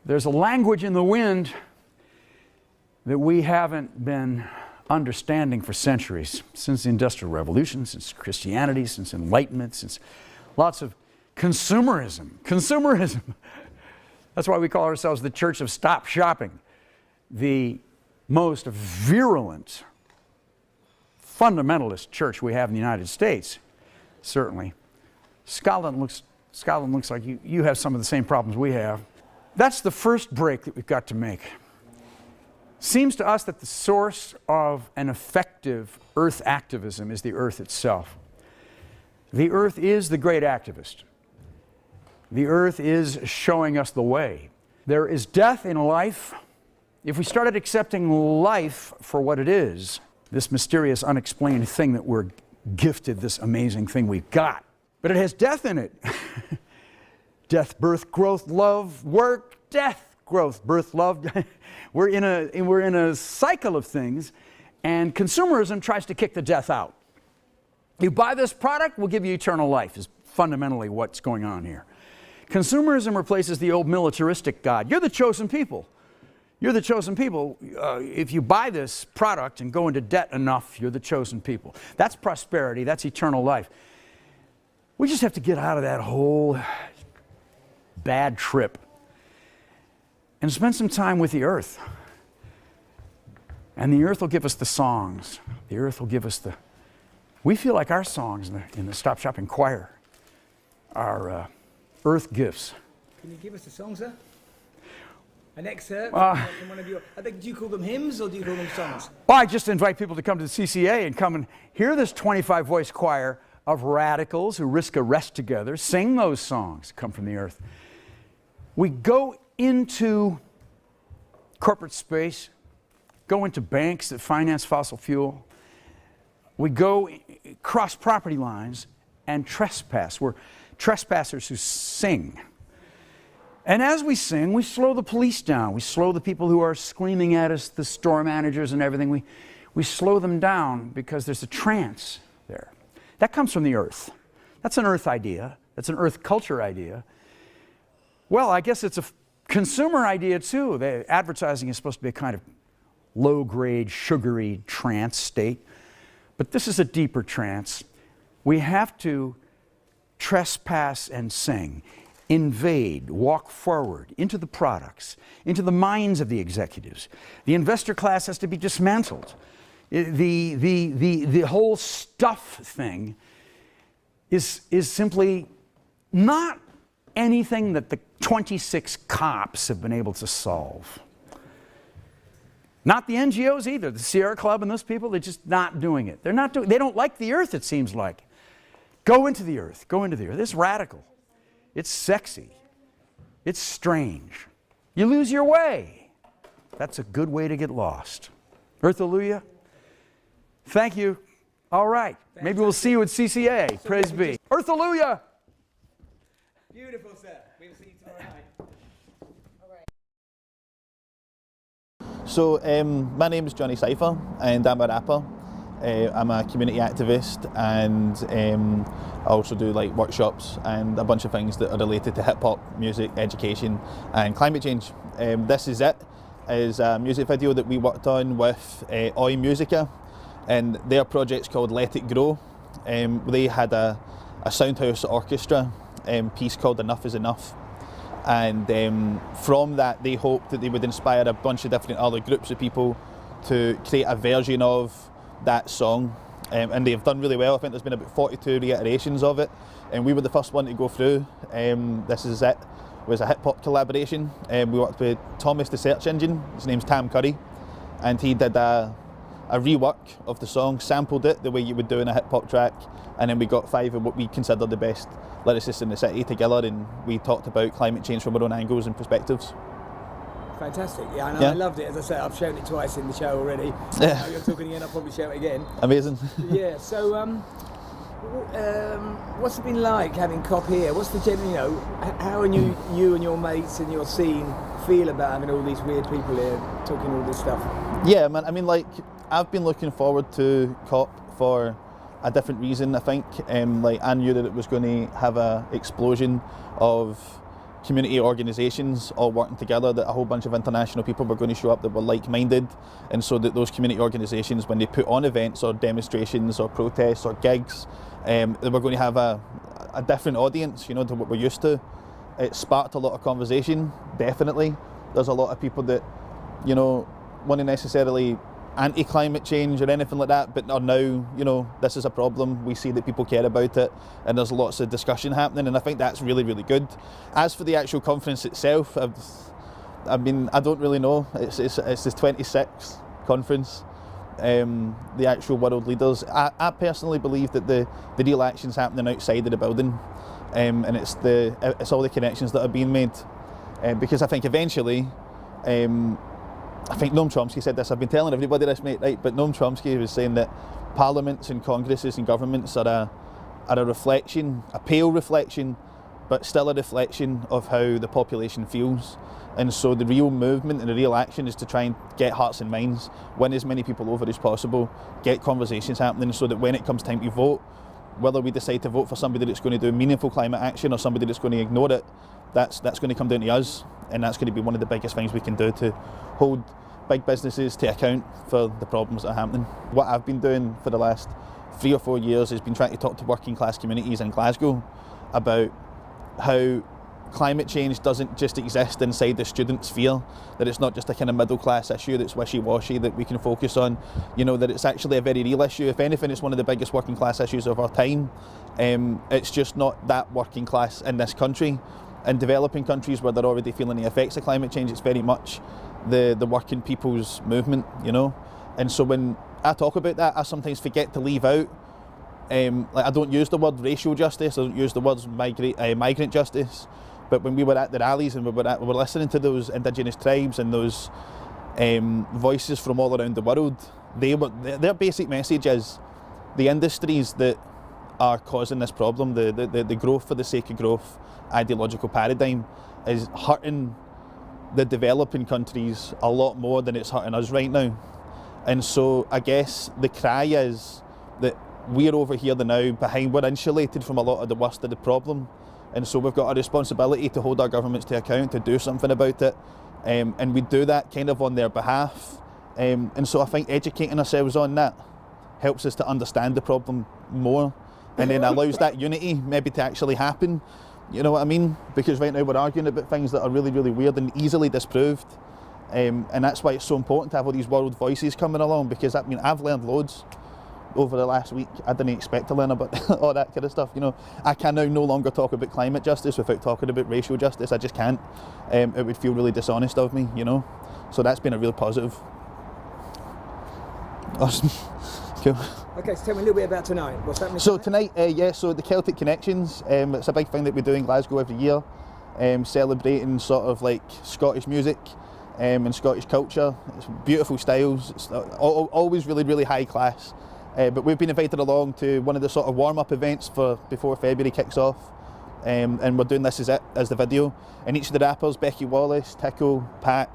Speaker 19: There's a language in the wind that we haven't been understanding for centuries, since the Industrial Revolution, since Christianity, since Enlightenment, since lots of consumerism. Consumerism. That's why we call ourselves the Church of Stop Shopping. The most virulent, fundamentalist church we have in the United States, certainly. Scotland looks like you have some of the same problems we have. That's the first break that we've got to make. Seems to us that the source of an effective Earth activism is the Earth itself. The Earth is the great activist. The Earth is showing us the way. There is death in life. If we started accepting life for what it is, this mysterious, unexplained thing that we're gifted, this amazing thing we've got, but it has death in it. Death, birth, growth, love, work, death, growth, birth, love. We're in a cycle of things, and consumerism tries to kick the death out. You buy this product, we'll give you eternal life, is fundamentally what's going on here. Consumerism replaces the old militaristic God. You're the chosen people. You're the chosen people. If you buy this product and go into debt enough, you're the chosen people. That's prosperity. That's eternal life. We just have to get out of that whole bad trip and spend some time with the Earth. And the Earth will give us the songs. The Earth will give us the... We feel like our songs in the Stop Shopping Choir are Earth gifts.
Speaker 11: Can you give us the songs, sir? An excerpt from one of your... do you call them hymns or do you call them songs?
Speaker 19: Well, I just invite people to come to the CCA and come and hear this 25-voice choir of radicals who risk arrest together, sing those songs, come from the Earth. We go into corporate space, go into banks that finance fossil fuel. We go cross property lines and trespass. We're trespassers who sing. And as we sing, we slow the police down. We slow the people who are screaming at us, the store managers and everything. We slow them down because there's a trance there. That comes from the Earth. That's an Earth idea. That's an Earth culture idea. Well, I guess it's a consumer idea too. The advertising is supposed to be a kind of low-grade, sugary trance state. But this is a deeper trance. We have to trespass and sing, invade, walk forward into the products, into the minds of the executives. The investor class has to be dismantled. The whole stuff thing is simply not anything that the 26 cops have been able to solve. Not the NGOs either. The Sierra Club and those people, they're just not doing it. They don't like the Earth, it seems like. Go into the Earth. Go into the Earth. It's radical. It's sexy. It's strange. You lose your way. That's a good way to get lost. Earth-alleluia. Thank you. All right. Fantastic. Maybe we'll see you at CCA. So praise be. Earth-alleluia.
Speaker 11: Beautiful, sir. We will see you tomorrow night.
Speaker 14: So my name is Johnny Cypher and I'm a rapper. I'm a community activist and I also do like workshops and a bunch of things that are related to hip hop, music, education and climate change. This Is It is a music video that we worked on with Oi Musica, and their project's called Let It Grow. They had a Soundhouse Orchestra piece called Enough Is Enough. And from that they hoped that they would inspire a bunch of different other groups of people to create a version of that song, and they've done really well. I think there's been about 42 reiterations of it, and we were the first one to go through. This Is It was a hip hop collaboration. We worked with Thomas the Search Engine, his name's Tam Curry, and he did a rework of the song, sampled it the way you would do in a hip hop track, and then we got 5 of what we consider the best lyricists in the city together, and we talked about climate change from our own angles and perspectives.
Speaker 11: Fantastic, yeah, I loved it. As I said, I've shown it twice in the show already.
Speaker 14: Yeah.
Speaker 11: You're talking again, I'll probably show it again.
Speaker 14: Amazing.
Speaker 11: Yeah, so what's it been like having COP here? What's the general, how are you and your mates and your scene feel about having all these weird people here talking all this stuff?
Speaker 14: Yeah, man, I mean, like, I've been looking forward to COP for a different reason, I think. Like, I knew that it was going to have an explosion of community organisations all working together, that a whole bunch of international people were going to show up that were like-minded, and so that those community organisations, when they put on events or demonstrations or protests or gigs, they were going to have a different audience, you know, to what we're used to. It sparked a lot of conversation, definitely. There's a lot of people that, you know, weren't necessarily anti-climate change or anything like that, but are now, you know, this is a problem. We see that people care about it, and there's lots of discussion happening, and I think that's really, really good. As for the actual conference itself, I mean, I don't really know. It's the 26th conference. The actual world leaders. I personally believe that the real action's happening outside of the building, and it's all the connections that are being made. Because I think eventually, I think Noam Chomsky said this. I've been telling everybody this, mate, right? But Noam Chomsky was saying that parliaments and congresses and governments are a reflection, a pale reflection, but still a reflection of how the population feels. And so the real movement and the real action is to try and get hearts and minds, win as many people over as possible, get conversations happening so that when it comes time to vote, whether we decide to vote for somebody that's going to do meaningful climate action or somebody that's going to ignore it, that's going to come down to us, and that's going to be one of the biggest things we can do to hold big businesses to account for the problems that are happening. What I've been doing for the last 3 or 4 years has been trying to talk to working class communities in Glasgow about how climate change doesn't just exist inside the student sphere, that it's not just a kind of middle class issue that's wishy-washy that we can focus on, you know, that it's actually a very real issue. If anything, it's one of the biggest working class issues of our time. It's just not that working class in this country. In developing countries where they're already feeling the effects of climate change, it's very much the working people's movement, you know. And so when I talk about that, I sometimes forget to leave out, like I don't use the word racial justice, I don't use the words migrant justice, but when we were at the rallies and we were listening to those indigenous tribes and those voices from all around the world, their basic message is the industries that are causing this problem, the growth for the sake of growth ideological paradigm is hurting the developing countries a lot more than it's hurting us right now. And so I guess the cry is that we're over here now behind, we're insulated from a lot of the worst of the problem, and so we've got a responsibility to hold our governments to account, to do something about it, and we do that kind of on their behalf. And so I think educating ourselves on that helps us to understand the problem more, and then allows that unity maybe to actually happen. You know what I mean? Because right now we're arguing about things that are really, really weird and easily disproved. And that's why it's so important to have all these world voices coming along, because I mean, I've learned loads over the last week. I didn't expect to learn about all that kind of stuff. You know, I can now no longer talk about climate justice without talking about racial justice. I just can't. It would feel really dishonest of me, you know. So that's been a real positive. Awesome. Cool.
Speaker 11: Okay, so tell me a little bit about tonight. What's happening
Speaker 14: so tonight? So the Celtic Connections, it's a big thing that we do in Glasgow every year, celebrating sort of like Scottish music and Scottish culture. It's beautiful styles, it's always really, really high class. But we've been invited along to one of the sort of warm-up events before February kicks off, and we're doing This Is It as the video. And each of the rappers, Becky Wallace, Tickle, Pack,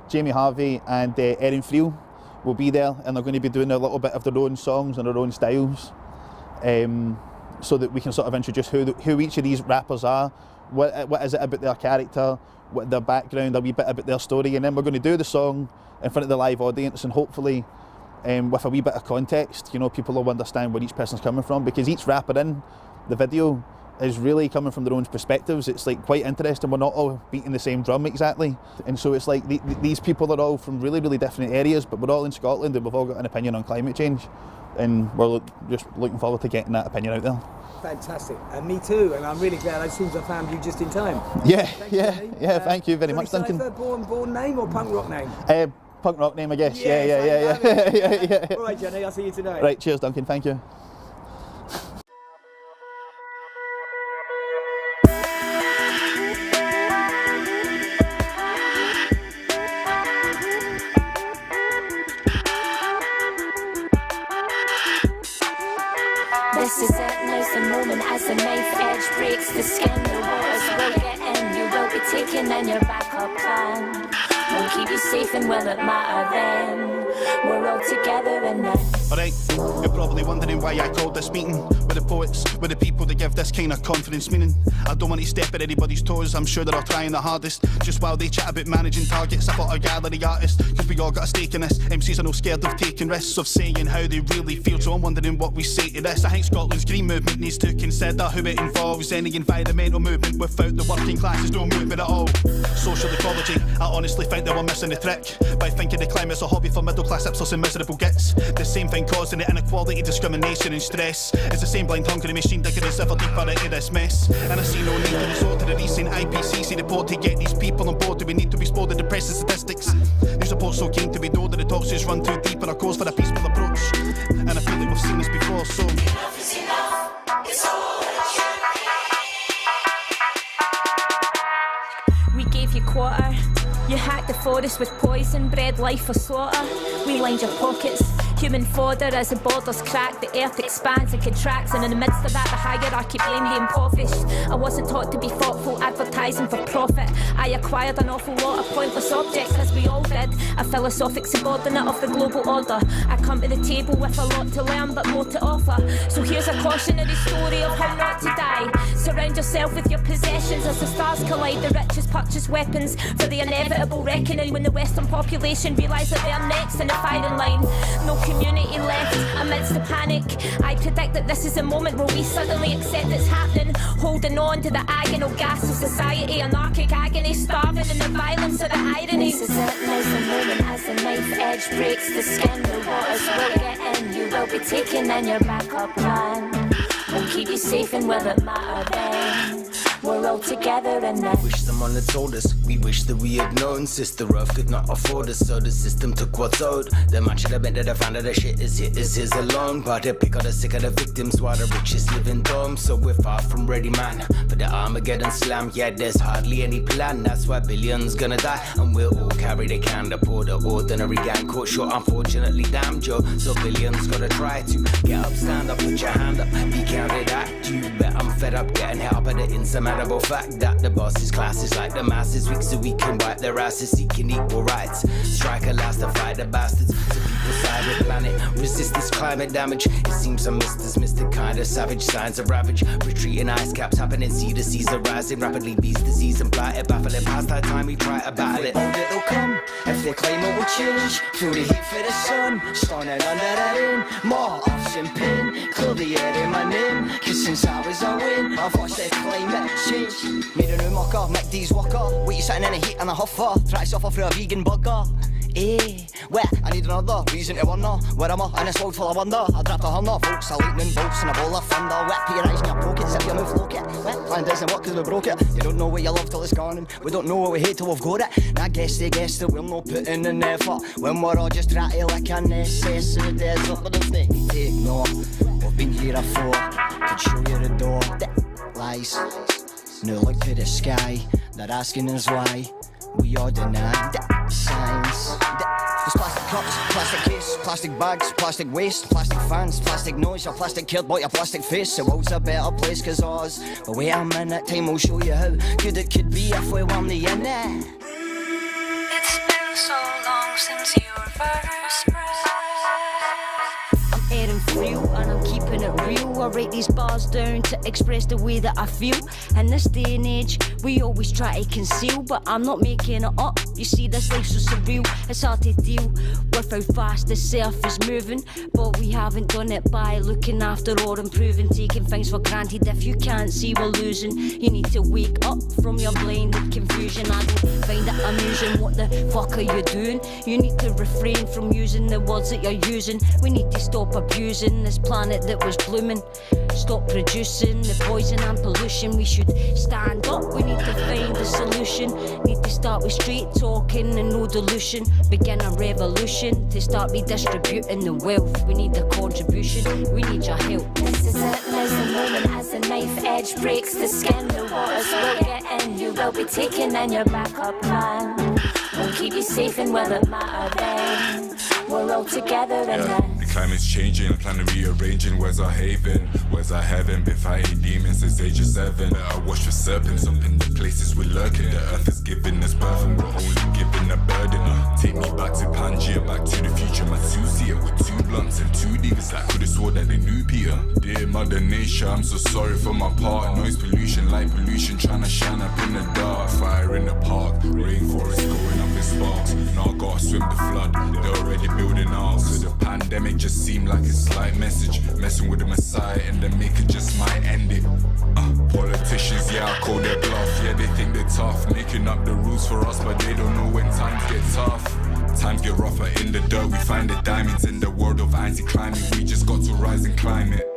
Speaker 14: Jamie Harvey and Erin Friel will be there, and they're going to be doing a little bit of their own songs and their own styles, so that we can sort of introduce who each of these rappers are, what is it about their character, what their background, a wee bit about their story, and then we're going to do the song in front of the live audience, and hopefully with a wee bit of context, you know, people will understand where each person's coming from, because each rapper in the video is really coming from their own perspectives. It's like quite interesting. We're not all beating the same drum exactly, and so it's like these people are all from really, really different areas, but we're all in Scotland and we've all got an opinion on climate change, and we're just looking forward to getting that opinion out there.
Speaker 11: Fantastic, and me too, and I'm really glad as soon as I found you just in time.
Speaker 14: Yeah, thank you very much, Duncan.
Speaker 11: Born name or punk rock name?
Speaker 14: Punk rock name, I guess.
Speaker 11: Yes,
Speaker 14: Yeah.
Speaker 11: All right, Johnny, I'll see you tonight.
Speaker 14: Right, cheers, Duncan. Thank you.
Speaker 15: This is it, nice and moment as the knife edge breaks the skin. The waters will get in, you will be taken in your backup plan. We'll keep you safe and will it matter then? We're all together in this.
Speaker 18: Alright, you're probably wondering why I called this meeting with the poets, with the people that give this kind of confidence meaning. I don't want to step at anybody's toes, I'm sure they're all trying the hardest. Just while they chat about managing targets, I thought a gallery artist, cause we all got a stake in this. MCs are no scared of taking risks, of saying how they really feel, so I'm wondering what we say to this. I think Scotland's green movement needs to consider who it involves. Any environmental movement without the working classes don't move it at all. Social ecology, I honestly think they were missing the trick by thinking the climate's a hobby for middle-class ipsos and miserable gits. The same thing causing the inequality, discrimination and stress. It's the same blind hungry machine digging us ever deeper into this mess. And I see no need to resort to the recent IPCC report to get these people on board. Do we need to explore the depressing statistics? News reports so keen to be told that the talks just run too deep, and a cause for a peaceful approach. And I feel like we've seen this before, so enough is enough. It's all it should be.
Speaker 15: We gave you quarter. You hacked the forest with poison, bred life for slaughter. We lined your pockets, human fodder. As the borders crack, the earth expands and contracts, and in the midst of that the hierarchy blame the impoverished. I wasn't taught to be thoughtful, advertising for profit. I acquired an awful lot of pointless objects, as we all did, a philosophic subordinate of the global order. I come to the table with a lot to learn but more to offer. So here's a cautionary story of how not to die. Surround yourself with your possessions as the stars collide. The richest purchase weapons for the inevitable reckoning when the Western population realise that they're next in the firing line. No community left amidst the panic. I predict that this is a moment where we suddenly accept it's happening, holding on to the agonal gas of society, anarchic agony, starving in the violence of the irony. This is it, there's a moment as the knife edge breaks the skin. The waters will get in, you will be taken in your backup plan. We'll keep you safe and will it matter then? We're all together in this.
Speaker 2: Wish someone had told us, we wish that we had known. Sister Earth could not afford us, so the system took what's owed. The man should have been that I found out the shit is his alone. But they pick out the sick of the victims while the richest live in domes. So we're far from ready, man, for the Armageddon slam. Yeah, there's hardly any plan, that's why billions gonna die. And we'll all carry the can to pour the ordinary gang caught short, unfortunately damn Joe. So billions gotta try to get up, stand up, put your hand up, be counted at. You bet I'm fed up getting help at the insurmountable fact that the boss's class is like the masses, weak so we can wipe their asses, seeking equal rights. Strike a last to fight the bastards, so people side the planet, resist this climate damage. It seems some missed the kind of savage signs of ravage. Retreating ice caps happening, see the seas are rising rapidly. Beast disease and blight it, baffling past our time we try to battle it.
Speaker 5: If it'll come, if the climate will change, feel the heat for the sun, standing under the rain. More ups and pain, clear the air in my name, cause since I was a win, I've watched the climate change. Made a new mucker, Mick D's walker, wait you sitting in the heat and a huffer, try to suffer for a vegan burger. Well, I need another reason to wonder where am I in this world full of wonder. I dropped a hunter, folks, a lightning bolts and a ball of thunder. Wet put your eyes in your pockets if you move look it. Well, plan doesn't work cause we broke it. You don't know what you love till it's gone, and we don't know what we hate till we've got it. And I guess they guess that we're not putting in effort when we're all just trying to lick a necessity desert. But if they take no, we've been here before, could show you the door. Lies, no look to the sky, they're asking us why. We all deny science. There's plastic cups, plastic case, plastic bags, plastic waste, plastic fans, plastic noise, your plastic kid bought your plastic face. The world's a better place cause ours. But wait a minute, time will show you how good it could be if we weren't the in it.
Speaker 15: It's been so long since you were first breath. I'm airing through and I'm keeping it real. I write these bars down to express the way that I feel. In this day and age, we always try to conceal, but I'm not making it up. You see, this life's so surreal, it's hard to deal with how fast the surf is moving. But we haven't done it by looking after or improving, taking things for granted. If you can't see, we're losing. You need to wake up from your blinded confusion. I don't find it amusing, what the fuck are you doing? You need to refrain from using the words that you're using. We need to stop abusing this planet that was blooming. Stop producing the poison and pollution. We should stand up, we need to find a solution. Need to start with straight talking and no delusion. Begin a revolution to start redistributing the wealth. We need a contribution, we need your help. This is it, there's a moment as the knife edge breaks the skin. The waters will get in, you will be taken in your backup plan. We'll keep you safe and will it matter then? We're all together in this.
Speaker 21: The climate's changing, planet rearranging. Where's our haven? Where's our heaven? Been fighting demons since age of 7. Better watch for serpents up in the places we're lurking. The earth is giving us birth and we're only giving a burden. Take me back to Pangea, back to the future. My two-seater with 2 blunts and 2 levers. I could've swore that they knew Peter. Dear Mother Nature, I'm so sorry for my part. Noise pollution, light pollution, trying to shine up in the dark. Fire in the park, rainforest going up in sparks. Now I gotta swim the flood, they're already building arcs. So the pandemic just seemed like a slight message. Messing with the Messiah and the maker just might end it. Politicians, yeah, I call their bluff. Yeah, they think they're tough, making up the rules for us, but they don't know when times get tough. Times get rougher in the dirt, we find the diamonds in the world of anti-climate. We just got to rise and climb it.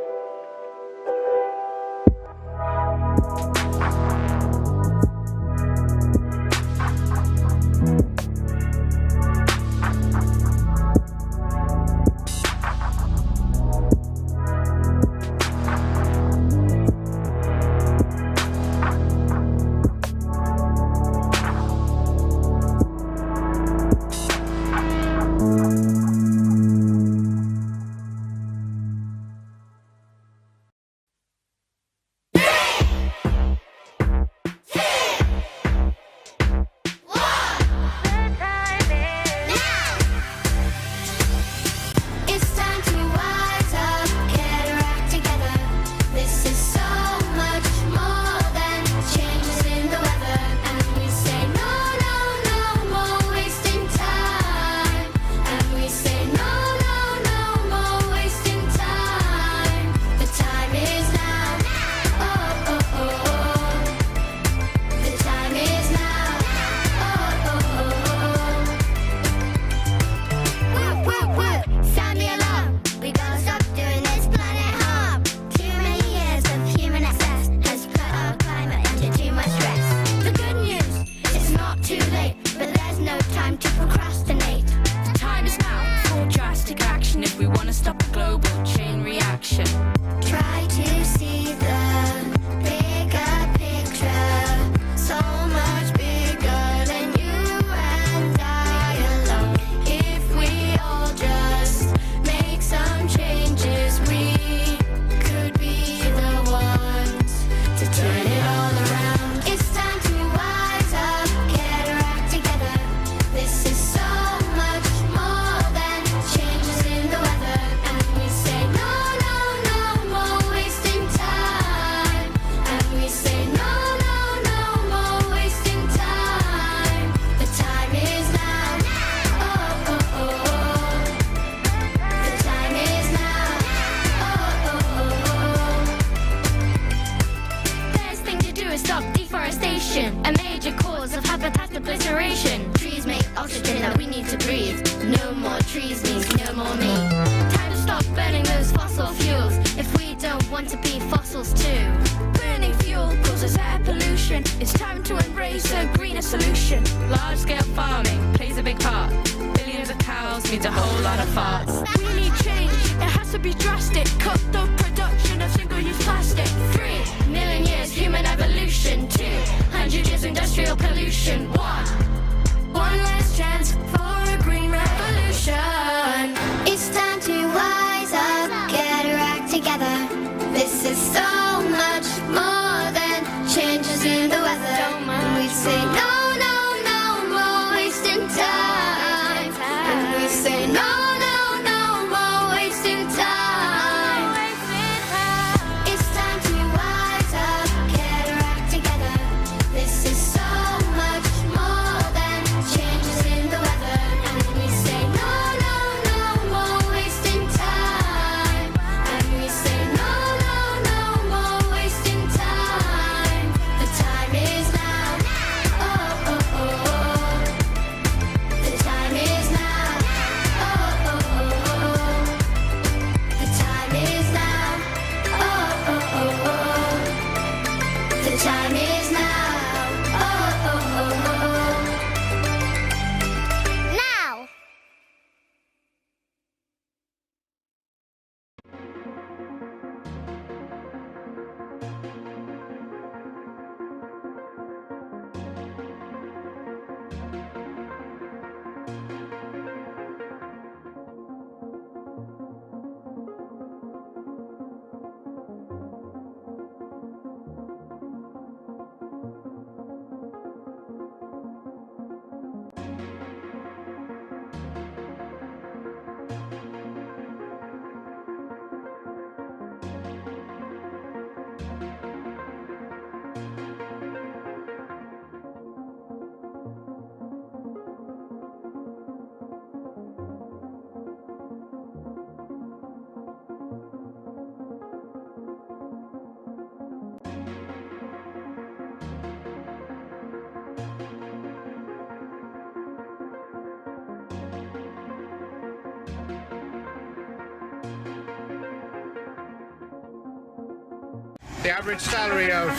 Speaker 4: The average salary of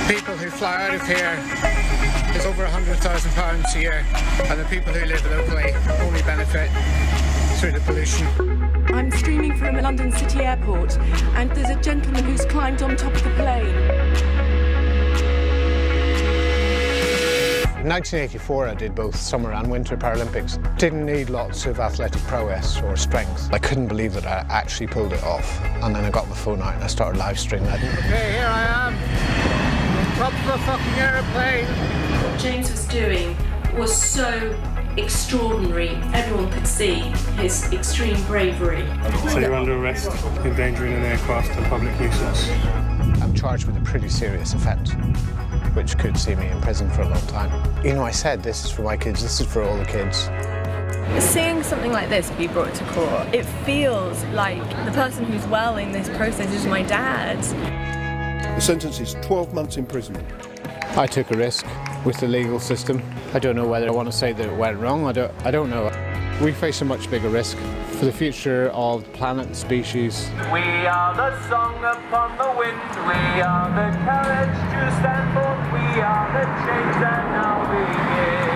Speaker 4: people who fly out of here is over £100,000 a year, and the people who live locally only benefit through the pollution.
Speaker 6: I'm streaming from London City Airport, and there's a gentleman who's climbed on top of the plane.
Speaker 4: In 1984, I did both Summer and Winter Paralympics. Didn't need lots of athletic prowess or strength. I couldn't believe that I actually pulled it off. And then I got my phone out and I started live streaming. Okay, here I am, on top of a fucking aeroplane.
Speaker 7: What James was doing was so extraordinary. Everyone could see his extreme bravery.
Speaker 17: So you're under arrest, endangering an aircraft and public nuisance.
Speaker 4: I'm charged with a pretty serious offence, which could see me in prison for a long time. You know, I said this is for my kids, this is for all the kids.
Speaker 3: Seeing something like this be brought to court, it feels like the person who's well in this process is my dad.
Speaker 9: The sentence is 12 months imprisonment.
Speaker 4: I took a risk with the legal system. I don't know whether I want to say that it went wrong, I don't know. We face a much bigger risk for the future of the planet and species.
Speaker 10: We are the song upon the wind, we are the courage to stand for, we are the change that now begins.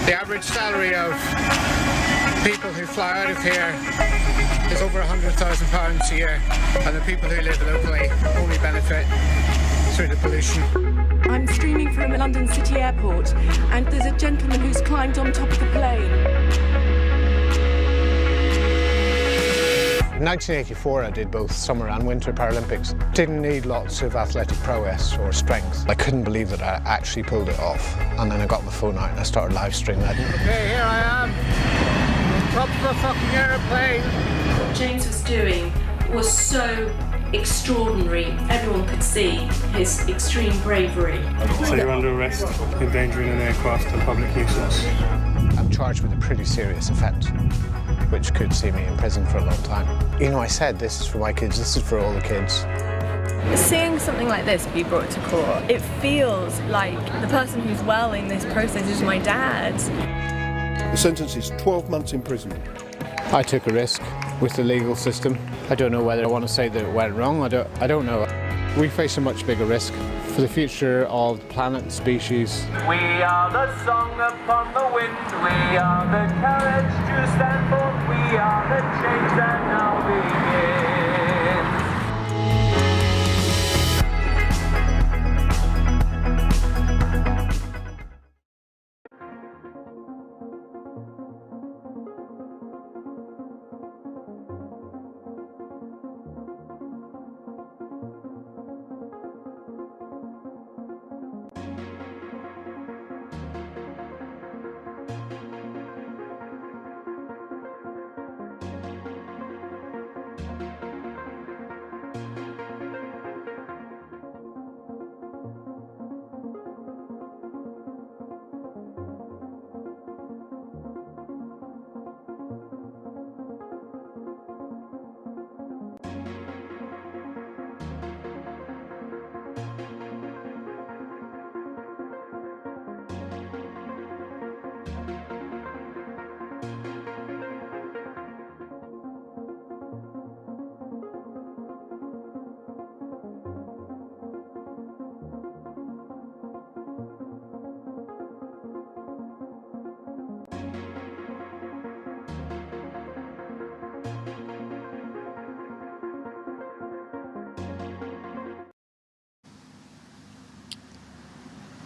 Speaker 4: The average salary of people who fly out of here is over £100,000 a year, and the people who live locally only benefit through the pollution.
Speaker 6: I'm streaming from London City Airport, and there's a gentleman who's climbed on top of the plane.
Speaker 4: In 1984, I did both Summer and Winter Paralympics. Didn't need lots of athletic prowess or strength. I couldn't believe that I actually pulled it off. And then I got the phone out and I started live streaming. Okay, here I am, on top of a fucking aeroplane.
Speaker 7: What James was doing was so extraordinary. Everyone could see his extreme bravery.
Speaker 17: So you're under arrest, endangering an aircraft and public nuisance.
Speaker 4: I'm charged with a pretty serious offence, which could see me in prison for a long time. You know, I said this is for my kids, this is for all the kids.
Speaker 3: Seeing something like this be brought to court, it feels like the person who's well in this process is my dad.
Speaker 9: The sentence is 12 months in prison.
Speaker 4: I took a risk with the legal system. I don't know whether I want to say that it went wrong, I don't know. We face a much bigger risk for the future of the planet and species.
Speaker 10: We are the song upon the wind, we are the carriage to stand for, we are the change that now begins.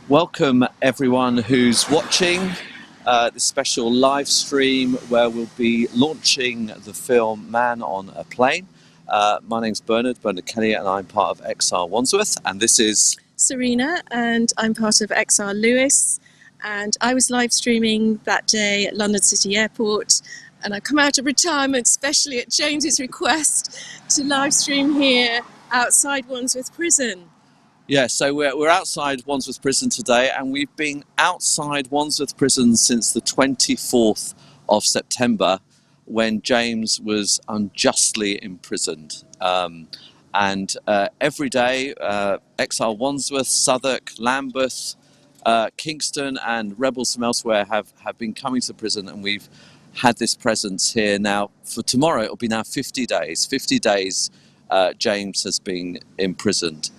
Speaker 8: Welcome everyone who's watching this special live stream where we'll be launching the film Man on a Plane. My name's Bernard Kelly, and I'm part of XR Wandsworth, and this is
Speaker 13: Serena, and I'm part of XR Lewis, and I was live streaming that day at London City Airport, and I come out of retirement specially at James's request to live stream here outside Wandsworth Prison.
Speaker 8: Yeah, so we're outside Wandsworth Prison today, and we've been outside Wandsworth Prison since the 24th of September, when James was unjustly imprisoned. And every day, XR Wandsworth, Southwark, Lambeth, Kingston and rebels from elsewhere have been coming to the prison, and we've had this presence here now. For tomorrow, it'll be now 50 days. 50 days James has been imprisoned.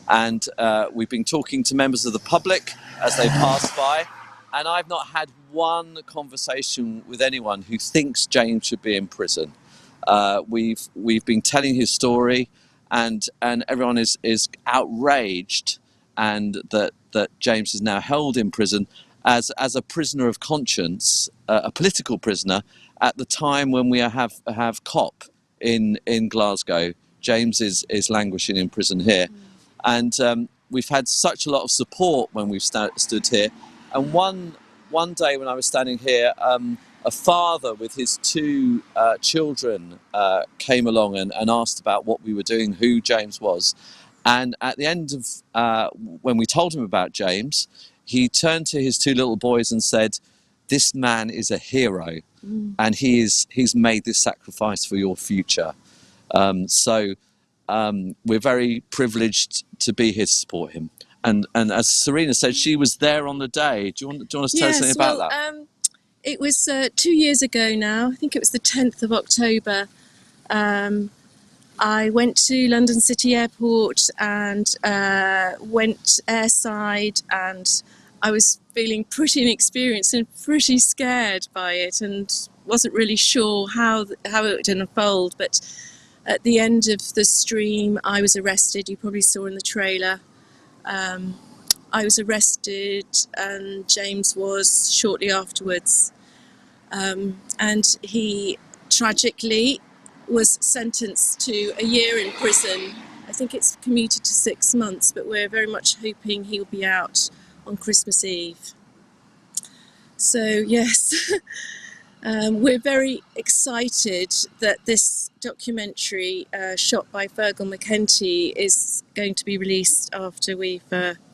Speaker 8: And we've been talking to members of the public as they pass by, and I've not had one conversation with anyone who thinks James should be in prison. We've been telling his story, and everyone is outraged, and that James is now held in prison as a prisoner of conscience, a political prisoner. At the time when we have COP in Glasgow, James is languishing in prison here. And we've had such a lot of support when we've stood here. And one day when I was standing here, a father with his two children came along and asked about what we were doing, who James was. And at the end of when we told him about James, he turned to his two little boys and said, "This man is a hero, and he's made this sacrifice for your future." So we're very privileged to be here to support him. And as Serena said, she was there on the day. Do you want to tell us something about that?
Speaker 13: It was 2 years ago now. I think it was the 10th of October. I went to London City Airport and went airside, and I was feeling pretty inexperienced and pretty scared by it, and wasn't really sure how it would unfold. But at the end of the stream, I was arrested. You probably saw in the trailer. I was arrested, and James was shortly afterwards. And he tragically was sentenced to a year in prison. I think it's commuted to 6 months, but we're very much hoping he'll be out on Christmas Eve. So yes, we're very excited that this documentary shot by Fergal McEntee is going to be released after we've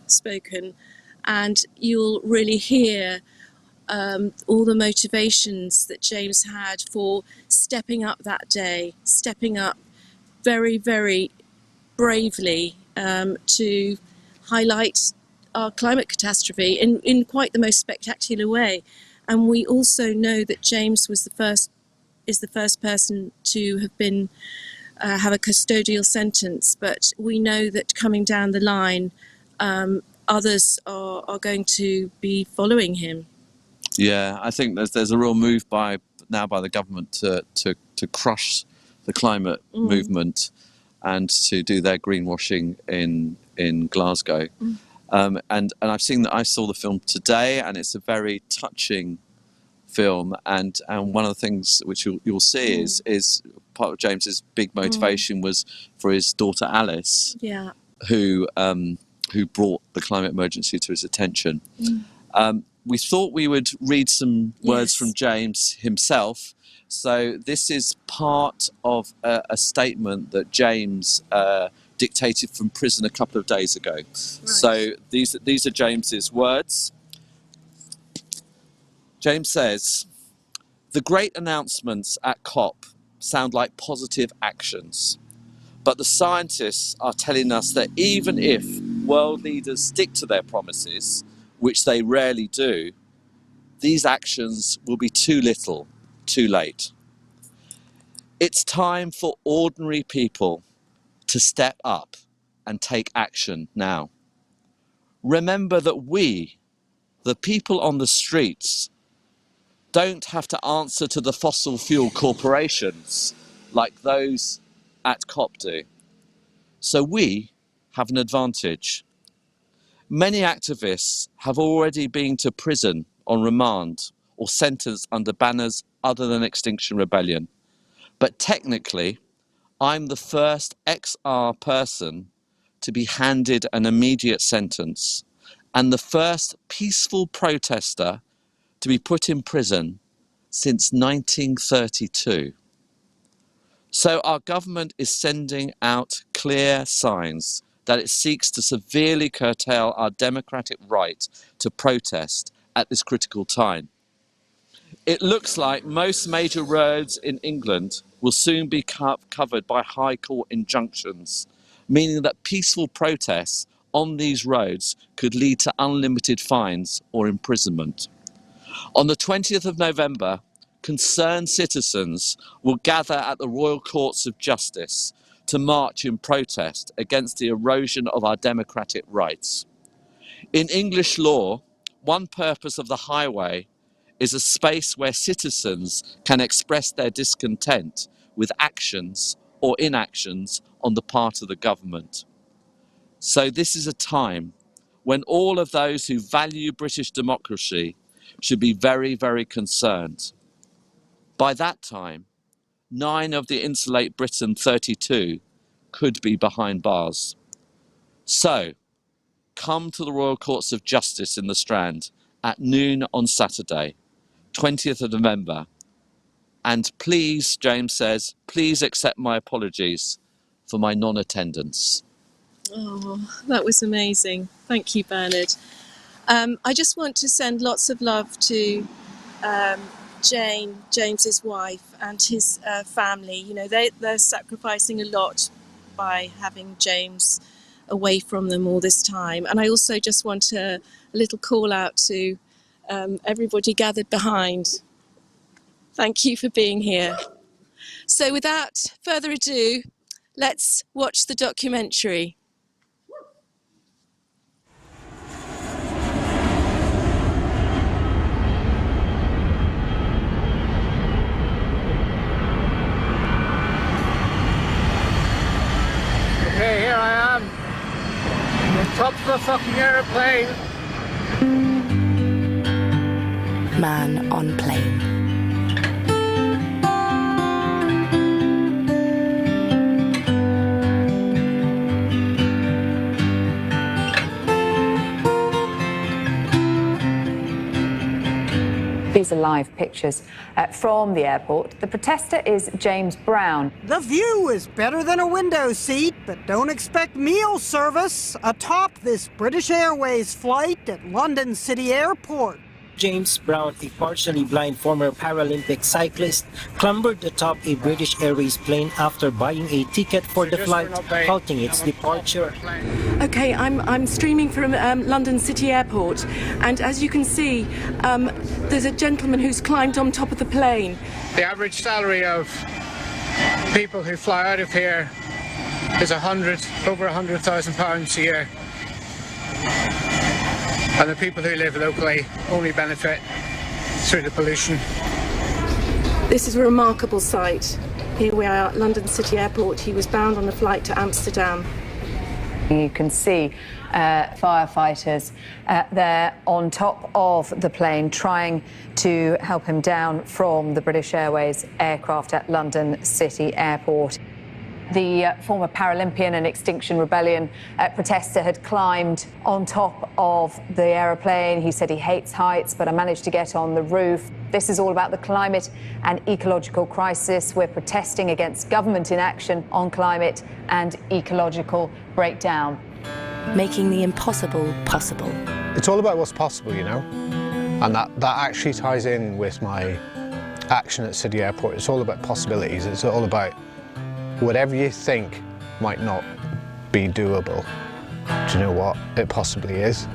Speaker 13: spoken, and you'll really hear all the motivations that James had for stepping up that day, stepping up very, very bravely to highlight our climate catastrophe in quite the most spectacular way. And we also know that James is the first person to have been have a custodial sentence, but we know that coming down the line, others are going to be following him.
Speaker 8: Yeah, I think there's a real move by the government to crush the climate movement and to do their greenwashing in Glasgow. And I saw the film today, and it's a very touching film. And one of the things which you'll see is part of James's big motivation was for his daughter Alice, who brought the climate emergency to his attention. We thought we would read some words from James himself. So this is part of a statement that James dictated from prison a couple of days ago. Right. So these are James's words. James says, "The great announcements at COP sound like positive actions, but the scientists are telling us that even if world leaders stick to their promises, which they rarely do, these actions will be too little, too late. It's time for ordinary people to step up and take action now. Remember that we, the people on the streets, don't have to answer to the fossil fuel corporations like those at COP do. So we have an advantage. Many activists have already been to prison on remand or sentenced under banners other than Extinction Rebellion. But technically, I'm the first XR person to be handed an immediate sentence and the first peaceful protester to be put in prison since 1932. So our government is sending out clear signs that it seeks to severely curtail our democratic right to protest at this critical time. It looks like most major roads in England will soon be covered by High Court injunctions, meaning that peaceful protests on these roads could lead to unlimited fines or imprisonment. On the 20th of November, concerned citizens will gather at the Royal Courts of Justice to march in protest against the erosion of our democratic rights. In English law, one purpose of the highway is a space where citizens can express their discontent with actions or inactions on the part of the government. So this is a time when all of those who value British democracy should be very, very concerned. By that time, 9 of the Insulate Britain 32 could be behind bars. So, come to the Royal Courts of Justice in the Strand at noon on Saturday, 20th of November. And please, James says, please accept my apologies for my non-attendance.
Speaker 13: Oh, that was amazing. Thank you, Bernard. I just want to send lots of love to Jane, James's wife, and his family. You know, they're sacrificing a lot by having James away from them all this time. And I also just want a little call out to everybody gathered behind. Thank you for being here. So without further ado, let's watch the documentary.
Speaker 4: aeroplane.
Speaker 1: Man on plane.
Speaker 12: These are live pictures from the airport. The protester is James Brown.
Speaker 16: The view is better than a window seat, but don't expect meal service atop this British Airways flight at London City Airport.
Speaker 23: James Brown, a partially blind former Paralympic cyclist, clambered atop a British Airways plane after buying a ticket for the flight, halting its departure.
Speaker 6: Okay, I'm streaming from London City Airport, and as you can see, there's a gentleman who's climbed on top of the plane.
Speaker 4: The average salary of people who fly out of here is over £100,000 a year. And the people who live locally only benefit through the pollution.
Speaker 6: This is a remarkable sight. Here we are at London City Airport. He was bound on a flight to Amsterdam.
Speaker 12: You can see firefighters there on top of the plane trying to help him down from the British Airways aircraft at London City Airport. The former Paralympian and Extinction Rebellion protester had climbed on top of the aeroplane. He said he hates heights, but I managed to get on the roof. This is all about the climate and ecological crisis. We're protesting against government inaction on climate and ecological breakdown.
Speaker 1: Making the impossible possible.
Speaker 4: It's all about what's possible, you know? And that actually ties in with my action at City Airport. It's all about possibilities. It's all about whatever you think might not be doable, do you know what? It possibly is.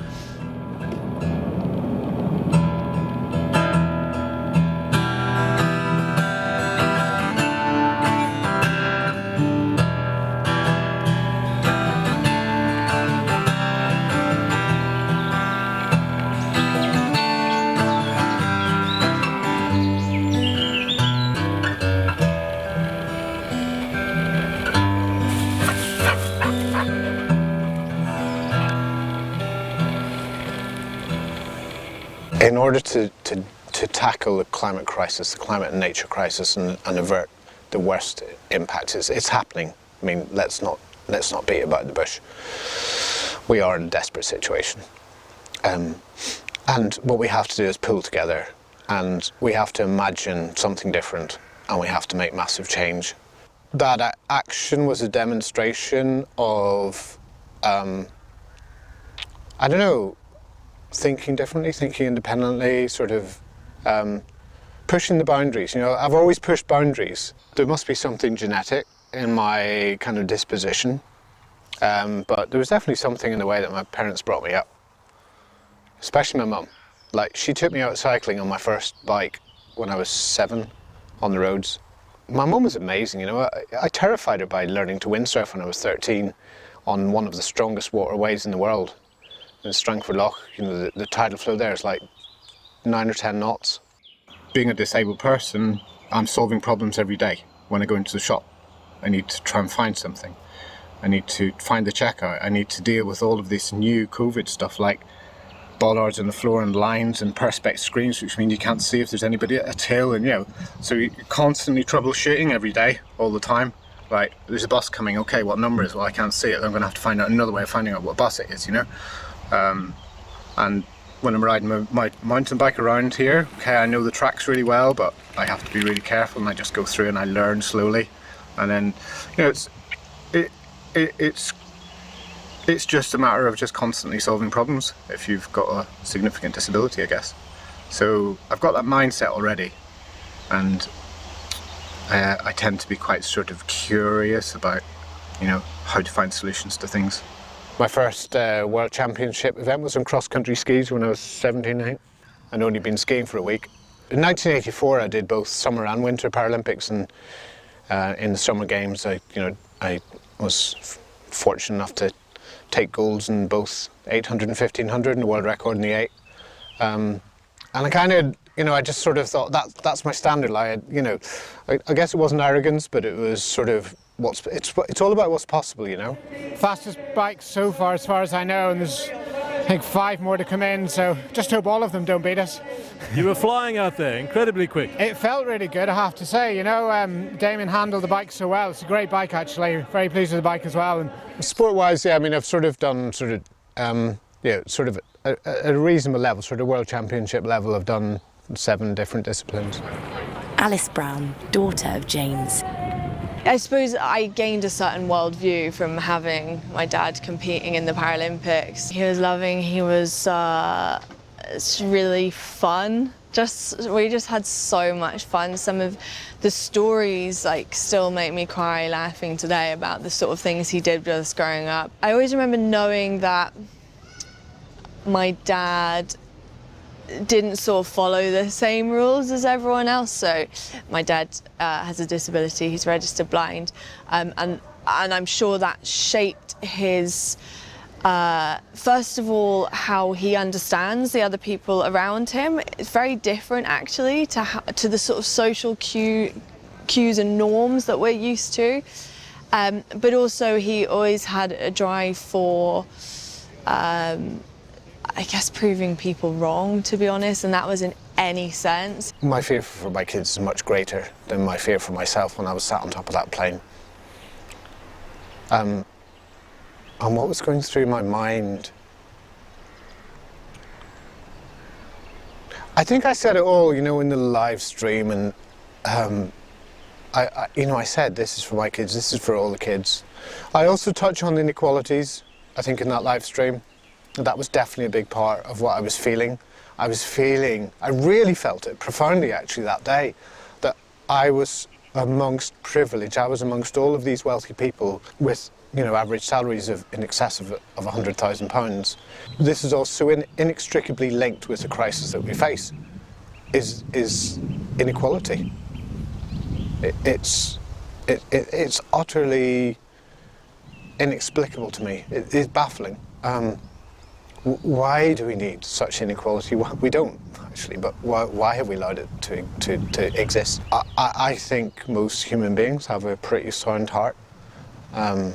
Speaker 4: In order to tackle the climate crisis, the climate and nature crisis, and avert the worst impact, it's happening. I mean, let's not beat about the bush. We are in a desperate situation, and what we have to do is pull together, and we have to imagine something different, and we have to make massive change. That action was a demonstration of, I don't know, thinking differently, thinking independently, sort of pushing the boundaries. You know, I've always pushed boundaries. There must be something genetic in my kind of disposition, but there was definitely something in the way that my parents brought me up, especially my mum. Like, she took me out cycling on my first bike when I was 7 on the roads. My mum was amazing, you know. I terrified her by learning to windsurf when I was 13 on one of the strongest waterways in the world. In Strangford Lough, you know, the tidal flow there is like 9 or 10 knots. Being a disabled person, I'm solving problems every day. When I go into the shop, I need to try and find something. I need to find the checkout. I need to deal with all of this new COVID stuff like bollards on the floor and lines and perspex screens, which mean you can't see if there's anybody at a tail, and you know, so you're constantly troubleshooting every day, all the time. Like, there's a bus coming, okay, what number is it? Well, I can't see it. I'm going to have to find out another way of finding out what bus it is, you know. And when I'm riding my mountain bike around here, okay, I know the tracks really well, but I have to be really careful, and I just go through and I learn slowly. And then, you know, it's just a matter of just constantly solving problems if you've got a significant disability, I guess. So I've got that mindset already, and I tend to be quite sort of curious about, you know, how to find solutions to things. My first World Championship event was on cross-country skis when I was 17. I'd only been skiing for a week. In 1984, I did both summer and winter Paralympics, and in the summer games, I was fortunate enough to take golds in both 800 and 1500 and the world record in the 8. And I kind of, you know, I just sort of thought that's my standard. Like, you know, I guess it wasn't arrogance, but it was sort of it's all about what's possible, you know.
Speaker 24: Fastest bike so far as I know, and there's
Speaker 4: I think 5 more to come in, so just hope all of them don't beat us.
Speaker 19: You were flying out there, incredibly quick.
Speaker 4: It felt really good, I have to say. You know, Damien handled the bike so well. It's a great bike, actually. Very pleased with the bike as well. And sport-wise, yeah, I mean, I've sort of done a reasonable level, sort of world championship level. I've done 7 different disciplines.
Speaker 1: Alice Brown, daughter of James.
Speaker 3: I suppose I gained a certain worldview from having my dad competing in the Paralympics. He was loving, he was it's really fun. We just had so much fun. Some of the stories still make me cry laughing today about the sort of things he did with us growing up. I always remember knowing that my dad didn't sort of follow the same rules as everyone else. So my dad has a disability, he's registered blind, and I'm sure that shaped his, first of all, how he understands the other people around him. It's very different actually to the sort of social cues and norms that we're used to. But also he always had a drive for I guess proving people wrong, to be honest, and that was in any sense.
Speaker 4: My fear for my kids is much greater than my fear for myself when I was sat on top of that plane. And what was going through my mind? I think I said it all, you know, in the live stream, and I said this is for my kids, this is for all the kids. I also touch on inequalities, I think, in that live stream. That was definitely a big part of what I was feeling. I really felt it profoundly actually that day, that I was amongst privilege. I was amongst all of these wealthy people with, you know, average salaries in excess of £100,000. This is also inextricably linked with the crisis that we face, is inequality. It's utterly inexplicable to me. It is baffling. Why do we need such inequality? We don't, actually, but why have we allowed it to exist? I think most human beings have a pretty sound heart. I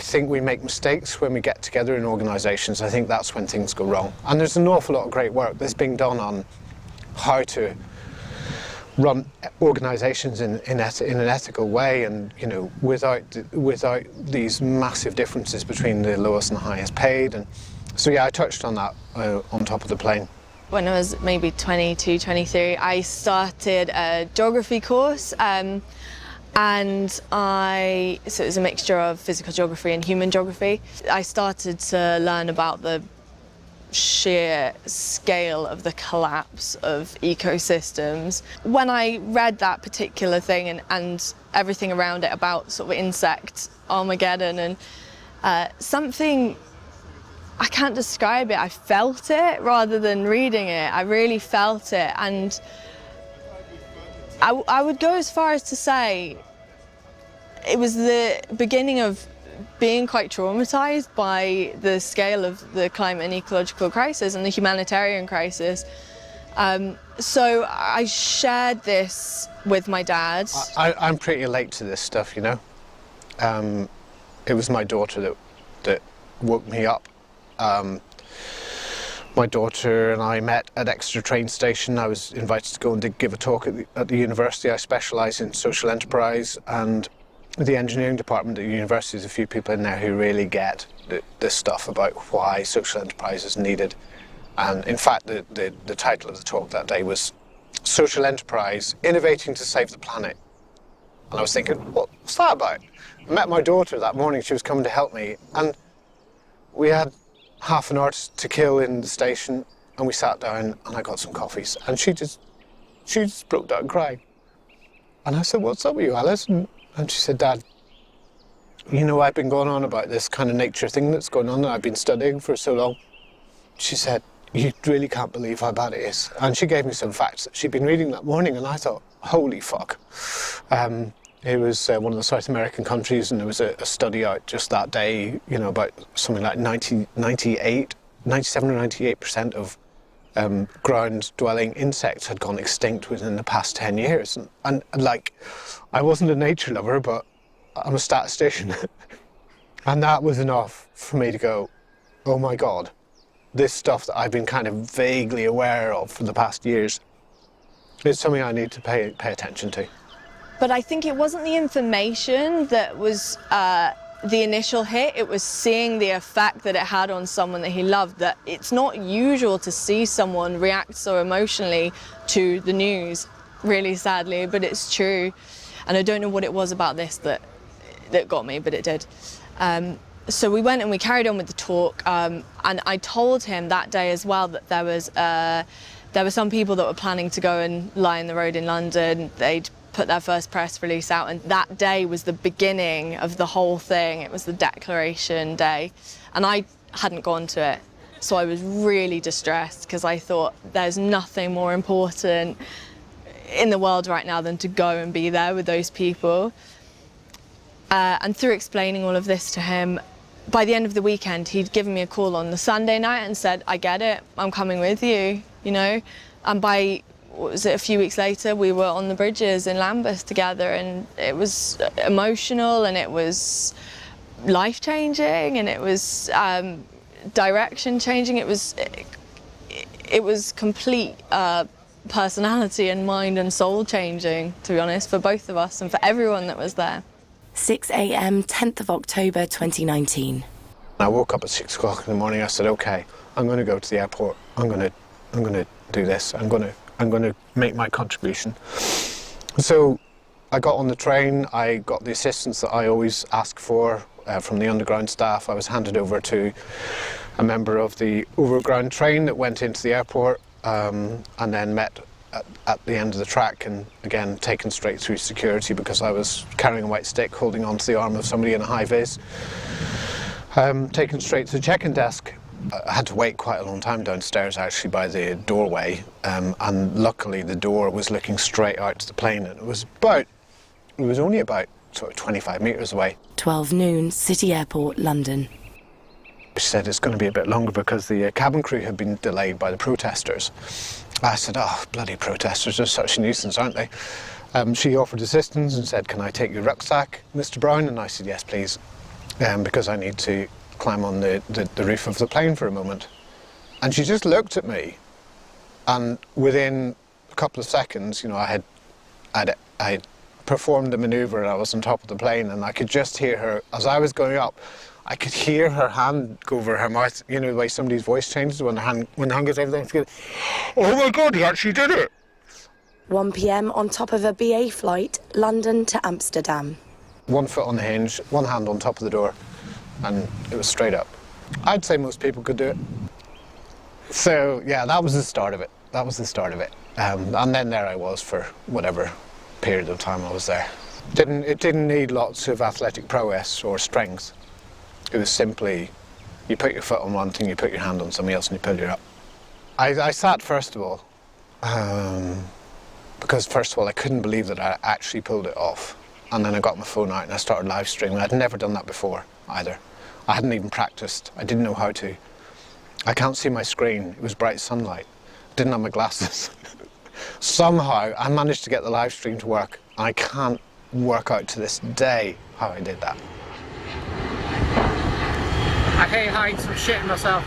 Speaker 4: think we make mistakes when we get together in organisations. I think that's when things go wrong. And there's an awful lot of great work that's being done on how to run organisations in an ethical way, and you know, without these massive differences between the lowest and the highest paid. And so yeah, I touched on that on top of the plane.
Speaker 3: When I was maybe 22, 23, I started a geography course, so it was a mixture of physical geography and human geography. I started to learn about the sheer scale of the collapse of ecosystems. When I read that particular thing and everything around it about sort of insect Armageddon and something, I can't describe it, I felt it rather than reading it. I really felt it, and I would go as far as to say it was the beginning of being quite traumatised by the scale of the climate and ecological crisis and the humanitarian crisis. So I shared this with my dad.
Speaker 4: I'm pretty late to this stuff, you know. It was my daughter that woke me up. My daughter and I met at Exeter train station. I was invited to go and give a talk at the university. I specialise in social enterprise, and the engineering department at the university, there's a few people in there who really get this stuff about why social enterprise is needed. And in fact, the title of the talk that day was Social Enterprise, Innovating to Save the Planet. And I was thinking, what's that about? I met my daughter that morning, she was coming to help me, and we had half an hour to kill in the station, and we sat down and I got some coffees, and she just broke down crying. And I said, what's up with you, Alice? And she said, Dad, you know, I've been going on about this kind of nature thing that's going on that I've been studying for so long. She said, you really can't believe how bad it is. And she gave me some facts that she'd been reading that morning, and I thought, holy fuck. It was one of the South American countries, and there was a study out just that day, you know, about something like 97 or 98% of ground-dwelling insects had gone extinct within the past 10 years. And like, I wasn't a nature lover, but I'm a statistician. And that was enough for me to go, oh my God, this stuff that I've been kind of vaguely aware of for the past years, it's something I need to pay attention to.
Speaker 3: But I think it wasn't the information that was the initial hit, it was seeing the effect that it had on someone that he loved. That it's not usual to see someone react so emotionally to the news, really sadly, but it's true. And I don't know what it was about this that got me, but it did. So we went and we carried on with the talk, and I told him that day as well that there were some people that were planning to go and lie in the road in London. They'd put their first press release out, and that day was the beginning of the whole thing. It was the declaration day, and I hadn't gone to it. So I was really distressed because I thought there's nothing more important in the world right now than to go and be there with those people. And through explaining all of this to him, by the end of the weekend, he'd given me a call on the Sunday night and said, I get it, I'm coming with you, you know. And by, what was it, a few weeks later, we were on the bridges in Lambeth together, and it was emotional, and it was life-changing, and it was direction-changing. It was complete personality and mind and soul-changing, to be honest, for both of us and for everyone that was there.
Speaker 1: 6 a.m, 10th of October 2019.
Speaker 4: I woke up at 6 o'clock in the morning. I said, okay, I'm going to go to the airport. I'm going to do this. I'm going to make my contribution. So I got on the train. I got the assistance that I always ask for from the underground staff. I was handed over to a member of the overground train that went into the airport, and then met at the end of the track, and again taken straight through security because I was carrying a white stick holding onto the arm of somebody in a high vis. Taken straight to the check-in desk. I had to wait quite a long time downstairs actually by the doorway, and luckily the door was looking straight out to the plane, and it was only about sort of 25 metres away.
Speaker 1: 12 noon, City Airport, London.
Speaker 4: She said it's going to be a bit longer because the cabin crew had been delayed by the protesters. I said, oh, bloody protesters, they're such a nuisance, aren't they? She offered assistance and said, can I take your rucksack, Mr. Brown? And I said, yes, please, because I need to climb on the roof of the plane for a moment. And she just looked at me, and within a couple of seconds, you know, I had performed the manoeuvre, and I was on top of the plane, and I could just hear her, as I was going up, I could hear her hand go over her mouth, you know, the way somebody's voice changes when the hand goes over there. Oh my God, he actually did it!
Speaker 1: 1 p.m. on top of a BA flight, London to Amsterdam.
Speaker 4: 1 foot on the hinge, 1 hand on top of the door, and it was straight up. I'd say most people could do it. So yeah, that was the start of it. That was the start of it. And then there I was for whatever period of time I was there. It didn't need lots of athletic prowess or strength. It was simply, you put your foot on one thing, you put your hand on something else, and you pull you up. I sat, first of all, because first of all I couldn't believe that I actually pulled it off. And then I got my phone out and I started live streaming. I'd never done that before either. I hadn't even practiced. I didn't know how to. I can't see my screen. It was bright sunlight. I didn't have my glasses. Somehow I managed to get the live stream to work. I can't work out to this day how I did that.
Speaker 11: I hate heights, I'm shitting myself.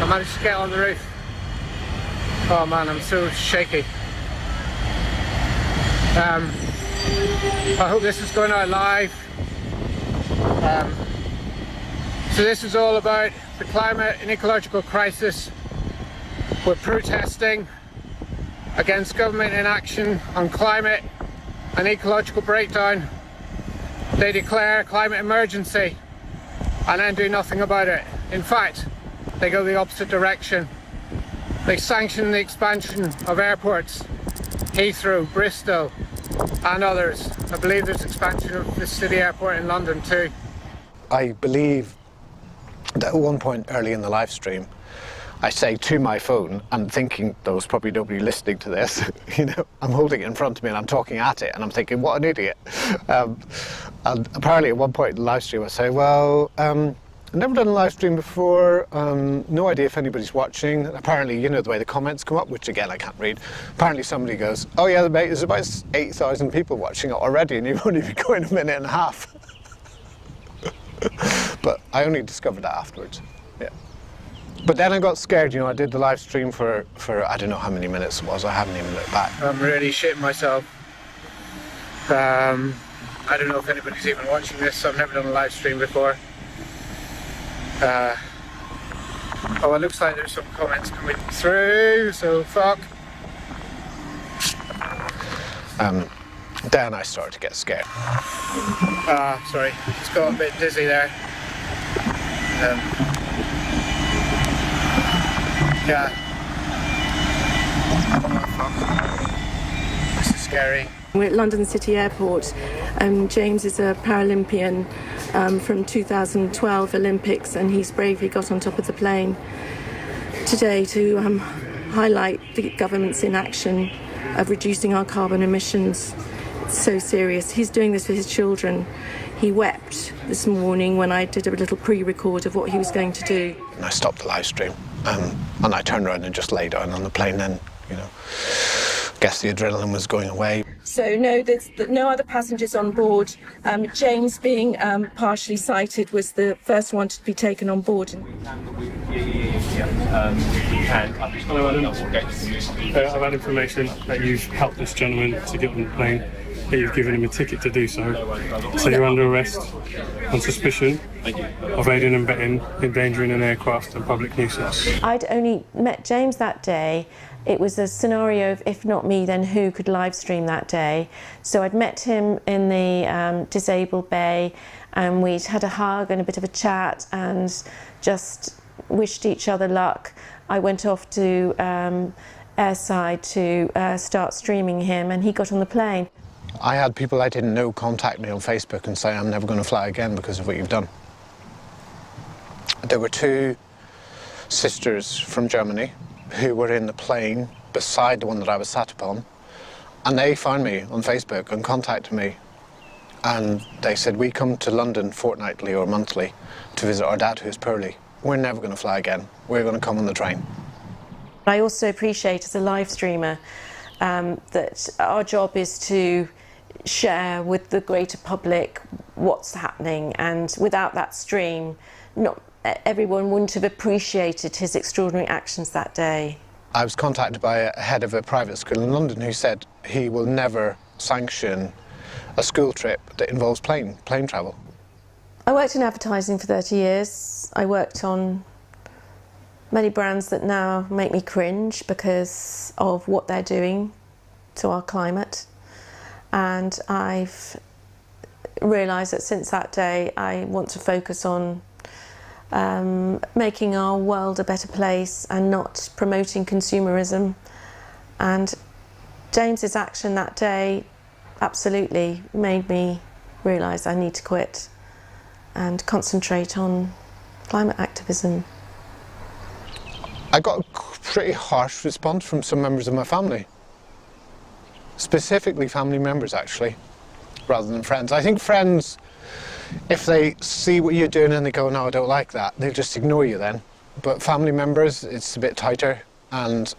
Speaker 11: I managed to get on the roof. Oh man, I'm so shaky. I hope this is going out live. So this is all about the climate and ecological crisis. We're protesting against government inaction on climate and ecological breakdown. They declare climate emergency and then do nothing about it. In fact, they go the opposite direction. They sanction the expansion of airports, Heathrow, Bristol, and others. I believe there's expansion of the City Airport in London too.
Speaker 4: I believe that at one point early in the live stream, I say to my phone, and thinking there was probably nobody listening to this, you know, I'm holding it in front of me and I'm talking at it and I'm thinking, what an idiot. And apparently at one point in the live stream I say, well, I've never done a live stream before, no idea if anybody's watching. And apparently, you know, the way the comments come up, which again I can't read, apparently somebody goes, oh yeah, mate, there's about 8,000 people watching it already and you've only been going a minute and a half. But I only discovered that afterwards. Yeah. But then I got scared, you know, I did the live stream for I don't know how many minutes it was, I haven't even looked back.
Speaker 11: I'm really shitting myself. I don't know if anybody's even watching this, I've never done a live stream before. Oh, it looks like there's some comments coming through, so fuck.
Speaker 4: Then I started to get scared.
Speaker 11: Sorry, just got a bit dizzy there. Yeah. Oh, fuck. This is scary.
Speaker 6: We're at London City Airport. James is a Paralympian from 2012 Olympics, and he's bravely got on top of the plane today to highlight the government's inaction of reducing our carbon emissions. It's so serious. He's doing this for his children. He wept this morning when I did a little pre-record of what he was going to do.
Speaker 4: And I stopped the live stream, and I turned around and just lay down on the plane then, you know. Guess the adrenaline was going away.
Speaker 6: So no, there's no other passengers on board. James, being partially sighted, was the first one to be taken on board.
Speaker 17: I've had information that you've helped this gentleman to get on the plane, that you've given him a ticket to do so. So you're under arrest on suspicion of aiding and abetting, endangering an aircraft and public nuisance.
Speaker 14: I'd only met James that day. It was a scenario of, if not me, then who could live stream that day. So I'd met him in the disabled bay, and we'd had a hug and a bit of a chat and just wished each other luck. I went off to airside to start streaming him, and he got on the plane.
Speaker 4: I had people I didn't know contact me on Facebook and say, I'm never going to fly again because of what you've done. There were two sisters from Germany who were in the plane beside the one that I was sat upon, and they found me on Facebook and contacted me, and they said, we come to London fortnightly or monthly to visit our dad who's poorly. We're never going to fly again. We're going to come on the train.
Speaker 14: I also appreciate, as a live streamer, that our job is to share with the greater public what's happening, and without that stream, not everyone wouldn't have appreciated his extraordinary actions that day.
Speaker 4: I was contacted by a head of a private school in London who said he will never sanction a school trip that involves plane travel.
Speaker 14: I worked in advertising for 30 years. I worked on many brands that now make me cringe because of what they're doing to our climate. And I've realised that since that day I want to focus on making our world a better place and not promoting consumerism. And James's action that day absolutely made me realise I need to quit and concentrate on climate activism.
Speaker 4: I got a pretty harsh response from some members of my family. Specifically family members, actually, rather than friends. I think friends, if they see what you're doing and they go, no, I don't like that, they'll just ignore you then. But family members, it's a bit tighter, and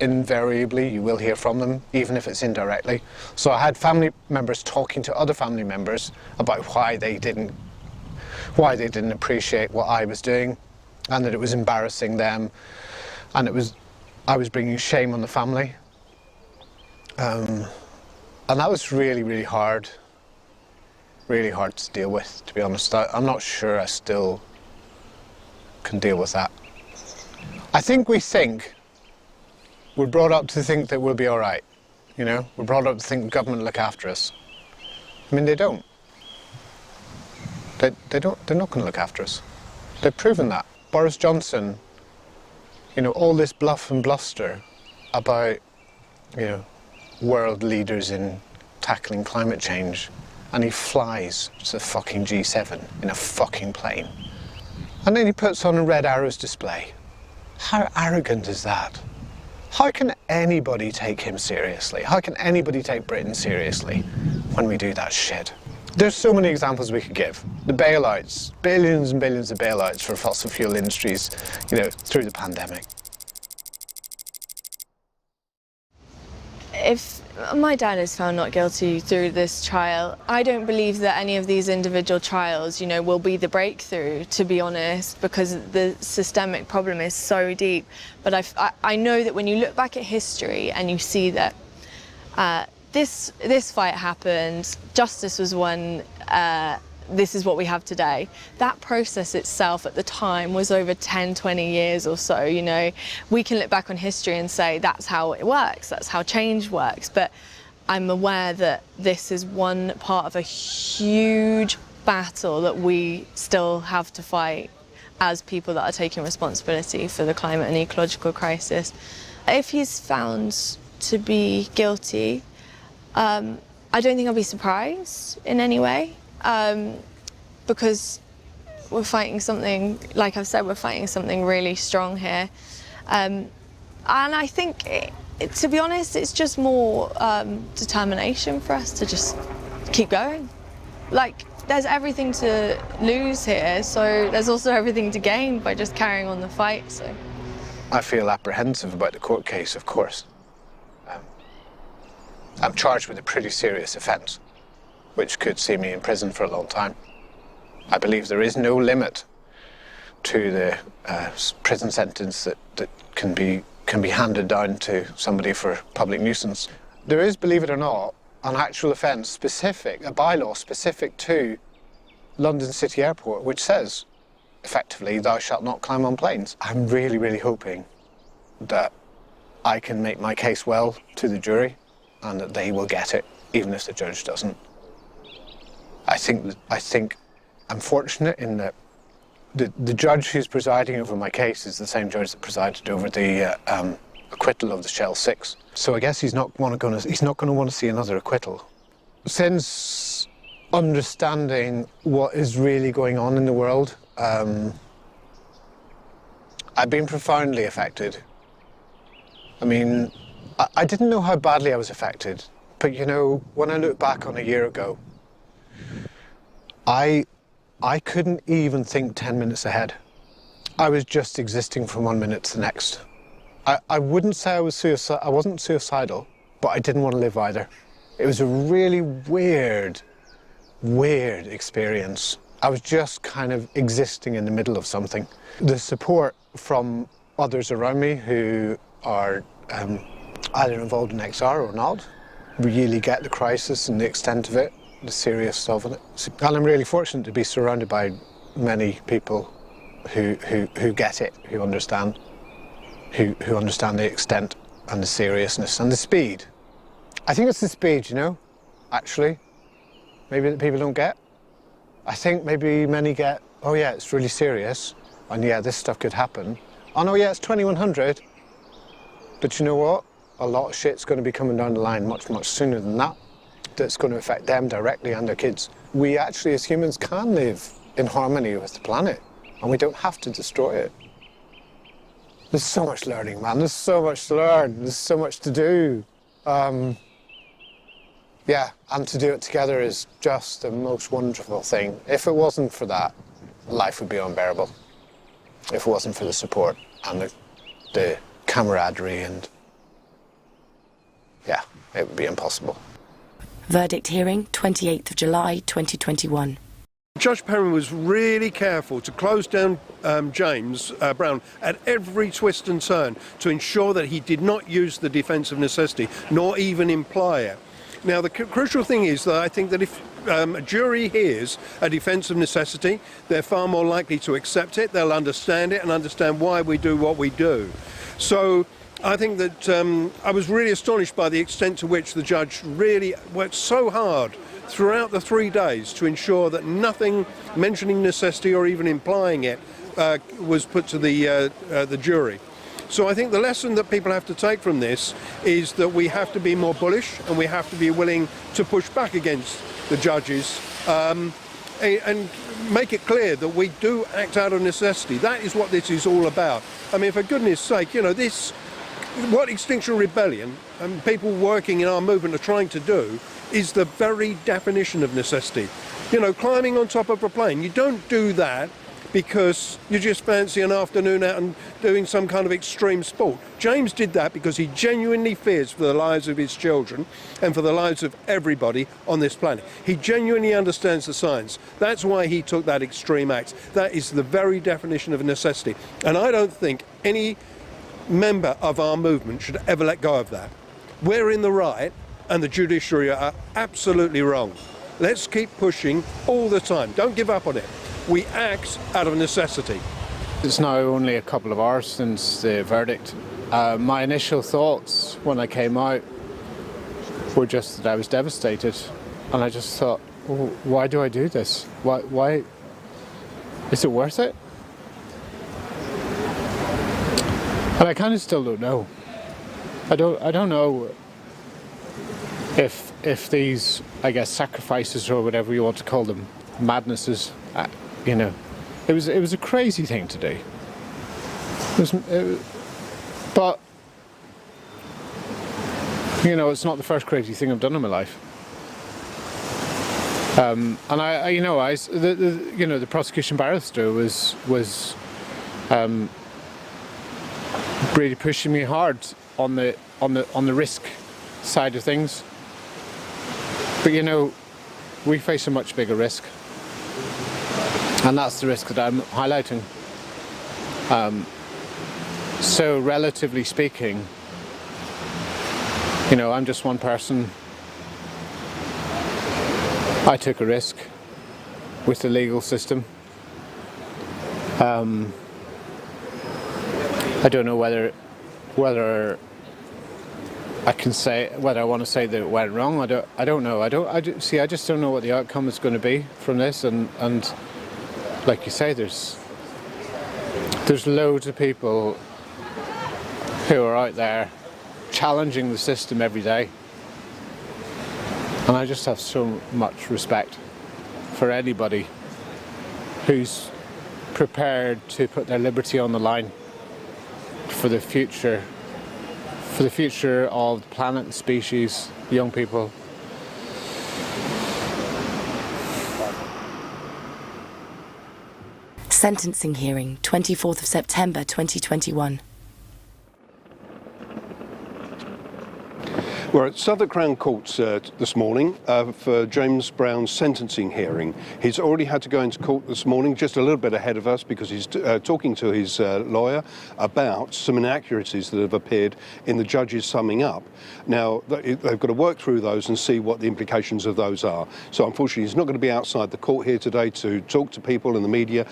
Speaker 4: invariably you will hear from them, even if it's indirectly. So I had family members talking to other family members about why they didn't appreciate what I was doing, and that it was embarrassing them, and I was bringing shame on the family. And that was really, really hard. Really hard to deal with, to be honest. I'm not sure I still can deal with that. I think we're brought up to think that we'll be all right, you know? We're brought up to think the government will look after us. I mean, they don't. They're not going to look after us. They've proven that. Boris Johnson, you know, all this bluff and bluster about, you know, world leaders in tackling climate change, and he flies to the fucking G7 in a fucking plane. And then he puts on a Red Arrows display. How arrogant is that? How can anybody take him seriously? How can anybody take Britain seriously when we do that shit? There's so many examples we could give. The bailouts, billions and billions of bailouts for fossil fuel industries, you know, through the pandemic.
Speaker 3: If my dad is found not guilty through this trial, I don't believe that any of these individual trials, will be the breakthrough, to be honest, because the systemic problem is so deep. But I know that when you look back at history and you see that this fight happened, justice was won, this is what we have today. That process itself at the time was over 10, 20 years or so, We can look back on history and say that's how it works, that's how change works, but I'm aware that this is one part of a huge battle that we still have to fight as people that are taking responsibility for the climate and ecological crisis. If he's found to be guilty, I don't think I'll be surprised in any way. Because we're fighting something, like I've said, we're fighting something really strong here. And I think, to be honest, it's just more determination for us to just keep going. Like, there's everything to lose here, so there's also everything to gain by just carrying on the fight, so.
Speaker 4: I feel apprehensive about the court case, of course. I'm charged with a pretty serious offence, which could see me in prison for a long time. I believe there is no limit to the prison sentence that can be handed down to somebody for public nuisance. There is, believe it or not, an actual offence specific, a bylaw specific to London City Airport, which says, effectively, thou shalt not climb on planes. I'm really, really hoping that I can make my case well to the jury and that they will get it, even if the judge doesn't. I think I'm fortunate in that the judge who's presiding over my case is the same judge that presided over the acquittal of the Shell 6. So I guess he's not going to want to see another acquittal. Since understanding what is really going on in the world, I've been profoundly affected. I mean, I didn't know how badly I was affected, but when I look back on a year ago, I couldn't even think 10 minutes ahead. I was just existing from one minute to the next. I wouldn't say I wasn't suicidal, but I didn't want to live either. It was a really weird experience. I was just kind of existing in the middle of something. The support from others around me who are either involved in XR or not really get the crisis and the extent of it, the seriousness of it. And I'm really fortunate to be surrounded by many people who get it, who understand the extent and the seriousness and the speed. I think it's the speed, actually, maybe that people don't get. I think maybe many get, oh yeah, it's really serious, and yeah, this stuff could happen. Oh no, yeah, it's 2100. But you know what? A lot of shit's going to be coming down the line much, much sooner than that. That's going to affect them directly and their kids. We actually, as humans, can live in harmony with the planet, and we don't have to destroy it. There's so much learning, man. There's so much to learn. There's so much to do. Yeah, and to do it together is just the most wonderful thing. If it wasn't for that, life would be unbearable. If it wasn't for the support and the camaraderie and... yeah, it would be impossible.
Speaker 1: Verdict hearing, 28th of July, 2021.
Speaker 9: Judge Perrin was really careful to close down James Brown at every twist and turn to ensure that he did not use the defence of necessity, nor even imply it. Now, the crucial thing is that I think that if a jury hears a defence of necessity, they're far more likely to accept it, they'll understand it and understand why we do what we do. So I think that I was really astonished by the extent to which the judge really worked so hard throughout the 3 days to ensure that nothing mentioning necessity or even implying it was put to the jury. So I think the lesson that people have to take from this is that we have to be more bullish and we have to be willing to push back against the judges and make it clear that we do act out of necessity. That is what this is all about. I mean, for goodness sake, what Extinction Rebellion and people working in our movement are trying to do is the very definition of necessity. Climbing on top of a plane, you don't do that because you just fancy an afternoon out and doing some kind of extreme sport. James did that because he genuinely fears for the lives of his children and for the lives of everybody on this planet. He genuinely understands the science. That's why he took that extreme act. That is the very definition of necessity. And I don't think any member of our movement should ever let go of that. We're in the right and the judiciary are absolutely wrong. Let's keep pushing all the time. Don't give up on it. We act out of necessity.
Speaker 4: It's now only a couple of hours since the verdict. My initial thoughts when I came out were just that I was devastated. And I just thought, oh, why do I do this? Why? Is it worth it? And I kind of still don't know. I don't know if these, I guess, sacrifices or whatever you want to call them, madnesses, you know, it was a crazy thing to do. But you know, it's not the first crazy thing I've done in my life. And the prosecution barrister was really pushing me hard on the risk side of things. But you know, we face a much bigger risk, and that's the risk that I'm highlighting. So relatively speaking, you know, I'm just one person. I took a risk with the legal system. I don't know whether I can say, whether I want to say that it went wrong. I don't know. I just don't know what the outcome is going to be from this. And like you say, there's loads of people who are out there challenging the system every day. And I just have so much respect for anybody who's prepared to put their liberty on the line for the future of the planet and species, young people.
Speaker 1: Sentencing hearing, 24th of September 2021.
Speaker 9: We're at Southwark Crown Court this morning for James Brown's sentencing hearing. He's already had to go into court this morning, just a little bit ahead of us, because he's talking to his lawyer about some inaccuracies that have appeared in the judge's summing up. Now, they've got to work through those and see what the implications of those are. So unfortunately, he's not going to be outside the court here today to talk to people in the media.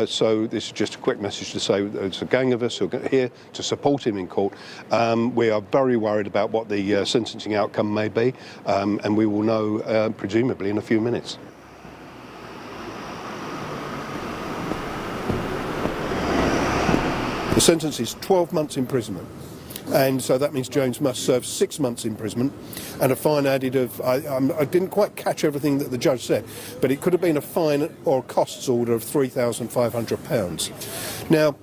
Speaker 9: So this is just a quick message to say there's a gang of us who are here to support him in court. We are very worried about what the sentencing outcome may be, and we will know presumably in a few minutes. The sentence is 12 months imprisonment, and so that means James must serve 6 months imprisonment and a fine added of, I didn't quite catch everything that the judge said, but it could have been a fine or a costs order of £3,500. Now,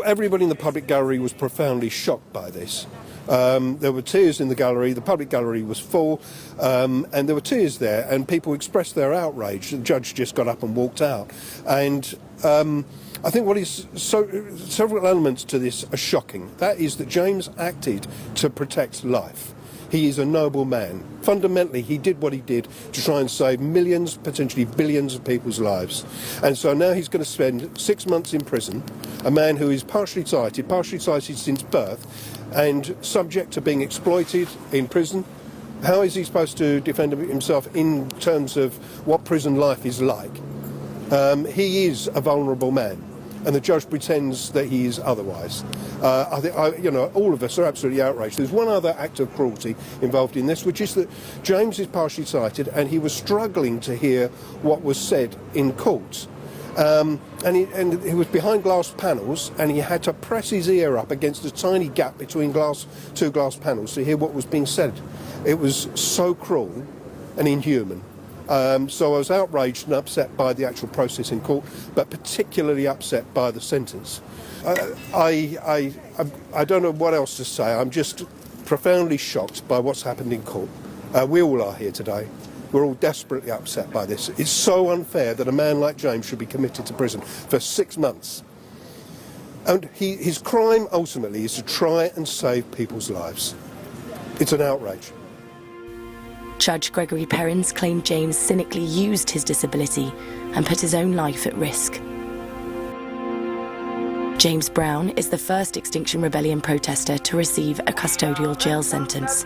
Speaker 9: everybody in the public gallery was profoundly shocked by this. There were tears in the gallery, the public gallery was full, and there were tears there, and people expressed their outrage. The judge just got up and walked out. And I think what is several elements to this are shocking. That is that James acted to protect life. He is a noble man. Fundamentally, he did what he did to try and save millions, potentially billions of people's lives. And so now he's going to spend 6 months in prison, a man who is partially sighted since birth, and subject to being exploited in prison. How is he supposed to defend himself in terms of what prison life is like? He is a vulnerable man, and the judge pretends that he is otherwise. I think, all of us are absolutely outraged. There's one other act of cruelty involved in this, which is that James is partially sighted, and he was struggling to hear what was said in court. And he was behind glass panels, and he had to press his ear up against a tiny gap between two glass panels to hear what was being said. It was so cruel and inhuman. So I was outraged and upset by the actual process in court, but particularly upset by the sentence. I don't know what else to say. I'm just profoundly shocked by what's happened in court. We all are here today. We're all desperately upset by this. It's so unfair that a man like James should be committed to prison for 6 months. And his crime ultimately is to try and save people's lives. It's an outrage.
Speaker 1: Judge Gregory Perrins claimed James cynically used his disability and put his own life at risk. James Brown is the first Extinction Rebellion protester to receive a custodial jail sentence.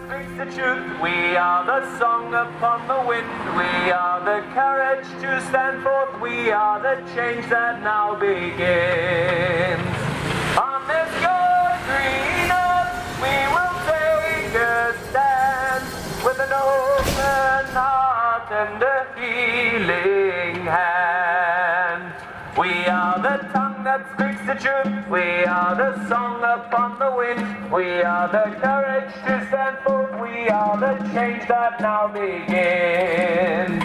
Speaker 10: We are the song upon the wind. We are the courage to stand forth. We are the change that now begins. On this good green earth, we will take a stand with an open heart and a healing hand. We are the tongue that speaks the truth. We are the song upon the wind. We are the courage to stand forth. We are the change that now begins.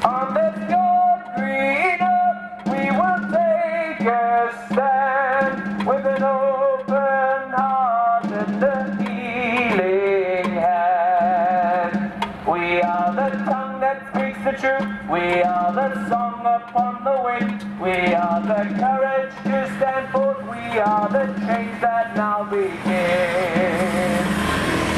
Speaker 10: On this good green earth, we will take a stand with an open heart and a healing hand. We are the tongue that speaks the truth. We are the song upon the wind. We are the courage to stand forth. We are the change that now begins.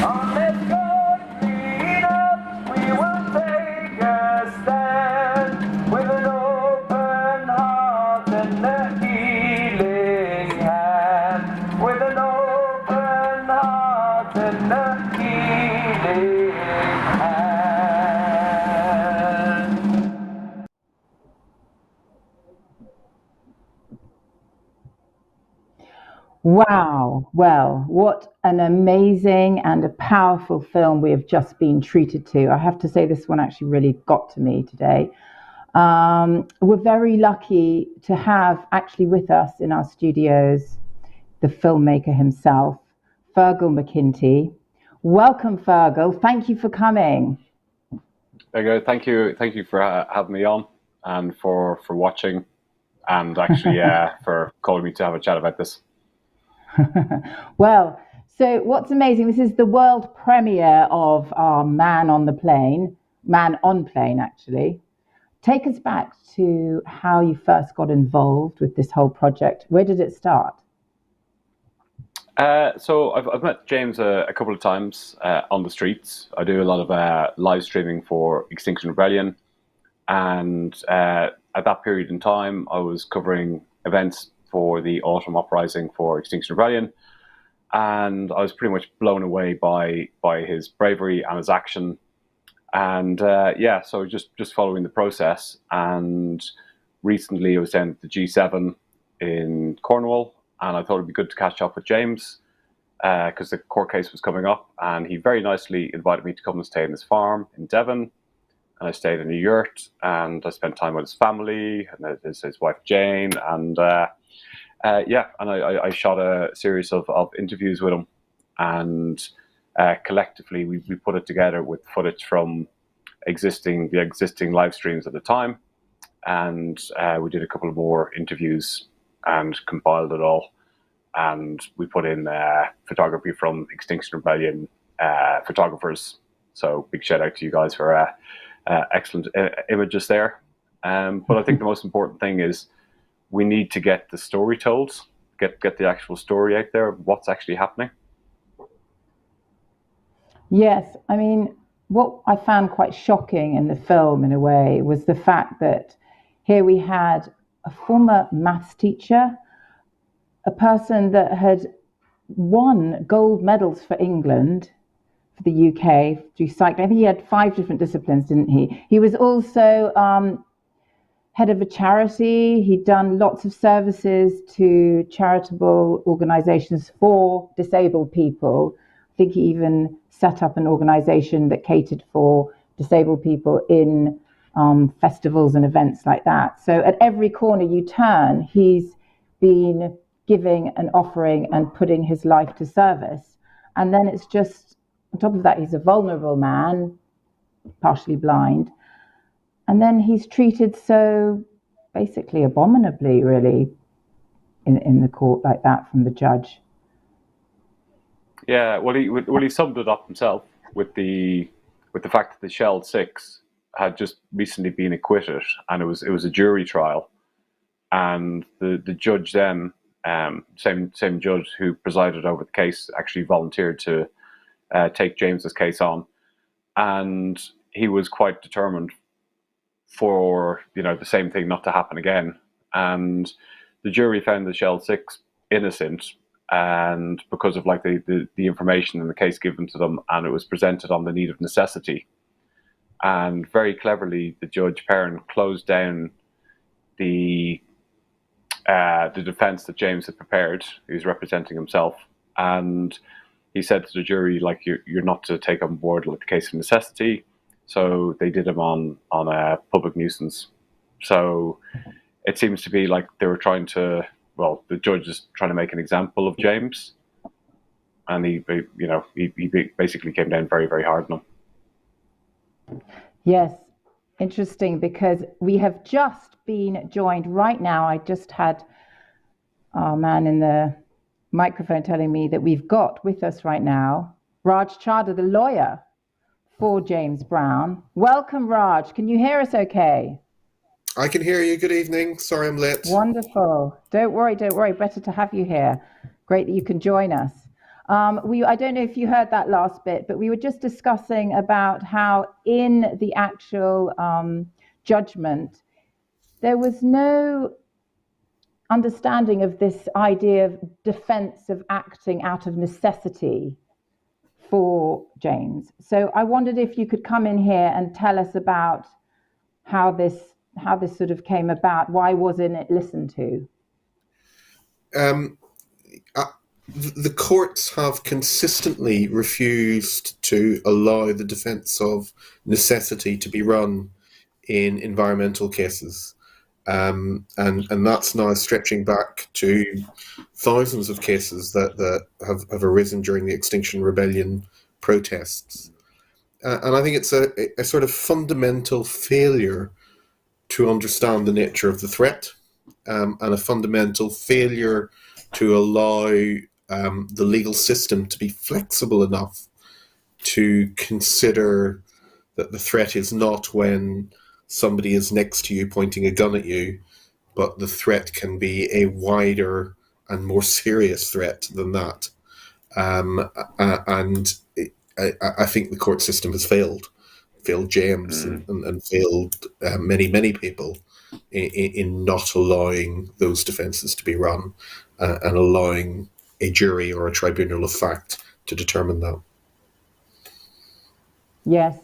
Speaker 10: On this good green earth, we will take a stand with an open heart and a healing hand. With an open heart and a healing hand.
Speaker 18: Wow. Well, what an amazing and a powerful film we have just been treated to. I have to say this one actually really got to me today. We're very lucky to have actually with us in our studios the filmmaker himself, Fergal McKinty. Welcome, Fergal. Thank you for coming.
Speaker 20: There you go. Thank you for having me on and for watching and actually for calling me to have a chat about this.
Speaker 18: Well, so what's amazing, this is the world premiere of our Man on Plane actually. Take us back to how you first got involved with this whole project. Where did it start?
Speaker 20: So I've met James a couple of times on the streets. I do a lot of live streaming for Extinction Rebellion, and at that period in time I was covering events for the autumn uprising for Extinction Rebellion, and I was pretty much blown away by his bravery and his action, and so just following the process. And recently I was down at the G7 in Cornwall, and I thought it'd be good to catch up with James because the court case was coming up, and he very nicely invited me to come and stay in his farm in Devon. And I stayed in a yurt, and I spent time with his family and his wife Jane, and I shot a series of interviews with him, and collectively we put it together with footage from the existing live streams at the time, and we did a couple of more interviews and compiled it all, and we put in photography from Extinction Rebellion photographers. So big shout out to you guys for excellent images there. But I think the most important thing is we need to get the story told, get the actual story out there of what's actually happening.
Speaker 18: Yes, I mean, what I found quite shocking in the film in a way was the fact that here we had a former maths teacher, a person that had won gold medals for England, for the UK, through cycling. I think he had 5 different disciplines, didn't he? He was also head of a charity. He'd done lots of services to charitable organizations for disabled people. I think he even set up an organization that catered for disabled people in festivals and events like that. So at every corner you turn, he's been giving and offering and putting his life to service. And then it's just, on top of that, he's a vulnerable man, partially blind. And then he's treated so basically abominably, really, in the court like that from the judge.
Speaker 20: Yeah, well, he summed it up himself with the fact that the Shell 6 had just recently been acquitted, and it was a jury trial, and the judge then, same judge who presided over the case, actually volunteered to take James's case on, and he was quite determined for the same thing not to happen again. And the jury found the Shell 6 innocent, and because of like the information in the case given to them, and it was presented on the need of necessity. And very cleverly, the Judge Perrin closed down the defense that James had prepared. He was representing himself, and he said to the jury, like, you're not to take on board like the case of necessity. So they did him on a public nuisance. So it seems to be like they were trying to, well, the judge is trying to make an example of James, and he basically came down very, very hard on him.
Speaker 18: Yes, interesting, because we have just been joined right now. I just had our man in the microphone telling me that we've got with us right now Raj Chadha, the lawyer for James Brown. Welcome, Raj. Can you hear us okay?
Speaker 2: I can hear you. Good evening. Sorry I'm late.
Speaker 18: Wonderful. Don't worry. Better to have you here. Great that you can join us. I don't know if you heard that last bit, but we were just discussing about how in the actual judgment, there was no understanding of this idea of defense of acting out of necessity for James. So I wondered if you could come in here and tell us about how this sort of came about. Why wasn't it listened to?
Speaker 2: The courts have consistently refused to allow the defence of necessity to be run in environmental cases. And that's now stretching back to thousands of cases that have arisen during the Extinction Rebellion protests. And I think it's a sort of fundamental failure to understand the nature of the threat, and a fundamental failure to allow the legal system to be flexible enough to consider that the threat is not when somebody is next to you pointing a gun at you, but the threat can be a wider and more serious threat than that. And I think the court system has failed James and failed many people in not allowing those defences to be run and allowing a jury or a tribunal of fact to determine that.
Speaker 18: Yes,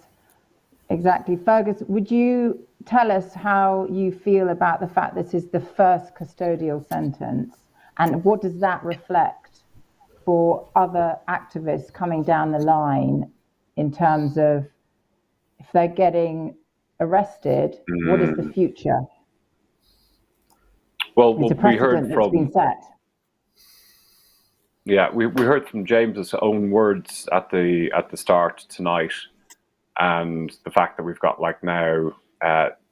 Speaker 18: exactly. Fergus, would you tell us how you feel about the fact this is the first custodial sentence, and what does that reflect for other activists coming down the line in terms of if they're getting arrested, what is the future?
Speaker 20: Well,
Speaker 18: it's a precedent that's been set.
Speaker 20: Yeah, we heard from James's own words at the start tonight, and the fact that we've got like now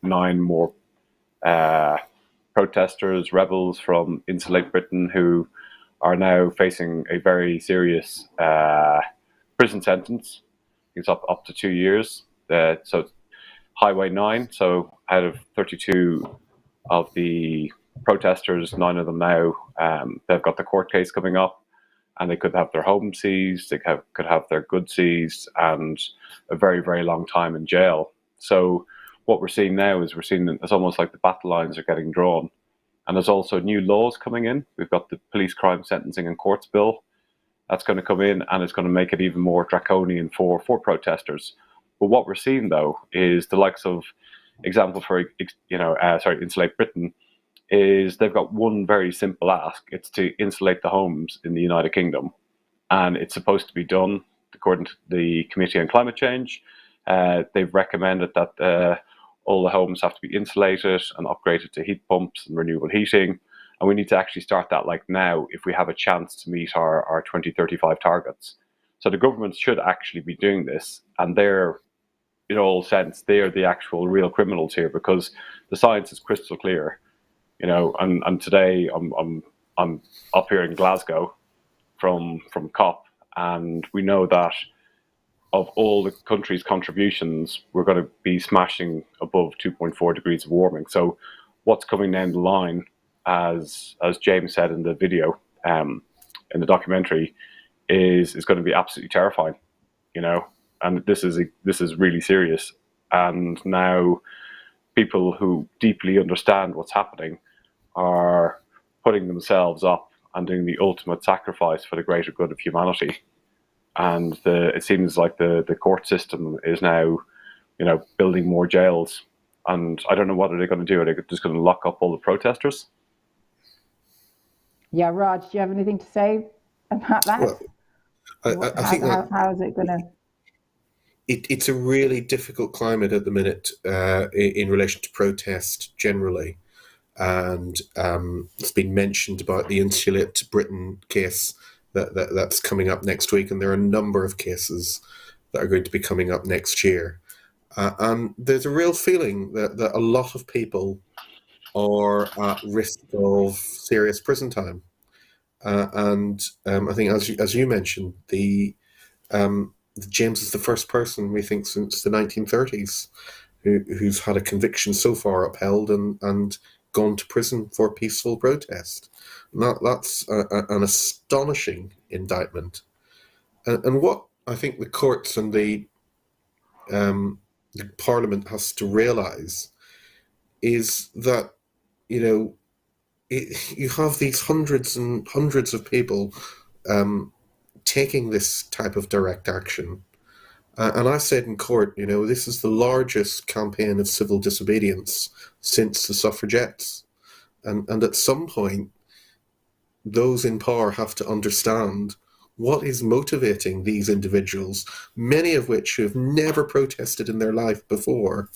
Speaker 20: 9 more protesters, rebels from Insulate Britain, who are now facing a very serious prison sentence. It's up to 2 years. So Highway 9. So out of 32 of the protesters, 9 of them now, they've got the court case coming up, and they could have their home seized, they could have their goods seized, and a very, very long time in jail. So what we're seeing now is it's almost like the battle lines are getting drawn. And there's also new laws coming in. We've got the Police Crime Sentencing and Courts Bill. That's going to come in, and it's going to make it even more draconian for protesters. But what we're seeing, though, is the likes of, example for, Insulate Britain, is they've got one very simple ask. It's to insulate the homes in the United Kingdom. And it's supposed to be done according to the Committee on Climate Change. They've recommended that all the homes have to be insulated and upgraded to heat pumps and renewable heating. And we need to actually start that like now if we have a chance to meet our 2035 targets. So the government should actually be doing this, and they're, in all sense, they're the actual real criminals here, because the science is crystal clear. And today I'm up here in Glasgow from COP, and we know that of all the country's contributions, we're going to be smashing above 2.4 degrees of warming. So what's coming down the line, as James said in the video, in the documentary, is going to be absolutely terrifying, you know. And this is really serious. And now people who deeply understand what's happening are putting themselves up and doing the ultimate sacrifice for the greater good of humanity. And it seems like the court system is now, you know, building more jails. And I don't know what are they going to do. Are they just going to lock up all the protesters?
Speaker 18: Yeah, Raj, do you have anything to say about that?
Speaker 2: Well, I think
Speaker 18: how is it going to?
Speaker 2: It's a really difficult climate at the minute in relation to protest generally. And it's been mentioned about the Insulate Britain case that's coming up next week. And there are a number of cases that are going to be coming up next year. And there's a real feeling that a lot of people are at risk of serious prison time. And I think, as you mentioned, James is the first person, we think, since the 1930s who's had a conviction so far upheld and gone to prison for peaceful protest. And that's an astonishing indictment. And what I think the courts and the Parliament has to realise is that, you know, you have these hundreds and hundreds of people taking this type of direct action. And I said in court, you know, this is the largest campaign of civil disobedience since the suffragettes. And at some point, those in power have to understand what is motivating these individuals, many of which have never protested in their life before,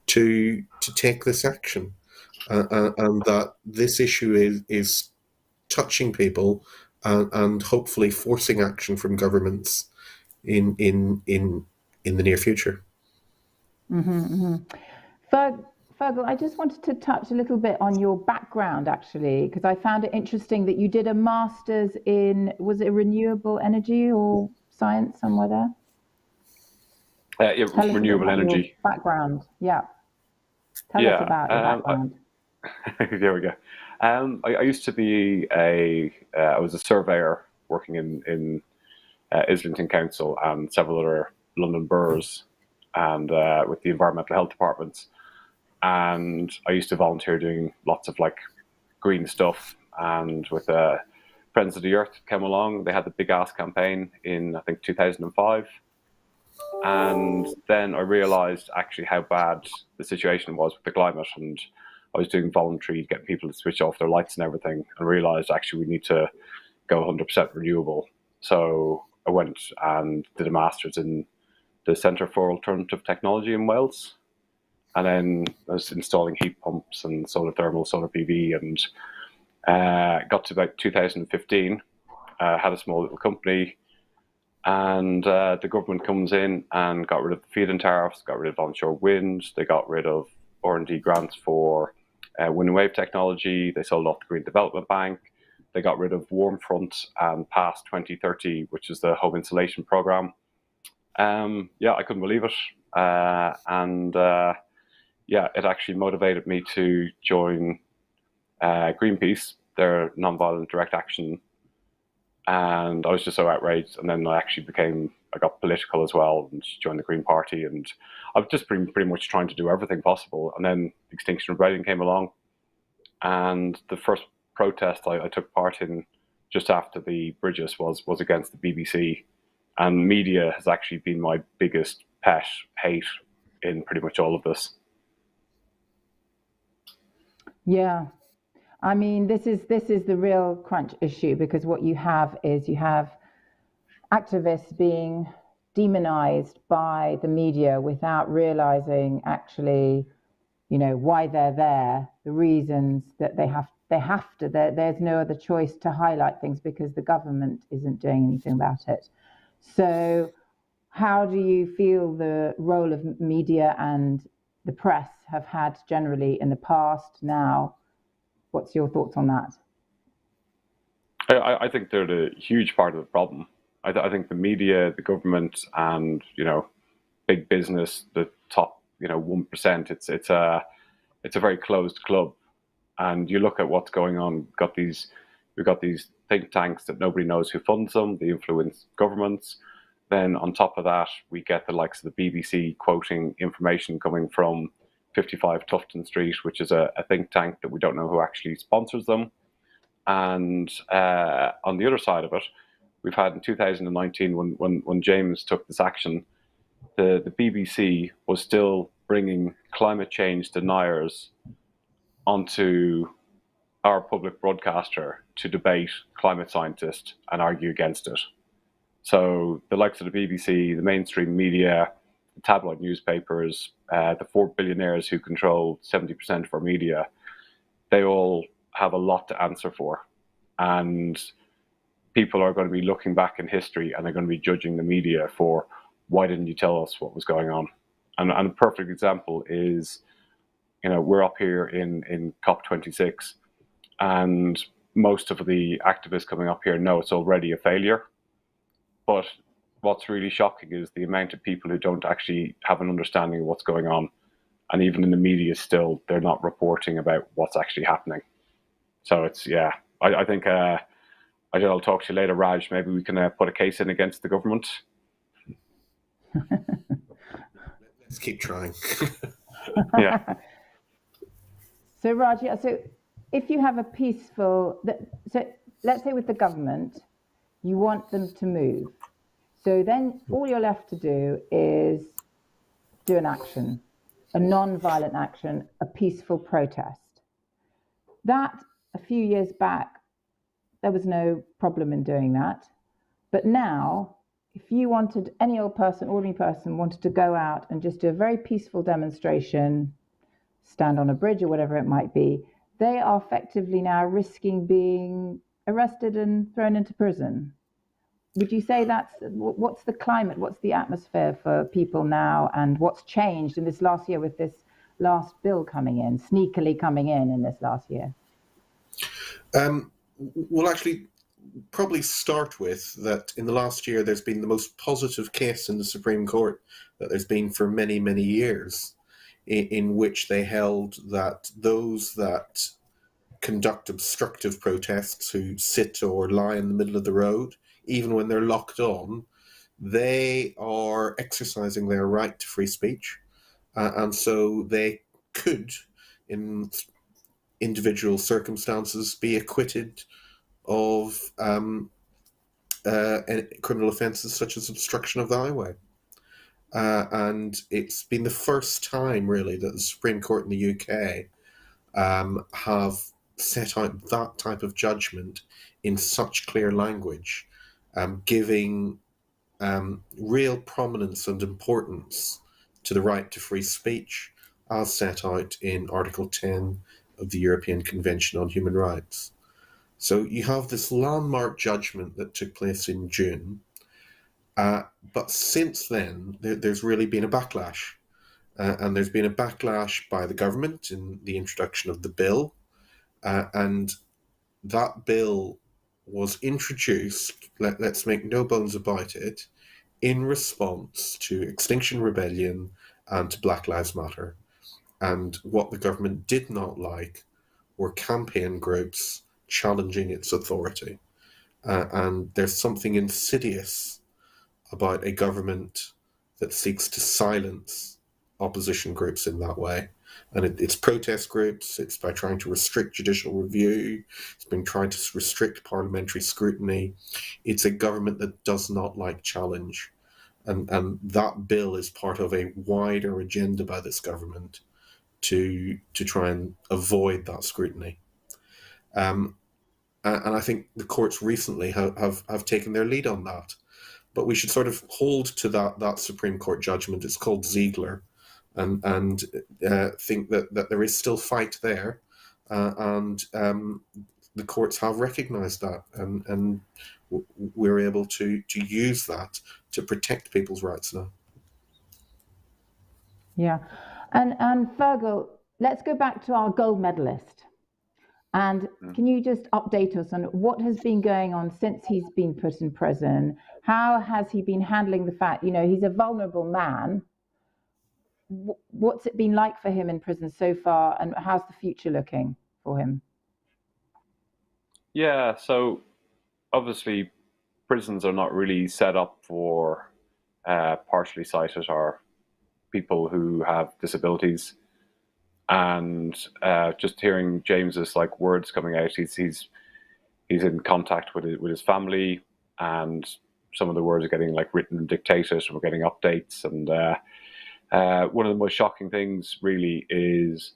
Speaker 2: to take this action. And that this issue is touching people and hopefully forcing action from governments in the near future.
Speaker 18: Fergal, I just wanted to touch a little bit on your background, actually, because I found it interesting that you did a master's in, was it renewable energy or science, somewhere there?
Speaker 20: Yeah, renewable energy.
Speaker 18: Background, yeah. Tell us about your background.
Speaker 20: There we go. I used to be I was a surveyor working in Islington Council and several other London boroughs and with the environmental health departments. And I used to volunteer doing lots of like green stuff. And with Friends of the Earth came along, they had the Big Ask campaign in, I think, 2005. And then I realized actually how bad the situation was with the climate. And I was doing voluntary, getting people to switch off their lights and everything, and realized actually we need to go 100% renewable. So I went and did a master's in the Centre for Alternative Technology in Wales. And then I was installing heat pumps and solar thermal, solar PV, and got to about 2015, had a small little company, and the government comes in and got rid of the feed-in tariffs, got rid of onshore wind, they got rid of R&D grants for wind and wave technology, they sold off the Green Development Bank, they got rid of Warmfront and passed 2030, which is the home insulation program. Yeah, I couldn't believe it. Yeah, it actually motivated me to join Greenpeace, their non-violent direct action. And I was just so outraged. And then I got political as well and joined the Green Party. And I was just pretty much trying to do everything possible. And then Extinction Rebellion came along. And the first protest I took part in just after the bridges was against the BBC. And media has actually been my biggest hate in pretty much all of this.
Speaker 18: Yeah, I mean, this is the real crunch issue, because what you have is activists being demonized by the media without realizing actually, you know, why they're there, the reasons that they have to. There's no other choice to highlight things because the government isn't doing anything about it. So how do you feel the role of media and the press have had generally in the past now? What's your thoughts on that?
Speaker 20: I think they're the huge part of the problem. I think the media, the government, and big business, the top 1%. It's a very closed club, and you look at what's going on. We've got these think tanks that nobody knows who funds them. They influence governments. Then on top of that, we get the likes of the BBC quoting information coming from 55 Tufton Street, which is a think tank that we don't know who actually sponsors them. And on the other side of it, we've had in 2019, when James took this action, the BBC was still bringing climate change deniers onto our public broadcaster to debate climate scientists and argue against it. So the likes of the BBC, the mainstream media, the tabloid newspapers, the 4 billionaires who control 70% of our media, they all have a lot to answer for. And people are going to be looking back in history and they're going to be judging the media for, why didn't you tell us what was going on? And a perfect example is, we're up here in COP26, and most of the activists coming up here know it's already a failure. But what's really shocking is the amount of people who don't actually have an understanding of what's going on. And even in the media still, they're not reporting about what's actually happening. So it's, I think, I'll talk to you later, Raj. Maybe we can put a case in against the government.
Speaker 2: Let's keep trying.
Speaker 20: Yeah.
Speaker 18: So Raj, so if you have a peaceful, so let's say with the government, you want them to move. So then all you're left to do is do an action, a non-violent action, a peaceful protest. That, a few years back, there was no problem in doing that. But now, if you wanted, any old person, ordinary person, wanted to go out and just do a very peaceful demonstration, stand on a bridge or whatever it might be, they are effectively now risking being arrested and thrown into prison. Would you say what's the climate, what's the atmosphere for people now, and what's changed in this last year with this last bill coming in, sneakily coming in this last year?
Speaker 2: Well, actually, probably start with that in the last year there's been the most positive case in the Supreme Court that there's been for many, many years, in which they held that those that conduct obstructive protests, who sit or lie in the middle of the road, even when they're locked on, they are exercising their right to free speech. And so they could, in individual circumstances, be acquitted of criminal offences such as obstruction of the highway. And it's been the first time, really, that the Supreme Court in the UK have set out that type of judgment in such clear language, giving real prominence and importance to the right to free speech as set out in Article 10 of the European Convention on Human Rights. So you have this landmark judgment that took place in June, but since then there's really been a backlash. And there's been a backlash by the government in the introduction of the bill, and that bill was introduced, let's make no bones about it, in response to Extinction Rebellion and to Black Lives Matter. And what the government did not like were campaign groups challenging its authority. And there's something insidious about a government that seeks to silence opposition groups in that way. And it's protest groups, it's by trying to restrict judicial review, it's been trying to restrict parliamentary scrutiny. It's a government that does not like challenge. And that bill is part of a wider agenda by this government to try and avoid that scrutiny. And I think the courts recently have taken their lead on that. But we should sort of hold to that Supreme Court judgment. It's called Ziegler. And think that there is still fight there, and the courts have recognised that, and we're able to use that to protect people's rights now.
Speaker 18: Yeah, and Fergal, let's go back to our gold medalist. And can you just update us on what has been going on since he's been put in prison? How has he been handling the fact, he's a vulnerable man? What's it been like for him in prison so far, and how's the future looking for him?
Speaker 20: Yeah, so obviously prisons are not really set up for partially sighted or people who have disabilities. And just hearing James's words coming out, he's in contact with his family, and some of the words are getting written and dictated, and we're getting updates. And one of the most shocking things really is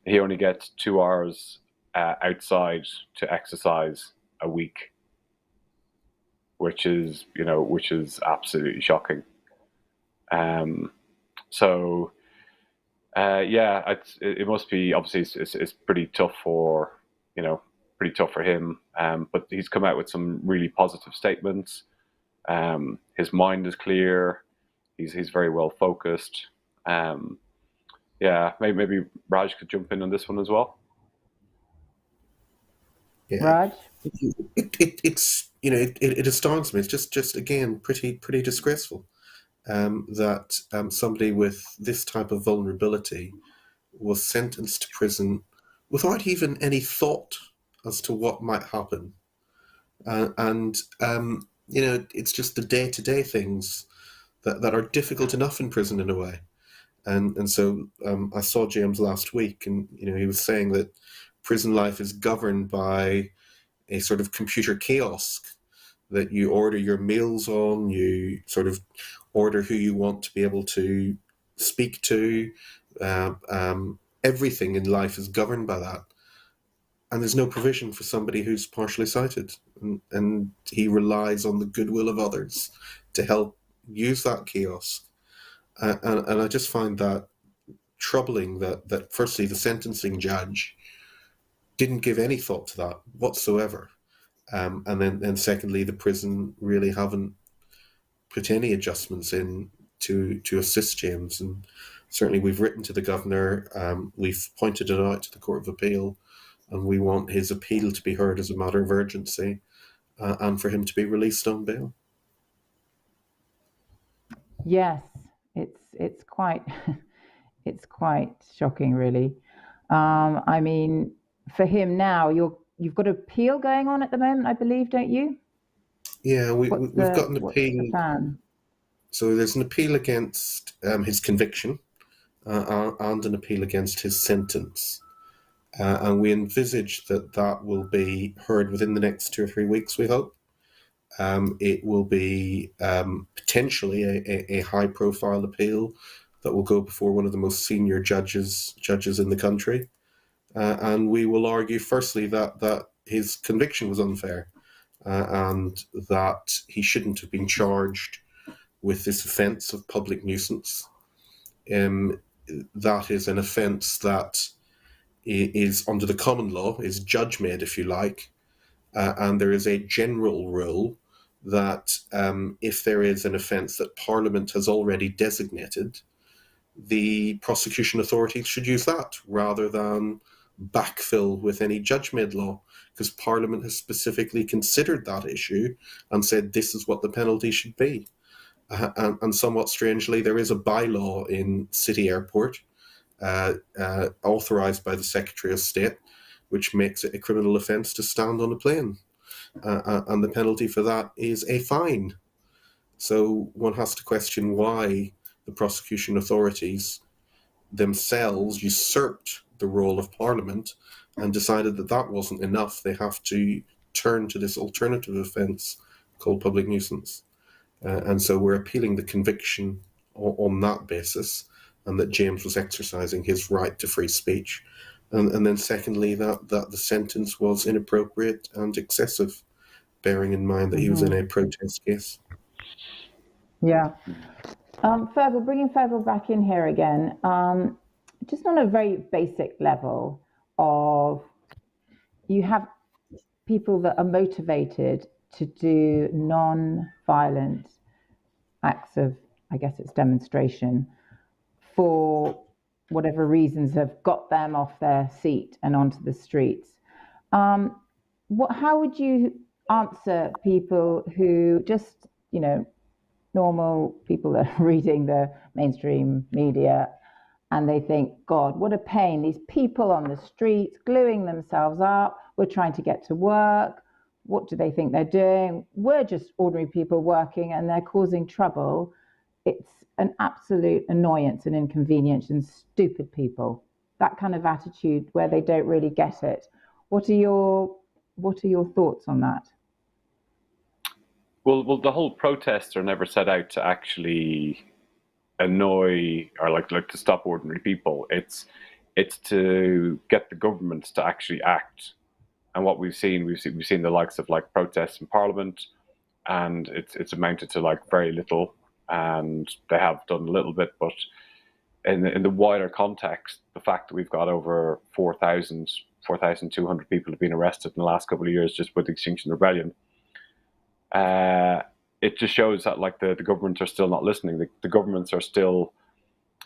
Speaker 20: he only gets 2 hours outside to exercise a week, which is absolutely shocking. So yeah, it must be, obviously it's pretty tough for him. But he's come out with some really positive statements. His mind is clear. He's very well focused. Yeah, maybe Raj could jump in on this one as well.
Speaker 2: Yeah.
Speaker 18: Raj?
Speaker 2: It's it astounds me. It's just again pretty disgraceful that somebody with this type of vulnerability was sentenced to prison without even any thought as to what might happen, and it's just the day-to-day things that are difficult enough in prison in a way. And so I saw James last week, and he was saying that prison life is governed by a sort of computer kiosk that you order your meals on, you sort of order who you want to be able to speak to. Everything in life is governed by that. And there's no provision for somebody who's partially sighted. And he relies on the goodwill of others to help use that kiosk. And I just find that troubling that firstly, the sentencing judge didn't give any thought to that whatsoever. And then secondly, the prison really haven't put any adjustments in to assist James. And certainly we've written to the governor, we've pointed it out to the Court of Appeal, and we want his appeal to be heard as a matter of urgency and for him to be released on bail.
Speaker 18: Yes, it's quite it's quite shocking, really. I mean, for him now, you've got an appeal going on at the moment, I believe, don't you?
Speaker 2: Yeah, we've got an appeal. So there's an appeal against his conviction and an appeal against his sentence. And we envisage that will be heard within the next 2 or 3 weeks, we hope. It will be potentially a high-profile appeal that will go before one of the most senior judges in the country. And we will argue, firstly, that his conviction was unfair and that he shouldn't have been charged with this offence of public nuisance. That is an offence that is under the common law, is judge-made, if you like, and there is a general rule that if there is an offence that Parliament has already designated, the prosecution authorities should use that rather than backfill with any judge-made law, because Parliament has specifically considered that issue and said this is what the penalty should be. And somewhat strangely, there is a bylaw in City Airport authorised by the Secretary of State, which makes it a criminal offence to stand on a plane. And the penalty for that is a fine. So one has to question why the prosecution authorities themselves usurped the role of Parliament and decided that wasn't enough. They have to turn to this alternative offence called public nuisance. And so we're appealing the conviction on that basis, and that James was exercising his right to free speech. And then secondly, that the sentence was inappropriate and excessive, bearing in mind that he was in a protest case.
Speaker 18: Yeah. Fergal, bringing Fergal back in here again, just on a very basic level of, you have people that are motivated to do non-violent acts of, I guess it's demonstration, for whatever reasons have got them off their seat and onto the streets. How would you answer people who just, normal people that are reading the mainstream media and they think, God, what a pain, these people on the streets gluing themselves up, we're trying to get to work, what do they think they're doing? We're just ordinary people working and they're causing trouble. It's an absolute annoyance and inconvenience and stupid people. That kind of attitude where they don't really get it. What are your thoughts on that?
Speaker 20: Well, the whole protests are never set out to actually annoy or like to stop ordinary people. It's to get the government to actually act. And what we've seen the likes of like protests in Parliament, and it's amounted to like very little, and they have done a little bit, but in the wider context, the fact that we've got over 4,200 people have been arrested in the last couple of years just with the Extinction Rebellion, it just shows that like the governments are still not listening. The governments are still,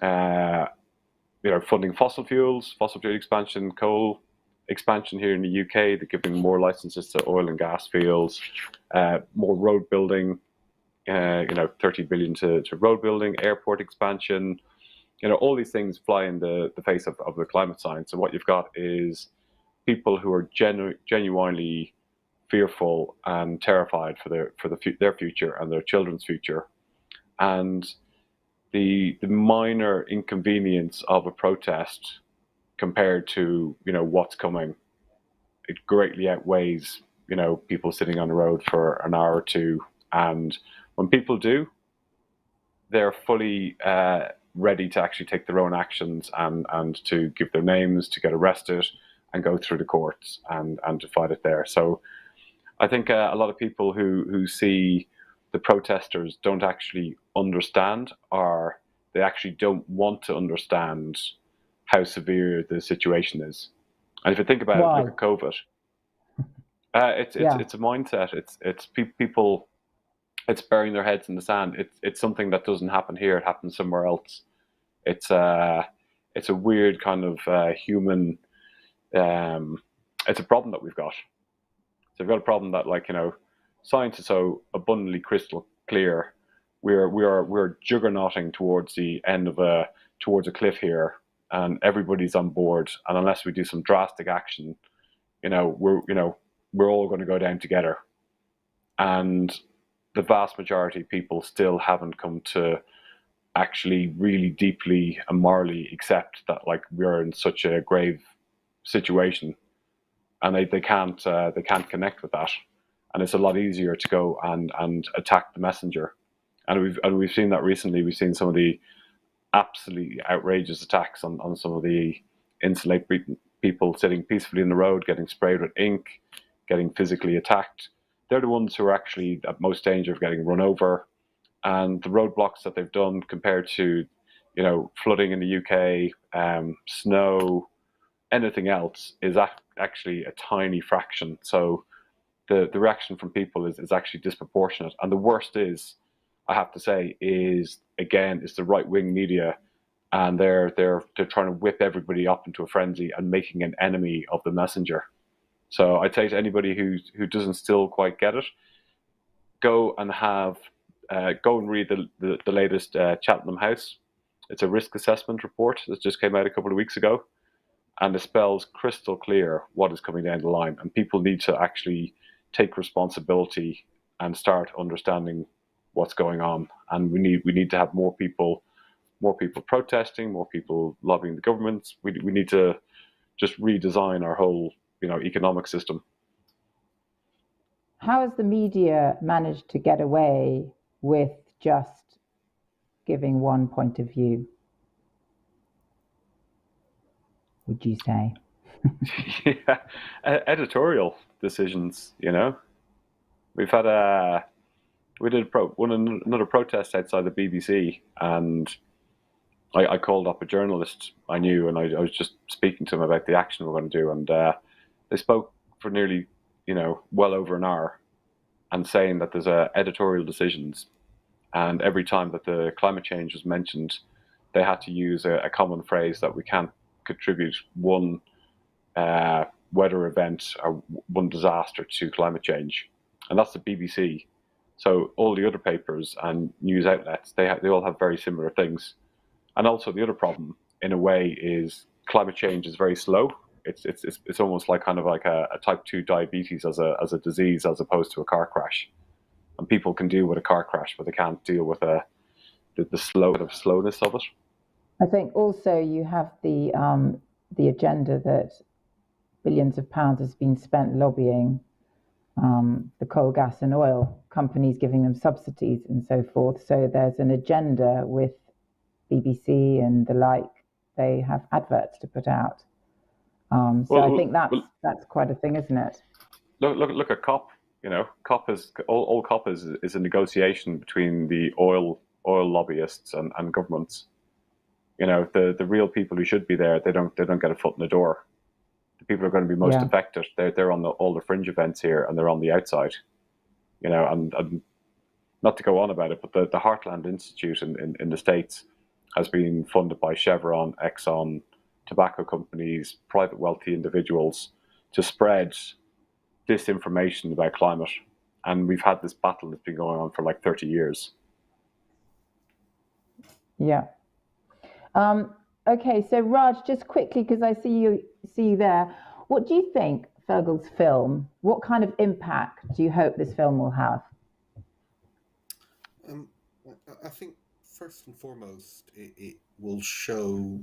Speaker 20: funding fossil fuel expansion, coal expansion here in the UK. They're giving more licenses to oil and gas fields, more road building, 30 billion to road building, airport expansion. All these things fly in the face of the climate science. And what you've got is people who are genuinely fearful and terrified for their future and their children's future. And the minor inconvenience of a protest compared to what's coming, it greatly outweighs people sitting on the road for an hour or two. And when people do, they're fully ready to actually take their own actions and to give their names, to get arrested and go through the courts and to fight it there. So I think a lot of people who see the protesters don't actually understand, or they actually don't want to understand how severe the situation is. And if you think about it, look at COVID. It's a mindset. It's people. It's burying their heads in the sand. It's something that doesn't happen here. It happens somewhere else. It's a weird kind of human. It's a problem that we've got. So we've got a problem that, science is so abundantly crystal clear. We're juggernauting towards the end of towards a cliff here, and everybody's on board. And unless we do some drastic action, we're all going to go down together. And the vast majority of people still haven't come to actually really deeply and morally accept that we're in such a grave situation, and they can't connect with that. And it's a lot easier to go and attack the messenger. And we've seen that recently. We've seen some of the absolutely outrageous attacks on some of the insulate people sitting peacefully in the road, getting sprayed with ink, getting physically attacked. They're the ones who are actually at most danger of getting run over. And the roadblocks that they've done compared to, flooding in the UK, snow, anything else is actually a tiny fraction. So the reaction from people is actually disproportionate. And the worst is, I have to say, is the right-wing media, and they're trying to whip everybody up into a frenzy and making an enemy of the messenger. So I'd say to anybody who doesn't still quite get it, go and read the latest Cheltenham House. It's a risk assessment report that just came out a couple of weeks ago, and it spells crystal clear what is coming down the line. And people need to actually take responsibility and start understanding what's going on. And we need to have more people protesting, more people lobbying the governments. We need to just redesign our whole economic system.
Speaker 18: How has the media managed to get away with just giving one point of view, would you say?
Speaker 20: Yeah, editorial decisions. We've had another protest outside the BBC, and I called up a journalist I knew, and I was just speaking to him about the action we're going to do, and they spoke for nearly well over an hour, and saying that there's editorial decisions, and every time that the climate change was mentioned, they had to use a common phrase that we can't contribute one weather event or one disaster to climate change, and that's the BBC. So all the other papers and news outlets, they all have very similar things. And also the other problem, in a way, is climate change is very slow. It's almost like kind of like a type 2 diabetes as a disease, as opposed to a car crash. And people can deal with a car crash, but they can't deal with the slowness of it.
Speaker 18: I think also you have the agenda that billions of pounds has been spent lobbying the coal, gas and oil companies, giving them subsidies and so forth. So there's an agenda with BBC and the like. They have adverts to put out. I think that's quite a thing, isn't it?
Speaker 20: Look at COP. COP is all COP is a negotiation between the oil lobbyists and governments. The real people who should be there, they don't get a foot in the door. The people who are going to be most affected, they're on all the fringe events here, and they're on the outside. And not to go on about it, but the Heartland Institute in the States has been funded by Chevron, Exxon, tobacco companies, private wealthy individuals to spread disinformation about climate. And we've had this battle that's been going on for like 30 years.
Speaker 18: Yeah. Okay, so Raj, just quickly, because I see you there. What do you think, Fergal's film, what kind of impact do you hope this film will have?
Speaker 2: I think first and foremost, it will show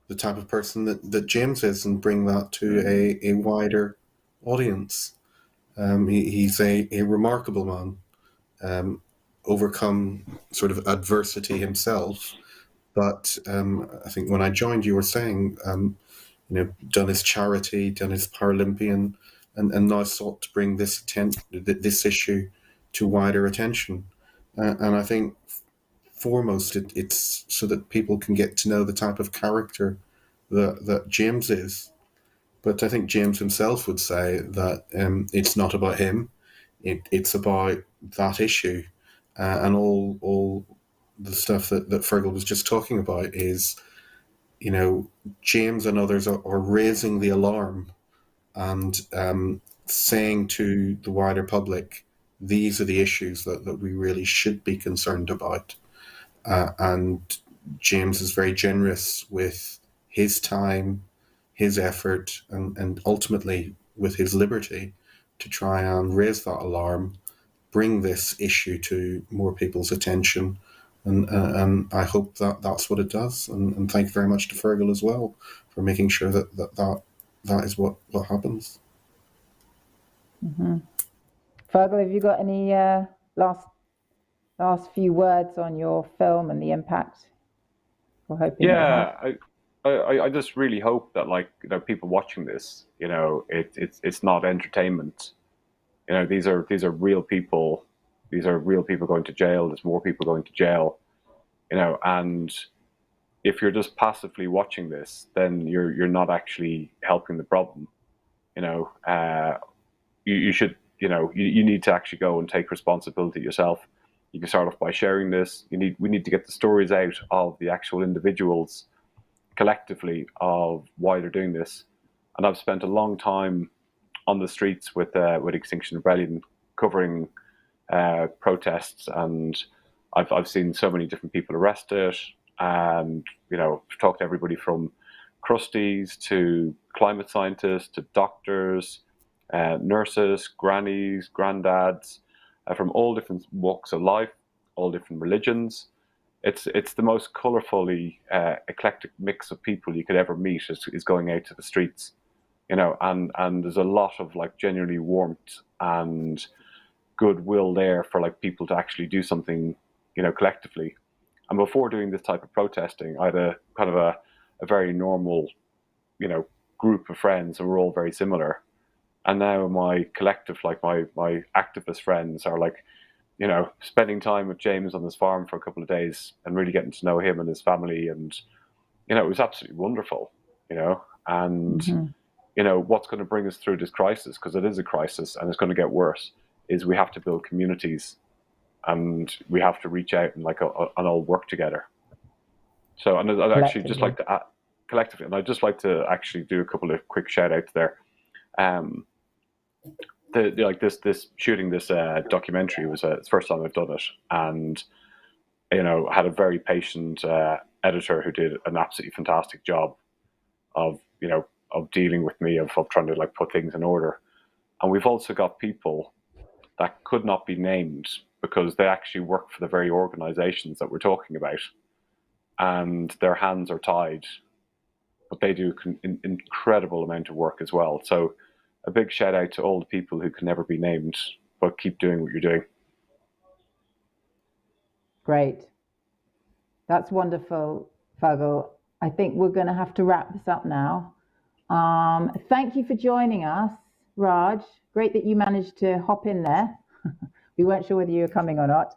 Speaker 2: the type of person that James is and bring that to a wider audience. He's a remarkable man, overcome sort of adversity himself. But I think when I joined, you were saying, done his charity, done his Paralympian, and now sought to bring this issue to wider attention. And I think foremost, it's so that people can get to know the type of character that James is. But I think James himself would say that it's not about him; it's about that issue, and all the stuff that Fergal was just talking about is, James and others are raising the alarm and saying to the wider public, these are the issues that we really should be concerned about. And James is very generous with his time, his effort, and ultimately with his liberty to try and raise that alarm, bring this issue to more people's attention. And I hope that's what it does. And thank you very much to Fergal as well for making sure that is what happens.
Speaker 18: Mm-hmm. Fergal, have you got any last few words on your film and the impact we're hoping?
Speaker 20: Yeah, I just really hope that people watching this, it's not entertainment. These are real people. These are real people going to jail. There's more people going to jail, and if you're just passively watching this, then you're not actually helping the problem. You should, you need to actually go and take responsibility yourself. You can start off by sharing this. We need to get the stories out of the actual individuals collectively of why they're doing this. And I've spent a long time on the streets with Extinction Rebellion covering protests, and I've seen so many different people arrested, and talked to everybody from crusties to climate scientists to doctors, nurses, grannies, granddads, from all different walks of life, all different religions. It's the most colourfully eclectic mix of people you could ever meet is going out to the streets, and there's a lot of genuinely warmth and goodwill there for people to actually do something, collectively. And before doing this type of protesting, I had a kind of a very normal, group of friends, and we're all very similar. And now my collective, my activist friends are spending time with James on his farm for a couple of days and really getting to know him and his family. And, it was absolutely wonderful, and, what's going to bring us through this crisis, because it is a crisis and it's going to get worse, is we have to build communities, and we have to reach out and all work together. So, and I'd actually just like to add collectively, and I'd just like to actually do a couple of quick shout outs there. This shooting this documentary was it's the first time I've done it, and had a very patient editor who did an absolutely fantastic job of dealing with me, of trying to put things in order. And we've also got people that could not be named because they actually work for the very organizations that we're talking about, and their hands are tied, but they do an incredible amount of work as well. So a big shout out to all the people who can never be named, but keep doing what you're doing.
Speaker 18: Great. That's wonderful, Fergal. I think we're going to have to wrap this up now. Thank you for joining us, Raj. Great that you managed to hop in there. We weren't sure whether you were coming or not.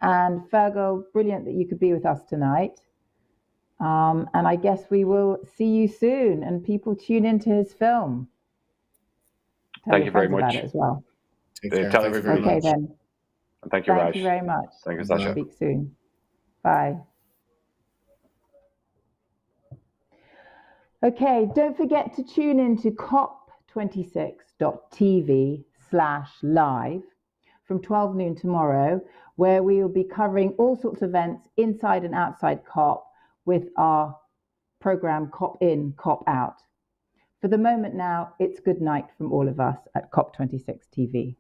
Speaker 18: And Fergal, brilliant that you could be with us tonight. And I guess we will see you soon, and people tune into his film.
Speaker 20: Thank you very much.
Speaker 18: About it as well.
Speaker 20: Tell everybody.
Speaker 18: Okay then.
Speaker 20: And thank you, Raj.
Speaker 18: Thank you very much.
Speaker 20: Thank you, Sasha.
Speaker 18: Speak soon. Bye. Okay, don't forget to tune in to cop26.tv/live from 12 noon tomorrow, where we will be covering all sorts of events inside and outside COP with our program COP In, COP Out. For the moment now, it's good night from all of us at COP26 TV.